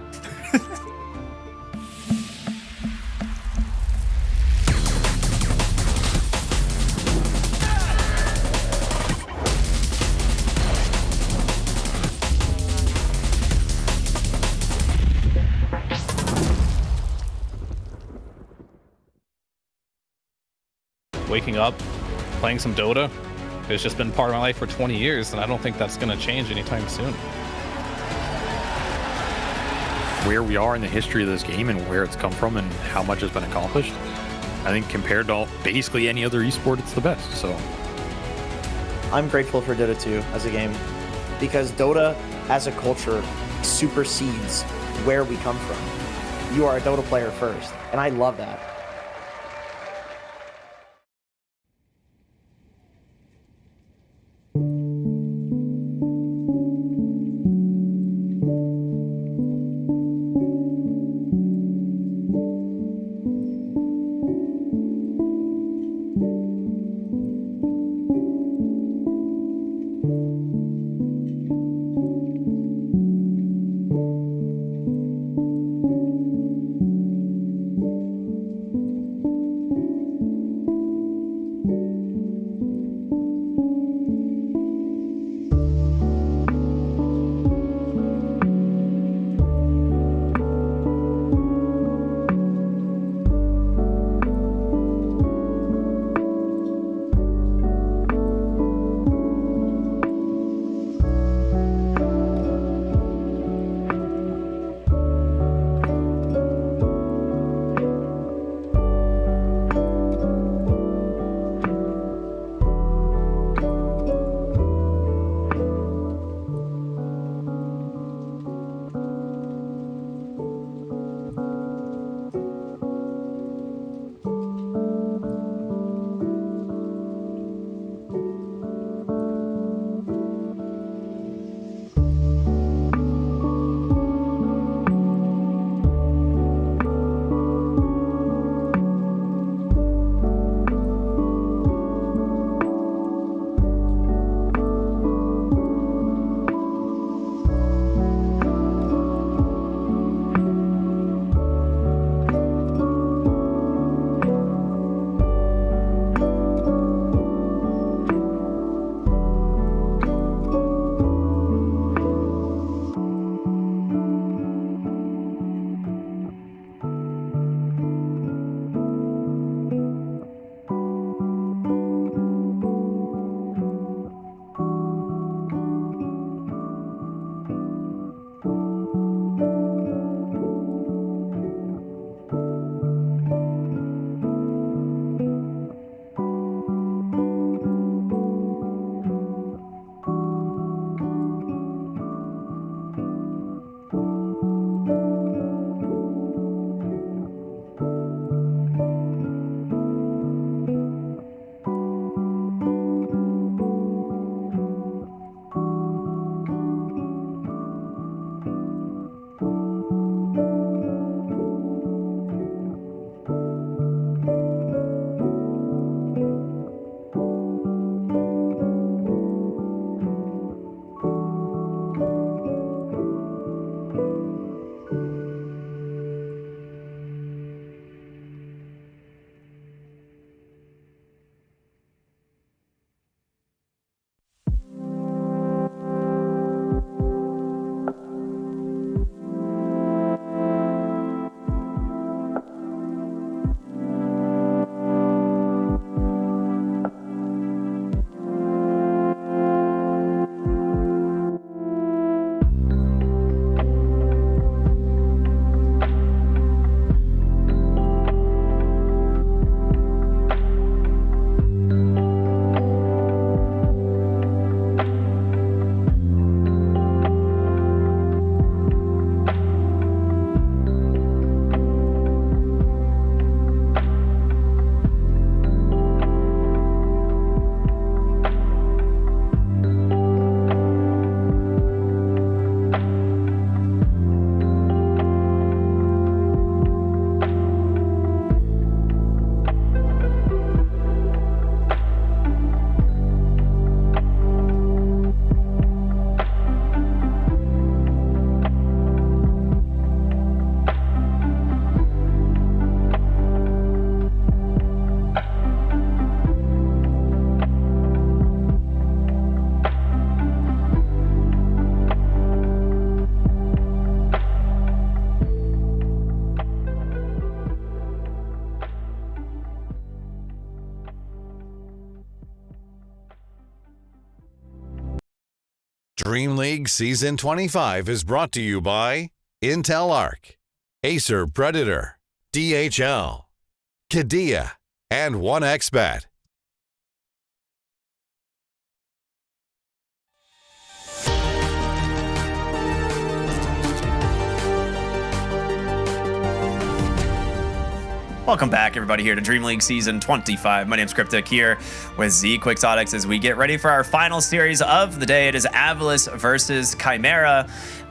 Waking up, playing some Dota. It's just been part of my life for 20 years, and I don't think that's going to change anytime soon. Where we are in the history of this game and where it's come from and how much has been accomplished, I think compared to basically any other esport, it's the best. So I'm grateful for Dota 2 as a game because Dota as a culture supersedes where we come from. You are a Dota player first, and I love that. DreamLeague Season 25 is brought to you by Intel Arc, Acer Predator, DHL, Kadia, and 1xBet. Welcome back, everybody, here to Dream League Season 25. My name's Cryptic here with Z Quixotics as we get ready for our final series of the day. It is Avalis versus Chimera.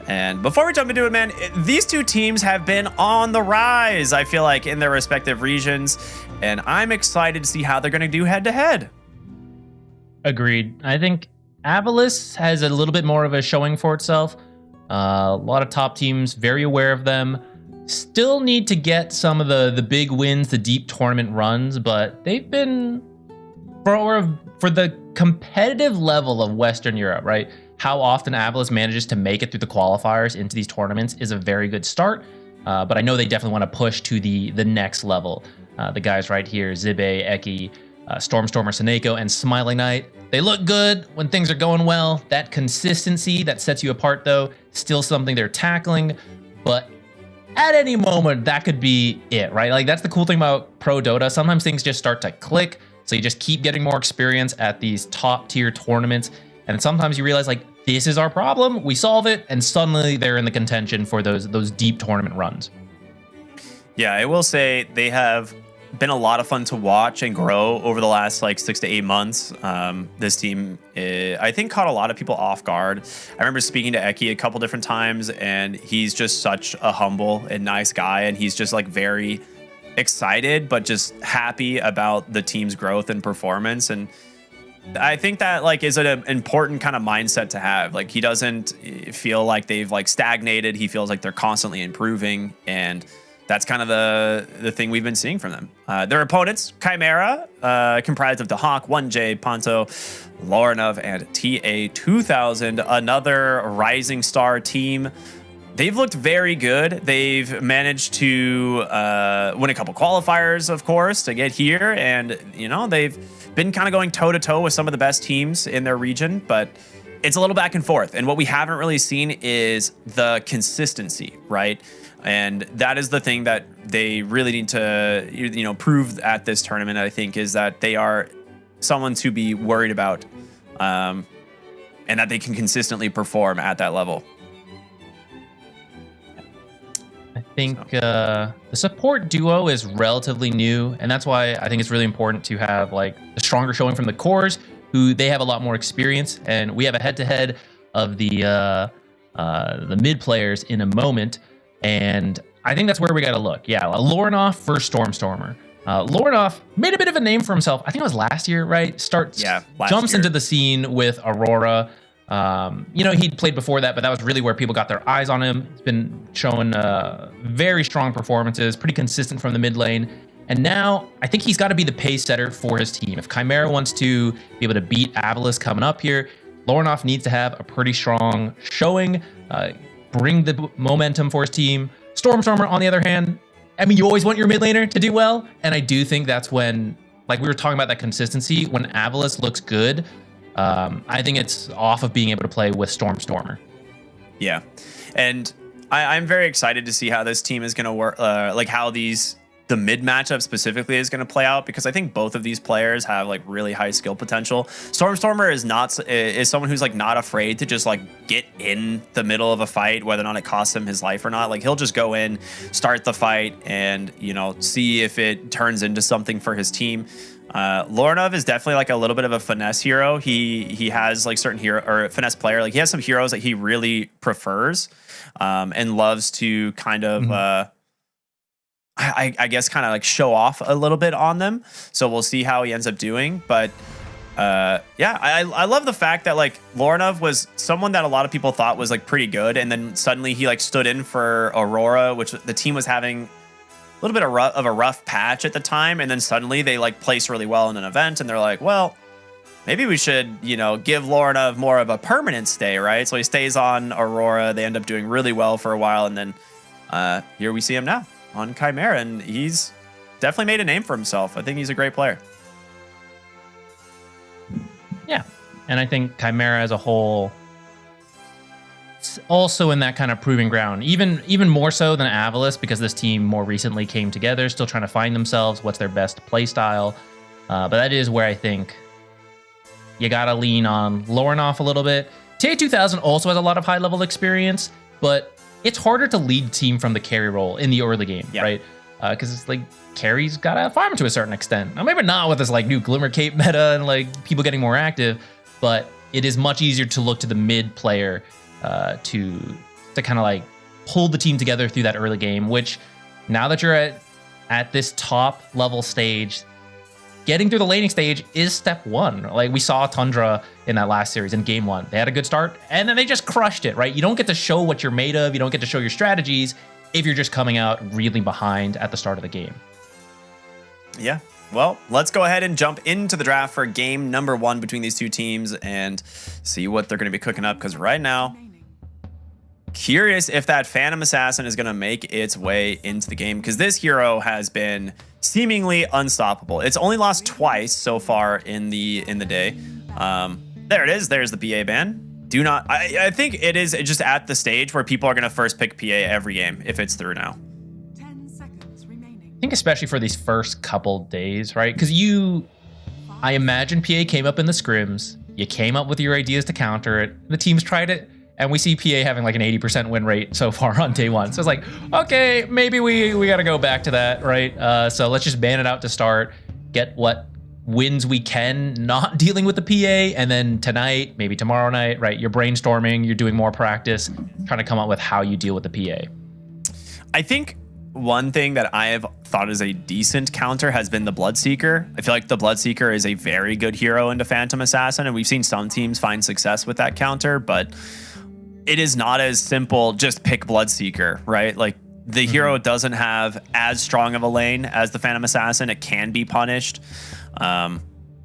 And before we jump into it, man, these two teams have been on the rise, I feel like, in their respective regions. And I'm excited to see how they're going to do head-to-head. Agreed. I think Avalis has a little bit more of a showing for itself. A lot of top teams very aware of them. Still need to get some of the big wins, the deep tournament runs, but they've been for the competitive level of Western Europe, right? How often Avalis manages to make it through the qualifiers into these tournaments is a very good start, but I know they definitely want to push to the next level. The guys right here, Zibe, Eki, Stormstormer, Seneko, and Smiling Knight, they look good when things are going well. That consistency that sets you apart, though, still something they're tackling, but at any moment, that could be it, right? Like, that's the cool thing about Pro Dota. Sometimes things just start to click, so you just keep getting more experience at these top-tier tournaments, and sometimes you realize, like, this is our problem, we solve it, and suddenly they're in the contention for those deep tournament runs. Yeah, I will say they have been a lot of fun to watch and grow over the last, like, 6 to 8 months. This team, I think, caught a lot of people off guard. I remember speaking to Eki a couple different times, and he's just such a humble and nice guy, and he's just, like, very excited, but just happy about the team's growth and performance. And I think that, like, is an important kind of mindset to have. Like, he doesn't feel like they've, like, stagnated. He feels like they're constantly improving, and that's kind of the thing we've been seeing from them. Their opponents, Chimera, comprised of DeHawk, 1J, Ponto, Lorinov, and TA2000, another rising star team. They've looked very good. They've managed to win a couple qualifiers, of course, to get here. And, you know, they've been kind of going toe-to-toe with some of the best teams in their region, but it's a little back and forth. And what we haven't really seen is the consistency, right? And that is the thing that they really need to, you know, prove at this tournament, I think, is that they are someone to be worried about, and that they can consistently perform at that level. I think the support duo is relatively new, and that's why I think it's really important to have, like, a stronger showing from the cores, who they have a lot more experience, and we have a head-to-head of the mid players in a moment. And I think that's where we got to look. Yeah, Lorinov versus Stormstormer. Lorinov made a bit of a name for himself. I think it was last year, right? Jumps into the scene with Aurora. You know, he'd played before that, but that was really where people got their eyes on him. He's been showing very strong performances, pretty consistent from the mid lane. And now I think he's got to be the pace setter for his team. If Chimera wants to be able to beat Avalis coming up here, Lorinov needs to have a pretty strong showing, bring the momentum for his team. Stormstormer, on the other hand, I mean, you always want your mid laner to do well, and I do think that's when, like we were talking about that consistency, when Avalis looks good, I think it's off of being able to play with Stormstormer. Yeah, and I'm very excited to see how this team is going to work, like how the mid matchup specifically is going to play out, because I think both of these players have, like, really high skill potential. Stormstormer is someone who's, like, not afraid to just, like, get in the middle of a fight, whether or not it costs him his life or not. Like, he'll just go in, start the fight, and, you know, see if it turns into something for his team. Lorinov is definitely, like, a little bit of a finesse hero. He has, like, certain hero or finesse player. Like, he has some heroes that he really prefers, and loves to kind of I guess kind of, like, show off a little bit on them. So we'll see how he ends up doing. But yeah, I love the fact that, like, Lorinov was someone that a lot of people thought was, like, pretty good, and then suddenly he, like, stood in for Aurora, which the team was having a little bit of a rough patch at the time, and then suddenly they, like, placed really well in an event, and they're like, well, maybe we should, you know, give Lorinov more of a permanent stay, right? So he stays on Aurora. They end up doing really well for a while, and then here we see him now on Chimera, and he's definitely made a name for himself. I think he's a great player. Yeah, and I think Chimera as a whole, also in that kind of proving ground, even more so than Avalis, because this team more recently came together, still trying to find themselves, what's their best play style. But that is where I think you gotta lean on Lornoff a little bit. TA2000 also has a lot of high-level experience, but it's harder to lead team from the carry role in the early game, right? Because it's like carries gotta farm to a certain extent. Now, maybe not with this like new Glimmer Cape meta and like people getting more active, but it is much easier to look to the mid player to kind of like pull the team together through that early game. Which now that you're at this top level stage, getting through the laning stage is step one. Like we saw Tundra in that last series in game 1. They had a good start and then they just crushed it, right? You don't get to show what you're made of. You don't get to show your strategies if you're just coming out reeling behind at the start of the game. Yeah. Well, let's go ahead and jump into the draft for game number 1 between these two teams and see what they're going to be cooking up. Because right now, curious if that Phantom Assassin is going to make its way into the game, because this hero has been seemingly unstoppable. It's only lost twice so far in the day. There it is. There's the PA ban. Do not. I think it is just at the stage where people are going to first pick PA every game if it's through now. 10 seconds remaining. I think especially for these first couple days, right? Because I imagine PA came up in the scrims. You came up with your ideas to counter it. The teams tried it. And we see PA having like an 80% win rate so far on day 1. So it's like, okay, maybe we got to go back to that, right? So let's just ban it out to start, get what wins we can, not dealing with the PA. And then tonight, maybe tomorrow night, right? You're brainstorming, you're doing more practice, trying to come up with how you deal with the PA. I think one thing that I have thought is a decent counter has been the Bloodseeker. I feel like the Bloodseeker is a very good hero into Phantom Assassin, and we've seen some teams find success with that counter, but it is not as simple, just pick Bloodseeker, right? Like the hero doesn't have as strong of a lane as the Phantom Assassin. It can be punished. And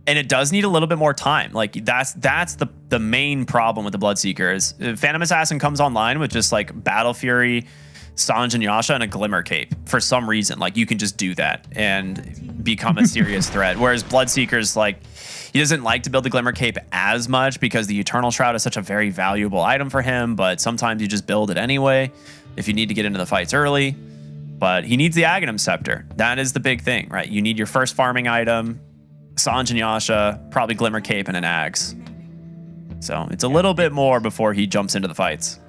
it does need a little bit more time. Like that's the main problem with the Bloodseeker is Phantom Assassin comes online with just like Battle Fury, Sanj and Yasha, and a Glimmer Cape. For some reason, like you can just do that and become a serious threat. Whereas Bloodseeker's like, he doesn't like to build the Glimmer Cape as much because the Eternal Shroud is such a very valuable item for him, but sometimes you just build it anyway if you need to get into the fights early. But he needs the Aghanim Scepter. That is the big thing, right? You need your first farming item, Sanj and Yasha, probably Glimmer Cape and an Axe. So it's a little bit more before he jumps into the fights.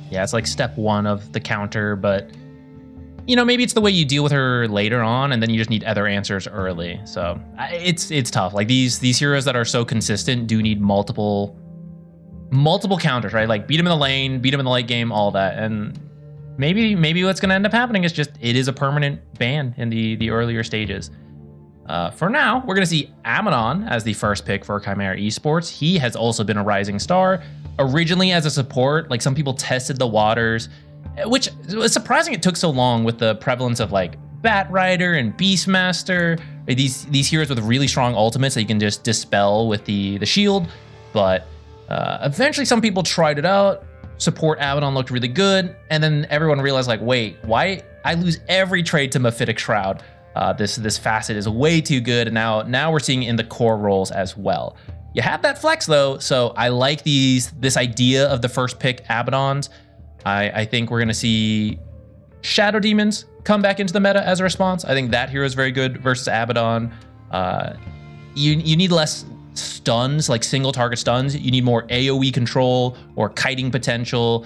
Yeah, it's like step 1 of the counter, but you know, maybe it's the way you deal with her later on, and then you just need other answers early. So it's tough. Like these heroes that are so consistent do need multiple counters, right? Like beat him in the lane, beat him in the late game, all that. And maybe what's going to end up happening is just it is a permanent ban in the earlier stages. For now, we're going to see Abaddon as the first pick for Chimera Esports. He has also been a rising star. Originally as a support, like some people tested the waters, which was surprising it took so long with the prevalence of like Bat Rider and Beastmaster, these heroes with really strong ultimates that you can just dispel with the shield. But eventually some people tried it out. Support Abaddon looked really good, and then everyone realized like, wait, why I lose every trade to Mephitic Shroud? This facet is way too good, and now we're seeing it in the core roles as well. You have that flex though, so I like this idea of the first pick Abaddons. I think we're gonna see Shadow Demons come back into the meta as a response. I think that hero is very good versus Abaddon. You need less stuns, like single target stuns. You need more AoE control or kiting potential.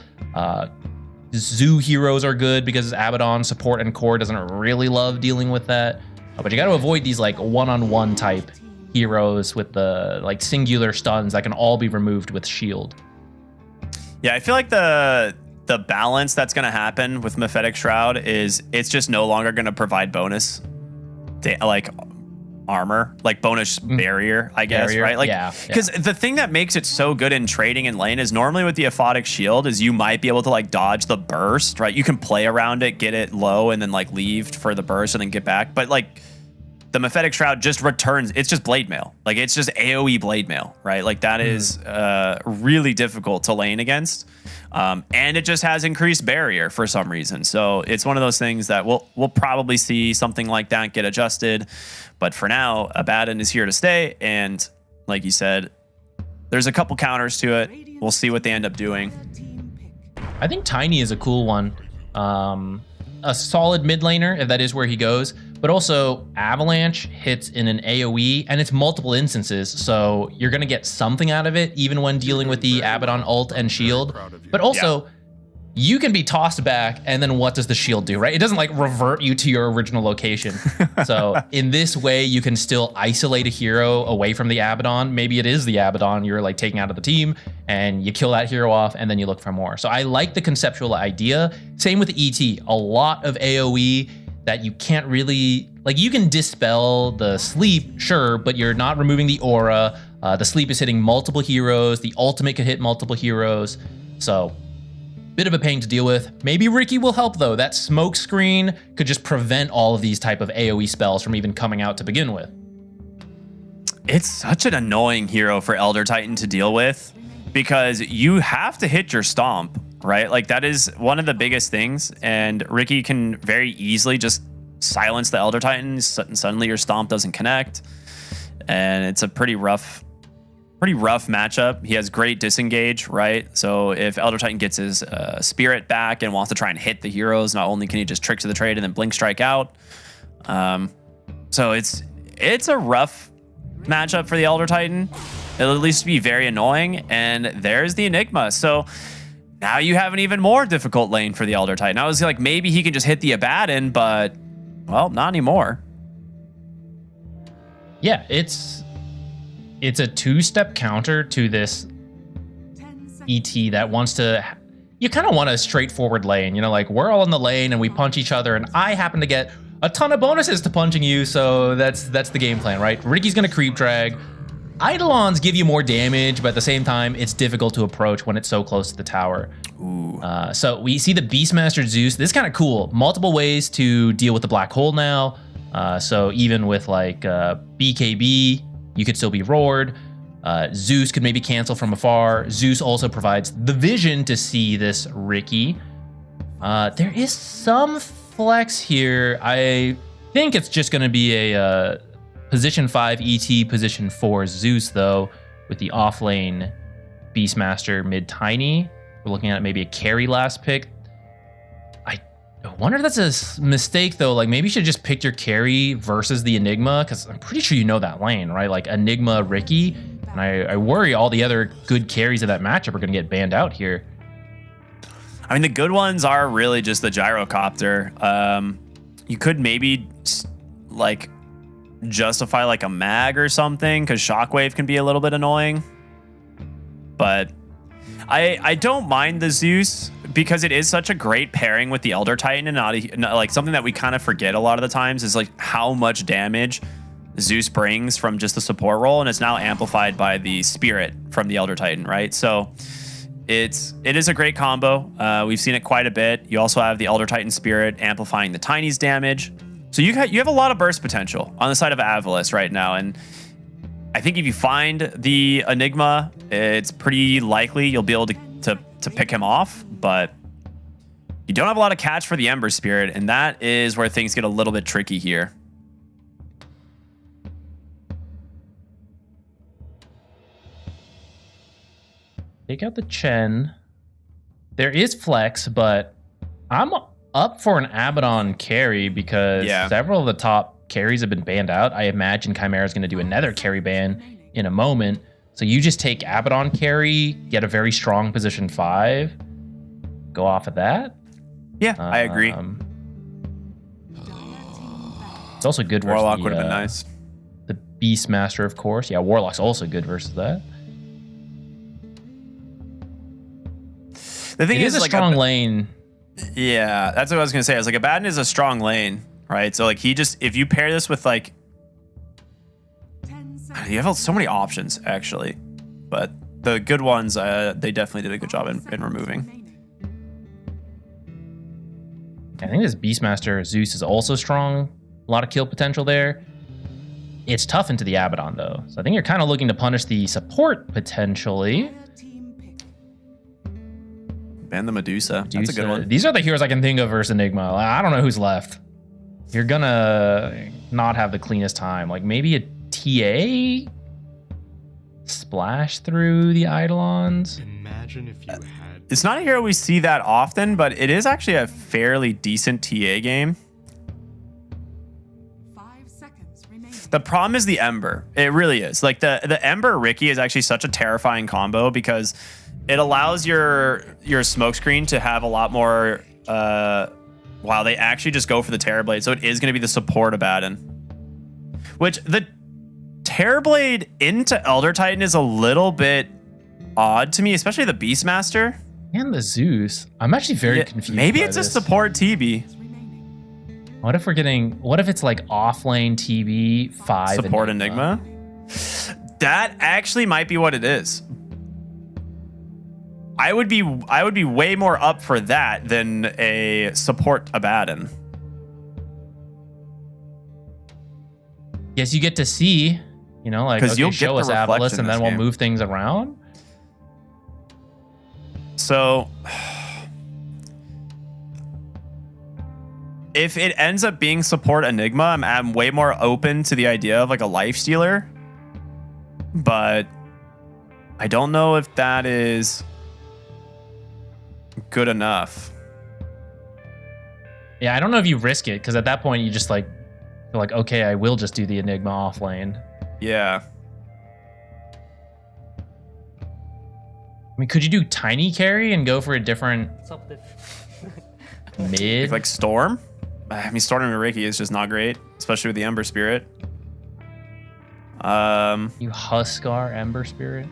Zoo heroes are good because Abaddon support and core doesn't really love dealing with that. But you got to avoid these like one-on-one type heroes with the like singular stuns that can all be removed with shield. Yeah, I feel like the balance that's going to happen with Mephitic Shroud is it's just no longer going to provide bonus like armor, like bonus barrier, I guess, right? Like, because the thing that makes it so good in trading in lane is normally with the Aphotic Shield is you might be able to like dodge the burst, right? You can play around it, get it low, and then like leave for the burst and then get back. But like the Mephitic Shroud just returns, it's just blade mail. Like it's just AoE blade mail, right? Like that is really difficult to lane against. And it just has increased barrier for some reason. So it's one of those things that we'll probably see something like that get adjusted. But for now, Abaddon is here to stay. And like you said, there's a couple counters to it. We'll see what they end up doing. I think Tiny is a cool one. A solid mid laner, if that is where he goes, but also Avalanche hits in an AoE, and it's multiple instances, so you're going to get something out of it, even when dealing with the Abaddon ult and shield. But also, you can be tossed back, and then what does the shield do, right? It doesn't like revert you to your original location. So in this way, you can still isolate a hero away from the Abaddon. Maybe it is the Abaddon you're like taking out of the team, and you kill that hero off, and then you look for more. So I like the conceptual idea. Same with ET. A lot of AoE that you can't really, like, you can dispel the sleep, sure, but you're not removing the aura. The sleep is hitting multiple heroes. The ultimate could hit multiple heroes. So bit of a pain to deal with. Maybe Riki will help though. That smoke screen could just prevent all of these type of AoE spells from even coming out to begin with. It's such an annoying hero for Elder Titan to deal with because you have to hit your stomp, right? Like that is one of the biggest things, and Riki can very easily just silence the Elder Titans and suddenly your stomp doesn't connect, and it's a pretty rough matchup. He has great disengage, right? So if Elder Titan gets his spirit back and wants to try and hit the heroes, not only can he just trick to the trade and then blink strike out. So it's a rough matchup for the Elder Titan. It'll at least be very annoying. And there's the Enigma. So now you have an even more difficult lane for the Elder Titan. I was like, maybe he can just hit the Abaddon, but well, not anymore. Yeah, it's a two-step counter to this ET that wants to, you kind of want a straightforward lane, you know, like we're all in the lane and we punch each other, and I happen to get a ton of bonuses to punching you, so that's the game plan, right? Riki's gonna creep drag. Eidolons give you more damage, but at the same time, it's difficult to approach when it's so close to the tower. Ooh. So we see the Beastmaster Zeus. This is kind of cool. Multiple ways to deal with the black hole now. So even with like BKB, you could still be roared. Zeus could maybe cancel from afar. Zeus also provides the vision to see this Riki. There is some flex here. I think it's just going to be a position 5 ET, position 4 Zeus, though, with the offlane Beastmaster mid Tiny. We're looking at maybe a carry last pick. I wonder if that's a mistake, though. Like, maybe you should just pick your carry versus the Enigma, because I'm pretty sure you know that lane, right? Like, Enigma, Riki. And I worry all the other good carries of that matchup are going to get banned out here. I mean, the good ones are really just the Gyrocopter. You could maybe, like, justify, like, a mag or something, because Shockwave can be a little bit annoying. But I don't mind the Zeus, because it is such a great pairing with the Elder Titan, and not like something that we kind of forget a lot of the times is like how much damage Zeus brings from just the support role, and it's now amplified by the Spirit from the Elder Titan, right? So it is a great combo. We've seen it quite a bit. You also have the Elder Titan Spirit amplifying the Tiny's damage. So you have a lot of burst potential on the side of Avalis right now, and I think if you find the Enigma, it's pretty likely you'll be able to pick him off, but you don't have a lot of catch for the Ember Spirit, and that is where things get a little bit tricky here. Take out the Chen. There is flex, but I'm up for an Abaddon carry because several of the top carries have been banned out. I imagine Chimera is going to do another carry ban in a moment. So you just take Abaddon carry, get a very strong position 5, go off of that. Yeah, I agree. It's also good versus Warlock would have been nice. The Beastmaster, of course. Yeah, Warlock's also good versus that. The thing is a like strong lane. Yeah, that's what I was gonna say. I was like, Abaddon is a strong lane, right? So like if you pair this with like, you have so many options actually, but the good ones, they definitely did a good job in removing. I think this Beastmaster Zeus is also strong. A lot of kill potential there. It's tough into the Abaddon though, so I think you're kind of looking to punish the support potentially. Ban the Medusa. That's a good one. These are the heroes I can think of versus Enigma. I don't know who's left. You're gonna not have the cleanest time. Like maybe a TA? splash through the Eidolons. Imagine if you had... It's not a hero we see that often, but it is actually a fairly decent TA game. 5 seconds remaining. The problem is the Ember. It really is. Like the Ember Riki is actually such a terrifying combo because it allows your smoke screen to have a lot more wow, they actually just go for the Terrorblade, so it is going to be the support Abaddon. Which the Terrorblade into Elder Titan is a little bit odd to me, especially the Beastmaster. And the Zeus. I'm actually very confused. Maybe by it's this. a support TB. What if it's like off lane TB 5 support Enigma? That actually might be what it is. I would be way more up for that than a support Abaddon. Yes, you get to see, like, okay, you'll show get us the Avalis reflection and then this we'll game. move things around. So if it ends up being support Enigma, I'm way more open to the idea of like a life stealer. But I don't know if that is good enough. Yeah, I don't know if you risk it, because at that point you just like feel like, okay, I will just do the Enigma off lane. Yeah. I mean, could you do tiny carry and go for a different mid? Like Storm? I mean, Storm and Riki is just not great, especially with the Ember Spirit. You Huskar Ember Spirit?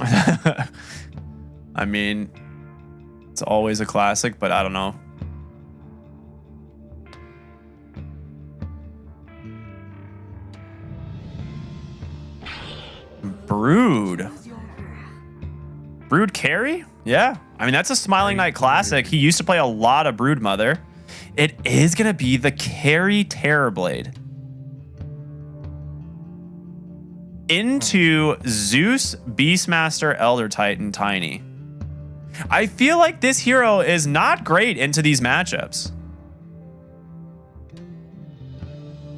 I mean, it's always a classic, but I don't know. Brood carry? Yeah. I mean, that's a Smiling Knight classic. He used to play a lot of Brood Mother. It is going to be the carry Terrorblade into Zeus, Beastmaster, Elder Titan, Tiny. I feel like this hero is not great into these matchups.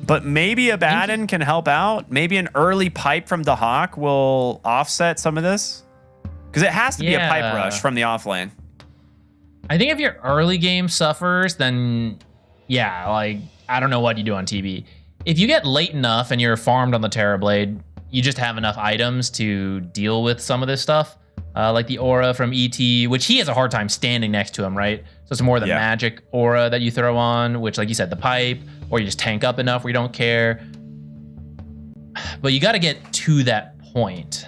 But maybe Abaddon can help out. Maybe an early pipe from the Hawk will offset some of this. Because it has to be a pipe rush from the offlane. I think if your early game suffers, then yeah, like, I don't know what you do on TB. If you get late enough and you're farmed on the Terrorblade, you just have enough items to deal with some of this stuff. Like the aura from ET, which he has a hard time standing next to him, right? So it's more the magic aura that you throw on, which, like you said, the pipe, or you just tank up enough where you don't care. But you got to get to that point.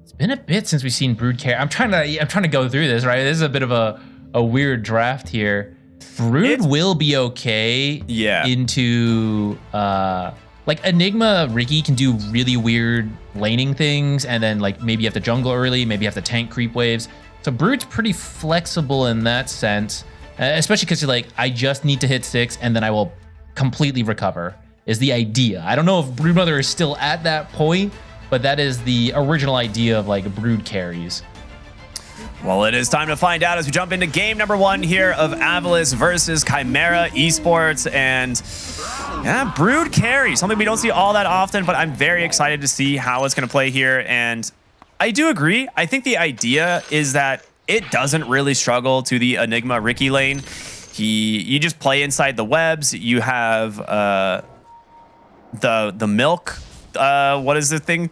It's been a bit since we've seen Brood carry. I'm trying to go through this, right? This is a bit of a weird draft here. Brood will be okay. Yeah. Into like Enigma Riki can do really weird laning things, and then like maybe you have to jungle early, maybe you have to tank creep waves. So Brood's pretty flexible in that sense, especially because you're like, I just need to hit 6 and then I will completely recover is the idea. I don't know if Broodmother is still at that point, but that is the original idea of like Brood carries. Well, it is time to find out as we jump into game number 1 here of Avalis versus Chimera Esports. And yeah, Brood carry, something we don't see all that often, but I'm very excited to see how it's going to play here. And I do agree. I think the idea is that it doesn't really struggle to the Enigma Riki lane. You just play inside the webs. You have the milk. What is the thing?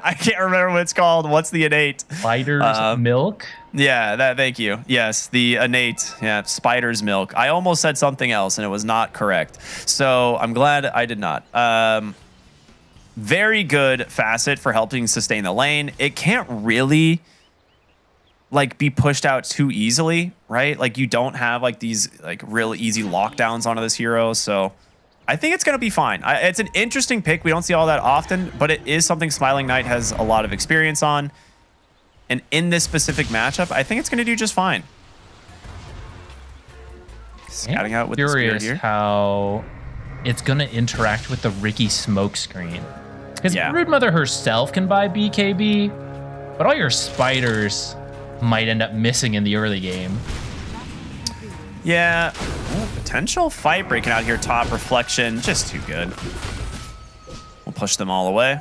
I can't remember what it's called. What's the innate? Spider's milk? Yeah, thank you. Yes, the innate. Yeah, spider's milk. I almost said something else and it was not correct. So I'm glad I did not. Very good facet for helping sustain the lane. It can't really like be pushed out too easily, right? Like you don't have like these like real easy lockdowns onto this hero. So I think it's going to be fine. It's an interesting pick. We don't see all that often, but it is something Smiling Knight has a lot of experience on. And in this specific matchup, I think it's going to do just fine. Scouting out with the Spirit here. How it's going to interact with the Riki smoke screen. Because Broodmother herself can buy BKB, but all your spiders might end up missing in the early game. Yeah, potential fight breaking out here top. Reflection, just too good. We'll push them all away.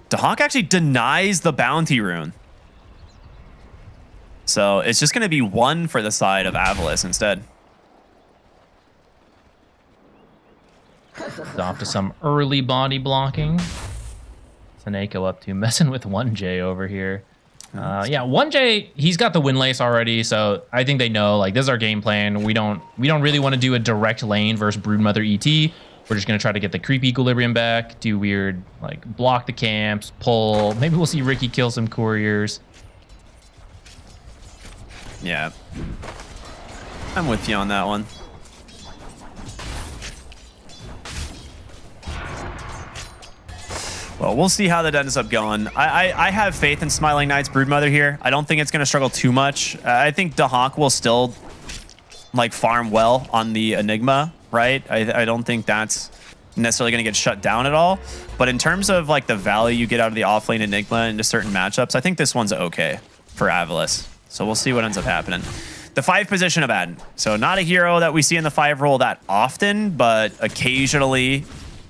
Dahak actually denies the bounty rune. So it's just going to be 1 for the side of Avalis instead. Off to some early body blocking. Saneko up to messing with 1J over here. Yeah, 1J, he's got the win lace already, so I think they know, like, this is our game plan. We don't really want to do a direct lane versus Broodmother ET. We're just going to try to get the creep equilibrium back, do weird, like, block the camps, pull. Maybe we'll see Ricky kill some couriers. Yeah. I'm with you on that one. Well, we'll see how that ends up going. I have faith in Smiling Knight's Broodmother here. I don't think it's going to struggle too much. I think Dahak will still, like, farm well on the Enigma, right? I don't think that's necessarily going to get shut down at all. But in terms of, like, the value you get out of the offlane Enigma into certain matchups, I think this one's okay for Avalis. So we'll see what ends up happening. The 5 position of Aden. So not a hero that we see in the 5 role that often, but occasionally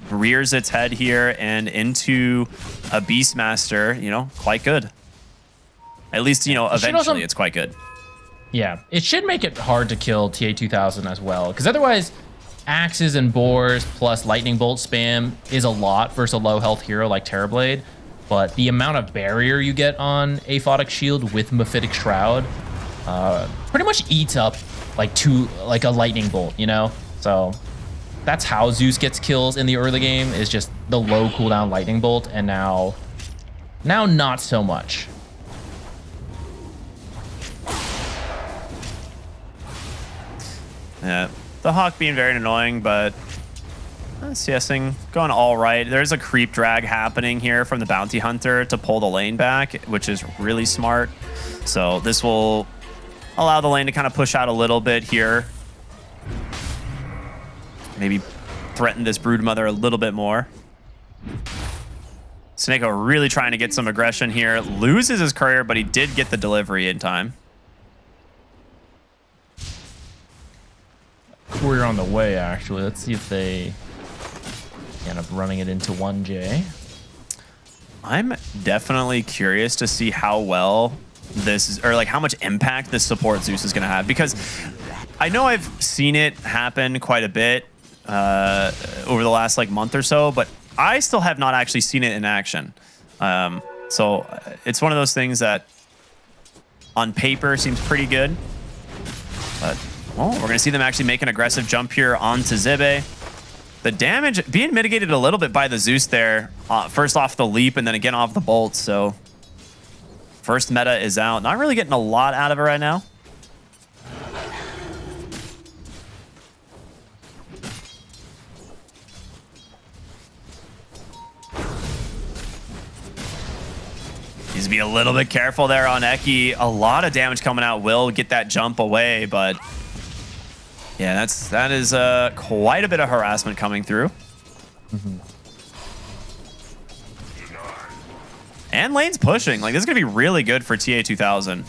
rears its head here and into a Beastmaster, you know, quite good. At least, you know, eventually it's quite good. Yeah, it should make it hard to kill TA2000 as well, because otherwise axes and boars plus lightning bolt spam is a lot versus a low health hero like Terrorblade, but the amount of barrier you get on Aphotic Shield with Mephitic Shroud pretty much eats up like a lightning bolt, you know? So that's how Zeus gets kills in the early game, is just the low cooldown lightning bolt, and now not so much. Yeah, the Hawk being very annoying, but CSing going all right. There's a creep drag happening here from the Bounty Hunter to pull the lane back, which is really smart. So this will allow the lane to kind of push out a little bit here. Maybe threaten this Broodmother a little bit more. Saneko really trying to get some aggression here. Loses his courier, but he did get the delivery in time. Courier on the way, actually. Let's see if they end up running it into 1J. I'm definitely curious to see how well this is, or like how much impact this support Zeus is going to have, because I know I've seen it happen quite a bit over the last like month or so, but I still have not actually seen it in action. So it's one of those things that on paper seems pretty good, but oh, we're going to see them actually make an aggressive jump here onto Zibe. The damage being mitigated a little bit by the Zeus there, first off the leap and then again off the bolt. So first meta is out. Not really getting a lot out of it right now. Needs to be a little bit careful there on Eki. A lot of damage coming out. Will get that jump away, but yeah, that is quite a bit of harassment coming through. Mm-hmm. And lane's pushing. Like, this is going to be really good for TA2000.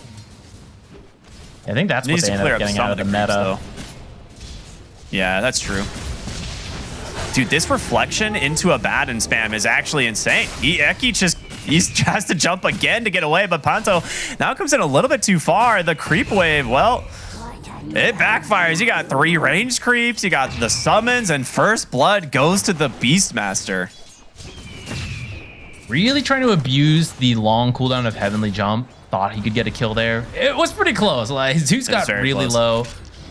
I think that's what they ended up getting out of the meta. Yeah, that's true. Dude, this reflection into a Baden spam is actually insane. Eki just has to jump again to get away, but Panto now comes in a little bit too far. The creep wave, well, it backfires. You got 3 ranged creeps, you got the summons, and first blood goes to the Beastmaster. Really trying to abuse the long cooldown of Heavenly Jump. Thought he could get a kill there. It was pretty close. Like, Zeus got really low,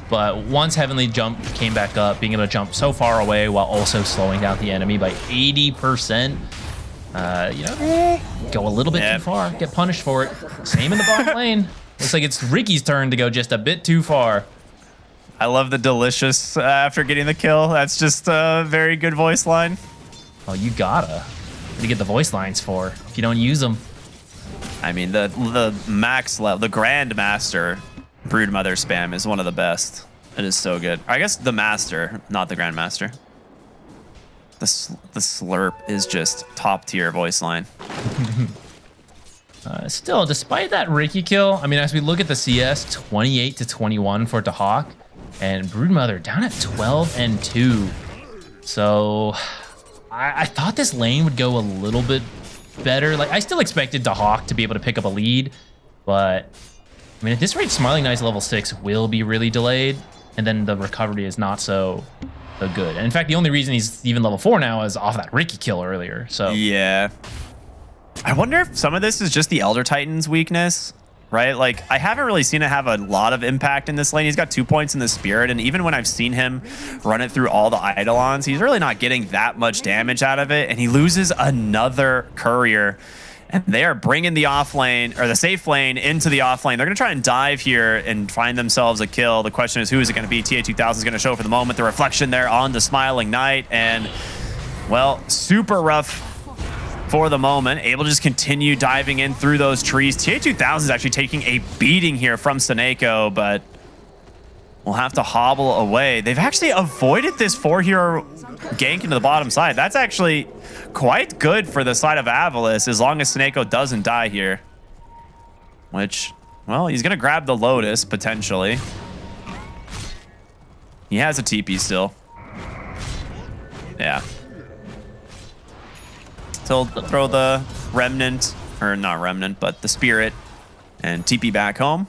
but once Heavenly Jump came back up, being able to jump so far away while also slowing down the enemy by 80%, you know, go a little bit too far, get punished for it. Same in the bottom lane. Looks like it's Ricky's turn to go just a bit too far. I love the delicious after getting the kill. That's just a very good voice line. Oh, you gotta. What do you get the voice lines for if you don't use them? I mean, the max level, the Grandmaster Broodmother spam is one of the best. It is so good. I guess the Master, not the Grandmaster. The slurp is just top tier voice line. Still, despite that Ricky kill, I mean, as we look at the CS, 28-21 for Dahawk, and Broodmother down at 12-2. So I thought this lane would go a little bit better. Like, I still expected Dahawk to be able to pick up a lead, but I mean, at this rate, Smiling Knight's level 6 will be really delayed, and then the recovery is not so good. And in fact, the only reason he's even level 4 now is off that Ricky kill earlier. So yeah. I wonder if some of this is just the Elder Titan's weakness, right? Like, I haven't really seen it have a lot of impact in this lane. He's got 2 points in the Spirit, and even when I've seen him run it through all the Eidolons, he's really not getting that much damage out of it, and he loses another Courier. And they are bringing the off lane, or the safe lane, into the off lane. They're going to try and dive here and find themselves a kill. The question is, who is it going to be? TA2000 is going to show for the moment. The reflection there on the Smiling Knight. And, well, super rough for the moment. Able to just continue diving in through those trees. TA2000 is actually taking a beating here from Seneko, but we'll have to hobble away. They've actually avoided this 4-hero gank into the bottom side. That's actually quite good for the side of Avalis, as long as Seneko doesn't die here. Which, well, he's going to grab the Lotus, potentially. He has a TP still. Yeah. So he'll throw the Remnant, or not Remnant, but the Spirit, and TP back home.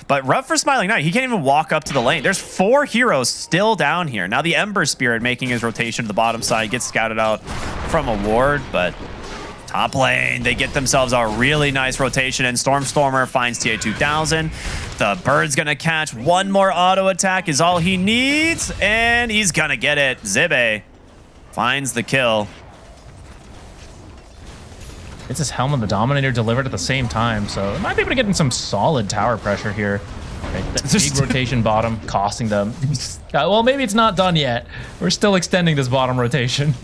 But rough for Smiling Knight. He can't even walk up to the lane. There's 4 heroes still down here. Now the Ember Spirit making his rotation to the bottom side, gets scouted out from a ward, but top lane, they get themselves a really nice rotation, and Stormstormer finds TA2000. The Bird's gonna catch. One more auto attack is all he needs, and he's gonna get it. Zibe finds the kill. It's his Helm and the Dominator delivered at the same time, so it might be able to get in some solid tower pressure here. Right, that big rotation bottom costing them. Well, maybe it's not done yet. We're still extending this bottom rotation.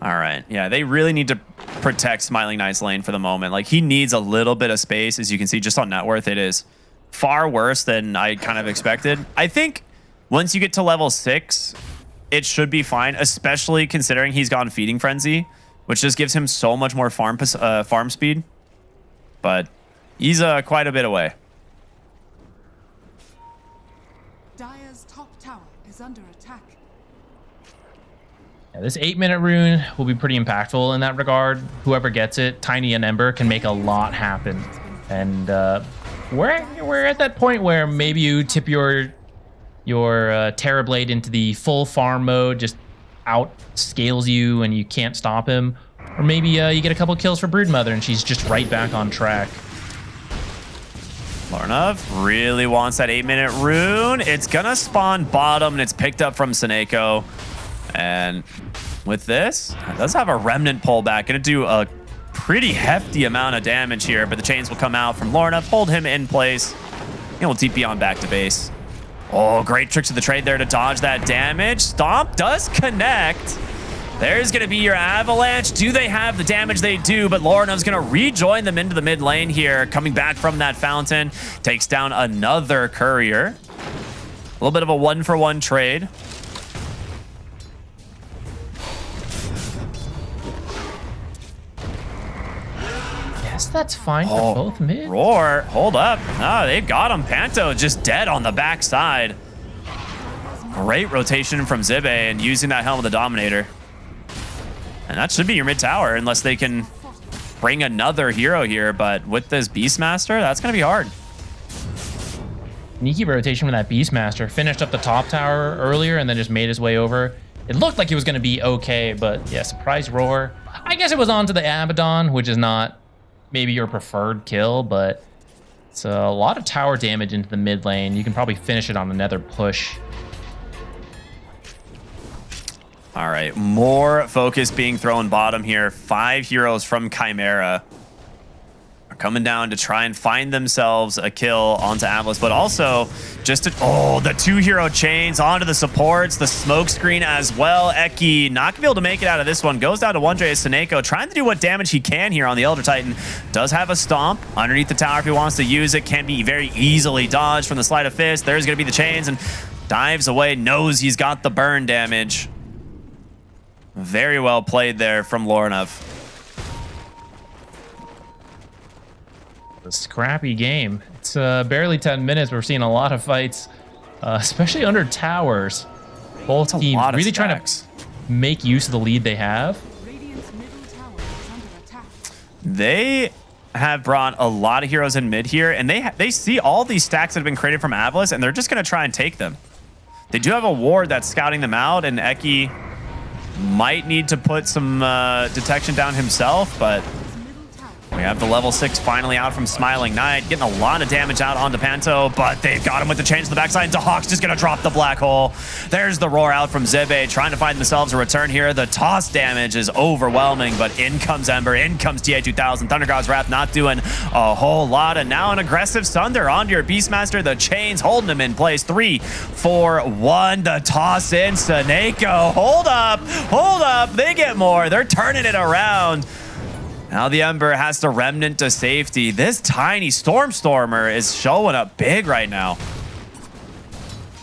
All right. Yeah, they really need to protect Smiling Knight's lane for the moment. Like, he needs a little bit of space. As you can see, just on net worth, it is far worse than I kind of expected. I think once you get to level 6, it should be fine, especially considering he's gone Feeding Frenzy, which just gives him so much more farm speed. But he's quite a bit away. Dire's top tower is under attack. Yeah, this 8-minute rune will be pretty impactful in that regard. Whoever gets it, Tiny and Ember, can make a lot happen. And we're at that point where maybe you tip your Terrorblade into the full farm mode, just out scales you and you can't stop him. Or maybe you get a couple kills for Broodmother and she's just right back on track. Lornov really wants that 8-minute rune. It's gonna spawn bottom, and it's picked up from Seneko. And with this, it does have a Remnant pullback. Gonna do a pretty hefty amount of damage here, but the chains will come out from Lornov, hold him in place, and we'll TP on back to base. Oh, great tricks of the trade there to dodge that damage. Stomp does connect. There's going to be your Avalanche. Do they have the damage? They do, but Lornov's going to rejoin them into the mid lane here. Coming back from that fountain. Takes down another Courier. A little bit of a 1-for-1 trade. Yes, that's fine for both mid. Roar, hold up. Oh, they've got him. Panto just dead on the backside. Great rotation from Zibe and using that Helm of the Dominator. And that should be your mid tower unless they can bring another hero here. But with this Beastmaster, that's going to be hard. Sneaky rotation with that Beastmaster. Finished up the top tower earlier and then just made his way over. It looked like it was going to be okay, but yeah, surprise roar. I guess it was onto the Abaddon, which is not maybe your preferred kill, but it's a lot of tower damage into the mid lane. You can probably finish it on another push. All right, more focus being thrown bottom here. 5 heroes from Chimera are coming down to try and find themselves a kill onto Avalis, but also just the 2-hero chains onto the supports, the smoke screen as well. Eki not gonna be able to make it out of this one. Goes down to 1J as Seneko, trying to do what damage he can here on the Elder Titan. Does have a stomp underneath the tower if he wants to use it. Can be very easily dodged from the Sleight of Fist. There's gonna be the chains and dives away, knows he's got the burn damage. Very well played there from Lornov. a scrappy game. It's barely 10 minutes, but we're seeing a lot of fights, especially under towers. Both teams really trying to make use of the lead they have. They have brought a lot of heroes in mid here, and they see all these stacks that have been created from Avalis, and they're just going to try and take them. They do have a ward that's scouting them out, and Eki might need to put some detection down himself, but we have the level 6 finally out from Smiling Knight, getting a lot of damage out onto Panto, but they've got him with the change to the backside. Dahawk's just going to drop the black hole. There's the roar out from Zibe, trying to find themselves a return here. The toss damage is overwhelming, but in comes Ember, in comes TA2000. Thunder God's Wrath not doing a whole lot, and now an aggressive Sunder onto your Beastmaster. The chains holding him in place. 3, 4, 1. The toss in. Saneko, hold up. They get more. They're turning it around. Now the Ember has to remnant to safety. This tiny Stormer is showing up big right now.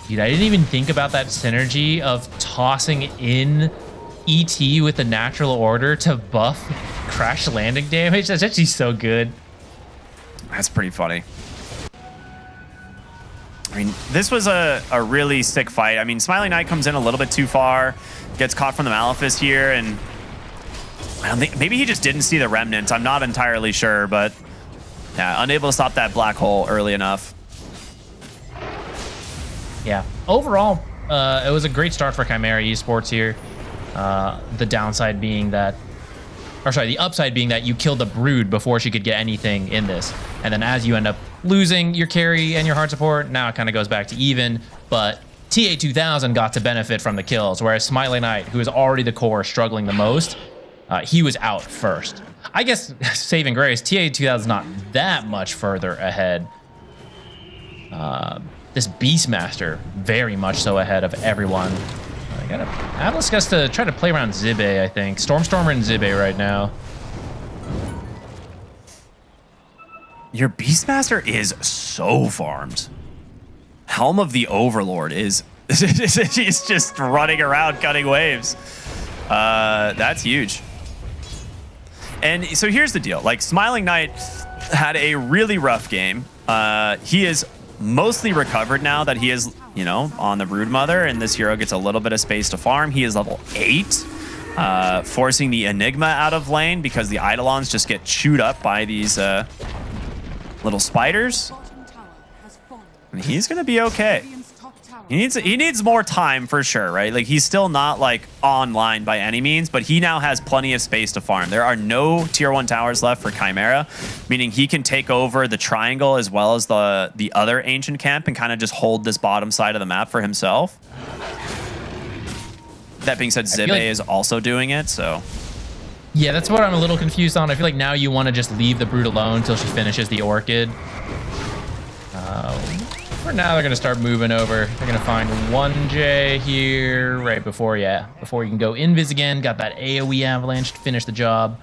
Dude, I didn't even think about that synergy of tossing in ET with the natural order to buff crash landing damage. That's actually so good. That's pretty funny. I mean, this was a really sick fight. I mean, Smiling Knight comes in a little bit too far, gets caught from the Malefice here, and I don't think, maybe he just didn't see the remnants. I'm not entirely sure, but yeah, unable to stop that black hole early enough. Yeah, overall, it was a great start for Chimera Esports here. The downside being that, or sorry, the upside being that you killed the Brood before she could get anything in this. And then as you end up losing your carry and your hard support, now it kind of goes back to even, but TA2000 got to benefit from the kills, whereas Smiling Knight, who is already the core struggling the most, he was out first. I guess, saving grace, TA2000 is not that much further ahead. This Beastmaster, very much so ahead of everyone. Atlas has to try to play around Zibe, I think. Stormer and Zibe right now. Your Beastmaster is so farmed. Helm of the Overlord is he's just running around cutting waves. That's huge. And so here's the deal. Like, Smiling Knight had a really rough game. He is mostly recovered now that he is, you know, on the Broodmother, and this hero gets a little bit of space to farm. He is level 8, forcing the Enigma out of lane because the Eidolons just get chewed up by these little spiders. And he's gonna be okay. He needs more time for sure, right? Like, he's still not like online by any means, but he now has plenty of space to farm. There are no tier 1 towers left for Chimera, meaning he can take over the triangle as well as the other ancient camp and kind of just hold this bottom side of the map for himself. That being said, Zibe is also doing it, so. Yeah, that's what I'm a little confused on. I feel like now you want to just leave the Brood alone until she finishes the Orchid. For now, they're going to start moving over. They're going to find 1J here right before, before you can go invis again. Got that AoE avalanche to finish the job.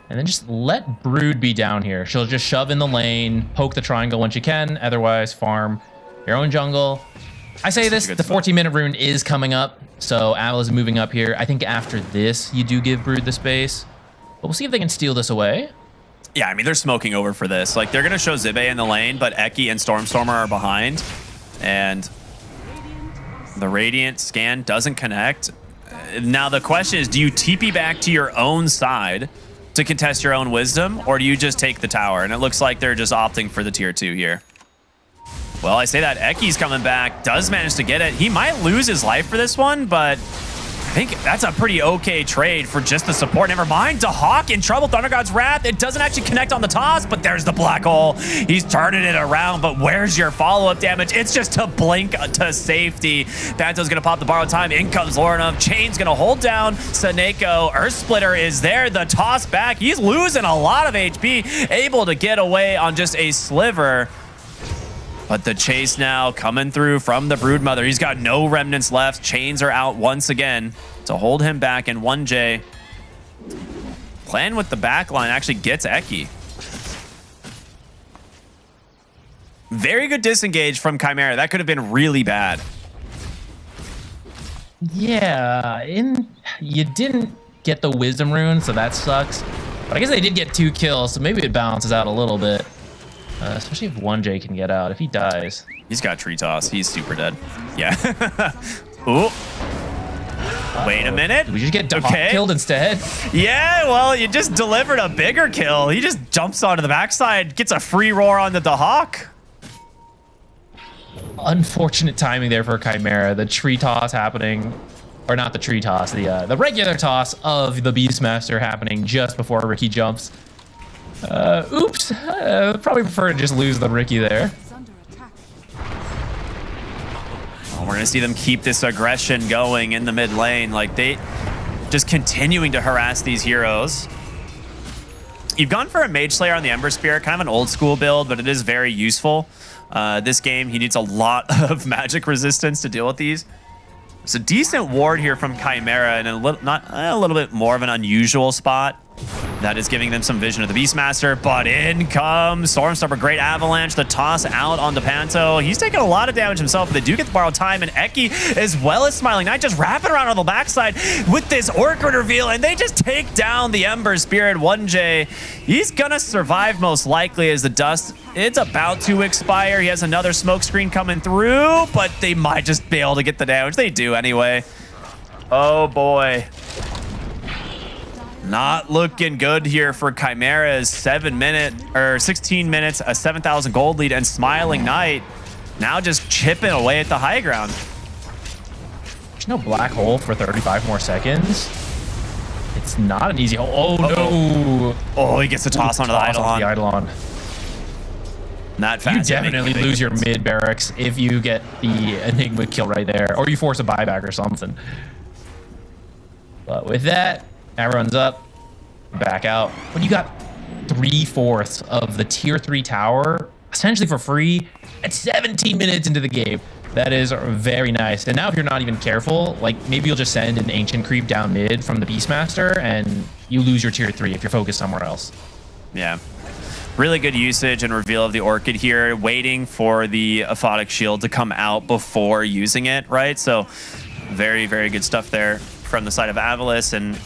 And then just let Brood be down here. She'll just shove in the lane, poke the triangle when she can. Otherwise, farm your own jungle. I say this, the 14-minute rune is coming up. So Aval is moving up here. I think after this, you do give Brood the space. But we'll see if they can steal this away. Yeah, I mean, they're smoking over for this. Like, they're going to show Zibe in the lane, but Eki and Stormer are behind. And the Radiant scan doesn't connect. Now, the question is, do you TP back to your own side to contest your own wisdom, or do you just take the tower? And it looks like they're just opting for the tier 2 here. Well, I say that Eki's coming back, does manage to get it. He might lose his life for this one, but I think that's a pretty okay trade for just the support. Never mind, Dahawk in trouble. Thunder God's Wrath. It doesn't actually connect on the toss, but there's the black hole. He's turning it around, but where's your follow-up damage? It's just to blink to safety. Panto's gonna pop the borrowed time. In comes Lorna. Chain's gonna hold down Saneko. Earth Splitter is there. The toss back. He's losing a lot of HP, able to get away on just a sliver. But the chase now coming through from the Broodmother. He's got no remnants left. Chains are out once again to hold him back. And 1J playing with the backline actually gets Eki. Very good disengage from Chimera. That could have been really bad. Yeah, you didn't get the Wisdom rune, so that sucks. But I guess they did get 2 kills, so maybe it balances out a little bit. Especially if 1J can get out. If he dies. He's got tree toss. He's super dead. Yeah. Ooh. Wait a minute. Did we just get Dahak killed instead? Yeah, well, you just delivered a bigger kill. He just jumps onto the backside, gets a free roar on the Dahak. Unfortunate timing there for Chimera. The tree toss happening, or not the tree toss, the regular toss of the Beastmaster happening just before Ricky jumps. Oops. Probably prefer to just lose the Ricky there. We're going to see them keep this aggression going in the mid lane. Like, they just continuing to harass these heroes. You've gone for a Mage Slayer on the Ember Spirit, kind of an old school build, but it is very useful. This game, he needs a lot of magic resistance to deal with these. It's a decent ward here from Chimera in a little bit more of an unusual spot. That is giving them some vision of the Beastmaster, but in comes Stormstormer, great avalanche, the toss out on the Panto. He's taking a lot of damage himself, but they do get the borrowed time, and Eki, as well as Smiling Knight, just wrapping around on the backside with this Orchid reveal, and they just take down the Ember Spirit. 1J, he's gonna survive most likely as the dust, it's about to expire. He has another smoke screen coming through, but they might just be able to get the damage. They do anyway. Oh boy. Not looking good here for Chimera's 16 minutes, a 7,000 gold lead, and Smiling Knight now just chipping away at the high ground. There's no black hole for 35 more seconds. It's not an easy hole. Oh, no. Oh, he gets a toss onto the Eidolon. Not fast. You definitely lose your mid barracks if you get the Enigma kill right there, or you force a buyback or something. But with that, everyone's up, back out. When you got 3/4 of the tier 3 tower essentially for free at 17 minutes into the game, that is very nice. And now if you're not even careful, like maybe you'll just send an ancient creep down mid from the Beastmaster and you lose your tier 3 if you're focused somewhere else. Yeah. Really good usage and reveal of the Orchid here, waiting for the Aphotic Shield to come out before using it, right? So very, very good stuff there from the side of Avalis, and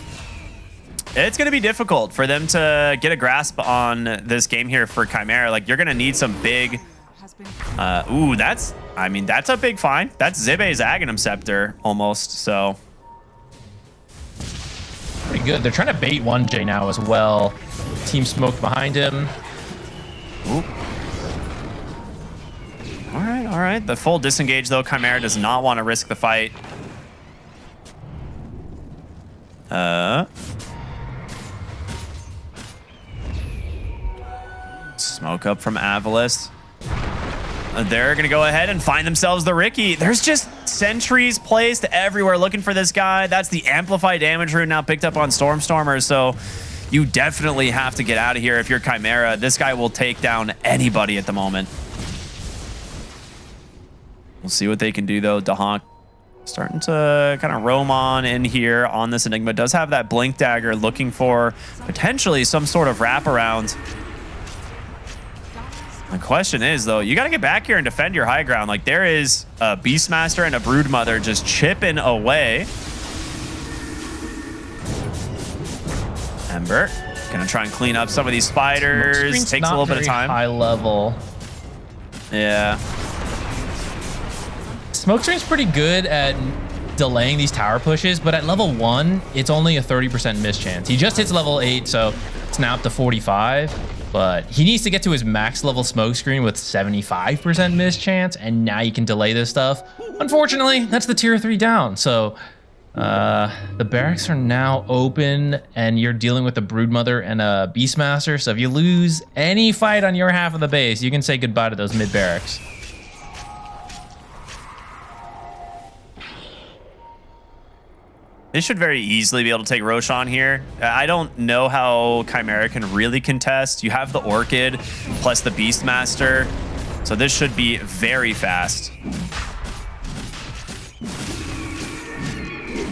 it's going to be difficult for them to get a grasp on this game here for Chimera. Like, you're going to need some big... ooh, that's a big find. That's Zibe's Aghanim Scepter, almost, so... Pretty good. They're trying to bait 1J now as well. Team smoked behind him. Ooh. All right. The full disengage, though. Chimera does not want to risk the fight. Smoke up from Avalis. They're going to go ahead and find themselves the Ricky. There's just sentries placed everywhere looking for this guy. That's the amplified damage rune now picked up on Stormstormer. So you definitely have to get out of here if you're Chimera. This guy will take down anybody at the moment. We'll see what they can do, though. Dahak starting to kind of roam on in here on this Enigma. Does have that Blink Dagger, looking for potentially some sort of wraparound. The question is, though, you got to get back here and defend your high ground. Like, there is a Beastmaster and a Broodmother just chipping away. Ember gonna try and clean up some of these spiders. Takes a little bit of time. High level. Yeah. Smokescreen's pretty good at delaying these tower pushes, but at level 1, it's only a 30% miss chance. He just hits level 8, so it's now up to 45. But he needs to get to his max level smokescreen with 75% miss chance, and now you can delay this stuff. Unfortunately, that's the tier 3 down. So the barracks are now open, and you're dealing with a Broodmother and a Beastmaster. So if you lose any fight on your half of the base, you can say goodbye to those mid barracks. They should very easily be able to take Roshan here. I don't know how Chimera can really contest. You have the Orchid plus the Beastmaster, so this should be very fast.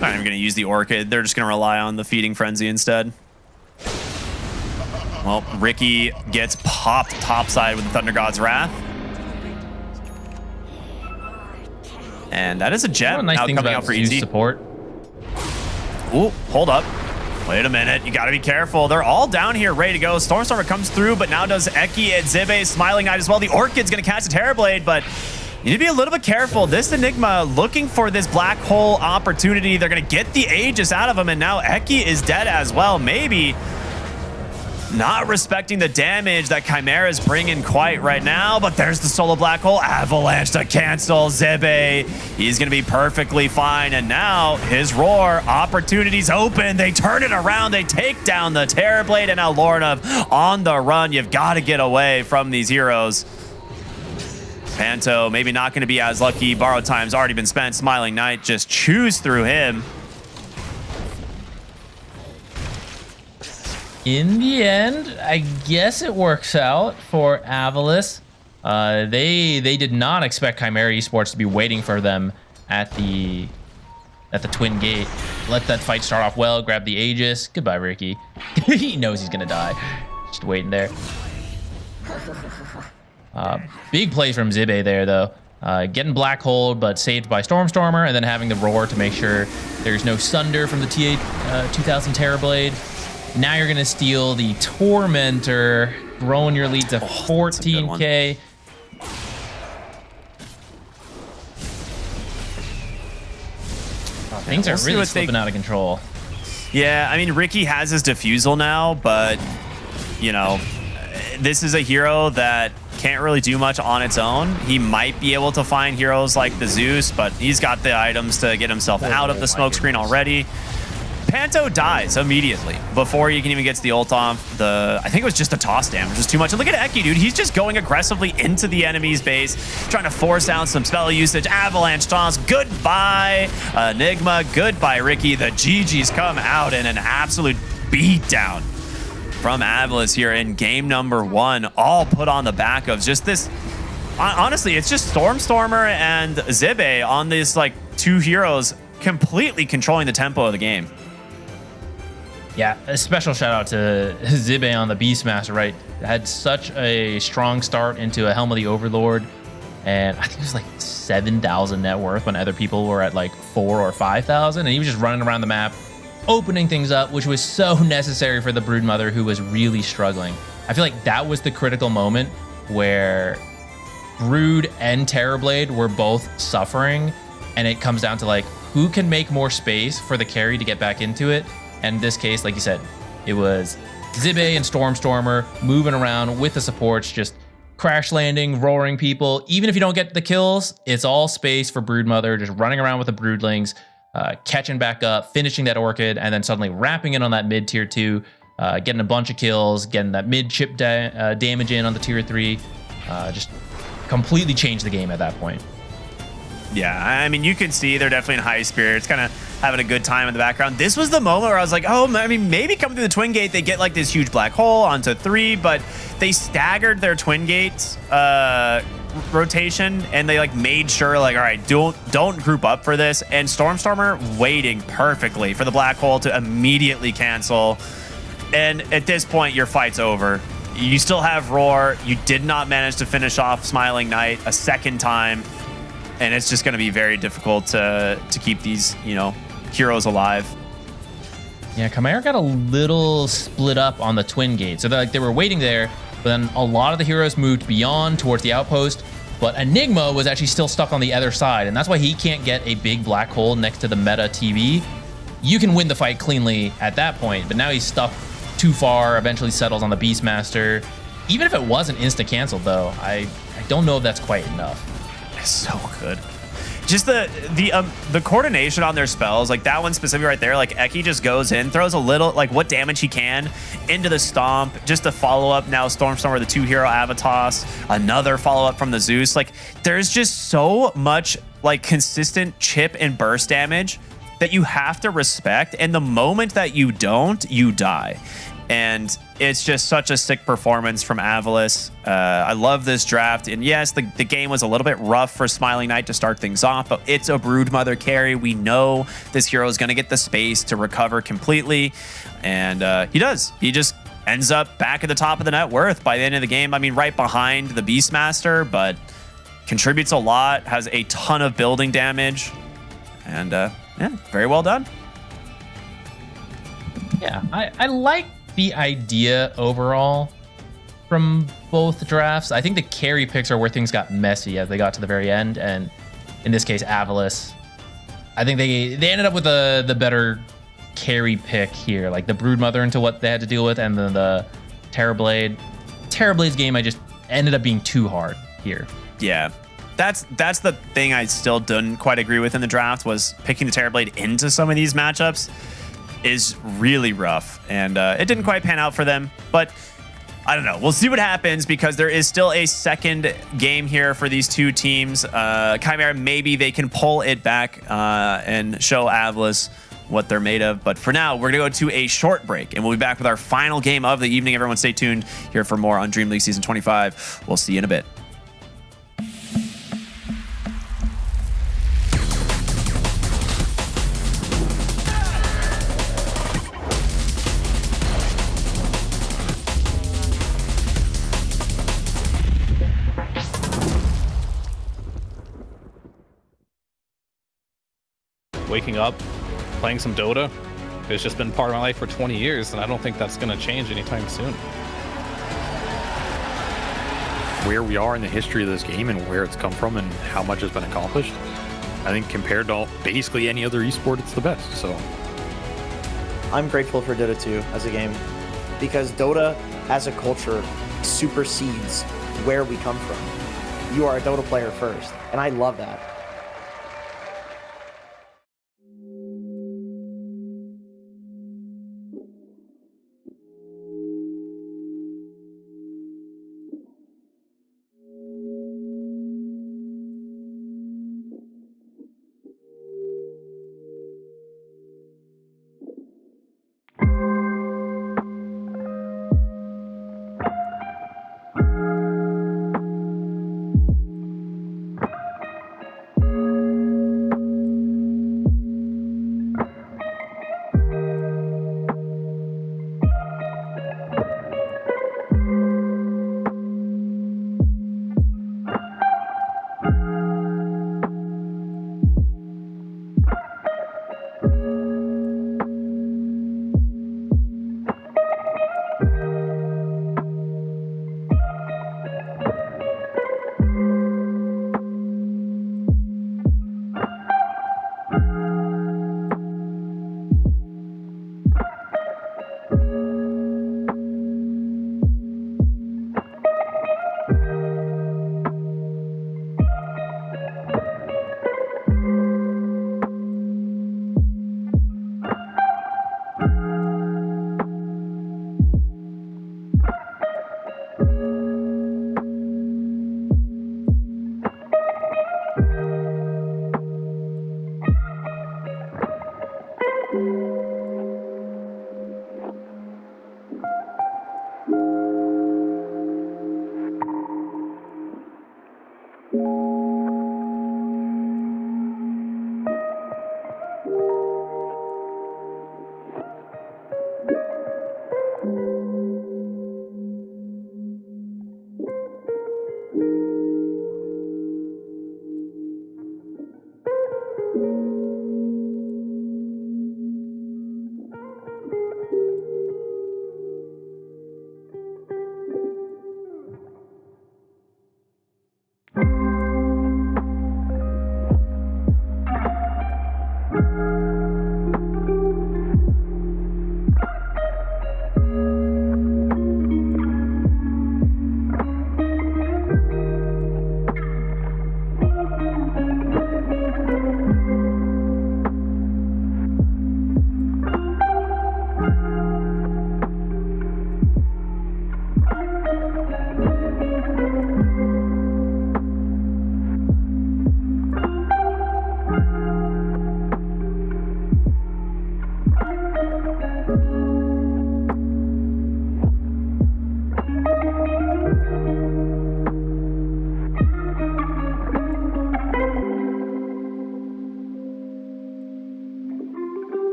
Not even going to use the Orchid. They're just going to rely on the Feeding Frenzy instead. Well, Ricky gets popped topside with the Thunder God's Wrath. And that is a gem nice now thing coming about out for Zeus ET. support. Ooh, hold up. Wait a minute, you gotta be careful. They're all down here ready to go. Stormstormer comes through, but now does Eki and Zibe. Smiling Knight as well. The Orchid's gonna catch a Terrorblade, but you need to be a little bit careful. This Enigma looking for this black hole opportunity. They're gonna get the Aegis out of him, and now Eki is dead as well. Maybe not respecting the damage that Chimera is bringing quite right now, but there's the solo black hole. Avalanche to cancel Zibe. He's going to be perfectly fine, and now his Roar opportunities open. They turn it around. They take down the Terrorblade, and now Lorna on the run. You've got to get away from these heroes. Panto maybe not going to be as lucky. Borrowed time's already been spent. Smiling Knight just chews through him. In the end, I guess it works out for Avalis. They did not expect Chimera Esports to be waiting for them at the Twin Gate. Let that fight start off well, grab the Aegis. Goodbye, Ricky. He knows he's gonna die. Just waiting there. Big play from Zibe there, though. Getting black hole, but saved by Stormstormer, and then having the Roar to make sure there's no Sunder from the TA2000 Terrorblade. Now you're going to steal the Tormentor, growing your lead to 14k. Things are really slipping out of control. Yeah, I mean, Ricky has his Diffusal now, but, you know, this is a hero that can't really do much on its own. He might be able to find heroes like the Zeus, but he's got the items to get himself out of the smoke screen already. Panto dies immediately before you can even get to the ult off. I think it was just a toss damage, was too much. And look at Eki, dude. He's just going aggressively into the enemy's base, trying to force down some spell usage. Avalanche toss, goodbye. Enigma, goodbye, Ricky. The GG's come out in an absolute beatdown from Avalis here in game number 1, all put on the back of just this. Honestly, it's just Stormstormer and Zibe on these like 2 heroes completely controlling the tempo of the game. Yeah, a special shout out to Zibe on the Beastmaster, right? Had such a strong start into a Helm of the Overlord, and I think it was like 7,000 net worth when other people were at like 4 or 5,000, and he was just running around the map, opening things up, which was so necessary for the Broodmother, who was really struggling. I feel like that was the critical moment where Brood and Terrorblade were both suffering, and it comes down to like, who can make more space for the carry to get back into it? And in this case, like you said, it was Zibe and Stormstormer moving around with the supports, just crash landing, roaring people. Even if you don't get the kills, it's all space for Broodmother, just running around with the Broodlings, catching back up, finishing that Orchid, and then suddenly wrapping in on that mid tier 2, getting a bunch of kills, getting that mid chip damage in on the tier 3, just completely changed the game at that point. Yeah, I mean, you can see they're definitely in high spirits, kind of having a good time in the background. This was the moment where I was like, oh, I mean, maybe coming through the Twin Gate, they get like this huge black hole onto 3, but they staggered their Twin Gate rotation, and they like made sure like, all right, don't group up for this. And Stormstormer waiting perfectly for the black hole to immediately cancel. And at this point, your fight's over. You still have Roar. You did not manage to finish off Smiling Knight a second time. And it's just going to be very difficult to keep these, you know, heroes alive. Yeah, Chimera got a little split up on the Twin Gate. So they were waiting there, but then a lot of the heroes moved beyond towards the outpost. But Enigma was actually still stuck on the other side, and that's why he can't get a big black hole next to the meta TV. You can win the fight cleanly at that point, but now he's stuck too far, eventually settles on the Beastmaster. Even if it wasn't insta-canceled, though, I don't know if that's quite enough. So good. Just the coordination on their spells, like that one specifically right there, like Eki just goes in, throws a little, like what damage he can into the Stomp, just a follow-up. Now Stormstormer, the 2-hero Avatos, another follow-up from the Zeus. Like there's just so much like consistent chip and burst damage that you have to respect, and the moment that you don't, you die. And it's just such a sick performance from Avalis. I love this draft. And yes, the game was a little bit rough for Smiling Knight to start things off, but it's a Broodmother carry. We know this hero is going to get the space to recover completely. And he does. He just ends up back at the top of the net worth by the end of the game. I mean, right behind the Beastmaster, but contributes a lot, has a ton of building damage. And yeah, very well done. Yeah, I like the idea overall from both drafts. I think the carry picks are where things got messy as they got to the very end, and in this case, Avalis. I think they ended up with the better carry pick here, like the Broodmother into what they had to deal with, and then the Terrorblade. Terrorblade's game I just ended up being too hard here. Yeah. That's the thing I still didn't quite agree with in the draft, was picking the Terrorblade into some of these matchups is really rough, and it didn't quite pan out for them, but I don't know. We'll see what happens, because there is still a second game here for these two teams. Chimera, maybe they can pull it back and show Avalis what they're made of. But for now, we're going to go to a short break, and we'll be back with our final game of the evening. Everyone stay tuned here for more on Dream League Season 25. We'll see you in a bit. Waking up, playing some Dota. It's just been part of my life for 20 years, and I don't think that's going to change anytime soon. Where we are in the history of this game and where it's come from and how much has been accomplished, I think compared to basically any other esport, it's the best. So I'm grateful for Dota 2 as a game, because Dota as a culture supersedes where we come from. You are a Dota player first, and I love that.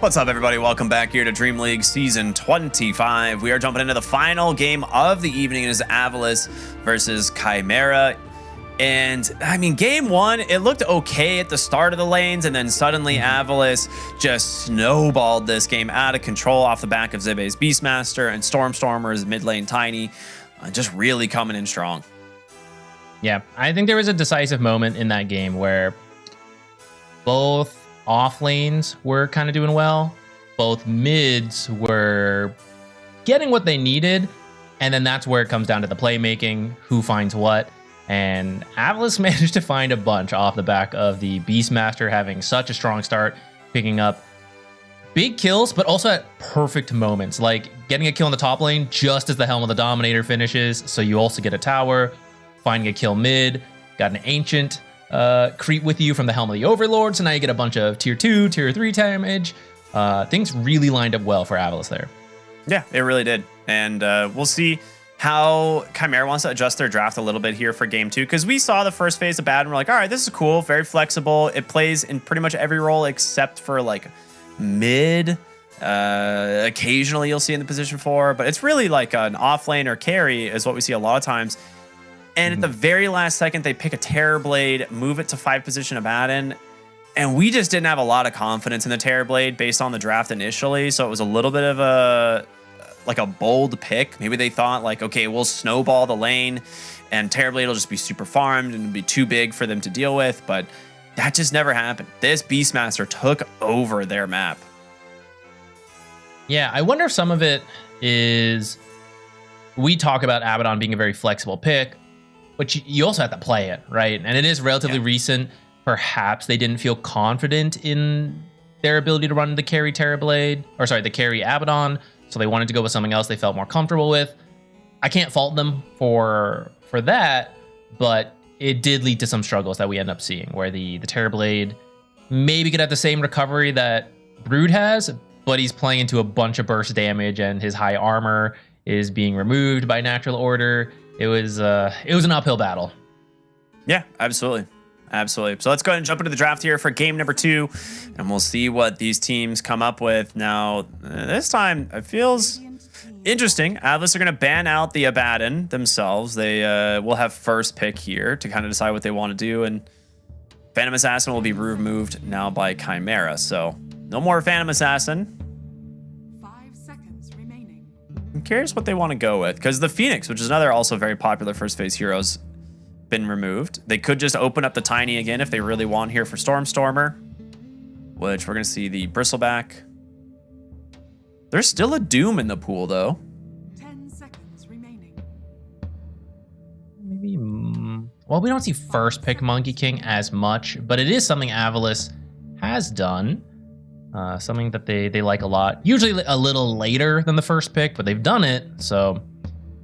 What's up, everybody? Welcome back here to Dream League Season 25. We are jumping into the final game of the evening. It is Avalis versus Chimera. And, I mean, game one, it looked okay at the start of the lanes, and then suddenly Avalis just snowballed this game out of control off the back of Zibe's Beastmaster and Stormstormer's mid lane Tiny, just really coming in strong. Yeah, I think there was a decisive moment in that game where both off lanes were kind of doing well. Both mids were getting what they needed. And then that's where it comes down to the playmaking, who finds what. And Avalis managed to find a bunch off the back of the Beastmaster having such a strong start, picking up big kills, but also at perfect moments, like getting a kill in the top lane just as the Helm of the Dominator finishes. So you also get a tower, finding a kill mid, got an Ancient creep with you from the Helm of the Overlord, so now you get a bunch of tier 2, tier 3 damage. Things really lined up well for Avalis there. Yeah, it really did. And we'll see how Chimera wants to adjust their draft a little bit here for game 2, because we saw the first phase of Bad and we're like, all right, this is cool, very flexible. It plays in pretty much every role except for like mid. Occasionally you'll see in the position 4, but it's really like an off lane or carry is what we see a lot of times. And at the very last second, they pick a Terrorblade, move it to 5 position Abaddon. And we just didn't have a lot of confidence in the Terrorblade based on the draft initially. So it was a little bit of a bold pick. Maybe they thought like, okay, we'll snowball the lane and Terrorblade will just be super farmed and it'll be too big for them to deal with. But that just never happened. This Beastmaster took over their map. Yeah, I wonder if some of it is, we talk about Abaddon being a very flexible pick, but you also have to play it, right? And it is relatively recent. Perhaps they didn't feel confident in their ability to run the carry Terrorblade, or sorry, the carry Abaddon, so they wanted to go with something else they felt more comfortable with. I can't fault them for that, but it did lead to some struggles that we end up seeing, where the Terrorblade maybe could have the same recovery that Brood has, but he's playing into a bunch of burst damage and his high armor is being removed by natural order. It was an uphill battle. Yeah, absolutely. Absolutely. So let's go ahead and jump into the draft here for game number 2, and we'll see what these teams come up with. Now, this time it feels interesting. Atlas are going to ban out the Abaddon themselves. They will have first pick here to kind of decide what they want to do, and Phantom Assassin will be removed now by Chimera. So no more Phantom Assassin. 5 seconds remaining. I'm curious what they want to go with, because the Phoenix, which is another also very popular first phase heroes, been removed. They could just open up the Tiny again if they really want here for Stormstormer, which we're going to see the Bristleback. There's still a Doom in the pool, though. 10 seconds remaining. Maybe, well, we don't see first pick Monkey King as much, but it is something Avalis has done. Something that they like a lot. Usually a little later than the first pick, but they've done it, so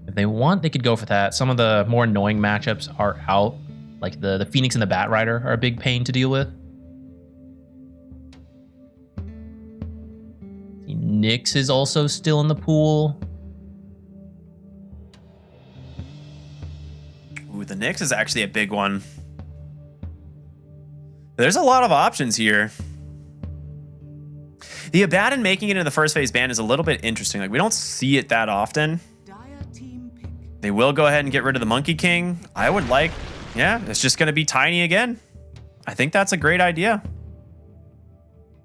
if they want, they could go for that. Some of the more annoying matchups are out, like the Phoenix and the Batrider are a big pain to deal with. Nyx is also still in the pool. Ooh, the Nyx is actually a big one. There's a lot of options here. The Abaddon making it into the first phase ban is a little bit interesting. Like, we don't see it that often. They will go ahead and get rid of the Monkey King. I would like, yeah, it's just going to be Tiny again. I think that's a great idea.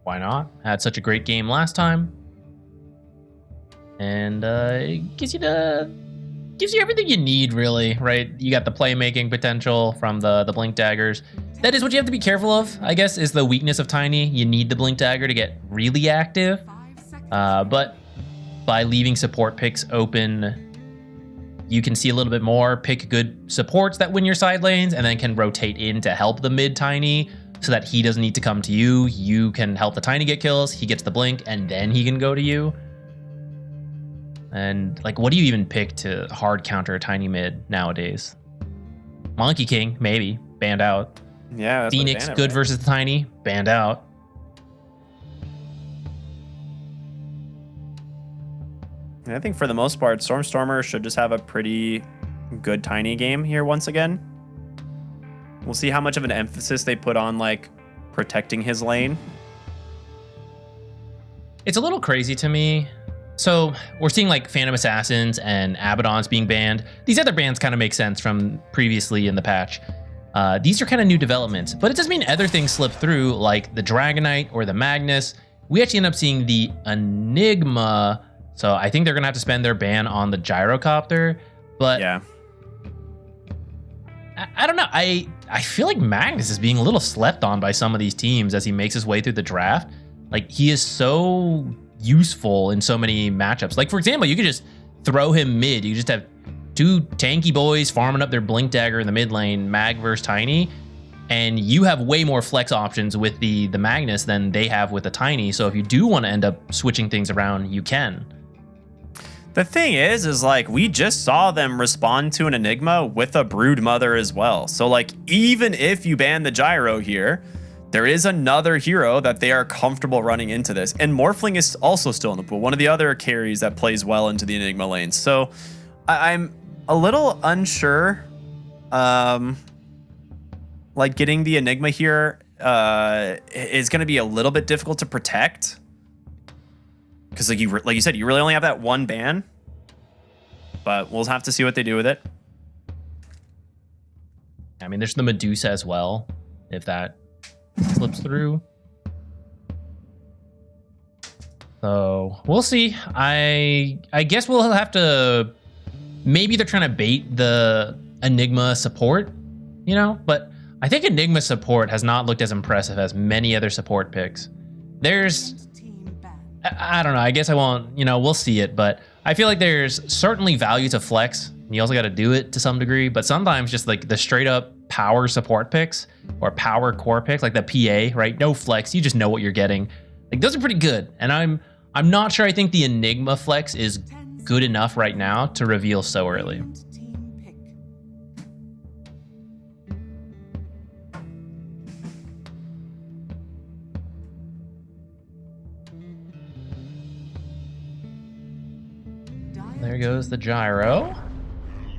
Why not? Had such a great game last time. And it gives you everything you need, really, right? You got the playmaking potential from the Blink Daggers. That is what you have to be careful of, I guess, is the weakness of Tiny. You need the Blink Dagger to get really active. But by leaving support picks open, you can see a little bit more, pick good supports that win your side lanes, and then can rotate in to help the mid Tiny so that he doesn't need to come to you. You can help the Tiny get kills, he gets the blink, and then he can go to you. And like, what do you even pick to hard counter a Tiny mid nowadays? Monkey King, maybe, banned out. Yeah, Phoenix, good versus the Tiny, banned out. I think for the most part, Stormstormer should just have a pretty good Tiny game here once again. We'll see how much of an emphasis they put on like protecting his lane. it's a little crazy to me. So we're seeing like Phantom Assassins and Abaddons being banned. These other bans kind of make sense from previously in the patch. These are kind of new developments, but it doesn't mean other things slip through, like the Dragonite or the Magnus. We actually end up seeing the Enigma. So I think they're gonna have to spend their ban on the Gyrocopter, but yeah, I don't know. I feel like Magnus is being a little slept on by some of these teams as he makes his way through the draft. Like, he is so useful in so many matchups. Like, for example, you could just throw him mid. You just have two tanky boys farming up their Blink Dagger in the mid lane, Mag versus Tiny, and you have way more flex options with the Magnus than they have with the Tiny. So if you do want to end up switching things around, you can. The thing is like, we just saw them respond to an Enigma with a Brood Mother as well. So like, even if you ban the Gyro here, there is another hero that they are comfortable running into this. And Morphling is also still in the pool, one of the other carries that plays well into the Enigma lane. So I'm a little unsure. Like, getting the Enigma here is going to be a little bit difficult to protect. Because like you said, you really only have that one ban. But we'll have to see what they do with it. I mean, there's the Medusa as well, if that slips through. So we'll see. I guess we'll have to... Maybe they're trying to bait the Enigma support, you know? But I think Enigma support has not looked as impressive as many other support picks. There's... I don't know. I guess I won't, you know, we'll see it, but I feel like there's certainly value to flex. You also got to do it to some degree, but sometimes just like the straight up power support picks or power core picks, like the PA, right? No flex. You just know what you're getting. Like, those are pretty good. And I'm not sure I think the Enigma flex is good enough right now to reveal so early. There goes the Gyro.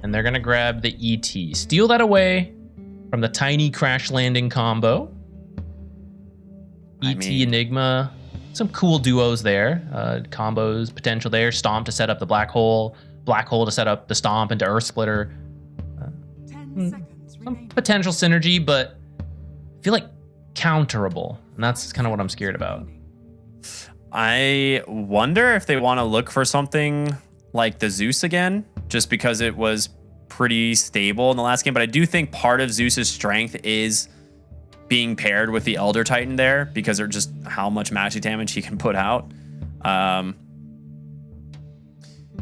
And they're going to grab the ET. Steal that away from the Tiny Crash Landing combo. ET Enigma. Some cool duos there. Combos potential there. Stomp to set up the Black Hole. Black Hole to set up the Stomp into Earth Splitter. Some potential synergy, but I feel like counterable. And that's kind of what I'm scared about. I wonder if they want to look for something like the Zeus again, just because it was pretty stable in the last game. But I do think part of Zeus's strength is being paired with the Elder Titan there, because they're just how much magic damage he can put out.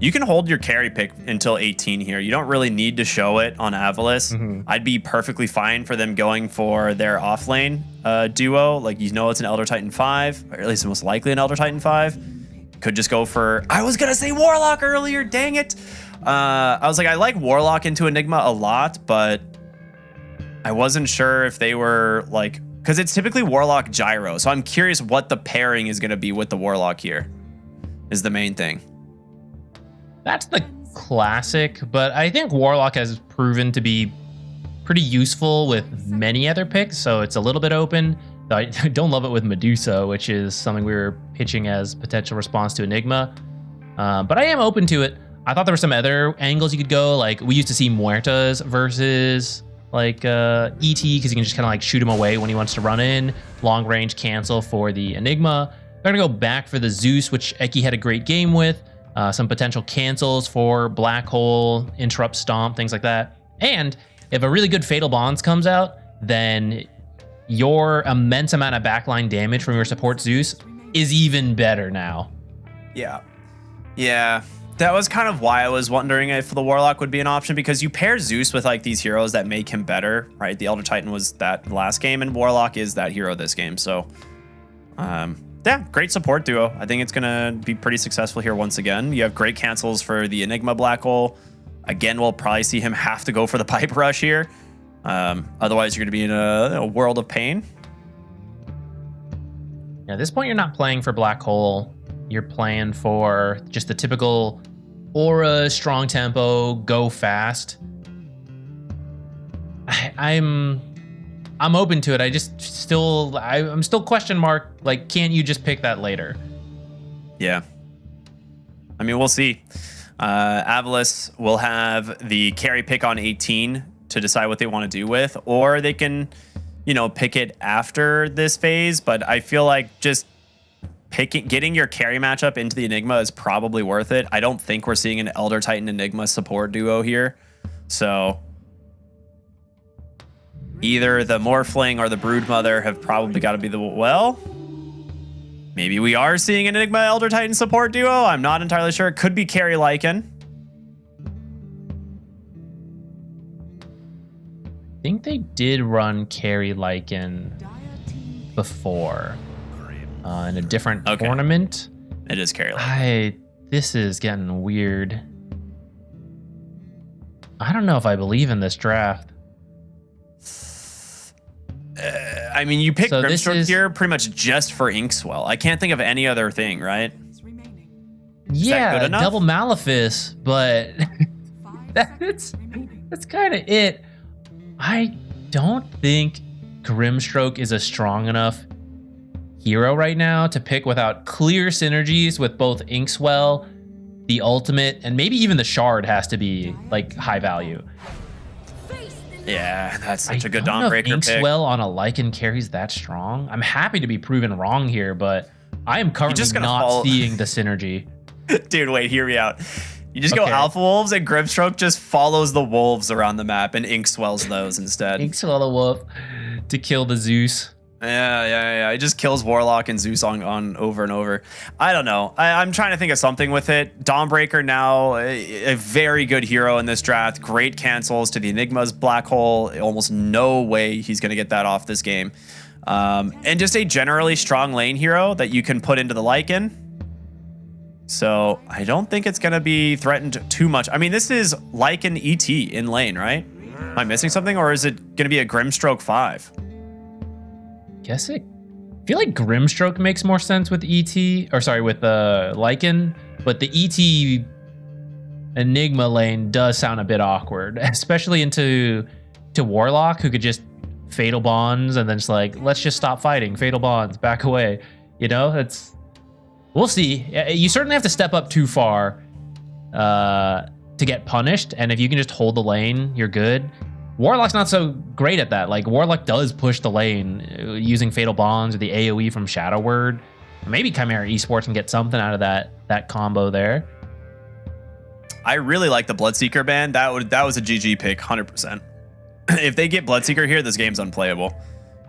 You can hold your carry pick until 18 here. You don't really need to show it on Avalis. I'd be perfectly fine for them going for their offlane duo. Like, you know, it's an Elder Titan 5, or at least most likely an Elder Titan 5. Could just go for... I was going to say Warlock earlier, dang it. I was like, I like Warlock into Enigma a lot, but I wasn't sure if they were like... Because it's typically Warlock Gyro, so I'm curious what the pairing is going to be with the Warlock here, is the main thing. That's the classic, but I think Warlock has proven to be pretty useful with many other picks, so it's a little bit open. I don't love it with Medusa, which is something we were pitching as potential response to Enigma. But I am open to it. I thought there were some other angles you could go. Like, we used to see Muertas versus like ET, because you can just kind of like shoot him away when he wants to run in. Long range cancel for the Enigma. They're going to go back for the Zeus, which Eki had a great game with. Some potential cancels for Black Hole, Interrupt Stomp, things like that. And if a really good Fatal Bonds comes out, then your immense amount of backline damage from your support Zeus is even better now. Yeah. That was kind of why I was wondering if the Warlock would be an option, because you pair Zeus with like these heroes that make him better, right? The Elder Titan was that last game, and Warlock is that hero this game. So, yeah, great support duo. I think it's going to be pretty successful here once again. You have great cancels for the Enigma Black Hole. Again, we'll probably see him have to go for the Pipe Rush here. Otherwise, you're going to be in a world of pain. At this point, you're not playing for Black Hole. You're playing for just the typical aura, strong tempo, go fast. I'm open to it. I'm still question mark. Like, can't you just pick that later? Yeah. I mean, we'll see. Avalis will have the carry pick on 18 to decide what they want to do with, or they can, you know, pick it after this phase. But I feel like just getting your carry matchup into the Enigma is probably worth it. I don't think we're seeing an Elder Titan Enigma support duo here. So either the Morphling or the Broodmother have probably got to be the, well, maybe we are seeing an Enigma Elder Titan support duo. I'm not entirely sure. It could be Carry Lycan. I think they did run Carry Lycan before in a different tournament. It is Carry Lycan. This is getting weird. I don't know if I believe in this draft. I mean, you picked Grimstroke here pretty much just for Inkswell. I can't think of any other thing, right? Yeah, double Malefice, but that's kind of it. I don't think Grimstroke is a strong enough hero right now to pick without clear synergies with both Inkswell, the ultimate, and maybe even the shard has to be like high value. Yeah, that's such a good Dawnbreaker pick. Dawnbreaker Inkswell on a Lycan carries that strong. I'm happy to be proven wrong here, but I am currently not seeing the synergy. Dude, wait, hear me out. You just go Alpha Wolves and Grimstroke just follows the wolves around the map and Inkswells those instead. Inkswell the wolf to kill the Zeus. Yeah. It just kills Warlock and Zeus on over and over. I don't know. I'm trying to think of something with it. Dawnbreaker now, a very good hero in this draft. Great cancels to the Enigma's Black Hole. Almost no way he's going to get that off this game. And just a generally strong lane hero that you can put into the Lycan. So I don't think it's going to be threatened too much. I mean, this is Lycan ET in lane, right? Am I missing something, or is it going to be a Grimstroke 5? I feel like Grimstroke makes more sense with ET, or sorry, with Lycan, but the ET Enigma lane does sound a bit awkward, especially into Warlock, who could just Fatal Bonds and then just like, let's just stop fighting, Fatal Bonds, back away. You know, we'll see. You certainly have to step up too far to get punished, and if you can just hold the lane, you're good. Warlock's not so great at that. Like, Warlock does push the lane using Fatal Bonds or the AoE from Shadow Word. Maybe Chimera Esports can get something out of that combo there. I really like the Bloodseeker ban. That was a GG pick, 100%. If they get Bloodseeker here, this game's unplayable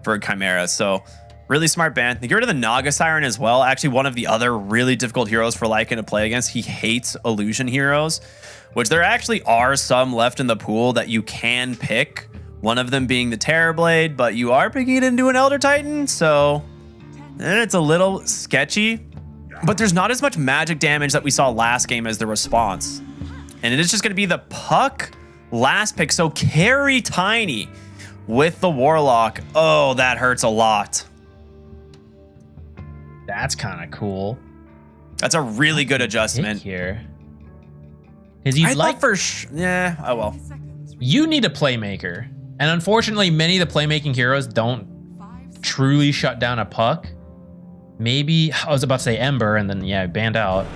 for Chimera. So, really smart ban. They get rid of the Naga Siren as well. Actually, one of the other really difficult heroes for Lycan to play against. He hates illusion heroes, which there actually are some left in the pool that you can pick. One of them being the Terrorblade, but you are picking it into an Elder Titan, so it's a little sketchy. But there's not as much magic damage that we saw last game as the response. And it is just going to be the Puck last pick, so carry Tiny with the Warlock. Oh, that hurts a lot. That's kind of cool. That's a really good adjustment here. Yeah, oh well. You need a playmaker. And unfortunately, many of the playmaking heroes don't truly shut down a Puck. Maybe, I was about to say Ember, and then, yeah, banned out.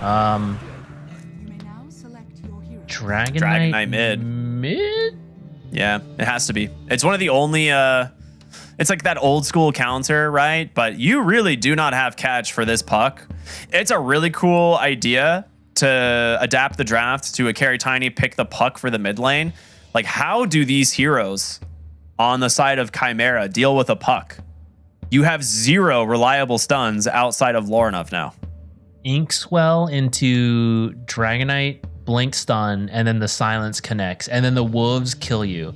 Dragon Knight mid? Yeah, it has to be. It's one of the only, it's like that old school counter, right? But you really do not have catch for this Puck. It's a really cool idea to adapt the draft to a carry Tiny, pick the Puck for the mid lane. Like, how do these heroes on the side of Chimera deal with a Puck? You have 0 reliable stuns outside of Lorinov now. Inkswell into Dragonite, Blink Stun, and then the Silence connects, and then the Wolves kill you.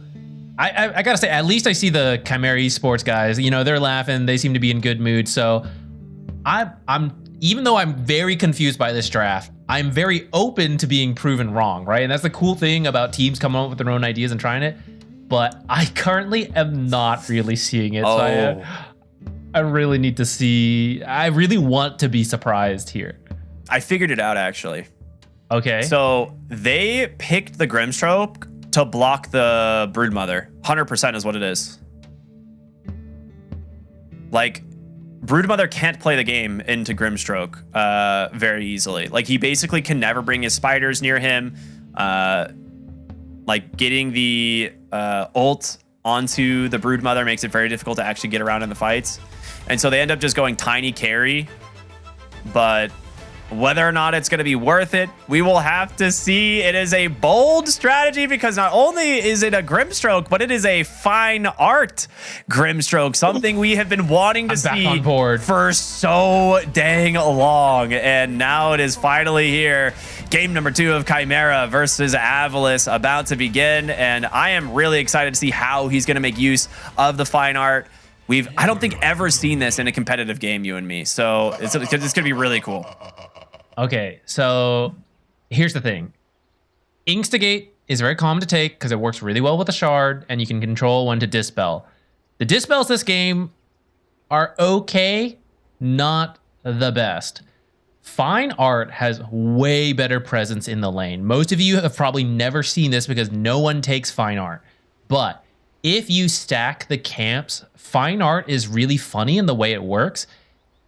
I gotta say, at least I see the Chimera Esports guys, you know, they're laughing, they seem to be in good mood. So I'm even though I'm very confused by this draft, I'm very open to being proven wrong, right? And that's the cool thing about teams coming up with their own ideas and trying it. But I currently am not really seeing it. So I really need to see. I really want to be surprised here. I figured it out, actually. Okay. So they picked the Grimstroke to block the Broodmother. 100% is what it is. Like, Broodmother can't play the game into Grimstroke very easily. Like, he basically can never bring his spiders near him. Like, getting the ult onto the Broodmother makes it very difficult to actually get around in the fights. And so they end up just going tiny carry. But whether or not it's going to be worth it, we will have to see. It is a bold strategy because not only is it a Grimstroke, but it is a fine art Grimstroke, something we have been wanting to see for so dang long. And now it is finally here. Game number 2 of Chimera versus Avalis about to begin. And I am really excited to see how he's going to make use of the fine art. I don't think ever seen this in a competitive game, you and me. So it's going to be really cool. Okay, so here's the thing. Instigate is very common to take because it works really well with the shard, and you can control when to dispel. The dispels this game are okay, not the best. Fine art has way better presence in the lane. Most of you have probably never seen this because no one takes fine art. But if you stack the camps, fine art is really funny in the way it works.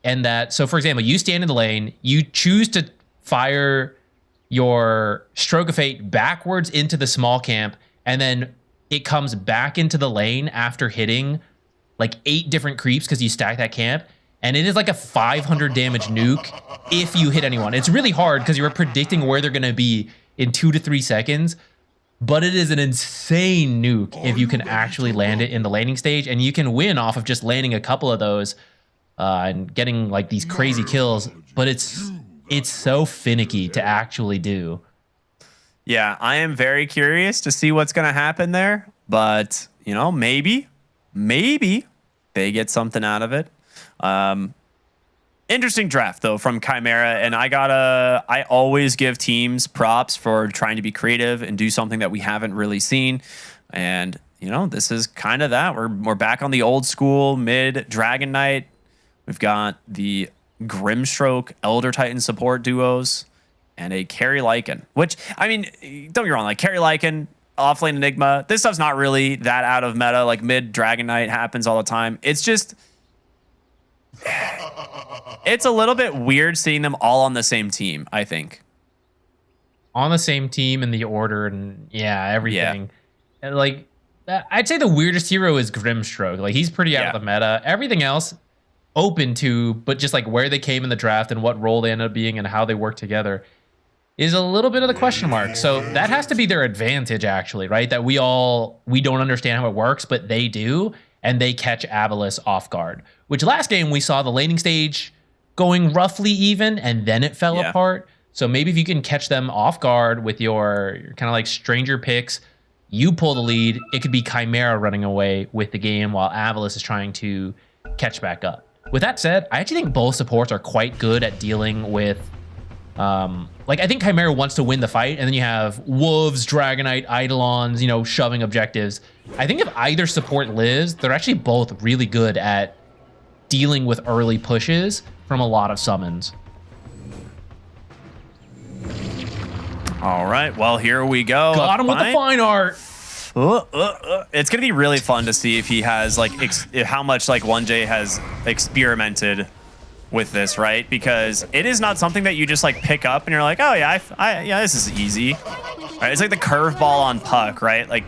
And that, so for example, you stand in the lane, you choose to fire your Stroke of Fate backwards into the small camp, and then it comes back into the lane after hitting like 8 different creeps because you stack that camp. And it is like a 500 damage nuke if you hit anyone. It's really hard because you're predicting where they're going to be in 2 to 3 seconds. But it is an insane nuke if you can actually land it in the landing stage. And you can win off of just landing a couple of those and getting like these crazy kills, but it's so finicky to actually do. Yeah, I am very curious to see what's going to happen there, but you know, maybe they get something out of it. Interesting draft though from Chimera, and I always give teams props for trying to be creative and do something that we haven't really seen. And you know, this is kind of that. We're back on the old school mid Dragon Knight. We've got the Grimstroke Elder Titan support duos and a Carry Lycan, which, I mean, don't get me wrong, like Carry Lycan, offlane Enigma, this stuff's not really that out of meta. Like mid Dragon Knight happens all the time. It's just, it's a little bit weird seeing them all on the same team, I think. On the same team in the order and everything. Yeah. And like, I'd say the weirdest hero is Grimstroke. Like, he's pretty out of the meta. Everything else, open to, but just like where they came in the draft and what role they ended up being and how they work together is a little bit of the question mark. So that has to be their advantage, actually, right? That we don't understand how it works, but they do, and they catch Avalis off guard. Which last game we saw the laning stage going roughly even, and then it fell apart. So maybe if you can catch them off guard with your kind of like stranger picks, you pull the lead. It could be Chimera running away with the game while Avalis is trying to catch back up. With that said, I actually think both supports are quite good at dealing with, like, I think Chimera wants to win the fight, and then you have Wolves, Dragonite, Eidolons, you know, shoving objectives. I think if either support lives, they're actually both really good at dealing with early pushes from a lot of summons. All right, well, here we go. Got him with the fine art. It's gonna be really fun to see if he has like how much like 1J has experimented with this, right? Because it is not something that you just like pick up and you're like, oh yeah, yeah, this is easy. Right? It's like the curveball on Puck, right? Like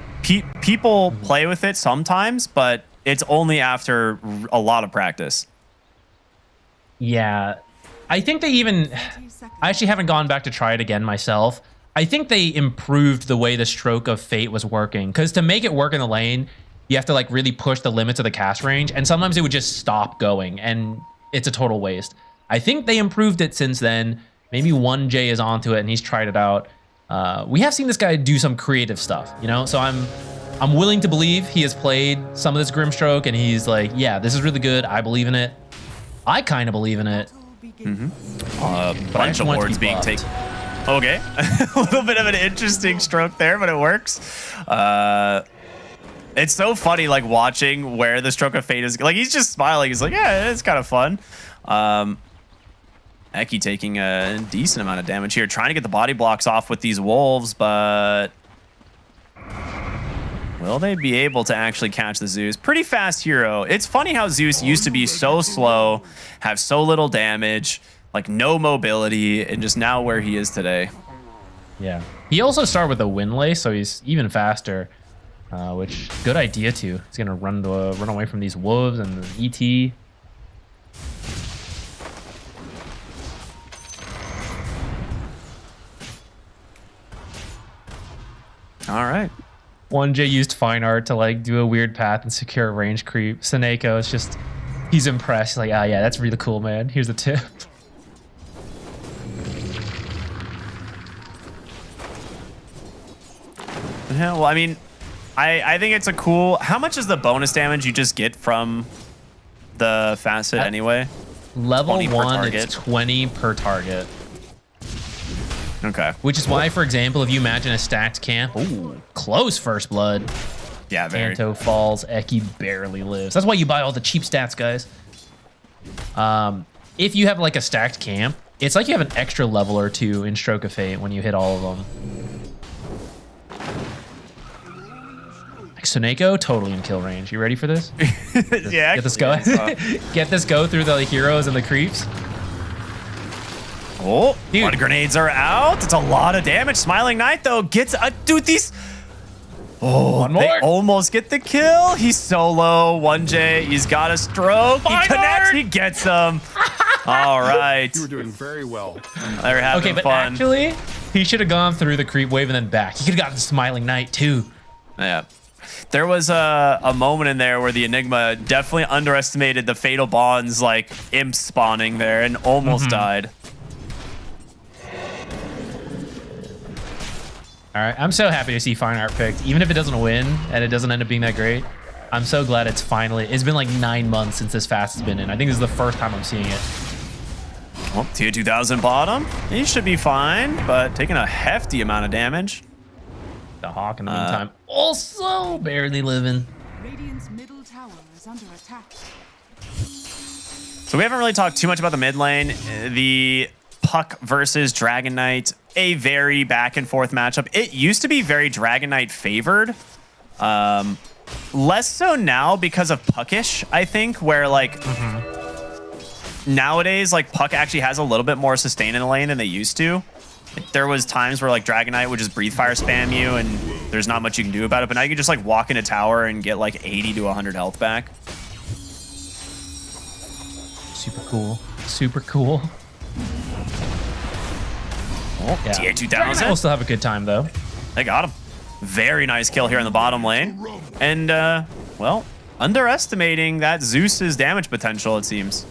people play with it sometimes, but it's only after a lot of practice. Yeah, I think I actually haven't gone back to try it again myself. I think they improved the way the Stroke of Fate was working, because to make it work in the lane, you have to like really push the limits of the cast range, and sometimes it would just stop going, and it's a total waste. I think they improved it since then. Maybe 1J is onto it, and he's tried it out. We have seen this guy do some creative stuff, you know? So I'm willing to believe he has played some of this Grimstroke, and he's like, yeah, this is really good. I believe in it. I kind of believe in it. Bunch of wards being taken. Okay, a little bit of an interesting stroke there, but it works. It's so funny, like watching where the Stroke of Fate is. Like he's just smiling. He's like, yeah, it's kind of fun. Eki taking a decent amount of damage here, trying to get the body blocks off with these wolves, but Will they be able to actually catch the Zeus? Pretty fast hero. It's funny how Zeus used to be so slow, have so little damage, like no mobility, and just now where he is today. Yeah. He also started with a Winlay, so he's even faster, which good idea too. He's gonna run away from these wolves and the ET. All right. 1J used fine art to like do a weird path and secure a range creep. Seneko is just, he's impressed. He's like, ah, yeah, that's really cool, man. Here's a tip. Yeah, well, I mean, I think it's a cool. How much is the bonus damage you just get from the facet anyway? Level 1, it's 20 per target. Okay. Which is why, for example, if you imagine a stacked camp, ooh, close first blood. Yeah, very. Kanto falls, Eki barely lives. That's why you buy all the cheap stats, guys. If you have like a stacked camp, it's like you have an extra level or two in Stroke of Fate when you hit all of them. Like Suneko, totally in kill range. You ready for this? Yeah. Get this go. Get this go through the heroes and the creeps. Oh, dude. A lot of grenades are out. It's a lot of damage. Smiling Knight, though, gets a... Dude, these... Oh, one more. They almost get the kill. He's solo. 1J, he's got a stroke. He connects. He gets him. All right. You were doing very well. They're having but fun. Actually, he should have gone through the creep wave and then back. He could have gotten the Smiling Knight, too. Yeah. There was a moment in there where the Enigma definitely underestimated the Fatal Bonds, like, imp spawning there and almost died. All right, I'm so happy to see Fine Art picked, even if it doesn't win and it doesn't end up being that great. I'm so glad it's been like 9 months since this fast has been in. I think this is the first time I'm seeing it. Well, tier 2000 bottom, he should be fine, but taking a hefty amount of damage. The Hawk in the meantime, also barely living. Radiant's middle tower is under attack. So we haven't really talked too much about the mid lane. The Puck versus Dragon Knight, a very back and forth matchup. It used to be very Dragon Knight favored. Less so now because of Puckish, I think, where like nowadays, like Puck actually has a little bit more sustain in the lane than they used to. There was times where like Dragon Knight would just breathe fire spam you and there's not much you can do about it, but now you can just like walk in a tower and get like 80 to 100 health back. Super cool. Super cool. Oh, yeah. Tier 2000. We'll still have a good time though. They got him. Very nice kill here in the bottom lane. And, well, underestimating that Zeus's damage potential, it seems.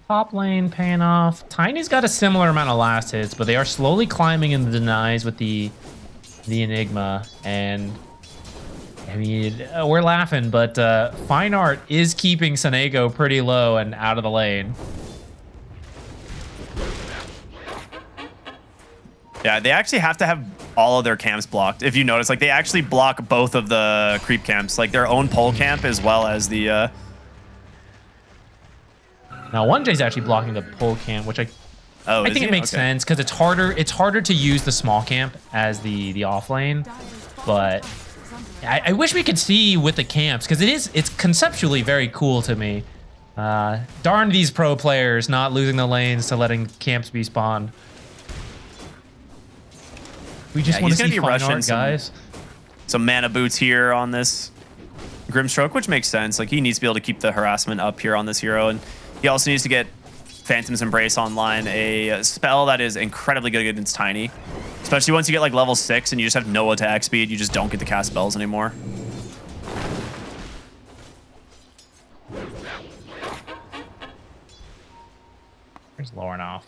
Top lane paying off. Tiny's got a similar amount of last hits, but they are slowly climbing in the denies with the Enigma. And I mean, we're laughing, but Fine Art is keeping Seneko pretty low and out of the lane. Yeah, they actually have to have all of their camps blocked. If you notice, like they actually block both of the creep camps, like their own pole camp as well as the. Now 1J's actually blocking the pole camp, which I think it makes sense because it's harder to use the small camp as the off lane, but I wish we could see with the camps because it's conceptually very cool to me. Darn these pro players not losing the lanes to letting camps be spawned. We just want to see Fine Art, guys. Some mana boots here on this Grimstroke, which makes sense. Like he needs to be able to keep the harassment up here on this hero, and he also needs to get Phantom's Embrace online, a spell that is incredibly good against Tiny. Especially once you get like level 6 and you just have no attack speed, you just don't get to cast spells anymore. There's Lauren off.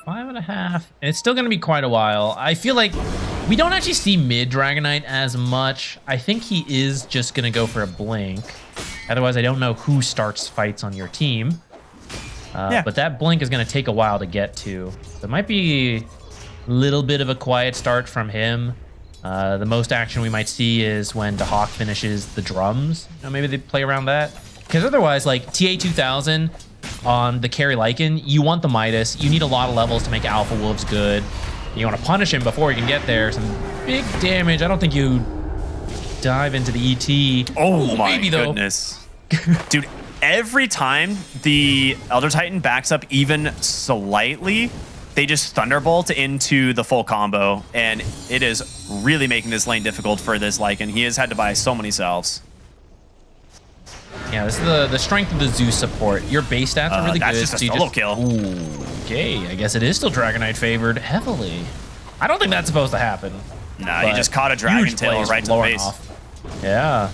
5.5. It's still going to be quite a while. I feel like we don't actually see mid Dragon Knight as much. I think he is just going to go for a blink. Otherwise, I don't know who starts fights on your team. But that blink is going to take a while to get to. So it might be a little bit of a quiet start from him. The most action we might see is when the Hawk finishes the drums. You know, maybe they play around that. Because otherwise, like TA 2000 on the carry Lycan, you want the Midas. You need a lot of levels to make Alpha Wolves good. You want to punish him before he can get there. Some big damage. I don't think you dive into the ET. Oh my maybe, goodness. Dude, every time the Elder Titan backs up even slightly, they just Thunderbolt into the full combo, and it is really making this lane difficult for this Lycan. He has had to buy so many salves. Yeah, this is the strength of the Zeus support. Your base stats are really that's good. Just a solo kill. Ooh, okay, I guess it is still Dragonite favored heavily. I don't think that's supposed to happen. Nah, he just caught a Dragon Tail right to the base. Yeah.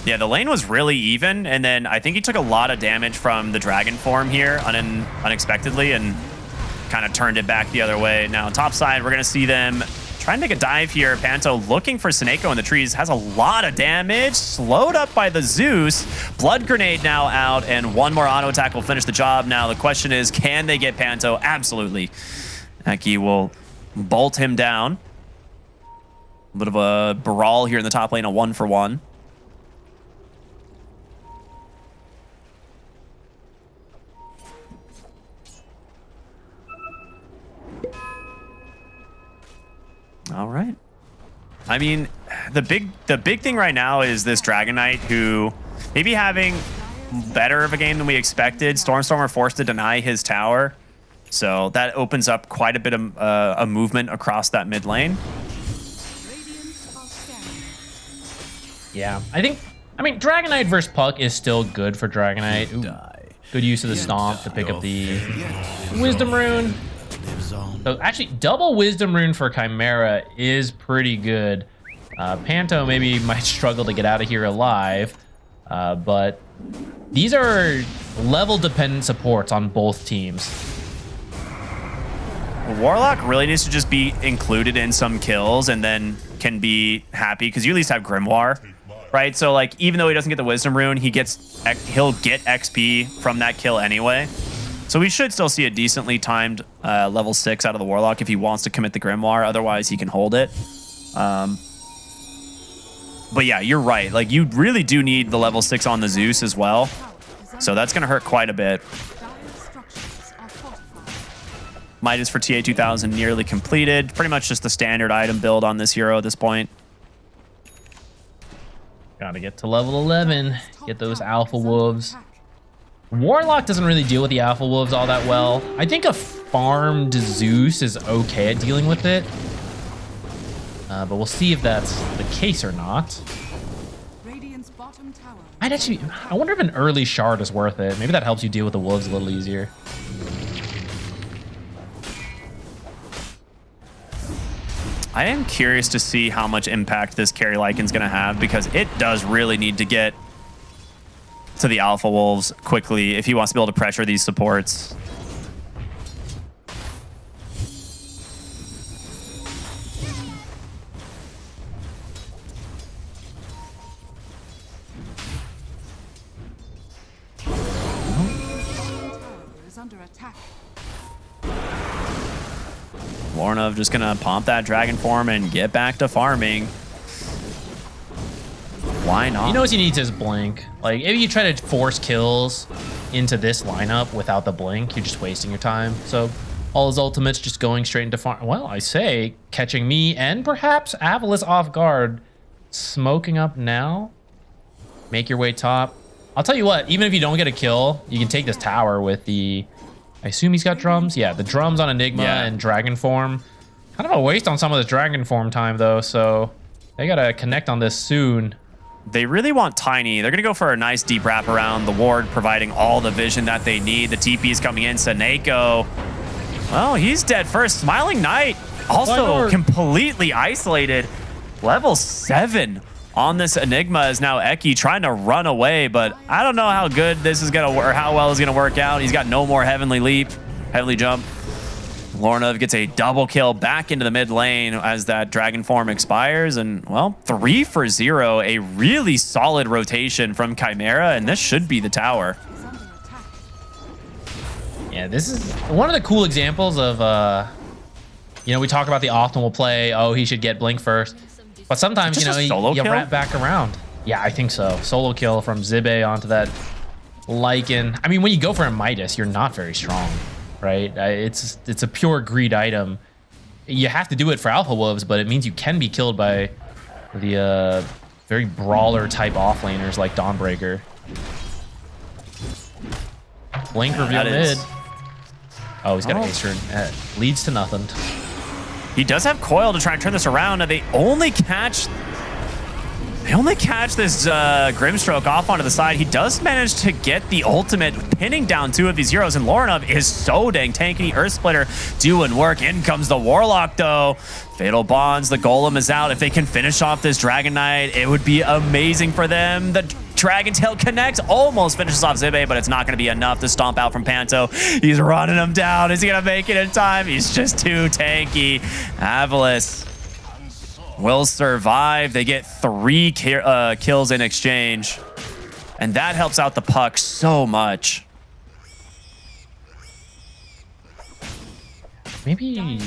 Yeah, the lane was really even, and then I think he took a lot of damage from the Dragon form here unexpectedly and kind of turned it back the other way. Now, on top side, we're going to see them try and make a dive here. Panto looking for Seneko in the trees, has a lot of damage, slowed up by the Zeus. Blood Grenade now out, and one more auto attack will finish the job. Now, the question is, can they get Panto? Absolutely. Eki will bolt him down. A bit of a brawl here in the top lane, a 1-for-1. All right. I mean, the big thing right now is this Dragonite, who maybe having better of a game than we expected. Stormstormer forced to deny his tower, so that opens up quite a bit of a movement across that mid lane. Yeah, I mean, Dragonite versus Puck is still good for Dragonite. Ooh, good use of the Stomp to pick up the Wisdom Rune. So actually, double Wisdom Rune for Chimera is pretty good. Panto maybe might struggle to get out of here alive, but these are level-dependent supports on both teams. Warlock really needs to just be included in some kills and then can be happy, because you at least have Grimoire, right? So like, even though he doesn't get the Wisdom Rune, he'll get XP from that kill anyway. So we should still see a decently timed level 6 out of the Warlock if he wants to commit the Grimoire. Otherwise, he can hold it. But yeah, you're right. Like, you really do need the level 6 on the Zeus as well. So that's going to hurt quite a bit. Midas for TA 2000 nearly completed. Pretty much just the standard item build on this hero at this point. Gotta get to level 11. Get those Alpha Wolves. Warlock doesn't really deal with the Alpha Wolves all that well. I think a farmed Zeus is okay at dealing with it. But we'll see if that's the case or not. I wonder if an early shard is worth it. Maybe that helps you deal with the wolves a little easier. I am curious to see how much impact this carry Lycan's going to have, because it does really need to get to the Alpha Wolves quickly if he wants to be able to pressure these supports. Lornov just gonna pump that Dragon form and get back to farming. Why not? He knows he needs his blink. Like, if you try to force kills into this lineup without the blink, you're just wasting your time. So all his ultimates just going straight into farm. Well, I say, catching me and perhaps Avalis off guard. Smoking up now. Make your way top. I'll tell you what, even if you don't get a kill, you can take this tower with the... I assume he's got drums? Yeah, the drums on Enigma and Dragon form. Kind of a waste on some of this Dragon form time, though, so they gotta connect on this soon. They really want Tiny. They're going to go for a nice deep wrap around the ward, providing all the vision that they need. The TP is coming in. Seneko. Well, he's dead first. Smiling Knight also completely isolated. Level 7 on this Enigma is now Eki trying to run away, but I don't know how good this is going to work, or how well it's going to work out. He's got no more Heavenly Leap, Heavenly Jump. Lornov gets a double kill back into the mid lane as that Dragon form expires, and well, 3 for 0, a really solid rotation from Chimera, and this should be the tower. Yeah, this is one of the cool examples of, you know, we talk about the optimal play. Oh, he should get blink first, but sometimes, you know, you wrap back around. Yeah, I think so. Solo kill from Zibe onto that Lycan. I mean, when you go for a Midas, you're not very strong, right? It's a pure greed item. You have to do it for Alpha Wolves, but it means you can be killed by the very brawler type offlaners like Dawnbreaker. Blink reveal mid. Oh, he's got an Acer. Leads to nothing. He does have Coil to try and turn this around, and they only catch this Grimstroke off onto the side. He does manage to get the ultimate, pinning down 2 of these heroes, and Lorinov is so dang tanky. Earth Splitter doing work. In comes the Warlock, though. Fatal Bonds, the Golem is out. If they can finish off this Dragon Knight, it would be amazing for them. The Dragon Tail connects, almost finishes off Zibe, but it's not going to be enough to stomp out from Panto. He's running him down. Is he going to make it in time? He's just too tanky. Avalis will survive. They get 3 kills in exchange, and that helps out the Puck so much. Maybe,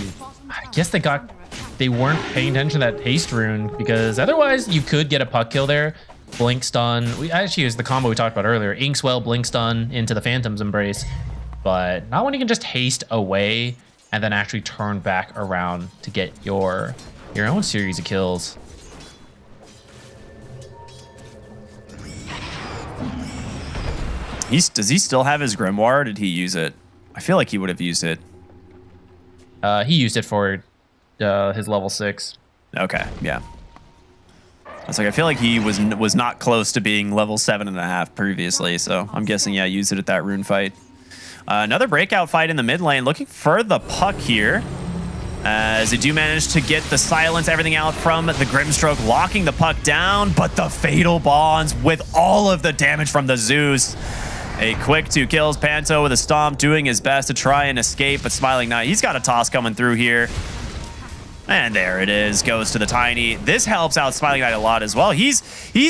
I guess they weren't paying attention to that haste rune, because otherwise you could get a Puck kill there. Blink stun. We actually used the combo we talked about earlier. Inkswell, blink stun into the Phantom's Embrace, but not when you can just haste away and then actually turn back around to get your own series of kills. Does he still have his Grimoire? Or did he use it? I feel like he would have used it. He used it for his level 6. Okay, yeah. I was like, I feel like he was not close to being level 7.5 previously, so I'm guessing, yeah, use it at that rune fight. Another breakout fight in the mid lane, looking for the Puck here, as they do manage to get the silence, everything out from the Grimstroke, locking the Puck down, but the Fatal Bonds with all of the damage from the Zeus. A quick 2 kills, Panto with a stomp, doing his best to try and escape, but Smiling Knight, he's got a toss coming through here. And there it is, goes to the Tiny. This helps out Smiling Knight a lot as well. He's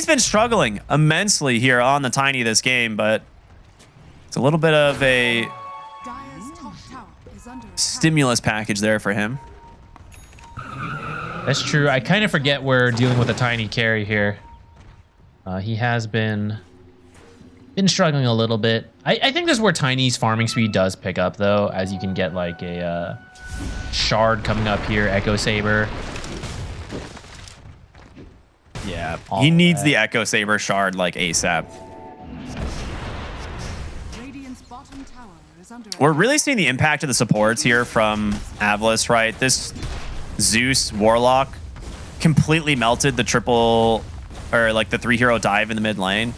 been struggling immensely here on the Tiny this game, but it's a little bit of a stimulus package there for him. That's true. I kind of forget we're dealing with a Tiny carry here. He has been struggling a little bit. I think this is where Tiny's farming speed does pick up, though, as you can get like a Shard coming up here, Echo Saber. Yeah, he needs the Echo Saber Shard like ASAP. We're really seeing the impact of the supports here from Avalis, right? This Zeus Warlock completely melted the triple, or like the 3-hero dive in the mid lane.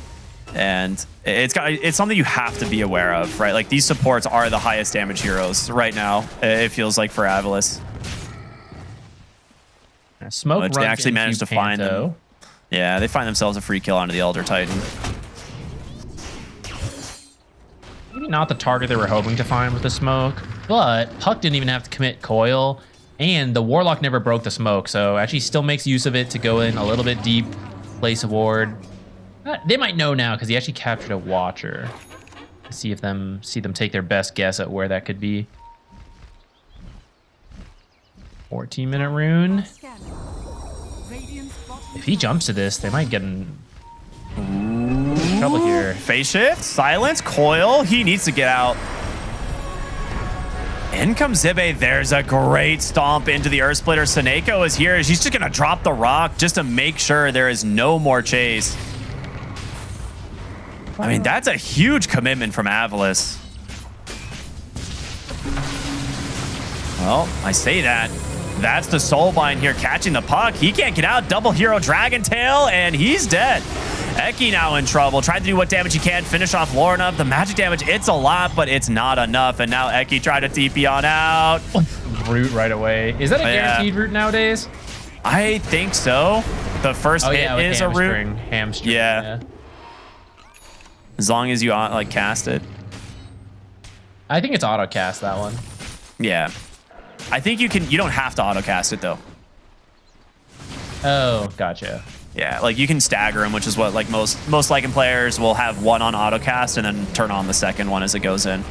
And it's something you have to be aware of, right? Like, these supports are the highest damage heroes right now, it feels like, for Avalis. Smoke Which they actually managed to find them. Yeah, they find themselves a free kill onto the Elder Titan. Maybe not the target they were hoping to find with the smoke, but Puck didn't even have to commit coil, and the Warlock never broke the smoke, so actually still makes use of it to go in a little bit deep, place a ward. They might know now because he actually captured a Watcher. See them take their best guess at where that could be. 14-minute rune. If he jumps to this, they might get in trouble here. Phase shift, silence, coil. He needs to get out. In comes Zibe. There's a great stomp into the Earth Splitter. Seneko is here. She's just going to drop the rock just to make sure there is no more chase. I mean, that's a huge commitment from Avalis. Well, I say that. That's the Soulbind here catching the Puck. He can't get out. Double hero Dragon Tail, and he's dead. Eki now in trouble. Tried to do what damage he can. Finish off Lorinov. The magic damage, it's a lot, but it's not enough. And now Eki tried to TP on out. Root right away. Is that a guaranteed root nowadays? I think so. The first hit is a root. Hamstring. Yeah. As long as you like cast it. I think it's auto cast, that one. Yeah. I think you don't have to auto cast it though. Oh, gotcha. Yeah, like you can stagger them, which is what like most Lycan players will have one on auto cast and then turn on the second one as it goes in.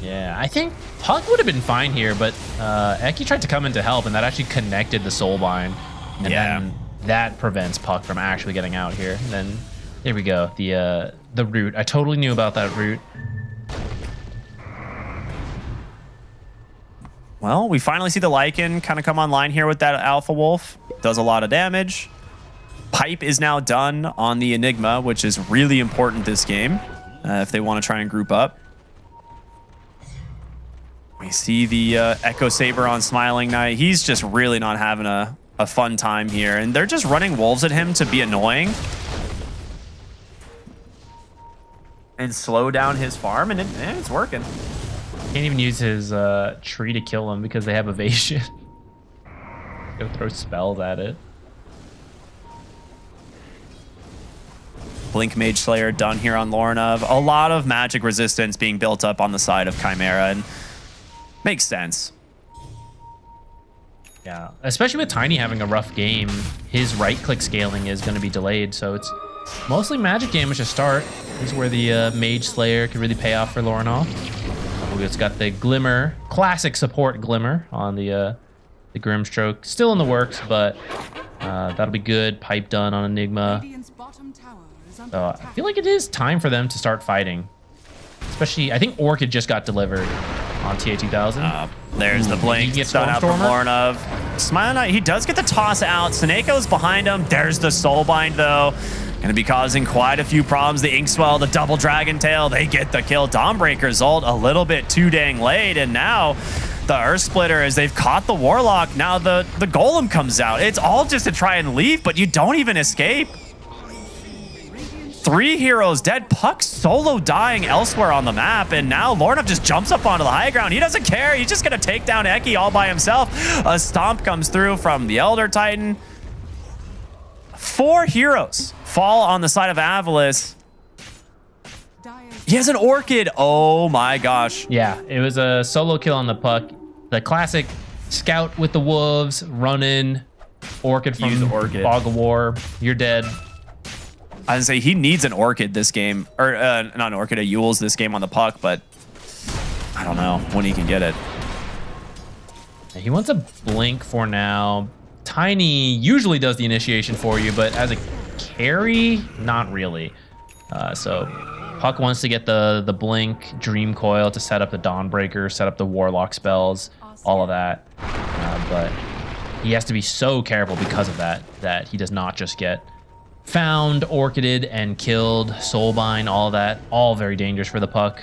Yeah, I think Puck would have been fine here, but Eki tried to come in to help, and that actually connected the Soulbind. And then that prevents Puck from actually getting out here. And then there we go. The the root. I totally knew about that root. Well, we finally see the Lycan kind of come online here with that Alpha Wolf. Does a lot of damage. Pipe is now done on the Enigma, which is really important this game if they want to try and group up. We see the Echo Saber on Smiling Knight. He's just really not having a fun time here. And they're just running wolves at him to be annoying and slow down his farm, and it's working. Can't even use his tree to kill him because they have evasion. Go throw spells at it. Blink Mage Slayer done here on Lorinov. A lot of magic resistance being built up on the side of Chimera, and makes sense. Yeah, especially with Tiny having a rough game, his right-click scaling is going to be delayed, so it's mostly magic damage to start. This is where the Mage Slayer could really pay off for Lorinov. It's got the Glimmer, classic support Glimmer on the Grimstroke. Still in the works, but that'll be good. Pipe done on Enigma. So I feel like it is time for them to start fighting. Especially, I think Orchid just got delivered on TA2000. There's the blink. Gets done out from Lorinov. Smiling Knight, he does get the toss out. Seneco's behind him. There's the Soulbind, though. Going to be causing quite a few problems. The Inkswell, the double Dragon Tail, they get the kill. Dawnbreaker's ult a little bit too dang late, and now the Earth Splitter, as they've caught the Warlock, now the Golem comes out. It's all just to try and leave, but you don't even escape. 3 heroes dead. Puck solo dying elsewhere on the map, and now Lorinov just jumps up onto the high ground. He doesn't care. He's just going to take down Eki all by himself. A stomp comes through from the Elder Titan. 4 heroes fall on the side of Avalis. He has an Orchid. Oh my gosh. Yeah, it was a solo kill on the Puck. The classic scout with the wolves, run in, Orchid from Fog of War. You're dead. I was gonna say he needs an Orchid this game, or not an Orchid, a Yule's this game on the Puck, but I don't know when he can get it. He wants a blink for now. Tiny usually does the initiation for you, but as a carry, not really. So Puck wants to get the blink, Dream Coil to set up the Dawnbreaker, set up the Warlock spells, all of that. But he has to be so careful because of that he does not just get found, Orchided, and killed. Soulbind, all of that, all very dangerous for the Puck.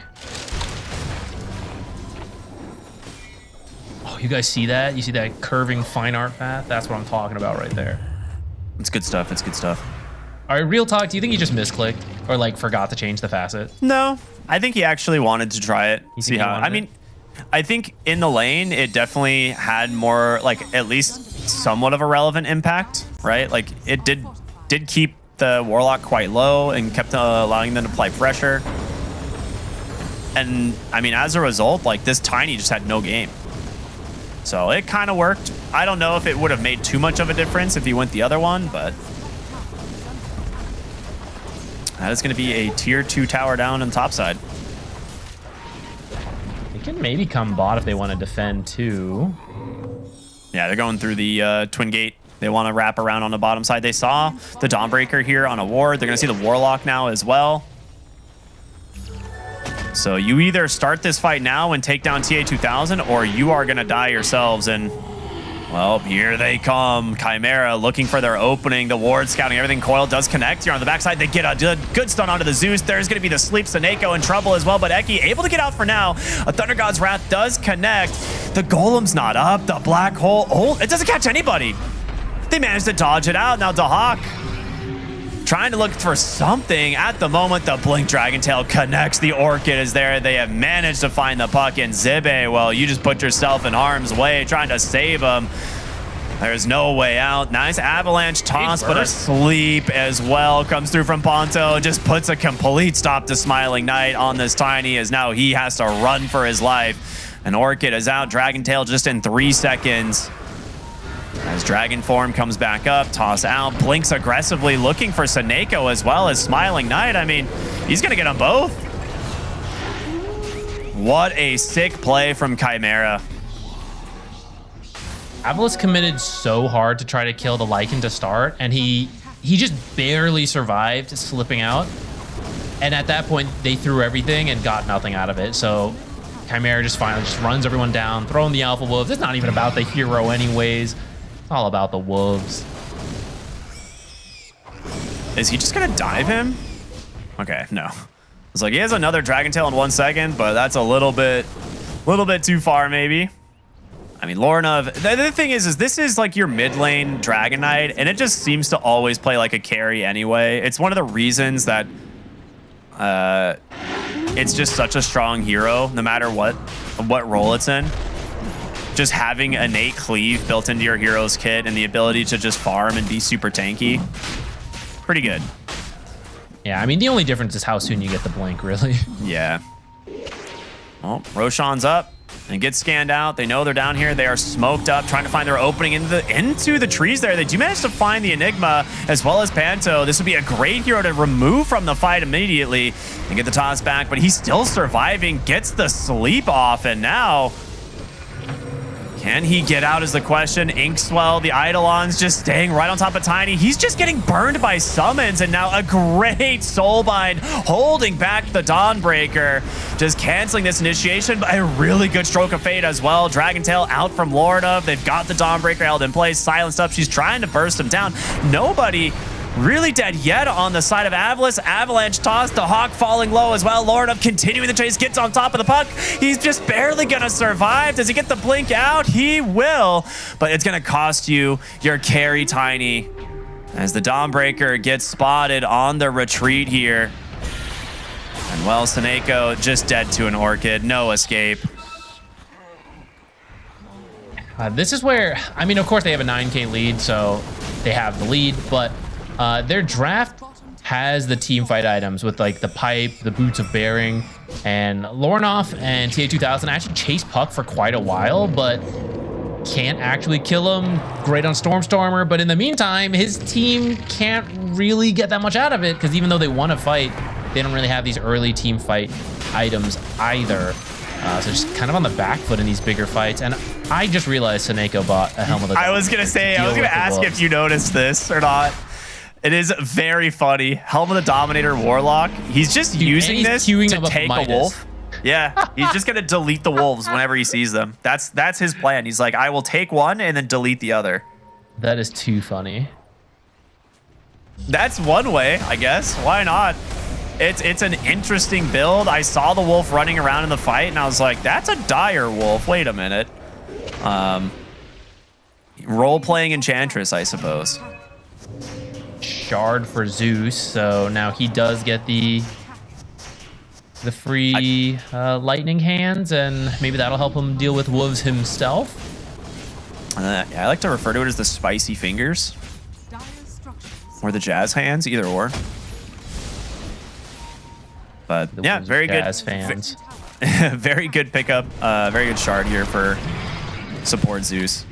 Oh, you guys see that? You see that curving fine art path? That's what I'm talking about right there. It's good stuff. It's good stuff. All right, real talk. Do you think he just misclicked or like forgot to change the facet? No, I think he actually wanted to try it. See how? I mean, I think in the lane it definitely had more, like, at least somewhat of a relevant impact, right? Like it did keep the Warlock quite low and kept allowing them to apply pressure. And I mean, as a result, like this Tiny just had no game. So it kind of worked. I don't know if it would have made too much of a difference if he went the other one, but that is going to be a tier 2 tower down on the top side. They can maybe come bot if they want to defend too. Yeah, they're going through the Twin Gate. They want to wrap around on the bottom side. They saw the Dawnbreaker here on a ward. They're going to see the Warlock now as well. So you either start this fight now and take down TA2000, or you are going to die yourselves. And, well, here they come. Chimera looking for their opening. The ward scouting everything. Coil does connect here on the backside. They get a good stun onto the Zeus. There's going to be the sleep. Seneko in trouble as well, but Eki able to get out for now. A Thunder God's Wrath does connect. The Golem's not up. The Black Hole. Oh, it doesn't catch anybody. They managed to dodge it out. Now Dahak trying to look for something. At the moment, the Blink Dragon Tail connects. The Orchid is there. They have managed to find the Puck, and Zibe, well, you just put yourself in harm's way trying to save him. There's no way out. Nice avalanche toss, but a sleep as well comes through from Ponto. Just puts a complete stop to Smiling Knight on this Tiny, as now he has to run for his life. And Orchid is out. Dragon Tail just in 3 seconds. As Dragon Form comes back up, toss out, blinks aggressively, looking for Seneko as well as Smiling Knight. I mean, he's going to get them both. What a sick play from Chimera. Avalis committed so hard to try to kill the Lycan to start, and he just barely survived slipping out. And at that point, they threw everything and got nothing out of it. So Chimera just finally just runs everyone down, throwing the Alpha Wolves. It's not even about the hero anyways. It's all about the Wolves. Is he just gonna dive him? Okay, no. It's like he has another Dragon Tail in 1 second, but that's a little bit too far maybe. I mean, Lorna, the other thing is this is like your mid lane Dragon Knight, and it just seems to always play like a carry anyway. It's one of the reasons that it's just such a strong hero, no matter what role it's in. Just having innate cleave built into your hero's kit and the ability to just farm and be super tanky. Pretty good. Yeah, I mean, the only difference is how soon you get the blink, really. Yeah. Well, Roshan's up and gets scanned out. They know they're down here. They are smoked up, trying to find their opening into the trees there. They do manage to find the Enigma as well as Panto. This would be a great hero to remove from the fight immediately and get the toss back, but he's still surviving, gets the sleep off, and now can he get out is the question. Inkswell, the Eidolon's just staying right on top of Tiny. He's just getting burned by summons, and now a great Soulbind holding back the Dawnbreaker. Just canceling this initiation, but a really good stroke of fate as well. Dragon Tail out from Lorna. They've got the Dawnbreaker held in place, silenced up. She's trying to burst him down. Nobody really dead yet on the side of Avalanche. Avalanche tossed, the Hawk falling low as well. Lord of continuing the chase, gets on top of the puck. He's just barely gonna survive. Does he get the blink out? He will, but it's gonna cost you your carry, Tiny, as the Dawnbreaker gets spotted on the retreat here. And well, Seneko just dead to an Orchid, no escape. This is where, I mean, of course they have a 9K lead, so they have the lead, but their draft has the team fight items with like the pipe, the boots of bearing, and Lornoff and TA2000 actually chase Puck for quite a while, but can't actually kill him. Great on Stormstormer, but in the meantime, his team can't really get that much out of it because even though they want to fight, they don't really have these early team fight items either. So just kind of on the back foot in these bigger fights. And I just realized Seneko bought a Helm of the Dominator. I was gonna ask if you noticed this or not. It is very funny. Helm of the Dominator Warlock. He's just using this to take a wolf. Yeah, he's just gonna delete the wolves whenever he sees them. That's his plan. He's like, I will take one and then delete the other. That is too funny. That's one way, I guess. Why not? It's an interesting build. I saw the wolf running around in the fight, and I was like, that's a dire wolf. Wait a minute. Role-playing Enchantress, I suppose. Shard for Zeus, so now he does get the free lightning hands, and maybe that'll help him deal with wolves himself. Yeah, I like to refer to it as the spicy fingers or the jazz hands, either or. But yeah, very good. Jazz fans. Very good pickup. Very good shard here for support Zeus.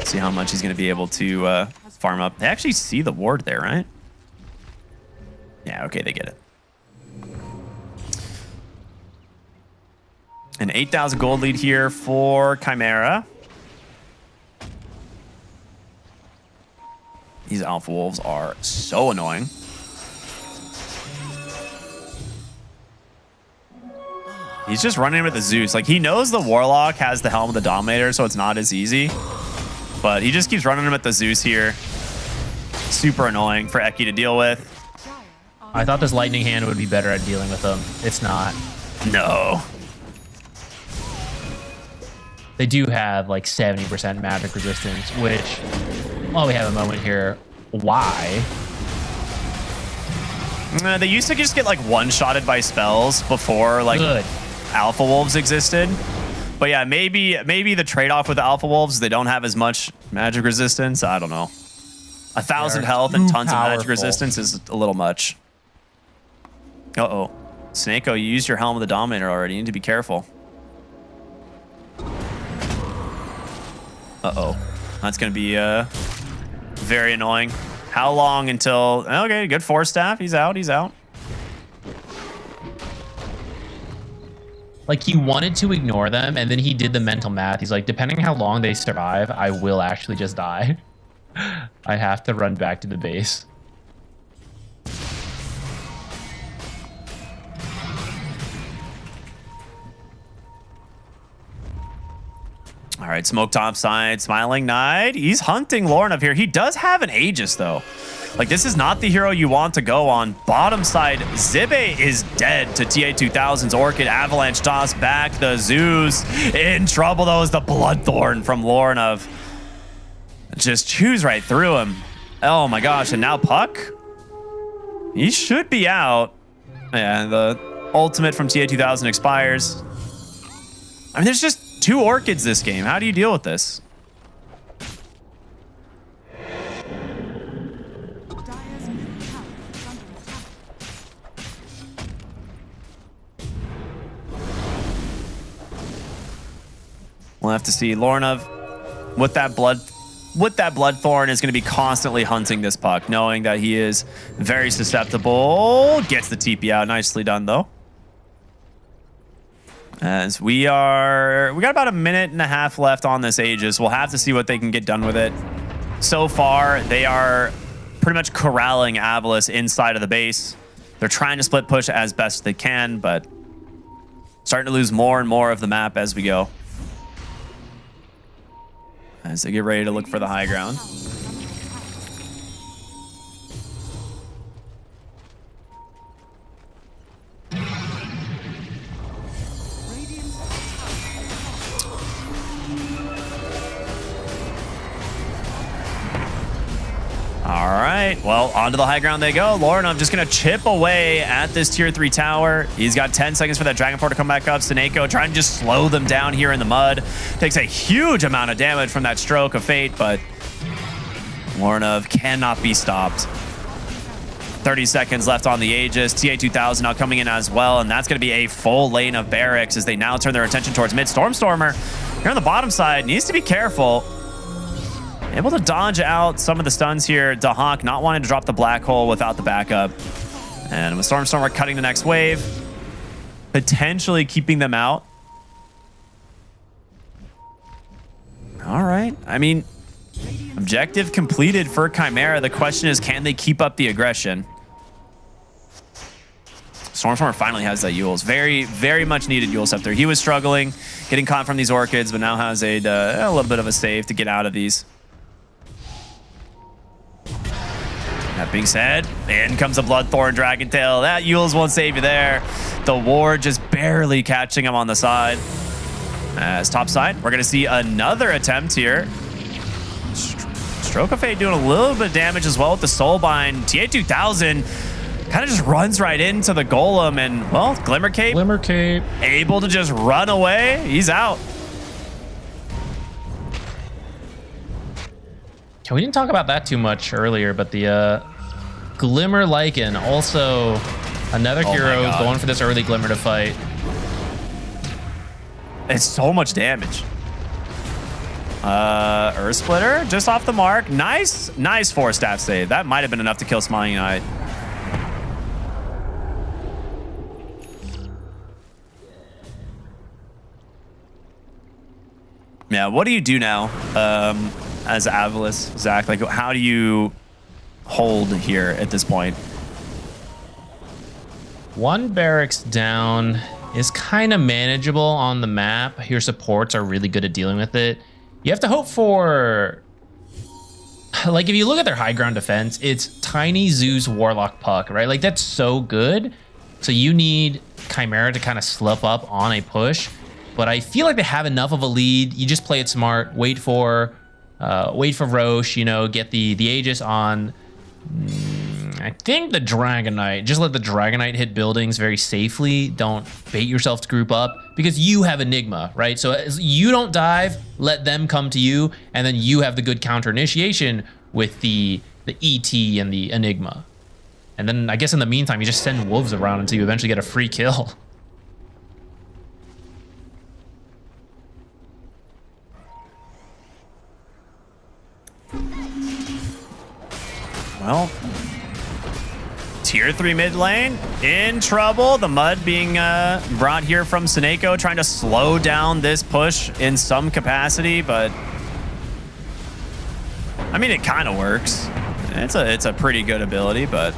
See how much he's going to be able to farm up. They actually see the ward there, right? Yeah, okay, they get it. An 8,000 gold lead here for Chimera. These Alpha Wolves are so annoying. He's just running with the Zeus. Like, he knows the Warlock has the Helm of the Dominator, so it's not as easy. But he just keeps running him at the Zeus here. Super annoying for Eki to deal with. I thought this lightning hand would be better at dealing with them. It's not. No. They do have like 70% magic resistance, which, while we have a moment here, why? They used to just get like one-shotted by spells before like Alpha Wolves existed. But yeah, maybe the trade-off with the Alpha Wolves, they don't have as much magic resistance. I don't know. 1,000 health and tons of magic resistance is a little much. Uh-oh. Snako, you used your Helm of the Dominator already. You need to be careful. Uh-oh. That's going to be very annoying. How long until... Okay, good Force Staff. He's out. He's out. Like, he wanted to ignore them, and then he did the mental math. He's like, depending how long they survive, I will actually just die. I have to run back to the base. All right, smoke top side, Smiling Knight. He's hunting Lornov here. He does have an Aegis, though. Like, this is not the hero you want to go on. Bottom side, Zibe is dead to TA2000's Orchid. Avalanche toss back. The Zeus in trouble, though, is the Bloodthorn from Lornov. Just chews right through him. Oh, my gosh. And now Puck? He should be out. And the ultimate from TA2000 expires. I mean, there's just 2 Orchids this game. How do you deal with this? We'll have to see. Lornov with that Bloodthorn is going to be constantly hunting this Puck, knowing that he is very susceptible. Gets the TP out. Nicely done, though. As we got about a minute and a half left on this Aegis. We'll have to see what they can get done with it. So far, they are pretty much corralling Avalis inside of the base. They're trying to split push as best they can, but starting to lose more and more of the map as we go. As they get ready to look for the high ground. All right, well, onto the high ground they go. Lornov just going to chip away at this tier 3 tower. He's got 10 seconds for that Dragonfort to come back up. Seneko trying to just slow them down here in the mud. Takes a huge amount of damage from that stroke of fate, but Lornov cannot be stopped. 30 seconds left on the Aegis. TA2000 now coming in as well, and that's going to be a full lane of barracks as they now turn their attention towards mid. Stormstormer here on the bottom side needs to be careful. Able to dodge out some of the stuns here. Dahak not wanting to drop the black hole without the backup. And with Stormstormer cutting the next wave, potentially keeping them out. All right. I mean, objective completed for Chimera. The question is, can they keep up the aggression? Stormstormer finally has that Eul's. Very, very much needed Eul Scepter. He was struggling, getting caught from these Orchids, but now has a little bit of a save to get out of these. That being said, in comes a Bloodthorn Dragontail. That Eul's won't save you there. The ward just barely catching him on the side. As top side, we're going to see another attempt here. Stroke of Fate doing a little bit of damage as well with the Soulbind. TA2000 kind of just runs right into the Golem and, well, Glimmer Cape able to just run away. He's out. We didn't talk about that too much earlier, but the Glimmer Lycan, also another hero going for this early Glimmer to fight. It's so much damage. Earth Splitter just off the mark. Nice 4-staff save. That might have been enough to kill Smiling Knight. Yeah, what do you do now as Avalis, Zach? Like, how do you hold here at this point? One barracks down is kind of manageable on the map. Your supports are really good at dealing with it. You have to hope for, like, if you look at their high ground defense, it's Tiny Zeus Warlock Puck, right? Like, that's so good. So you need Chimera to kind of slip up on a push. But I feel like they have enough of a lead. You just play it smart. Wait for Roche. You know, get the Aegis on. I think the Dragonite. Just let the Dragonite hit buildings very safely. Don't bait yourself to group up because you have Enigma, right? So as you don't dive, let them come to you, and then you have the good counter initiation with the ET and the Enigma. And then I guess in the meantime, you just send wolves around until you eventually get a free kill. Well, tier 3 mid lane in trouble. The mud being brought here from Seneko, trying to slow down this push in some capacity, but I mean, it kind of works. It's a pretty good ability, but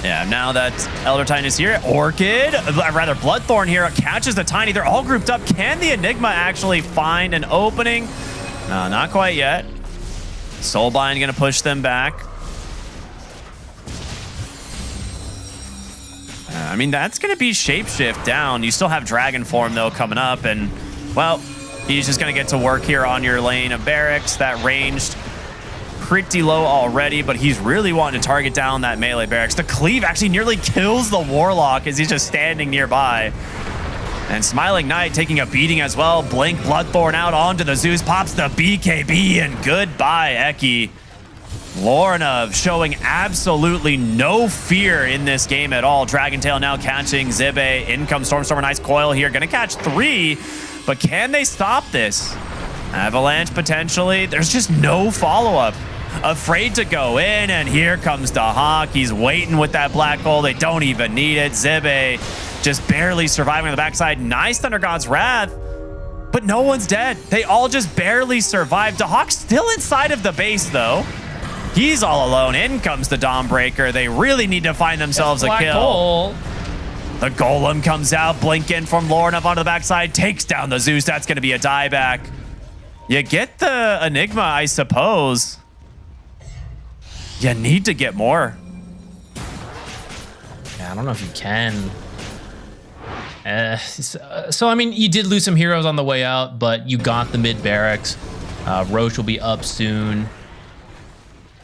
Yeah, now that Elder Titan is here, Orchid, rather Bloodthorn here, catches the Tiny. They're all grouped up. Can the Enigma actually find an opening? No, not quite yet. Soulbind gonna push them back. I mean, that's gonna be Shapeshift down. You still have Dragon Form though coming up, and well, he's just gonna get to work here on your lane of barracks. That ranged pretty low already, but he's really wanting to target down that melee barracks. The cleave actually nearly kills the Warlock as he's just standing nearby. And Smiling Knight taking a beating as well. Blink Bloodthorn out onto the Zeus, pops the BKB, and goodbye, Eki. Lornov showing absolutely no fear in this game at all. Dragontail now catching Zibe. In comes Stormstormer, nice coil here. Gonna catch 3, but can they stop this? Avalanche potentially. There's just no follow-up. Afraid to go in, and here comes the Hawk. He's waiting with that black hole. They don't even need it. Zibe just barely surviving on the backside. Nice Thunder God's Wrath, but no one's dead. They all just barely survived. Dahawk's still inside of the base, though. He's all alone. In comes the Dawnbreaker. They really need to find themselves a kill. Hole. The Golem comes out, blinking from Lornov onto the backside, takes down the Zeus. That's going to be a dieback. You get the Enigma, I suppose. You need to get more. Yeah, I don't know if you can. So, I mean, you did lose some heroes on the way out, but you got the mid barracks. Roche will be up soon.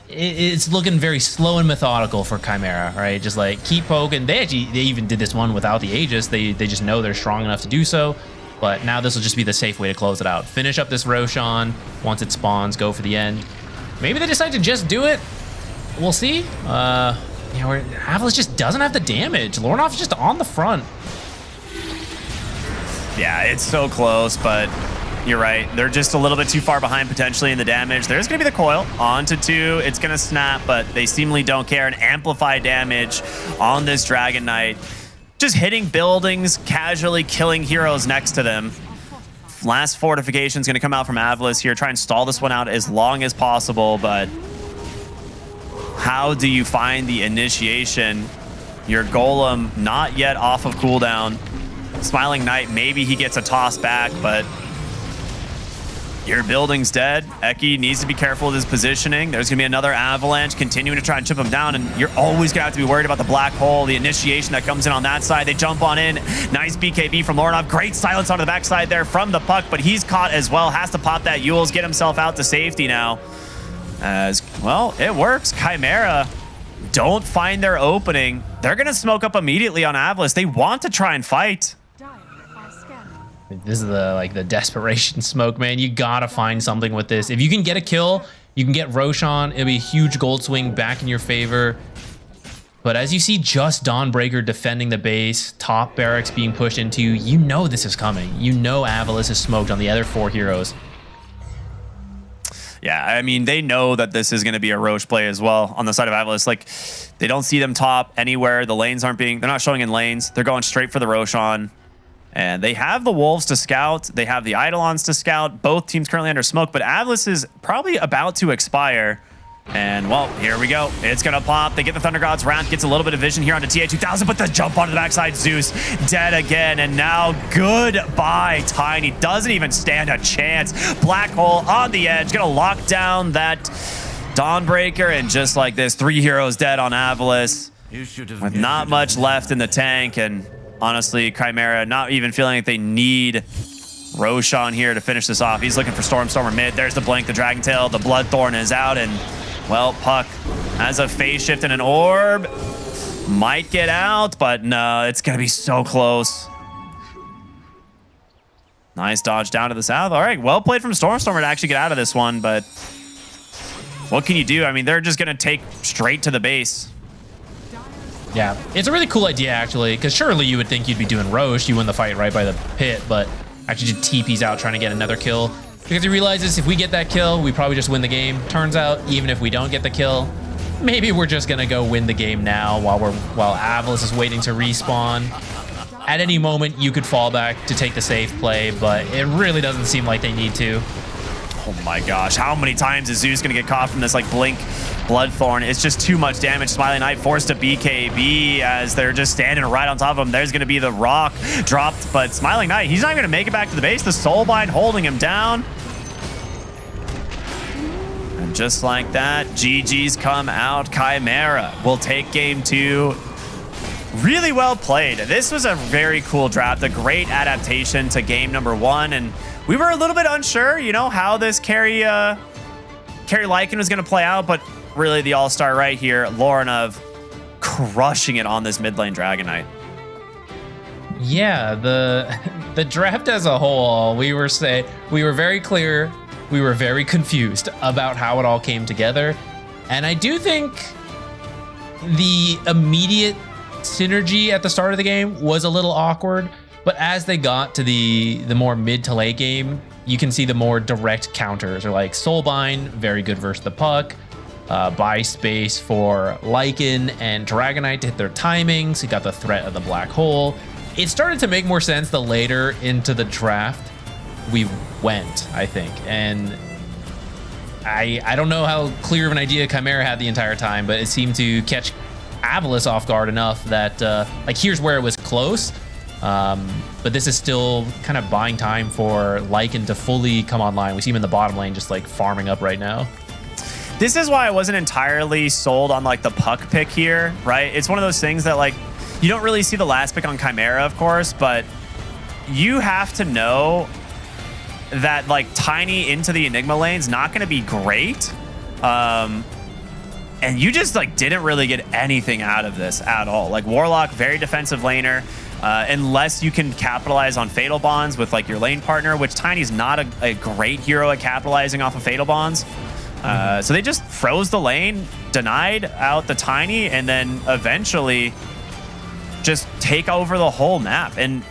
It's looking very slow and methodical for Chimera, right? Just like keep poking. They even did this one without the Aegis. They just know they're strong enough to do so. But now this will just be the safe way to close it out. Finish up this Roshan. Once it spawns, go for the end. Maybe they decide to just do it. We'll see. Yeah, Avalanche just doesn't have the damage. Lornov's just on the front. Yeah, it's so close, but you're right. They're just a little bit too far behind potentially in the damage. There's going to be the coil onto 2. It's going to snap, but they seemingly don't care. And amplify damage on this Dragon Knight. Just hitting buildings, casually killing heroes next to them. Last fortification is going to come out from Avalanche here. Try and stall this one out as long as possible, but how do you find the initiation? Your Golem not yet off of cooldown. Smiling Knight, maybe he gets a toss back, but your building's dead. Eki needs to be careful with his positioning. There's going to be another Avalanche continuing to try and chip him down, and you're always going to have to be worried about the black hole, the initiation that comes in on that side. They jump on in. Nice BKB from Lornov. Great silence onto the backside there from the Puck, but he's caught as well. Has to pop that Yules, get himself out to safety now. As well, it works. Chimera don't find their opening. They're going to smoke up immediately on Avalanche. They want to try and fight. This is the desperation smoke, man. You gotta find something with this. If you can get a kill, you can get Roshan. It'll be a huge gold swing back in your favor. But as you see just Dawnbreaker defending the base, top barracks being pushed into, you know this is coming. You know Avalanche is smoked on the other 4 heroes. Yeah, I mean, they know that this is going to be a Roche play as well on the side of Avalanche. Like, they don't see them top anywhere. The lanes aren't being, they're not showing in lanes. They're going straight for the Roshan. And they have the Wolves to scout. They have the Eidolons to scout. Both teams currently under smoke, but Avalanche is probably about to expire. And, well, here we go. It's going to pop. They get the Thunder God's Wrath. Gets a little bit of vision here onto TA2000, but the jump onto the backside. Zeus dead again. And now goodbye, Tiny. Doesn't even stand a chance. Black hole on the edge. Going to lock down that Dawnbreaker. And just like this, 3 heroes dead on Avalanche with not much left in the tank. And honestly, Chimera not even feeling like they need Roshan here to finish this off. He's looking for Stormstormer mid. There's the blink, the Dragontail, the Bloodthorn is out, and, well, Puck has a phase shift and an orb. Might get out, but no, it's going to be so close. Nice dodge down to the south. All right, well played from Stormstormer to actually get out of this one, but what can you do? I mean, they're just going to take straight to the base. Yeah, it's a really cool idea, actually, because surely you would think you'd be doing Roche. You win the fight right by the pit, but actually just TP's out trying to get another kill. Because he realizes if we get that kill, we probably just win the game. Turns out, even if we don't get the kill, maybe we're just going to go win the game now while Avalanche is waiting to respawn. At any moment, you could fall back to take the safe play, but it really doesn't seem like they need to. Oh my gosh, how many times is Zeus going to get caught from this like blink Bloodthorn. It's just too much damage. Smiling Knight forced to BKB as they're just standing right on top of him. There's going to be the rock dropped, but Smiling Knight, he's not even going to make it back to the base. The Soulbind holding him down. And just like that, GG's come out. Chimera will take game 2. Really well played. This was a very cool draft, a great adaptation to game number 1, and we were a little bit unsure, you know, how this carry Lycan was going to play out, but really the all-star right here, Lorinov, crushing it on this mid lane Dragon Knight. Yeah, the draft as a whole, we were very clear, we were very confused about how it all came together, and I do think the immediate synergy at the start of the game was a little awkward, but as they got to the more mid to late game, you can see the more direct counters, or like Soulbind, very good versus the puck, buy space for Lycan and Dragon Knight to hit their timings. You got the threat of the black hole. It started to make more sense the later into the draft we went, I think, and I don't know how clear of an idea Chimera had the entire time, but it seemed to catch Avalis off guard enough that like, here's where it was close, but this is still kind of buying time for Lycan to fully come online. We see him in the bottom lane just like farming up right now. This is why I wasn't entirely sold on like the puck pick here, right? It's one of those things that like, you don't really see the last pick on Chimera, of course, but you have to know that like Tiny into the Enigma lane's not going to be great. And you just like didn't really get anything out of this at all. Like Warlock, very defensive laner, unless you can capitalize on Fatal Bonds with like your lane partner, which Tiny's not a great hero at capitalizing off of Fatal Bonds. So they just froze the lane, denied out the Tiny, and then eventually just take over the whole map. And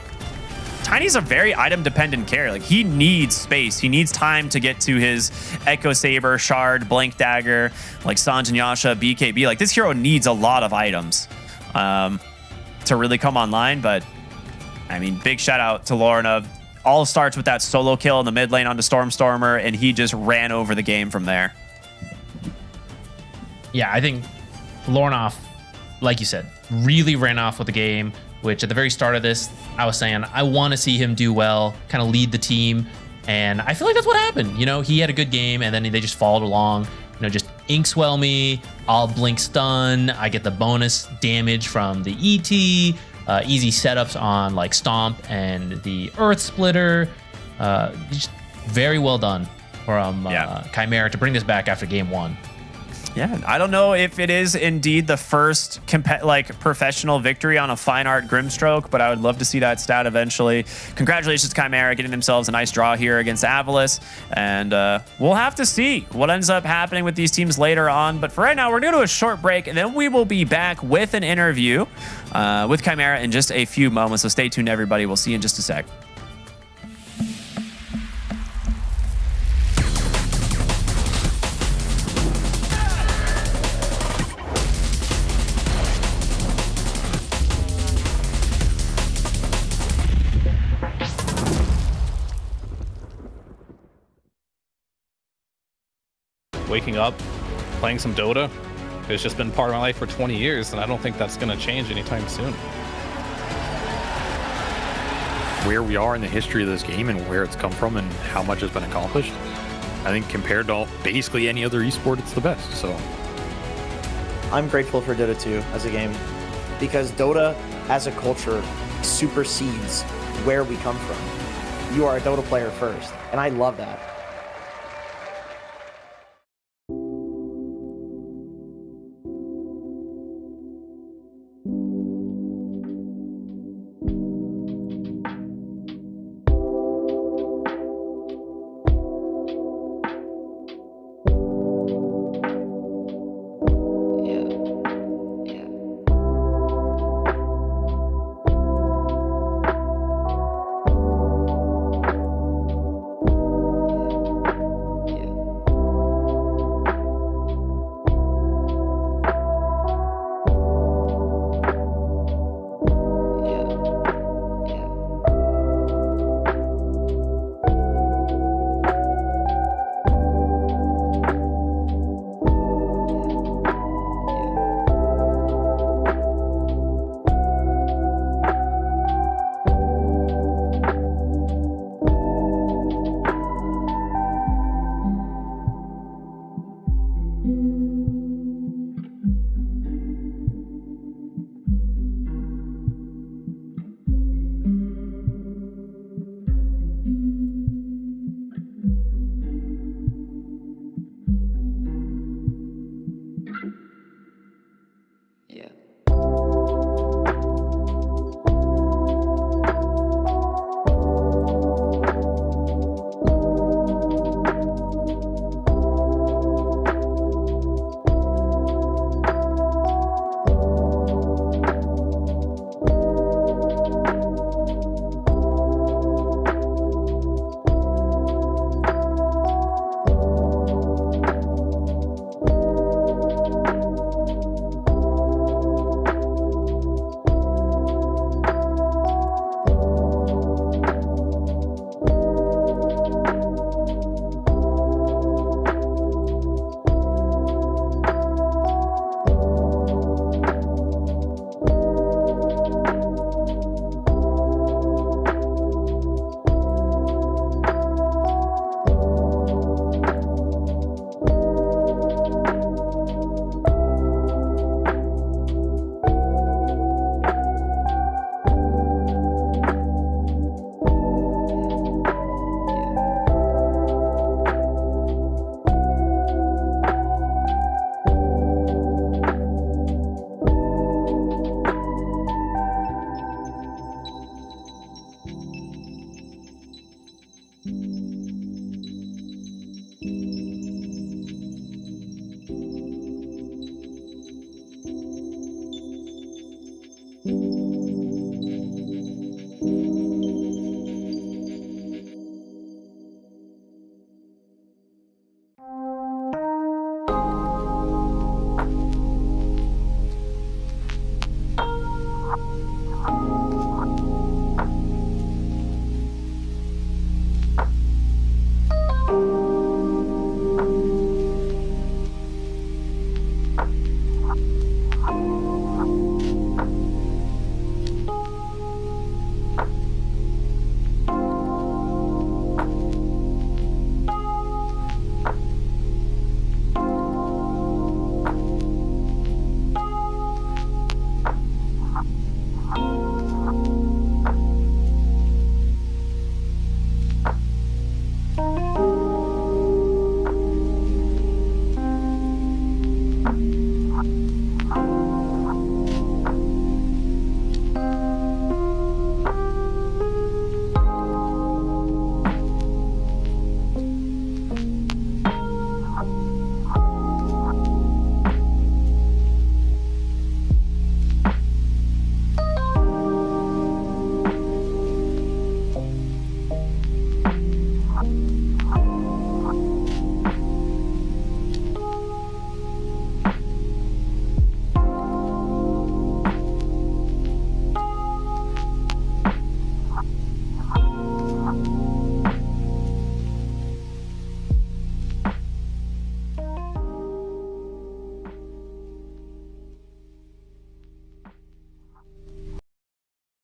Tiny's a very item-dependent carry. Like, he needs space. He needs time to get to his Echo Saber, Shard, Blank Dagger, like Sanj and Yasha, BKB. Like, this hero needs a lot of items to really come online. But, I mean, big shout-out to Lorinov. All starts with that solo kill in the mid lane onto Stormstormer, and he just ran over the game from there. Yeah, I think Lorinov, like you said, really ran off with the game, which at the very start of this, I was saying, I want to see him do well, kind of lead the team. And I feel like that's what happened. You know, he had a good game, and then they just followed along. You know, just Inkswell me, I'll blink stun, I get the bonus damage from the ET, easy setups on like Stomp and the Earth Splitter. Just very well done from Chimera to bring this back after game 1. Yeah, I don't know if it is indeed the first professional victory on a Fine Art Grimstroke, but I would love to see that stat eventually. Congratulations, Chimera, getting themselves a nice draw here against Avalis, and we'll have to see what ends up happening with these teams later on. But for right now, we're going to do a short break, and then we will be back with an interview with Chimera in just a few moments. So stay tuned, everybody. We'll see you in just a sec. Waking up, playing some Dota. It's just been part of my life for 20 years, and I don't think that's going to change anytime soon. Where we are in the history of this game and where it's come from and how much has been accomplished, I think compared to basically any other esport, it's the best. So I'm grateful for Dota 2 as a game, because Dota as a culture supersedes where we come from. You are a Dota player first, and I love that.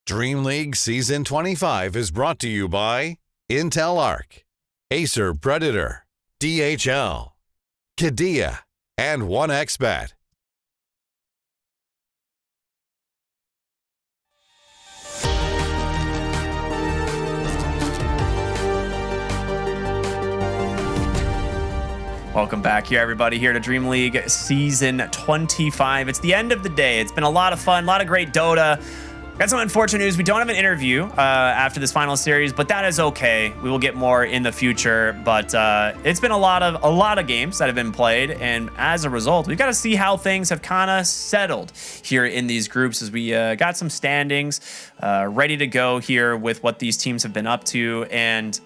Dream League Season 25 is brought to you by Intel Arc, Acer Predator, DHL, Kadia, and 1xBet. Welcome back here, everybody, here to Dream League Season 25. It's the end of the day. It's been a lot of fun, a lot of great Dota. Got some unfortunate news. We don't have an interview after this final series, but that is okay. We will get more in the future. But it's been a lot of games that have been played, and as a result, we've got to see how things have kind of settled here in these groups as we got some standings ready to go here with what these teams have been up to. And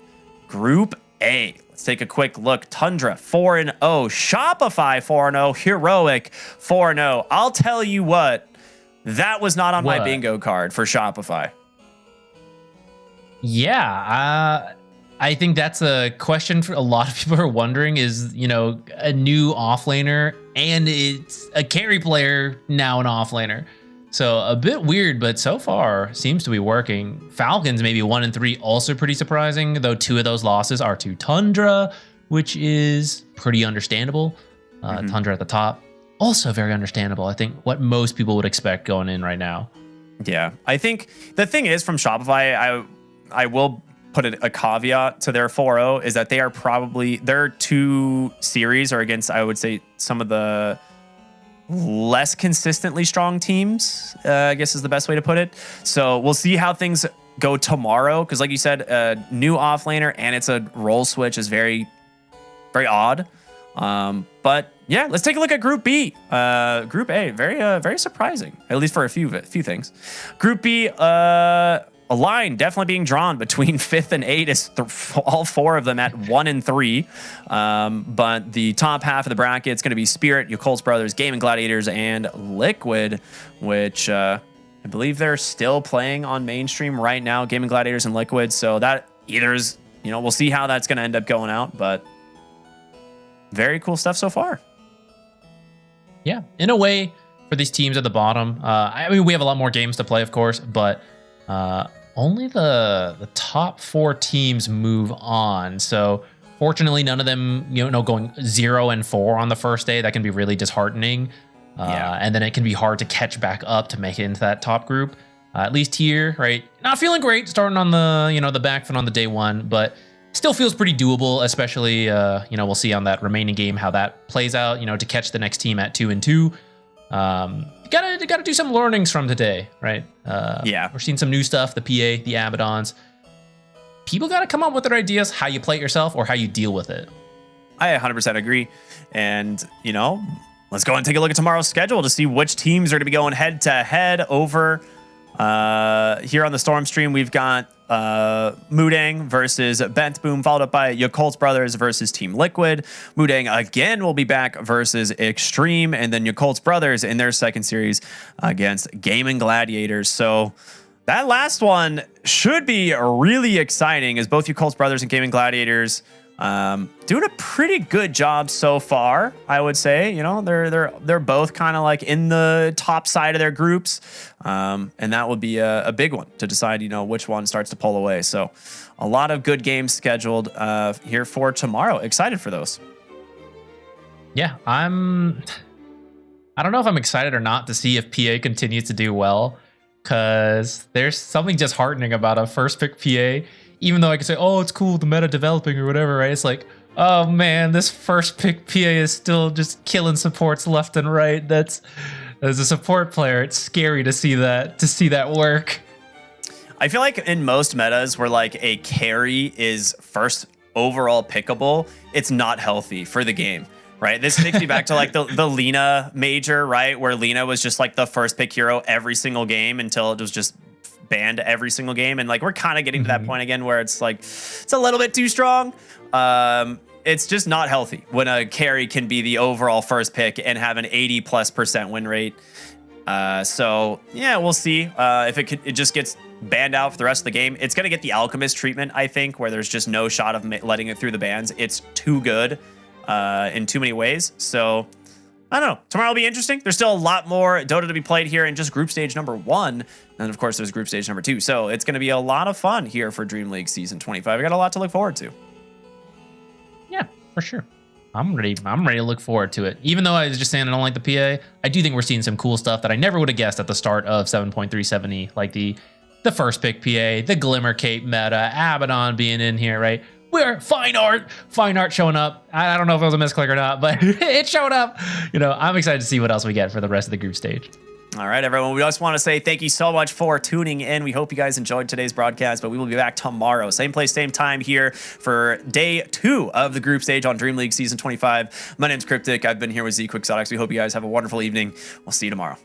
Group A. Let's take a quick look. Tundra 4-0, Shopify 4-0, Heroic 4-0. I'll tell you what. That was not on my bingo card for Shopify. Yeah, I think that's a question for a lot of people are wondering is, you know, a new offlaner and it's a carry player, now an offlaner. So a bit weird, but so far seems to be working. Falcons maybe 1-3, also pretty surprising, though 2 of those losses are to Tundra, which is pretty understandable. Tundra at the top. Also very understandable. I think what most people would expect going in right now. Yeah, I think the thing is from Shopify, I will put a caveat to their 4-0 is that they are probably their 2 series are against, I would say, some of the less consistently strong teams, I guess is the best way to put it. So we'll see how things go tomorrow. Because like you said, a new offlaner and it's a role switch is very, very odd. But yeah, let's take a look at Group B. Group A, very surprising, at least for a few things. Group B, a line definitely being drawn between 5th and 8th is all 4 of them at 1-3. But the top half of the bracket is going to be Spirit, Yakults Brothers, Gaming Gladiators, and Liquid, which I believe they're still playing on mainstream right now, Gaming Gladiators and Liquid. So that either is, you know, we'll see how that's going to end up going out, but very cool stuff so far. Yeah, in a way, for these teams at the bottom, I mean, we have a lot more games to play, of course, but only the top 4 teams move on. So fortunately, none of them, you know, going 0-4 on the first day. That can be really disheartening. And then it can be hard to catch back up to make it into that top group. At least here, right? Not feeling great starting on the, you know, the back foot on the day 1, but still feels pretty doable, especially, you know, we'll see on that remaining game how that plays out, you know, to catch the next team at 2-2. Gotta do some learnings from today, right? Yeah. We're seeing some new stuff, the PA, the Abaddons. People gotta come up with their ideas, how you play it yourself or how you deal with it. I 100% agree. And, you know, let's go and take a look at tomorrow's schedule to see which teams are going to be going head-to-head over here on the Storm stream. We've got Mudang versus Bent Boom, followed up by Yakults Brothers versus Team Liquid. Mudang again will be back versus Extreme, and then Yakults Brothers in their second series against Gaming Gladiators. So that last one should be really exciting, as both Yakults Brothers and Gaming Gladiators doing a pretty good job so far, I would say. You know, they're both kind of like in the top side of their groups, and that would be a big one to decide, you know, which one starts to pull away. So a lot of good games scheduled here for tomorrow. Excited for those. Yeah, I don't know if I'm excited or not to see if PA continues to do well, because there's something just heartening about a first pick PA. Even though I can say, oh, it's cool, the meta developing or whatever, right? It's like, oh man, this first pick PA is still just killing supports left and right. That's, as a support player, it's scary to see that work. I feel like in most metas where like a carry is first overall pickable, it's not healthy for the game, right? This takes me back to like the Lina major, right? Where Lina was just like the first pick hero every single game until it was just banned every single game. And like we're kind of getting to that point again where it's like it's a little bit too strong. It's just not healthy when a carry can be the overall first pick and have an 80+% win rate. So yeah, we'll see if it just gets banned out for the rest of the game. It's going to get the Alchemist treatment, I think, where there's just no shot of letting it through the bans. It's too good in too many ways. So I don't know. Tomorrow will be interesting. There's still a lot more Dota to be played here in just group stage number 1. And of course, there's group stage number 2. So it's going to be a lot of fun here for Dream League Season 25. We got a lot to look forward to. Yeah, for sure. I'm ready to look forward to it. Even though I was just saying I don't like the PA, I do think we're seeing some cool stuff that I never would have guessed at the start of 7.370, like the first pick PA, the Glimmer Cape meta, Abaddon being in here, right? We're fine art showing up. I don't know if it was a misclick or not, but it showed up. You know, I'm excited to see what else we get for the rest of the group stage. All right, everyone. We just want to say thank you so much for tuning in. We hope you guys enjoyed today's broadcast, but we will be back tomorrow. Same place, same time here for day 2 of the group stage on Dream League Season 25. My name's Cryptic. I've been here with Z Quixotics. We hope you guys have a wonderful evening. We'll see you tomorrow.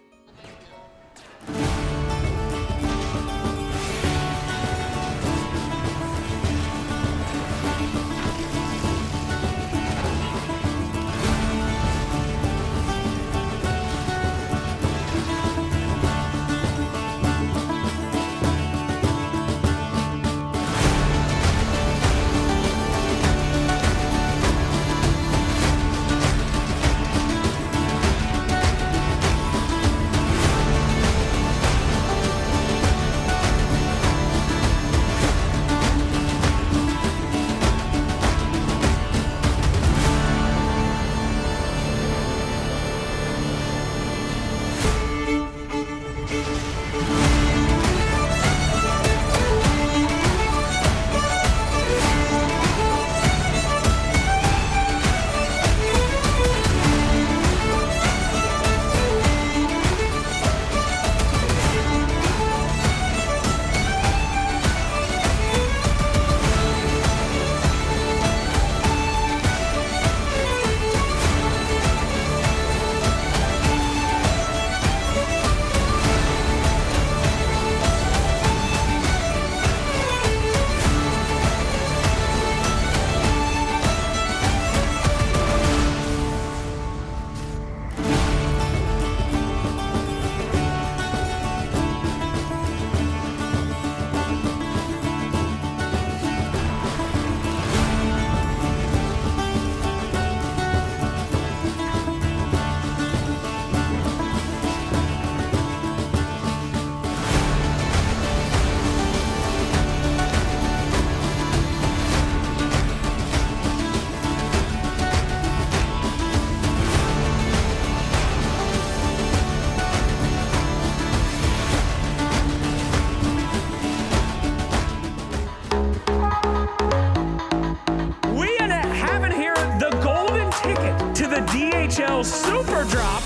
DHL Super Drop.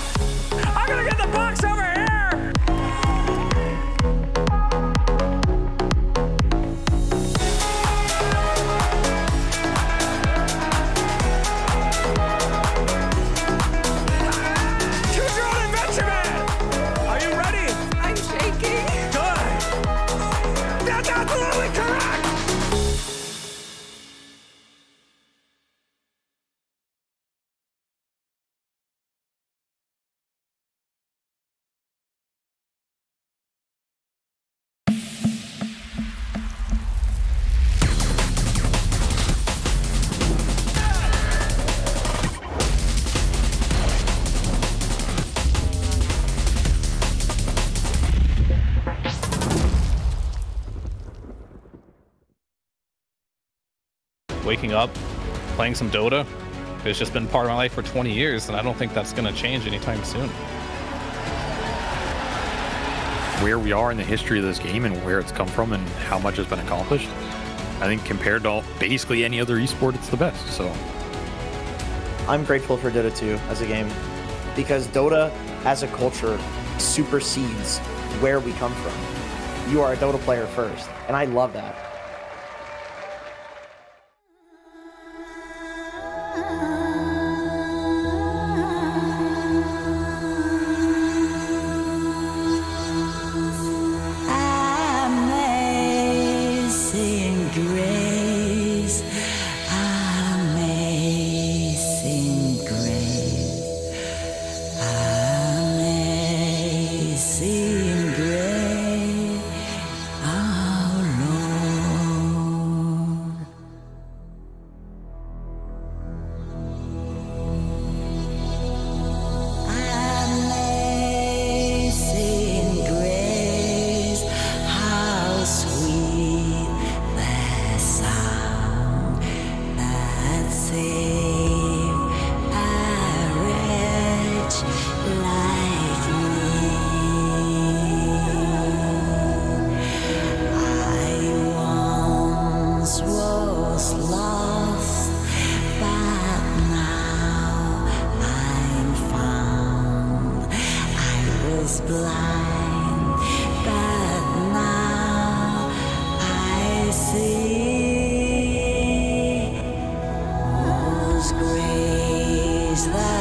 I'm gonna get the box over here. Choose your own adventure, man. Are you ready? I'm shaking. Good. That's absolutely correct. Waking up, playing some Dota. It's just been part of my life for 20 years, and I don't think that's going to change anytime soon. Where we are in the history of this game and where it's come from and how much has been accomplished, I think compared to basically any other esport, it's the best. So I'm grateful for Dota 2 as a game because Dota as a culture supersedes where we come from. You are a Dota player first, and I love that. Amazing grace, amazing grace, amazing grace, our Lord. save a wretch like me. I once was lost, but now I'm found. I was blind, but now I see. Whose grace the